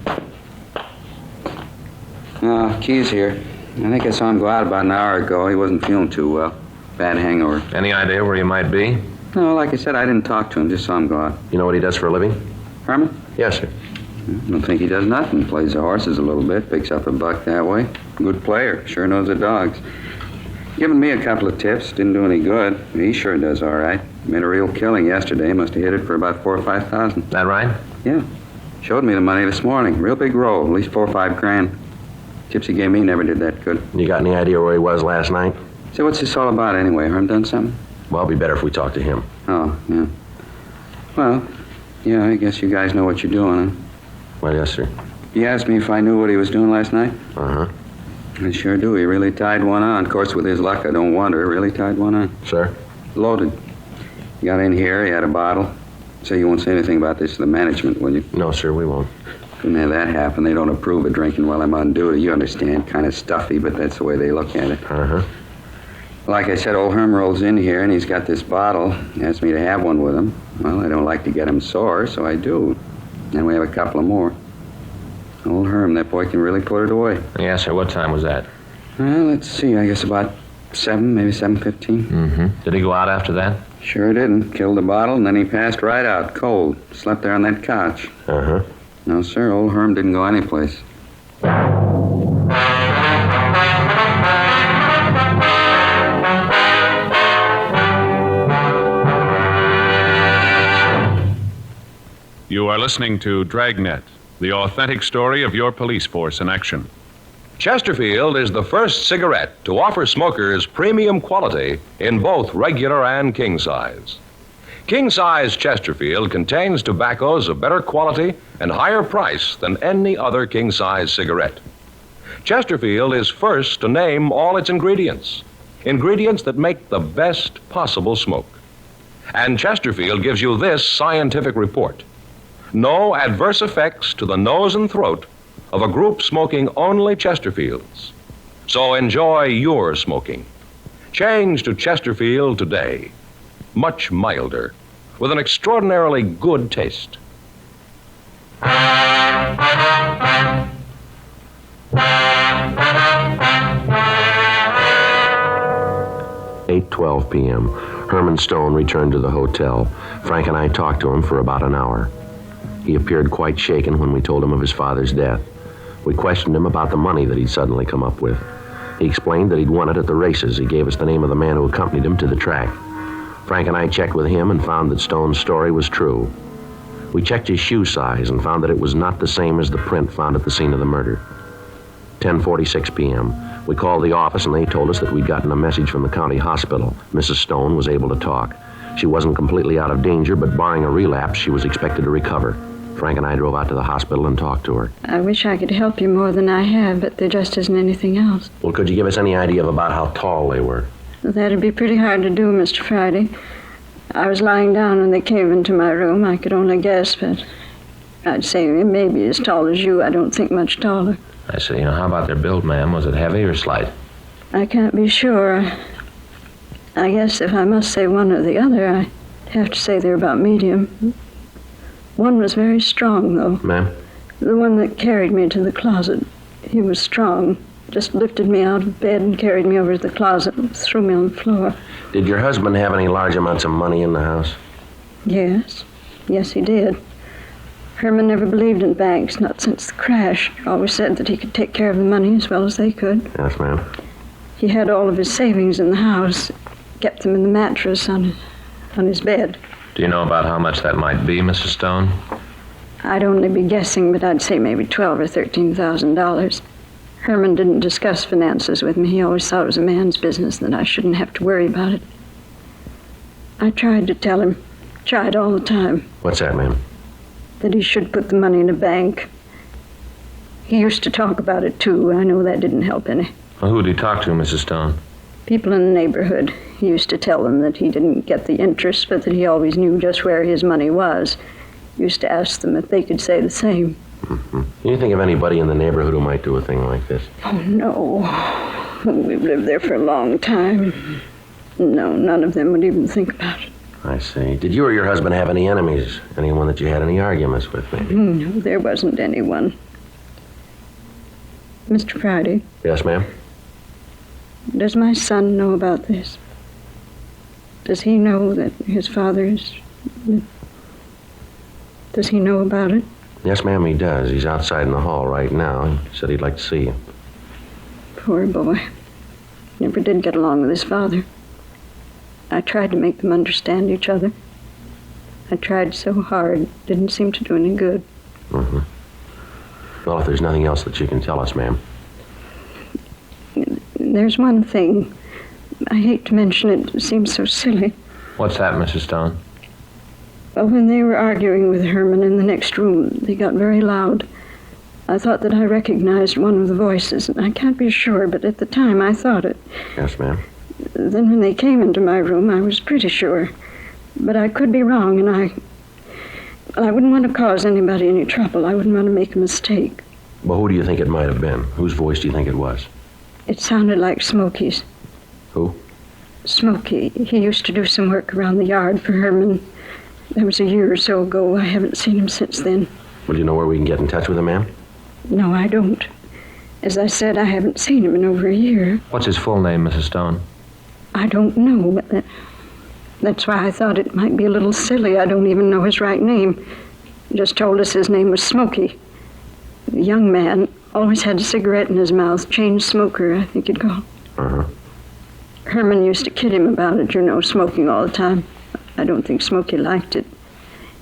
No, Key's here. I think I saw him go out about an hour ago. He wasn't feeling too well. Bad hangover. Any idea where he might be? No, like I said, I didn't talk to him. Just saw him go out. You know what he does for a living? Herman? Yes, sir. I don't think he does nothing. Plays the horses a little bit, picks up a buck that way. Good player. Sure knows the dogs. Given me a couple of tips. Didn't do any good. He sure does all right. Made a real killing yesterday. Must have hit it for about $4,000 or $5,000. That right? Yeah. Showed me the money this morning. Real big roll. At least $4 or $5 grand. Tips he gave me never did that good. You got any idea where he was last night? So what's this all about anyway? Herm done something? Well, it'd be better if we talked to him. Oh, yeah. Well, yeah, I guess you guys know what you're doing, huh? Well, yes, sir. He asked me if I knew what he was doing last night. I sure do. He really tied one on. Of course, with his luck, I don't wonder. Really tied one on. Sir? Loaded. He got in here. He had a bottle. So you won't say anything about this to the management, will you? No, sir, we won't. Couldn't have that happen. They don't approve of drinking while I'm on duty. You understand. Kind of stuffy, but that's the way they look at it. Like I said, old Herm rolls in here, and he's got this bottle. He asked me to have one with him. Well, I don't like to get him sore, so I do. And we have a couple of more. Old Herm, that boy can really put it away. Yes, sir. What time was that? Well, let's see. I guess about 7, maybe 7:15. Did he go out after that? Sure didn't. Killed the bottle, and then he passed right out, cold. Slept there on that couch. No, sir. Old Herm didn't go anyplace. 'You are listening to Dragnet, the authentic story of your police force in action. Chesterfield is the first cigarette to offer smokers premium quality in both regular and king size. King size Chesterfield contains tobaccos of better quality and higher price than any other king size cigarette. Chesterfield is first to name all its ingredients that make the best possible smoke. And Chesterfield gives you this scientific report. No adverse effects to the nose and throat of a group smoking only Chesterfields. So enjoy your smoking. Change to Chesterfield today. Much milder, with an extraordinarily good taste. 8:12 p.m. Herman Stone returned to the hotel. Frank and I talked to him for about an hour. He appeared quite shaken when we told him of his father's death. We questioned him about the money that he'd suddenly come up with. He explained that he'd won it at the races. He gave us the name of the man who accompanied him to the track. Frank and I checked with him and found that Stone's story was true. We checked his shoe size and found that it was not the same as the print found at the scene of the murder. 10:46 p.m. We called the office and they told us that we'd gotten a message from the county hospital. Mrs. Stone was able to talk. She wasn't completely out of danger, but barring a relapse, she was expected to recover. Frank and I drove out to the hospital and talked to her. I wish I could help you more than I have, but there just isn't anything else. Well, could you give us any idea of about how tall they were? That'd be pretty hard to do, Mr. Friday. I was lying down when they came into my room. I could only guess, but I'd say maybe as tall as you. I don't think much taller. I see. How about their build, ma'am? Was it heavy or slight? I can't be sure. I guess if I must say one or the other, have to say they're about medium. One was very strong, though. Ma'am? The one that carried me to the closet. He was strong. Just lifted me out of bed and carried me over to the closet and threw me on the floor. Did your husband have any large amounts of money in the house? Yes. Yes, he did. Herman never believed in banks, not since the crash. He always said that he could take care of the money as well as they could. Yes, ma'am. He had all of his savings in the house, kept them in the mattress on his bed. Do you know about how much that might be, Mrs. Stone? I'd only be guessing, but I'd say maybe $12,000 or $13,000. Herman didn't discuss finances with me. He always thought it was a man's business, that I shouldn't have to worry about it. I tried to tell him, tried all the time, What's that, ma'am? that he should put the money in a bank. He used to talk about it, too. I know that didn't help any. Well, who did he talk to, Mrs. Stone? People in the neighborhood. He used to tell them that he didn't get the interest, but that he always knew just where his money was. Used to ask them if they could say the same. Mm-hmm. Can you think of anybody in the neighborhood who might do a thing like this? Oh, no. We've lived there for a long time. No, none of them would even think about it. I see. Did you or your husband have any enemies? Anyone that you had any arguments with, maybe? No, there wasn't anyone. Mr. Friday, Yes, ma'am? does my son know about this? Does he know that his father is... Does he know about it? Yes, ma'am, he does. He's outside in the hall right now. He said he'd like to see you. Poor boy. Never did get along with his father. I tried to make them understand each other. I tried so hard. Didn't seem to do any good. Mm-hmm. Well, if there's nothing else that you can tell us, ma'am. There's one thing. I hate to mention it. It seems so silly. What's that, Mrs. Stone? Well, when they were arguing with Herman in the next room, they got very loud. I thought that I recognized one of the voices, and I can't be sure, but at the time I thought it. Yes, ma'am. Then when they came into my room, I was pretty sure. But I could be wrong, and I wouldn't want to cause anybody any trouble. I wouldn't want to make a mistake. Well, who do you think it might have been? Whose voice do you think it was? It sounded like Smokey's. Who? Smokey. He used to do some work around the yard for Herman. That was a year or so ago. I haven't seen him since then. Well, do you know where we can get in touch with him, ma'am? No, I don't. As I said, I haven't seen him in over a year. What's his full name, Mrs. Stone? I don't know, but that's why I thought it might be a little silly. I don't even know his right name. He just told us his name was Smokey. The young man always had a cigarette in his mouth, chain smoker, I think you'd call. Uh-huh. Herman used to kid him about it, smoking all the time. I don't think Smokey liked it.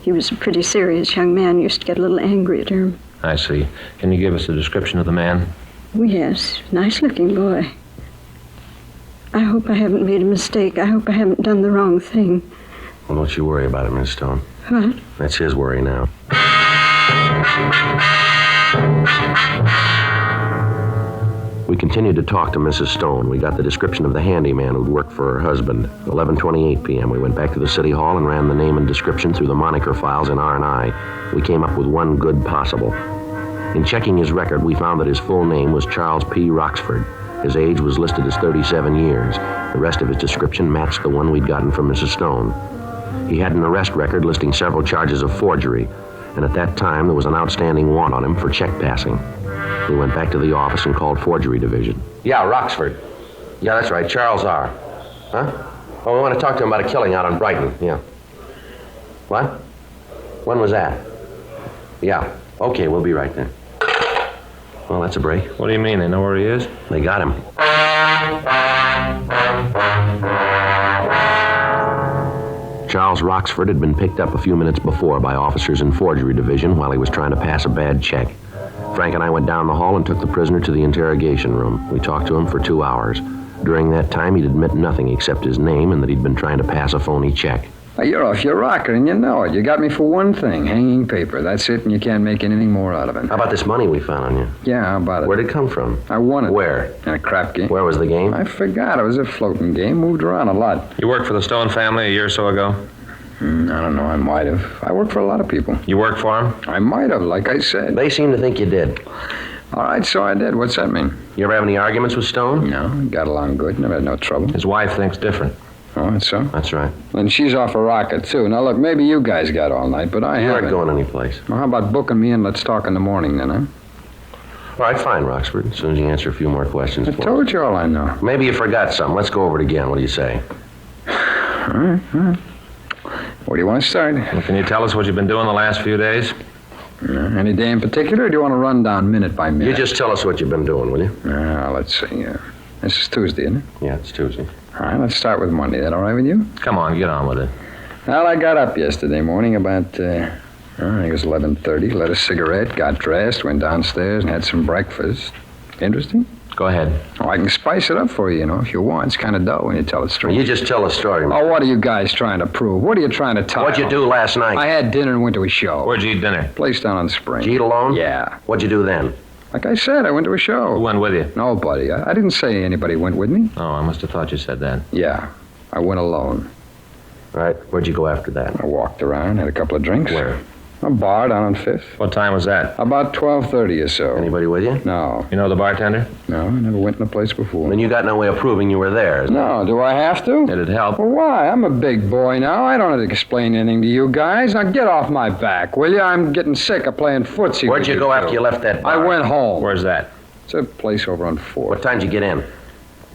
He was a pretty serious young man, used to get a little angry at Herman. I see. Can you give us a description of the man? Oh, yes. Nice-looking boy. I hope I haven't made a mistake. I hope I haven't done the wrong thing. Well, don't you worry about it, Miss Stone. What? That's his worry now. We continued to talk to Mrs. Stone. We got the description of the handyman who'd worked for her husband. 11:28 p.m. We went back to the city hall and ran the name and description through the moniker files in R&I. We came up with one good possible. In checking his record, we found that his full name was Charles P. Roxford. His age was listed as 37 years. The rest of his description matched the one we'd gotten from Mrs. Stone. He had an arrest record listing several charges of forgery, and at that time there was an outstanding warrant on him for check passing. We went back to the office and called Forgery Division. Yeah, Roxford. Yeah, that's right, Charles R. Huh? Oh, we want to talk to him about a killing out on Brighton, yeah. What? When was that? Yeah, okay, we'll be right there. Well, that's a break. What do you mean? They know where he is? They got him. Charles Roxford had been picked up a few minutes before by officers in Forgery Division while he was trying to pass a bad check. Frank and I went down the hall and took the prisoner to the interrogation room. We talked to him for 2 hours. During that time, he'd admit nothing except his name and that he'd been trying to pass a phony check. Well, you're off your rocker, and you know it. You got me for one thing, hanging paper. That's it, and you can't make anything more out of it. How about this money we found on you? Yeah, how about it? Where'd it come from? I won it. Where? In a crap game. Where was the game? I forgot. It was a floating game. Moved around a lot. You worked for the Stone family a year or so ago? I don't know. I might have. I worked for a lot of people. You worked for them? I might have, like I said. They seem to think you did. All right, so I did. What's that mean? You ever have any arguments with Stone? No, got along good. Never had no trouble. His wife thinks different. Oh, that's so? That's right. And she's off a rocket, too. Now, look, maybe you guys got all night, but I You haven't. aren't going anyplace. Well, how about booking me in? Let's talk in the morning, then, huh? All right, fine, Roxford. As soon as you answer a few more questions. I told you all I know. Maybe you forgot something. Let's go over it again. What do you say? All right. Where do you want to start? Well, can you tell us what you've been doing the last few days? Any day in particular, or do you want to run down minute by minute? You just tell us what you've been doing, will you? Let's see. This is Tuesday, isn't it? Yeah, it's Tuesday. All right, let's start with Monday. That all right with you? Come on, get on with it. Well, I got up yesterday morning about, I think it was 11:30, lit a cigarette, got dressed, went downstairs and had some breakfast. Interesting? Go ahead. Oh, I can spice it up for you, if you want. It's kind of dull when you tell it straight. You just tell a story. Oh, what are you guys trying to prove? What are you trying to tell? What'd you do last night? I had dinner and went to a show. Where'd you eat dinner? Place down on the Spring. Did you eat alone? Yeah. What'd you do then? Like I said, I went to a show. Who went with you? Nobody. I didn't say anybody went with me. Oh, I must have thought you said that. Yeah. I went alone. All right. Where'd you go after that? I walked around, had a couple of drinks. Where? A bar down on 5th. What time was that? About 12:30 or so. Anybody with you? No. You know the bartender? No, I never went in a place before. Then you got no way of proving you were there, isn't No, do I have to? It'd help. Well, why? I'm a big boy now. I don't have to explain anything to you guys. Now get off my back, will you? I'm getting sick of playing footsie. Where'd with you go after you left that bar? I went home. Where's that? It's a place over on 4th. What time'd you get in?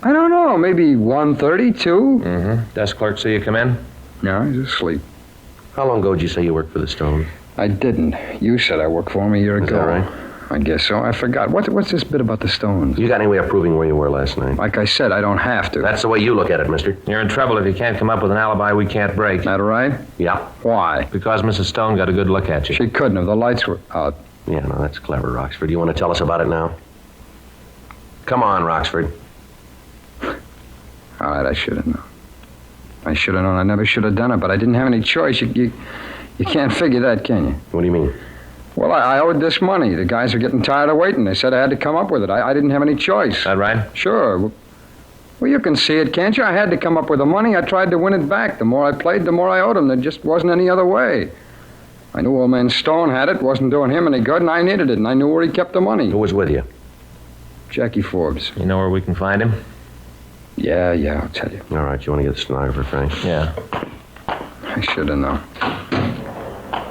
I don't know. Maybe 1:30, 2. Mm-hmm. Desk clerk see you come in? No, he's asleep. How long ago did you say you worked for the Stones? I didn't. You said I worked for him a year ago. Is that right? I guess so. I forgot. What's this bit about the Stones? You got any way of proving where you were last night? Like I said, I don't have to. That's the way you look at it, mister. You're in trouble if you can't come up with an alibi we can't break. That right? Yeah. Why? Because Mrs. Stone got a good look at you. She couldn't have. The lights were out. Yeah, no, that's clever, Roxford. Do you want to tell us about it now? Come on, Roxford. All right, I should have known. I should have known. I never should have done it, but I didn't have any choice. You can't figure that, can you? What do you mean? Well, I owed this money. The guys were getting tired of waiting. They said I had to come up with it. I didn't have any choice. That right? Sure. Well, you can see it, can't you? I had to come up with the money. I tried to win it back. The more I played, the more I owed him. There just wasn't any other way. I knew old man Stone had it. Wasn't doing him any good, and I needed it, and I knew where he kept the money. Who was with you? Jackie Forbes. You know where we can find him? Yeah, I'll tell you. All right, you want to get the stenographer, Frank? Yeah. I should have known.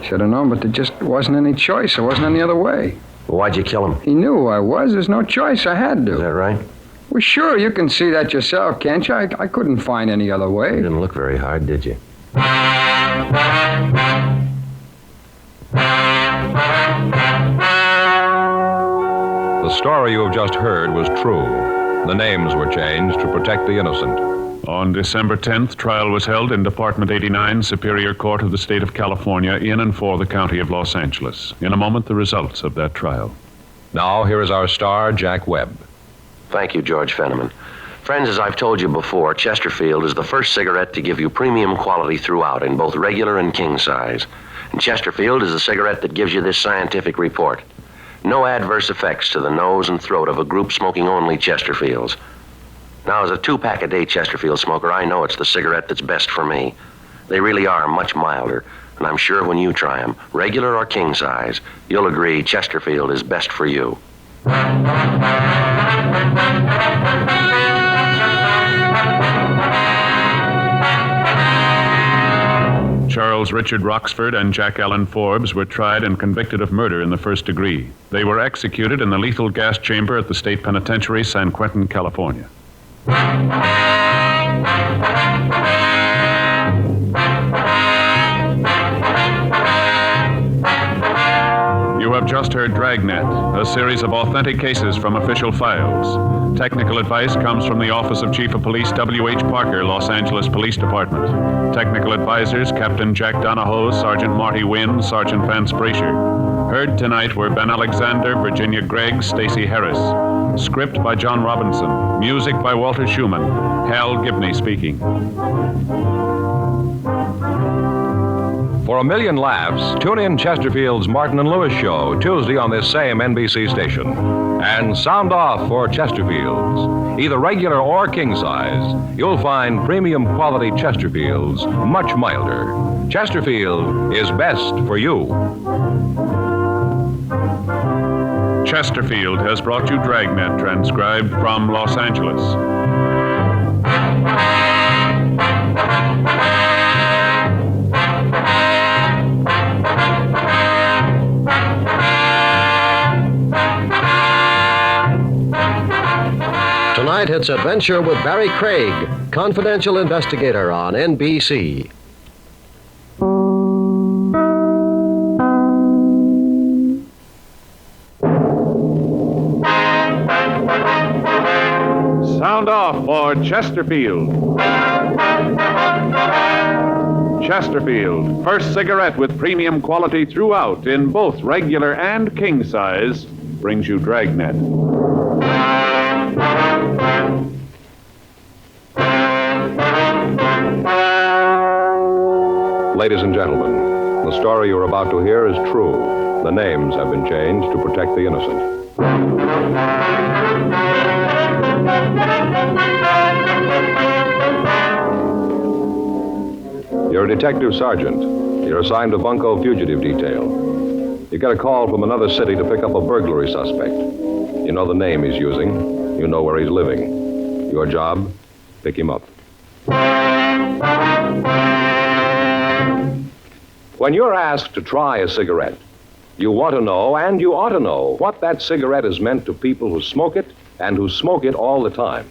Should have known, but there just wasn't any choice. There wasn't any other way. Well, why'd you kill him? He knew who I was. There's no choice. I had to. Is that right? Well, sure, you can see that yourself, can't you? I couldn't find any other way. You didn't look very hard, did you? The story you have just heard was true. The names were changed to protect the innocent. On December 10th, trial was held in Department 89, Superior Court of the State of California, in and for the County of Los Angeles. In a moment, the results of that trial. Now, here is our star, Jack Webb. Thank you, George Fenneman. Friends, as I've told you before, Chesterfield is the first cigarette to give you premium quality throughout in both regular and king size. And Chesterfield is the cigarette that gives you this scientific report. No adverse effects to the nose and throat of a group smoking only Chesterfields. Now, as a 2-pack-a-day Chesterfield smoker, I know it's the cigarette that's best for me. They really are much milder, and I'm sure when you try them, regular or king size, you'll agree Chesterfield is best for you. Charles Richard Roxford and Jack Allen Forbes were tried and convicted of murder in the first degree. They were executed in the lethal gas chamber at the State Penitentiary, San Quentin, California. You have just heard Dragnet, a series of authentic cases from official files. Technical advice comes from the Office of Chief of Police W.H. Parker, Los Angeles Police Department. Technical advisors, Captain Jack Donahoe, Sergeant Marty Wynn, Sergeant Vance Brasher. Heard tonight were Ben Alexander, Virginia Gregg, Stacey Harris. Script by John Robinson. Music by Walter Schumann. Hal Gibney speaking. For a million laughs, tune in Chesterfield's Martin and Lewis show Tuesday on this same NBC station. And sound off for Chesterfields. Either regular or king size, you'll find premium quality Chesterfields much milder. Chesterfield is best for you. Chesterfield has brought you Dragnet, transcribed from Los Angeles. tonight, it's Adventure with Barry Craig, confidential investigator on NBC. Sound off for Chesterfield. Chesterfield, first cigarette with premium quality throughout in both regular and king size, brings you Dragnet. Ladies and gentlemen, the story you're about to hear is true. The names have been changed to protect the innocent. You're a detective sergeant. You're assigned to Bunko Fugitive Detail. You get a call from another city to pick up a burglary suspect. You know the name he's using. You know where he's living. Your job, pick him up. When you're asked to try a cigarette, you want to know, and you ought to know, what that cigarette has meant to people who smoke it and who smoke it all the time.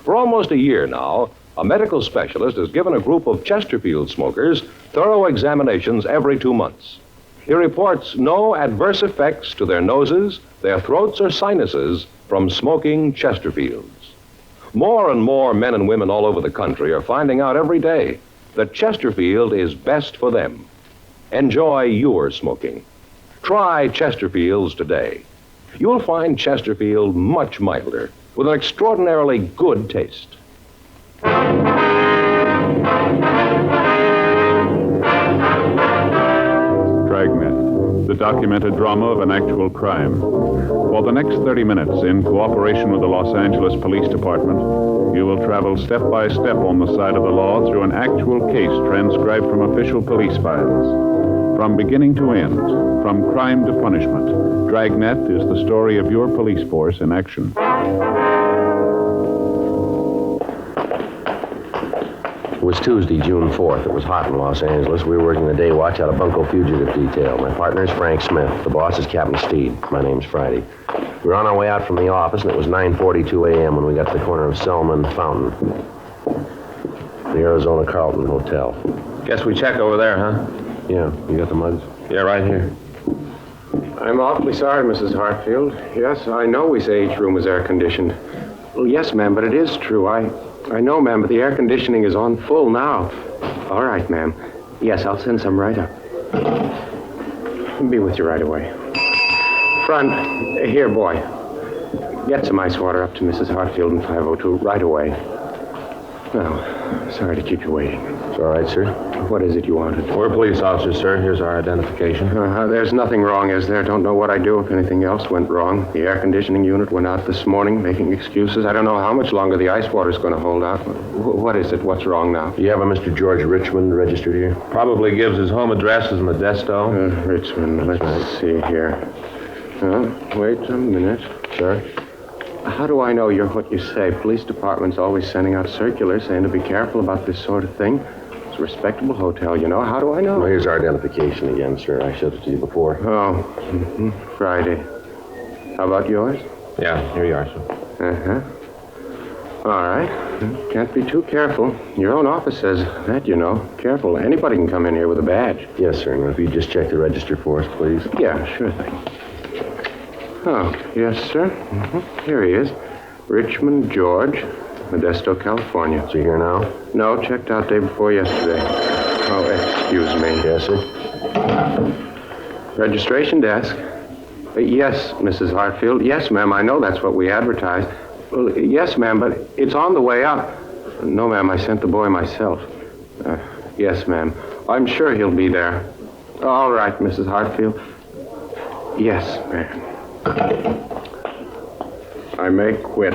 For almost a year now, a medical specialist has given a group of Chesterfield smokers thorough examinations every 2 months. He reports no adverse effects to their noses, their throats, or sinuses from smoking Chesterfields. More and more men and women all over the country are finding out every day that Chesterfield is best for them. Enjoy your smoking. Try Chesterfields today. You'll find Chesterfield much milder, with an extraordinarily good taste. Dragnet, the documented drama of an actual crime. For the next 30 minutes, in cooperation with the Los Angeles Police Department, you will travel step by step on the side of the law through an actual case transcribed from official police files. From beginning to end, from crime to punishment, Dragnet is the story of your police force in action. It was Tuesday, June 4th. It was hot in Los Angeles. We were working the day watch out of Bunko Fugitive Detail. My partner is Frank Smith. The boss is Captain Steed. My name's Friday. We were on our way out from the office, and it was 9:42 a.m. when we got to the corner of Selma and Fountain. The Arizona Carlton Hotel. Guess we check over there, huh? Yeah, you got the mugs? Yeah, right here. I'm awfully sorry, Mrs. Hartfield. Yes, I know we say each room is air-conditioned. Well, yes, ma'am, but it is true. I know, ma'am, but the air conditioning is on full now. All right, ma'am. Yes, I'll send some right up. I'll be with you right away. Front, here, boy. Get some ice water up to Mrs. Hartfield in 502 right away. Now, sorry to keep you waiting. It's all right, sir. What is it you wanted? We're police officers, sir. Here's our identification. There's nothing wrong, is there? Don't know what I'd do if anything else went wrong. The air conditioning unit went out this morning, making excuses. I don't know how much longer the ice water's going to hold out. What is it? What's wrong now? Do you have a Mr. George Richmond registered here? Probably gives his home address as Modesto. Richmond, let's see here. Wait a minute. Sir? How do I know you're what you say? Police department's always sending out circulars saying to be careful about this sort of thing. It's a respectable hotel, you know. How do I know? Well, here's our identification again, sir. I showed it to you before. Oh, Friday. How about yours? Yeah, here you are, sir. All right. Can't be too careful. Your own office says that, you know. Careful. Anybody can come in here with a badge. Yes, sir. Now, if you just check the register for us, please. Yeah, sure thing. Oh, yes, sir. Here he is. Richmond George, Modesto, California. Is he here now? No, checked out day before yesterday. Oh, excuse me. Yes, sir. Registration desk. Yes, Mrs. Hartfield. Yes, ma'am, I know that's what we advertised. Well, yes, ma'am, but it's on the way up. No, ma'am, I sent the boy myself. Yes, ma'am. I'm sure he'll be there. All right, Mrs. Hartfield. Yes, ma'am. I may quit.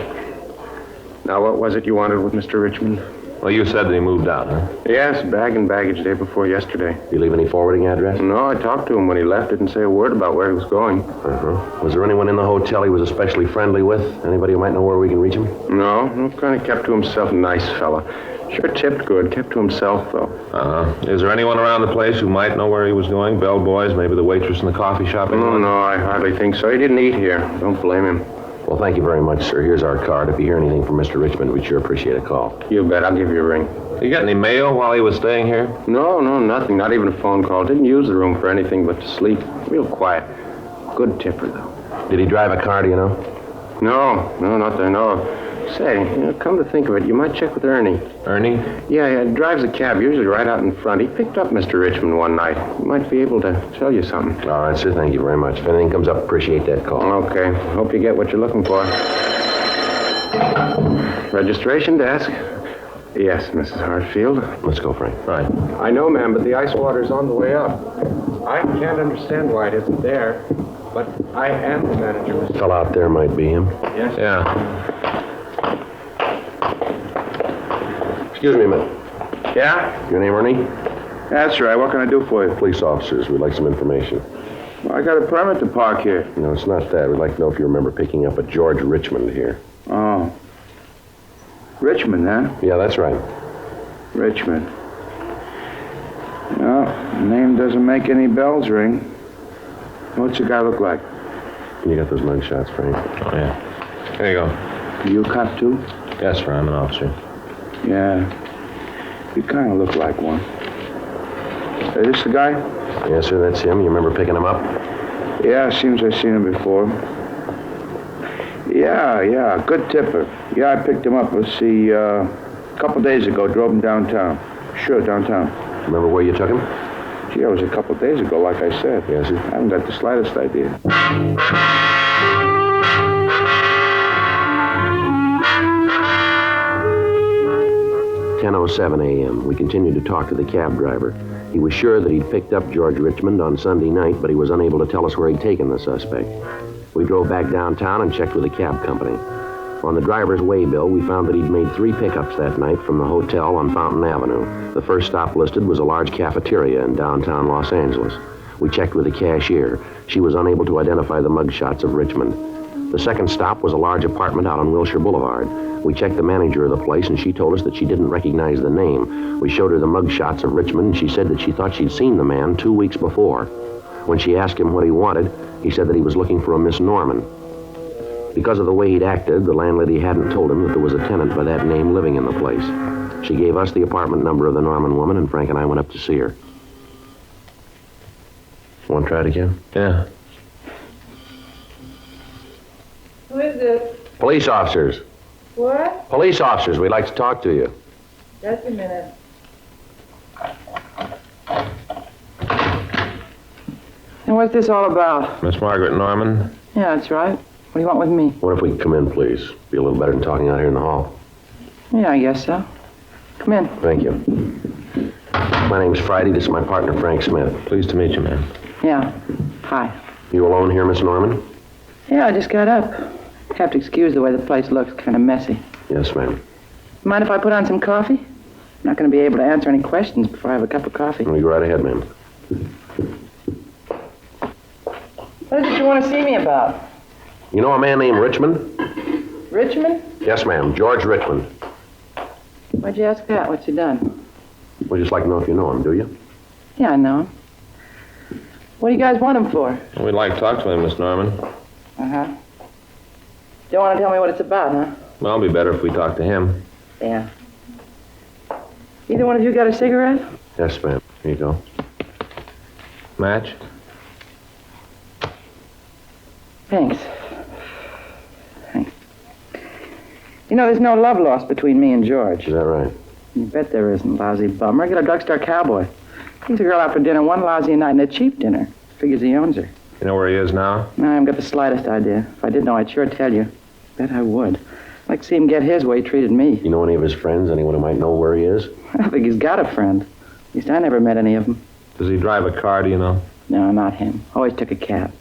Now, what was it you wanted with Mr. Richmond? Well, you said that he moved out, huh? Yes, bag and baggage day before yesterday. You leave any forwarding address? No, I talked to him when he left. Didn't say a word about where he was going. Was there anyone in the hotel he was especially friendly with? Anybody who might know where we can reach him? No, kind of kept to himself. Nice fella. Sure tipped good. Kept to himself, though. Is there anyone around the place who might know where he was going? Bellboys, maybe the waitress in the coffee shop? No, I hardly think so. He didn't eat here. Don't blame him. Well, thank you very much, sir. Here's our card. If you hear anything from Mr. Richmond, we'd sure appreciate a call. You bet. I'll give you a ring. You got any mail while he was staying here? No, nothing. Not even a phone call. Didn't use the room for anything but to sleep. Real quiet. Good tipper, though. Did he drive a car, do you know? No, not that I know of. Say, come to think of it, you might check with Ernie. Ernie? Yeah, he drives a cab, usually right out in front. He picked up Mr. Richmond one night. He might be able to tell you something. All right, sir. Thank you very much. If anything comes up, appreciate that call. Okay. Hope you get what you're looking for. Registration desk. Yes, Mrs. Hartfield. Let's go, Frank. Right. I know, ma'am, but the ice water's on the way up. I can't understand why it isn't there, but I am the manager, Mr. Fellow out there might be him. Yes? Yeah. Excuse me a minute. Yeah? Your name, Ernie? That's right. What can I do for you? Police officers. We'd like some information. Well, I got a permit to park here. No, it's not that. We'd like to know if you remember picking up a George Richmond here. Oh. Richmond, huh? Yeah, that's right. Richmond. No, the name doesn't make any bells ring. What's the guy look like? You got those mug shots, Frank? Oh, yeah. Here you go. You a cop, too? Yes, sir. I'm an officer. Yeah. You kind of look like one. Is this the guy? Yes, sir, that's him. You remember picking him up? Yeah, seems I've seen him before. Yeah, good tipper. Yeah, I picked him up, let's see, a couple days ago, drove him downtown. Sure, downtown. Remember where you took him? Gee, it was a couple days ago, like I said. Yes, sir. I haven't got the slightest idea. 10:07 a.m. We continued to talk to the cab driver. He was sure that he'd picked up George Richmond on Sunday night, but he was unable to tell us where he'd taken the suspect. We drove back downtown and checked with the cab company. On the driver's waybill, we found that he'd made 3 pickups that night from the hotel on Fountain Avenue. The first stop listed was a large cafeteria in downtown Los Angeles. We checked with the cashier. She was unable to identify the mugshots of Richmond. The second stop was a large apartment out on Wilshire Boulevard. We checked the manager of the place, and she told us that she didn't recognize the name. We showed her the mugshots of Richmond, and she said that she thought she'd seen the man 2 weeks before. When she asked him what he wanted, he said that he was looking for a Miss Norman. Because of the way he'd acted, the landlady hadn't told him that there was a tenant by that name living in the place. She gave us the apartment number of the Norman woman, and Frank and I went up to see her. Want to try it again? Yeah. Who is it? Police officers. What? Police officers, we'd like to talk to you. Just a minute. And what's this all about? Miss Margaret Norman? Yeah, that's right. What do you want with me? What if we could come in, please? Be a little better than talking out here in the hall. Yeah, I guess so. Come in. Thank you. My name's Friday. This is my partner, Frank Smith. Pleased to meet you, ma'am. Yeah. Hi. You alone here, Miss Norman? Yeah, I just got up. Have to excuse the way the place looks. Kind of messy. Yes, ma'am. Mind if I put on some coffee? I'm not going to be able to answer any questions before I have a cup of coffee. You go right ahead, ma'am. What is it you want to see me about? You know a man named Richmond? Richmond? Yes, ma'am. George Richmond. Why'd you ask that? What's he done? We'd just like to know if you know him, do you? Yeah, I know him. What do you guys want him for? Well, we'd like to talk to him, Miss Norman. Uh-huh. Don't want to tell me what it's about, huh? Well, it'll be better if we talk to him. Yeah. Either one of you got a cigarette? Yes, ma'am. Here you go. Match? Thanks. Thanks. You know, there's no love lost between me and George. Is that right? You bet there isn't, lousy bummer. Get a drugstore cowboy. Takes a girl out for dinner one lousy night and a cheap dinner. Figures he owns her. You know where he is now? No, I haven't got the slightest idea. If I did know, I'd sure tell you. Bet I would. I'd like to see him get his way he treated me. You know any of his friends? Anyone who might know where he is? I don't think he's got a friend. At least I never met any of them. Does he drive a car, do you know? No, not him. Always took a cab.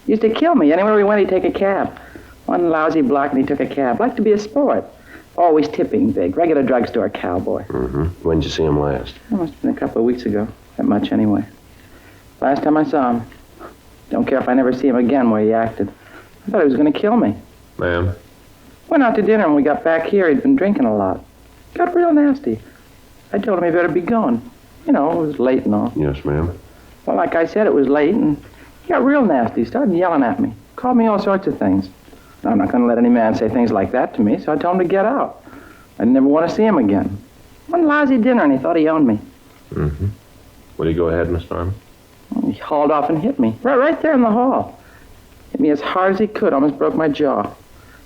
Used to kill me. Anywhere we went, he'd take a cab. One lousy block and he took a cab. Liked to be a sport. Always tipping big. Regular drugstore cowboy. Mm-hmm. When'd you see him last? That must have been a couple of weeks ago. That much, anyway. Last time I saw him. Don't care if I never see him again where he acted. I thought he was going to kill me. Ma'am? Went out to dinner and we got back here. He'd been drinking a lot. Got real nasty. I told him he better be going. You know, it was late and all. Yes, ma'am. Well, like I said, it was late and he got real nasty. Started yelling at me. Called me all sorts of things. I'm not going to let any man say things like that to me, so I told him to get out. I'd never want to see him again. One lousy dinner, and he thought he owned me. Mm-hmm. Will you go ahead, Mr. Arnold? He hauled off and hit me, right there in the hall. Hit me as hard as he could, almost broke my jaw.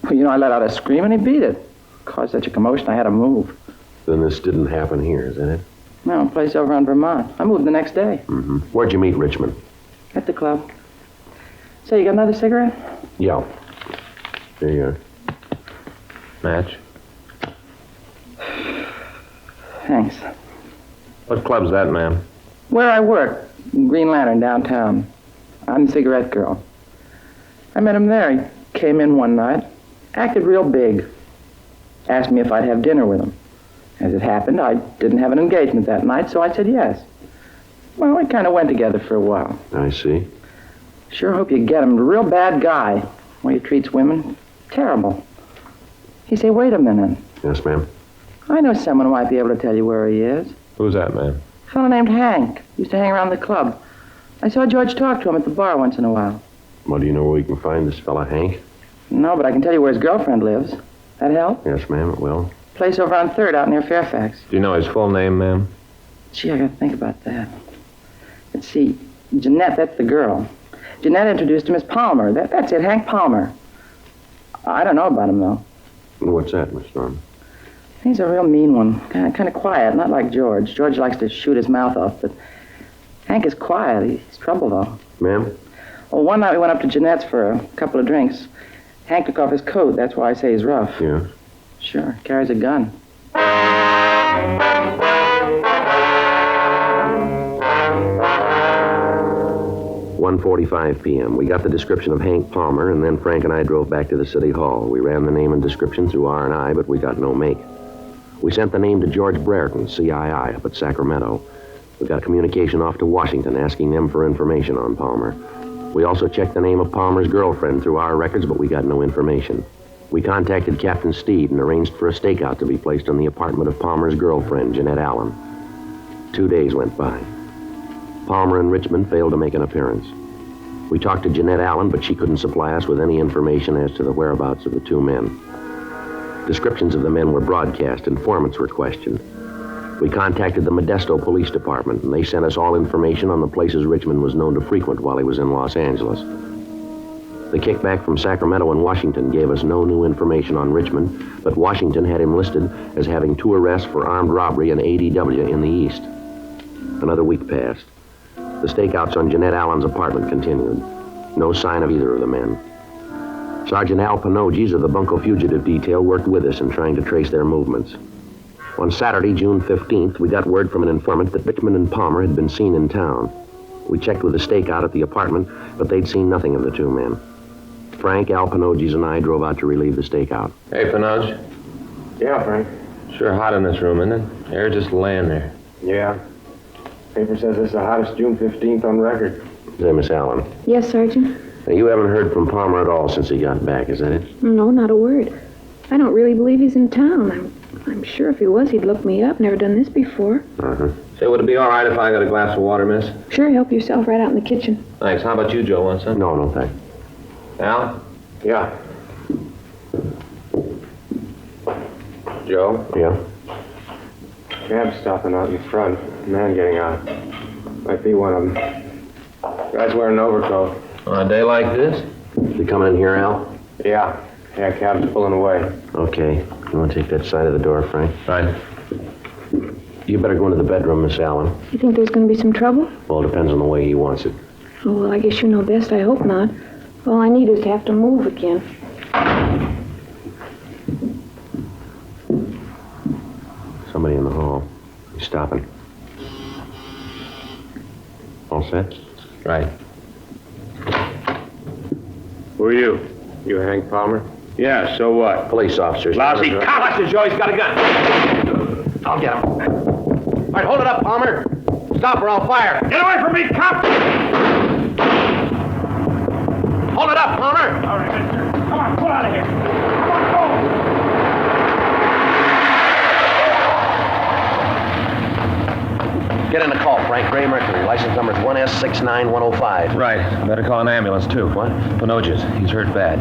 Well, I let out a scream, and he beat it. Caused such a commotion, I had to move. Then this didn't happen here, is that it? No, a place over on Vermont. I moved the next day. Mm-hmm. Where'd you meet Richmond? At the club. Say, you got another cigarette? Yeah. There you are. Match. Thanks. What club's that, ma'am? Where I work, in Green Lantern, downtown. I'm the cigarette girl. I met him there. He came in one night, acted real big. Asked me if I'd have dinner with him. As it happened, I didn't have an engagement that night, so I said yes. Well, we kind of went together for a while. I see. Sure hope you get him. A real bad guy. The way he treats women, terrible. He say, wait a minute. Yes, ma'am. I know someone who might be able to tell you where he is. Who's that, ma'am? A fellow named Hank. Used to hang around the club. I saw George talk to him at the bar once in a while. Well, do you know where we can find this fella, Hank? No, but I can tell you where his girlfriend lives. That help? Yes, ma'am, it will. Place over on 3rd out near Fairfax. Do you know his full name, ma'am? Gee, I gotta think about that. Let's see. Jeanette, that's the girl. Jeanette introduced him as Palmer. That's it, Hank Palmer. I don't know about him, though. What's that, Miss Norman? He's a real mean one. Kind of quiet, not like George. George likes to shoot his mouth off, but Hank is quiet. He's trouble, though. Ma'am? Well, one night we went up to Jeanette's for a couple of drinks. Hank took off his coat. That's why I say he's rough. Yeah? Sure. Carries a gun. 1:45 p.m. We got the description of Hank Palmer, and then Frank and I drove back to the city hall. We ran the name and description through R&I, but we got no make. We sent the name to George Brereton, CII, up at Sacramento. We got communication off to Washington, asking them for information on Palmer. We also checked the name of Palmer's girlfriend through our records, but we got no information. We contacted Captain Steed and arranged for a stakeout to be placed on the apartment of Palmer's girlfriend, Jeanette Allen. 2 days went by. Palmer and Richmond failed to make an appearance. We talked to Jeanette Allen, but she couldn't supply us with any information as to the whereabouts of the two men. Descriptions of the men were broadcast. Informants were questioned. We contacted the Modesto Police Department, and they sent us all information on the places Richmond was known to frequent while he was in Los Angeles. The kickback from Sacramento and Washington gave us no new information on Richmond, but Washington had him listed as having 2 arrests for armed robbery and ADW in the East. Another week passed. The stakeouts on Jeanette Allen's apartment continued. No sign of either of the men. Sergeant Al Panoges of the Bunko Fugitive Detail worked with us in trying to trace their movements. On Saturday, June 15th, we got word from an informant that Richmond and Palmer had been seen in town. We checked with the stakeout at the apartment, but they'd seen nothing of the two men. Frank, Al Panoges, and I drove out to relieve the stakeout. Hey, Panoge. Yeah, Frank. Sure hot in this room, isn't it? Air just laying there. Yeah. Paper says it's the hottest June 15th on record. Say, Miss Allen. Yes, Sergeant? Now, you haven't heard from Palmer at all since he got back, is that it? No, not a word. I don't really believe he's in town. I'm sure if he was, he'd look me up. Never done this before. Uh-huh. Say, would it be all right if I got a glass of water, miss? Sure, help yourself right out in the kitchen. Thanks. How about you, Joe? Want some? No, thanks. Al? Yeah. Joe? Yeah? Cab's stopping out in front. Man getting out. Might be one of them. Guy's wearing an overcoat. On a day like this? You coming in here, Al? Yeah. Yeah, cab's pulling away. Okay. You want to take that side of the door, Frank? Right. You better go into the bedroom, Miss Allen. You think there's going to be some trouble? Well, it depends on the way he wants it. Oh, well, I guess you know best. I hope not. All I need is to have to move again. Somebody in the hall. He's stopping. All set? Right. Who are you? You Hank Palmer? Yeah, so what? Police officers. Lousy cop! Joe, he's got a gun. I'll get him. All right, hold it up, Palmer. Stop or I'll fire. Get away from me, cop! Hold it up, Palmer. All right, mister. Come on, pull out of here. Come on, go. Get in the call, Frank. Gray Mercury. License number is 1S69105. Right. Better call an ambulance, too. What? Panoges. He's hurt bad.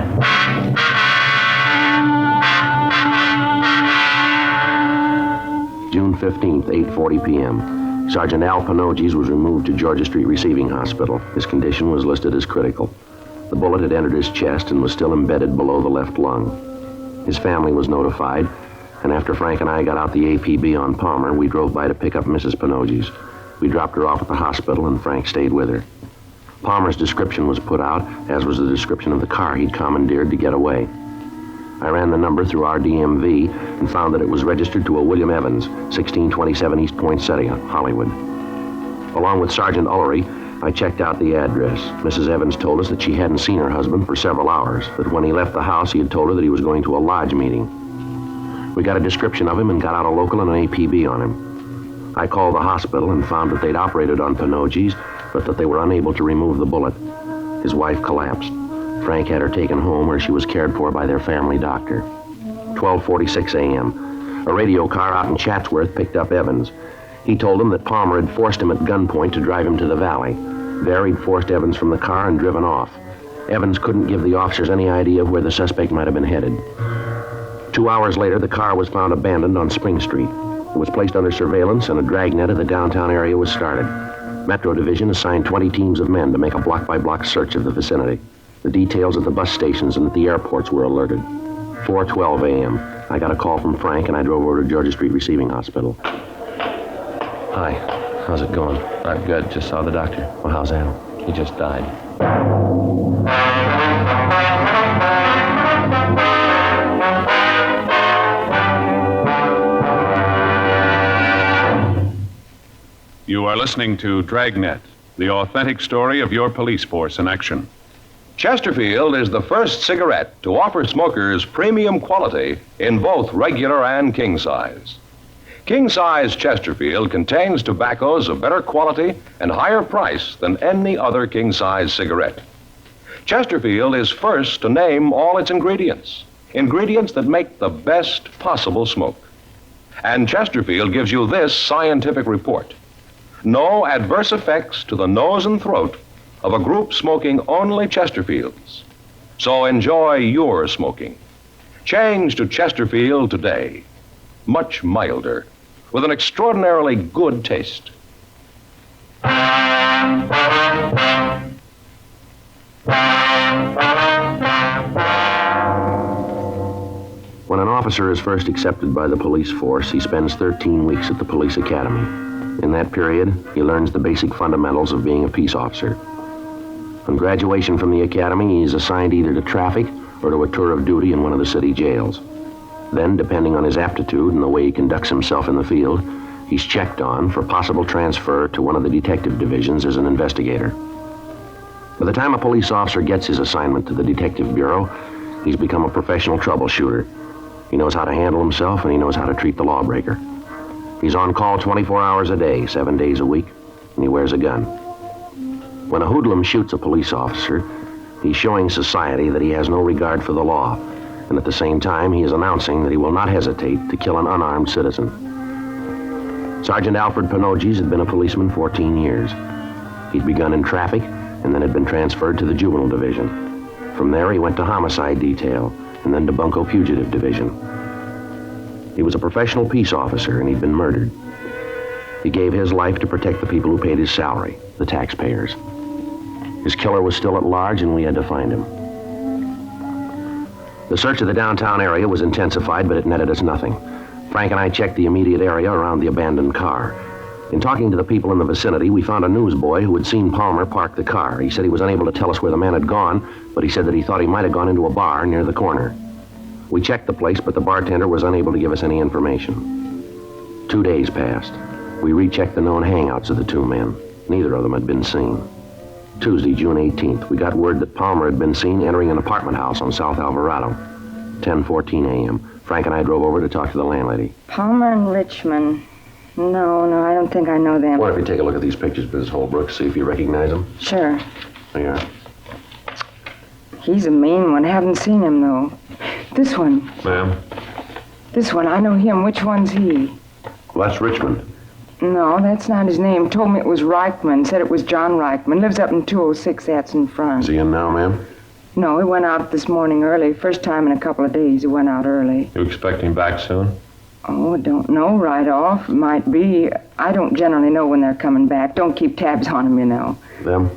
15th, 8:40 p.m. Sergeant Al Panoges was removed to Georgia Street Receiving Hospital. His condition was listed as critical. The bullet had entered his chest and was still embedded below the left lung. His family was notified, and after Frank and I got out the APB on Palmer, we drove by to pick up Mrs. Panoges. We dropped her off at the hospital, and Frank stayed with her. Palmer's description was put out, as was the description of the car he'd commandeered to get away. I ran the number through our DMV and found that it was registered to a William Evans, 1627 East Poinsettia, Hollywood. Along with Sergeant Ullery, I checked out the address. Mrs. Evans told us that she hadn't seen her husband for several hours, that when he left the house, he had told her that he was going to a lodge meeting. We got a description of him and got out a local and an APB on him. I called the hospital and found that they'd operated on Panoges, but that they were unable to remove the bullet. His wife collapsed. Frank had her taken home where she was cared for by their family doctor. 12:46 a.m. A radio car out in Chatsworth picked up Evans. He told them that Palmer had forced him at gunpoint to drive him to the valley. There, he'd forced Evans from the car and driven off. Evans couldn't give the officers any idea of where the suspect might have been headed. 2 hours later, the car was found abandoned on Spring Street. It was placed under surveillance, and a dragnet of the downtown area was started. Metro Division assigned 20 teams of men to make a block-by-block search of the vicinity. The details at the bus stations and at the airports were alerted. 4:12 a.m. I got a call from Frank, and I drove over to Georgia Street Receiving Hospital. Hi. How's it going? Not good. Just saw the doctor. Well, how's Al? He just died. You are listening to Dragnet, the authentic story of your police force in action. Chesterfield is the first cigarette to offer smokers premium quality in both regular and king size. King size Chesterfield contains tobaccos of better quality and higher price than any other king size cigarette. Chesterfield is first to name all its ingredients that make the best possible smoke. And Chesterfield gives you this scientific report. No adverse effects to the nose and throat of a group smoking only Chesterfields. So enjoy your smoking. Change to Chesterfield today. Much milder, with an extraordinarily good taste. When an officer is first accepted by the police force, he spends 13 weeks at the police academy. In that period, he learns the basic fundamentals of being a peace officer. On graduation from the academy, he is assigned either to traffic or to a tour of duty in one of the city jails. Then, depending on his aptitude and the way he conducts himself in the field, he's checked on for possible transfer to one of the detective divisions as an investigator. By the time a police officer gets his assignment to the detective bureau, he's become a professional troubleshooter. He knows how to handle himself, and he knows how to treat the lawbreaker. He's on call 24 hours a day, 7 days a week, and he wears a gun. When a hoodlum shoots a police officer, he's showing society that he has no regard for the law, and at the same time, he is announcing that he will not hesitate to kill an unarmed citizen. Sergeant Alfred Panoges had been a policeman 14 years. He'd begun in traffic and then had been transferred to the juvenile division. From there, he went to homicide detail and then to bunco fugitive division. He was a professional peace officer, and he'd been murdered. He gave his life to protect the people who paid his salary, the taxpayers. His killer was still at large, and we had to find him. The search of the downtown area was intensified, but it netted us nothing. Frank and I checked the immediate area around the abandoned car. In talking to the people in the vicinity, we found a newsboy who had seen Palmer park the car. He said he was unable to tell us where the man had gone, but he said that he thought he might have gone into a bar near the corner. We checked the place, but the bartender was unable to give us any information. 2 days passed. We rechecked the known hangouts of the two men. Neither of them had been seen. Tuesday, June 18th, we got word that Palmer had been seen entering an apartment house on South Alvarado. 10:14 a.m. Frank and I drove over to talk to the landlady. Palmer and Richmond. No, I don't think I know them. What if you take a look at these pictures, Mrs. Holbrook, see if you recognize them? Sure. There you are. He's a mean one. Haven't seen him, though. This one. Ma'am? This one. I know him. Which one's he? Well, that's Richmond. No, that's not his name. Told me it was Reichman. Said it was John Reichman. Lives up in 206 Atson Front. Is he in now, ma'am? No, he went out this morning early. First time in a couple of days he went out early. You expect him back soon? Oh, I don't know right off. Might be. I don't generally know when they're coming back. Don't keep tabs on them, you know. Them?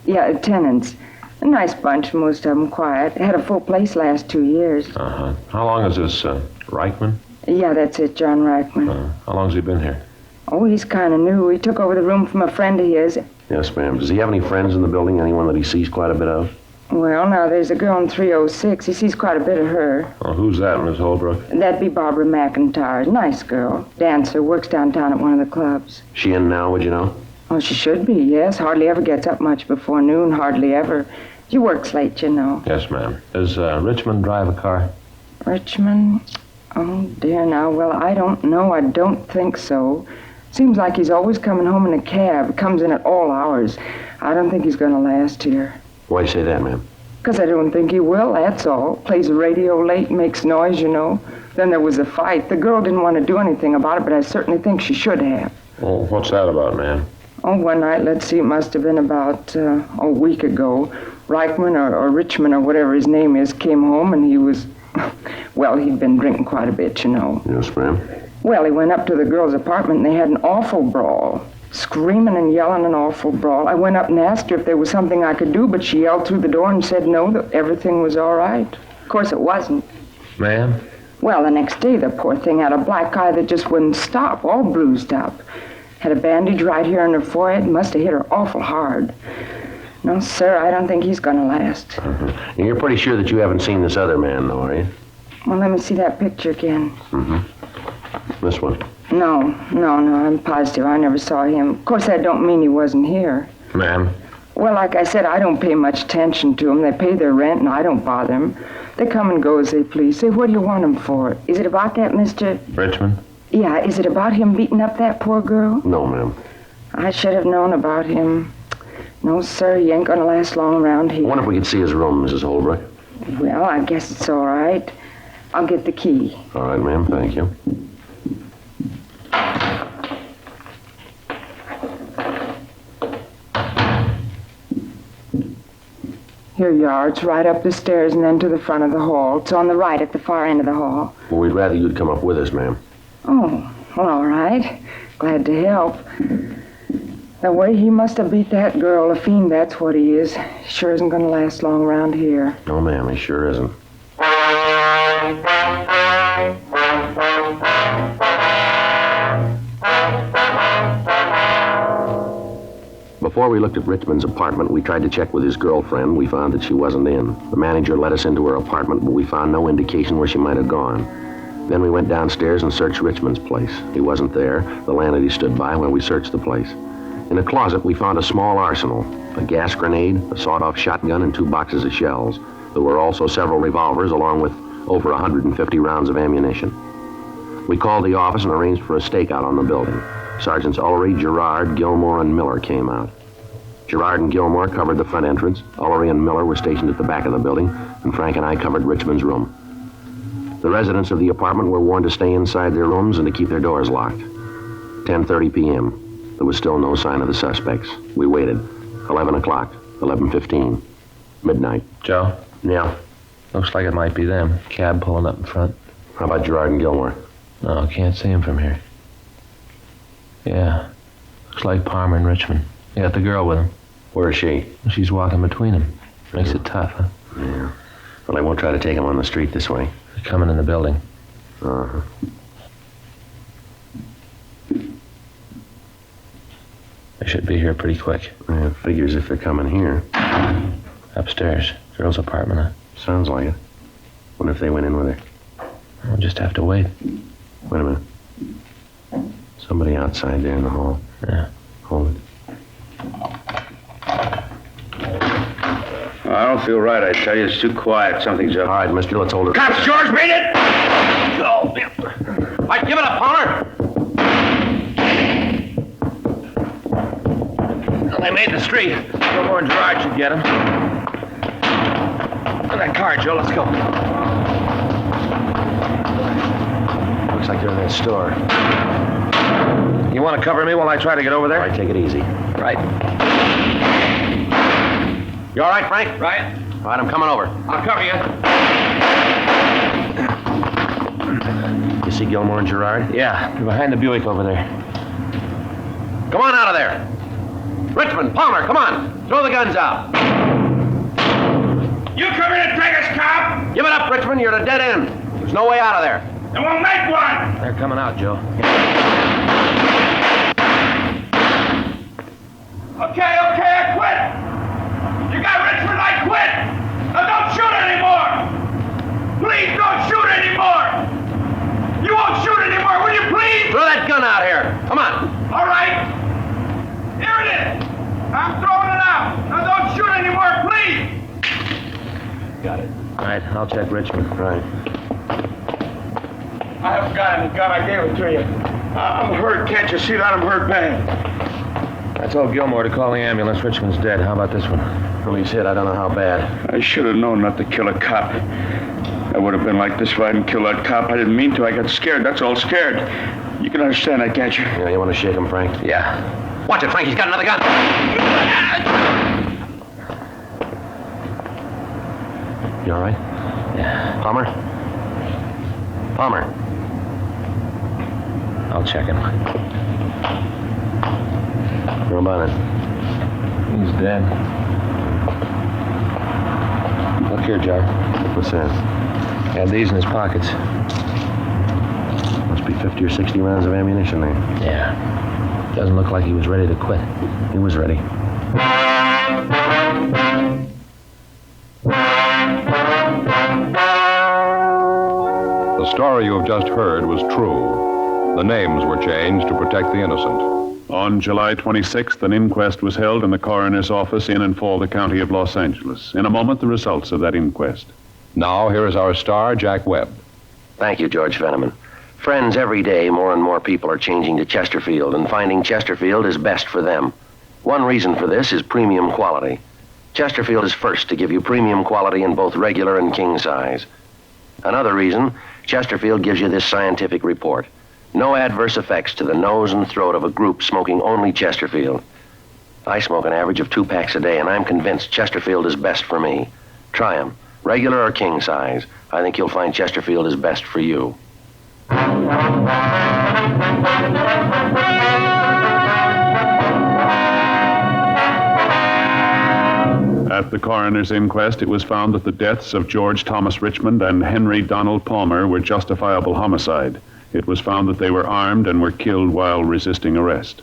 Yeah, tenants. A nice bunch, most of them quiet. Had a full place last 2 years. Uh-huh. How long is this, Reichman? Yeah, that's it, John Reichman. How long's he been here? Oh, he's kind of new. He took over the room from a friend of his. Yes, ma'am. Does he have any friends in the building? Anyone that he sees quite a bit of? Well, now, there's a girl in 306. He sees quite a bit of her. Oh, who's that, Miss Holbrook? That'd be Barbara McIntyre. Nice girl. Dancer. Works downtown at one of the clubs. She in now, would you know? Oh, she should be, yes. Hardly ever gets up much before noon. Hardly ever. She works late, you know. Yes, ma'am. Does Richmond drive a car? Richmond? Oh, dear, now. Well, I don't know. I don't think so. Seems like he's always coming home in a cab. Comes in at all hours. I don't think he's going to last here. Why'd you say that, ma'am? Because I don't think he will, that's all. Plays the radio late, makes noise, you know. Then there was a fight. The girl didn't want to do anything about it, but I certainly think she should have. Oh, what's that about, ma'am? Oh, one night, let's see, it must have been about a week ago. Reichman or Richmond or whatever his name is came home and he was, well, he'd been drinking quite a bit, you know. Yes, ma'am. Well, he went up to the girl's apartment and they had an awful brawl. Screaming and yelling, an awful brawl. I went up and asked her if there was something I could do, but she yelled through the door and said no, that everything was all right. Of course, it wasn't. Ma'am? Well, the next day, the poor thing had a black eye that just wouldn't stop, all bruised up. Had a bandage right here on her forehead. Must have hit her awful hard. No, sir, I don't think he's going to last. And you're pretty sure that you haven't seen this other man, though, are you? Well, let me see that picture again. Mm-hmm. This one? No, I'm positive. I never saw him. Of course, that don't mean he wasn't here. Ma'am? Well, like I said, I don't pay much attention to them. They pay their rent, and I don't bother them. They come and go as they please. Say, what do you want them for? Is it about that, Mr.? Richmond? Yeah, is it about him beating up that poor girl? No, ma'am. I should have known about him. No, sir, he ain't gonna last long around here. I wonder if we could see his room, Mrs. Holbrook. Well, I guess it's all right. I'll get the key. All right, ma'am, thank you. Here you are. It's right up the stairs and then to the front of the hall. It's on the right at the far end of the hall. Well, we'd rather you'd come up with us, ma'am. Oh, well, all right. Glad to help. The way he must have beat that girl, a fiend, that's what he is. Sure isn't going to last long around here. No, ma'am, he sure isn't. Before we looked at Richmond's apartment, we tried to check with his girlfriend. We found that she wasn't in. The manager let us into her apartment, but we found no indication where she might have gone. Then we went downstairs and searched Richmond's place. He wasn't there. The landlady stood by when we searched the place. In a closet, we found a small arsenal, a gas grenade, a sawed-off shotgun, and 2 boxes of shells. There were also several revolvers, along with over 150 rounds of ammunition. We called the office and arranged for a stakeout on the building. Sergeants Ullery, Gerard, Gilmore, and Miller came out. Gerard and Gilmore covered the front entrance. Ullery and Miller were stationed at the back of the building, and Frank and I covered Richmond's room. The residents of the apartment were warned to stay inside their rooms and to keep their doors locked. 10:30 p.m. There was still no sign of the suspects. We waited. 11 o'clock, 11:15, midnight. Joe? Yeah? Looks like it might be them. Cab pulling up in front. How about Gerard and Gilmore? No, can't see him from here. Yeah. Looks like Palmer and Richmond. They got the girl with him. Where is she? She's walking between them. Makes it tough, huh? Yeah. Well, I won't try to take him on the street this way. They're coming in the building. Uh-huh. They should be here pretty quick. Yeah, figures if they're coming here. Upstairs. Girl's apartment, huh? Sounds like it. Wonder if they went in with her. We'll just have to wait. Wait a minute. Somebody outside there in the hall. Yeah. Hold it. I don't feel right, I tell you. It's too quiet. Something's up. All right, mister, let's hold it. Cops, George, beat it! Oh, all right, give it up, Palmer. Well, they made the street. Gilmore and Gerard should get him. In that car, Joe. Let's go. Looks like they're in that store. You want to cover me while I try to get over there? All right, take it easy. Right. You all right, Frank? Right. All right, I'm coming over. I'll cover you. You see see Gilmore and Gerard? Yeah, they're behind the Buick over there. Come on out of there! Richmond, Palmer, come on! Throw the guns out! You come here and take us, cop! Give it up, Richmond. You're at a dead end. There's no way out of there. And we'll make one! They're coming out, Joe. Okay, I quit! You got Richmond, I quit! Now don't shoot anymore! Please don't shoot anymore! You won't shoot anymore, will you please? Throw that gun out here. Come on. All right. Here it is. I'm throwing it out. Now don't shoot anymore, please! Got it. All right, I'll check Richmond. Right. I haven't got any gun. I gave it to you. I'm hurt. Can't you see that? I'm hurt bad. I told Gilmore to call the ambulance. Richmond's dead. How about this one? Well, he's hit. I don't know how bad. I should have known not to kill a cop. I would have been like this if I didn't kill that cop. I didn't mean to. I got scared. That's all, scared. You can understand that, can't you? Yeah, you want to shake him, Frank? Yeah. Watch it, Frank. He's got another gun. You all right? Yeah. Palmer? Palmer. I'll check him. How about it? He's dead. Look here, Jar. What's that? Had these in his pockets. Must be 50 or 60 rounds of ammunition there. Yeah. Doesn't look like he was ready to quit. He was ready. The story you have just heard was true. The names were changed to protect the innocent. On July 26th, an inquest was held in the coroner's office in and for the county of Los Angeles. In a moment, the results of that inquest. Now, here is our star, Jack Webb. Thank you, George Fenneman. Friends, every day more and more people are changing to Chesterfield and finding Chesterfield is best for them. One reason for this is premium quality. Chesterfield is first to give you premium quality in both regular and king size. Another reason, Chesterfield gives you this scientific report. No adverse effects to the nose and throat of a group smoking only Chesterfield. I smoke an average of 2 packs a day, and I'm convinced Chesterfield is best for me. Try 'em, regular or king size. I think you'll find Chesterfield is best for you. At the coroner's inquest, it was found that the deaths of George Thomas Richmond and Henry Donald Palmer were justifiable homicide. It was found that they were armed and were killed while resisting arrest.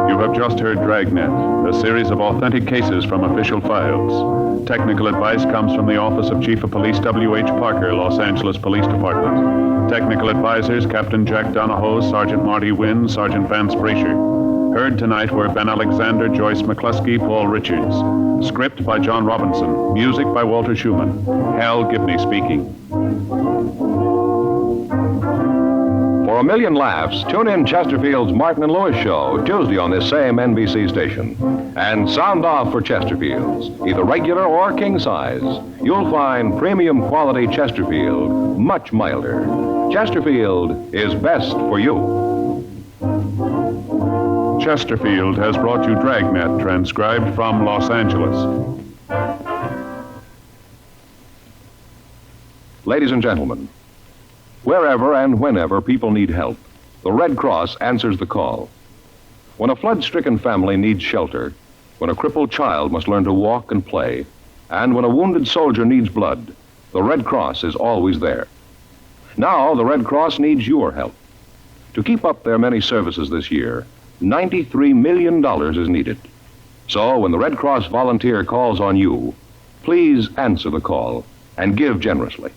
You have just heard Dragnet, a series of authentic cases from official files. Technical advice comes from the Office of Chief of Police W.H. Parker, Los Angeles Police Department. Technical advisors, Captain Jack Donahoe, Sergeant Marty Wynn, Sergeant Vance Brasher. Heard tonight were Ben Alexander, Joyce McCluskey, Paul Richards. Script by John Robinson. Music by Walter Schumann. Hal Gibney speaking. For a million laughs, tune in Chesterfield's Martin and Lewis show Tuesday on this same NBC station. And sound off for Chesterfield's, either regular or king size. You'll find premium quality Chesterfield, much milder. Chesterfield is best for you. Chesterfield has brought you Dragnet, transcribed from Los Angeles. Ladies and gentlemen, wherever and whenever people need help, the Red Cross answers the call. When a flood-stricken family needs shelter, when a crippled child must learn to walk and play, and when a wounded soldier needs blood, the Red Cross is always there. Now, the Red Cross needs your help. To keep up their many services this year, $93 million is needed. So, when the Red Cross volunteer calls on you, please answer the call and give generously.